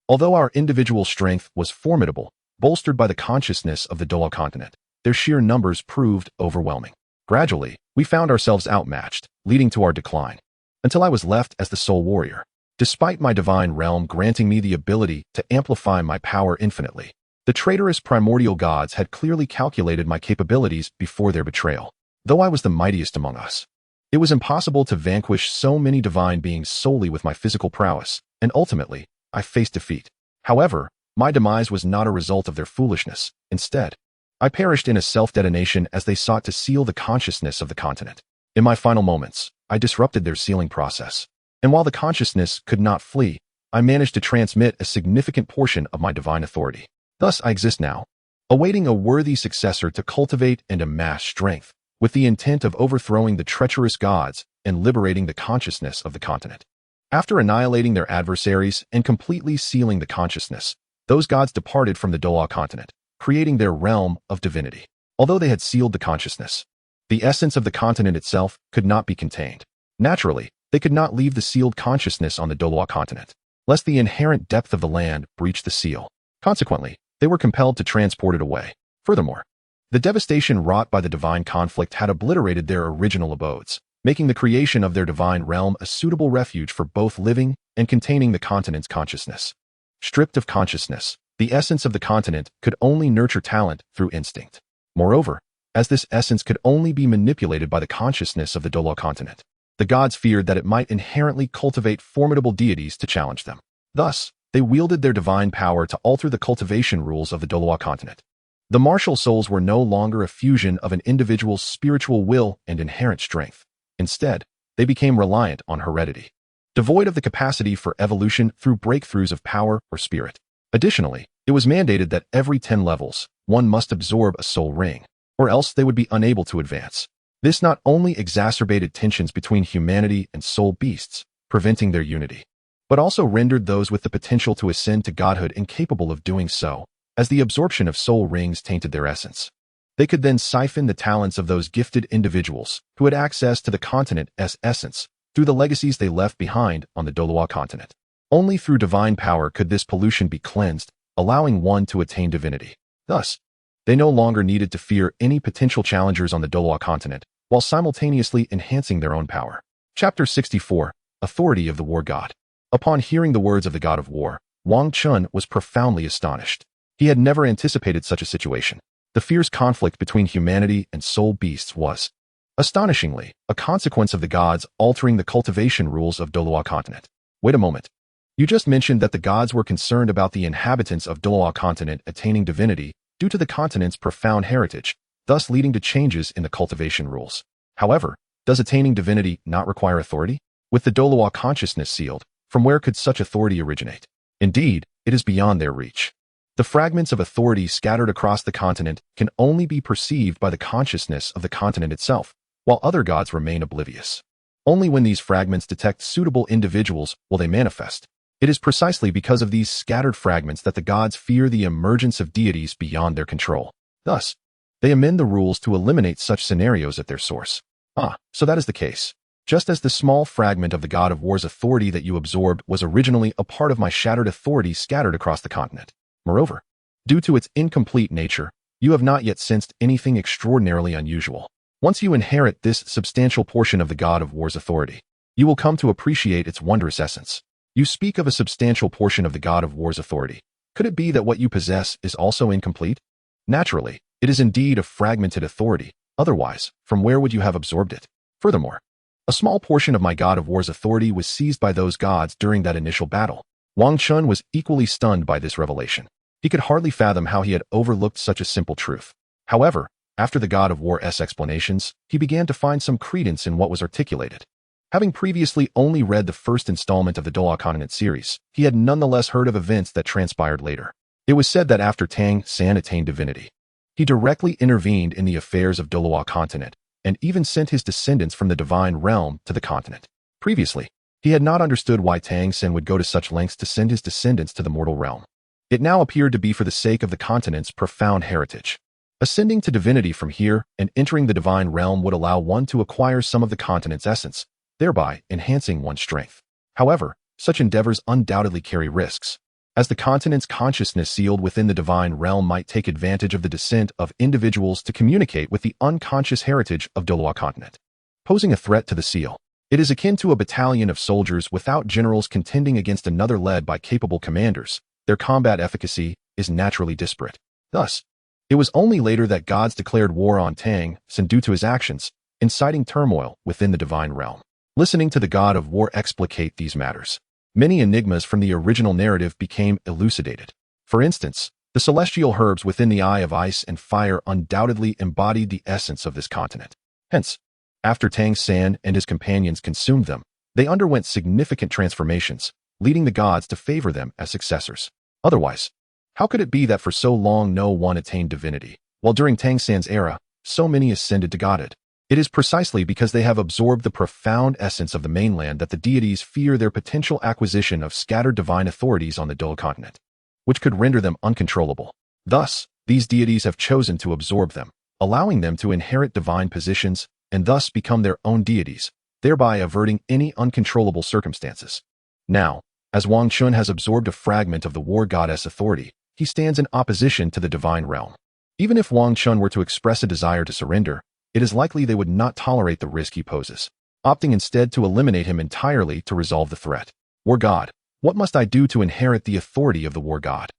[SPEAKER 1] Although our individual strength was formidable, bolstered by the consciousness of the Douluo Continent, their sheer numbers proved overwhelming. Gradually, we found ourselves outmatched, leading to our decline, until I was left as the sole warrior. Despite my divine realm granting me the ability to amplify my power infinitely, the traitorous primordial gods had clearly calculated my capabilities before their betrayal. Though I was the mightiest among us, it was impossible to vanquish so many divine beings solely with my physical prowess, and ultimately, I faced defeat. However, my demise was not a result of their foolishness. Instead, I perished in a self-detonation as they sought to seal the consciousness of the continent. In my final moments, I disrupted their sealing process. And while the consciousness could not flee, I managed to transmit a significant portion of my divine authority. Thus I exist now, awaiting a worthy successor to cultivate and amass strength, with the intent of overthrowing the treacherous gods and liberating the consciousness of the continent. After annihilating their adversaries and completely sealing the consciousness, those gods departed from the Douluo Continent, creating their realm of divinity. Although they had sealed the consciousness, the essence of the continent itself could not be contained. Naturally, they could not leave the sealed consciousness on the Douluo Continent, lest the inherent depth of the land breach the seal. Consequently, they were compelled to transport it away. Furthermore, the devastation wrought by the divine conflict had obliterated their original abodes, making the creation of their divine realm a suitable refuge for both living and containing the continent's consciousness. Stripped of consciousness, The essence of the continent could only nurture talent through instinct. Moreover, as this essence could only be manipulated by the consciousness of the Douluo Continent, the gods feared that it might inherently cultivate formidable deities to challenge them. Thus, they wielded their divine power to alter the cultivation rules of the Douluo Continent. The martial souls were no longer a fusion of an individual's spiritual will and inherent strength. Instead, they became reliant on heredity, devoid of the capacity for evolution through breakthroughs of power or spirit. Additionally, it was mandated that every 10 levels, one must absorb a soul ring, or else they would be unable to advance. This not only exacerbated tensions between humanity and soul beasts, preventing their unity, but also rendered those with the potential to ascend to godhood incapable of doing so, as the absorption of soul rings tainted their essence. They could then siphon the talents of those gifted individuals who had access to the continent's essence through the legacies they left behind on the Douluo Continent. Only through divine power could this pollution be cleansed, allowing one to attain divinity. Thus, they no longer needed to fear any potential challengers on the Douluo Continent, while simultaneously enhancing their own power. Chapter 64, Authority of the War God. Upon hearing the words of the god of war, Wang Chun was profoundly astonished. He had never anticipated such a situation. The fierce conflict between humanity and soul beasts was, astonishingly, a consequence of the gods altering the cultivation rules of Douluo Continent. Wait a moment. You just mentioned that the gods were concerned about the inhabitants of Douluo Continent attaining divinity due to the continent's profound heritage, thus leading to changes in the cultivation rules. However, does attaining divinity not require authority? With the Douluo consciousness sealed, from where could such authority originate? Indeed, it is beyond their reach. The fragments of authority scattered across the continent can only be perceived by the consciousness of the continent itself, while other gods remain oblivious. Only when these fragments detect suitable individuals will they manifest. It is precisely because of these scattered fragments that the gods fear the emergence of deities beyond their control. Thus, they amend the rules to eliminate such scenarios at their source. So that is the case. Just as the small fragment of the god of war's authority that you absorbed was originally a part of my shattered authority scattered across the continent. Moreover, due to its incomplete nature, you have not yet sensed anything extraordinarily unusual. Once you inherit this substantial portion of the god of war's authority, you will come to appreciate its wondrous essence. You speak of a substantial portion of the god of war's authority. Could it be that what you possess is also incomplete? Naturally, it is indeed a fragmented authority. Otherwise, from where would you have absorbed it? Furthermore, a small portion of my god of war's authority was seized by those gods during that initial battle. Wang Chun was equally stunned by this revelation. He could hardly fathom how he had overlooked such a simple truth. However, after the god of war's explanations, he began to find some credence in what was articulated. Having previously only read the first installment of the Douluo Continent series, he had nonetheless heard of events that transpired later. It was said that after Tang San attained divinity, he directly intervened in the affairs of Douluo Continent and even sent his descendants from the divine realm to the continent. Previously, he had not understood why Tang San would go to such lengths to send his descendants to the mortal realm. It now appeared to be for the sake of the continent's profound heritage. Ascending to divinity from here and entering the divine realm would allow one to acquire some of the continent's essence, thereby enhancing one's strength. However, such endeavors undoubtedly carry risks, as the continent's consciousness sealed within the divine realm might take advantage of the descent of individuals to communicate with the unconscious heritage of Douluo Continent, posing a threat to the seal. It is akin to a battalion of soldiers without generals contending against another led by capable commanders. Their combat efficacy is naturally disparate. Thus, it was only later that gods declared war on Tang San due to his actions, inciting turmoil within the divine realm. Listening to the god of war explicate these matters, many enigmas from the original narrative became elucidated. For instance, the celestial herbs within the Eye of Ice and Fire undoubtedly embodied the essence of this continent. Hence, after Tang San and his companions consumed them, they underwent significant transformations, leading the gods to favor them as successors. Otherwise, how could it be that for so long no one attained divinity, while during Tang San's era, so many ascended to godhood? It is precisely because they have absorbed the profound essence of the mainland that the deities fear their potential acquisition of scattered divine authorities on the Douluo Continent, which could render them uncontrollable. Thus, these deities have chosen to absorb them, allowing them to inherit divine positions and thus become their own deities, thereby averting any uncontrollable circumstances. Now, as Wang Chun has absorbed a fragment of the war goddess authority, he stands in opposition to the divine realm. Even if Wang Chun were to express a desire to surrender, it is likely they would not tolerate the risk he poses, opting instead to eliminate him entirely to resolve the threat. War God, what must I do to inherit the authority of the war god?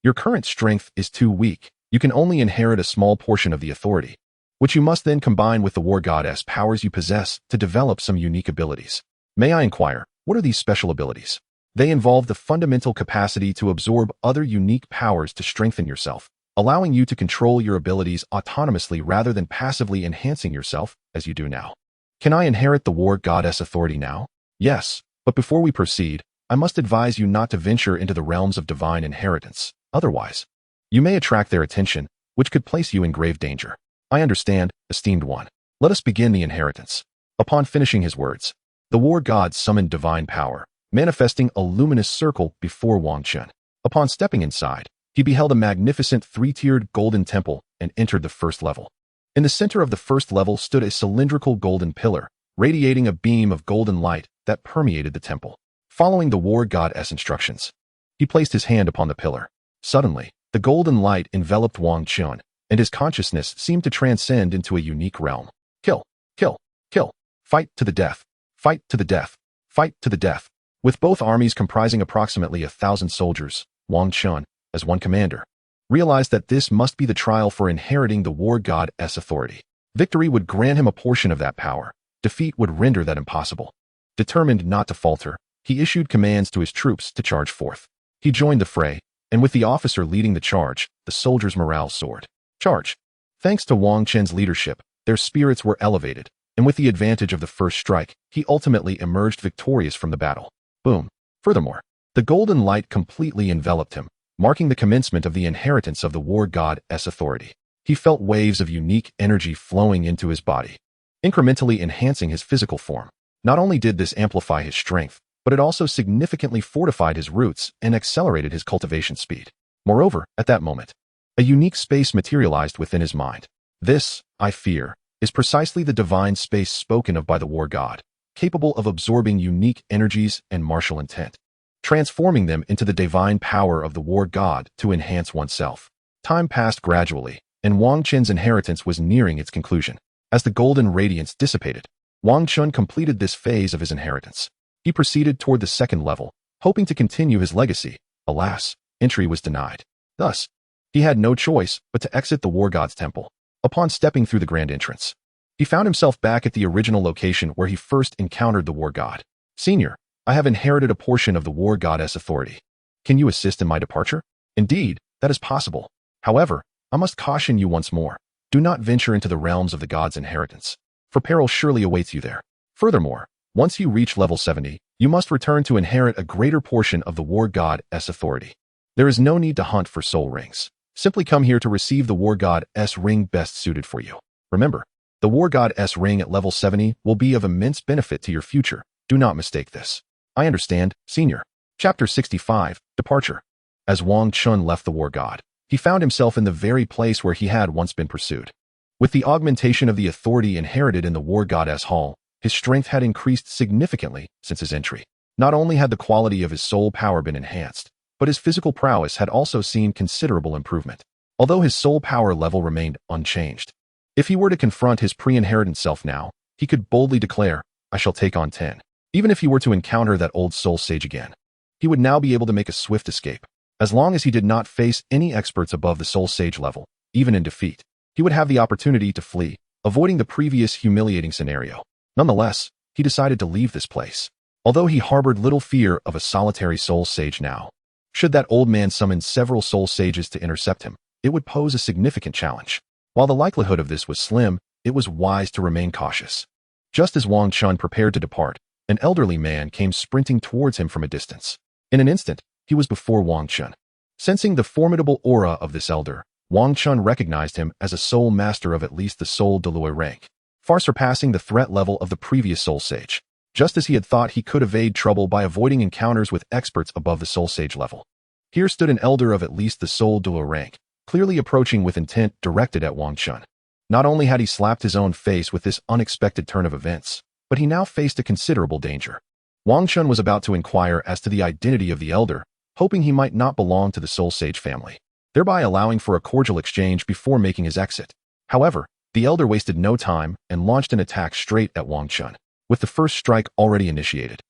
[SPEAKER 1] Your current strength is too weak. You can only inherit a small portion of the authority, which you must then combine with the war goddess powers you possess to develop some unique abilities. May I inquire, what are these special abilities? They involve the fundamental capacity to absorb other unique powers to strengthen yourself, allowing you to control your abilities autonomously rather than passively enhancing yourself as you do now. Can I inherit the war goddess authority now? Yes, but before we proceed, I must advise you not to venture into the realms of divine inheritance. Otherwise, you may attract their attention, which could place you in grave danger. I understand, esteemed one. Let us begin the inheritance. Upon finishing his words, the war god summoned divine power, manifesting a luminous circle before Wang Chun. Upon stepping inside, he beheld a magnificent three-tiered golden temple and entered the first level. In the center of the first level stood a cylindrical golden pillar, radiating a beam of golden light that permeated the temple. Following the war god's instructions, he placed his hand upon the pillar. Suddenly, the golden light enveloped Wang Chun, and his consciousness seemed to transcend into a unique realm. Kill, kill, kill, fight to the death, fight to the death, fight to the death. With both armies comprising approximately 1,000 soldiers, Wang Chun, as one commander, realized that this must be the trial for inheriting the war god's authority. Victory would grant him a portion of that power. Defeat would render that impossible. Determined not to falter, he issued commands to his troops to charge forth. He joined the fray, and with the officer leading the charge, the soldiers' morale soared. Charge! Thanks to Wang Chun's leadership, their spirits were elevated, and with the advantage of the first strike, he ultimately emerged victorious from the battle. Boom! Furthermore, the golden light completely enveloped him, marking the commencement of the inheritance of the war god's authority. He felt waves of unique energy flowing into his body, incrementally enhancing his physical form. Not only did this amplify his strength, but it also significantly fortified his roots and accelerated his cultivation speed. Moreover, at that moment, a unique space materialized within his mind. This, I fear, is precisely the divine space spoken of by the war god, capable of absorbing unique energies and martial intent, transforming them into the divine power of the war god to enhance oneself. Time passed gradually, and Wang Chun's inheritance was nearing its conclusion. As the golden radiance dissipated, Wang Chun completed this phase of his inheritance. He proceeded toward the second level, hoping to continue his legacy. Alas, entry was denied. Thus, he had no choice but to exit the war god's temple. Upon stepping through the grand entrance, he found himself back at the original location where he first encountered the war god. Senior, I have inherited a portion of the war god's authority. Can you assist in my departure? Indeed, that is possible. However, I must caution you once more. Do not venture into the realms of the god's inheritance, for peril surely awaits you there. Furthermore, once you reach level 70, you must return to inherit a greater portion of the war god's authority. There is no need to hunt for soul rings. Simply come here to receive the war god's ring best suited for you. Remember, the war god's ring at level 70 will be of immense benefit to your future. Do not mistake this. I understand, Senior. Chapter 65, Departure. As Wang Chun left the war god, he found himself in the very place where he had once been pursued. With the augmentation of the authority inherited in the war god's hall, his strength had increased significantly since his entry. Not only had the quality of his soul power been enhanced, but his physical prowess had also seen considerable improvement, although his soul power level remained unchanged. If he were to confront his pre-inherited self now, he could boldly declare, I shall take on 10. Even if he were to encounter that old soul sage again, he would now be able to make a swift escape. As long as he did not face any experts above the soul sage level, even in defeat, he would have the opportunity to flee, avoiding the previous humiliating scenario. Nonetheless, he decided to leave this place, although he harbored little fear of a solitary soul sage now. Should that old man summon several soul sages to intercept him, it would pose a significant challenge. While the likelihood of this was slim, it was wise to remain cautious. Just as Wang Chun prepared to depart, an elderly man came sprinting towards him from a distance. In an instant, he was before Wang Chun. Sensing the formidable aura of this elder, Wang Chun recognized him as a soul master of at least the soul Douluo rank, far surpassing the threat level of the previous soul sage. Just as he had thought he could evade trouble by avoiding encounters with experts above the soul sage level, here stood an elder of at least the soul Douluo rank, clearly approaching with intent directed at Wang Chun. Not only had he slapped his own face with this unexpected turn of events, but he now faced a considerable danger. Wang Chun was about to inquire as to the identity of the elder, hoping he might not belong to the soul sage family, thereby allowing for a cordial exchange before making his exit. However, the elder wasted no time and launched an attack straight at Wang Chun. With the first strike already initiated,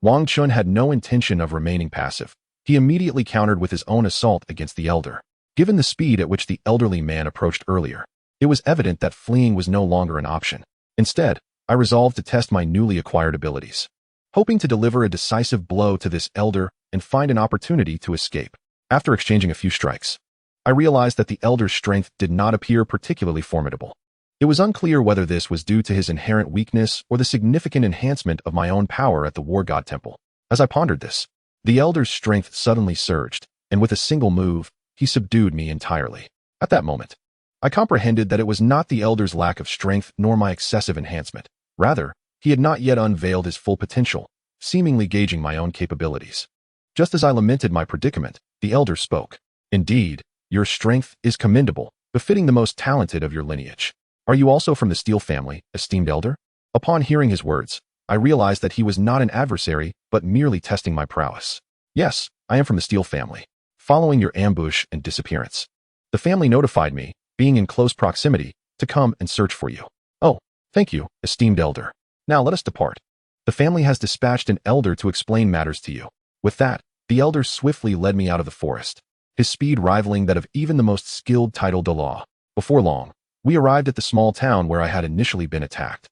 [SPEAKER 1] Wang Chun had no intention of remaining passive. He immediately countered with his own assault against the elder. Given the speed at which the elderly man approached earlier, it was evident that fleeing was no longer an option. Instead, I resolved to test my newly acquired abilities, hoping to deliver a decisive blow to this elder and find an opportunity to escape. After exchanging a few strikes, I realized that the elder's strength did not appear particularly formidable. It was unclear whether this was due to his inherent weakness or the significant enhancement of my own power at the War God Temple. As I pondered this, the elder's strength suddenly surged, and with a single move, he subdued me entirely. At that moment, I comprehended that it was not the elder's lack of strength nor my excessive enhancement. Rather, he had not yet unveiled his full potential, seemingly gauging my own capabilities. Just as I lamented my predicament, the elder spoke. Indeed, your strength is commendable, befitting the most talented of your lineage. Are you also from the Steel family, esteemed elder? Upon hearing his words, I realized that he was not an adversary, but merely testing my prowess. Yes, I am from the Steel family. Following your ambush and disappearance, the family notified me, being in close proximity, to come and search for you. Oh, thank you, esteemed elder. Now let us depart. The family has dispatched an elder to explain matters to you. With that, the elder swiftly led me out of the forest, his speed rivaling that of even the most skilled titled Douluo. Before long, we arrived at the small town where I had initially been attacked,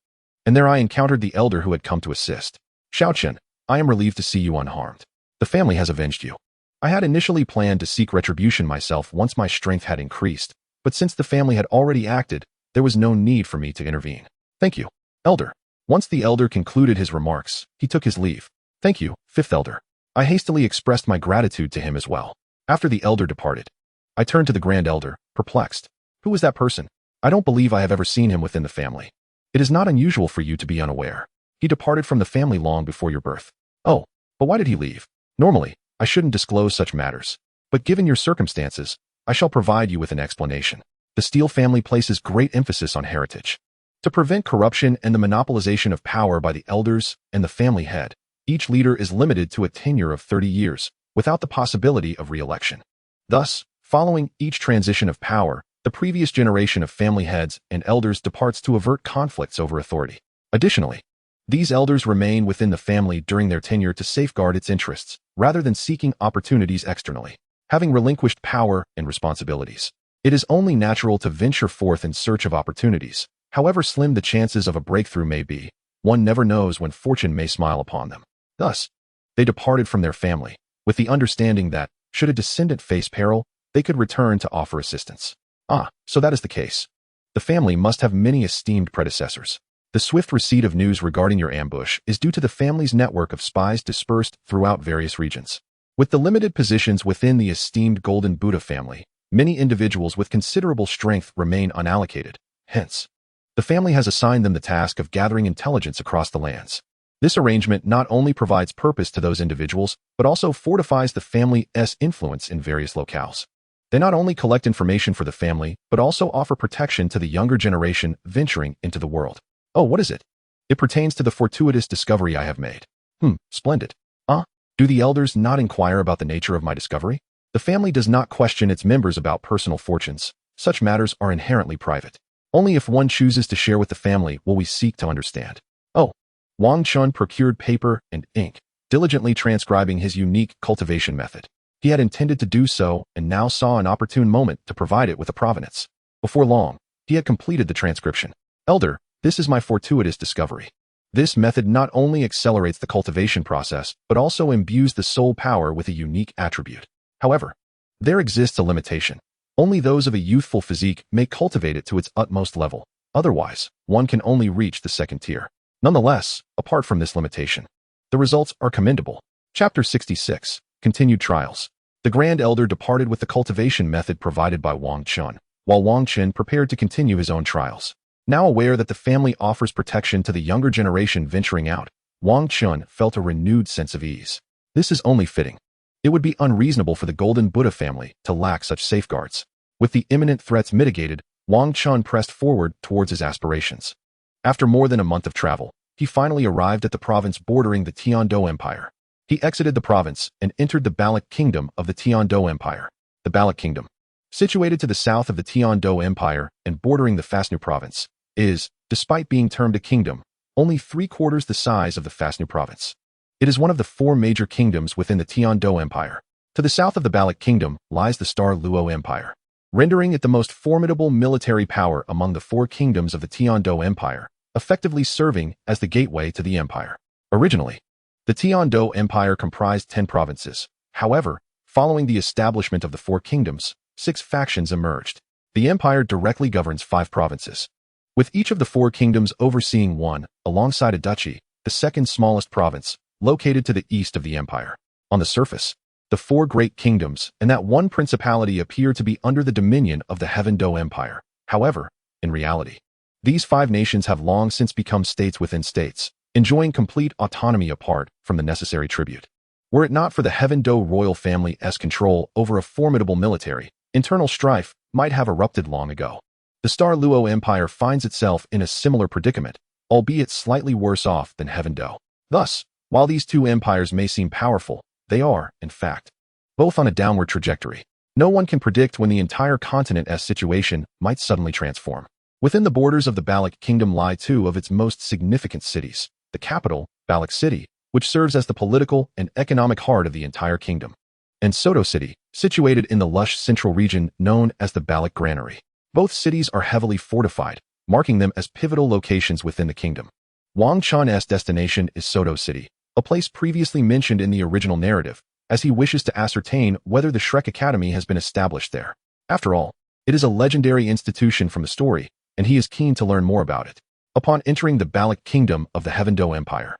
[SPEAKER 1] and there I encountered the elder who had come to assist. Shaochen, I am relieved to see you unharmed. The family has avenged you. I had initially planned to seek retribution myself once my strength had increased, but since the family had already acted, there was no need for me to intervene. Thank you, elder. Once the elder concluded his remarks, he took his leave. Thank you, fifth elder. I hastily expressed my gratitude to him as well. After the elder departed, I turned to the grand elder, perplexed. Who was that person? I don't believe I have ever seen him within the family. It is not unusual for you to be unaware. He departed from the family long before your birth. Oh, but why did he leave? Normally, I shouldn't disclose such matters, but given your circumstances, I shall provide you with an explanation. The Steel family places great emphasis on heritage. To prevent corruption and the monopolization of power by the elders and the family head, each leader is limited to a tenure of 30 years, without the possibility of re-election. Thus, following each transition of power, the previous generation of family heads and elders departs to avert conflicts over authority. Additionally, these elders remain within the family during their tenure to safeguard its interests, rather than seeking opportunities externally. Having relinquished power and responsibilities, it is only natural to venture forth in search of opportunities. However slim the chances of a breakthrough may be, one never knows when fortune may smile upon them. Thus, they departed from their family, with the understanding that, should a descendant face peril, they could return to offer assistance. Ah, so that is the case. The family must have many esteemed predecessors. The swift receipt of news regarding your ambush is due to the family's network of spies dispersed throughout various regions. With the limited positions within the esteemed Golden Buddha family, many individuals with considerable strength remain unallocated. Hence, the family has assigned them the task of gathering intelligence across the lands. This arrangement not only provides purpose to those individuals, but also fortifies the family's influence in various locales. They not only collect information for the family, but also offer protection to the younger generation venturing into the world. Oh, what is it? It pertains to the fortuitous discovery I have made. Splendid. Do the elders not inquire about the nature of my discovery? The family does not question its members about personal fortunes. Such matters are inherently private. Only if one chooses to share with the family will we seek to understand. Oh, Wang Chun procured paper and ink, diligently transcribing his unique cultivation method. He had intended to do so and now saw an opportune moment to provide it with a provenance. Before long, he had completed the transcription. Elder, this is my fortuitous discovery. This method not only accelerates the cultivation process, but also imbues the soul power with a unique attribute. However, there exists a limitation. Only those of a youthful physique may cultivate it to its utmost level. Otherwise, one can only reach the second tier. Nonetheless, apart from this limitation, the results are commendable. Chapter 66, Continued Trials. The Grand Elder departed with the cultivation method provided by Wang Chun, while Wang Chun prepared to continue his own trials. Now aware that the family offers protection to the younger generation venturing out, Wang Chun felt a renewed sense of ease. This is only fitting. It would be unreasonable for the Golden Buddha family to lack such safeguards. With the imminent threats mitigated, Wang Chun pressed forward towards his aspirations. After more than a month of travel, he finally arrived at the province bordering the Tiando Empire. He exited the province and entered the Balik Kingdom of the Tiando Empire. The Balik Kingdom, situated to the south of the Tiando Empire and bordering the Fasnu province, is, despite being termed a kingdom, only 3/4 the size of the Fasnu province. It is one of the 4 major kingdoms within the Tiando Empire. To the south of the Baloch Kingdom lies the Douluo Empire, rendering it the most formidable military power among the four kingdoms of the Tian-Do Empire, effectively serving as the gateway to the empire. Originally, the Tian-Do Empire comprised 10 provinces. However, following the establishment of the four kingdoms, 6 factions emerged. The empire directly governs 5 provinces, with each of the four kingdoms overseeing one, alongside a duchy, the second smallest province, located to the east of the empire. On the surface, the 4 great kingdoms and that one principality appear to be under the dominion of the Heaven-Do Empire. However, in reality, these 5 nations have long since become states within states, enjoying complete autonomy apart from the necessary tribute. Were it not for the Heaven-Do royal family's control over a formidable military, internal strife might have erupted long ago. The Douluo Empire finds itself in a similar predicament, albeit slightly worse off than Heaven-Do. Thus, while these 2 empires may seem powerful, they are, in fact, both on a downward trajectory. No one can predict when the entire continent's situation might suddenly transform. Within the borders of the Baloch Kingdom lie 2 of its most significant cities, the capital, Baloch City, which serves as the political and economic heart of the entire kingdom, and Soto City, situated in the lush central region known as the Baloch Granary. Both cities are heavily fortified, marking them as pivotal locations within the kingdom. Wang Chun's destination is Soto City, a place previously mentioned in the original narrative, as he wishes to ascertain whether the Shrek Academy has been established there. After all, it is a legendary institution from the story, and he is keen to learn more about it. Upon entering the Baloch Kingdom of the Heaven-Do Empire,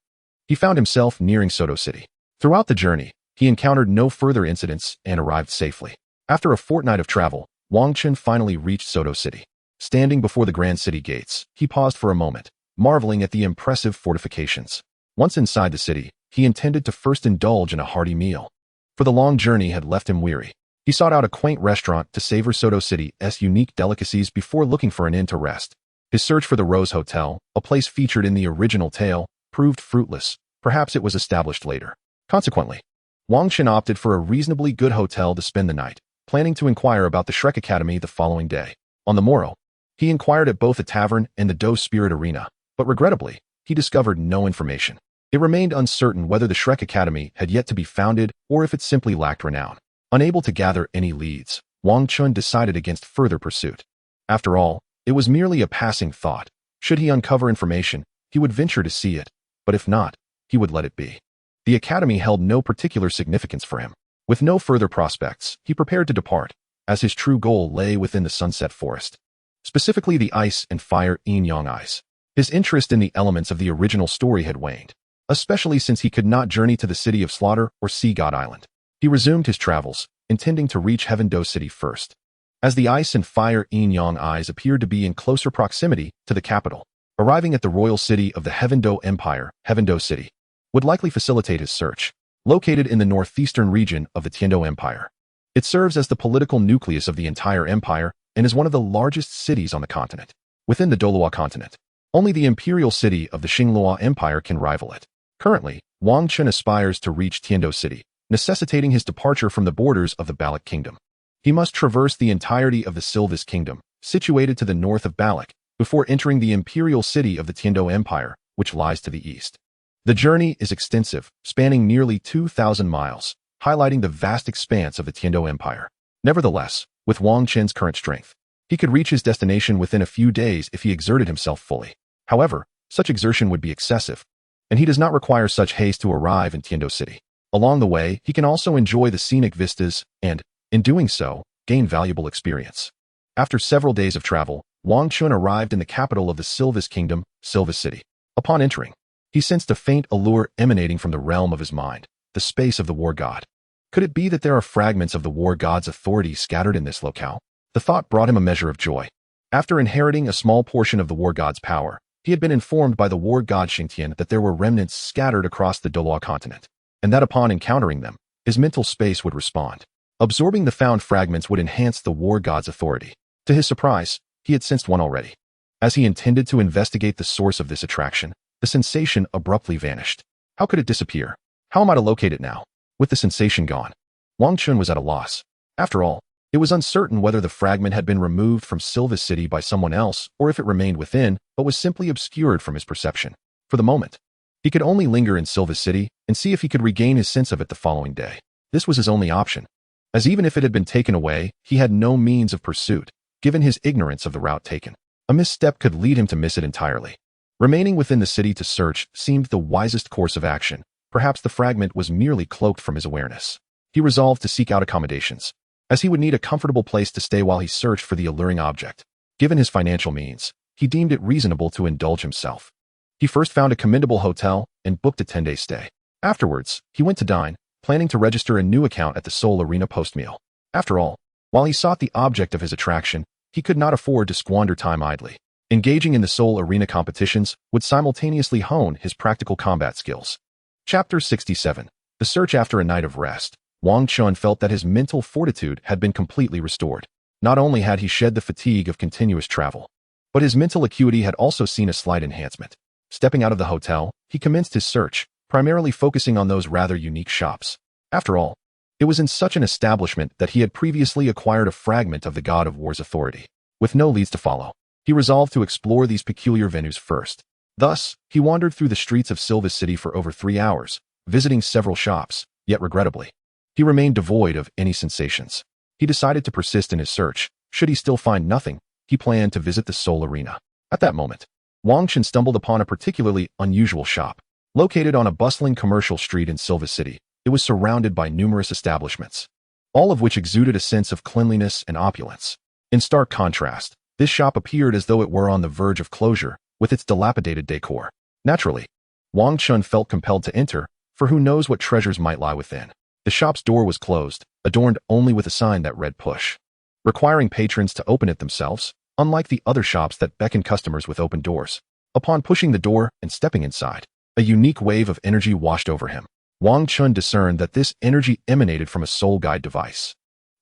[SPEAKER 1] he found himself nearing Soto City. Throughout the journey, he encountered no further incidents and arrived safely. After a fortnight of travel, Wang Chun finally reached Soto City. Standing before the grand city gates, he paused for a moment, marveling at the impressive fortifications. Once inside the city, he intended to first indulge in a hearty meal. For the long journey had left him weary. He sought out a quaint restaurant to savor Soto City's unique delicacies before looking for an inn to rest. His search for the Rose Hotel, a place featured in the original tale, proved fruitless. Perhaps it was established later. Consequently, Wang Chun opted for a reasonably good hotel to spend the night, planning to inquire about the Shrek Academy the following day. On the morrow, he inquired at both the tavern and the Do Spirit Arena, but regrettably, he discovered no information. It remained uncertain whether the Shrek Academy had yet to be founded or if it simply lacked renown. Unable to gather any leads, Wang Chun decided against further pursuit. After all, it was merely a passing thought. Should he uncover information, he would venture to see it, but if not, he would let it be. The academy held no particular significance for him. With no further prospects, he prepared to depart, as his true goal lay within the Sunset Forest, specifically the ice and fire yin-yang ice. His interest in the elements of the original story had waned, especially since he could not journey to the City of Slaughter or Sea God Island. He resumed his travels, intending to reach Heaven-Do City first, as the ice and fire yin-yang eyes appeared to be in closer proximity to the capital. Arriving at the royal city of the Heaven-Do Empire, Heaven-Do City would likely facilitate his search. Located in the northeastern region of the Tian-Do Empire, it serves as the political nucleus of the entire empire and is one of the largest cities on the continent. Within the Douluo Continent, only the Imperial city of the Xinglua Empire can rival it. Currently, Wang Chun aspires to reach Tian-Do City, necessitating his departure from the borders of the Baloch Kingdom. He must traverse the entirety of the Sylvis Kingdom, situated to the north of Baloch, before entering the Imperial city of the Tian-Do Empire, which lies to the east. The journey is extensive, spanning nearly 2,000 miles, highlighting the vast expanse of the Tian-Do Empire. Nevertheless, with Wang Chun's current strength, he could reach his destination within a few days if he exerted himself fully. However, such exertion would be excessive, and he does not require such haste to arrive in Tian-Do City. Along the way, he can also enjoy the scenic vistas and, in doing so, gain valuable experience. After several days of travel, Wang Chun arrived in the capital of the Sylvis Kingdom, Sylvis City. Upon entering, he sensed a faint allure emanating from the realm of his mind, the space of the war god. Could it be that there are fragments of the war god's authority scattered in this locale? The thought brought him a measure of joy. After inheriting a small portion of the war god's power, he had been informed by the war god Xingtian that there were remnants scattered across the Douluo Continent, and that upon encountering them, his mental space would respond. Absorbing the found fragments would enhance the war god's authority. To his surprise, he had sensed one already. As he intended to investigate the source of this attraction, the sensation abruptly vanished. How could it disappear? How am I to locate it now? With the sensation gone, Wang Chun was at a loss. After all, it was uncertain whether the fragment had been removed from Sylvis City by someone else or if it remained within, but was simply obscured from his perception. For the moment, he could only linger in Sylvis City and see if he could regain his sense of it the following day. This was his only option, as even if it had been taken away, he had no means of pursuit, given his ignorance of the route taken. A misstep could lead him to miss it entirely. Remaining within the city to search seemed the wisest course of action. Perhaps the fragment was merely cloaked from his awareness. He resolved to seek out accommodations, as he would need a comfortable place to stay while he searched for the alluring object. Given his financial means, he deemed it reasonable to indulge himself. He first found a commendable hotel and booked a 10-day stay. Afterwards, he went to dine, planning to register a new account at the Seoul Arena post-meal. After all, while he sought the object of his attraction, he could not afford to squander time idly. Engaging in the Seoul Arena competitions would simultaneously hone his practical combat skills. Chapter 67. The Search. After a night of rest, Wang Chun felt that his mental fortitude had been completely restored. Not only had he shed the fatigue of continuous travel, but his mental acuity had also seen a slight enhancement. Stepping out of the hotel, he commenced his search, primarily focusing on those rather unique shops. After all, it was in such an establishment that he had previously acquired a fragment of the God of War's authority. With no leads to follow, he resolved to explore these peculiar venues first. Thus, he wandered through the streets of Silvis City for over 3 hours, visiting several shops, yet regrettably, he remained devoid of any sensations. He decided to persist in his search. Should he still find nothing, he planned to visit the Seoul Arena. At that moment, Wang Chun stumbled upon a particularly unusual shop. Located on a bustling commercial street in Silvis City, it was surrounded by numerous establishments, all of which exuded a sense of cleanliness and opulence. In stark contrast, this shop appeared as though it were on the verge of closure, with its dilapidated decor. Naturally, Wang Chun felt compelled to enter, for who knows what treasures might lie within. The shop's door was closed, adorned only with a sign that read "Push," requiring patrons to open it themselves, unlike the other shops that beckon customers with open doors. Upon pushing the door and stepping inside, a unique wave of energy washed over him. Wang Chun discerned that this energy emanated from a soul guide device.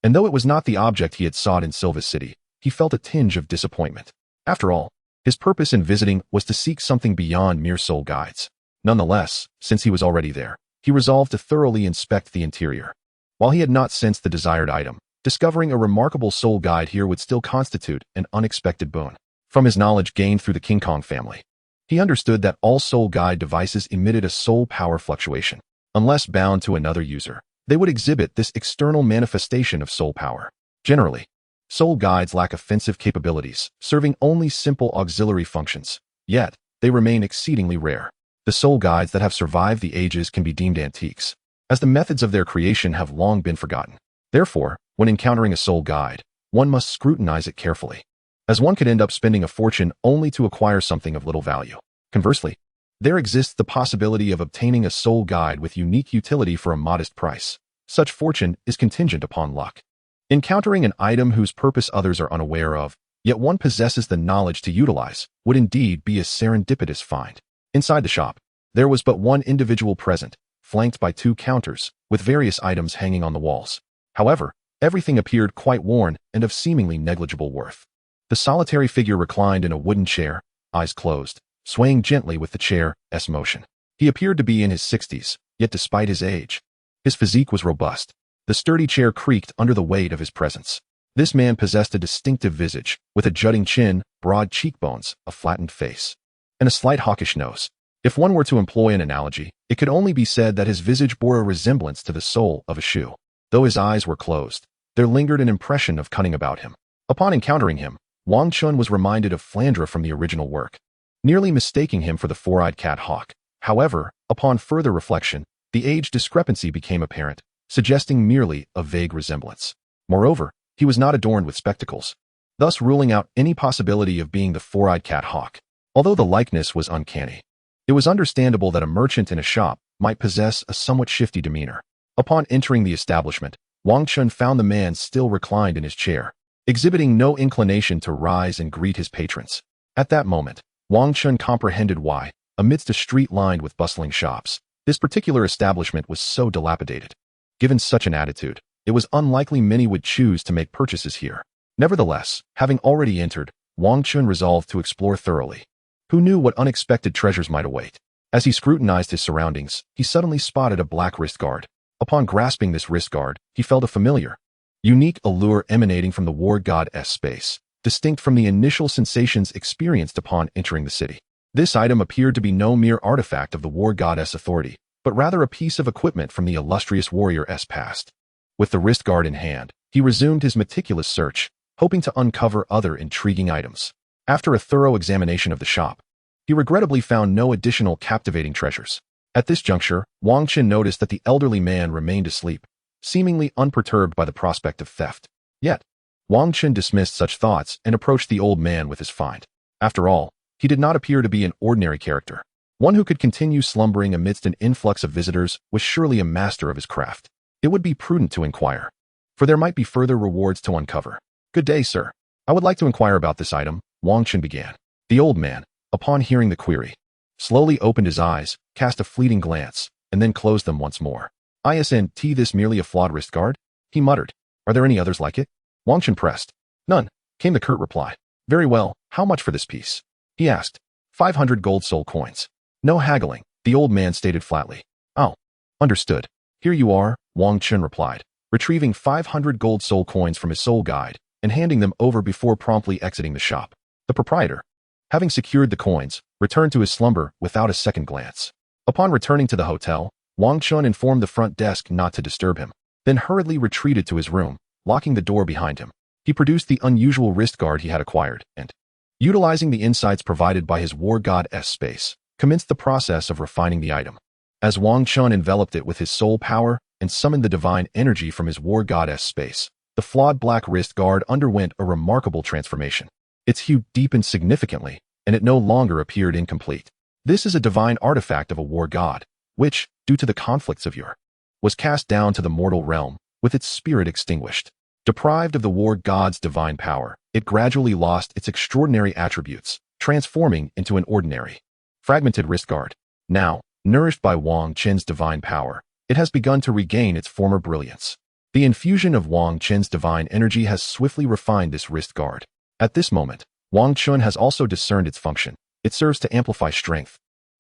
[SPEAKER 1] And though it was not the object he had sought in Silvis City, he felt a tinge of disappointment. After all, his purpose in visiting was to seek something beyond mere soul guides. Nonetheless, since he was already there, he resolved to thoroughly inspect the interior. While he had not sensed the desired item, discovering a remarkable soul guide here would still constitute an unexpected boon. From his knowledge gained through the King Kong family, he understood that all soul guide devices emitted a soul power fluctuation. Unless bound to another user, they would exhibit this external manifestation of soul power. Generally, soul guides lack offensive capabilities, serving only simple auxiliary functions. Yet, they remain exceedingly rare. The soul guides that have survived the ages can be deemed antiques, as the methods of their creation have long been forgotten. Therefore, when encountering a soul guide, one must scrutinize it carefully, as one could end up spending a fortune only to acquire something of little value. Conversely, there exists the possibility of obtaining a soul guide with unique utility for a modest price. Such fortune is contingent upon luck. Encountering an item whose purpose others are unaware of, yet one possesses the knowledge to utilize, would indeed be a serendipitous find. Inside the shop, there was but one individual present, flanked by 2 counters, with various items hanging on the walls. However, everything appeared quite worn and of seemingly negligible worth. The solitary figure reclined in a wooden chair, eyes closed, swaying gently with the chair's motion. He appeared to be in his 60s, yet despite his age, his physique was robust. The sturdy chair creaked under the weight of his presence. This man possessed a distinctive visage, with a jutting chin, broad cheekbones, a flattened face, and a slight hawkish nose. If one were to employ an analogy, it could only be said that his visage bore a resemblance to the sole of a shoe. Though his eyes were closed, there lingered an impression of cunning about him. Upon encountering him, Wang Chun was reminded of Flandre from the original work, nearly mistaking him for the four-eyed cat hawk. However, upon further reflection, the age discrepancy became apparent, suggesting merely a vague resemblance. Moreover, he was not adorned with spectacles, thus ruling out any possibility of being the four-eyed cat hawk. Although the likeness was uncanny, it was understandable that a merchant in a shop might possess a somewhat shifty demeanor. Upon entering the establishment, Wang Chun found the man still reclined in his chair, exhibiting no inclination to rise and greet his patrons. At that moment, Wang Chun comprehended why, amidst a street lined with bustling shops, this particular establishment was so dilapidated. Given such an attitude, it was unlikely many would choose to make purchases here. Nevertheless, having already entered, Wang Chun resolved to explore thoroughly. Who knew what unexpected treasures might await? As he scrutinized his surroundings, he suddenly spotted a black wrist guard. Upon grasping this wrist guard, he felt a familiar, unique allure emanating from the war god's space, distinct from the initial sensations experienced upon entering the city. This item appeared to be no mere artifact of the war goddess authority, but rather a piece of equipment from the illustrious warrior's past. With the wrist guard in hand, he resumed his meticulous search, hoping to uncover other intriguing items. After a thorough examination of the shop, he regrettably found no additional captivating treasures. At this juncture, Wang Qin noticed that the elderly man remained asleep, seemingly unperturbed by the prospect of theft. Yet, Wang Qin dismissed such thoughts and approached the old man with his find. After all, he did not appear to be an ordinary character. One who could continue slumbering amidst an influx of visitors was surely a master of his craft. It would be prudent to inquire, for there might be further rewards to uncover. "Good day, sir. I would like to inquire about this item," Wang Qin began. The old man, upon hearing the query, slowly opened his eyes, cast a fleeting glance, and then closed them once more. "Isn't this merely a flawed wrist guard?" he muttered. "Are there any others like it?" Wang Qin pressed. "None," came the curt reply. "Very well, how much for this piece?" he asked. 500 gold soul coins. No haggling, the old man stated flatly. "Oh, understood. Here you are," Wang Qin replied, retrieving 500 gold soul coins from his soul guide and handing them over before promptly exiting the shop. The proprietor, having secured the coins, returned to his slumber without a second glance. Upon returning to the hotel, Wang Qin informed the front desk not to disturb him, then hurriedly retreated to his room, locking the door behind him. He produced the unusual wrist guard he had acquired and, utilizing the insights provided by his war god's space, commenced the process of refining the item. As Wang Qin enveloped it with his soul power and summoned the divine energy from his war god's space, the flawed black wrist guard underwent a remarkable transformation. Its hue deepened significantly, and it no longer appeared incomplete. This is a divine artifact of a war god, which, due to the conflicts of yore, was cast down to the mortal realm, with its spirit extinguished. Deprived of the war god's divine power, it gradually lost its extraordinary attributes, transforming into an ordinary, fragmented wrist guard. Now, nourished by Wang Qin's divine power, it has begun to regain its former brilliance. The infusion of Wang Qin's divine energy has swiftly refined this wrist guard. At this moment, Wang Qin has also discerned its function. It serves to amplify strength,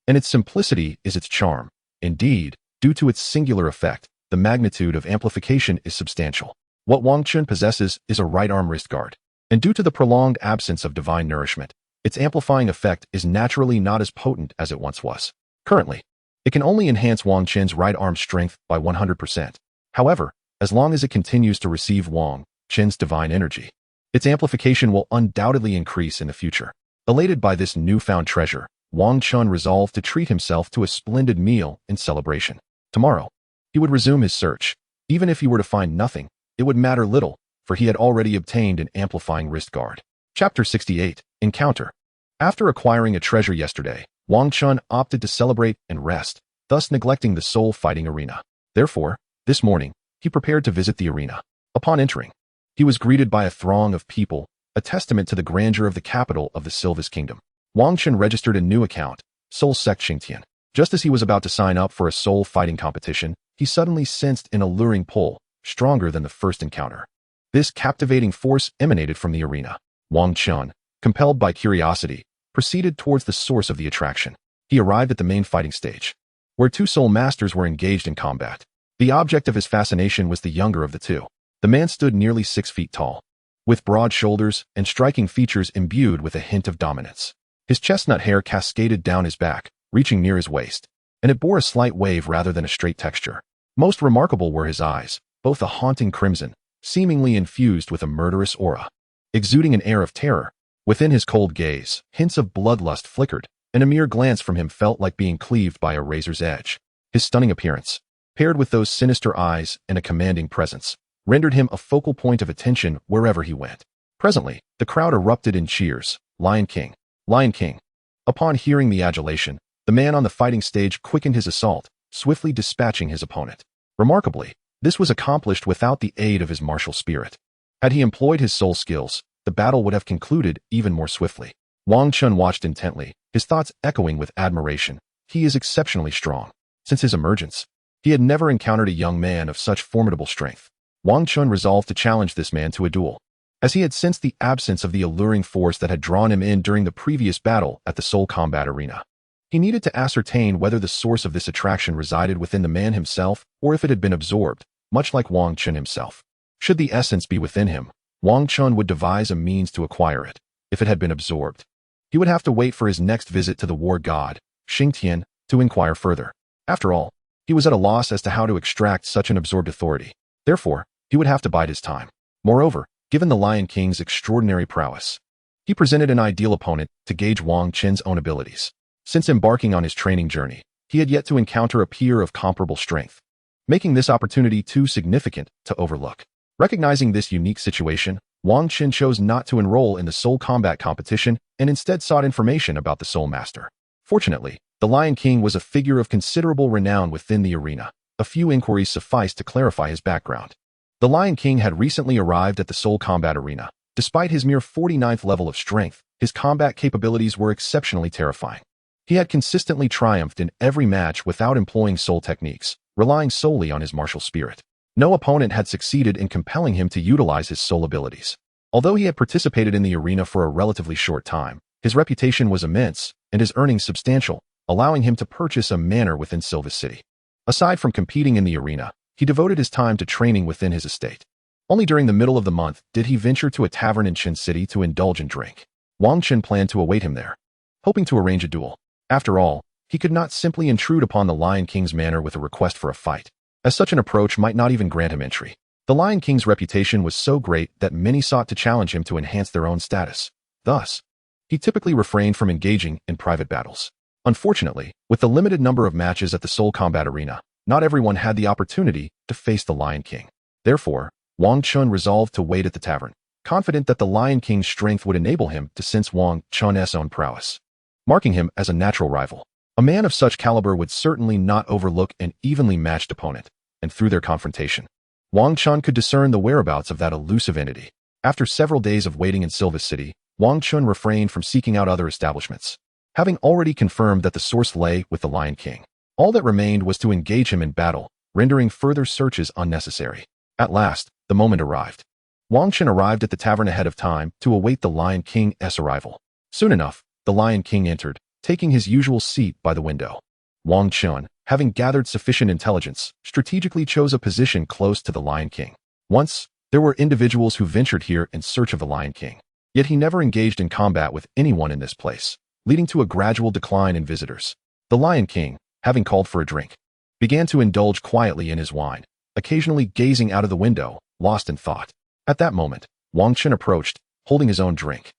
[SPEAKER 1] and its simplicity is its charm. Indeed, due to its singular effect, the magnitude of amplification is substantial. What Wang Qin possesses is a right-arm wrist guard, and due to the prolonged absence of divine nourishment, its amplifying effect is naturally not as potent as it once was. Currently, it can only enhance Wang Qin's right arm strength by 100%. However, as long as it continues to receive Wang Qin's divine energy, its amplification will undoubtedly increase in the future. Elated by this newfound treasure, Wang Qin resolved to treat himself to a splendid meal in celebration. Tomorrow, he would resume his search. Even if he were to find nothing, it would matter little, for he had already obtained an amplifying wrist guard. Chapter 68, Encounter. After acquiring a treasure yesterday, Wang Qin opted to celebrate and rest, thus neglecting the soul fighting arena. Therefore, this morning, he prepared to visit the arena. Upon entering, he was greeted by a throng of people, a testament to the grandeur of the capital of the Sylvis Kingdom. Wang Qin registered a new account, Soul Sect Xingtian. Just as he was about to sign up for a soul fighting competition, he suddenly sensed an alluring pull, stronger than the first encounter. This captivating force emanated from the arena. Wang Qin, compelled by curiosity, proceeded towards the source of the attraction. He arrived at the main fighting stage, where two soul masters were engaged in combat. The object of his fascination was the younger of the two. The man stood nearly 6 feet tall, with broad shoulders and striking features imbued with a hint of dominance. His chestnut hair cascaded down his back, reaching near his waist, and it bore a slight wave rather than a straight texture. Most remarkable were his eyes, both a haunting crimson, seemingly infused with a murderous aura, exuding an air of terror. Within his cold gaze, hints of bloodlust flickered, and a mere glance from him felt like being cleaved by a razor's edge. His stunning appearance, paired with those sinister eyes and a commanding presence, rendered him a focal point of attention wherever he went. Presently, the crowd erupted in cheers. "Lion King! Lion King!" Upon hearing the adulation, the man on the fighting stage quickened his assault, swiftly dispatching his opponent. Remarkably, this was accomplished without the aid of his martial spirit. Had he employed his soul skills, the battle would have concluded even more swiftly. Wang Qin watched intently, his thoughts echoing with admiration. He is exceptionally strong. Since his emergence, he had never encountered a young man of such formidable strength. Wang Qin resolved to challenge this man to a duel, as he had sensed the absence of the alluring force that had drawn him in during the previous battle at the soul combat arena. He needed to ascertain whether the source of this attraction resided within the man himself or if it had been absorbed, much like Wang Qin himself. Should the essence be within him, Wang Qin would devise a means to acquire it. If it had been absorbed, he would have to wait for his next visit to the war god, Xingtian, to inquire further. After all, He was at a loss as to how to extract such an absorbed authority. Therefore, he would have to bide his time. Moreover, given the Lion King's extraordinary prowess, he presented an ideal opponent to gauge Wang Qin's own abilities. Since embarking on his training journey, he had yet to encounter a peer of comparable strength, making this opportunity too significant to overlook. Recognizing this unique situation, Wang Qin chose not to enroll in the soul combat competition and instead sought information about the Soul Master. Fortunately, the Lion King was a figure of considerable renown within the arena. A few inquiries sufficed to clarify his background. The Lion King had recently arrived at the soul combat arena. Despite his mere 49th level of strength, his combat capabilities were exceptionally terrifying. He had consistently triumphed in every match without employing soul techniques, relying solely on his martial spirit. No opponent had succeeded in compelling him to utilize his soul abilities. Although he had participated in the arena for a relatively short time, his reputation was immense and his earnings substantial, allowing him to purchase a manor within Silva City. Aside from competing in the arena, he devoted his time to training within his estate. Only during the middle of the month did he venture to a tavern in Qin City to indulge in drink. Wang Qin planned to await him there, hoping to arrange a duel. After all, he could not simply intrude upon the Lion King's manor with a request for a fight, as such an approach might not even grant him entry. The Lion King's reputation was so great that many sought to challenge him to enhance their own status. Thus, he typically refrained from engaging in private battles. Unfortunately, with the limited number of matches at the Soul Combat Arena, not everyone had the opportunity to face the Lion King. Therefore, Wang Qin resolved to wait at the tavern, confident that the Lion King's strength would enable him to sense Wang Qin's own prowess, marking him as a natural rival. A man of such caliber would certainly not overlook an evenly matched opponent, and through their confrontation, Wang Qin could discern the whereabouts of that elusive entity. After several days of waiting in Silva City, Wang Qin refrained from seeking out other establishments. Having already confirmed that the source lay with the Lion King, all that remained was to engage him in battle, rendering further searches unnecessary. At last, the moment arrived. Wang Qin arrived at the tavern ahead of time to await the Lion King's arrival. Soon enough, the Lion King entered, taking his usual seat by the window. Wang Qin, having gathered sufficient intelligence, strategically chose a position close to the Lion King. Once, there were individuals who ventured here in search of the Lion King. Yet he never engaged in combat with anyone in this place, leading to a gradual decline in visitors. The Lion King, having called for a drink, began to indulge quietly in his wine, occasionally gazing out of the window, lost in thought. At that moment, Wang Qin approached, holding his own drink,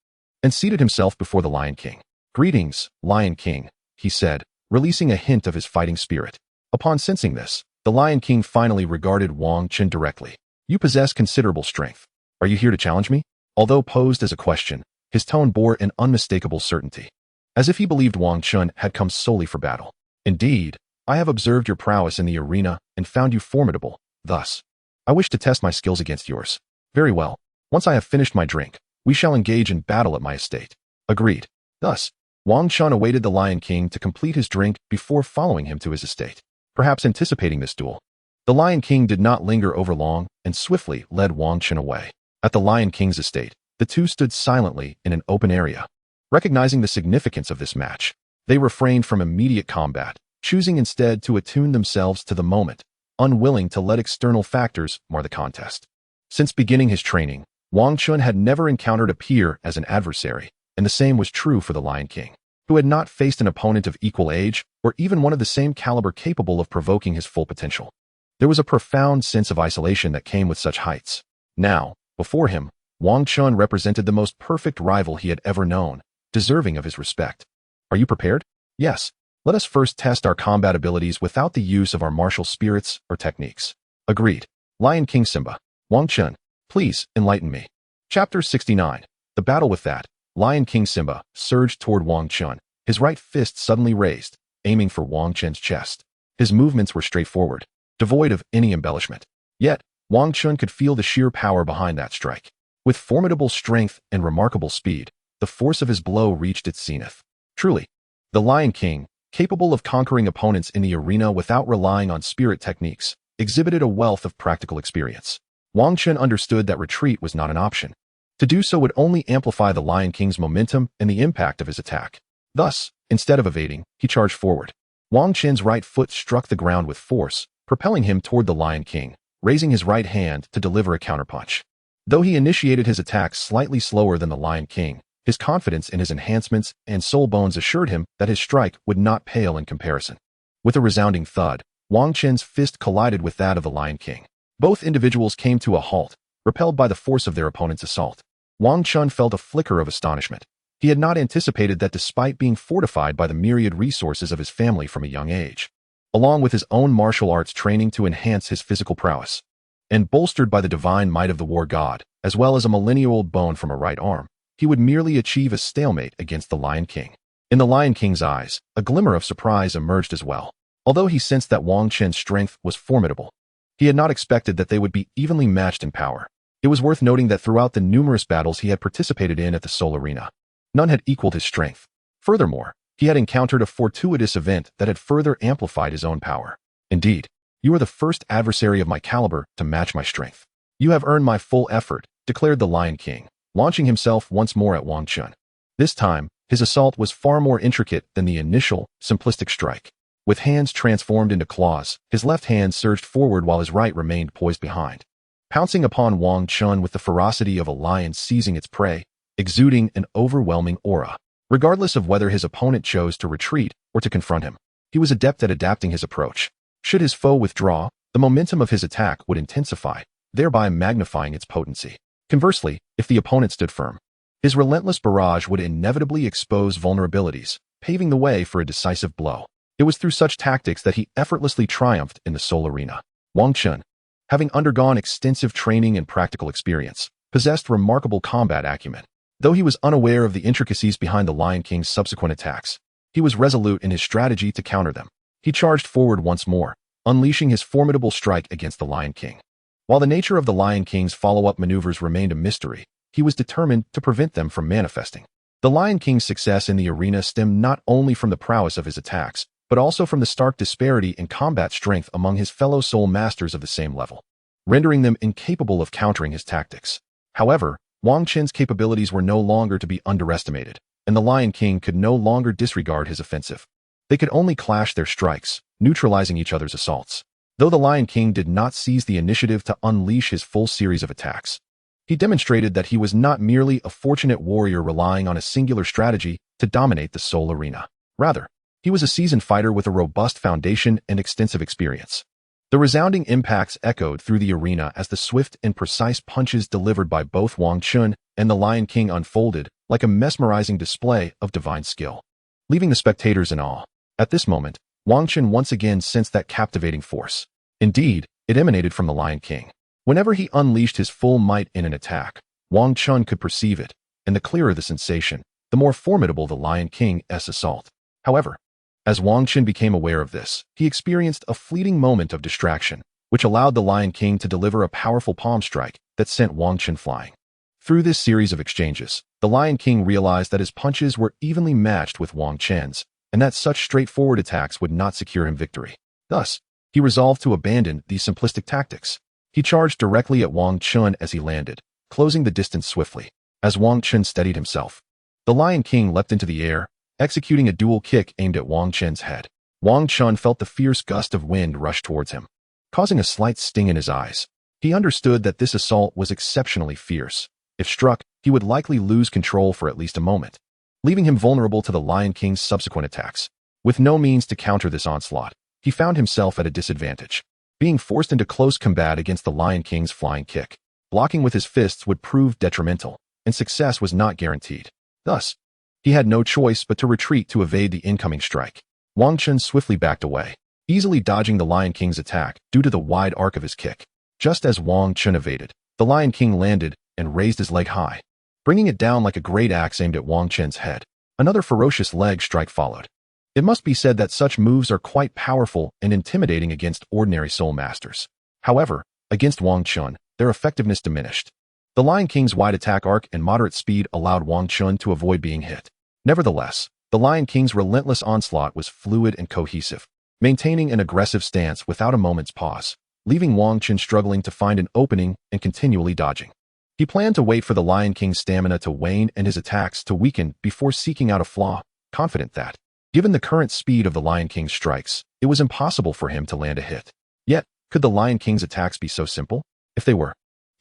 [SPEAKER 1] and seated himself before the Lion King. "Greetings, Lion King," he said, releasing a hint of his fighting spirit. Upon sensing this, the Lion King finally regarded Wang Qin directly. "You possess considerable strength. Are you here to challenge me?" Although posed as a question, his tone bore an unmistakable certainty, as if he believed Wang Qin had come solely for battle. "Indeed, I have observed your prowess in the arena and found you formidable. Thus, I wish to test my skills against yours." "Very well. Once I have finished my drink, we shall engage in battle at my estate." "Agreed." Thus, Wang Qin awaited the Lion King to complete his drink before following him to his estate. Perhaps anticipating this duel, the Lion King did not linger over long and swiftly led Wang Qin away. At the Lion King's estate, the two stood silently in an open area. Recognizing the significance of this match, they refrained from immediate combat, choosing instead to attune themselves to the moment, unwilling to let external factors mar the contest. Since beginning his training, Wang Qin had never encountered a peer as an adversary, and the same was true for the Lion King, who had not faced an opponent of equal age or even one of the same caliber capable of provoking his full potential. There was a profound sense of isolation that came with such heights. Now, before him, Wang Qin represented the most perfect rival he had ever known, deserving of his respect. "Are you prepared?" "Yes. Let us first test our combat abilities without the use of our martial spirits or techniques." "Agreed." Lion King Simba. "Wang Qin, please enlighten me." Chapter 69. The battle with that. Lion King Simba surged toward Wang Qin, his right fist suddenly raised, aiming for Wang Qin's chest. His movements were straightforward, devoid of any embellishment. Yet, Wang Qin could feel the sheer power behind that strike. With formidable strength and remarkable speed, the force of his blow reached its zenith. Truly, the Lion King, capable of conquering opponents in the arena without relying on spirit techniques, exhibited a wealth of practical experience. Wang Qin understood that retreat was not an option. To do so would only amplify the Lion King's momentum and the impact of his attack. Thus, instead of evading, he charged forward. Wang Qin's right foot struck the ground with force, propelling him toward the Lion King, raising his right hand to deliver a counterpunch. Though he initiated his attack slightly slower than the Lion King, his confidence in his enhancements and soul bones assured him that his strike would not pale in comparison. With a resounding thud, Wang Chen's fist collided with that of the Lion King. Both individuals came to a halt, repelled by the force of their opponent's assault. Wang Chun felt a flicker of astonishment. He had not anticipated that despite being fortified by the myriad resources of his family from a young age, along with his own martial arts training to enhance his physical prowess, and bolstered by the divine might of the war god, as well as a millennia-old bone from a right arm, he would merely achieve a stalemate against the Lion King. In the Lion King's eyes, a glimmer of surprise emerged as well. Although he sensed that Wang Chen's strength was formidable, he had not expected that they would be evenly matched in power. It was worth noting that throughout the numerous battles he had participated in at the Soul Arena, none had equaled his strength. Furthermore, he had encountered a fortuitous event that had further amplified his own power. Indeed, you are the first adversary of my caliber to match my strength. You have earned my full effort, declared the Lion King, launching himself once more at Wang Chun. This time, his assault was far more intricate than the initial, simplistic strike. With hands transformed into claws, his left hand surged forward while his right remained poised behind, pouncing upon Wang Chun with the ferocity of a lion seizing its prey, exuding an overwhelming aura. Regardless of whether his opponent chose to retreat or to confront him, he was adept at adapting his approach. Should his foe withdraw, the momentum of his attack would intensify, thereby magnifying its potency. Conversely, if the opponent stood firm, his relentless barrage would inevitably expose vulnerabilities, paving the way for a decisive blow. It was through such tactics that he effortlessly triumphed in the Soul Arena. Wang Chun, having undergone extensive training and practical experience, possessed remarkable combat acumen. Though he was unaware of the intricacies behind the Lion King's subsequent attacks, he was resolute in his strategy to counter them. He charged forward once more, unleashing his formidable strike against the Lion King. While the nature of the Lion King's follow-up maneuvers remained a mystery, he was determined to prevent them from manifesting. The Lion King's success in the arena stemmed not only from the prowess of his attacks, but also from the stark disparity in combat strength among his fellow soul masters of the same level, rendering them incapable of countering his tactics. However, Wang Chen's capabilities were no longer to be underestimated, and the Lion King could no longer disregard his offensive. They could only clash their strikes, neutralizing each other's assaults. Though the Lion King did not seize the initiative to unleash his full series of attacks, he demonstrated that he was not merely a fortunate warrior relying on a singular strategy to dominate the Soul Arena. Rather, he was a seasoned fighter with a robust foundation and extensive experience. The resounding impacts echoed through the arena as the swift and precise punches delivered by both Wang Chun and the Lion King unfolded like a mesmerizing display of divine skill, leaving the spectators in awe. At this moment, Wang Chun once again sensed that captivating force. Indeed, it emanated from the Lion King. Whenever he unleashed his full might in an attack, Wang Chun could perceive it, and the clearer the sensation, the more formidable the Lion King's assault. However, as Wang Chun became aware of this, he experienced a fleeting moment of distraction, which allowed the Lion King to deliver a powerful palm strike that sent Wang Chun flying. Through this series of exchanges, the Lion King realized that his punches were evenly matched with Wang Chen's, and that such straightforward attacks would not secure him victory. Thus, he resolved to abandon these simplistic tactics. He charged directly at Wang Chun as he landed, closing the distance swiftly. As Wang Chun steadied himself, the Lion King leapt into the air, executing a dual kick aimed at Wang Chun's head. Wang Chun felt the fierce gust of wind rush towards him, causing a slight sting in his eyes. He understood that this assault was exceptionally fierce. If struck, he would likely lose control for at least a moment, leaving him vulnerable to the Lion King's subsequent attacks. With no means to counter this onslaught, he found himself at a disadvantage, being forced into close combat against the Lion King's flying kick. Blocking with his fists would prove detrimental, and success was not guaranteed. Thus, he had no choice but to retreat to evade the incoming strike. Wang Chun swiftly backed away, easily dodging the Lion King's attack due to the wide arc of his kick. Just as Wang Chun evaded, the Lion King landed and raised his leg high, bringing it down like a great axe aimed at Wang Chun's head. Another ferocious leg strike followed. It must be said that such moves are quite powerful and intimidating against ordinary soul masters. However, against Wang Chun, their effectiveness diminished. The Lion King's wide attack arc and moderate speed allowed Wang Chun to avoid being hit. Nevertheless, the Lion King's relentless onslaught was fluid and cohesive, maintaining an aggressive stance without a moment's pause, leaving Wang Chun struggling to find an opening and continually dodging. He planned to wait for the Lion King's stamina to wane and his attacks to weaken before seeking out a flaw, confident that, given the current speed of the Lion King's strikes, it was impossible for him to land a hit. Yet, could the Lion King's attacks be so simple? If they were,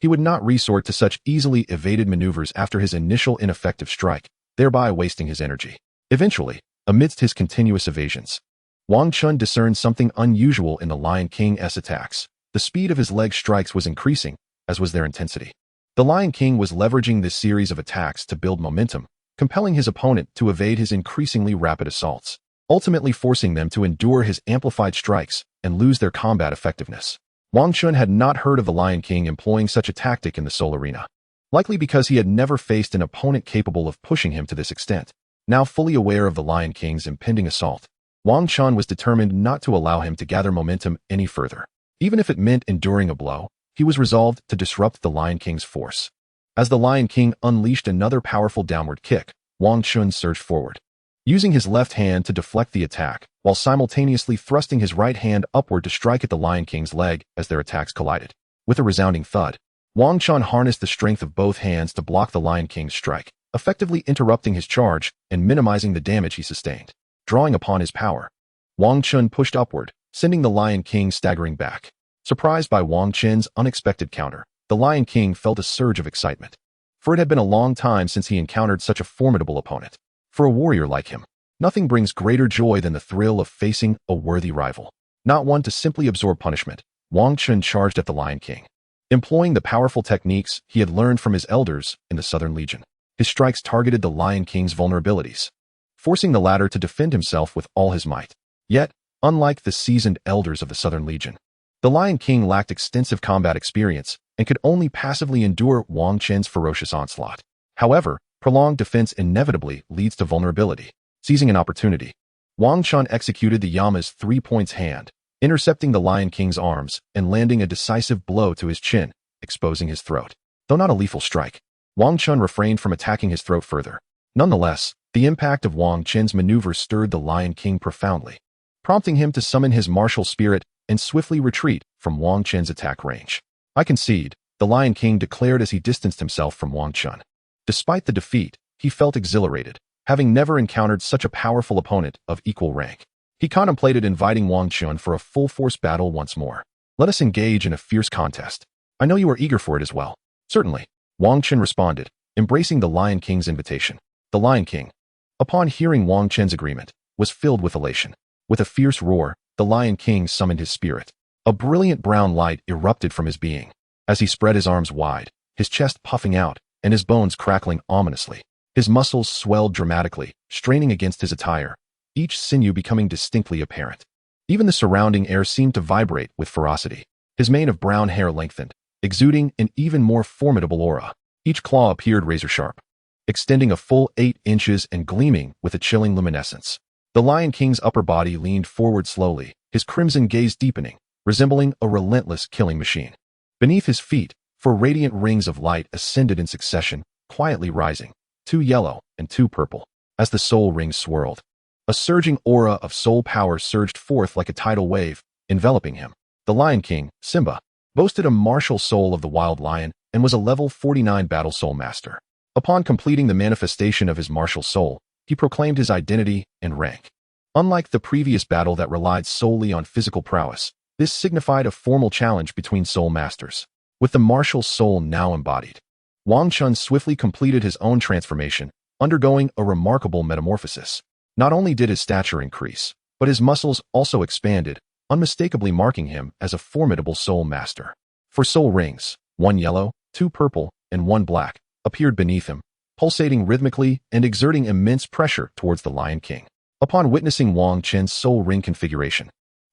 [SPEAKER 1] he would not resort to such easily evaded maneuvers after his initial ineffective strike, thereby wasting his energy. Eventually, amidst his continuous evasions, Wang Chun discerned something unusual in the Lion King's attacks. The speed of his leg strikes was increasing, as was their intensity. The Lion King was leveraging this series of attacks to build momentum, compelling his opponent to evade his increasingly rapid assaults, ultimately forcing them to endure his amplified strikes and lose their combat effectiveness. Wang Chun had not heard of the Lion King employing such a tactic in the Soul Arena, likely because he had never faced an opponent capable of pushing him to this extent. Now fully aware of the Lion King's impending assault, Wang Chun was determined not to allow him to gather momentum any further. Even if it meant enduring a blow, he was resolved to disrupt the Lion King's force. As the Lion King unleashed another powerful downward kick, Wang Chun surged forward, using his left hand to deflect the attack, while simultaneously thrusting his right hand upward to strike at the Lion King's leg as their attacks collided. With a resounding thud, Wang Chun harnessed the strength of both hands to block the Lion King's strike, effectively interrupting his charge and minimizing the damage he sustained. Drawing upon his power, Wang Chun pushed upward, sending the Lion King staggering back. Surprised by Wang Chun's unexpected counter, the Lion King felt a surge of excitement, for it had been a long time since he encountered such a formidable opponent. For a warrior like him, nothing brings greater joy than the thrill of facing a worthy rival. Not one to simply absorb punishment, Wang Chun charged at the Lion King, employing the powerful techniques he had learned from his elders in the Southern Legion. His strikes targeted the Lion King's vulnerabilities, forcing the latter to defend himself with all his might. Yet, unlike the seasoned elders of the Southern Legion, the Lion King lacked extensive combat experience and could only passively endure Wang Chun's ferocious onslaught. However, prolonged defense inevitably leads to vulnerability. Seizing an opportunity, Wang Chun executed the Yama's 3 points hand, intercepting the Lion King's arms and landing a decisive blow to his chin, exposing his throat. Though not a lethal strike, Wang Chun refrained from attacking his throat further. Nonetheless, the impact of Wang Chun's maneuver stirred the Lion King profoundly, prompting him to summon his martial spirit and swiftly retreat from Wang Chun's attack range. "I concede," the Lion King declared as he distanced himself from Wang Chun. Despite the defeat, he felt exhilarated, having never encountered such a powerful opponent of equal rank. He contemplated inviting Wang Chun for a full-force battle once more. "Let us engage in a fierce contest. I know you are eager for it as well." "Certainly," Wang Chun responded, embracing the Lion King's invitation. The Lion King, upon hearing Wang Chun's agreement, was filled with elation. With a fierce roar, the Lion King summoned his spirit. A brilliant brown light erupted from his being. As he spread his arms wide, his chest puffing out, and his bones crackling ominously, his muscles swelled dramatically, straining against his attire, each sinew becoming distinctly apparent. Even the surrounding air seemed to vibrate with ferocity. His mane of brown hair lengthened, exuding an even more formidable aura. Each claw appeared razor-sharp, extending a full 8 inches and gleaming with a chilling luminescence. The Lion King's upper body leaned forward slowly, his crimson gaze deepening, resembling a relentless killing machine. Beneath his feet, 4 radiant rings of light ascended in succession, quietly rising, 2 yellow and 2 purple. As the soul rings swirled, a surging aura of soul power surged forth like a tidal wave, enveloping him. The Lion King, Simba, boasted a martial soul of the wild lion and was a level 49 battle soul master. Upon completing the manifestation of his martial soul, he proclaimed his identity and rank. Unlike the previous battle that relied solely on physical prowess, this signified a formal challenge between soul masters. With the martial soul now embodied, Wang Chun swiftly completed his own transformation, undergoing a remarkable metamorphosis. Not only did his stature increase, but his muscles also expanded, unmistakably marking him as a formidable soul master. 4 soul rings, 1 yellow, 2 purple, and 1 black, appeared beneath him, pulsating rhythmically and exerting immense pressure towards the Lion King. Upon witnessing Wang Chun's soul ring configuration,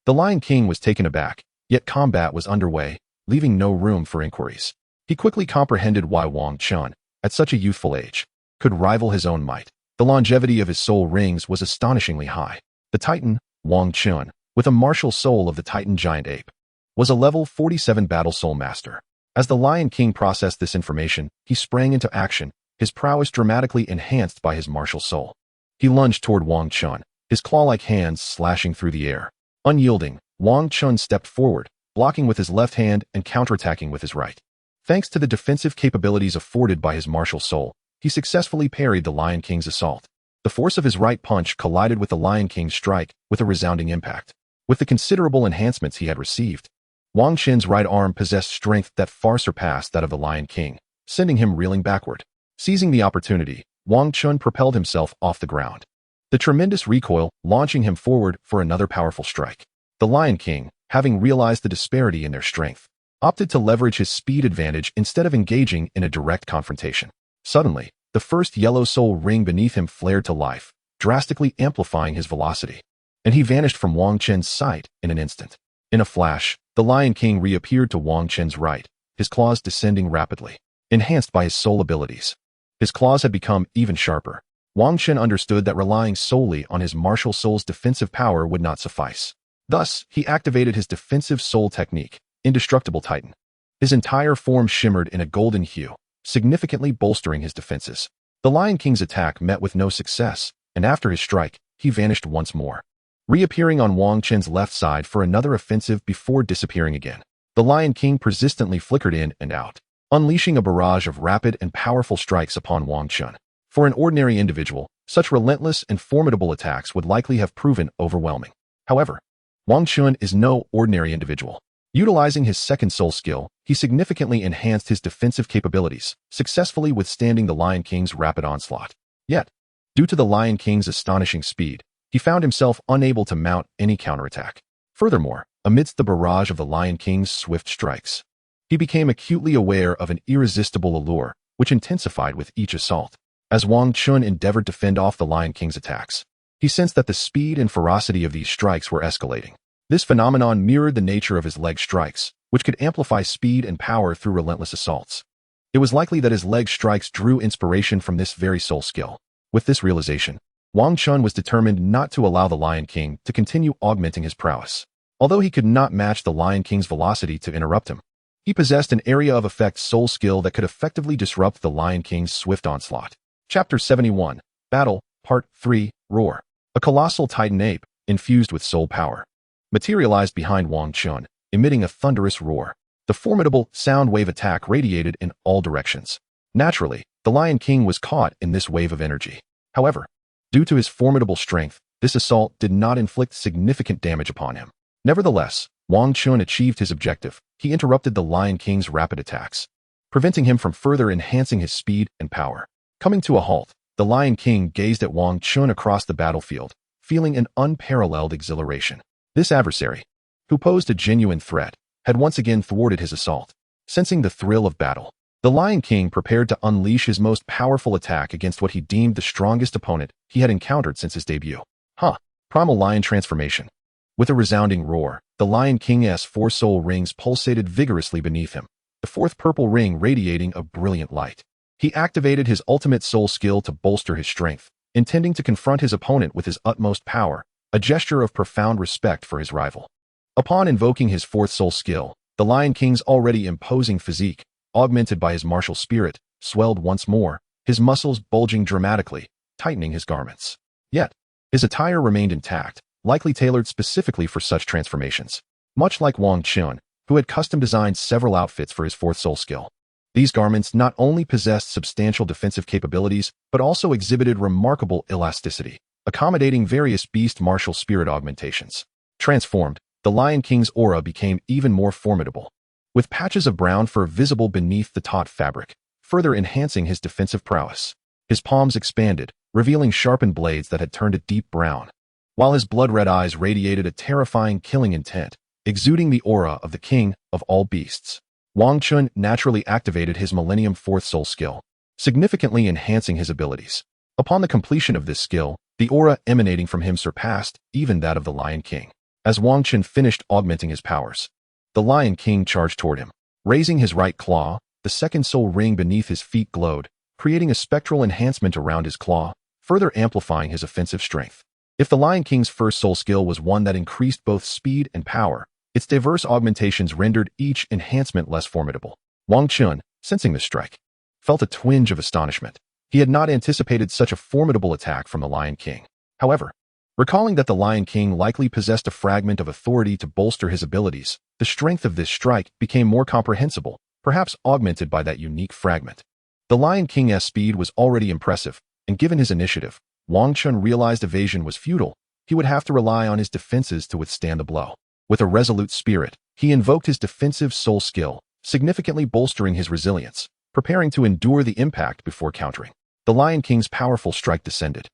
[SPEAKER 1] the Lion King was taken aback, yet combat was underway, leaving no room for inquiries. He quickly comprehended why Wang Chun, at such a youthful age, could rival his own might. The longevity of his soul rings was astonishingly high. The Titan, Wang Chun, with a martial soul of the Titan giant ape, was a level 47 battle soul master. As the Lion King processed this information, he sprang into action, his prowess dramatically enhanced by his martial soul. He lunged toward Wang Chun, his claw-like hands slashing through the air. Unyielding, Wang Chun stepped forward, blocking with his left hand and counterattacking with his right. Thanks to the defensive capabilities afforded by his martial soul, he successfully parried the Lion King's assault. The force of his right punch collided with the Lion King's strike with a resounding impact. With the considerable enhancements he had received, Wang Chun's right arm possessed strength that far surpassed that of the Lion King, sending him reeling backward. Seizing the opportunity, Wang Chun propelled himself off the ground. the tremendous recoil launching him forward for another powerful strike. The Lion King, having realized the disparity in their strength, opted to leverage his speed advantage instead of engaging in a direct confrontation. Suddenly, the first yellow soul ring beneath him flared to life, drastically amplifying his velocity, and he vanished from Wang Chen's sight in an instant. In a flash, the Lion King reappeared to Wang Chen's right, his claws descending rapidly, enhanced by his soul abilities. His claws had become even sharper. Wang Chen understood that relying solely on his martial soul's defensive power would not suffice. Thus, he activated his defensive soul technique, Indestructible Titan. His entire form shimmered in a golden hue, significantly bolstering his defenses. The Lion King's attack met with no success, and after his strike, he vanished once more, reappearing on Wang Chen's left side for another offensive before disappearing again. The Lion King persistently flickered in and out, unleashing a barrage of rapid and powerful strikes upon Wang Chen. For an ordinary individual, such relentless and formidable attacks would likely have proven overwhelming. However, Wang Chen is no ordinary individual. Utilizing his second soul skill, he significantly enhanced his defensive capabilities, successfully withstanding the Lion King's rapid onslaught. Yet, due to the Lion King's astonishing speed, he found himself unable to mount any counterattack. Furthermore, amidst the barrage of the Lion King's swift strikes, he became acutely aware of an irresistible allure, which intensified with each assault. As Wang Chen endeavored to fend off the Lion King's attacks, he sensed that the speed and ferocity of these strikes were escalating. This phenomenon mirrored the nature of his leg strikes, which could amplify speed and power through relentless assaults. It was likely that his leg strikes drew inspiration from this very soul skill. With this realization, Wang Chen was determined not to allow the Lion King to continue augmenting his prowess. Although he could not match the Lion King's velocity to interrupt him, he possessed an area of effect soul skill that could effectively disrupt the Lion King's swift onslaught. Chapter 71, Battle, Part 3, Roar. A colossal titan ape, infused with soul power, materialized behind Wang Chen, emitting a thunderous roar. The formidable sound wave attack radiated in all directions. Naturally, the Lion King was caught in this wave of energy. However, due to his formidable strength, this assault did not inflict significant damage upon him. Nevertheless, Wang Chen achieved his objective. He interrupted the Lion King's rapid attacks, preventing him from further enhancing his speed and power. Coming to a halt, the Lion King gazed at Wang Chen across the battlefield, feeling an unparalleled exhilaration. This adversary, who posed a genuine threat, had once again thwarted his assault. Sensing the thrill of battle, the Lion King prepared to unleash his most powerful attack against what he deemed the strongest opponent he had encountered since his debut. Primal Lion Transformation. With a resounding roar, the Lion King's 4 soul rings pulsated vigorously beneath him, the 4th purple ring radiating a brilliant light. He activated his ultimate soul skill to bolster his strength, intending to confront his opponent with his utmost power, a gesture of profound respect for his rival. Upon invoking his 4th soul skill, the Lion King's already imposing physique, augmented by his martial spirit, swelled once more, his muscles bulging dramatically, tightening his garments. Yet, his attire remained intact, likely tailored specifically for such transformations. Much like Wang Chen, who had custom-designed several outfits for his 4th soul skill. These garments not only possessed substantial defensive capabilities, but also exhibited remarkable elasticity, accommodating various beast martial spirit augmentations. Transformed, the Lion King's aura became even more formidable, with patches of brown fur visible beneath the taut fabric, further enhancing his defensive prowess. His palms expanded, revealing sharpened blades that had turned a deep brown, while his blood-red eyes radiated a terrifying killing intent, exuding the aura of the king of all beasts. Wang Chen naturally activated his Millennium 4th soul skill, significantly enhancing his abilities. Upon the completion of this skill, the aura emanating from him surpassed even that of the Lion King. As Wang Chen finished augmenting his powers, the Lion King charged toward him. Raising his right claw, the 2nd soul ring beneath his feet glowed, creating a spectral enhancement around his claw, further amplifying his offensive strength. If the Lion King's 1st soul skill was one that increased both speed and power, its diverse augmentations rendered each enhancement less formidable. Wang Chen, sensing this strike, felt a twinge of astonishment. He had not anticipated such a formidable attack from the Lion King. However, recalling that the Lion King likely possessed a fragment of authority to bolster his abilities, the strength of this strike became more comprehensible, perhaps augmented by that unique fragment. The Lion King's speed was already impressive, and given his initiative, Wang Chen realized evasion was futile. He would have to rely on his defenses to withstand the blow. With a resolute spirit, he invoked his defensive soul skill, significantly bolstering his resilience, preparing to endure the impact before countering. The Lion King's powerful strike descended,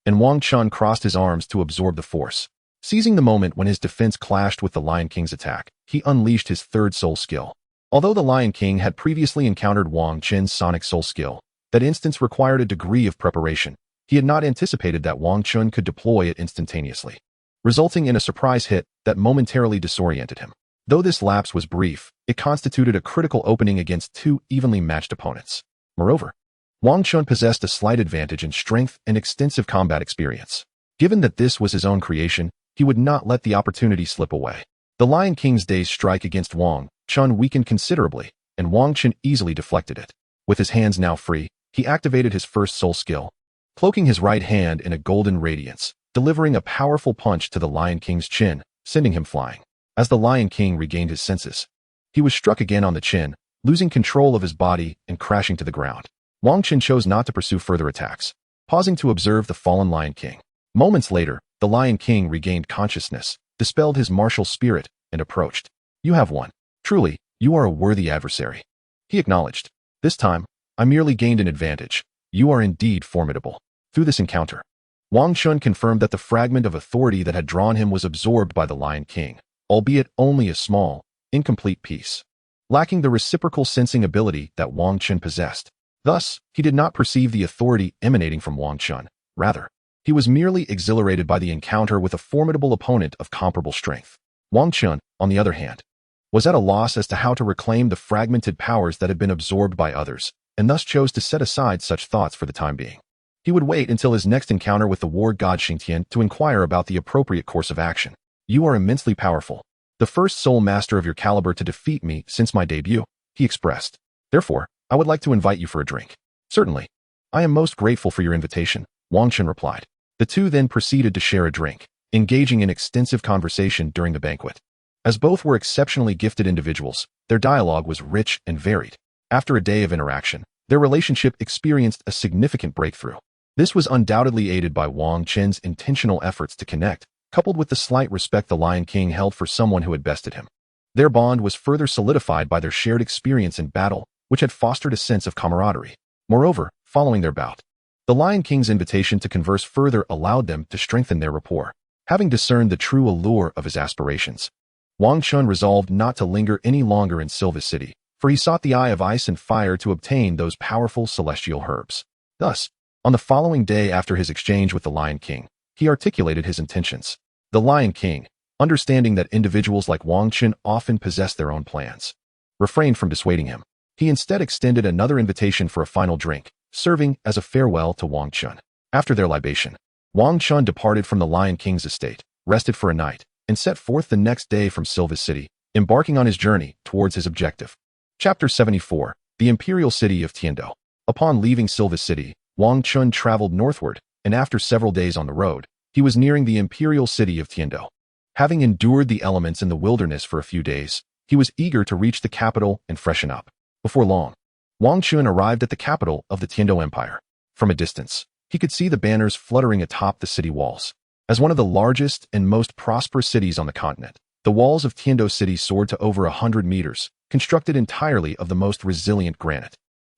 [SPEAKER 1] and Wang Chun crossed his arms to absorb the force. Seizing the moment when his defense clashed with the Lion King's attack, he unleashed his third soul skill. Although the Lion King had previously encountered Wang Chun's sonic soul skill, that instance required a degree of preparation. He had not anticipated that Wang Chun could deploy it instantaneously, resulting in a surprise hit that momentarily disoriented him. Though this lapse was brief, it constituted a critical opening against two evenly matched opponents. Moreover, Wang Chun possessed a slight advantage in strength and extensive combat experience. Given that this was his own creation, he would not let the opportunity slip away. The Lion King's day's strike against Wang Chun weakened considerably, and Wang Chun easily deflected it. With his hands now free, he activated his first soul skill, cloaking his right hand in a golden radiance, delivering a powerful punch to the Lion King's chin, sending him flying. As the Lion King regained his senses, he was struck again on the chin, losing control of his body and crashing to the ground. Wang Chun chose not to pursue further attacks, pausing to observe the fallen Lion King. Moments later, the Lion King regained consciousness, dispelled his martial spirit, and approached. "You have won. Truly, you are a worthy adversary," he acknowledged. "This time, I merely gained an advantage. You are indeed formidable." Through this encounter, Wang Chun confirmed that the fragment of authority that had drawn him was absorbed by the Lion King, albeit only a small, incomplete piece, lacking the reciprocal sensing ability that Wang Chun possessed. Thus, he did not perceive the authority emanating from Wang Chun. Rather, he was merely exhilarated by the encounter with a formidable opponent of comparable strength. Wang Chun, on the other hand, was at a loss as to how to reclaim the fragmented powers that had been absorbed by others, and thus chose to set aside such thoughts for the time being. He would wait until his next encounter with the war god Xingtian to inquire about the appropriate course of action. "You are immensely powerful, the first soul master of your caliber to defeat me since my debut," he expressed. "Therefore, I would like to invite you for a drink." "Certainly. I am most grateful for your invitation," Wang Chun replied. The two then proceeded to share a drink, engaging in extensive conversation during the banquet. As both were exceptionally gifted individuals, their dialogue was rich and varied. After a day of interaction, their relationship experienced a significant breakthrough. This was undoubtedly aided by Wang Chun's intentional efforts to connect, coupled with the slight respect the Lion King held for someone who had bested him. Their bond was further solidified by their shared experience in battle, which had fostered a sense of camaraderie. Moreover, following their bout, the Lion King's invitation to converse further allowed them to strengthen their rapport. Having discerned the true allure of his aspirations, Wang Chun resolved not to linger any longer in Silva City, for he sought the Eye of Ice and Fire to obtain those powerful celestial herbs. Thus, on the following day after his exchange with the Lion King, he articulated his intentions. The Lion King, understanding that individuals like Wang Chun often possess their own plans, refrained from dissuading him. He instead extended another invitation for a final drink, serving as a farewell to Wang Chun. After their libation, Wang Chun departed from the Lion King's estate, rested for a night, and set forth the next day from Silva City, embarking on his journey towards his objective. Chapter 74, The Imperial City of Tiando. Upon leaving Silva City, Wang Chun traveled northward, and after several days on the road, he was nearing the Imperial City of Tiando. Having endured the elements in the wilderness for a few days, he was eager to reach the capital and freshen up. Before long, Wang Chun arrived at the capital of the Tiando Empire. From a distance, he could see the banners fluttering atop the city walls. As one of the largest and most prosperous cities on the continent, the walls of Tiando City soared to over 100 meters, constructed entirely of the most resilient granite.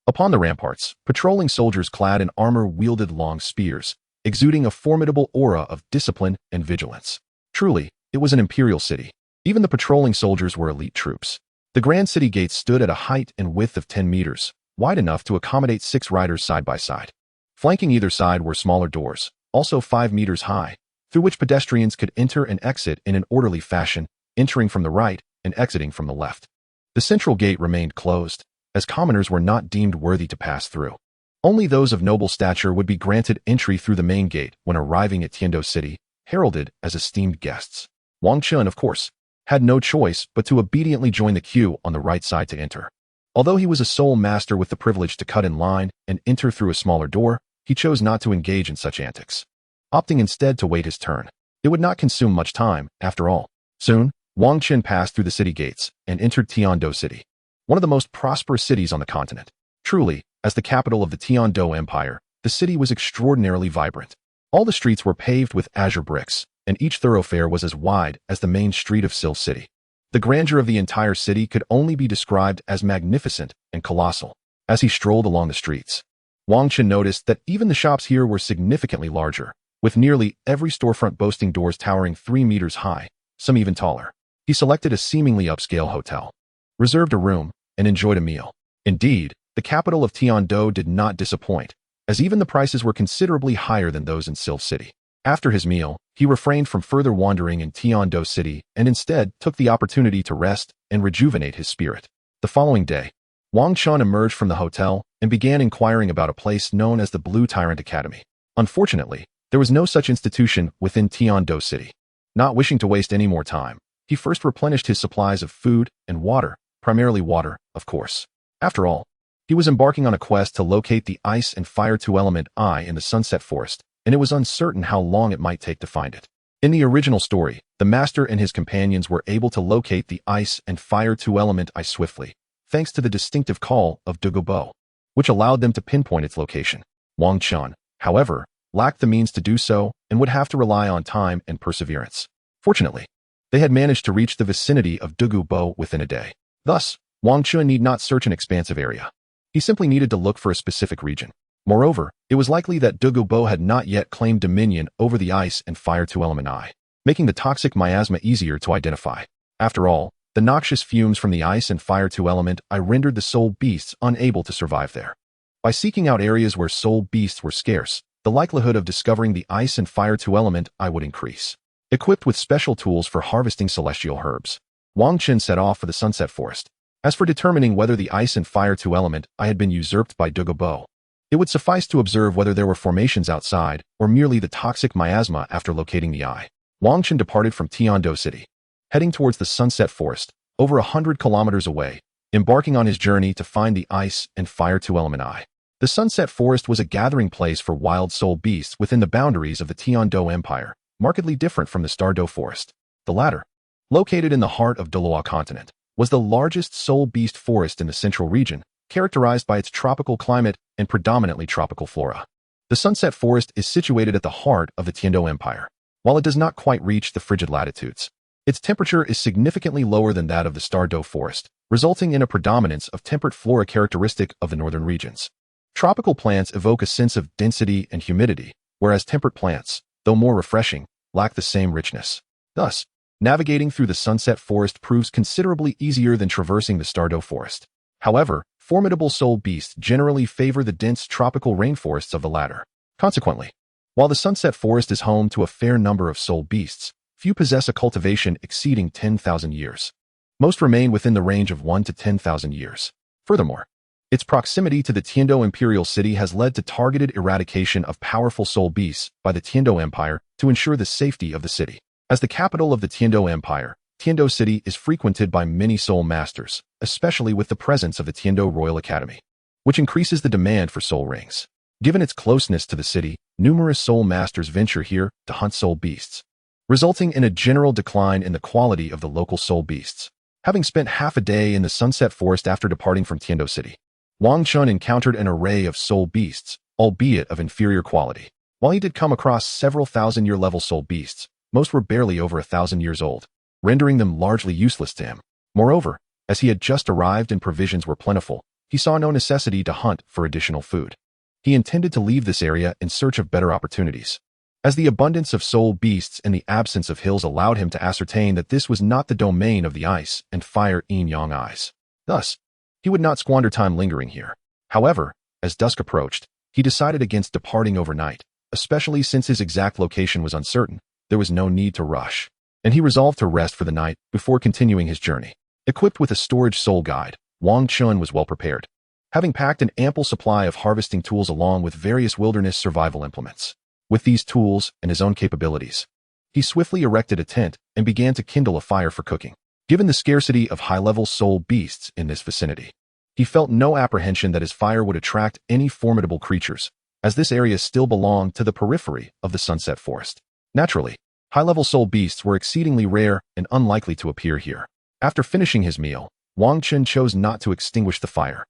[SPEAKER 1] Upon the ramparts, patrolling soldiers clad in armor wielded long spears, exuding a formidable aura of discipline and vigilance. Truly, it was an imperial city. Even the patrolling soldiers were elite troops. The grand city gates stood at a height and width of 10 meters, wide enough to accommodate 6 riders side by side. Flanking either side were smaller doors, also 5 meters high, through which pedestrians could enter and exit in an orderly fashion, entering from the right and exiting from the left. The central gate remained closed, as commoners were not deemed worthy to pass through. Only those of noble stature would be granted entry through the main gate when arriving at Tiando City, heralded as esteemed guests. Wang Chun, of course, had no choice but to obediently join the queue on the right side to enter. Although he was a soul master with the privilege to cut in line and enter through a smaller door, he chose not to engage in such antics, opting instead to wait his turn. It would not consume much time, after all. Soon, Wang Chun passed through the city gates and entered Tiando City, one of the most prosperous cities on the continent. Truly, as the capital of the Tiando Empire, the city was extraordinarily vibrant. All the streets were paved with azure bricks, and each thoroughfare was as wide as the main street of Sil City. The grandeur of the entire city could only be described as magnificent and colossal. As he strolled along the streets, Wang Chun noticed that even the shops here were significantly larger, with nearly every storefront boasting doors towering 3 meters high, some even taller. He selected a seemingly upscale hotel, reserved a room, and enjoyed a meal. Indeed, the capital of Tiando did not disappoint, as even the prices were considerably higher than those in Silv City. After his meal, he refrained from further wandering in Tiando City and instead took the opportunity to rest and rejuvenate his spirit. The following day, Wang Chun emerged from the hotel and began inquiring about a place known as the Blue Tyrant Academy. Unfortunately, there was no such institution within Tiando City. Not wishing to waste any more time, he first replenished his supplies of food and water, primarily water, of course. After all, he was embarking on a quest to locate the Ice and Fire 2 element Eye in the Sunset Forest, and it was uncertain how long it might take to find it. In the original story, the Master and his companions were able to locate the Ice and Fire 2 element Eye swiftly, thanks to the distinctive call of Douluo, which allowed them to pinpoint its location. Wang Chun, however, lacked the means to do so and would have to rely on time and perseverance. Fortunately, they had managed to reach the vicinity of Douluo within a day. Thus, Wang Chun need not search an expansive area. He simply needed to look for a specific region. Moreover, it was likely that Douluo had not yet claimed dominion over the Ice and Fire 2 element Eye, making the toxic miasma easier to identify. After all, the noxious fumes from the Ice and Fire 2 element Eye rendered the soul beasts unable to survive there. By seeking out areas where soul beasts were scarce, the likelihood of discovering the Ice and Fire 2 element Eye would increase. Equipped with special tools for harvesting celestial herbs, Wang Chun set off for the Sunset Forest. As for determining whether the Ice and Fire 2 element Eye had been usurped by Douluo, it would suffice to observe whether there were formations outside or merely the toxic miasma after locating the Eye. Wang Chun departed from Tiando City, heading towards the Sunset Forest, over 100 kilometers away, embarking on his journey to find the Ice and Fire 2 element Eye. The Sunset Forest was a gathering place for wild soul beasts within the boundaries of the Tiando Empire, markedly different from the Stardo Forest. The latter, located in the heart of Douluo Continent, was the largest soul beast forest in the central region, characterized by its tropical climate and predominantly tropical flora. The Sunset Forest is situated at the heart of the Tiando Empire. While it does not quite reach the frigid latitudes, its temperature is significantly lower than that of the Stardo Forest, resulting in a predominance of temperate flora characteristic of the northern regions. Tropical plants evoke a sense of density and humidity, whereas temperate plants, though more refreshing, lack the same richness. Thus, navigating through the Sunset Forest proves considerably easier than traversing the Stardo Forest. However, formidable soul beasts generally favor the dense tropical rainforests of the latter. Consequently, while the Sunset Forest is home to a fair number of soul beasts, few possess a cultivation exceeding 10,000 years. Most remain within the range of 1 to 10,000 years. Furthermore, its proximity to the Tiando Imperial City has led to targeted eradication of powerful soul beasts by the Tiando Empire to ensure the safety of the city. As the capital of the Tiando Empire, Tiando City is frequented by many soul masters, especially with the presence of the Tiando Royal Academy, which increases the demand for soul rings. Given its closeness to the city, numerous soul masters venture here to hunt soul beasts, resulting in a general decline in the quality of the local soul beasts. Having spent half a day in the Sunset Forest after departing from Tiando City, Wang Chun encountered an array of soul beasts, albeit of inferior quality. While he did come across several thousand-year level soul beasts, most were barely over 1,000 years old, rendering them largely useless to him. Moreover, as he had just arrived and provisions were plentiful, he saw no necessity to hunt for additional food. He intended to leave this area in search of better opportunities, as the abundance of soul beasts and the absence of hills allowed him to ascertain that this was not the domain of the Ice and Fire Yin-Yang Eyes. Thus, he would not squander time lingering here. However, as dusk approached, he decided against departing overnight, especially since his exact location was uncertain. There was no need to rush, and he resolved to rest for the night before continuing his journey. Equipped with a storage soul guide, Wang Chun was well prepared, having packed an ample supply of harvesting tools along with various wilderness survival implements. With these tools and his own capabilities, he swiftly erected a tent and began to kindle a fire for cooking. Given the scarcity of high-level soul beasts in this vicinity, he felt no apprehension that his fire would attract any formidable creatures, as this area still belonged to the periphery of the Sunset Forest. Naturally, high-level soul beasts were exceedingly rare and unlikely to appear here. After finishing his meal, Wang Chun chose not to extinguish the fire,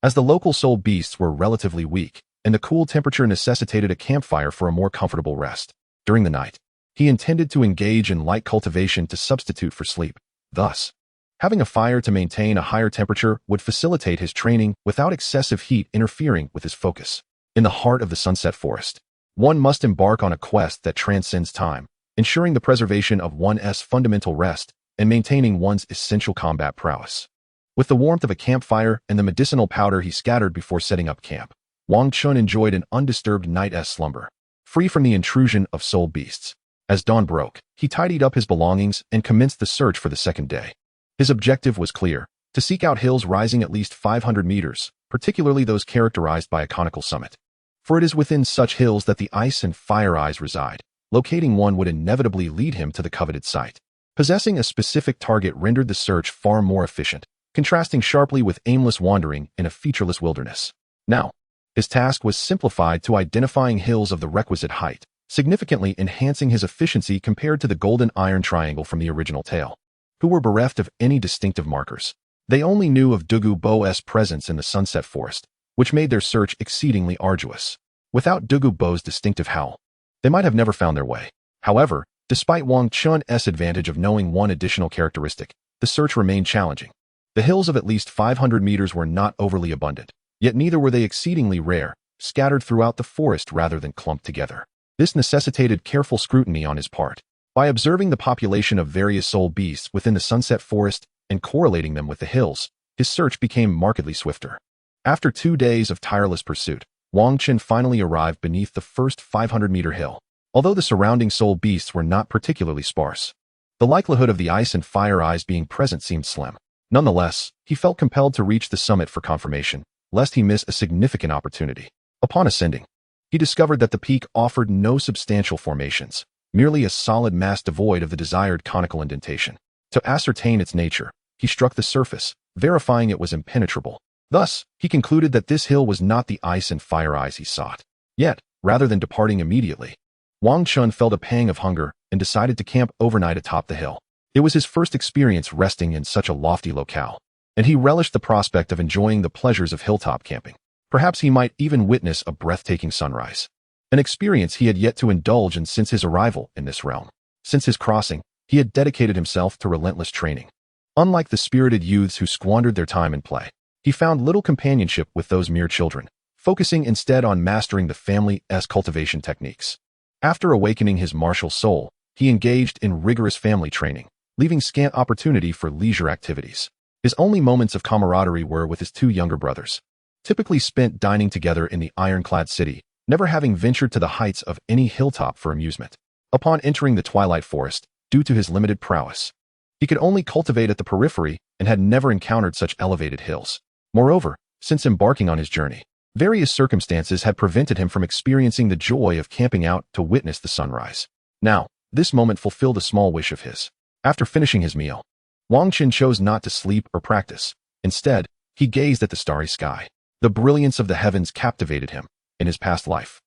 [SPEAKER 1] as the local soul beasts were relatively weak, and the cool temperature necessitated a campfire for a more comfortable rest. During the night, he intended to engage in light cultivation to substitute for sleep. Thus, having a fire to maintain a higher temperature would facilitate his training without excessive heat interfering with his focus. In the heart of the Sunset Forest, one must embark on a quest that transcends time, ensuring the preservation of one's fundamental rest and maintaining one's essential combat prowess. With the warmth of a campfire and the medicinal powder he scattered before setting up camp, Wang Chun enjoyed an undisturbed night's slumber, free from the intrusion of soul beasts. As dawn broke, he tidied up his belongings and commenced the search for the second day. His objective was clear: to seek out hills rising at least 500 meters, particularly those characterized by a conical summit. For it is within such hills that the ice and fire eyes reside. Locating one would inevitably lead him to the coveted site. Possessing a specific target rendered the search far more efficient, contrasting sharply with aimless wandering in a featureless wilderness. Now, his task was simplified to identifying hills of the requisite height, significantly enhancing his efficiency compared to the golden iron triangle from the original tale, who were bereft of any distinctive markers. They only knew of Douluo's presence in the Sunset Forest, which made their search exceedingly arduous. Without Douluo's distinctive howl, they might have never found their way. However, despite Wang Chun's advantage of knowing one additional characteristic, the search remained challenging. The hills of at least 500 meters were not overly abundant, yet neither were they exceedingly rare, scattered throughout the forest rather than clumped together. This necessitated careful scrutiny on his part. By observing the population of various soul beasts within the Sunset Forest and correlating them with the hills, his search became markedly swifter. After 2 days of tireless pursuit, Wang Chun finally arrived beneath the first 500-meter hill. Although the surrounding soul beasts were not particularly sparse, the likelihood of the ice and fire eyes being present seemed slim. Nonetheless, he felt compelled to reach the summit for confirmation, lest he miss a significant opportunity. Upon ascending, he discovered that the peak offered no substantial formations, merely a solid mass devoid of the desired conical indentation. To ascertain its nature, he struck the surface, verifying it was impenetrable. Thus, he concluded that this hill was not the ice and fire eyes he sought. Yet, rather than departing immediately, Wang Chun felt a pang of hunger and decided to camp overnight atop the hill. It was his first experience resting in such a lofty locale, and he relished the prospect of enjoying the pleasures of hilltop camping. Perhaps he might even witness a breathtaking sunrise, an experience he had yet to indulge in since his arrival in this realm. Since his crossing, he had dedicated himself to relentless training. Unlike the spirited youths who squandered their time in play, he found little companionship with those mere children, focusing instead on mastering the family's cultivation techniques. After awakening his martial soul, he engaged in rigorous family training, leaving scant opportunity for leisure activities. His only moments of camaraderie were with his 2 younger brothers, typically spent dining together in the ironclad city, never having ventured to the heights of any hilltop for amusement. Upon entering the twilight forest, due to his limited prowess, he could only cultivate at the periphery and had never encountered such elevated hills. Moreover, since embarking on his journey, various circumstances had prevented him from experiencing the joy of camping out to witness the sunrise. Now, this moment fulfilled a small wish of his. After finishing his meal, Wang Chun chose not to sleep or practice. Instead, he gazed at the starry sky. The brilliance of the heavens captivated him. In his past life,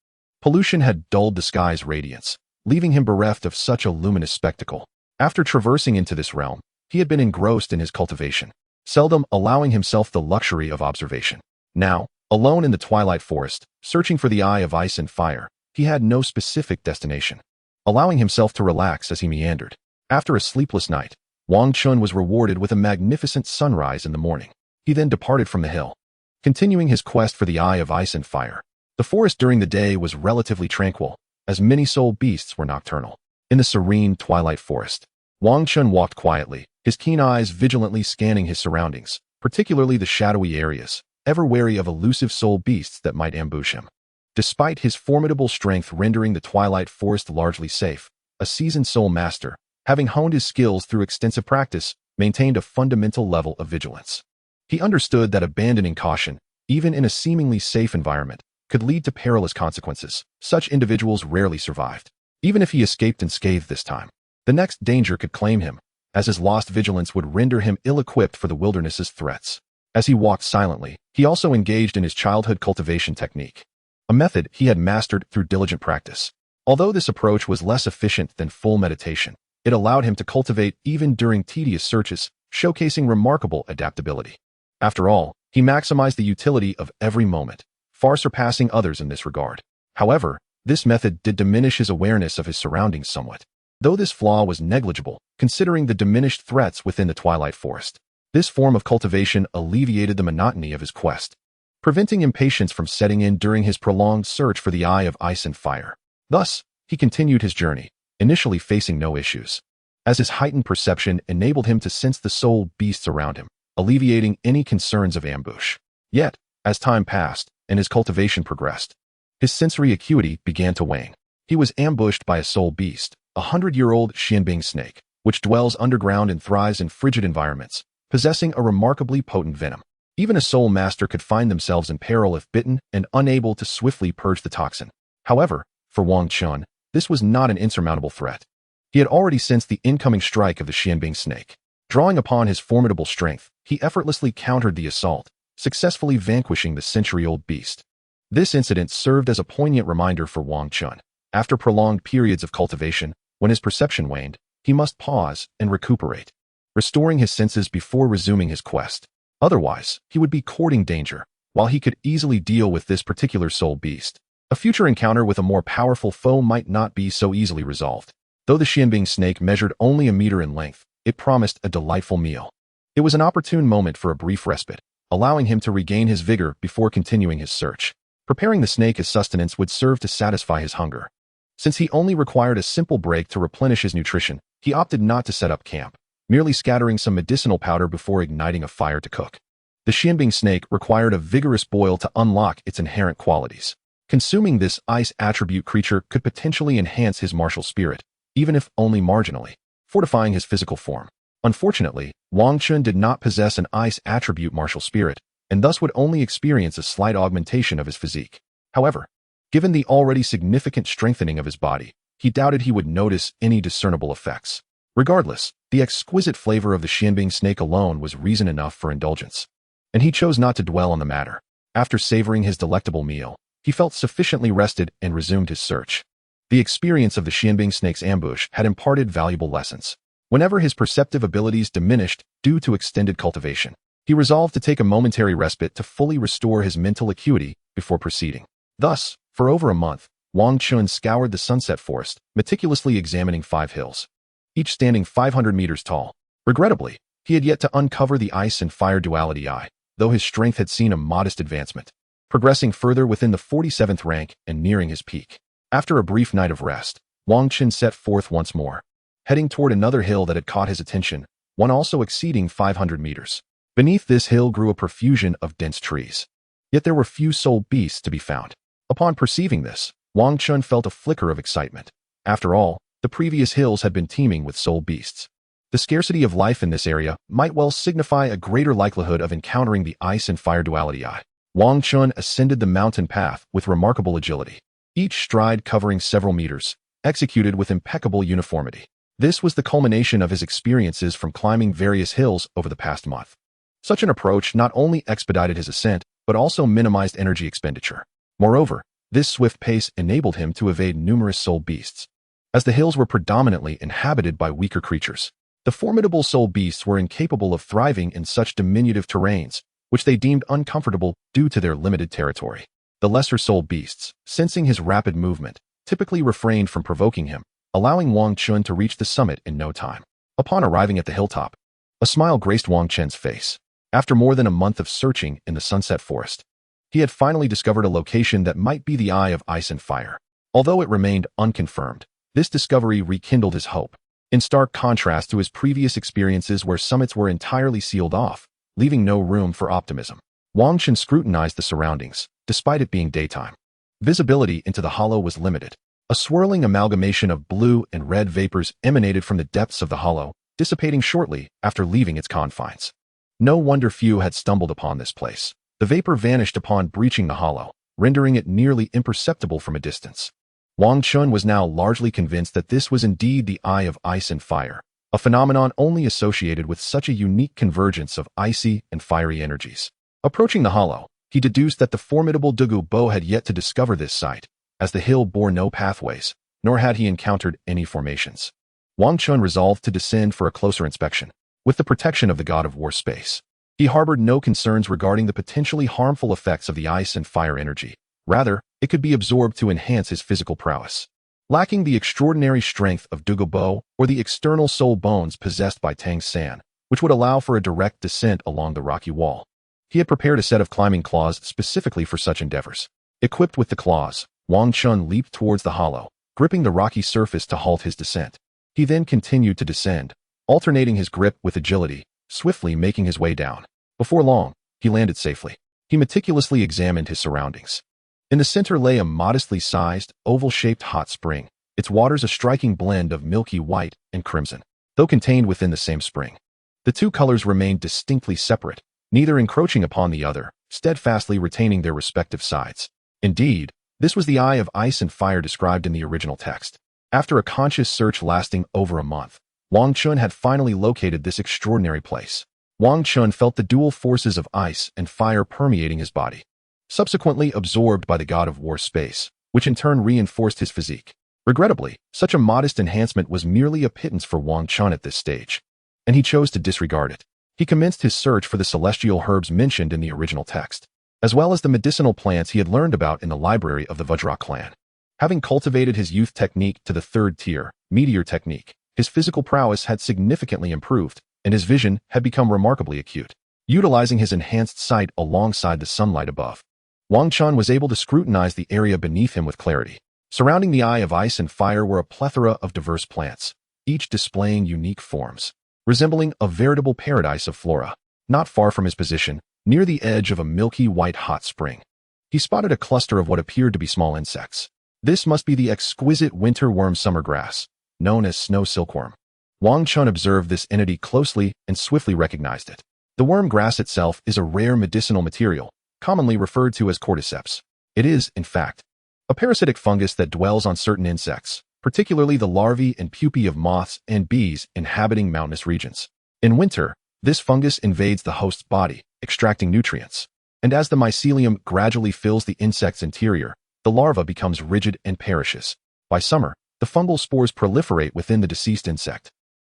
[SPEAKER 1] pollution had dulled the sky's radiance, leaving him bereft of such a luminous spectacle. After traversing into this realm, he had been engrossed in his cultivation, seldom allowing himself the luxury of observation. Now, alone in the twilight forest, searching for the eye of ice and fire, he had no specific destination, allowing himself to relax as he meandered. After a sleepless night, Wang Chun was rewarded with a magnificent sunrise in the morning. He then departed from the hill, continuing his quest for the eye of ice and fire. The forest during the day was relatively tranquil, as many soul beasts were nocturnal. In the serene twilight forest, Wang Chun walked quietly, his keen eyes vigilantly scanning his surroundings, particularly the shadowy areas, ever wary of elusive soul beasts that might ambush him. Despite his formidable strength rendering the twilight forest largely safe, a seasoned soul master, having honed his skills through extensive practice, maintained a fundamental level of vigilance. He understood that abandoning caution, even in a seemingly safe environment, could lead to perilous consequences. Such individuals rarely survived. Even if he escaped unscathed this time, the next danger could claim him, as his lost vigilance would render him ill-equipped for the wilderness's threats. As he walked silently, he also engaged in his childhood cultivation technique, a method he had mastered through diligent practice. Although this approach was less efficient than full meditation, it allowed him to cultivate even during tedious searches, showcasing remarkable adaptability. After all, he maximized the utility of every moment, far surpassing others in this regard. However, this method did diminish his awareness of his surroundings somewhat, though this flaw was negligible, considering the diminished threats within the twilight forest. This form of cultivation alleviated the monotony of his quest, preventing impatience from setting in during his prolonged search for the eye of ice and fire. Thus, he continued his journey, initially facing no issues, as his heightened perception enabled him to sense the soul beasts around him, alleviating any concerns of ambush. Yet, as time passed and his cultivation progressed, his sensory acuity began to wane. He was ambushed by a soul beast, a 100-year-old Xianbing snake, which dwells underground and thrives in frigid environments, possessing a remarkably potent venom. Even a soul master could find themselves in peril if bitten and unable to swiftly purge the toxin. However, for Wang Chun, this was not an insurmountable threat. He had already sensed the incoming strike of the Xianbing snake. Drawing upon his formidable strength, he effortlessly countered the assault, successfully vanquishing the century-old beast. This incident served as a poignant reminder for Wang Chun. After prolonged periods of cultivation, when his perception waned, he must pause and recuperate, restoring his senses before resuming his quest. Otherwise, he would be courting danger. While he could easily deal with this particular soul beast, a future encounter with a more powerful foe might not be so easily resolved. Though the Xianbing snake measured only a meter in length, it promised a delightful meal. It was an opportune moment for a brief respite, allowing him to regain his vigor before continuing his search. Preparing the snake as sustenance would serve to satisfy his hunger. Since he only required a simple break to replenish his nutrition, he opted not to set up camp, merely scattering some medicinal powder before igniting a fire to cook. The Xianbing snake required a vigorous boil to unlock its inherent qualities. Consuming this ice attribute creature could potentially enhance his martial spirit, even if only marginally, fortifying his physical form. Unfortunately, Wang Chun did not possess an ice attribute martial spirit, and thus would only experience a slight augmentation of his physique. However, given the already significant strengthening of his body, he doubted he would notice any discernible effects. Regardless, the exquisite flavor of the Xianbing snake alone was reason enough for indulgence, and he chose not to dwell on the matter. After savoring his delectable meal, he felt sufficiently rested and resumed his search. The experience of the Xianbing snake's ambush had imparted valuable lessons. Whenever his perceptive abilities diminished due to extended cultivation, he resolved to take a momentary respite to fully restore his mental acuity before proceeding. Thus, for over a month, Wang Chun scoured the sunset forest, meticulously examining 5 hills, each standing 500 meters tall. Regrettably, he had yet to uncover the ice and fire duality eye, though his strength had seen a modest advancement, progressing further within the 47th rank and nearing his peak. After a brief night of rest, Wang Chun set forth once more, heading toward another hill that had caught his attention, one also exceeding 500 meters. Beneath this hill grew a profusion of dense trees, yet there were few soul beasts to be found. Upon perceiving this, Wang Chun felt a flicker of excitement. After all, the previous hills had been teeming with soul beasts. The scarcity of life in this area might well signify a greater likelihood of encountering the ice and fire duality eye. Wang Chun ascended the mountain path with remarkable agility, each stride covering several meters, executed with impeccable uniformity. This was the culmination of his experiences from climbing various hills over the past month. Such an approach not only expedited his ascent, but also minimized energy expenditure. Moreover, this swift pace enabled him to evade numerous soul beasts, as the hills were predominantly inhabited by weaker creatures. The formidable soul beasts were incapable of thriving in such diminutive terrains, which they deemed uncomfortable due to their limited territory. The lesser soul beasts, sensing his rapid movement, typically refrained from provoking him, allowing Wang Chun to reach the summit in no time. Upon arriving at the hilltop, a smile graced Wang Chun's face. After more than a month of searching in the sunset forest, he had finally discovered a location that might be the Eye of Ice and Fire. Although it remained unconfirmed, this discovery rekindled his hope. In stark contrast to his previous experiences where summits were entirely sealed off, leaving no room for optimism, Wang Chun scrutinized the surroundings, despite it being daytime. Visibility into the hollow was limited. A swirling amalgamation of blue and red vapors emanated from the depths of the hollow, dissipating shortly after leaving its confines. No wonder few had stumbled upon this place. The vapor vanished upon breaching the hollow, rendering it nearly imperceptible from a distance. Wang Chun was now largely convinced that this was indeed the Eye of Ice and Fire, a phenomenon only associated with such a unique convergence of icy and fiery energies. Approaching the hollow, he deduced that the formidable Douluo had yet to discover this site, as the hill bore no pathways, nor had he encountered any formations. Wang Chun resolved to descend for a closer inspection, with the protection of the god of war space. He harbored no concerns regarding the potentially harmful effects of the ice and fire energy. Rather, it could be absorbed to enhance his physical prowess. Lacking the extraordinary strength of Douluo or the external soul bones possessed by Tang San, which would allow for a direct descent along the rocky wall, he had prepared a set of climbing claws specifically for such endeavors. Equipped with the claws, Wang Chun leaped towards the hollow, gripping the rocky surface to halt his descent. He then continued to descend, alternating his grip with agility, swiftly making his way down. Before long, he landed safely. He meticulously examined his surroundings. In the center lay a modestly sized, oval-shaped hot spring, its waters a striking blend of milky white and crimson, though contained within the same spring. The two colors remained distinctly separate, neither encroaching upon the other, steadfastly retaining their respective sides. Indeed, this was the eye of ice and fire described in the original text. After a conscious search lasting over a month, Wang Chun had finally located this extraordinary place. Wang Chun felt the dual forces of ice and fire permeating his body, subsequently absorbed by the god of war space, which in turn reinforced his physique. Regrettably, such a modest enhancement was merely a pittance for Wang Chun at this stage, and he chose to disregard it. He commenced his search for the celestial herbs mentioned in the original text, as well as the medicinal plants he had learned about in the library of the Vajra clan. Having cultivated his youth technique to the third tier, meteor technique, his physical prowess had significantly improved, and his vision had become remarkably acute. Utilizing his enhanced sight alongside the sunlight above, Wang Chun was able to scrutinize the area beneath him with clarity. Surrounding the eye of ice and fire were a plethora of diverse plants, each displaying unique forms, resembling a veritable paradise of flora. Not far from his position, near the edge of a milky white hot spring, he spotted a cluster of what appeared to be small insects. This must be the exquisite winter worm summer grass, known as snow silkworm. Wang Chun observed this entity closely and swiftly recognized it. The worm grass itself is a rare medicinal material, commonly referred to as cordyceps. It is, in fact, a parasitic fungus that dwells on certain insects, particularly the larvae and pupae of moths and bees inhabiting mountainous regions. In winter, this fungus invades the host's body, extracting nutrients, and as the mycelium gradually fills the insect's interior, the larva becomes rigid and perishes. By summer, the fungal spores proliferate within the deceased insect,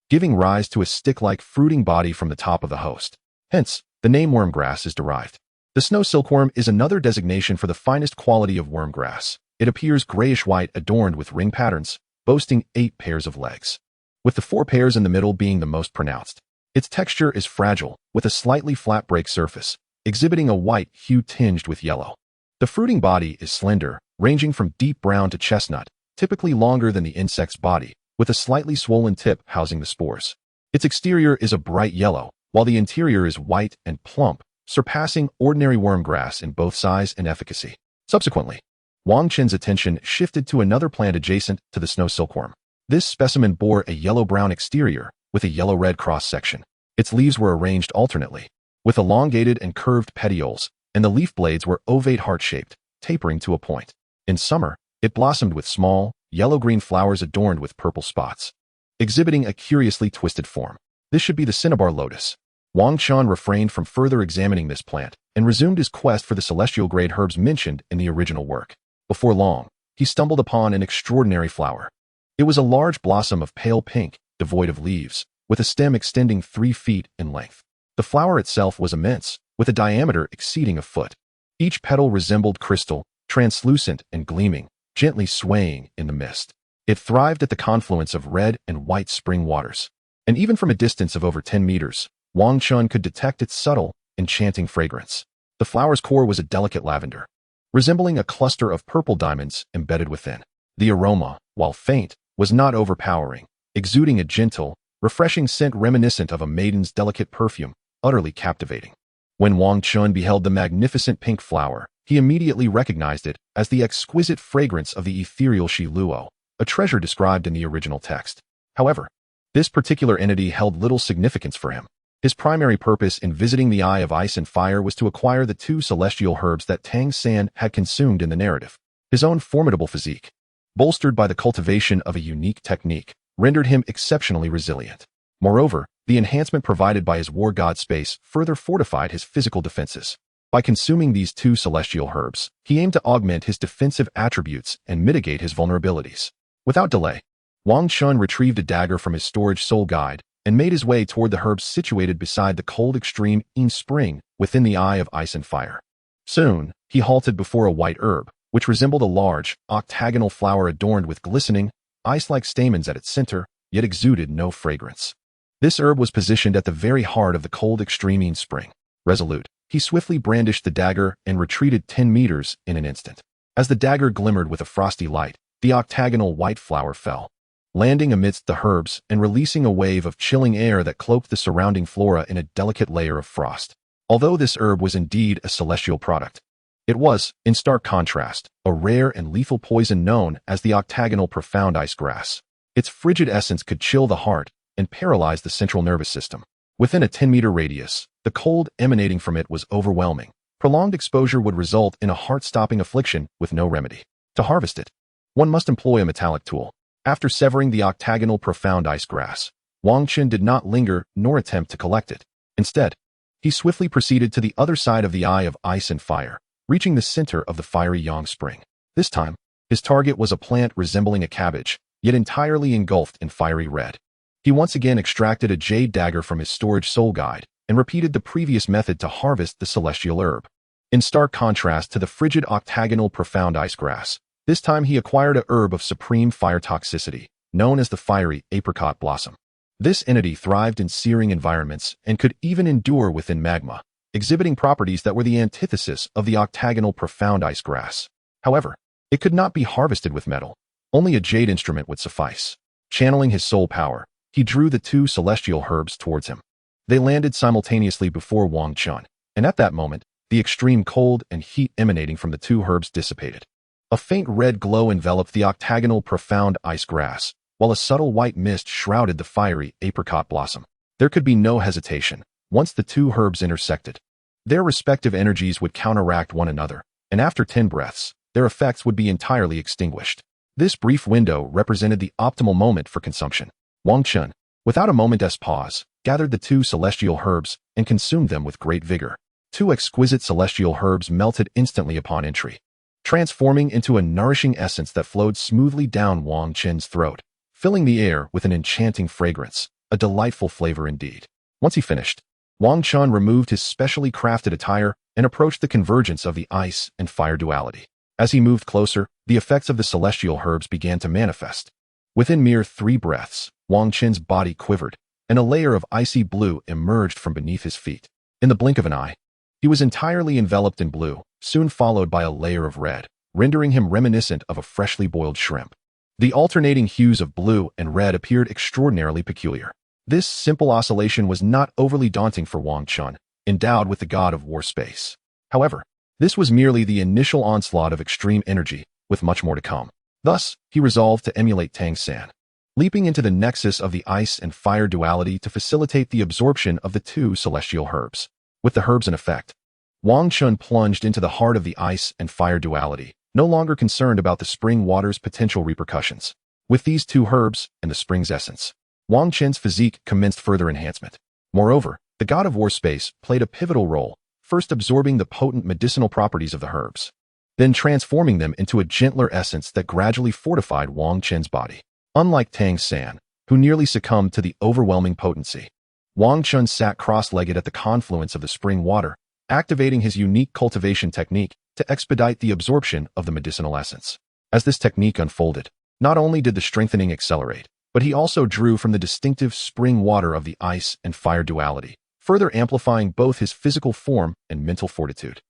[SPEAKER 1] giving rise to a stick-like fruiting body from the top of the host. Hence, the name wormgrass is derived. The snow silkworm is another designation for the finest quality of wormgrass. It appears grayish-white adorned with ring patterns, boasting 8 pairs of legs, with the 4 pairs in the middle being the most pronounced. Its texture is fragile, with a slightly flat break surface, exhibiting a white hue tinged with yellow. The fruiting body is slender, ranging from deep brown to chestnut, typically longer than the insect's body, with a slightly swollen tip housing the spores. Its exterior is a bright yellow, while the interior is white and plump, surpassing ordinary wormgrass in both size and efficacy. Subsequently, Wang Chun's attention shifted to another plant adjacent to the snow silkworm. This specimen bore a yellow-brown exterior with a yellow-red cross-section. Its leaves were arranged alternately, with elongated and curved petioles, and the leaf blades were ovate heart-shaped, tapering to a point. In summer, it blossomed with small, yellow-green flowers adorned with purple spots, exhibiting a curiously twisted form. This should be the cinnabar lotus. Wang Chun refrained from further examining this plant and resumed his quest for the celestial-grade herbs mentioned in the original work. Before long, he stumbled upon an extraordinary flower. It was a large blossom of pale pink, devoid of leaves, with a stem extending 3 feet in length. The flower itself was immense, with a diameter exceeding a foot. Each petal resembled crystal, translucent and gleaming, gently swaying in the mist. It thrived at the confluence of red and white spring waters, and even from a distance of over 10 meters, Wang Chun could detect its subtle, enchanting fragrance. The flower's core was a delicate lavender, resembling a cluster of purple diamonds embedded within. The aroma, while faint, was not overpowering, exuding a gentle, refreshing scent reminiscent of a maiden's delicate perfume, utterly captivating. When Wang Chun beheld the magnificent pink flower, he immediately recognized it as the exquisite fragrance of the ethereal Luo, a treasure described in the original text. However, this particular entity held little significance for him. His primary purpose in visiting the Eye of Ice and Fire was to acquire the 2 celestial herbs that Tang San had consumed in the narrative. His own formidable physique, bolstered by the cultivation of a unique technique, rendered him exceptionally resilient. Moreover, the enhancement provided by his war god space further fortified his physical defenses. By consuming these 2 celestial herbs, he aimed to augment his defensive attributes and mitigate his vulnerabilities. Without delay, Wang Chun retrieved a dagger from his storage soul guide and made his way toward the herbs situated beside the cold extreme spring within the Eye of Ice and Fire. Soon, he halted before a white herb, which resembled a large, octagonal flower adorned with glistening, ice-like stamens at its center, yet exuded no fragrance. This herb was positioned at the very heart of the cold extreme spring. Resolute, he swiftly brandished the dagger and retreated 10 meters in an instant. As the dagger glimmered with a frosty light, the octagonal white flower fell, landing amidst the herbs and releasing a wave of chilling air that cloaked the surrounding flora in a delicate layer of frost. Although this herb was indeed a celestial product, it was, in stark contrast, a rare and lethal poison known as the octagonal profound ice grass. Its frigid essence could chill the heart and paralyze the central nervous system. Within a 10-meter radius, the cold emanating from it was overwhelming. Prolonged exposure would result in a heart-stopping affliction with no remedy. To harvest it, one must employ a metallic tool. After severing the octagonal profound ice grass, Wang Chun did not linger nor attempt to collect it. Instead, he swiftly proceeded to the other side of the Eye of Ice and Fire, reaching the center of the fiery Yang Spring. This time, his target was a plant resembling a cabbage, yet entirely engulfed in fiery red. He once again extracted a jade dagger from his storage soul guide and repeated the previous method to harvest the celestial herb. In stark contrast to the frigid octagonal profound ice grass, this time he acquired a herb of supreme fire toxicity, known as the fiery apricot blossom. This entity thrived in searing environments and could even endure within magma, exhibiting properties that were the antithesis of the octagonal profound ice grass. However, it could not be harvested with metal. Only a jade instrument would suffice. Channeling his soul power, he drew the two celestial herbs towards him. They landed simultaneously before Wang Chun, and at that moment, the extreme cold and heat emanating from the two herbs dissipated. A faint red glow enveloped the octagonal profound ice grass, while a subtle white mist shrouded the fiery apricot blossom. There could be no hesitation. Once the two herbs intersected, their respective energies would counteract one another, and after 10 breaths, their effects would be entirely extinguished. This brief window represented the optimal moment for consumption. Wang Chun, without a moment's pause, gathered the two celestial herbs and consumed them with great vigor. Two exquisite celestial herbs melted instantly upon entry, transforming into a nourishing essence that flowed smoothly down Wang Chun's throat, filling the air with an enchanting fragrance, a delightful flavor indeed. Once he finished, Wang Chun removed his specially crafted attire and approached the convergence of the ice and fire duality. As he moved closer, the effects of the celestial herbs began to manifest. Within mere 3 breaths, Wang Chun's body quivered, and a layer of icy blue emerged from beneath his feet. In the blink of an eye, he was entirely enveloped in blue, soon followed by a layer of red, rendering him reminiscent of a freshly boiled shrimp. The alternating hues of blue and red appeared extraordinarily peculiar. This simple oscillation was not overly daunting for Wang Chun, endowed with the god of war space. However, this was merely the initial onslaught of extreme energy, with much more to come. Thus, he resolved to emulate Tang San, leaping into the nexus of the ice and fire duality to facilitate the absorption of the two celestial herbs. With the herbs in effect, Wang Chun plunged into the heart of the ice and fire duality, no longer concerned about the spring water's potential repercussions. With these two herbs and the spring's essence, Wang Chun's physique commenced further enhancement. Moreover, the god of war space played a pivotal role, first absorbing the potent medicinal properties of the herbs, then transforming them into a gentler essence that gradually fortified Wang Chun's body. Unlike Tang San, who nearly succumbed to the overwhelming potency, Wang Chun sat cross-legged at the confluence of the spring water, activating his unique cultivation technique to expedite the absorption of the medicinal essence. As this technique unfolded, not only did the strengthening accelerate, but he also drew from the distinctive spring water of the ice and fire duality, further amplifying both his physical form and mental fortitude.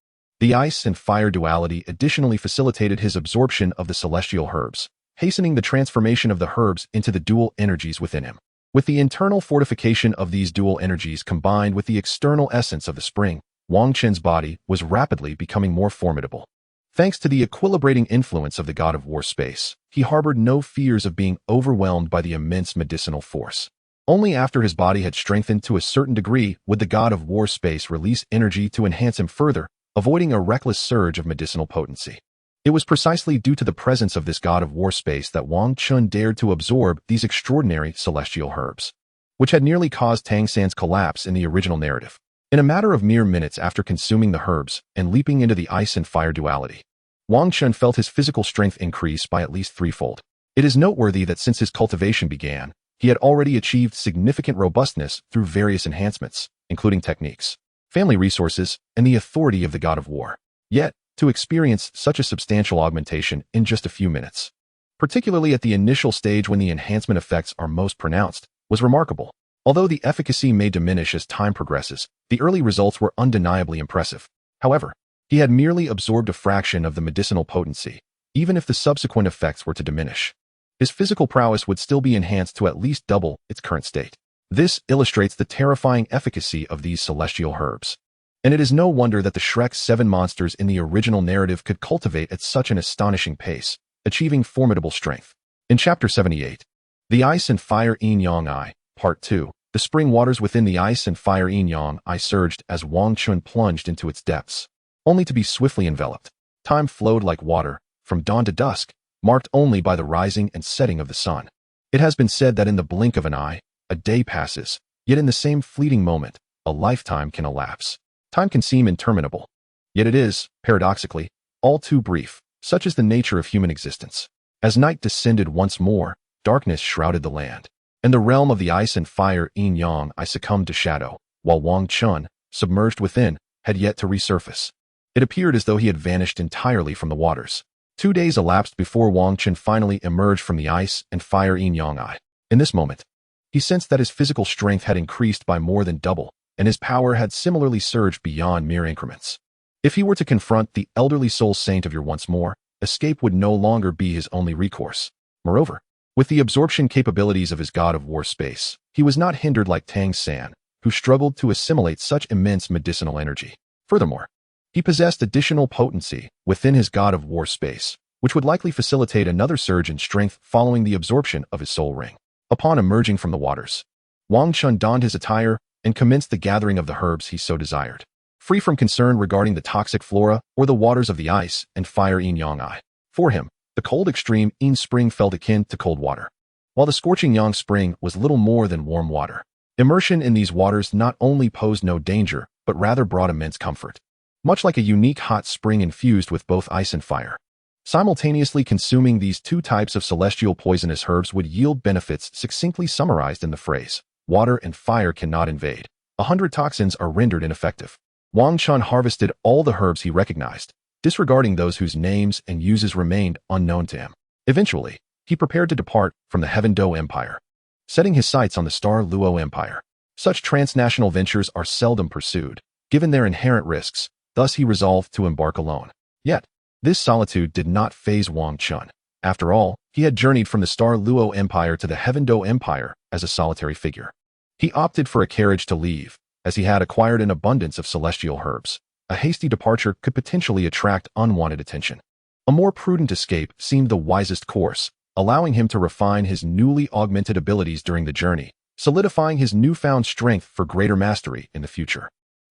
[SPEAKER 1] The ice and fire duality additionally facilitated his absorption of the celestial herbs, hastening the transformation of the herbs into the dual energies within him. With the internal fortification of these dual energies combined with the external essence of the spring, Wang Chun's body was rapidly becoming more formidable. Thanks to the equilibrating influence of the god of war space, he harbored no fears of being overwhelmed by the immense medicinal force. Only after his body had strengthened to a certain degree would the god of war space release energy to enhance him further, avoiding a reckless surge of medicinal potency. It was precisely due to the presence of this god of war space that Wang Chun dared to absorb these extraordinary celestial herbs, which had nearly caused Tang San's collapse in the original narrative. In a matter of mere minutes after consuming the herbs and leaping into the ice and fire duality, Wang Chun felt his physical strength increase by at least 3-fold. It is noteworthy that since his cultivation began, he had already achieved significant robustness through various enhancements, including techniques, family resources, and the authority of the god of war. Yet, to experience such a substantial augmentation in just a few minutes, particularly at the initial stage when the enhancement effects are most pronounced, was remarkable. Although the efficacy may diminish as time progresses, the early results were undeniably impressive. However, he had merely absorbed a fraction of the medicinal potency, even if the subsequent effects were to diminish. His physical prowess would still be enhanced to at least double its current state. This illustrates the terrifying efficacy of these celestial herbs. And it is no wonder that the Shrek 7 monsters in the original narrative could cultivate at such an astonishing pace, achieving formidable strength. In Chapter 78, The Ice and Fire Yin-Yang Eye, Part 2, the spring waters within the Ice and Fire Yin-Yang Eye surged as Wang Chun plunged into its depths, only to be swiftly enveloped. Time flowed like water, from dawn to dusk, marked only by the rising and setting of the sun. It has been said that in the blink of an eye, a day passes, yet in the same fleeting moment, a lifetime can elapse. Time can seem interminable. Yet it is, paradoxically, all too brief, such is the nature of human existence. As night descended once more, darkness shrouded the land, and the realm of the Ice and Fire Yin-Yang Eye succumbed to shadow, while Wang Chun, submerged within, had yet to resurface. It appeared as though he had vanished entirely from the waters. 2 days elapsed before Wang Chun finally emerged from the Ice and Fire Yin-Yang Eye. In this moment, he sensed that his physical strength had increased by more than double, and his power had similarly surged beyond mere increments. If he were to confront the elderly soul saint of yore once more, escape would no longer be his only recourse. Moreover, with the absorption capabilities of his god of war space, he was not hindered like Tang San, who struggled to assimilate such immense medicinal energy. Furthermore, he possessed additional potency within his god of war space, which would likely facilitate another surge in strength following the absorption of his soul ring. Upon emerging from the waters, Wang Chun donned his attire and commenced the gathering of the herbs he so desired, free from concern regarding the toxic flora or the waters of the Ice and Fire Yin-Yang Eye. For him, the cold extreme Yin Spring felt akin to cold water, while the scorching Yang Spring was little more than warm water. Immersion in these waters not only posed no danger, but rather brought immense comfort, much like a unique hot spring infused with both ice and fire. Simultaneously consuming these two types of celestial poisonous herbs would yield benefits succinctly summarized in the phrase, "Water and fire cannot invade. 100 toxins are rendered ineffective." Wang Chun harvested all the herbs he recognized, disregarding those whose names and uses remained unknown to him. Eventually, he prepared to depart from the Heaven Do Empire, setting his sights on the Star Luo Empire. Such transnational ventures are seldom pursued, given their inherent risks, thus he resolved to embark alone. Yet, this solitude did not faze Wang Chun. After all, he had journeyed from the Star Luo Empire to the Heaven Do Empire as a solitary figure. He opted for a carriage to leave, as he had acquired an abundance of celestial herbs. A hasty departure could potentially attract unwanted attention. A more prudent escape seemed the wisest course, allowing him to refine his newly augmented abilities during the journey, solidifying his newfound strength for greater mastery in the future.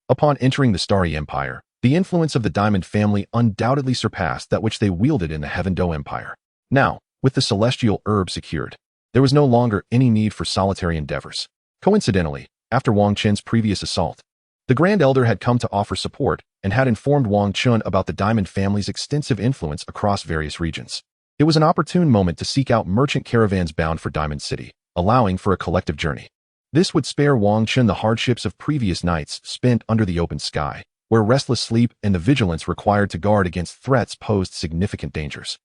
[SPEAKER 1] Upon entering the Starry Empire, the influence of the Diamond family undoubtedly surpassed that which they wielded in the Heaven Do Empire. Now, with the celestial herb secured, there was no longer any need for solitary endeavors. Coincidentally, after Wang Chun's previous assault, the Grand Elder had come to offer support and had informed Wang Chun about the Diamond family's extensive influence across various regions. It was an opportune moment to seek out merchant caravans bound for Diamond City, allowing for a collective journey. This would spare Wang Chun the hardships of previous nights spent under the open sky, where restless sleep and the vigilance required to guard against threats posed significant dangers.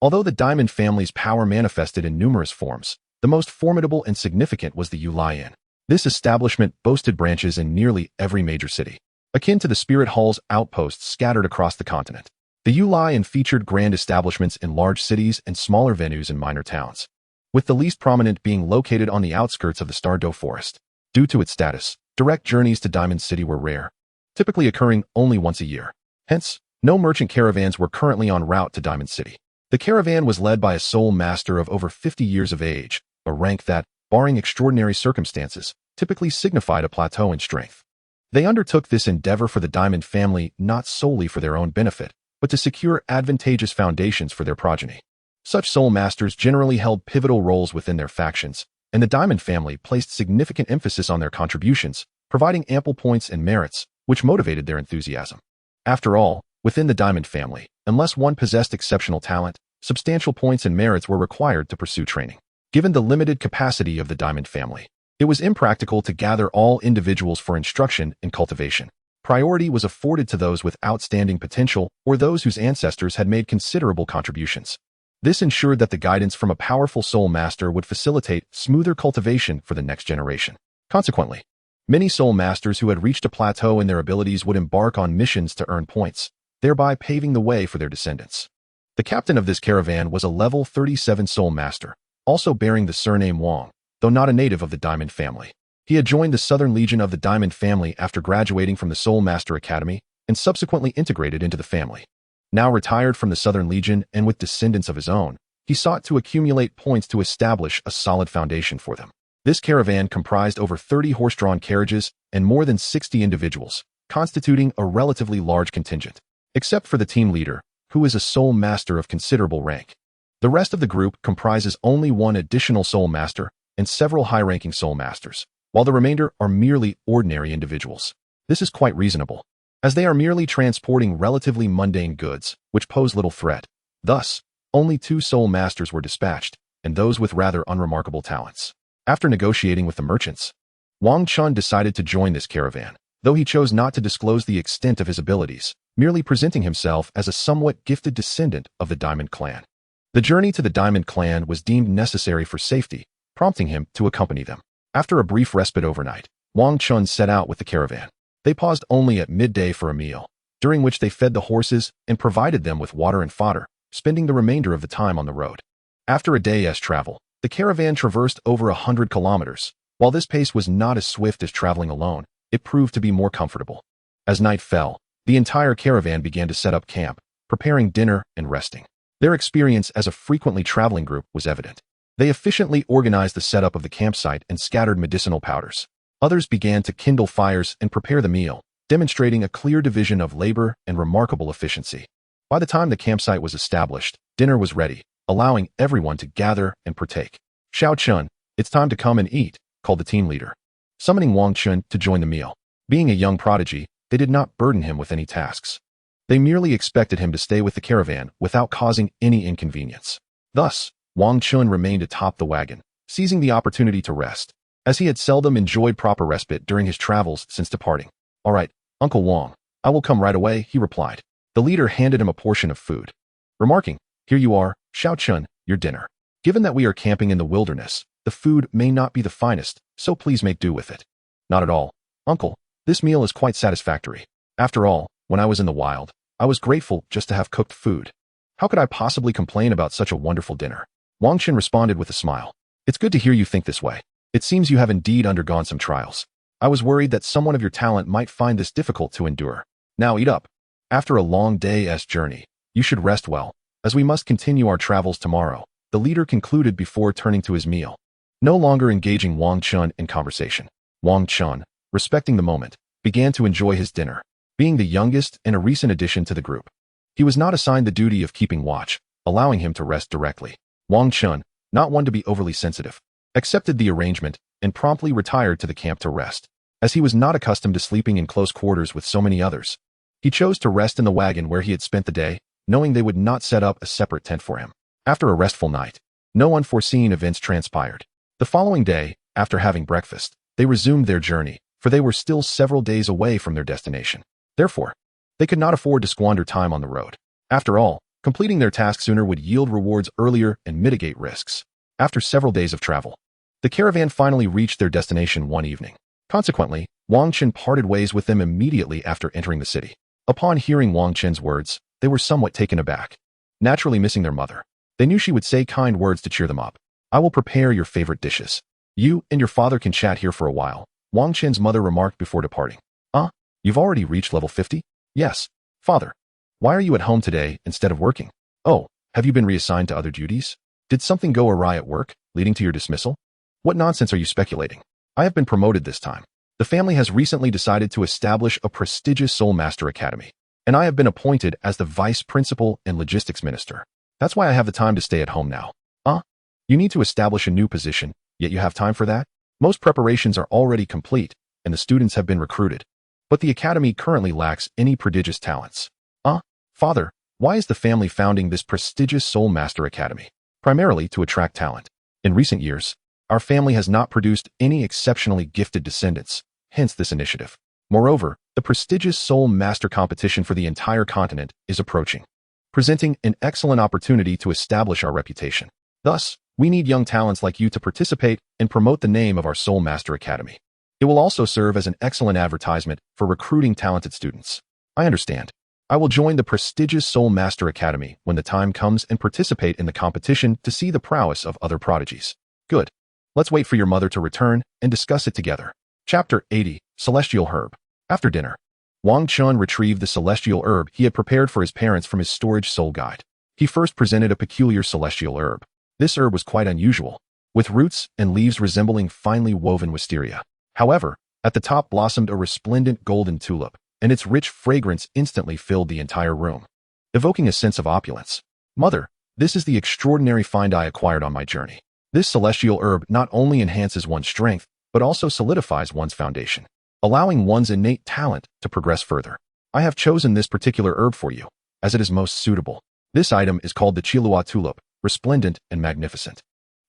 [SPEAKER 1] Although the Diamond family's power manifested in numerous forms, the most formidable and significant was the Yulai Inn. This establishment boasted branches in nearly every major city, akin to the Spirit Hall's outposts scattered across the continent. The Yulai Inn featured grand establishments in large cities and smaller venues in minor towns, with the least prominent being located on the outskirts of the Star Do Forest. Due to its status, direct journeys to Diamond City were rare, typically occurring only once a year. Hence, no merchant caravans were currently en route to Diamond City. The caravan was led by a soul master of over 50 years of age, a rank that, barring extraordinary circumstances, typically signified a plateau in strength. They undertook this endeavor for the Diamond family not solely for their own benefit, but to secure advantageous foundations for their progeny. Such soul masters generally held pivotal roles within their factions, and the Diamond family placed significant emphasis on their contributions, providing ample points and merits, which motivated their enthusiasm. After all, within the Diamond family, unless one possessed exceptional talent, substantial points and merits were required to pursue training. Given the limited capacity of the Diamond family, it was impractical to gather all individuals for instruction and cultivation. Priority was afforded to those with outstanding potential or those whose ancestors had made considerable contributions. This ensured that the guidance from a powerful soul master would facilitate smoother cultivation for the next generation. Consequently, many soul masters who had reached a plateau in their abilities would embark on missions to earn points, thereby paving the way for their descendants. The captain of this caravan was a level 37 soul master, also bearing the surname Wang, though not a native of the Diamond family. He had joined the Southern Legion of the Diamond family after graduating from the Soul Master Academy and subsequently integrated into the family. Now retired from the Southern Legion and with descendants of his own, he sought to accumulate points to establish a solid foundation for them. This caravan comprised over 30 horse-drawn carriages and more than 60 individuals, constituting a relatively large contingent, except for the team leader, who is a soul master of considerable rank. The rest of the group comprises only one additional soul master and several high-ranking soul masters, while the remainder are merely ordinary individuals. This is quite reasonable, as they are merely transporting relatively mundane goods, which pose little threat. Thus, only 2 soul masters were dispatched, and those with rather unremarkable talents. After negotiating with the merchants, Wang Chun decided to join this caravan, though he chose not to disclose the extent of his abilities, merely presenting himself as a somewhat gifted descendant of the Diamond clan. The journey to the Diamond clan was deemed necessary for safety, prompting him to accompany them. After a brief respite overnight, Wang Chun set out with the caravan. They paused only at midday for a meal, during which they fed the horses and provided them with water and fodder, spending the remainder of the time on the road. After a day's travel, the caravan traversed over 100 kilometers. While this pace was not as swift as traveling alone, it proved to be more comfortable. As night fell, the entire caravan began to set up camp, preparing dinner and resting. Their experience as a frequently traveling group was evident. They efficiently organized the setup of the campsite and scattered medicinal powders. Others began to kindle fires and prepare the meal, demonstrating a clear division of labor and remarkable efficiency. By the time the campsite was established, dinner was ready, allowing everyone to gather and partake. "Xiao Chun, it's time to come and eat," called the team leader, summoning Wang Chun to join the meal. Being a young prodigy, they did not burden him with any tasks. They merely expected him to stay with the caravan without causing any inconvenience. Thus, Wang Chun remained atop the wagon, seizing the opportunity to rest, as he had seldom enjoyed proper respite during his travels since departing. "All right, Uncle Wang, I will come right away," he replied. The leader handed him a portion of food, remarking, "Here you are, Xiao Chun, your dinner. Given that we are camping in the wilderness, the food may not be the finest, so please make do with it." "Not at all, Uncle. This meal is quite satisfactory. After all, when I was in the wild, I was grateful just to have cooked food. How could I possibly complain about such a wonderful dinner?" Wang Chun responded with a smile. "It's good to hear you think this way. It seems you have indeed undergone some trials. I was worried that someone of your talent might find this difficult to endure. Now eat up. After a long day's journey, you should rest well, as we must continue our travels tomorrow," the leader concluded before turning to his meal. No longer engaging Wang Chun in conversation, Wang Chun, respecting the moment, began to enjoy his dinner. Being the youngest and a recent addition to the group, he was not assigned the duty of keeping watch, allowing him to rest directly. Wang Chun, not one to be overly sensitive, accepted the arrangement and promptly retired to the camp to rest. As he was not accustomed to sleeping in close quarters with so many others, he chose to rest in the wagon where he had spent the day, knowing they would not set up a separate tent for him. After a restful night, no unforeseen events transpired. The following day, after having breakfast, they resumed their journey, for they were still several days away from their destination. Therefore, they could not afford to squander time on the road. After all, completing their task sooner would yield rewards earlier and mitigate risks. After several days of travel, the caravan finally reached their destination one evening. Consequently, Wang Chun parted ways with them immediately after entering the city. Upon hearing Wang Chun's words, they were somewhat taken aback. Naturally missing their mother, they knew she would say kind words to cheer them up. "I will prepare your favorite dishes. You and your father can chat here for a while," Wang Chun's mother remarked before departing. You've already reached level 50? "Yes, father. Why are you at home today instead of working?" "Oh, have you been reassigned to other duties? Did something go awry at work, leading to your dismissal?" "What nonsense are you speculating? I have been promoted this time. The family has recently decided to establish a prestigious Soul Master Academy, and I have been appointed as the Vice Principal and Logistics Minister. That's why I have the time to stay at home now." You need to establish a new position, yet you have time for that? Most preparations are already complete, and the students have been recruited. But the academy currently lacks any prodigious talents." Father, why is the family founding this prestigious Soul Master Academy?" "Primarily to attract talent. In recent years, our family has not produced any exceptionally gifted descendants, hence this initiative. Moreover, the prestigious Soul Master competition for the entire continent is approaching, presenting an excellent opportunity to establish our reputation. Thus, we need young talents like you to participate and promote the name of our Soul Master Academy. It will also serve as an excellent advertisement for recruiting talented students." "I understand. I will join the prestigious Soul Master Academy when the time comes and participate in the competition to see the prowess of other prodigies. Good. Let's wait for your mother to return and discuss it together. Chapter 80, Celestial Herb. After dinner, Wang Chun retrieved the celestial herb he had prepared for his parents from his storage soul guide. He first presented a peculiar celestial herb. This herb was quite unusual, with roots and leaves resembling finely woven wisteria. However, at the top blossomed a resplendent golden tulip, and its rich fragrance instantly filled the entire room, evoking a sense of opulence. Mother, this is the extraordinary find I acquired on my journey. This celestial herb not only enhances one's strength, but also solidifies one's foundation, allowing one's innate talent to progress further. I have chosen this particular herb for you, as it is most suitable. This item is called the Chilua tulip, resplendent and magnificent.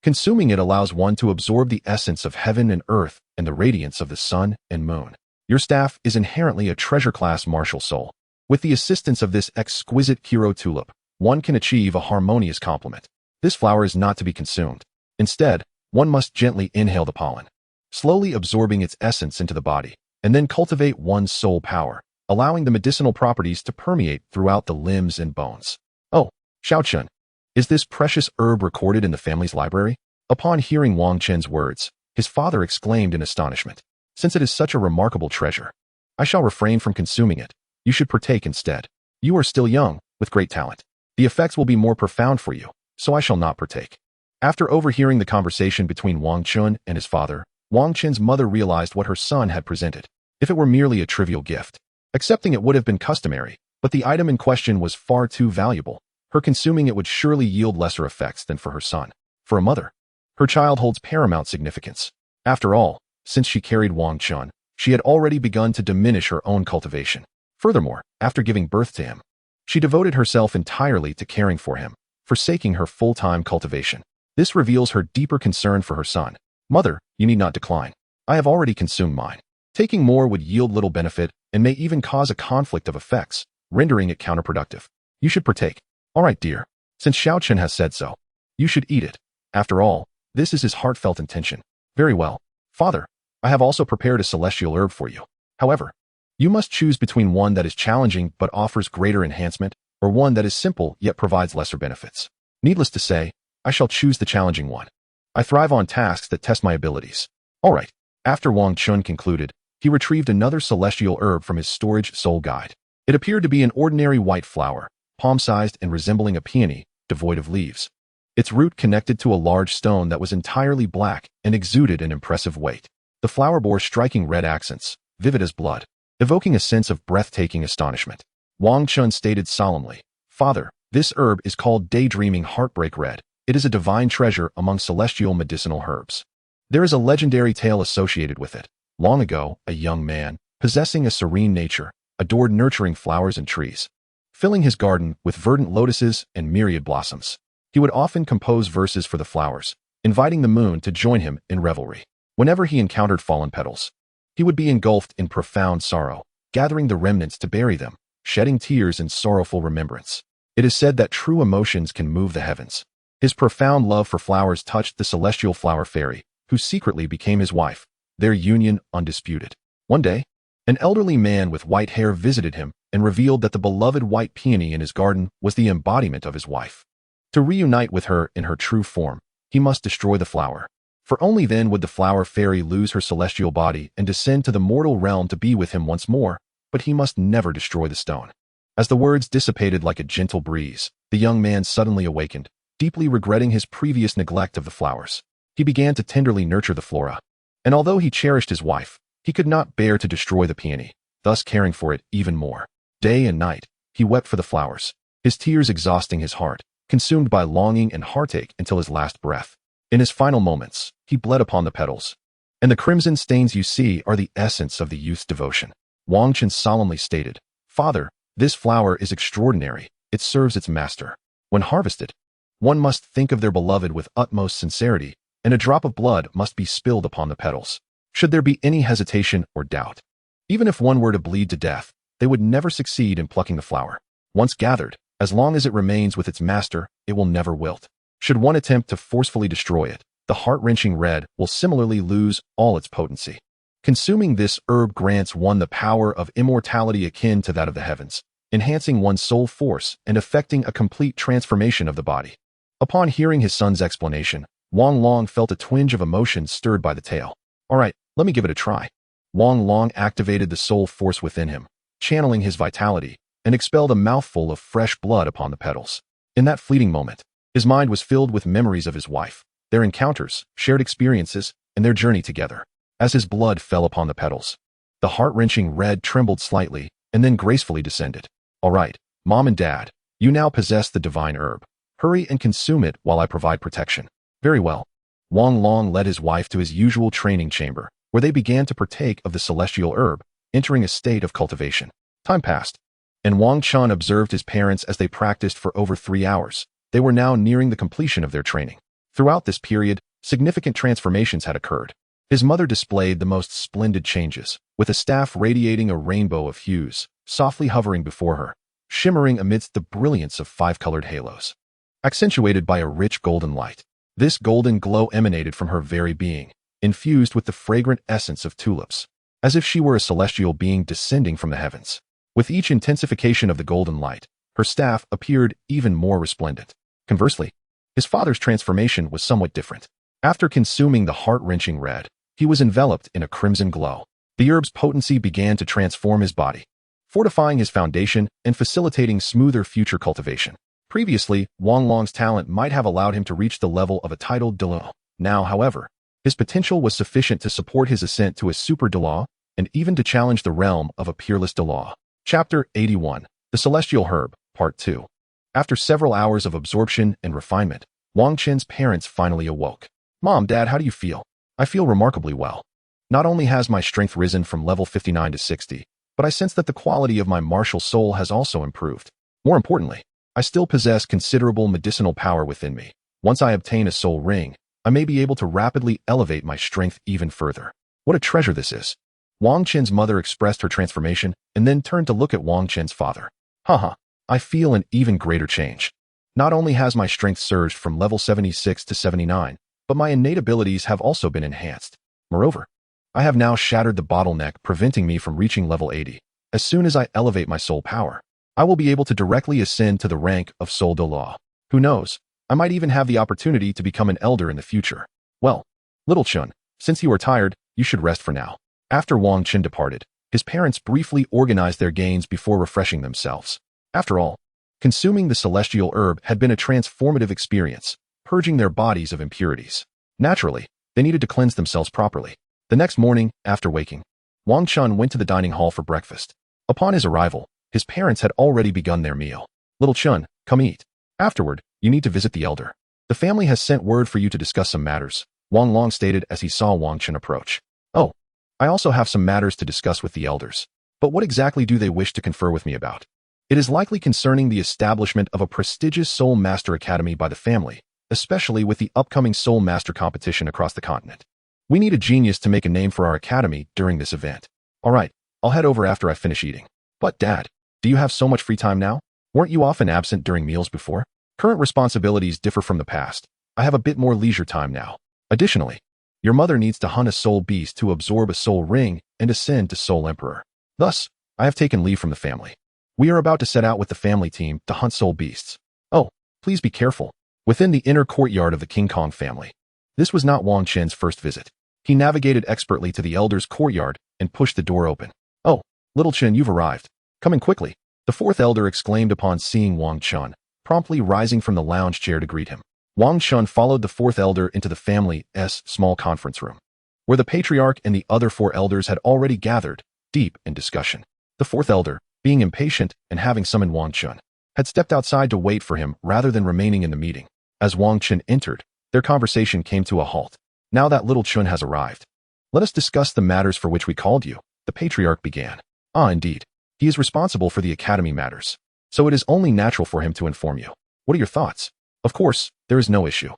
[SPEAKER 1] Consuming it allows one to absorb the essence of heaven and earth and the radiance of the sun and moon. Your staff is inherently a treasure-class martial soul. With the assistance of this exquisite Kiro tulip, one can achieve a harmonious complement. This flower is not to be consumed. Instead, one must gently inhale the pollen, slowly absorbing its essence into the body, and then cultivate one's soul power, allowing the medicinal properties to permeate throughout the limbs and bones. Oh, Xiaochun, is this precious herb recorded in the family's library? Upon hearing Wang Chen's words, his father exclaimed in astonishment. Since it is such a remarkable treasure, I shall refrain from consuming it. You should partake instead. You are still young, with great talent. The effects will be more profound for you, so I shall not partake. After overhearing the conversation between Wang Chun and his father, Wang Chen's mother realized what her son had presented. If it were merely a trivial gift, accepting it would have been customary, but the item in question was far too valuable. Her consuming it would surely yield lesser effects than for her son. For a mother, her child holds paramount significance. After all, since she carried Wang Chun, she had already begun to diminish her own cultivation. Furthermore, after giving birth to him, she devoted herself entirely to caring for him, forsaking her full-time cultivation. This reveals her deeper concern for her son. Mother, you need not decline. I have already consumed mine. Taking more would yield little benefit and may even cause a conflict of effects, rendering it counterproductive. You should partake. All right, dear. Since Xiaochun has said so, you should eat it. After all, this is his heartfelt intention. Very well. Father, I have also prepared a celestial herb for you. However, you must choose between one that is challenging but offers greater enhancement, or one that is simple yet provides lesser benefits. Needless to say, I shall choose the challenging one. I thrive on tasks that test my abilities. All right. After Wang Chun concluded, he retrieved another celestial herb from his storage soul guide. It appeared to be an ordinary white flower, palm-sized and resembling a peony, devoid of leaves. Its root connected to a large stone that was entirely black and exuded an impressive weight. The flower bore striking red accents, vivid as blood, evoking a sense of breathtaking astonishment. Wang Chun stated solemnly, Father, this herb is called Daydreaming Heartbreak Red. It is a divine treasure among celestial medicinal herbs. There is a legendary tale associated with it. Long ago, a young man, possessing a serene nature, adored nurturing flowers and trees, filling his garden with verdant lotuses and myriad blossoms. He would often compose verses for the flowers, inviting the moon to join him in revelry. Whenever he encountered fallen petals, he would be engulfed in profound sorrow, gathering the remnants to bury them, shedding tears in sorrowful remembrance. It is said that true emotions can move the heavens. His profound love for flowers touched the celestial flower fairy, who secretly became his wife, their union undisputed. One day, an elderly man with white hair visited him and revealed that the beloved white peony in his garden was the embodiment of his wife. To reunite with her in her true form, he must destroy the flower, for only then would the flower fairy lose her celestial body and descend to the mortal realm to be with him once more, but he must never destroy the stone. As the words dissipated like a gentle breeze, the young man suddenly awakened, deeply regretting his previous neglect of the flowers. He began to tenderly nurture the flora, and although he cherished his wife, he could not bear to destroy the peony, thus caring for it even more. Day and night, he wept for the flowers, his tears exhausting his heart, consumed by longing and heartache until his last breath. In his final moments, he bled upon the petals, and the crimson stains you see are the essence of the youth's devotion. Wang Chun solemnly stated, Father, this flower is extraordinary. It serves its master. When harvested, one must think of their beloved with utmost sincerity, and a drop of blood must be spilled upon the petals. Should there be any hesitation or doubt, even if one were to bleed to death, they would never succeed in plucking the flower. Once gathered, as long as it remains with its master, it will never wilt. Should one attempt to forcefully destroy it, the heart-wrenching red will similarly lose all its potency. Consuming this herb grants one the power of immortality akin to that of the heavens, enhancing one's soul force and effecting a complete transformation of the body. Upon hearing his son's explanation, Wang Long felt a twinge of emotion stirred by the tale. All right, let me give it a try. Wang Long activated the soul force within him, channeling his vitality, and expelled a mouthful of fresh blood upon the petals. In that fleeting moment, his mind was filled with memories of his wife, their encounters, shared experiences, and their journey together. As his blood fell upon the petals, the heart-wrenching red trembled slightly and then gracefully descended. All right, Mom and Dad, you now possess the divine herb. Hurry and consume it while I provide protection. Very well. Wang Long led his wife to his usual training chamber, where they began to partake of the celestial herb, entering a state of cultivation. Time passed, and Wang Chun observed his parents as they practiced for over 3 hours. They were now nearing the completion of their training. Throughout this period, significant transformations had occurred. His mother displayed the most splendid changes, with a staff radiating a rainbow of hues, softly hovering before her, shimmering amidst the brilliance of 5-colored halos, accentuated by a rich golden light. This golden glow emanated from her very being, infused with the fragrant essence of tulips, as if she were a celestial being descending from the heavens. With each intensification of the golden light, her staff appeared even more resplendent. Conversely, his father's transformation was somewhat different. After consuming the heart-wrenching red, he was enveloped in a crimson glow. The herb's potency began to transform his body, fortifying his foundation and facilitating smoother future cultivation. Previously, Wang Long's talent might have allowed him to reach the level of a titled Douluo. Now, however, his potential was sufficient to support his ascent to a super Douluo and even to challenge the realm of a peerless Douluo. Chapter 81. The Celestial Herb, Part 2. After several hours of absorption and refinement, Wang Chen's parents finally awoke. Mom, Dad, how do you feel? I feel remarkably well. Not only has my strength risen from level 59 to 60, but I sense that the quality of my martial soul has also improved. More importantly, I still possess considerable medicinal power within me. Once I obtain a soul ring, I may be able to rapidly elevate my strength even further. What a treasure this is. Wang Chen's mother expressed her transformation and then turned to look at Wang Chen's father. Haha, I feel an even greater change. Not only has my strength surged from level 76 to 79, but my innate abilities have also been enhanced. Moreover, I have now shattered the bottleneck preventing me from reaching level 80. As soon as I elevate my soul power, I will be able to directly ascend to the rank of Soul Douluo. Who knows, I might even have the opportunity to become an elder in the future. Well, little Chun, since you are tired, you should rest for now. After Wang Chen departed, his parents briefly organized their gains before refreshing themselves. After all, consuming the celestial herb had been a transformative experience, purging their bodies of impurities. Naturally, they needed to cleanse themselves properly. The next morning, after waking, Wang Chun went to the dining hall for breakfast. Upon his arrival, his parents had already begun their meal. Little Chun, come eat. Afterward, you need to visit the elder. The family has sent word for you to discuss some matters, Wang Long stated as he saw Wang Chun approach. Oh, I also have some matters to discuss with the elders. But what exactly do they wish to confer with me about? It is likely concerning the establishment of a prestigious Soul Master Academy by the family, especially with the upcoming Soul Master competition across the continent. We need a genius to make a name for our academy during this event. All right, I'll head over after I finish eating. But Dad, do you have so much free time now? Weren't you often absent during meals before? Current responsibilities differ from the past. I have a bit more leisure time now. Additionally, your mother needs to hunt a soul beast to absorb a soul ring and ascend to Soul Emperor. Thus, I have taken leave from the family. We are about to set out with the family team to hunt soul beasts. Oh, please be careful. Within the inner courtyard of the King Kong family. This was not Wang Chen's first visit. He navigated expertly to the elder's courtyard and pushed the door open. Oh, little Chen, you've arrived. Come in quickly. The fourth elder exclaimed upon seeing Wang Chun, promptly rising from the lounge chair to greet him. Wang Chun followed the fourth elder into the family's small conference room, where the patriarch and the other 4 elders had already gathered, deep in discussion. The fourth elder, being impatient and having summoned Wang Chun, had stepped outside to wait for him rather than remaining in the meeting. As Wang Chun entered, their conversation came to a halt. Now that little Chun has arrived, let us discuss the matters for which we called you, the patriarch began. Ah, indeed. He is responsible for the academy matters, so it is only natural for him to inform you. What are your thoughts? Of course, there is no issue.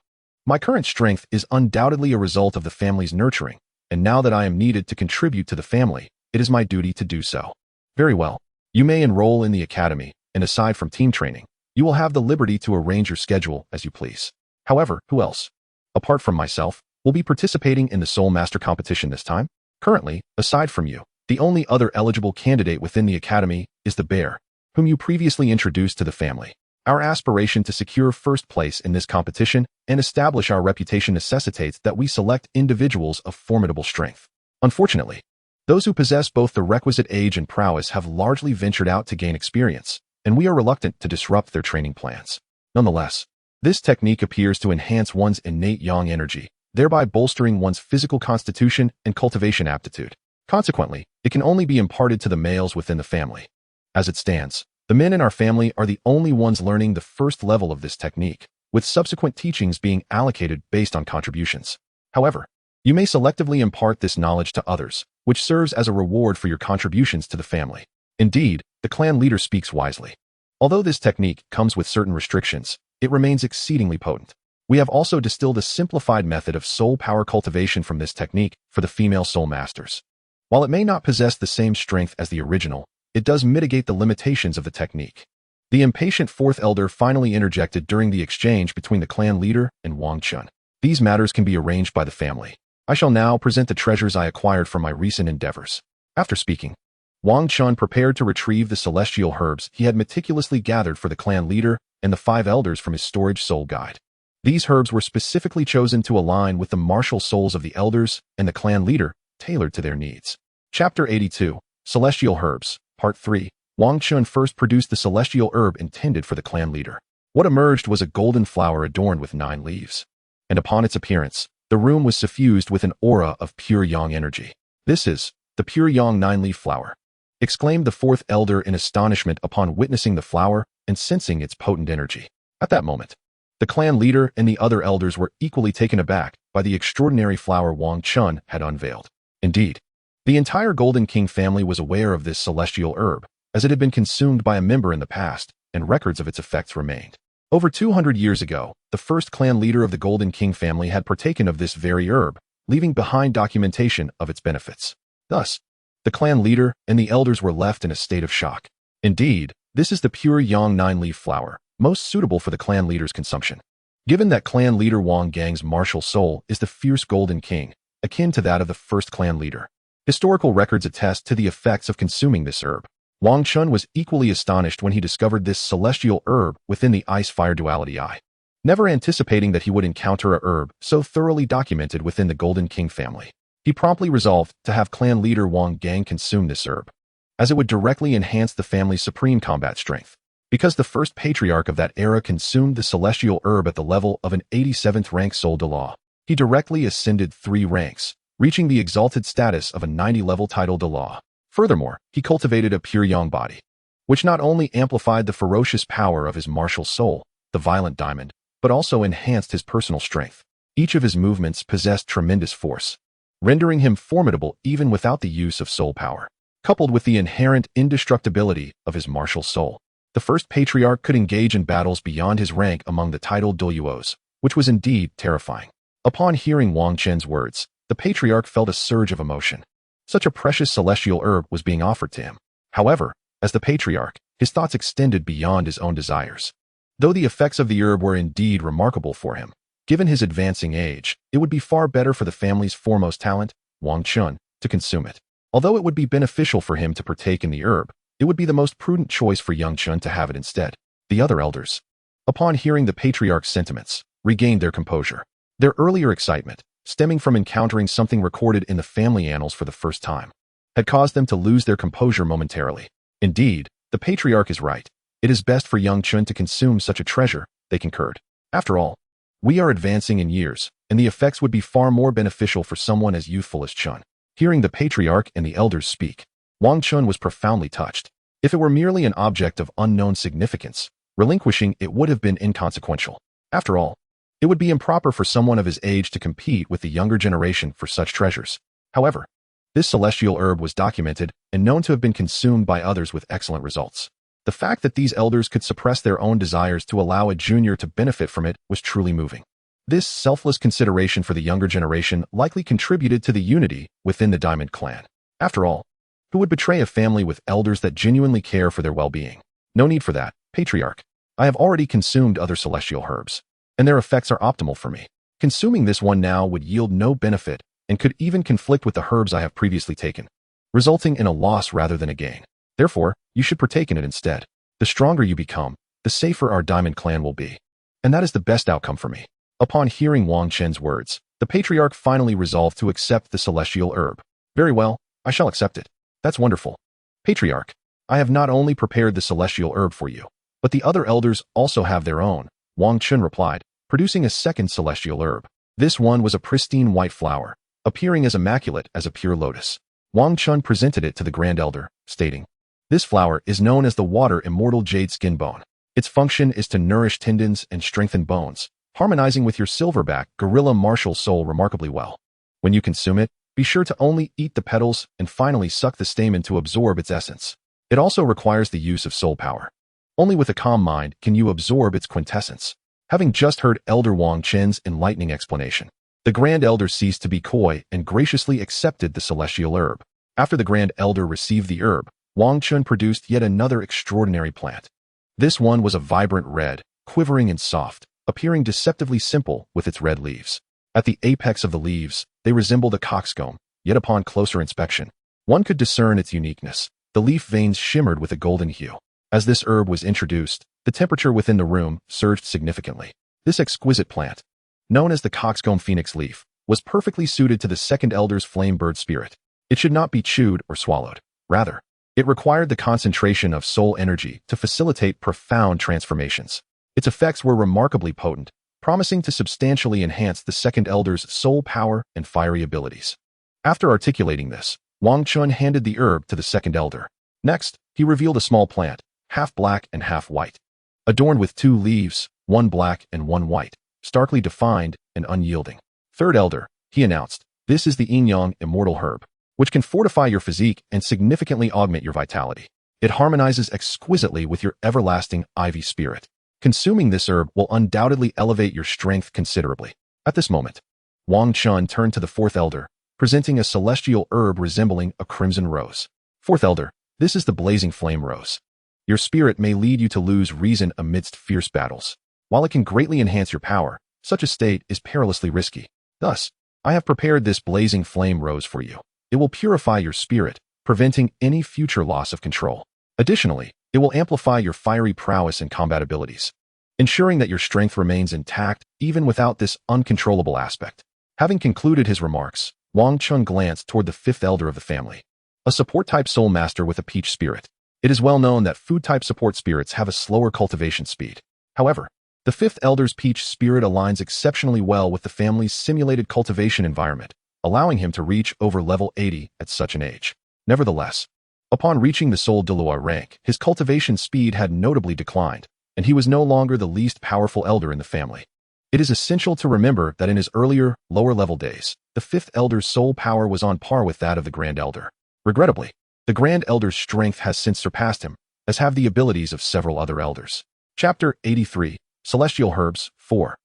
[SPEAKER 1] My current strength is undoubtedly a result of the family's nurturing, and now that I am needed to contribute to the family, it is my duty to do so. Very well. You may enroll in the academy, and aside from team training, you will have the liberty to arrange your schedule as you please. However, who else, apart from myself, will be participating in the Soul Master competition this time? Currently, aside from you, the only other eligible candidate within the academy is the bear, whom you previously introduced to the family. Our aspiration to secure first place in this competition and establish our reputation necessitates that we select individuals of formidable strength. Unfortunately, those who possess both the requisite age and prowess have largely ventured out to gain experience, and we are reluctant to disrupt their training plans. Nonetheless, this technique appears to enhance one's innate yang energy, thereby bolstering one's physical constitution and cultivation aptitude. Consequently, it can only be imparted to the males within the family. As it stands, the men in our family are the only ones learning the first level of this technique, with subsequent teachings being allocated based on contributions. However, you may selectively impart this knowledge to others, which serves as a reward for your contributions to the family. Indeed, the clan leader speaks wisely. Although this technique comes with certain restrictions, it remains exceedingly potent. We have also distilled a simplified method of soul power cultivation from this technique for the female soul masters. While it may not possess the same strength as the original, it does mitigate the limitations of the technique. The impatient fourth elder finally interjected during the exchange between the clan leader and Wang Chun. These matters can be arranged by the family. I shall now present the treasures I acquired from my recent endeavors. After speaking, Wang Chun prepared to retrieve the celestial herbs he had meticulously gathered for the clan leader and the 5 elders from his storage soul guide. These herbs were specifically chosen to align with the martial souls of the elders and the clan leader, tailored to their needs. Chapter 82, Celestial Herbs, Part 3. Wang Chun first produced the celestial herb intended for the clan leader. What emerged was a golden flower adorned with 9 leaves. And upon its appearance, the room was suffused with an aura of pure yang energy. This is the pure yang 9-leaf flower, exclaimed the 4th elder in astonishment upon witnessing the flower and sensing its potent energy. At that moment, the clan leader and the other elders were equally taken aback by the extraordinary flower Wang Chun had unveiled. Indeed, the entire Golden King family was aware of this celestial herb, as it had been consumed by a member in the past, and records of its effects remained. Over 200 years ago, the first clan leader of the Golden King family had partaken of this very herb, leaving behind documentation of its benefits. Thus, the clan leader and the elders were left in a state of shock. Indeed, this is the pure yang 9-leaf flower, most suitable for the clan leader's consumption. Given that clan leader Wang Gang's martial soul is the fierce Golden King, akin to that of the first clan leader, historical records attest to the effects of consuming this herb. Wang Chun was equally astonished when he discovered this celestial herb within the ice-fire duality eye. Never anticipating that he would encounter a herb so thoroughly documented within the Golden King family, he promptly resolved to have clan leader Wang Gang consume this herb, as it would directly enhance the family's supreme combat strength. Because the first patriarch of that era consumed the celestial herb at the level of an 87th rank soul Douluo, he directly ascended 3 ranks, reaching the exalted status of a 90-level title Douluo. Furthermore, he cultivated a pure yang body, which not only amplified the ferocious power of his martial soul, the violent diamond, but also enhanced his personal strength. Each of his movements possessed tremendous force, rendering him formidable even without the use of soul power. Coupled with the inherent indestructibility of his martial soul, the first patriarch could engage in battles beyond his rank among the titled Douluos, which was indeed terrifying. Upon hearing Wang Chen's words, the patriarch felt a surge of emotion. Such a precious celestial herb was being offered to him. However, as the patriarch, his thoughts extended beyond his own desires. Though the effects of the herb were indeed remarkable for him, given his advancing age, it would be far better for the family's foremost talent, Wang Chun, to consume it. Although it would be beneficial for him to partake in the herb, it would be the most prudent choice for young Chun to have it instead. The other elders, upon hearing the patriarch's sentiments, regained their composure. Their earlier excitement, stemming from encountering something recorded in the family annals for the first time, had caused them to lose their composure momentarily. Indeed, the patriarch is right. It is best for young Chun to consume such a treasure, they concurred. After all, we are advancing in years, and the effects would be far more beneficial for someone as youthful as Chun. Hearing the patriarch and the elders speak, Wang Chun was profoundly touched. If it were merely an object of unknown significance, relinquishing it would have been inconsequential. After all, it would be improper for someone of his age to compete with the younger generation for such treasures. However, this celestial herb was documented and known to have been consumed by others with excellent results. The fact that these elders could suppress their own desires to allow a junior to benefit from it was truly moving. This selfless consideration for the younger generation likely contributed to the unity within the Diamond Clan. After all, who would betray a family with elders that genuinely care for their well-being? No need for that, patriarch. I have already consumed other celestial herbs, and their effects are optimal for me. Consuming this one now would yield no benefit and could even conflict with the herbs I have previously taken, resulting in a loss rather than a gain. Therefore, you should partake in it instead. The stronger you become, the safer our diamond clan will be. And that is the best outcome for me. Upon hearing Wang Chen's words, the patriarch finally resolved to accept the celestial herb. Very well, I shall accept it. That's wonderful. Patriarch, I have not only prepared the celestial herb for you, but the other elders also have their own, Wang Chen replied, producing a second celestial herb. This one was a pristine white flower, appearing as immaculate as a pure lotus. Wang Chen presented it to the Grand Elder, stating, "This flower is known as the water immortal jade skin bone. Its function is to nourish tendons and strengthen bones, harmonizing with your silverback gorilla martial soul remarkably well. When you consume it, be sure to only eat the petals and finally suck the stamen to absorb its essence. It also requires the use of soul power. Only with a calm mind can you absorb its quintessence." Having just heard Elder Wang Chen's enlightening explanation, the Grand Elder ceased to be coy and graciously accepted the celestial herb. After the Grand Elder received the herb, Wang Chen produced yet another extraordinary plant. This one was a vibrant red, quivering and soft, appearing deceptively simple with its red leaves. At the apex of the leaves, they resembled a coxcomb, yet upon closer inspection, one could discern its uniqueness. The leaf veins shimmered with a golden hue. As this herb was introduced, the temperature within the room surged significantly. This exquisite plant, known as the coxcomb phoenix leaf, was perfectly suited to the second elder's flame bird spirit. It should not be chewed or swallowed. Rather, it required the concentration of soul energy to facilitate profound transformations. Its effects were remarkably potent, promising to substantially enhance the second elder's soul power and fiery abilities. After articulating this, Wang Chen handed the herb to the second elder. Next, he revealed a small plant, half black and half white, adorned with 2 leaves, one black and one white, starkly defined and unyielding. Third elder, he announced, this is the yin-yang immortal herb, which can fortify your physique and significantly augment your vitality. It harmonizes exquisitely with your everlasting ivy spirit. Consuming this herb will undoubtedly elevate your strength considerably. At this moment, Wang Chen turned to the fourth elder, presenting a celestial herb resembling a crimson rose. Fourth elder, this is the blazing flame rose. Your spirit may lead you to lose reason amidst fierce battles. While it can greatly enhance your power, such a state is perilously risky. Thus, I have prepared this blazing flame rose for you. It will purify your spirit, preventing any future loss of control. Additionally, it will amplify your fiery prowess and combat abilities, ensuring that your strength remains intact even without this uncontrollable aspect. Having concluded his remarks, Wang Chen glanced toward the fifth elder of the family, a support-type soul master with a peach spirit. It is well known that food-type support spirits have a slower cultivation speed. However, the fifth elder's peach spirit aligns exceptionally well with the family's simulated cultivation environment, allowing him to reach over level 80 at such an age. Nevertheless, upon reaching the Soul Douluo rank, his cultivation speed had notably declined, and he was no longer the least powerful elder in the family. It is essential to remember that in his earlier, lower-level days, the fifth elder's soul power was on par with that of the Grand Elder. Regrettably, the Grand Elder's strength has since surpassed him, as have the abilities of several other elders. Chapter 83, Celestial Herbs, 4.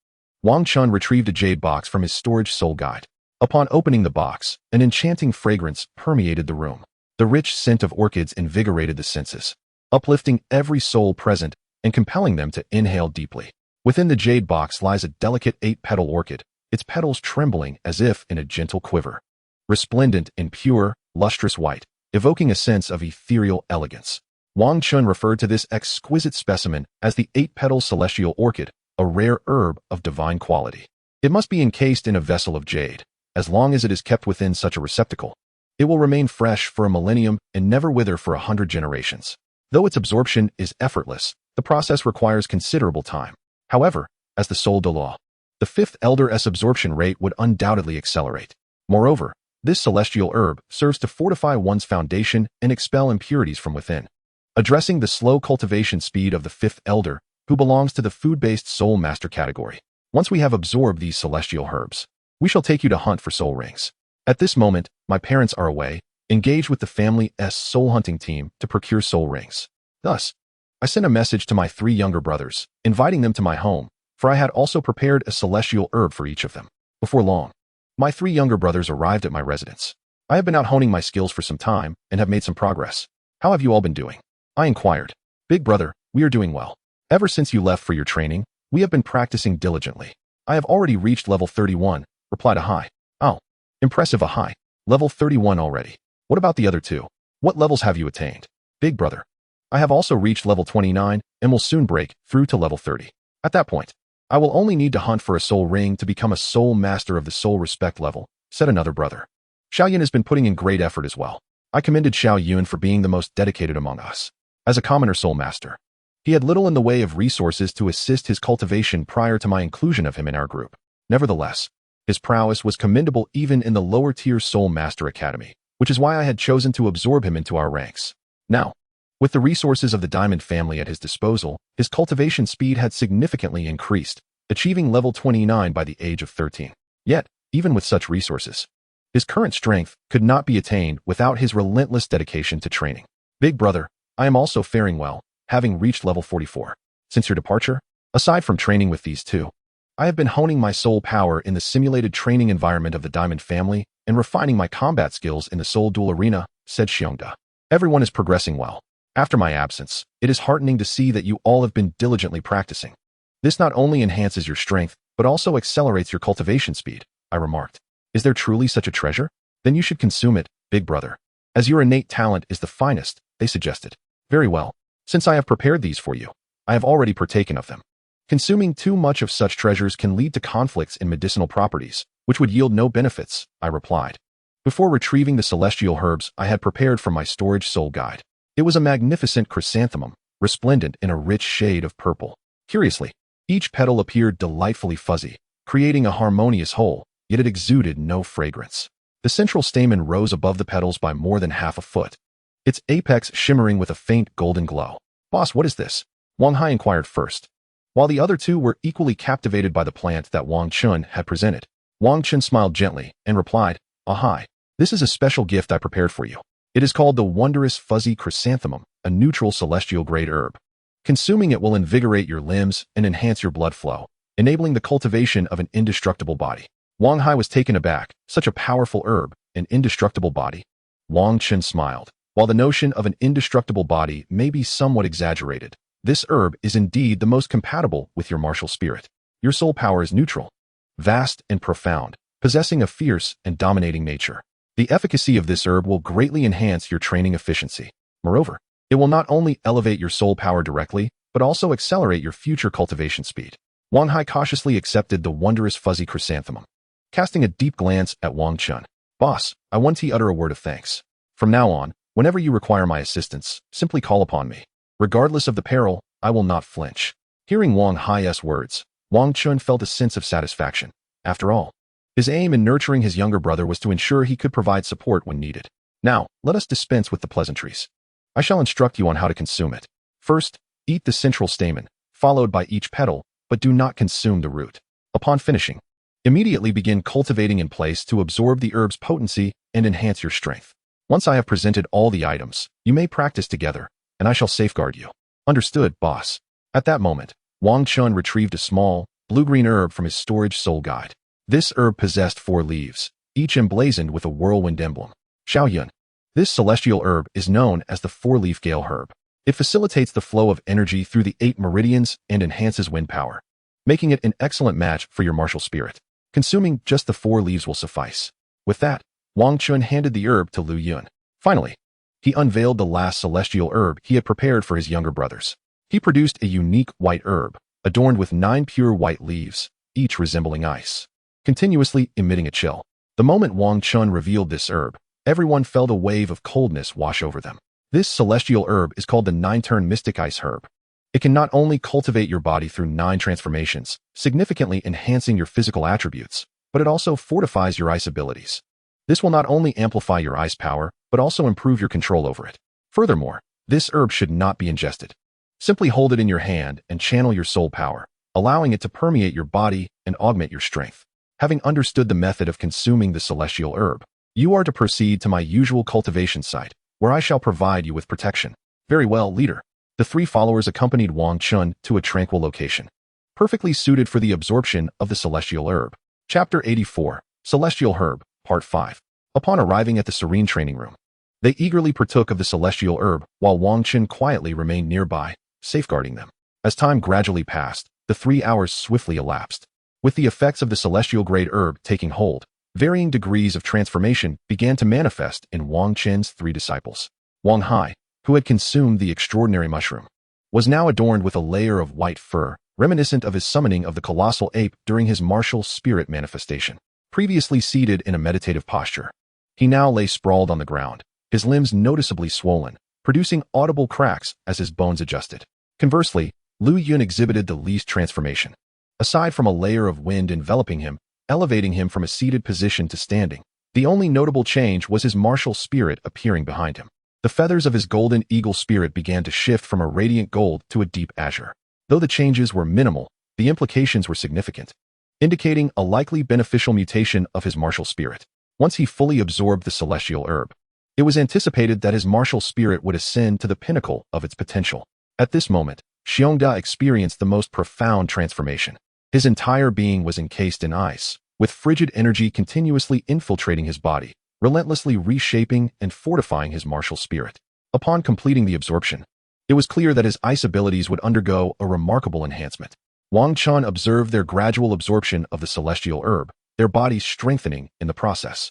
[SPEAKER 1] Wang Chen retrieved a jade box from his storage soul guide. Upon opening the box, an enchanting fragrance permeated the room. The rich scent of orchids invigorated the senses, uplifting every soul present and compelling them to inhale deeply. Within the jade box lies a delicate 8-petal orchid, its petals trembling as if in a gentle quiver. Resplendent in pure, lustrous white, evoking a sense of ethereal elegance. Wang Chen referred to this exquisite specimen as the 8-petal celestial orchid, a rare herb of divine quality. It must be encased in a vessel of jade. As long as it is kept within such a receptacle, it will remain fresh for a millennium and never wither for 100 generations. Though its absorption is effortless, the process requires considerable time. However, as the Soul Douluo, the fifth elder's absorption rate would undoubtedly accelerate. Moreover, this celestial herb serves to fortify one's foundation and expel impurities from within. Addressing the slow cultivation speed of the fifth elder, who belongs to the food-based soul master category. Once we have absorbed these celestial herbs, we shall take you to hunt for soul rings. At this moment, my parents are away, engaged with the family's soul hunting team to procure soul rings. Thus, I sent a message to my 3 younger brothers, inviting them to my home, for I had also prepared a celestial herb for each of them. Before long, my 3 younger brothers arrived at my residence. I have been out honing my skills for some time and have made some progress. How have you all been doing? I inquired. Big brother, we are doing well. Ever since you left for your training, we have been practicing diligently. I have already reached level 31, replied a high. Oh, impressive, a high. Level 31 already. What about the other 2? What levels have you attained? Big brother, I have also reached level 29 and will soon break through to level 30. At that point, I will only need to hunt for a soul ring to become a soul master of the soul respect level, said another brother. Xiaoyun has been putting in great effort as well. I commended Xiaoyun for being the most dedicated among us. As a commoner soul master, he had little in the way of resources to assist his cultivation prior to my inclusion of him in our group. Nevertheless, his prowess was commendable even in the lower-tier Soul Master Academy, which is why I had chosen to absorb him into our ranks. Now, with the resources of the Diamond family at his disposal, his cultivation speed had significantly increased, achieving level 29 by the age of 13. Yet, even with such resources, his current strength could not be attained without his relentless dedication to training. Big brother, I am also faring well, having reached level 44. Since your departure, aside from training with these two, I have been honing my soul power in the simulated training environment of the Diamond family and refining my combat skills in the Soul Duel arena, said Xiongda. Everyone is progressing well. After my absence, it is heartening to see that you all have been diligently practicing. This not only enhances your strength, but also accelerates your cultivation speed, I remarked. Is there truly such a treasure? Then you should consume it, big brother. As your innate talent is the finest, they suggested. Very well. Since I have prepared these for you, I have already partaken of them. Consuming too much of such treasures can lead to conflicts in medicinal properties, which would yield no benefits, I replied. Before retrieving the celestial herbs I had prepared from my storage soul guide, it was a magnificent chrysanthemum, resplendent in a rich shade of purple. Curiously, each petal appeared delightfully fuzzy, creating a harmonious whole, yet it exuded no fragrance. The central stamen rose above the petals by more than half a foot, its apex shimmering with a faint golden glow. Boss, what is this? Wang Hai inquired first. While the other two were equally captivated by the plant that Wang Chun had presented, Wang Chun smiled gently and replied, Ahai, this is a special gift I prepared for you. It is called the wondrous fuzzy chrysanthemum, a neutral celestial grade herb. Consuming it will invigorate your limbs and enhance your blood flow, enabling the cultivation of an indestructible body. Wang Hai was taken aback. Such a powerful herb, an indestructible body? Wang Chun smiled. While the notion of an indestructible body may be somewhat exaggerated, this herb is indeed the most compatible with your martial spirit. Your soul power is neutral, vast and profound, possessing a fierce and dominating nature. The efficacy of this herb will greatly enhance your training efficiency. Moreover, it will not only elevate your soul power directly, but also accelerate your future cultivation speed. Wang Hai cautiously accepted the wondrous fuzzy chrysanthemum, casting a deep glance at Wang Chun. Boss, I want to utter a word of thanks. From now on, whenever you require my assistance, simply call upon me. Regardless of the peril, I will not flinch. Hearing Wang Hai's words, Wang Chun felt a sense of satisfaction. After all, his aim in nurturing his younger brother was to ensure he could provide support when needed. Now, let us dispense with the pleasantries. I shall instruct you on how to consume it. First, eat the central stamen, followed by each petal, but do not consume the root. Upon finishing, immediately begin cultivating in place to absorb the herb's potency and enhance your strength. Once I have presented all the items, you may practice together, and I shall safeguard you. Understood, boss. At that moment, Wang Chun retrieved a small, blue-green herb from his storage soul guide. This herb possessed 4 leaves, each emblazoned with a whirlwind emblem. Xiaoyun. This celestial herb is known as the 4-leaf gale herb. It facilitates the flow of energy through the 8 meridians and enhances wind power, making it an excellent match for your martial spirit. Consuming just the 4 leaves will suffice. With that, Wang Chun handed the herb to Lu Yun. Finally, he unveiled the last celestial herb he had prepared for his younger brothers. He produced a unique white herb, adorned with 9 pure white leaves, each resembling ice, continuously emitting a chill. The moment Wang Chun revealed this herb, everyone felt a wave of coldness wash over them. This celestial herb is called the 9-turn mystic ice herb. It can not only cultivate your body through 9 transformations, significantly enhancing your physical attributes, but it also fortifies your ice abilities. This will not only amplify your ice power, but also improve your control over it. Furthermore, this herb should not be ingested. Simply hold it in your hand and channel your soul power, allowing it to permeate your body and augment your strength. Having understood the method of consuming the celestial herb, you are to proceed to my usual cultivation site, where I shall provide you with protection. Very well, leader. The 3 followers accompanied Wang Chun to a tranquil location, perfectly suited for the absorption of the celestial herb. Chapter 84, Celestial Herb, Part 5. Upon arriving at the serene training room, they eagerly partook of the celestial herb, while Wang Chun quietly remained nearby, safeguarding them. As time gradually passed, the 3 hours swiftly elapsed. With the effects of the celestial grade herb taking hold, varying degrees of transformation began to manifest in Wang Chun's 3 disciples. Wang Hai, who had consumed the extraordinary mushroom, was now adorned with a layer of white fur, reminiscent of his summoning of the colossal ape during his martial spirit manifestation. Previously seated in a meditative posture, he now lay sprawled on the ground, his limbs noticeably swollen, producing audible cracks as his bones adjusted. Conversely, Lu Yun exhibited the least transformation. Aside from a layer of wind enveloping him, elevating him from a seated position to standing, the only notable change was his martial spirit appearing behind him. The feathers of his golden eagle spirit began to shift from a radiant gold to a deep azure. Though the changes were minimal, the implications were significant, indicating a likely beneficial mutation of his martial spirit. Once he fully absorbed the celestial herb, it was anticipated that his martial spirit would ascend to the pinnacle of its potential. At this moment, Xiongda experienced the most profound transformation. His entire being was encased in ice, with frigid energy continuously infiltrating his body, relentlessly reshaping and fortifying his martial spirit. Upon completing the absorption, it was clear that his ice abilities would undergo a remarkable enhancement. Wang Chun observed their gradual absorption of the celestial herb, their bodies strengthening in the process.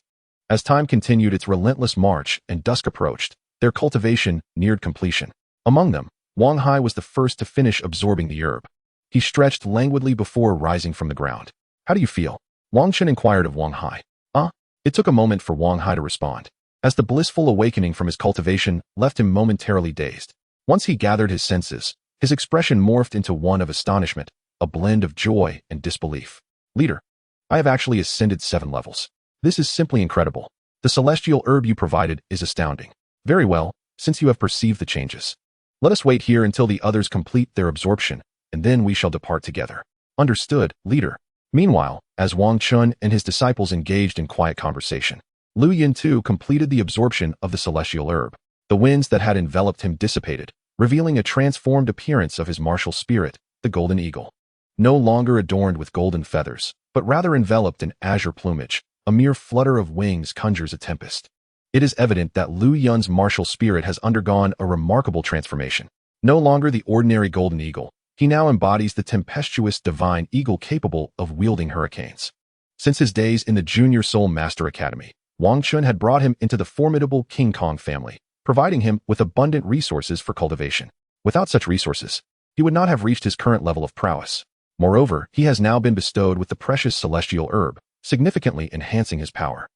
[SPEAKER 1] As time continued its relentless march and dusk approached, their cultivation neared completion. Among them, Wang Hai was the first to finish absorbing the herb. He stretched languidly before rising from the ground. "How do you feel?" Wang Chun inquired of Wang Hai. It took a moment for Wang Hai to respond, as the blissful awakening from his cultivation left him momentarily dazed. Once he gathered his senses, his expression morphed into one of astonishment, a blend of joy and disbelief. "Leader, I have actually ascended 7 levels. This is simply incredible. The celestial herb you provided is astounding." "Very well, since you have perceived the changes. Let us wait here until the others complete their absorption, and then we shall depart together." "Understood, leader." Meanwhile, as Wang Chun and his disciples engaged in quiet conversation, Lu Yin too completed the absorption of the celestial herb. The winds that had enveloped him dissipated, revealing a transformed appearance of his martial spirit, the golden eagle. No longer adorned with golden feathers, but rather enveloped in azure plumage, a mere flutter of wings conjures a tempest. It is evident that Lu Yun's martial spirit has undergone a remarkable transformation. No longer the ordinary golden eagle, he now embodies the tempestuous divine eagle capable of wielding hurricanes. Since his days in the Junior Soul Master Academy, Wang Chun had brought him into the formidable King Kong family, providing him with abundant resources for cultivation. Without such resources, he would not have reached his current level of prowess. Moreover, he has now been bestowed with the precious celestial herb, significantly enhancing his power.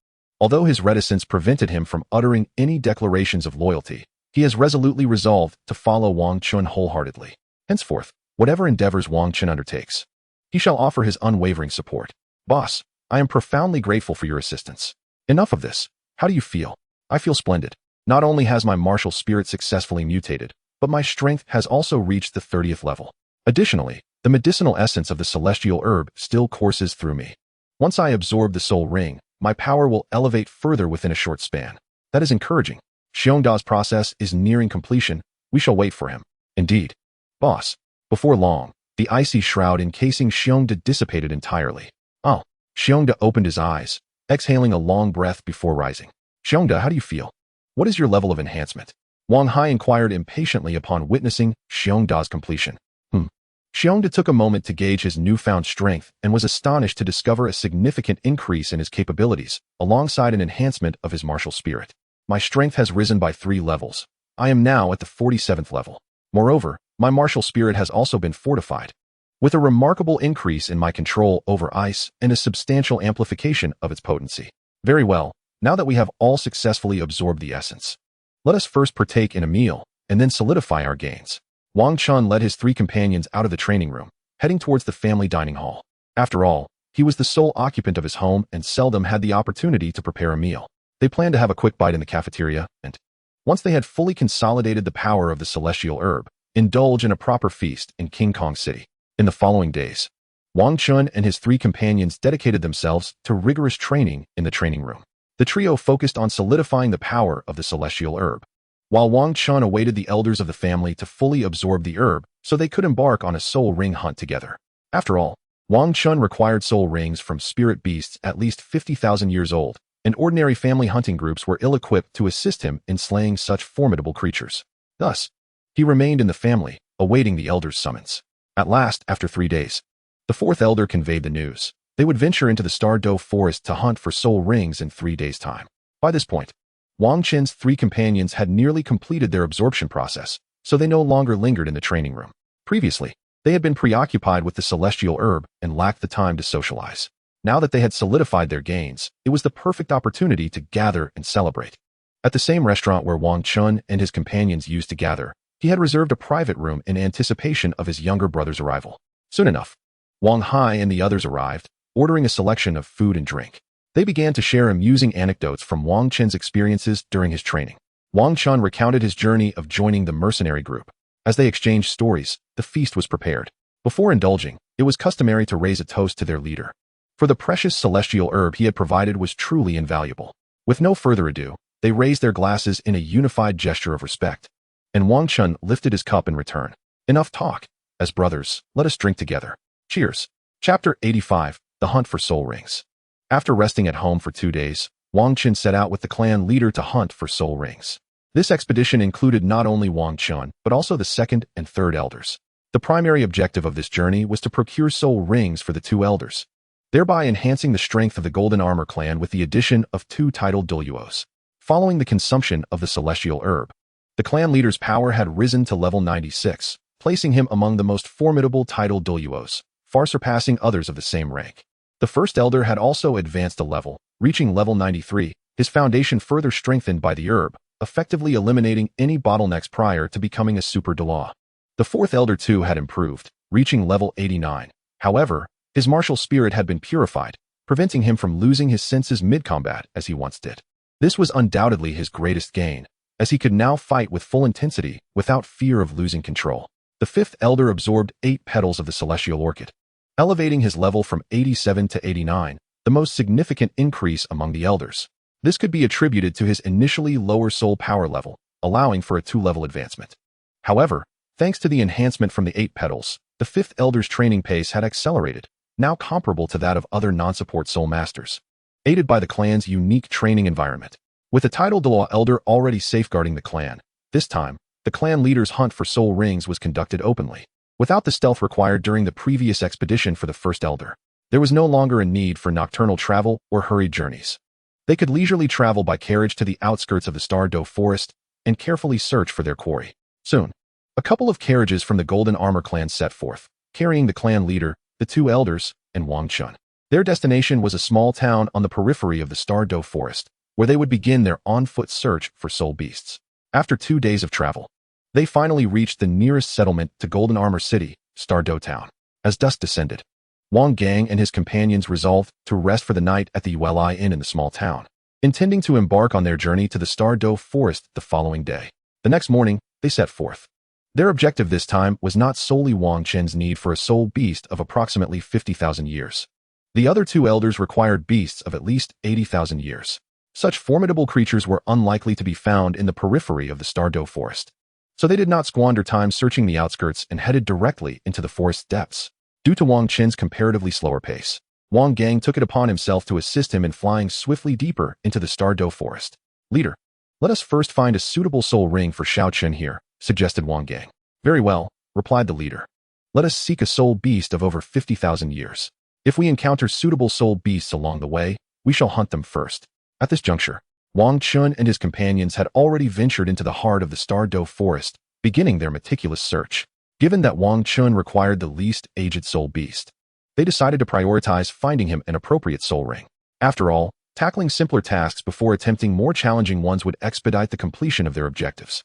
[SPEAKER 1] Although his reticence prevented him from uttering any declarations of loyalty, he has resolutely resolved to follow Wang Chun wholeheartedly. Henceforth, whatever endeavors Wang Chun undertakes, he shall offer his unwavering support. "Boss, I am profoundly grateful for your assistance." "Enough of this. How do you feel?" "I feel splendid. Not only has my martial spirit successfully mutated, but my strength has also reached the 30th level. Additionally, the medicinal essence of the celestial herb still courses through me. Once I absorb the soul ring, my power will elevate further within a short span." "That is encouraging. Xiongda's process is nearing completion. We shall wait for him." "Indeed. Boss." Before long, the icy shroud encasing Xiongda dissipated entirely. "Oh." Xiongda opened his eyes, exhaling a long breath before rising. "Xiongda, how do you feel? What is your level of enhancement?" Wang Hai inquired impatiently upon witnessing Xiongda's completion. Xiongda took a moment to gauge his newfound strength and was astonished to discover a significant increase in his capabilities, alongside an enhancement of his martial spirit. "My strength has risen by 3 levels. I am now at the 47th level. Moreover, my martial spirit has also been fortified, with a remarkable increase in my control over ice and a substantial amplification of its potency." "Very well, now that we have all successfully absorbed the essence, let us first partake in a meal, and then solidify our gains." Wang Chun led his 3 companions out of the training room, heading towards the family dining hall. After all, he was the sole occupant of his home and seldom had the opportunity to prepare a meal. They planned to have a quick bite in the cafeteria, and once they had fully consolidated the power of the celestial herb, indulge in a proper feast in King Kong City. In the following days, Wang Chun and his 3 companions dedicated themselves to rigorous training in the training room. The trio focused on solidifying the power of the celestial herb, while Wang Chun awaited the elders of the family to fully absorb the herb so they could embark on a soul ring hunt together. After all, Wang Chun required soul rings from spirit beasts at least 50,000 years old, and ordinary family hunting groups were ill-equipped to assist him in slaying such formidable creatures. Thus, he remained in the family, awaiting the elders' summons. At last, after 3 days, the 4th elder conveyed the news. They would venture into the Star Doe forest to hunt for soul rings in 3 days' time. By this point, Wang Qin's three companions had nearly completed their absorption process, so they no longer lingered in the training room. Previously, they had been preoccupied with the celestial herb and lacked the time to socialize. Now that they had solidified their gains, it was the perfect opportunity to gather and celebrate. At the same restaurant where Wang Chun and his companions used to gather, he had reserved a private room in anticipation of his younger brother's arrival. Soon enough, Wang Hai and the others arrived, ordering a selection of food and drink. They began to share amusing anecdotes from Wang Chen's experiences during his training. Wang Chun recounted his journey of joining the mercenary group. As they exchanged stories, the feast was prepared. Before indulging, it was customary to raise a toast to their leader. For the precious celestial herb he had provided was truly invaluable. With no further ado, they raised their glasses in a unified gesture of respect. And Wang Chun lifted his cup in return. Enough talk. As brothers, let us drink together. Cheers. Chapter 85, The Hunt for Soul Rings. After resting at home for 2 days, Wang Chun set out with the clan leader to hunt for soul rings. This expedition included not only Wang Chun, but also the second and third elders. The primary objective of this journey was to procure soul rings for the 2 elders, thereby enhancing the strength of the Golden Armor clan with the addition of 2 titled Douluos. Following the consumption of the celestial herb, the clan leader's power had risen to level 96, placing him among the most formidable titled Douluos, far surpassing others of the same rank. The first elder had also advanced a level, reaching level 93, his foundation further strengthened by the herb, effectively eliminating any bottlenecks prior to becoming a super Douluo. The fourth elder too had improved, reaching level 89. However, his martial spirit had been purified, preventing him from losing his senses mid-combat as he once did. This was undoubtedly his greatest gain, as he could now fight with full intensity without fear of losing control. The fifth elder absorbed 8 petals of the celestial orchid, elevating his level from 87 to 89, the most significant increase among the elders. This could be attributed to his initially lower soul power level, allowing for a 2-level advancement. However, thanks to the enhancement from the 8 petals, the fifth elder's training pace had accelerated, now comparable to that of other non-support soul masters. Aided by the clan's unique training environment, with the title Douluo elder already safeguarding the clan, this time, the clan leader's hunt for soul rings was conducted openly. Without the stealth required during the previous expedition for the first elder, there was no longer a need for nocturnal travel or hurried journeys. They could leisurely travel by carriage to the outskirts of the Douluo forest and carefully search for their quarry. Soon, a couple of carriages from the Golden Armor clan set forth, carrying the clan leader, the 2 elders, and Wang Chun. Their destination was a small town on the periphery of the Douluo forest, where they would begin their on-foot search for soul beasts. After 2 days of travel, they finally reached the nearest settlement to Golden Armor City, Douluo Town. As dusk descended, Wang Gang and his companions resolved to rest for the night at the Yuelai Inn in the small town, intending to embark on their journey to the Douluo forest the following day. The next morning, they set forth. Their objective this time was not solely Wang Chen's need for a soul beast of approximately 50,000 years. The other 2 elders required beasts of at least 80,000 years. Such formidable creatures were unlikely to be found in the periphery of the Douluo forest, so they did not squander time searching the outskirts and headed directly into the forest's depths. Due to Wang Chen's comparatively slower pace, Wang Gang took it upon himself to assist him in flying swiftly deeper into the Douluo forest. Leader, let us first find a suitable soul ring for Xiao Chen here, suggested Wang Gang. Very well, replied the leader. Let us seek a soul beast of over 50,000 years. If we encounter suitable soul beasts along the way, we shall hunt them first. At this juncture, Wang Chun and his companions had already ventured into the heart of the Douluo forest, beginning their meticulous search. Given that Wang Chun required the least aged soul beast, they decided to prioritize finding him an appropriate soul ring. After all, tackling simpler tasks before attempting more challenging ones would expedite the completion of their objectives.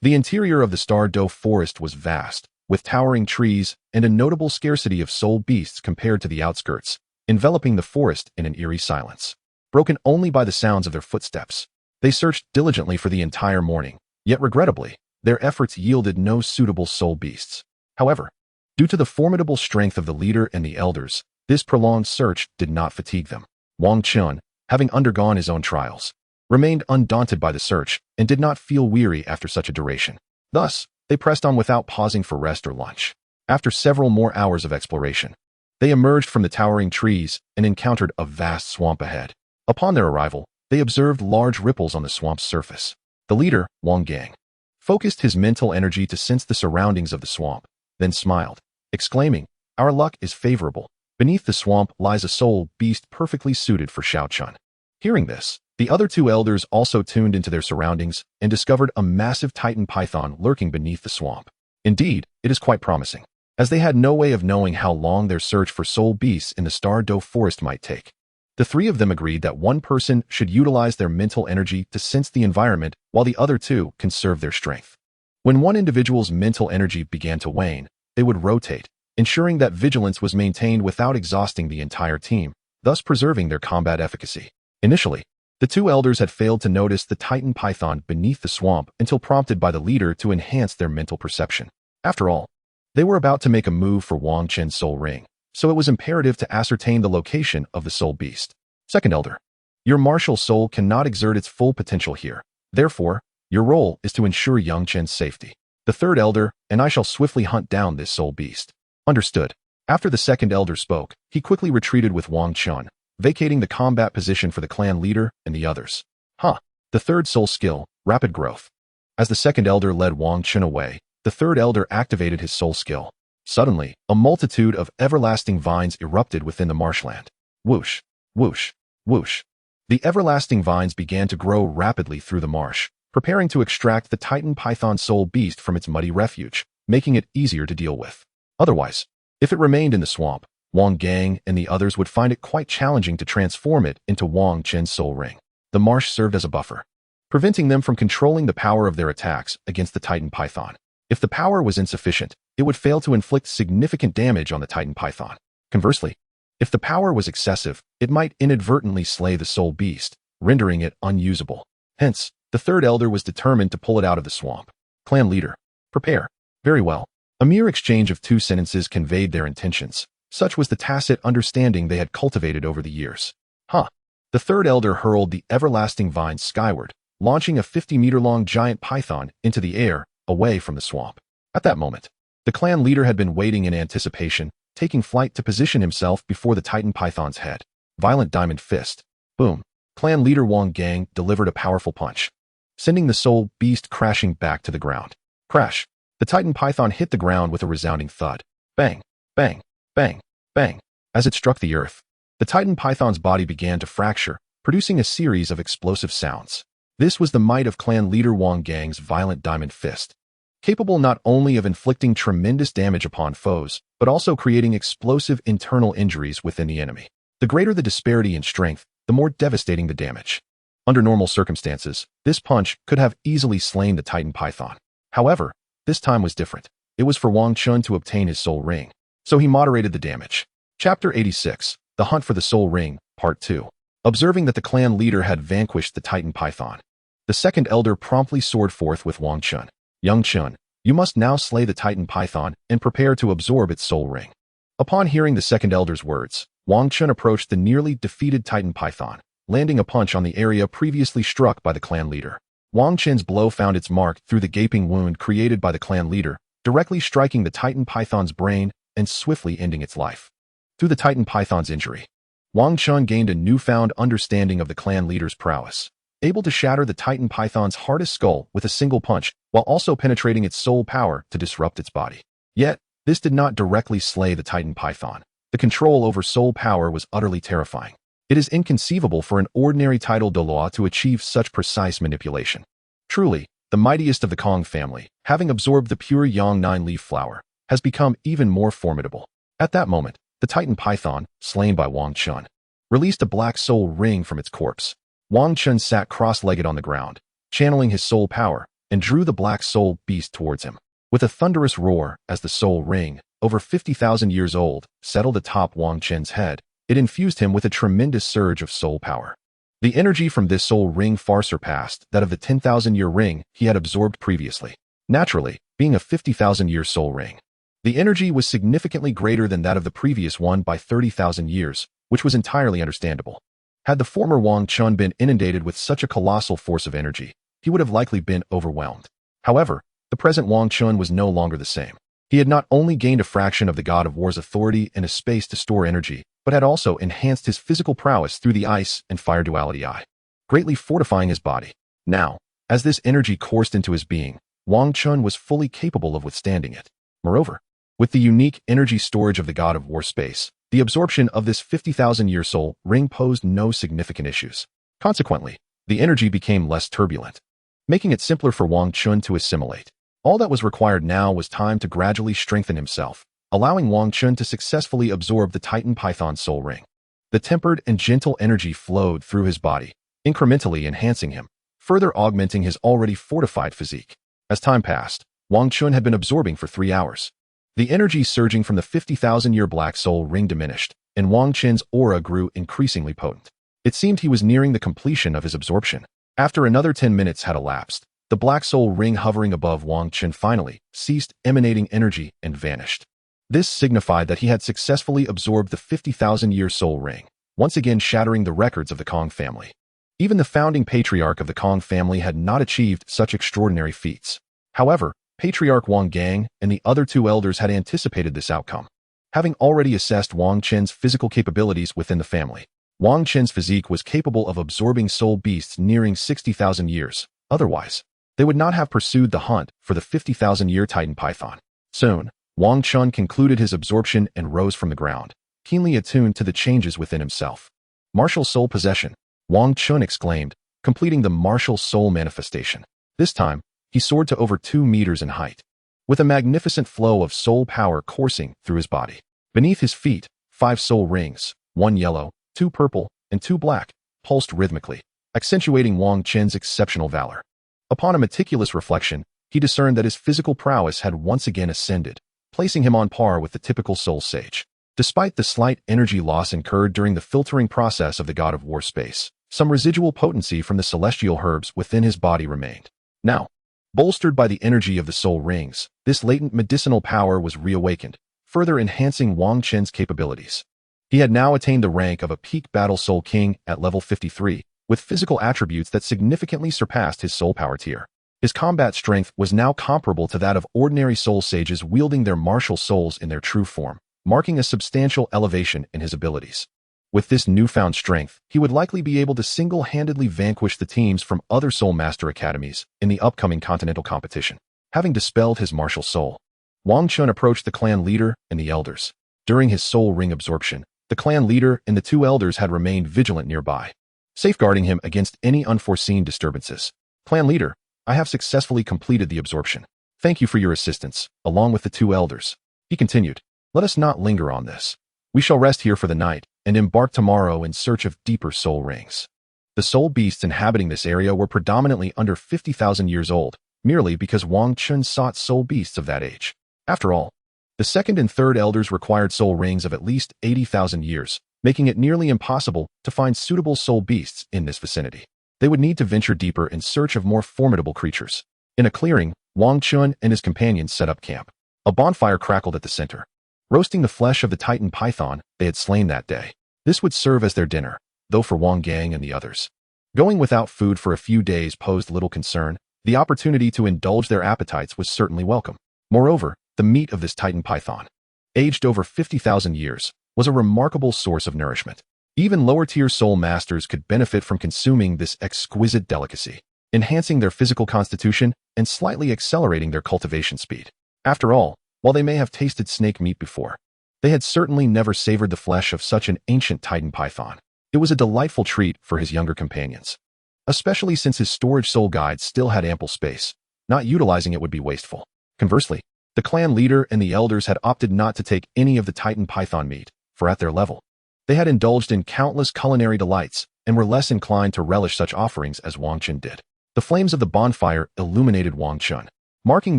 [SPEAKER 1] The interior of the Douluo forest was vast, with towering trees and a notable scarcity of soul beasts compared to the outskirts, enveloping the forest in an eerie silence. Broken only by the sounds of their footsteps, they searched diligently for the entire morning, yet regrettably, their efforts yielded no suitable soul beasts. However, due to the formidable strength of the leader and the elders, this prolonged search did not fatigue them. Wang Chun, having undergone his own trials, remained undaunted by the search and did not feel weary after such a duration. Thus, they pressed on without pausing for rest or lunch. After several more hours of exploration, they emerged from the towering trees and encountered a vast swamp ahead. Upon their arrival, they observed large ripples on the swamp's surface. The leader, Wang Gang, focused his mental energy to sense the surroundings of the swamp, then smiled, exclaiming, "Our luck is favorable. Beneath the swamp lies a soul beast perfectly suited for Xiao Chun." Hearing this, The other two elders also tuned into their surroundings and discovered a massive Titan python lurking beneath the swamp. Indeed, it is quite promising, as they had no way of knowing how long their search for soul beasts in the Star Do forest might take. The three of them agreed that one person should utilize their mental energy to sense the environment while the other two conserve their strength. When one individual's mental energy began to wane, they would rotate, ensuring that vigilance was maintained without exhausting the entire team, thus preserving their combat efficacy. Initially, the two elders had failed to notice the Titan python beneath the swamp until prompted by the leader to enhance their mental perception. After all, they were about to make a move for Wang Chen's soul ring, so it was imperative to ascertain the location of the soul beast. Second elder, your martial soul cannot exert its full potential here. Therefore, your role is to ensure Yang Chen's safety. The third elder, and I shall swiftly hunt down this soul beast. Understood. After the second elder spoke, he quickly retreated with Wang Chen, vacating the combat position for the clan leader and the others. The third soul skill, rapid growth. As the second elder led Wang Chen away, the third elder activated his soul skill. Suddenly, a multitude of everlasting vines erupted within the marshland. Whoosh, whoosh, whoosh. The everlasting vines began to grow rapidly through the marsh, preparing to extract the Titan python soul beast from its muddy refuge, making it easier to deal with. Otherwise, if it remained in the swamp, Wang Gang and the others would find it quite challenging to transform it into Wang Chen's soul ring. The marsh served as a buffer, preventing them from controlling the power of their attacks against the Titan python. If the power was insufficient, it would fail to inflict significant damage on the Titan python. Conversely, if the power was excessive, it might inadvertently slay the soul beast, rendering it unusable. Hence, the third elder was determined to pull it out of the swamp. Clan leader, prepare. Very well. A mere exchange of two sentences conveyed their intentions. Such was the tacit understanding they had cultivated over the years. The third elder hurled the everlasting vines skyward, launching a 50-meter-long giant python into the air, away from the swamp. At that moment, the clan leader had been waiting in anticipation, taking flight to position himself before the Titan python's head. Violent diamond fist. Boom. Clan leader Wang Gang delivered a powerful punch, sending the soul beast crashing back to the ground. Crash. The Titan python hit the ground with a resounding thud. Bang, bang, bang, bang. As it struck the earth, the Titan python's body began to fracture, producing a series of explosive sounds. This was the might of clan leader Wang Gang's violent diamond fist, capable not only of inflicting tremendous damage upon foes, but also creating explosive internal injuries within the enemy. The greater the disparity in strength, the more devastating the damage. Under normal circumstances, this punch could have easily slain the Titan python. However, this time was different. It was for Wang Chen to obtain his soul ring, so he moderated the damage. Chapter 86, The Hunt for the Soul Ring, Part 2. Observing that the clan leader had vanquished the Titan python, the second elder promptly soared forth with Wang Chen. Young Chen, you must now slay the Titan python and prepare to absorb its soul ring. Upon hearing the second elder's words, Wang Chen approached the nearly defeated Titan python, landing a punch on the area previously struck by the clan leader. Wang Chen's blow found its mark through the gaping wound created by the clan leader, directly striking the Titan python's brain and swiftly ending its life. Through the Titan python's injury, Wang Chen gained a newfound understanding of the clan leader's prowess, able to shatter the Titan python's hardest skull with a single punch while also penetrating its soul power to disrupt its body. Yet, this did not directly slay the Titan python. The control over soul power was utterly terrifying. It is inconceivable for an ordinary title Douluo to achieve such precise manipulation. Truly, the mightiest of the Kong family, having absorbed the pure Yang nine-leaf flower, has become even more formidable. At that moment, the Titan python, slain by Wang Chen, released a black soul ring from its corpse. Wang Chen sat cross-legged on the ground, channeling his soul power, and drew the black soul beast towards him. With a thunderous roar, as the soul ring, over 50,000 years old, settled atop Wang Chen's head, it infused him with a tremendous surge of soul power. The energy from this soul ring far surpassed that of the 10,000-year ring he had absorbed previously. Naturally, being a 50,000-year soul ring, the energy was significantly greater than that of the previous one by 30,000 years, which was entirely understandable. Had the former Wang Chen been inundated with such a colossal force of energy, he would have likely been overwhelmed. However, the present Wang Chen was no longer the same. He had not only gained a fraction of the God of War's authority and a space to store energy, but had also enhanced his physical prowess through the ice and fire duality eye, greatly fortifying his body. Now, as this energy coursed into his being, Wang Chen was fully capable of withstanding it. Moreover, with the unique energy storage of the God of War space, the absorption of this 50,000-year soul ring posed no significant issues. Consequently, the energy became less turbulent, making it simpler for Wang Chun to assimilate. All that was required now was time to gradually strengthen himself, allowing Wang Chun to successfully absorb the Titan Python Soul Ring. The tempered and gentle energy flowed through his body, incrementally enhancing him, further augmenting his already fortified physique. As time passed, Wang Chun had been absorbing for 3 hours. The energy surging from the 50,000-year Black Soul Ring diminished, and Wang Chun's aura grew increasingly potent. It seemed he was nearing the completion of his absorption. After another 10 minutes had elapsed, the Black Soul Ring hovering above Wang Chun finally ceased emanating energy and vanished. This signified that he had successfully absorbed the 50,000-year Soul Ring, once again shattering the records of the Kong family. Even the founding patriarch of the Kong family had not achieved such extraordinary feats. However, Patriarch Wang Gang and the other 2 elders had anticipated this outcome. Having already assessed Wang Chen's physical capabilities within the family, Wang Chen's physique was capable of absorbing soul beasts nearing 60,000 years. Otherwise, they would not have pursued the hunt for the 50,000-year Titan Python. Soon, Wang Chun concluded his absorption and rose from the ground, keenly attuned to the changes within himself. Martial soul possession, Wang Chun exclaimed, completing the martial soul manifestation. This time, he soared to over 2 meters in height, with a magnificent flow of soul power coursing through his body. Beneath his feet, 5 soul rings, 1 yellow, 2 purple, and 2 black, pulsed rhythmically, accentuating Wang Chen's exceptional valor. Upon a meticulous reflection, he discerned that his physical prowess had once again ascended, placing him on par with the typical soul sage. Despite the slight energy loss incurred during the filtering process of the God of War space, some residual potency from the celestial herbs within his body remained. Now, bolstered by the energy of the soul rings, this latent medicinal power was reawakened, further enhancing Wang Chen's capabilities. He had now attained the rank of a peak battle soul king at level 53, with physical attributes that significantly surpassed his soul power tier. His combat strength was now comparable to that of ordinary soul sages wielding their martial souls in their true form, marking a substantial elevation in his abilities. With this newfound strength, he would likely be able to single-handedly vanquish the teams from other Soul Master Academies in the upcoming continental competition. Having dispelled his martial soul, Wang Chun approached the clan leader and the elders. During his soul ring absorption, the clan leader and the 2 elders had remained vigilant nearby, safeguarding him against any unforeseen disturbances. Clan leader, I have successfully completed the absorption. Thank you for your assistance, along with the 2 elders. He continued, let us not linger on this. We shall rest here for the night and embark tomorrow in search of deeper soul rings. The soul beasts inhabiting this area were predominantly under 50,000 years old, merely because Wang Chun sought soul beasts of that age. After all, the 2nd and 3rd elders required soul rings of at least 80,000 years, making it nearly impossible to find suitable soul beasts in this vicinity. They would need to venture deeper in search of more formidable creatures. In a clearing, Wang Chun and his companions set up camp. A bonfire crackled at the center, roasting the flesh of the Titan Python they had slain that day. This would serve as their dinner, though for Wang Gang and the others, going without food for a few days posed little concern. The opportunity to indulge their appetites was certainly welcome. Moreover, the meat of this Titan Python, aged over 50,000 years, was a remarkable source of nourishment. Even lower-tier soul masters could benefit from consuming this exquisite delicacy, enhancing their physical constitution and slightly accelerating their cultivation speed. After all, while they may have tasted snake meat before, they had certainly never savored the flesh of such an ancient Titan Python. It was a delightful treat for his younger companions, especially since his storage soul guide still had ample space. Not utilizing it would be wasteful. Conversely, the clan leader and the elders had opted not to take any of the Titan Python meat, for at their level, they had indulged in countless culinary delights and were less inclined to relish such offerings as Wang Chun did. The flames of the bonfire illuminated Wang Chun, marking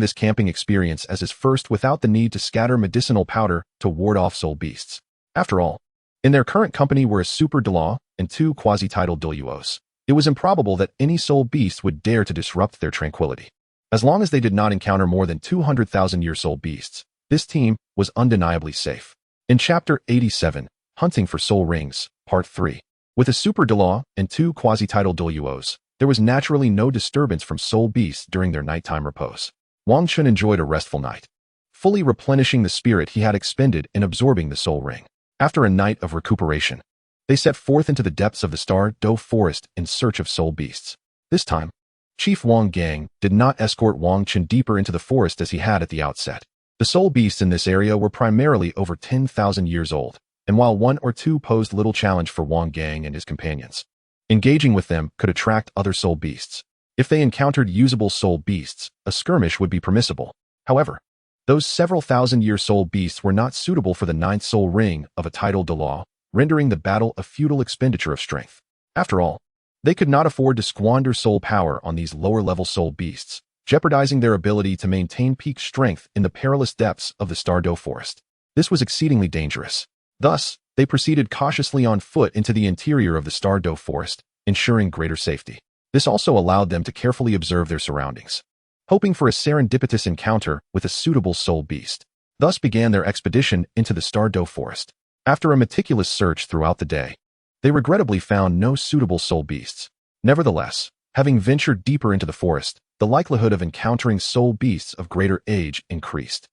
[SPEAKER 1] this camping experience as his first without the need to scatter medicinal powder to ward off soul beasts. After all, in their current company were a super Douluo and 2 quasi-titled Douluos. It was improbable that any soul beast would dare to disrupt their tranquility. As long as they did not encounter more than 200,000-year soul beasts, this team was undeniably safe. In Chapter 87, Hunting for Soul Rings, Part 3. With a super Douluo and 2 quasi-titled Douluos, there was naturally no disturbance from soul beasts during their nighttime repose. Wang Chun enjoyed a restful night, fully replenishing the spirit he had expended in absorbing the soul ring. After a night of recuperation, they set forth into the depths of the Star Do Forest in search of soul beasts. This time, Chief Wang Gang did not escort Wang Chun deeper into the forest as he had at the outset. The soul beasts in this area were primarily over 10,000 years old, and while 1 or 2 posed little challenge for Wang Gang and his companions, Engaging with them could attract other soul beasts. If they encountered usable soul beasts, a skirmish would be permissible. However, those several thousand-year soul beasts were not suitable for the ninth soul ring of a titled Douluo, rendering the battle a futile expenditure of strength. After all, they could not afford to squander soul power on these lower-level soul beasts, jeopardizing their ability to maintain peak strength in the perilous depths of the Douluo forest. This was exceedingly dangerous. Thus, they proceeded cautiously on foot into the interior of the Douluo forest, ensuring greater safety. This also allowed them to carefully observe their surroundings, hoping for a serendipitous encounter with a suitable soul beast. Thus began their expedition into the Douluo forest. After a meticulous search throughout the day, they regrettably found no suitable soul beasts. Nevertheless, having ventured deeper into the forest, the likelihood of encountering soul beasts of greater age increased.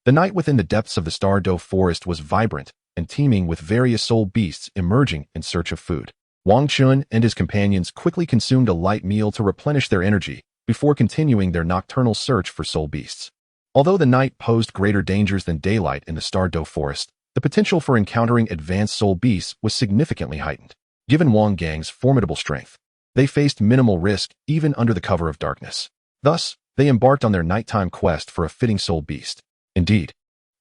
[SPEAKER 1] The night within the depths of the Douluo forest was vibrant and teeming with various soul beasts emerging in search of food. Wang Chun and his companions quickly consumed a light meal to replenish their energy before continuing their nocturnal search for soul beasts. Although the night posed greater dangers than daylight in the Douluo forest, the potential for encountering advanced soul beasts was significantly heightened. Given Wang Gang's formidable strength, they faced minimal risk even under the cover of darkness. Thus, they embarked on their nighttime quest for a fitting soul beast. Indeed,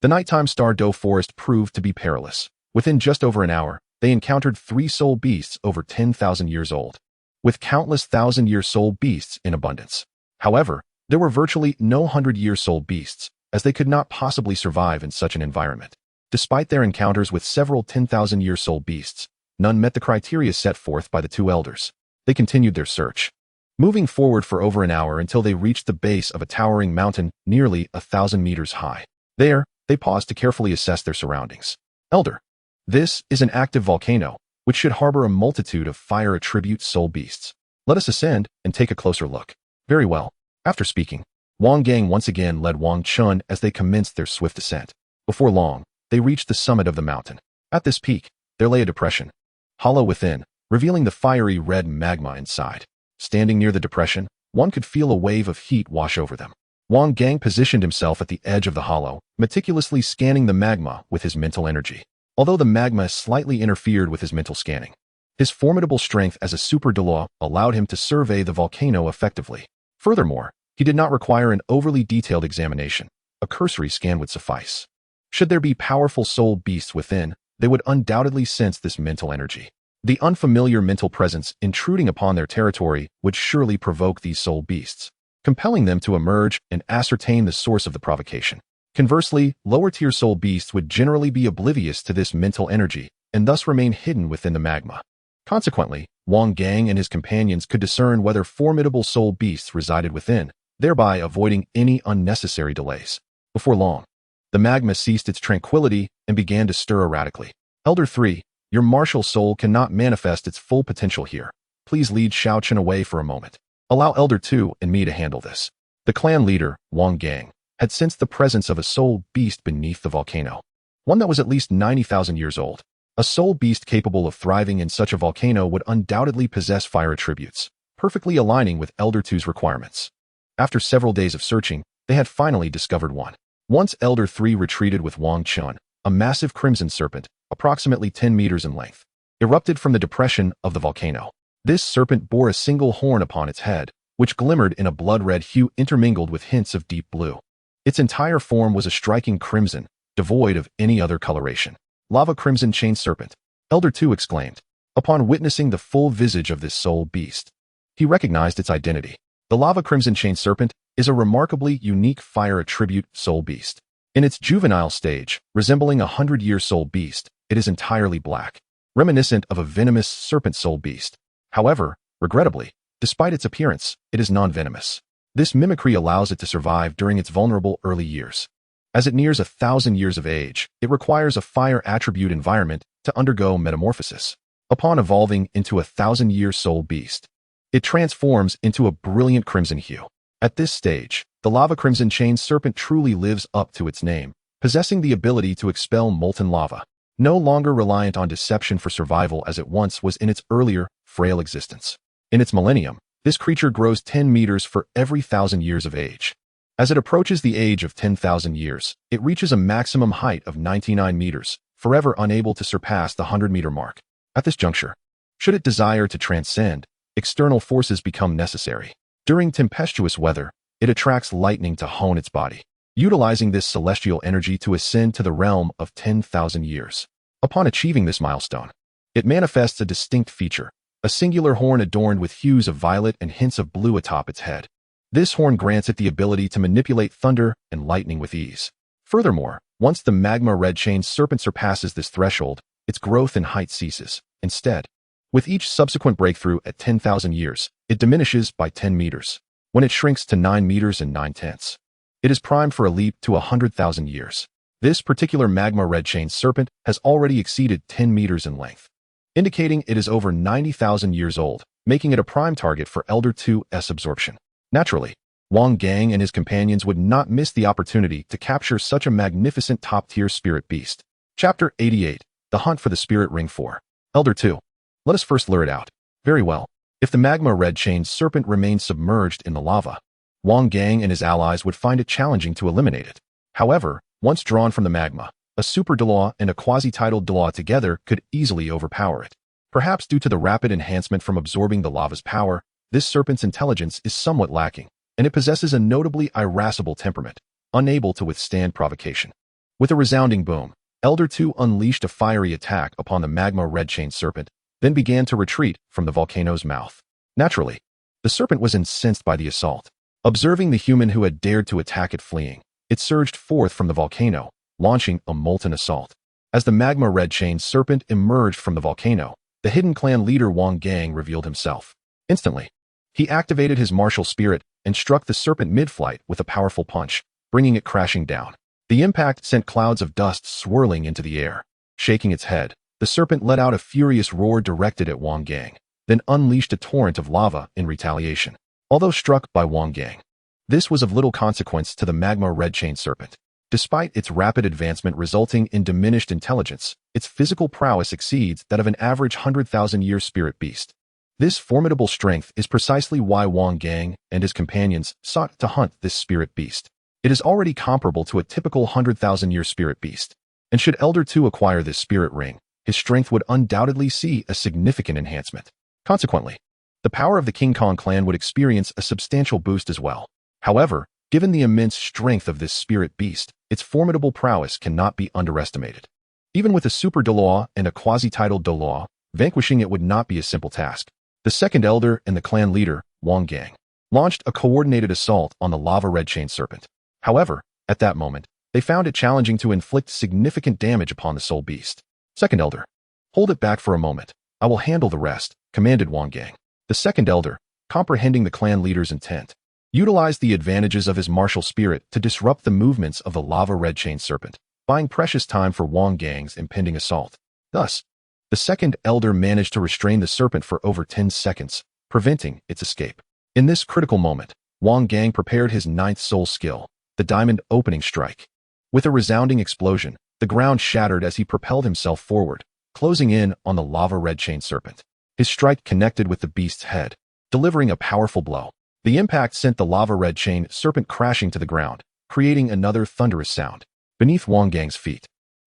[SPEAKER 1] the nighttime Douluo forest proved to be perilous. Within just over an hour, they encountered 3 soul beasts over 10,000 years old, with countless thousand-year soul beasts in abundance. However, there were virtually no 100-year soul beasts, as they could not possibly survive in such an environment. Despite their encounters with several 10,000-year soul beasts, none met the criteria set forth by the 2 elders. They continued their search, moving forward for over an hour until they reached the base of a towering mountain nearly 1,000 meters high. There, they paused to carefully assess their surroundings. Elder, this is an active volcano, which should harbor a multitude of fire attribute soul beasts. Let us ascend and take a closer look. Very well. After speaking, Wang Gang once again led Wang Chun as they commenced their swift ascent. Before long, they reached the summit of the mountain. At this peak, there lay a depression, hollow within, revealing the fiery red magma inside. Standing near the depression, one could feel a wave of heat wash over them. Wang Gang positioned himself at the edge of the hollow, meticulously scanning the magma with his mental energy. Although the magma slightly interfered with his mental scanning, his formidable strength as a super Douluo allowed him to survey the volcano effectively. Furthermore, he did not require an overly detailed examination. A cursory scan would suffice. Should there be powerful soul beasts within, they would undoubtedly sense this mental energy. The unfamiliar mental presence intruding upon their territory would surely provoke these soul beasts, compelling them to emerge and ascertain the source of the provocation. Conversely, lower-tier soul beasts would generally be oblivious to this mental energy and thus remain hidden within the magma. Consequently, Wang Gang and his companions could discern whether formidable soul beasts resided within, thereby avoiding any unnecessary delays. Before long, the magma ceased its tranquility and began to stir erratically. Elder 3, your martial soul cannot manifest its full potential here. Please lead Shao Chen away for a moment. Allow Elder 2 and me to handle this. The clan leader, Wang Gang, had sensed the presence of a soul beast beneath the volcano, one that was at least 90,000 years old. A soul beast capable of thriving in such a volcano would undoubtedly possess fire attributes, perfectly aligning with Elder 2's requirements. After several days of searching, they had finally discovered one. Once Elder 3 retreated with Wang Chun, a massive crimson serpent, approximately 10 meters in length, erupted from the depression of the volcano. This serpent bore a single horn upon its head, which glimmered in a blood-red hue intermingled with hints of deep blue. Its entire form was a striking crimson, devoid of any other coloration. Lava Crimson Chain Serpent, Elder 2 exclaimed. Upon witnessing the full visage of this soul beast, he recognized its identity. The Lava Crimson Chain Serpent is a remarkably unique fire attribute soul beast. In its juvenile stage, resembling a 100-year soul beast, it is entirely black, reminiscent of a venomous serpent soul beast. However, regrettably, despite its appearance, it is non-venomous. This mimicry allows it to survive during its vulnerable early years. As it nears 1,000 years of age, it requires a fire attribute environment to undergo metamorphosis. Upon evolving into a 1,000-year soul beast, it transforms into a brilliant crimson hue. At this stage, the Lava Crimson Chain Serpent truly lives up to its name, possessing the ability to expel molten lava, no longer reliant on deception for survival as it once was in its earlier, frail existence. In its millennium, this creature grows 10 meters for every 1,000 years of age. As it approaches the age of 10,000 years, it reaches a maximum height of 99 meters, forever unable to surpass the 100-meter mark. At this juncture, Should it desire to transcend, external forces become necessary. During tempestuous weather, it attracts lightning to hone its body, utilizing this celestial energy to ascend to the realm of 10,000 years. Upon achieving this milestone, it manifests a distinct feature, a singular horn adorned with hues of violet and hints of blue atop its head. This horn grants it the ability to manipulate thunder and lightning with ease. Furthermore, once the magma red-chained serpent surpasses this threshold, its growth in height ceases. Instead, with each subsequent breakthrough at 10,000 years, it diminishes by 10 meters. When it shrinks to 9 meters and 9/10, it is primed for a leap to 100,000 years. This particular magma red-chained serpent has already exceeded 10 meters in length, indicating it is over 90,000 years old, making it a prime target for Elder 2's absorption. Naturally, Wang Gang and his companions would not miss the opportunity to capture such a magnificent top-tier spirit beast. Chapter 88, The Hunt for the Spirit Ring 4. Elder 2. Let us first lure it out. Very well. If the magma red-chained serpent remains submerged in the lava, Wang Gang and his allies would find it challenging to eliminate it. However, once drawn from the magma, a super Douluo and a quasi-tidal Douluo together could easily overpower it. Perhaps due to the rapid enhancement from absorbing the lava's power, this serpent's intelligence is somewhat lacking, and it possesses a notably irascible temperament, unable to withstand provocation. With a resounding boom, Elder 2 unleashed a fiery attack upon the magma red-chained serpent, then began to retreat from the volcano's mouth. Naturally, the serpent was incensed by the assault. Observing the human who had dared to attack it fleeing, it surged forth from the volcano, launching a molten assault. As the magma red-chained serpent emerged from the volcano, the hidden clan leader Wang Gang revealed himself. Instantly, he activated his martial spirit and struck the serpent mid-flight with a powerful punch, bringing it crashing down. The impact sent clouds of dust swirling into the air. Shaking its head, the serpent let out a furious roar directed at Wang Gang, then unleashed a torrent of lava in retaliation. Although struck by Wang Gang, this was of little consequence to the magma red-chained serpent. Despite its rapid advancement resulting in diminished intelligence, its physical prowess exceeds that of an average 100,000-year spirit beast. This formidable strength is precisely why Wang Gang and his companions sought to hunt this spirit beast. It is already comparable to a typical 100,000-year spirit beast, and should Elder 2 acquire this spirit ring, his strength would undoubtedly see a significant enhancement. Consequently, the power of the King Kong clan would experience a substantial boost as well. However, given the immense strength of this spirit beast, its formidable prowess cannot be underestimated. Even with a super Douluo and a quasi-tidal Douluo, vanquishing it would not be a simple task. The second elder and the clan leader, Wang Gang, launched a coordinated assault on the lava red-chained serpent. However, at that moment, they found it challenging to inflict significant damage upon the soul beast. Second elder, hold it back for a moment. I will handle the rest, commanded Wang Gang. The second elder, comprehending the clan leader's intent, utilized the advantages of his martial spirit to disrupt the movements of the lava red-chained serpent, buying precious time for Wang Gang's impending assault. Thus, the second elder managed to restrain the serpent for over 10 seconds, preventing its escape. In this critical moment, Wang Gang prepared his ninth soul skill, the diamond opening strike. With a resounding explosion, the ground shattered as he propelled himself forward, closing in on the lava red-chained serpent. His strike connected with the beast's head, delivering a powerful blow. The impact sent the lava red-chained serpent crashing to the ground, creating another thunderous sound. Beneath Wang Gang's feet,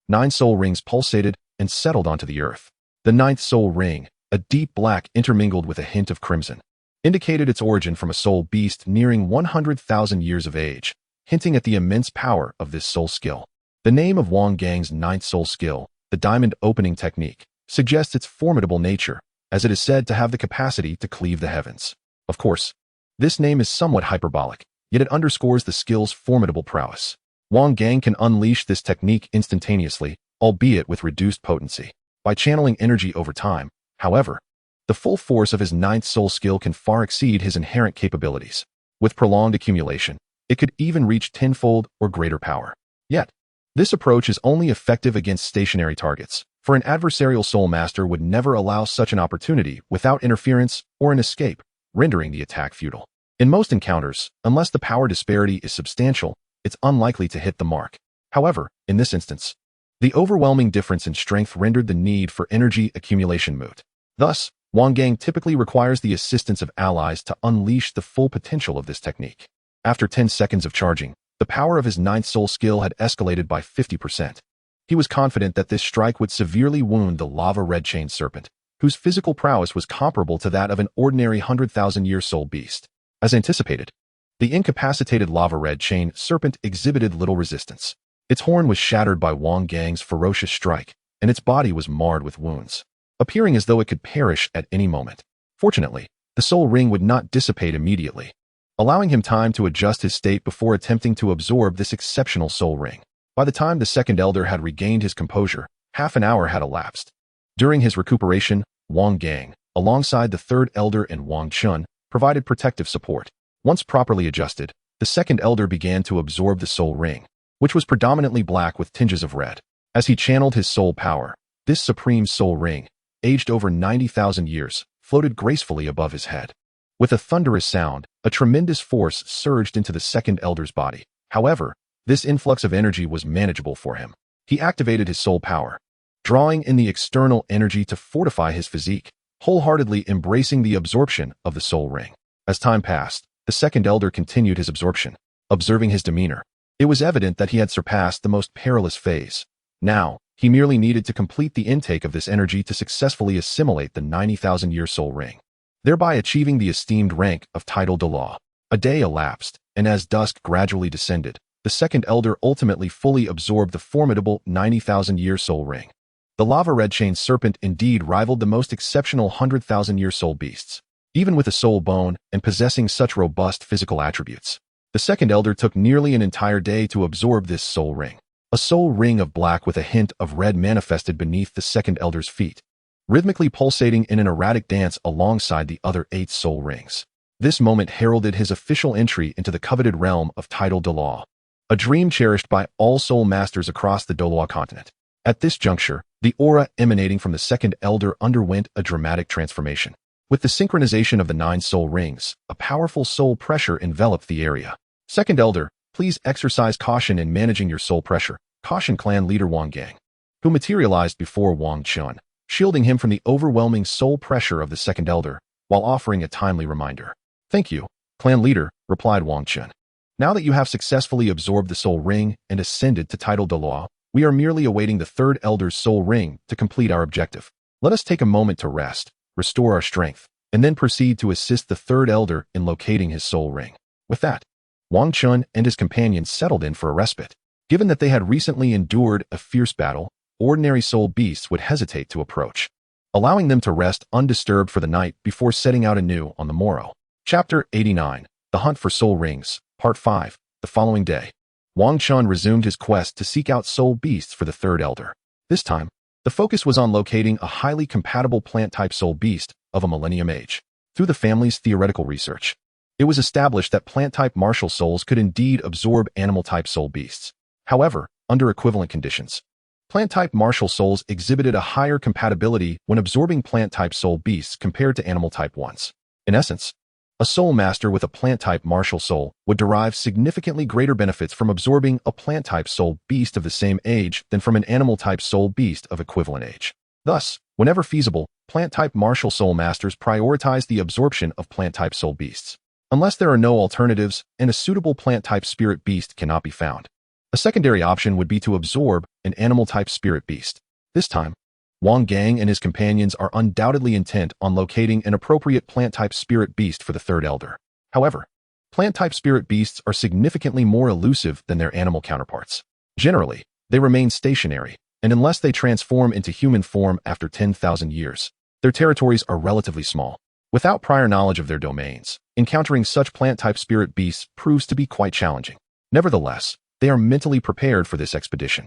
[SPEAKER 1] 9 soul rings pulsated and settled onto the earth. The 9th soul ring, a deep black intermingled with a hint of crimson, indicated its origin from a soul beast nearing 100,000 years of age, hinting at the immense power of this soul skill. The name of Wang Gang's 9th soul skill, the diamond opening technique, suggests its formidable nature, as it is said to have the capacity to cleave the heavens. Of course, this name is somewhat hyperbolic, yet it underscores the skill's formidable prowess. Wang Gang can unleash this technique instantaneously, albeit with reduced potency, by channeling energy over time. However, the full force of his 9th soul skill can far exceed his inherent capabilities. With prolonged accumulation, it could even reach tenfold or greater power. Yet, this approach is only effective against stationary targets, for an adversarial soul master would never allow such an opportunity without interference or an escape, rendering the attack futile. In most encounters, unless the power disparity is substantial, it's unlikely to hit the mark. However, in this instance, the overwhelming difference in strength rendered the need for energy accumulation moot. Thus, Wang Gang typically requires the assistance of allies to unleash the full potential of this technique. After 10 seconds of charging, the power of his 9th soul skill had escalated by 50%. He was confident that this strike would severely wound the lava red-chained serpent, whose physical prowess was comparable to that of an ordinary 100,000-year soul beast. As anticipated, the incapacitated lava red chain serpent exhibited little resistance. Its horn was shattered by Wang Gang's ferocious strike, and its body was marred with wounds, appearing as though it could perish at any moment. Fortunately, the soul ring would not dissipate immediately, allowing him time to adjust his state before attempting to absorb this exceptional soul ring. By the time the second elder had regained his composure, half an hour had elapsed. During his recuperation, Wang Gang, alongside the third elder and Wang Chun, provided protective support. Once properly adjusted, the second elder began to absorb the soul ring, which was predominantly black with tinges of red. As he channeled his soul power, this supreme soul ring, aged over 90,000 years, floated gracefully above his head. With a thunderous sound, a tremendous force surged into the second elder's body. However, this influx of energy was manageable for him. He activated his soul power, drawing in the external energy to fortify his physique, wholeheartedly embracing the absorption of the soul ring. As time passed, the second elder continued his absorption. Observing his demeanor, it was evident that he had surpassed the most perilous phase. Now, he merely needed to complete the intake of this energy to successfully assimilate the 90,000-year soul ring, thereby achieving the esteemed rank of title Douluo. A day elapsed, and as dusk gradually descended, the second elder ultimately fully absorbed the formidable 90,000-year soul ring. The lava red chain serpent indeed rivaled the most exceptional 100,000-year soul beasts, even with a soul bone and possessing such robust physical attributes. The second elder took nearly an entire day to absorb this soul ring. A soul ring of black with a hint of red manifested beneath the second elder's feet, rhythmically pulsating in an erratic dance alongside the other 8 soul rings. This moment heralded his official entry into the coveted realm of title Douluo, a dream cherished by all soul masters across the Douluo Continent. At this juncture, the aura emanating from the second elder underwent a dramatic transformation. With the synchronization of the 9 soul rings, a powerful soul pressure enveloped the area. Second elder, please exercise caution in managing your soul pressure, cautioned clan leader Wang Gang, who materialized before Wang Chun, shielding him from the overwhelming soul pressure of the second elder, while offering a timely reminder. Thank you, clan leader, replied Wang Chun. Now that you have successfully absorbed the soul ring and ascended to title Douluo, we are merely awaiting the third elder's soul ring to complete our objective. Let us take a moment to rest, restore our strength, and then proceed to assist the third elder in locating his soul ring. With that, Wang Chun and his companions settled in for a respite. Given that they had recently endured a fierce battle, ordinary soul beasts would hesitate to approach, allowing them to rest undisturbed for the night before setting out anew on the morrow. Chapter 89, The Hunt for Soul Rings, Part 5. The following day, Wang Chun resumed his quest to seek out soul beasts for the third elder. This time, the focus was on locating a highly compatible plant-type soul beast of a millennium age. Through the family's theoretical research, it was established that plant-type martial souls could indeed absorb animal-type soul beasts. However, under equivalent conditions, plant-type martial souls exhibited a higher compatibility when absorbing plant-type soul beasts compared to animal-type ones. In essence, a soul master with a plant-type martial soul would derive significantly greater benefits from absorbing a plant-type soul beast of the same age than from an animal-type soul beast of equivalent age. Thus, whenever feasible, plant-type martial soul masters prioritize the absorption of plant-type soul beasts, unless there are no alternatives and a suitable plant-type spirit beast cannot be found. A secondary option would be to absorb an animal-type spirit beast. This time, Wang Gang and his companions are undoubtedly intent on locating an appropriate plant-type spirit beast for the third elder. However, plant-type spirit beasts are significantly more elusive than their animal counterparts. Generally, they remain stationary, and unless they transform into human form after 10,000 years, their territories are relatively small. Without prior knowledge of their domains, encountering such plant-type spirit beasts proves to be quite challenging. Nevertheless, they are mentally prepared for this expedition.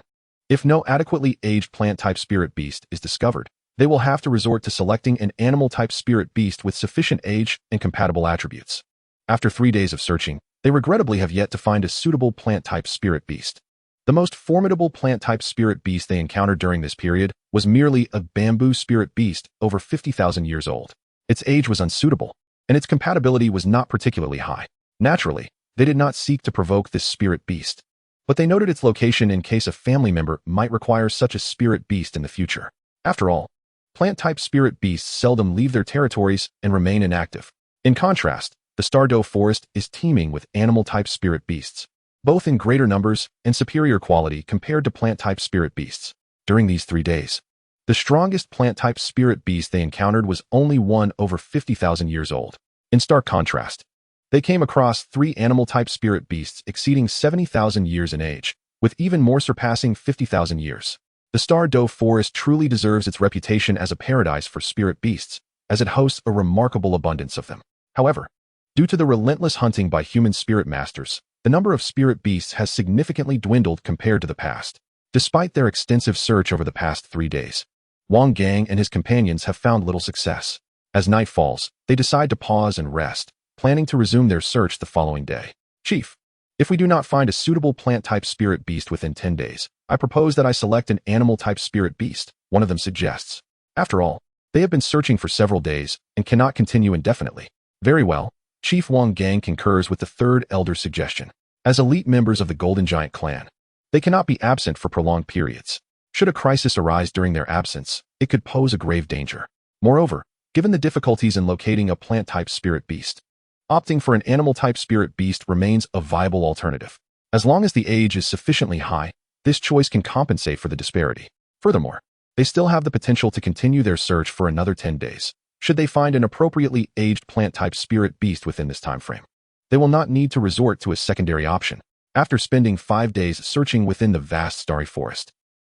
[SPEAKER 1] If no adequately aged plant-type spirit beast is discovered, they will have to resort to selecting an animal-type spirit beast with sufficient age and compatible attributes. After 3 days of searching, they regrettably have yet to find a suitable plant-type spirit beast. The most formidable plant-type spirit beast they encountered during this period was merely a bamboo spirit beast over 50,000 years old. Its age was unsuitable, and its compatibility was not particularly high. Naturally, they did not seek to provoke this spirit beast, but they noted its location in case a family member might require such a spirit beast in the future. After all, plant-type spirit beasts seldom leave their territories and remain inactive. In contrast, the Stardow Forest is teeming with animal-type spirit beasts, both in greater numbers and superior quality compared to plant-type spirit beasts. During these 3 days, The strongest plant-type spirit beast they encountered was only one over 50,000 years old. In stark contrast, they came across 3 animal-type spirit beasts exceeding 70,000 years in age, with even more surpassing 50,000 years. The Star Doe Forest truly deserves its reputation as a paradise for spirit beasts, as it hosts a remarkable abundance of them. However, due to the relentless hunting by human spirit masters, the number of spirit beasts has significantly dwindled compared to the past. Despite their extensive search over the past 3 days, Wang Gang and his companions have found little success. As night falls, they decide to pause and rest, planning to resume their search the following day. Chief, if we do not find a suitable plant-type spirit beast within 10 days, I propose that I select an animal-type spirit beast, one of them suggests. After all, they have been searching for several days and cannot continue indefinitely. Very well, Chief Wang Gang concurs with the third elder's suggestion. As elite members of the Golden Giant clan, they cannot be absent for prolonged periods. Should a crisis arise during their absence, it could pose a grave danger. Moreover, given the difficulties in locating a plant-type spirit beast, opting for an animal-type spirit beast remains a viable alternative. As long as the age is sufficiently high, this choice can compensate for the disparity. Furthermore, they still have the potential to continue their search for another 10 days, should they find an appropriately aged plant-type spirit beast within this time frame. They will not need to resort to a secondary option. After spending 5 days searching within the vast starry forest,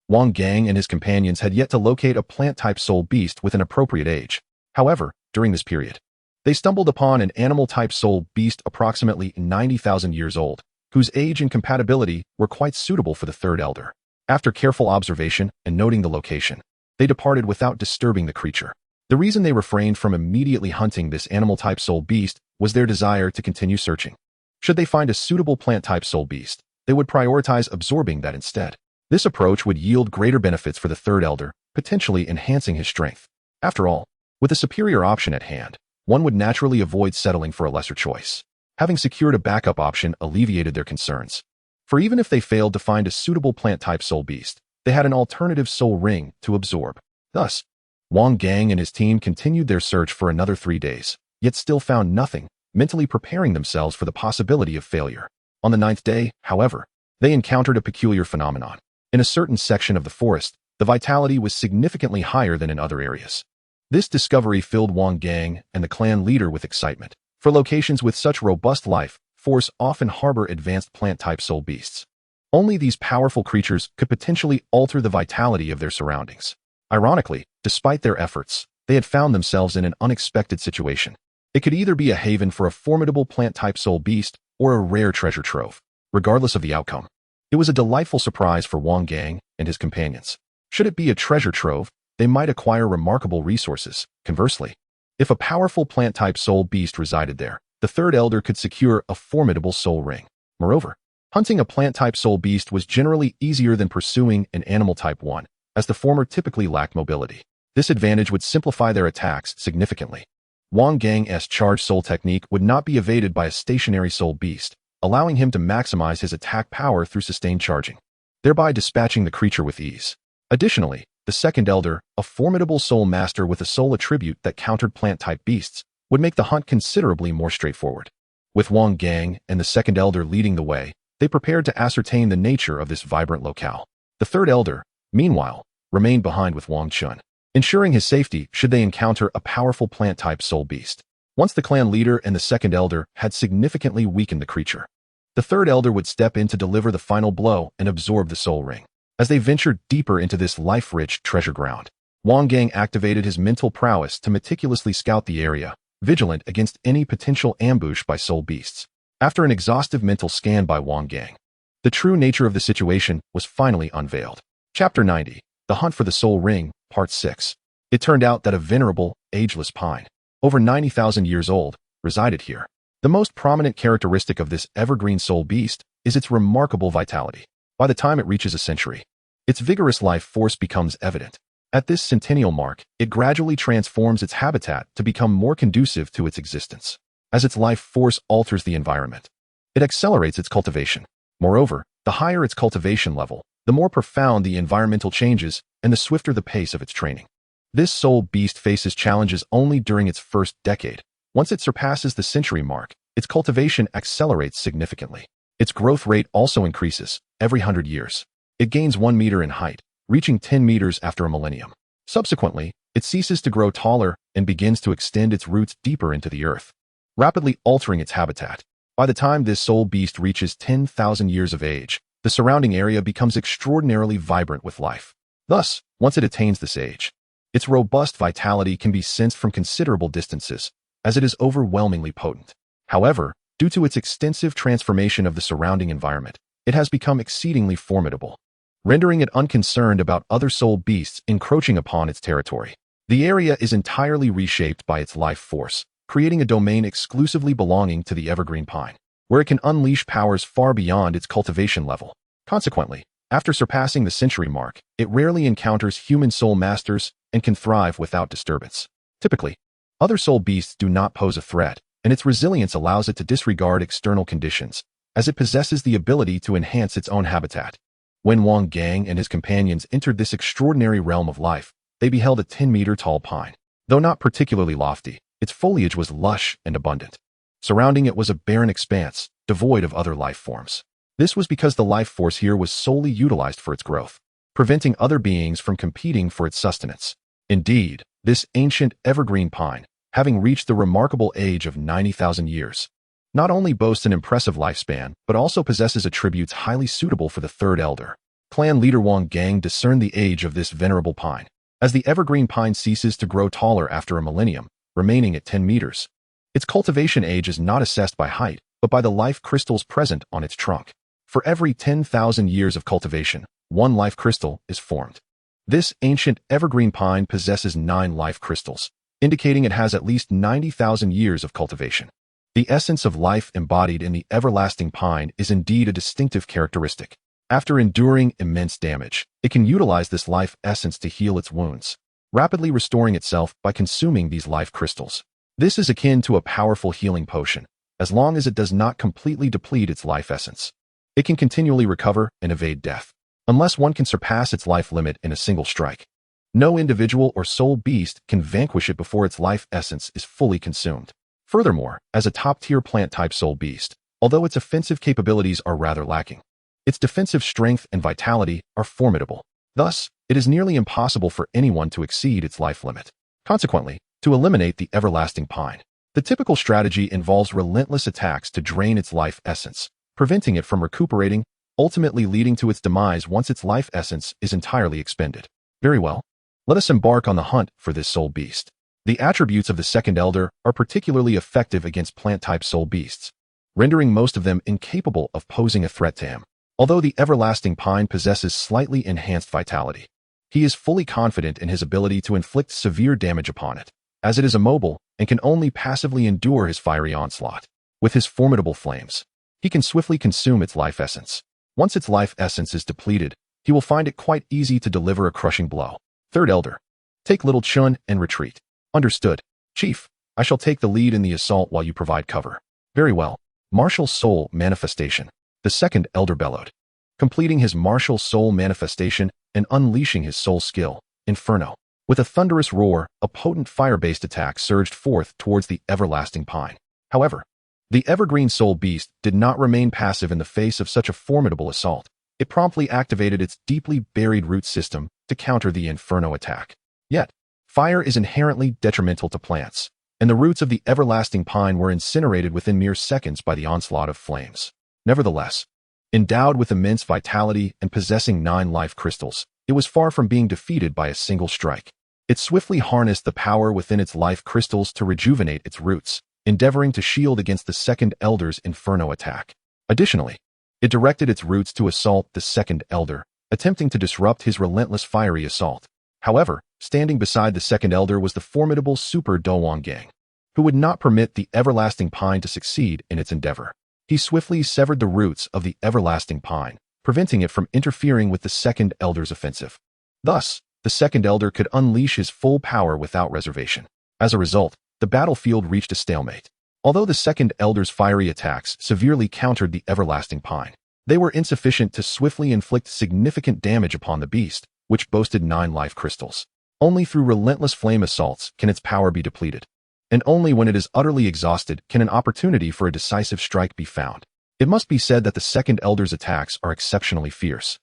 [SPEAKER 1] Wang Gang and his companions had yet to locate a plant-type soul beast with an appropriate age. However, during this period, they stumbled upon an animal-type soul beast approximately 90,000 years old, whose age and compatibility were quite suitable for the third elder. After careful observation and noting the location, they departed without disturbing the creature. The reason they refrained from immediately hunting this animal-type soul beast was their desire to continue searching. Should they find a suitable plant-type soul beast, they would prioritize absorbing that instead. This approach would yield greater benefits for the third elder, potentially enhancing his strength. After all, with a superior option at hand, one would naturally avoid settling for a lesser choice. Having secured a backup option alleviated their concerns. For even if they failed to find a suitable plant-type soul beast, they had an alternative soul ring to absorb. Thus, Wang Gang and his team continued their search for another 3 days, yet still found nothing, mentally preparing themselves for the possibility of failure. On the 9th day, however, they encountered a peculiar phenomenon. In a certain section of the forest, the vitality was significantly higher than in other areas. This discovery filled Wang Gang and the clan leader with excitement. For locations with such robust life force often harbor advanced plant-type soul beasts. Only these powerful creatures could potentially alter the vitality of their surroundings. Ironically, despite their efforts, they had found themselves in an unexpected situation. It could either be a haven for a formidable plant-type soul beast or a rare treasure trove. Regardless of the outcome, it was a delightful surprise for Wang Gang and his companions. Should it be a treasure trove, they might acquire remarkable resources. Conversely, if a powerful plant-type soul beast resided there, the third elder could secure a formidable soul ring. Moreover, hunting a plant-type soul beast was generally easier than pursuing an animal-type one, as the former typically lacked mobility. This advantage would simplify their attacks significantly. Wang Gang's charge soul technique would not be evaded by a stationary soul beast, allowing him to maximize his attack power through sustained charging, thereby dispatching the creature with ease. Additionally, the second elder, a formidable soul master with a soul attribute that countered plant-type beasts, would make the hunt considerably more straightforward. With Wang Gang and the second elder leading the way, they prepared to ascertain the nature of this vibrant locale. The third elder, meanwhile, remained behind with Wang Chun, ensuring his safety should they encounter a powerful plant-type soul beast. Once the clan leader and the second elder had significantly weakened the creature, the third elder would step in to deliver the final blow and absorb the soul ring. As they ventured deeper into this life-rich treasure ground, Wang Gang activated his mental prowess to meticulously scout the area, vigilant against any potential ambush by soul beasts. After an exhaustive mental scan by Wang Gang, the true nature of the situation was finally unveiled. Chapter 90, The Hunt for the Soul Ring, Part 6. It turned out that a venerable, ageless pine, over 90,000 years old, resided here. The most prominent characteristic of this evergreen soul beast is its remarkable vitality. By the time it reaches a century, its vigorous life force becomes evident. At this centennial mark, it gradually transforms its habitat to become more conducive to its existence. As its life force alters the environment, it accelerates its cultivation. Moreover, the higher its cultivation level, the more profound the environmental changes and the swifter the pace of its training. This soul beast faces challenges only during its first decade. Once it surpasses the century mark, its cultivation accelerates significantly. Its growth rate also increases every 100 years. It gains 1 meter in height, reaching 10 meters after a millennium. Subsequently, it ceases to grow taller and begins to extend its roots deeper into the earth, rapidly altering its habitat. By the time this soul beast reaches 10,000 years of age, the surrounding area becomes extraordinarily vibrant with life. Thus, once it attains this age, its robust vitality can be sensed from considerable distances, as it is overwhelmingly potent. However, due to its extensive transformation of the surrounding environment, it has become exceedingly formidable, rendering it unconcerned about other soul beasts encroaching upon its territory. The area is entirely reshaped by its life force, creating a domain exclusively belonging to the evergreen pine, where it can unleash powers far beyond its cultivation level. Consequently, after surpassing the century mark, it rarely encounters human soul masters and can thrive without disturbance. Typically, other soul beasts do not pose a threat, and its resilience allows it to disregard external conditions, as it possesses the ability to enhance its own habitat. When Wang Gang and his companions entered this extraordinary realm of life, they beheld a 10-meter-tall pine. Though not particularly lofty, its foliage was lush and abundant. Surrounding it was a barren expanse, devoid of other life forms. This was because the life force here was solely utilized for its growth, preventing other beings from competing for its sustenance. Indeed, this ancient evergreen pine, having reached the remarkable age of 90,000 years, not only boasts an impressive lifespan, but also possesses attributes highly suitable for the third elder. Clan leader Wang Gang discerned the age of this venerable pine. As the evergreen pine ceases to grow taller after a millennium, remaining at 10 meters, its cultivation age is not assessed by height, but by the life crystals present on its trunk. For every 10,000 years of cultivation, one life crystal is formed. This ancient evergreen pine possesses 9 life crystals, indicating it has at least 90,000 years of cultivation. The essence of life embodied in the everlasting pine is indeed a distinctive characteristic. After enduring immense damage, it can utilize this life essence to heal its wounds, rapidly restoring itself by consuming these life crystals. This is akin to a powerful healing potion, as long as it does not completely deplete its life essence. It can continually recover and evade death, unless one can surpass its life limit in a single strike. No individual or soul beast can vanquish it before its life essence is fully consumed. Furthermore, as a top-tier plant-type soul beast, although its offensive capabilities are rather lacking, its defensive strength and vitality are formidable. Thus, it is nearly impossible for anyone to exceed its life limit. Consequently, to eliminate the everlasting pine, the typical strategy involves relentless attacks to drain its life essence, preventing it from recuperating, ultimately leading to its demise once its life essence is entirely expended. Very well. Let us embark on the hunt for this soul beast. The attributes of the second elder are particularly effective against plant-type soul beasts, rendering most of them incapable of posing a threat to him. Although the everlasting pine possesses slightly enhanced vitality, he is fully confident in his ability to inflict severe damage upon it, as it is immobile and can only passively endure his fiery onslaught. With his formidable flames, he can swiftly consume its life essence. Once its life essence is depleted, he will find it quite easy to deliver a crushing blow. Third elder, take little Chun and retreat. Understood. Chief, I shall take the lead in the assault while you provide cover. Very well. Martial soul manifestation. The second elder bellowed, completing his martial soul manifestation and unleashing his soul skill, Inferno. With a thunderous roar, a potent fire-based attack surged forth towards the everlasting pine. However, the evergreen soul beast did not remain passive in the face of such a formidable assault. It promptly activated its deeply buried root system to counter the Inferno attack. Yet, fire is inherently detrimental to plants, and the roots of the everlasting pine were incinerated within mere seconds by the onslaught of flames. Nevertheless, endowed with immense vitality and possessing 9 life crystals, it was far from being defeated by a single strike. It swiftly harnessed the power within its life crystals to rejuvenate its roots, endeavoring to shield against the second elder's Inferno attack. Additionally, it directed its roots to assault the second elder, attempting to disrupt his relentless fiery assault. However, standing beside the second elder was the formidable Super Douluo Gang, who would not permit the everlasting pine to succeed in its endeavor. He swiftly severed the roots of the everlasting pine, preventing it from interfering with the second elder's offensive. Thus, the second elder could unleash his full power without reservation. As a result, the battlefield reached a stalemate. Although the second elder's fiery attacks severely countered the everlasting pine, they were insufficient to swiftly inflict significant damage upon the beast, which boasted 9 life crystals. Only through relentless flame assaults can its power be depleted, and only when it is utterly exhausted can an opportunity for a decisive strike be found. It must be said that the second elder's attacks are exceptionally fierce.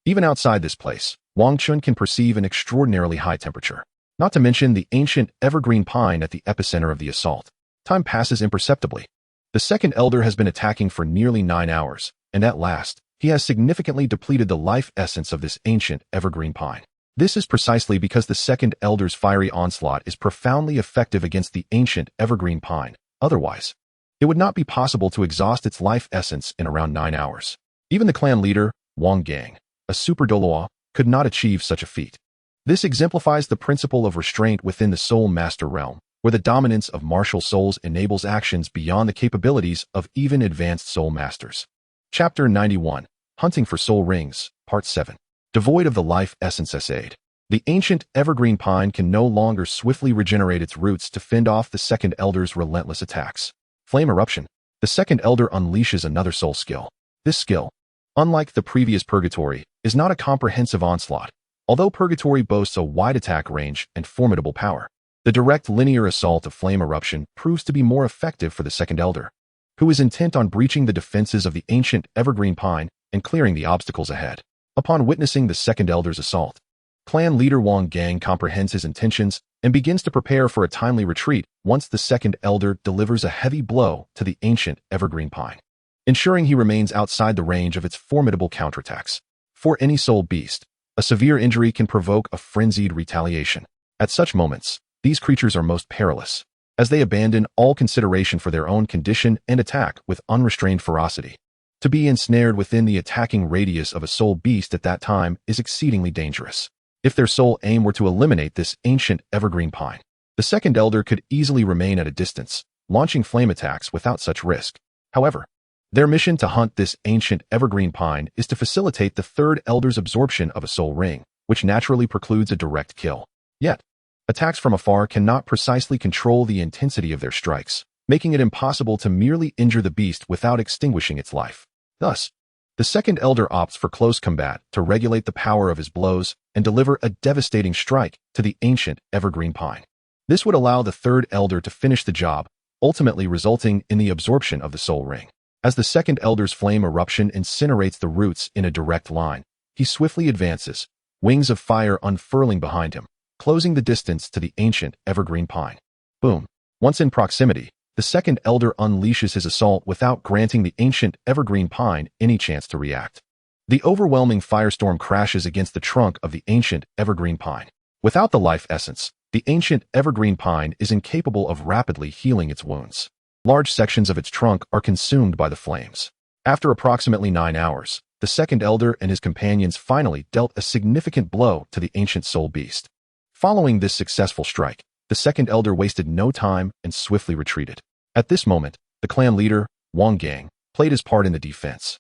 [SPEAKER 1] Even outside this place, Wang Chun can perceive an extraordinarily high temperature. Not to mention the ancient evergreen pine at the epicenter of the assault. Time passes imperceptibly. The second elder has been attacking for nearly 9 hours, and at last, he has significantly depleted the life essence of this ancient evergreen pine. This is precisely because the second elder's fiery onslaught is profoundly effective against the ancient evergreen pine. Otherwise, it would not be possible to exhaust its life essence in around 9 hours. Even the clan leader, Wang Gang, a super Douluo, could not achieve such a feat. This exemplifies the principle of restraint within the soul master realm, where the dominance of martial souls enables actions beyond the capabilities of even advanced soul masters. Chapter 91, Hunting for Soul Rings, Part 7. Devoid of the life essence aid. The ancient evergreen pine can no longer swiftly regenerate its roots to fend off the second elder's relentless attacks. Flame eruption. The second elder unleashes another soul skill. This skill, unlike the previous purgatory, is not a comprehensive onslaught. Although purgatory boasts a wide attack range and formidable power, the direct linear assault of flame eruption proves to be more effective for the second elder, who is intent on breaching the defenses of the ancient evergreen pine and clearing the obstacles ahead. Upon witnessing the second elder's assault, clan leader Wang Gang comprehends his intentions and begins to prepare for a timely retreat once the second elder delivers a heavy blow to the ancient evergreen pine, ensuring he remains outside the range of its formidable counterattacks. For any soul beast, a severe injury can provoke a frenzied retaliation. At such moments, these creatures are most perilous, as they abandon all consideration for their own condition and attack with unrestrained ferocity. To be ensnared within the attacking radius of a soul beast at that time is exceedingly dangerous. If their sole aim were to eliminate this ancient evergreen pine, the second elder could easily remain at a distance, launching flame attacks without such risk. However, their mission to hunt this ancient evergreen pine is to facilitate the third elder's absorption of a soul ring, which naturally precludes a direct kill. Yet, attacks from afar cannot precisely control the intensity of their strikes, making it impossible to merely injure the beast without extinguishing its life. Thus, the second elder opts for close combat to regulate the power of his blows and deliver a devastating strike to the ancient evergreen pine. This would allow the third elder to finish the job, ultimately resulting in the absorption of the soul ring. As the second elder's flame eruption incinerates the roots in a direct line, he swiftly advances, wings of fire unfurling behind him, closing the distance to the ancient evergreen pine. Boom. Once in proximity, the second elder unleashes his assault without granting the ancient evergreen pine any chance to react. The overwhelming firestorm crashes against the trunk of the ancient evergreen pine. Without the life essence, the ancient evergreen pine is incapable of rapidly healing its wounds. Large sections of its trunk are consumed by the flames. After approximately 9 hours, the second elder and his companions finally dealt a significant blow to the ancient soul beast. Following this successful strike, the second elder wasted no time and swiftly retreated. At this moment, the clan leader, Wang Gang, played his part in the defense,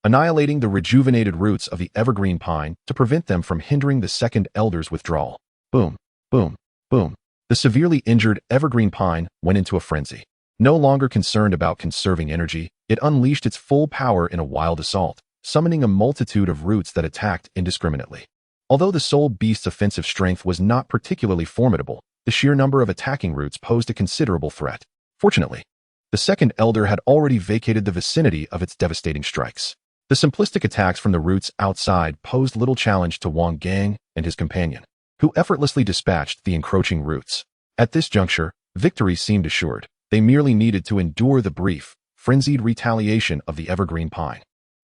[SPEAKER 1] annihilating the rejuvenated roots of the evergreen pine to prevent them from hindering the second elder's withdrawal. Boom, boom, boom. The severely injured evergreen pine went into a frenzy. No longer concerned about conserving energy, it unleashed its full power in a wild assault, summoning a multitude of roots that attacked indiscriminately. Although the soul beast's offensive strength was not particularly formidable, the sheer number of attacking roots posed a considerable threat. Fortunately, the second elder had already vacated the vicinity of its devastating strikes. The simplistic attacks from the roots outside posed little challenge to Wang Gang and his companion, who effortlessly dispatched the encroaching roots. At this juncture, victory seemed assured. They merely needed to endure the brief, frenzied retaliation of the evergreen pine,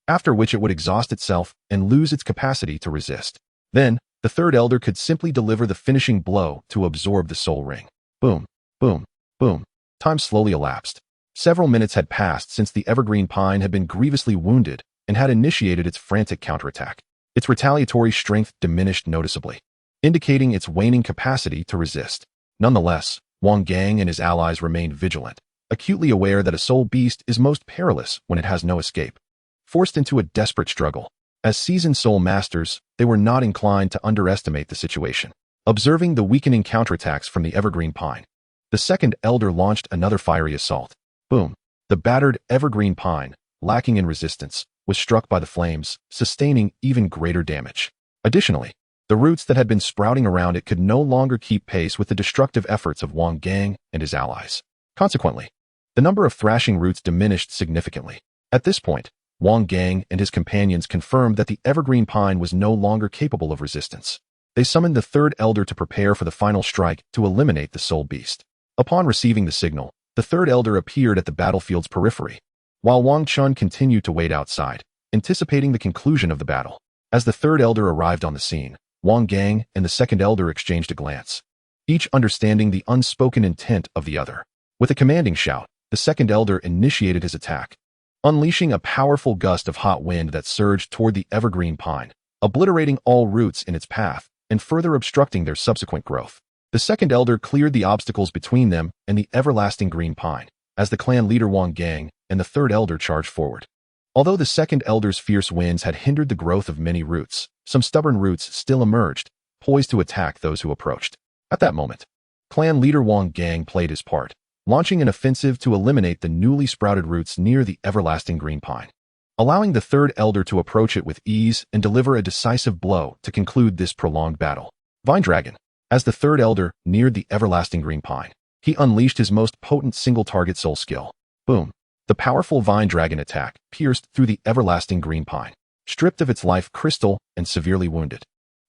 [SPEAKER 1] after which it would exhaust itself and lose its capacity to resist. Then, the third elder could simply deliver the finishing blow to absorb the soul ring. Boom, boom, boom. Time slowly elapsed. Several minutes had passed since the evergreen pine had been grievously wounded and had initiated its frantic counterattack. Its retaliatory strength diminished noticeably, indicating its waning capacity to resist. Nonetheless, Wang Gang and his allies remained vigilant, acutely aware that a soul beast is most perilous when it has no escape. Forced into a desperate struggle, as seasoned soul masters, they were not inclined to underestimate the situation. Observing the weakening counterattacks from the evergreen pine, the second elder launched another fiery assault. Boom. The battered evergreen pine, lacking in resistance, was struck by the flames, sustaining even greater damage. Additionally, the roots that had been sprouting around it could no longer keep pace with the destructive efforts of Wang Gang and his allies. Consequently, the number of thrashing roots diminished significantly. At this point, Wang Gang and his companions confirmed that the evergreen pine was no longer capable of resistance. They summoned the third elder to prepare for the final strike to eliminate the soul beast. Upon receiving the signal, the third elder appeared at the battlefield's periphery, while Wang Chun continued to wait outside, anticipating the conclusion of the battle. As the third elder arrived on the scene, Wang Gang and the second elder exchanged a glance, each understanding the unspoken intent of the other. With a commanding shout, the second elder initiated his attack, unleashing a powerful gust of hot wind that surged toward the evergreen pine, obliterating all roots in its path and further obstructing their subsequent growth. The second elder cleared the obstacles between them and the everlasting green pine, as the clan leader Wang Gang and the third elder charged forward. Although the second elder's fierce winds had hindered the growth of many roots, some stubborn roots still emerged, poised to attack those who approached. At that moment, clan leader Wang Gang played his part, launching an offensive to eliminate the newly sprouted roots near the everlasting green pine, allowing the third elder to approach it with ease and deliver a decisive blow to conclude this prolonged battle. Vine Dragon. As the third elder neared the everlasting green pine, he unleashed his most potent single-target soul skill. Boom! The powerful Vine Dragon attack pierced through the everlasting green pine, stripped of its life crystal and severely wounded.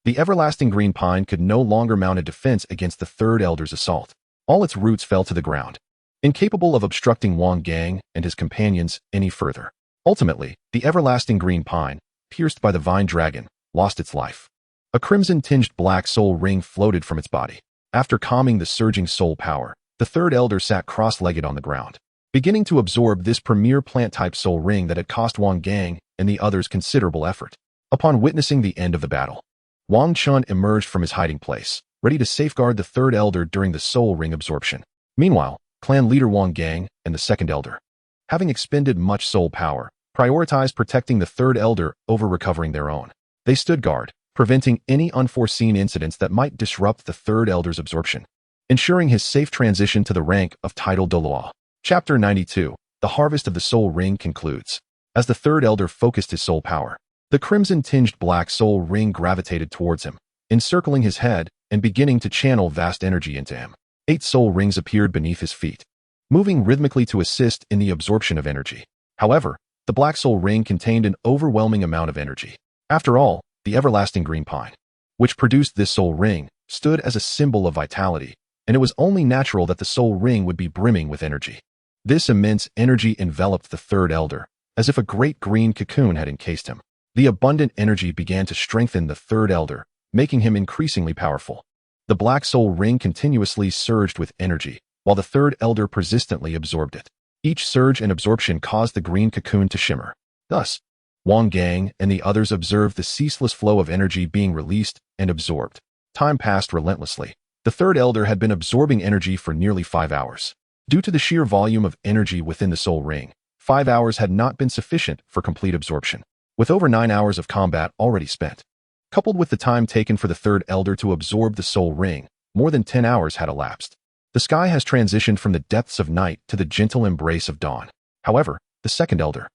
[SPEAKER 1] The everlasting green pine could no longer mount a defense against the third elder's assault. All its roots fell to the ground, incapable of obstructing Wang Gang and his companions any further. Ultimately, the everlasting green pine, pierced by the Vine Dragon, lost its life. A crimson-tinged black soul ring floated from its body. After calming the surging soul power, the third elder sat cross-legged on the ground, beginning to absorb this premier plant-type soul ring that had cost Wang Gang and the others considerable effort. Upon witnessing the end of the battle, Wang Chun emerged from his hiding place, ready to safeguard the third elder during the soul ring absorption. Meanwhile, clan leader Wang Gang and the second elder, having expended much soul power, prioritized protecting the third elder over recovering their own. They stood guard, preventing any unforeseen incidents that might disrupt the third elder's absorption, ensuring his safe transition to the rank of titled Douluo. Chapter 92. The Harvest of the Soul Ring concludes. As the third elder focused his soul power, the crimson-tinged black soul ring gravitated towards him, encircling his head and beginning to channel vast energy into him. 8 soul rings appeared beneath his feet, moving rhythmically to assist in the absorption of energy. However, the black soul ring contained an overwhelming amount of energy. After all, the everlasting green pine, which produced this soul ring, stood as a symbol of vitality, and it was only natural that the soul ring would be brimming with energy. This immense energy enveloped the third elder, as if a great green cocoon had encased him. The abundant energy began to strengthen the third elder, making him increasingly powerful. The black soul ring continuously surged with energy, while the third elder persistently absorbed it. Each surge and absorption caused the green cocoon to shimmer. Thus, Wang Gang and the others observed the ceaseless flow of energy being released and absorbed. Time passed relentlessly. The third elder had been absorbing energy for nearly 5 hours. Due to the sheer volume of energy within the soul ring, 5 hours had not been sufficient for complete absorption. With over 9 hours of combat already spent, coupled with the time taken for the third elder to absorb the soul ring, more than 10 hours had elapsed. The sky has transitioned from the depths of night to the gentle embrace of dawn. However, the second elder,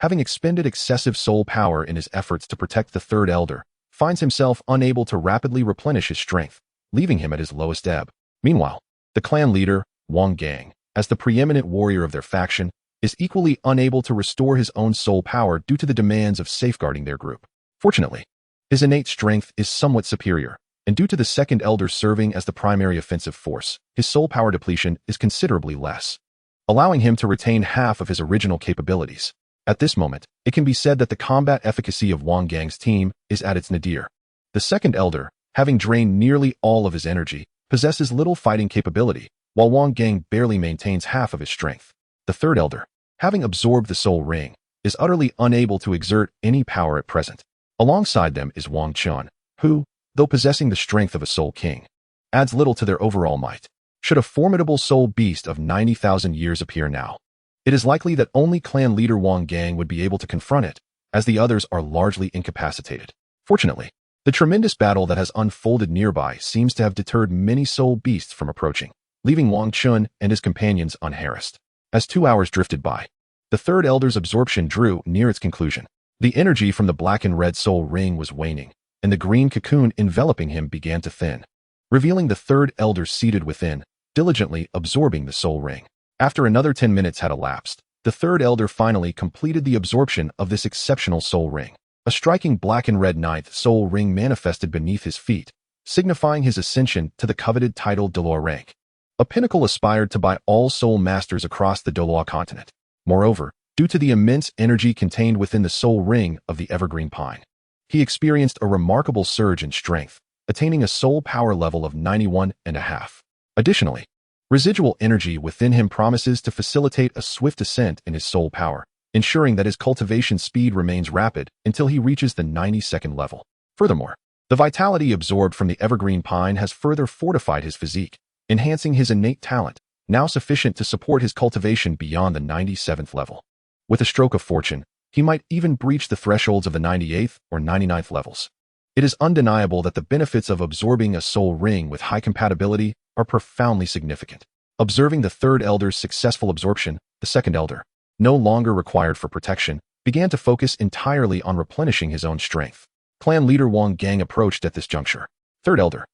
[SPEAKER 1] having expended excessive soul power in his efforts to protect the third elder, finds himself unable to rapidly replenish his strength, leaving him at his lowest ebb. Meanwhile, the clan leader, Wang Gang, as the preeminent warrior of their faction, is equally unable to restore his own soul power due to the demands of safeguarding their group. Fortunately, his innate strength is somewhat superior, and due to the second elder serving as the primary offensive force, his soul power depletion is considerably less, allowing him to retain half of his original capabilities. At this moment, it can be said that the combat efficacy of Wang Gang's team is at its nadir. The second elder, having drained nearly all of his energy, possesses little fighting capability, while Wang Gang barely maintains half of his strength. The third elder, having absorbed the soul ring, is utterly unable to exert any power at present. Alongside them is Wang Chun, who, though possessing the strength of a soul king, adds little to their overall might. Should a formidable soul beast of 90,000 years appear now, it is likely that only clan leader Wang Gang would be able to confront it, as the others are largely incapacitated. Fortunately, the tremendous battle that has unfolded nearby seems to have deterred many soul beasts from approaching, leaving Wang Chun and his companions unharassed. As 2 hours drifted by, the third elder's absorption drew near its conclusion. The energy from the black and red soul ring was waning, and the green cocoon enveloping him began to thin, revealing the third elder seated within, diligently absorbing the soul ring. After another 10 minutes had elapsed, the third elder finally completed the absorption of this exceptional soul ring. A striking black and red ninth soul ring manifested beneath his feet, signifying his ascension to the coveted title Douluo rank, a pinnacle aspired to by all soul masters across the Douluo Continent. Moreover, due to the immense energy contained within the soul ring of the evergreen pine, he experienced a remarkable surge in strength, attaining a soul power level of 91.5. Additionally, residual energy within him promises to facilitate a swift ascent in his soul power, ensuring that his cultivation speed remains rapid until he reaches the 92nd level. Furthermore, the vitality absorbed from the evergreen pine has further fortified his physique, enhancing his innate talent, now sufficient to support his cultivation beyond the 97th level. With a stroke of fortune, he might even breach the thresholds of the 98th or 99th levels. It is undeniable that the benefits of absorbing a soul ring with high compatibility are profoundly significant. Observing the third elder's successful absorption, the second elder, no longer required for protection, began to focus entirely on replenishing his own strength. Clan leader Wang Gang approached at this juncture. Third elder,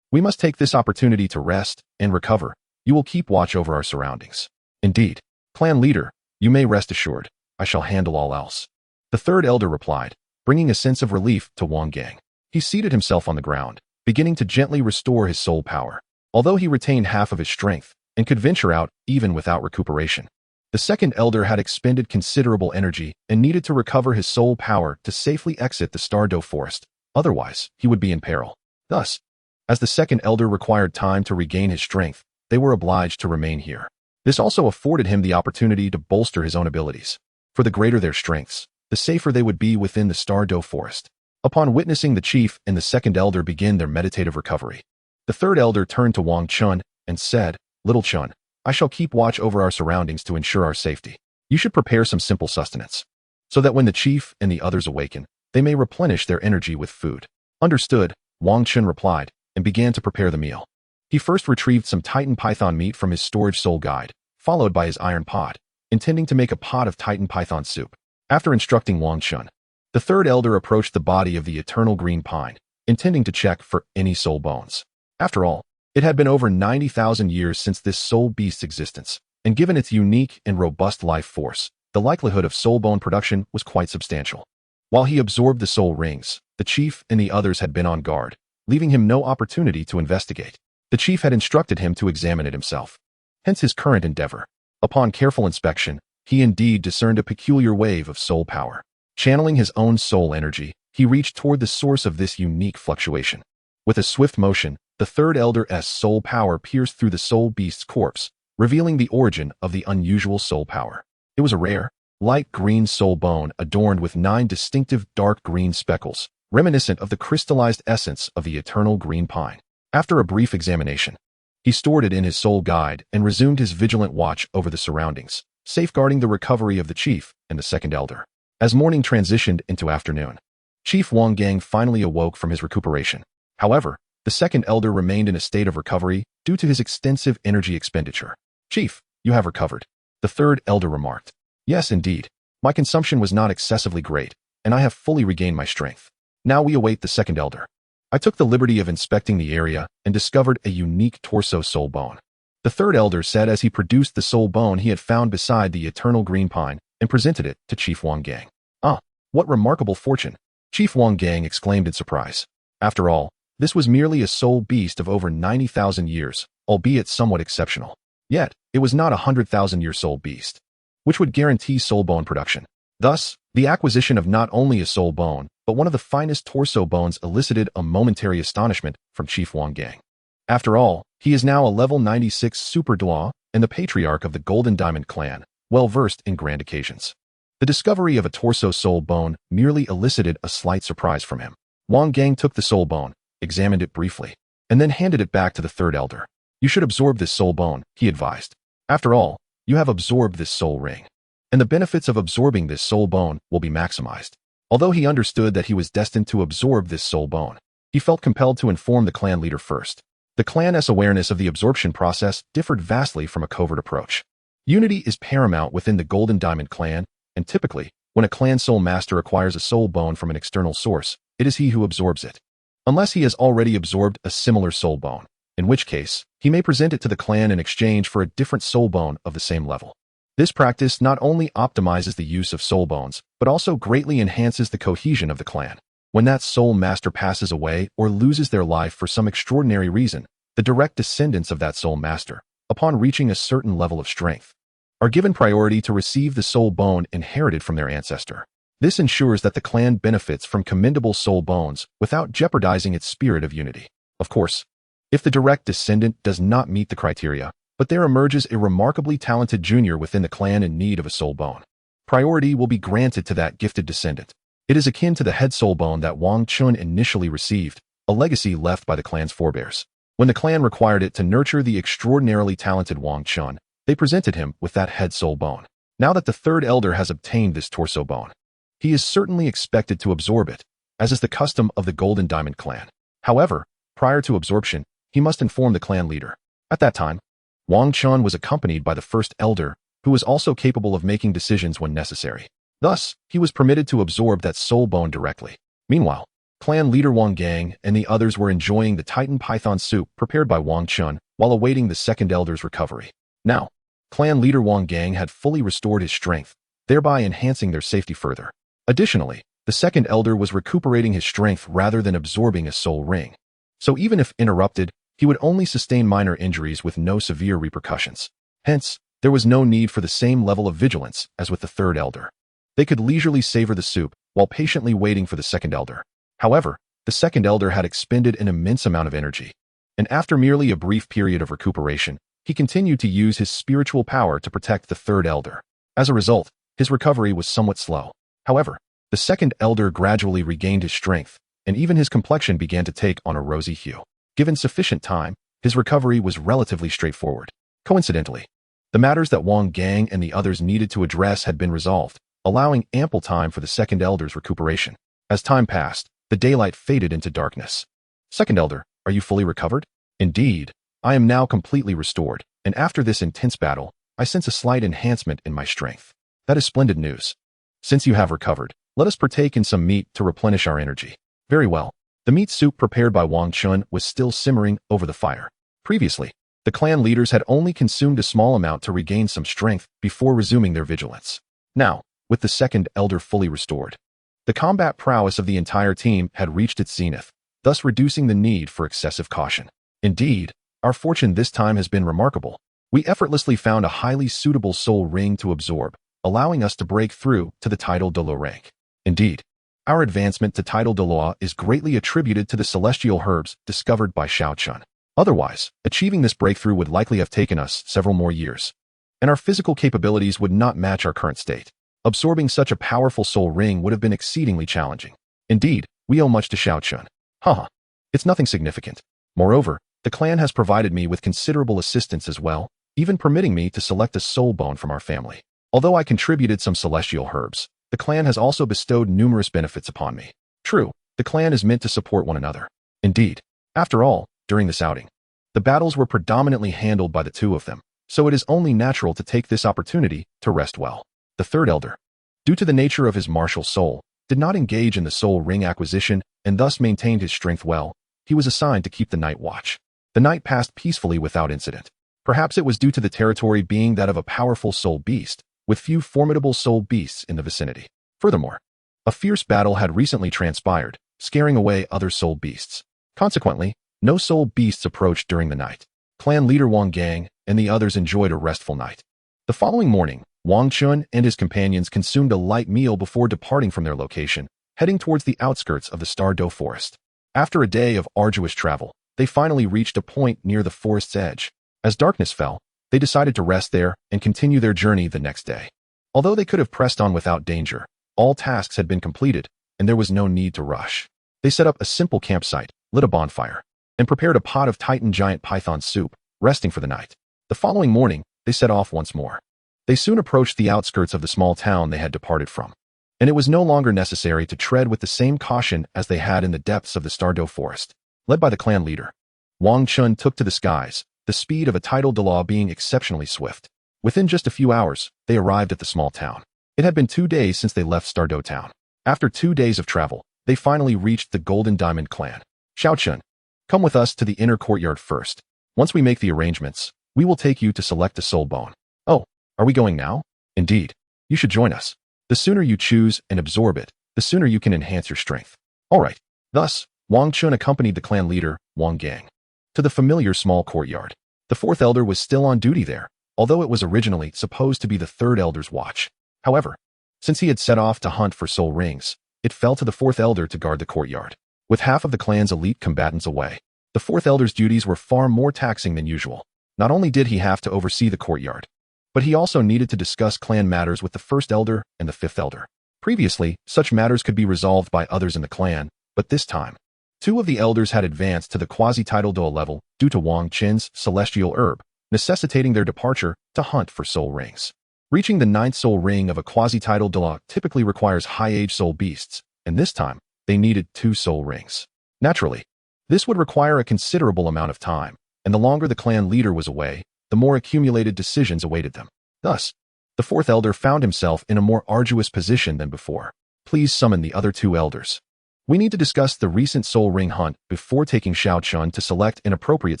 [SPEAKER 1] we must take this opportunity to rest and recover. You will keep watch over our surroundings. Indeed, clan leader, you may rest assured, I shall handle all else. The third elder replied, bringing a sense of relief to Wang Gang. He seated himself on the ground, beginning to gently restore his soul power. Although he retained half of his strength and could venture out even without recuperation, the second elder had expended considerable energy and needed to recover his soul power to safely exit the Stardow Forest. Otherwise, he would be in peril. Thus, as the second elder required time to regain his strength, they were obliged to remain here. This also afforded him the opportunity to bolster his own abilities. For the greater their strengths, the safer they would be within the Stardow Forest. Upon witnessing the chief and the second elder begin their meditative recovery, the third elder turned to Wang Chun and said, Little Chun, I shall keep watch over our surroundings to ensure our safety. You should prepare some simple sustenance, so that when the chief and the others awaken, they may replenish their energy with food. Understood, Wang Chun replied, and began to prepare the meal. He first retrieved some Titan python meat from his storage soul guide, followed by his iron pot, intending to make a pot of Titan python soup. After instructing Wang Chun, the third elder approached the body of the eternal green pine, intending to check for any soul bones. After all, it had been over 90,000 years since this soul beast's existence, and given its unique and robust life force, the likelihood of soul bone production was quite substantial. While he absorbed the soul rings, the chief and the others had been on guard, leaving him no opportunity to investigate. The chief had instructed him to examine it himself, hence his current endeavor. Upon careful inspection, he indeed discerned a peculiar wave of soul power. Channeling his own soul energy, he reached toward the source of this unique fluctuation. With a swift motion, the third elder's soul power pierced through the soul beast's corpse, revealing the origin of the unusual soul power. It was a rare, light green soul bone adorned with 9 distinctive dark green speckles, reminiscent of the crystallized essence of the eternal green pine. After a brief examination, he stored it in his soul guide and resumed his vigilant watch over the surroundings, safeguarding the recovery of the chief and the second elder. As morning transitioned into afternoon, Chief Wang Gang finally awoke from his recuperation. However, the second elder remained in a state of recovery due to his extensive energy expenditure. Chief, you have recovered, the third elder remarked. Yes, indeed. My consumption was not excessively great, and I have fully regained my strength. Now we await the second elder. I took the liberty of inspecting the area and discovered a unique torso soul bone. The third elder said as he produced the soul bone he had found beside the eternal green pine and presented it to Chief Wang Gang. Ah, what remarkable fortune! Chief Wang Gang exclaimed in surprise. After all, this was merely a soul beast of over 90,000 years, albeit somewhat exceptional. Yet, it was not a 100,000-year soul beast, which would guarantee soul bone production. Thus, the acquisition of not only a soul bone, but one of the finest torso bones elicited a momentary astonishment from Chief Wang Gang. After all, he is now a level 96 super Douluo and the patriarch of the Golden Diamond clan, well versed in grand occasions. The discovery of a torso soul bone merely elicited a slight surprise from him. Wang Gang took the soul bone, examined it briefly, and then handed it back to the third elder. You should absorb this soul bone, he advised. After all, you have absorbed this soul ring, and the benefits of absorbing this soul bone will be maximized. Although he understood that he was destined to absorb this soul bone, he felt compelled to inform the clan leader first. The clan's awareness of the absorption process differed vastly from a covert approach. Unity is paramount within the Golden Diamond clan, and typically, when a clan soul master acquires a soul bone from an external source, it is he who absorbs it. Unless he has already absorbed a similar soul bone, in which case, he may present it to the clan in exchange for a different soul bone of the same level. This practice not only optimizes the use of soul bones, but also greatly enhances the cohesion of the clan. When that soul master passes away or loses their life for some extraordinary reason, the direct descendants of that soul master, upon reaching a certain level of strength, are given priority to receive the soul bone inherited from their ancestor. This ensures that the clan benefits from commendable soul bones without jeopardizing its spirit of unity. Of course, if the direct descendant does not meet the criteria, but there emerges a remarkably talented junior within the clan in need of a soul bone, priority will be granted to that gifted descendant. It is akin to the head soul bone that Wang Chun initially received, a legacy left by the clan's forebears. When the clan required it to nurture the extraordinarily talented Wang Chun, they presented him with that head soul bone. Now that the third elder has obtained this torso bone, he is certainly expected to absorb it, as is the custom of the Golden Diamond clan. However, prior to absorption, he must inform the clan leader. At that time, Wang Chun was accompanied by the first elder, who was also capable of making decisions when necessary. Thus, he was permitted to absorb that soul bone directly. Meanwhile, clan leader Wang Gang and the others were enjoying the Titan Python soup prepared by Wang Chun while awaiting the second elder's recovery. Now, clan leader Wang Gang had fully restored his strength, thereby enhancing their safety further. Additionally, the second elder was recuperating his strength rather than absorbing a soul ring. So even if interrupted, he would only sustain minor injuries with no severe repercussions. Hence, there was no need for the same level of vigilance as with the third elder. They could leisurely savor the soup while patiently waiting for the second elder. However, the second elder had expended an immense amount of energy, and after merely a brief period of recuperation, he continued to use his spiritual power to protect the third elder. As a result, his recovery was somewhat slow. However, the second elder gradually regained his strength, and even his complexion began to take on a rosy hue. Given sufficient time, his recovery was relatively straightforward. Coincidentally, the matters that Wang Gang and the others needed to address had been resolved, allowing ample time for the second elder's recuperation. As time passed, the daylight faded into darkness. Second elder, are you fully recovered? Indeed, I am now completely restored, and after this intense battle, I sense a slight enhancement in my strength. That is splendid news. Since you have recovered, let us partake in some meat to replenish our energy. Very well. The meat soup prepared by Wang Chun was still simmering over the fire. Previously, the clan leaders had only consumed a small amount to regain some strength before resuming their vigilance. Now, with the second elder fully restored, the combat prowess of the entire team had reached its zenith, thus reducing the need for excessive caution. Indeed, our fortune this time has been remarkable. We effortlessly found a highly suitable soul ring to absorb, allowing us to break through to the title Douluo rank. Indeed, our advancement to title Douluo is greatly attributed to the celestial herbs discovered by Shao Chun. Otherwise, achieving this breakthrough would likely have taken us several more years, and our physical capabilities would not match our current state. Absorbing such a powerful soul ring would have been exceedingly challenging. Indeed, we owe much to Shao Chun. Haha, it's nothing significant. Moreover, the clan has provided me with considerable assistance as well, even permitting me to select a soul bone from our family. Although I contributed some celestial herbs, the clan has also bestowed numerous benefits upon me. True, the clan is meant to support one another. Indeed, after all, during this outing, the battles were predominantly handled by the two of them, so it is only natural to take this opportunity to rest well. The third elder, due to the nature of his martial soul, did not engage in the soul ring acquisition and thus maintained his strength well. He was assigned to keep the night watch. The night passed peacefully without incident. Perhaps it was due to the territory being that of a powerful soul beast, with few formidable soul beasts in the vicinity. Furthermore, a fierce battle had recently transpired, scaring away other soul beasts. Consequently, no soul beasts approached during the night. Clan leader Wang Gang and the others enjoyed a restful night. The following morning, Wang Chun and his companions consumed a light meal before departing from their location, heading towards the outskirts of the Stardow Forest. After a day of arduous travel, they finally reached a point near the forest's edge. As darkness fell, they decided to rest there and continue their journey the next day. Although they could have pressed on without danger, all tasks had been completed, and there was no need to rush. They set up a simple campsite, lit a bonfire, and prepared a pot of Titan giant python soup, resting for the night. The following morning, they set off once more. They soon approached the outskirts of the small town they had departed from, and it was no longer necessary to tread with the same caution as they had in the depths of the Stardow Forest. Led by the clan leader, Wang Chun took to the skies, the speed of a tidal Douluo being exceptionally swift. Within just a few hours, they arrived at the small town. It had been 2 days since they left Stardow Town. After 2 days of travel, they finally reached the Golden Diamond clan. Shao Chun, come with us to the inner courtyard first. Once we make the arrangements, we will take you to select a soul bone. Oh, Are we going now? Indeed. You should join us. The sooner you choose and absorb it, the sooner you can enhance your strength. All right. Thus, Wang Chun accompanied the clan leader, Wang Gang, to the familiar small courtyard. The fourth elder was still on duty there, although it was originally supposed to be the third elder's watch. However, since he had set off to hunt for soul rings, it fell to the fourth elder to guard the courtyard. With half of the clan's elite combatants away, the fourth elder's duties were far more taxing than usual. Not only did he have to oversee the courtyard, but he also needed to discuss clan matters with the first elder and the fifth elder. Previously, such matters could be resolved by others in the clan, but this time, two of the elders had advanced to the quasi-title duo level due to Wang Qin's celestial herb, necessitating their departure to hunt for soul rings. Reaching the 9th soul ring of a quasi-title duo typically requires high-age soul beasts, and this time, they needed 2 soul rings. Naturally, this would require a considerable amount of time, and the longer the clan leader was away, the more accumulated decisions awaited them. Thus, the fourth elder found himself in a more arduous position than before. Please summon the other 2 elders. We need to discuss the recent soul ring hunt before taking Shao Chun to select an appropriate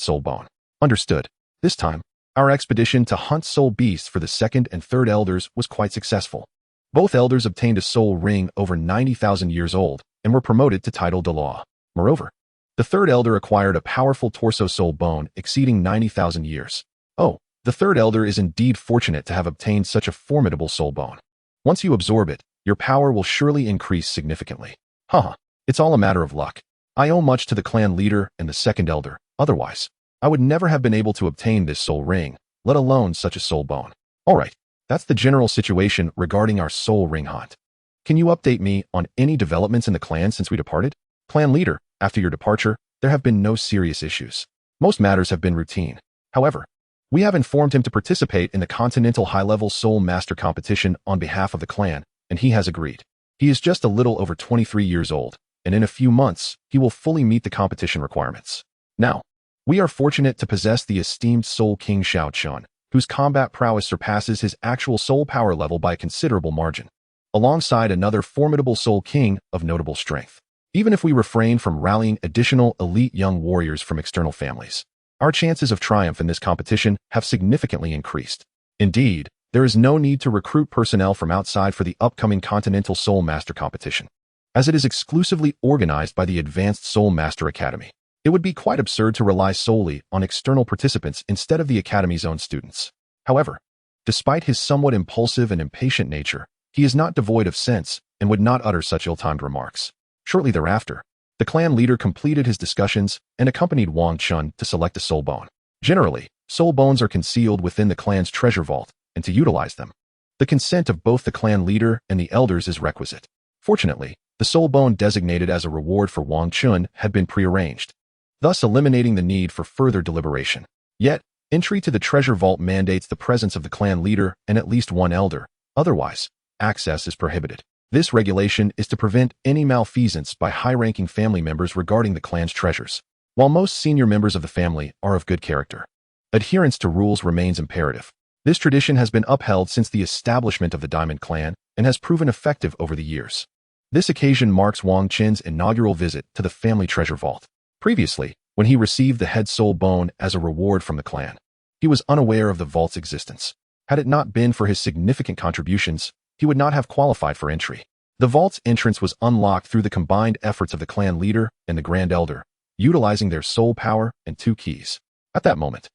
[SPEAKER 1] soul bone. Understood. This time, our expedition to hunt soul beasts for the second and third elders was quite successful. Both elders obtained a soul ring over 90,000 years old and were promoted to title Douluo. Moreover, the third elder acquired a powerful torso soul bone exceeding 90,000 years. Oh, the third elder is indeed fortunate to have obtained such a formidable soul bone. Once you absorb it, your power will surely increase significantly. Haha, it's all a matter of luck. I owe much to the clan leader and the second elder, otherwise, I would never have been able to obtain this soul ring, let alone such a soul bone. Alright, that's the general situation regarding our soul ring hunt. Can you update me on any developments in the clan since we departed? Clan leader, after your departure, there have been no serious issues. Most matters have been routine. However, we have informed him to participate in the Continental High-Level Soul Master Competition on behalf of the clan, and he has agreed. He is just a little over 23 years old, and in a few months, he will fully meet the competition requirements. Now, we are fortunate to possess the esteemed Soul King Shao Chun, whose combat prowess surpasses his actual soul power level by a considerable margin, alongside another formidable Soul King of notable strength. Even if we refrain from rallying additional elite young warriors from external families, our chances of triumph in this competition have significantly increased. Indeed, there is no need to recruit personnel from outside for the upcoming Continental Soul Master Competition, as it is exclusively organized by the Advanced Soul Master Academy. It would be quite absurd to rely solely on external participants instead of the Academy's own students. However, despite his somewhat impulsive and impatient nature, he is not devoid of sense and would not utter such ill-timed remarks. Shortly thereafter, the clan leader completed his discussions and accompanied Wang Chun to select a soul bone. Generally, soul bones are concealed within the clan's treasure vault, and to utilize them, the consent of both the clan leader and the elders is requisite. Fortunately, the soul bone designated as a reward for Wang Chun had been prearranged, thus eliminating the need for further deliberation. Yet, entry to the treasure vault mandates the presence of the clan leader and at least one elder, otherwise, access is prohibited. This regulation is to prevent any malfeasance by high-ranking family members regarding the clan's treasures. While most senior members of the family are of good character, adherence to rules remains imperative. This tradition has been upheld since the establishment of the Diamond Clan and has proven effective over the years. This occasion marks Wang Qin's inaugural visit to the family treasure vault. Previously, when he received the head soul bone as a reward from the clan, he was unaware of the vault's existence. Had it not been for his significant contributions, he would not have qualified for entry. The vault's entrance was unlocked through the combined efforts of the clan leader and the Grand Elder, utilizing their soul power and 2 keys. At that moment,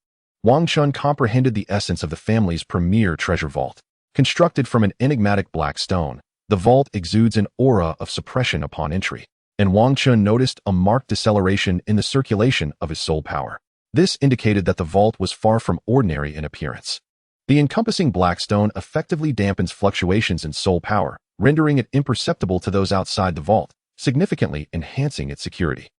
[SPEAKER 1] Wang Chun comprehended the essence of the family's premier treasure vault. Constructed from an enigmatic black stone, the vault exudes an aura of suppression upon entry, and Wang Chun noticed a marked deceleration in the circulation of his soul power. This indicated that the vault was far from ordinary in appearance. The encompassing black stone effectively dampens fluctuations in soul power, rendering it imperceptible to those outside the vault, significantly enhancing its security.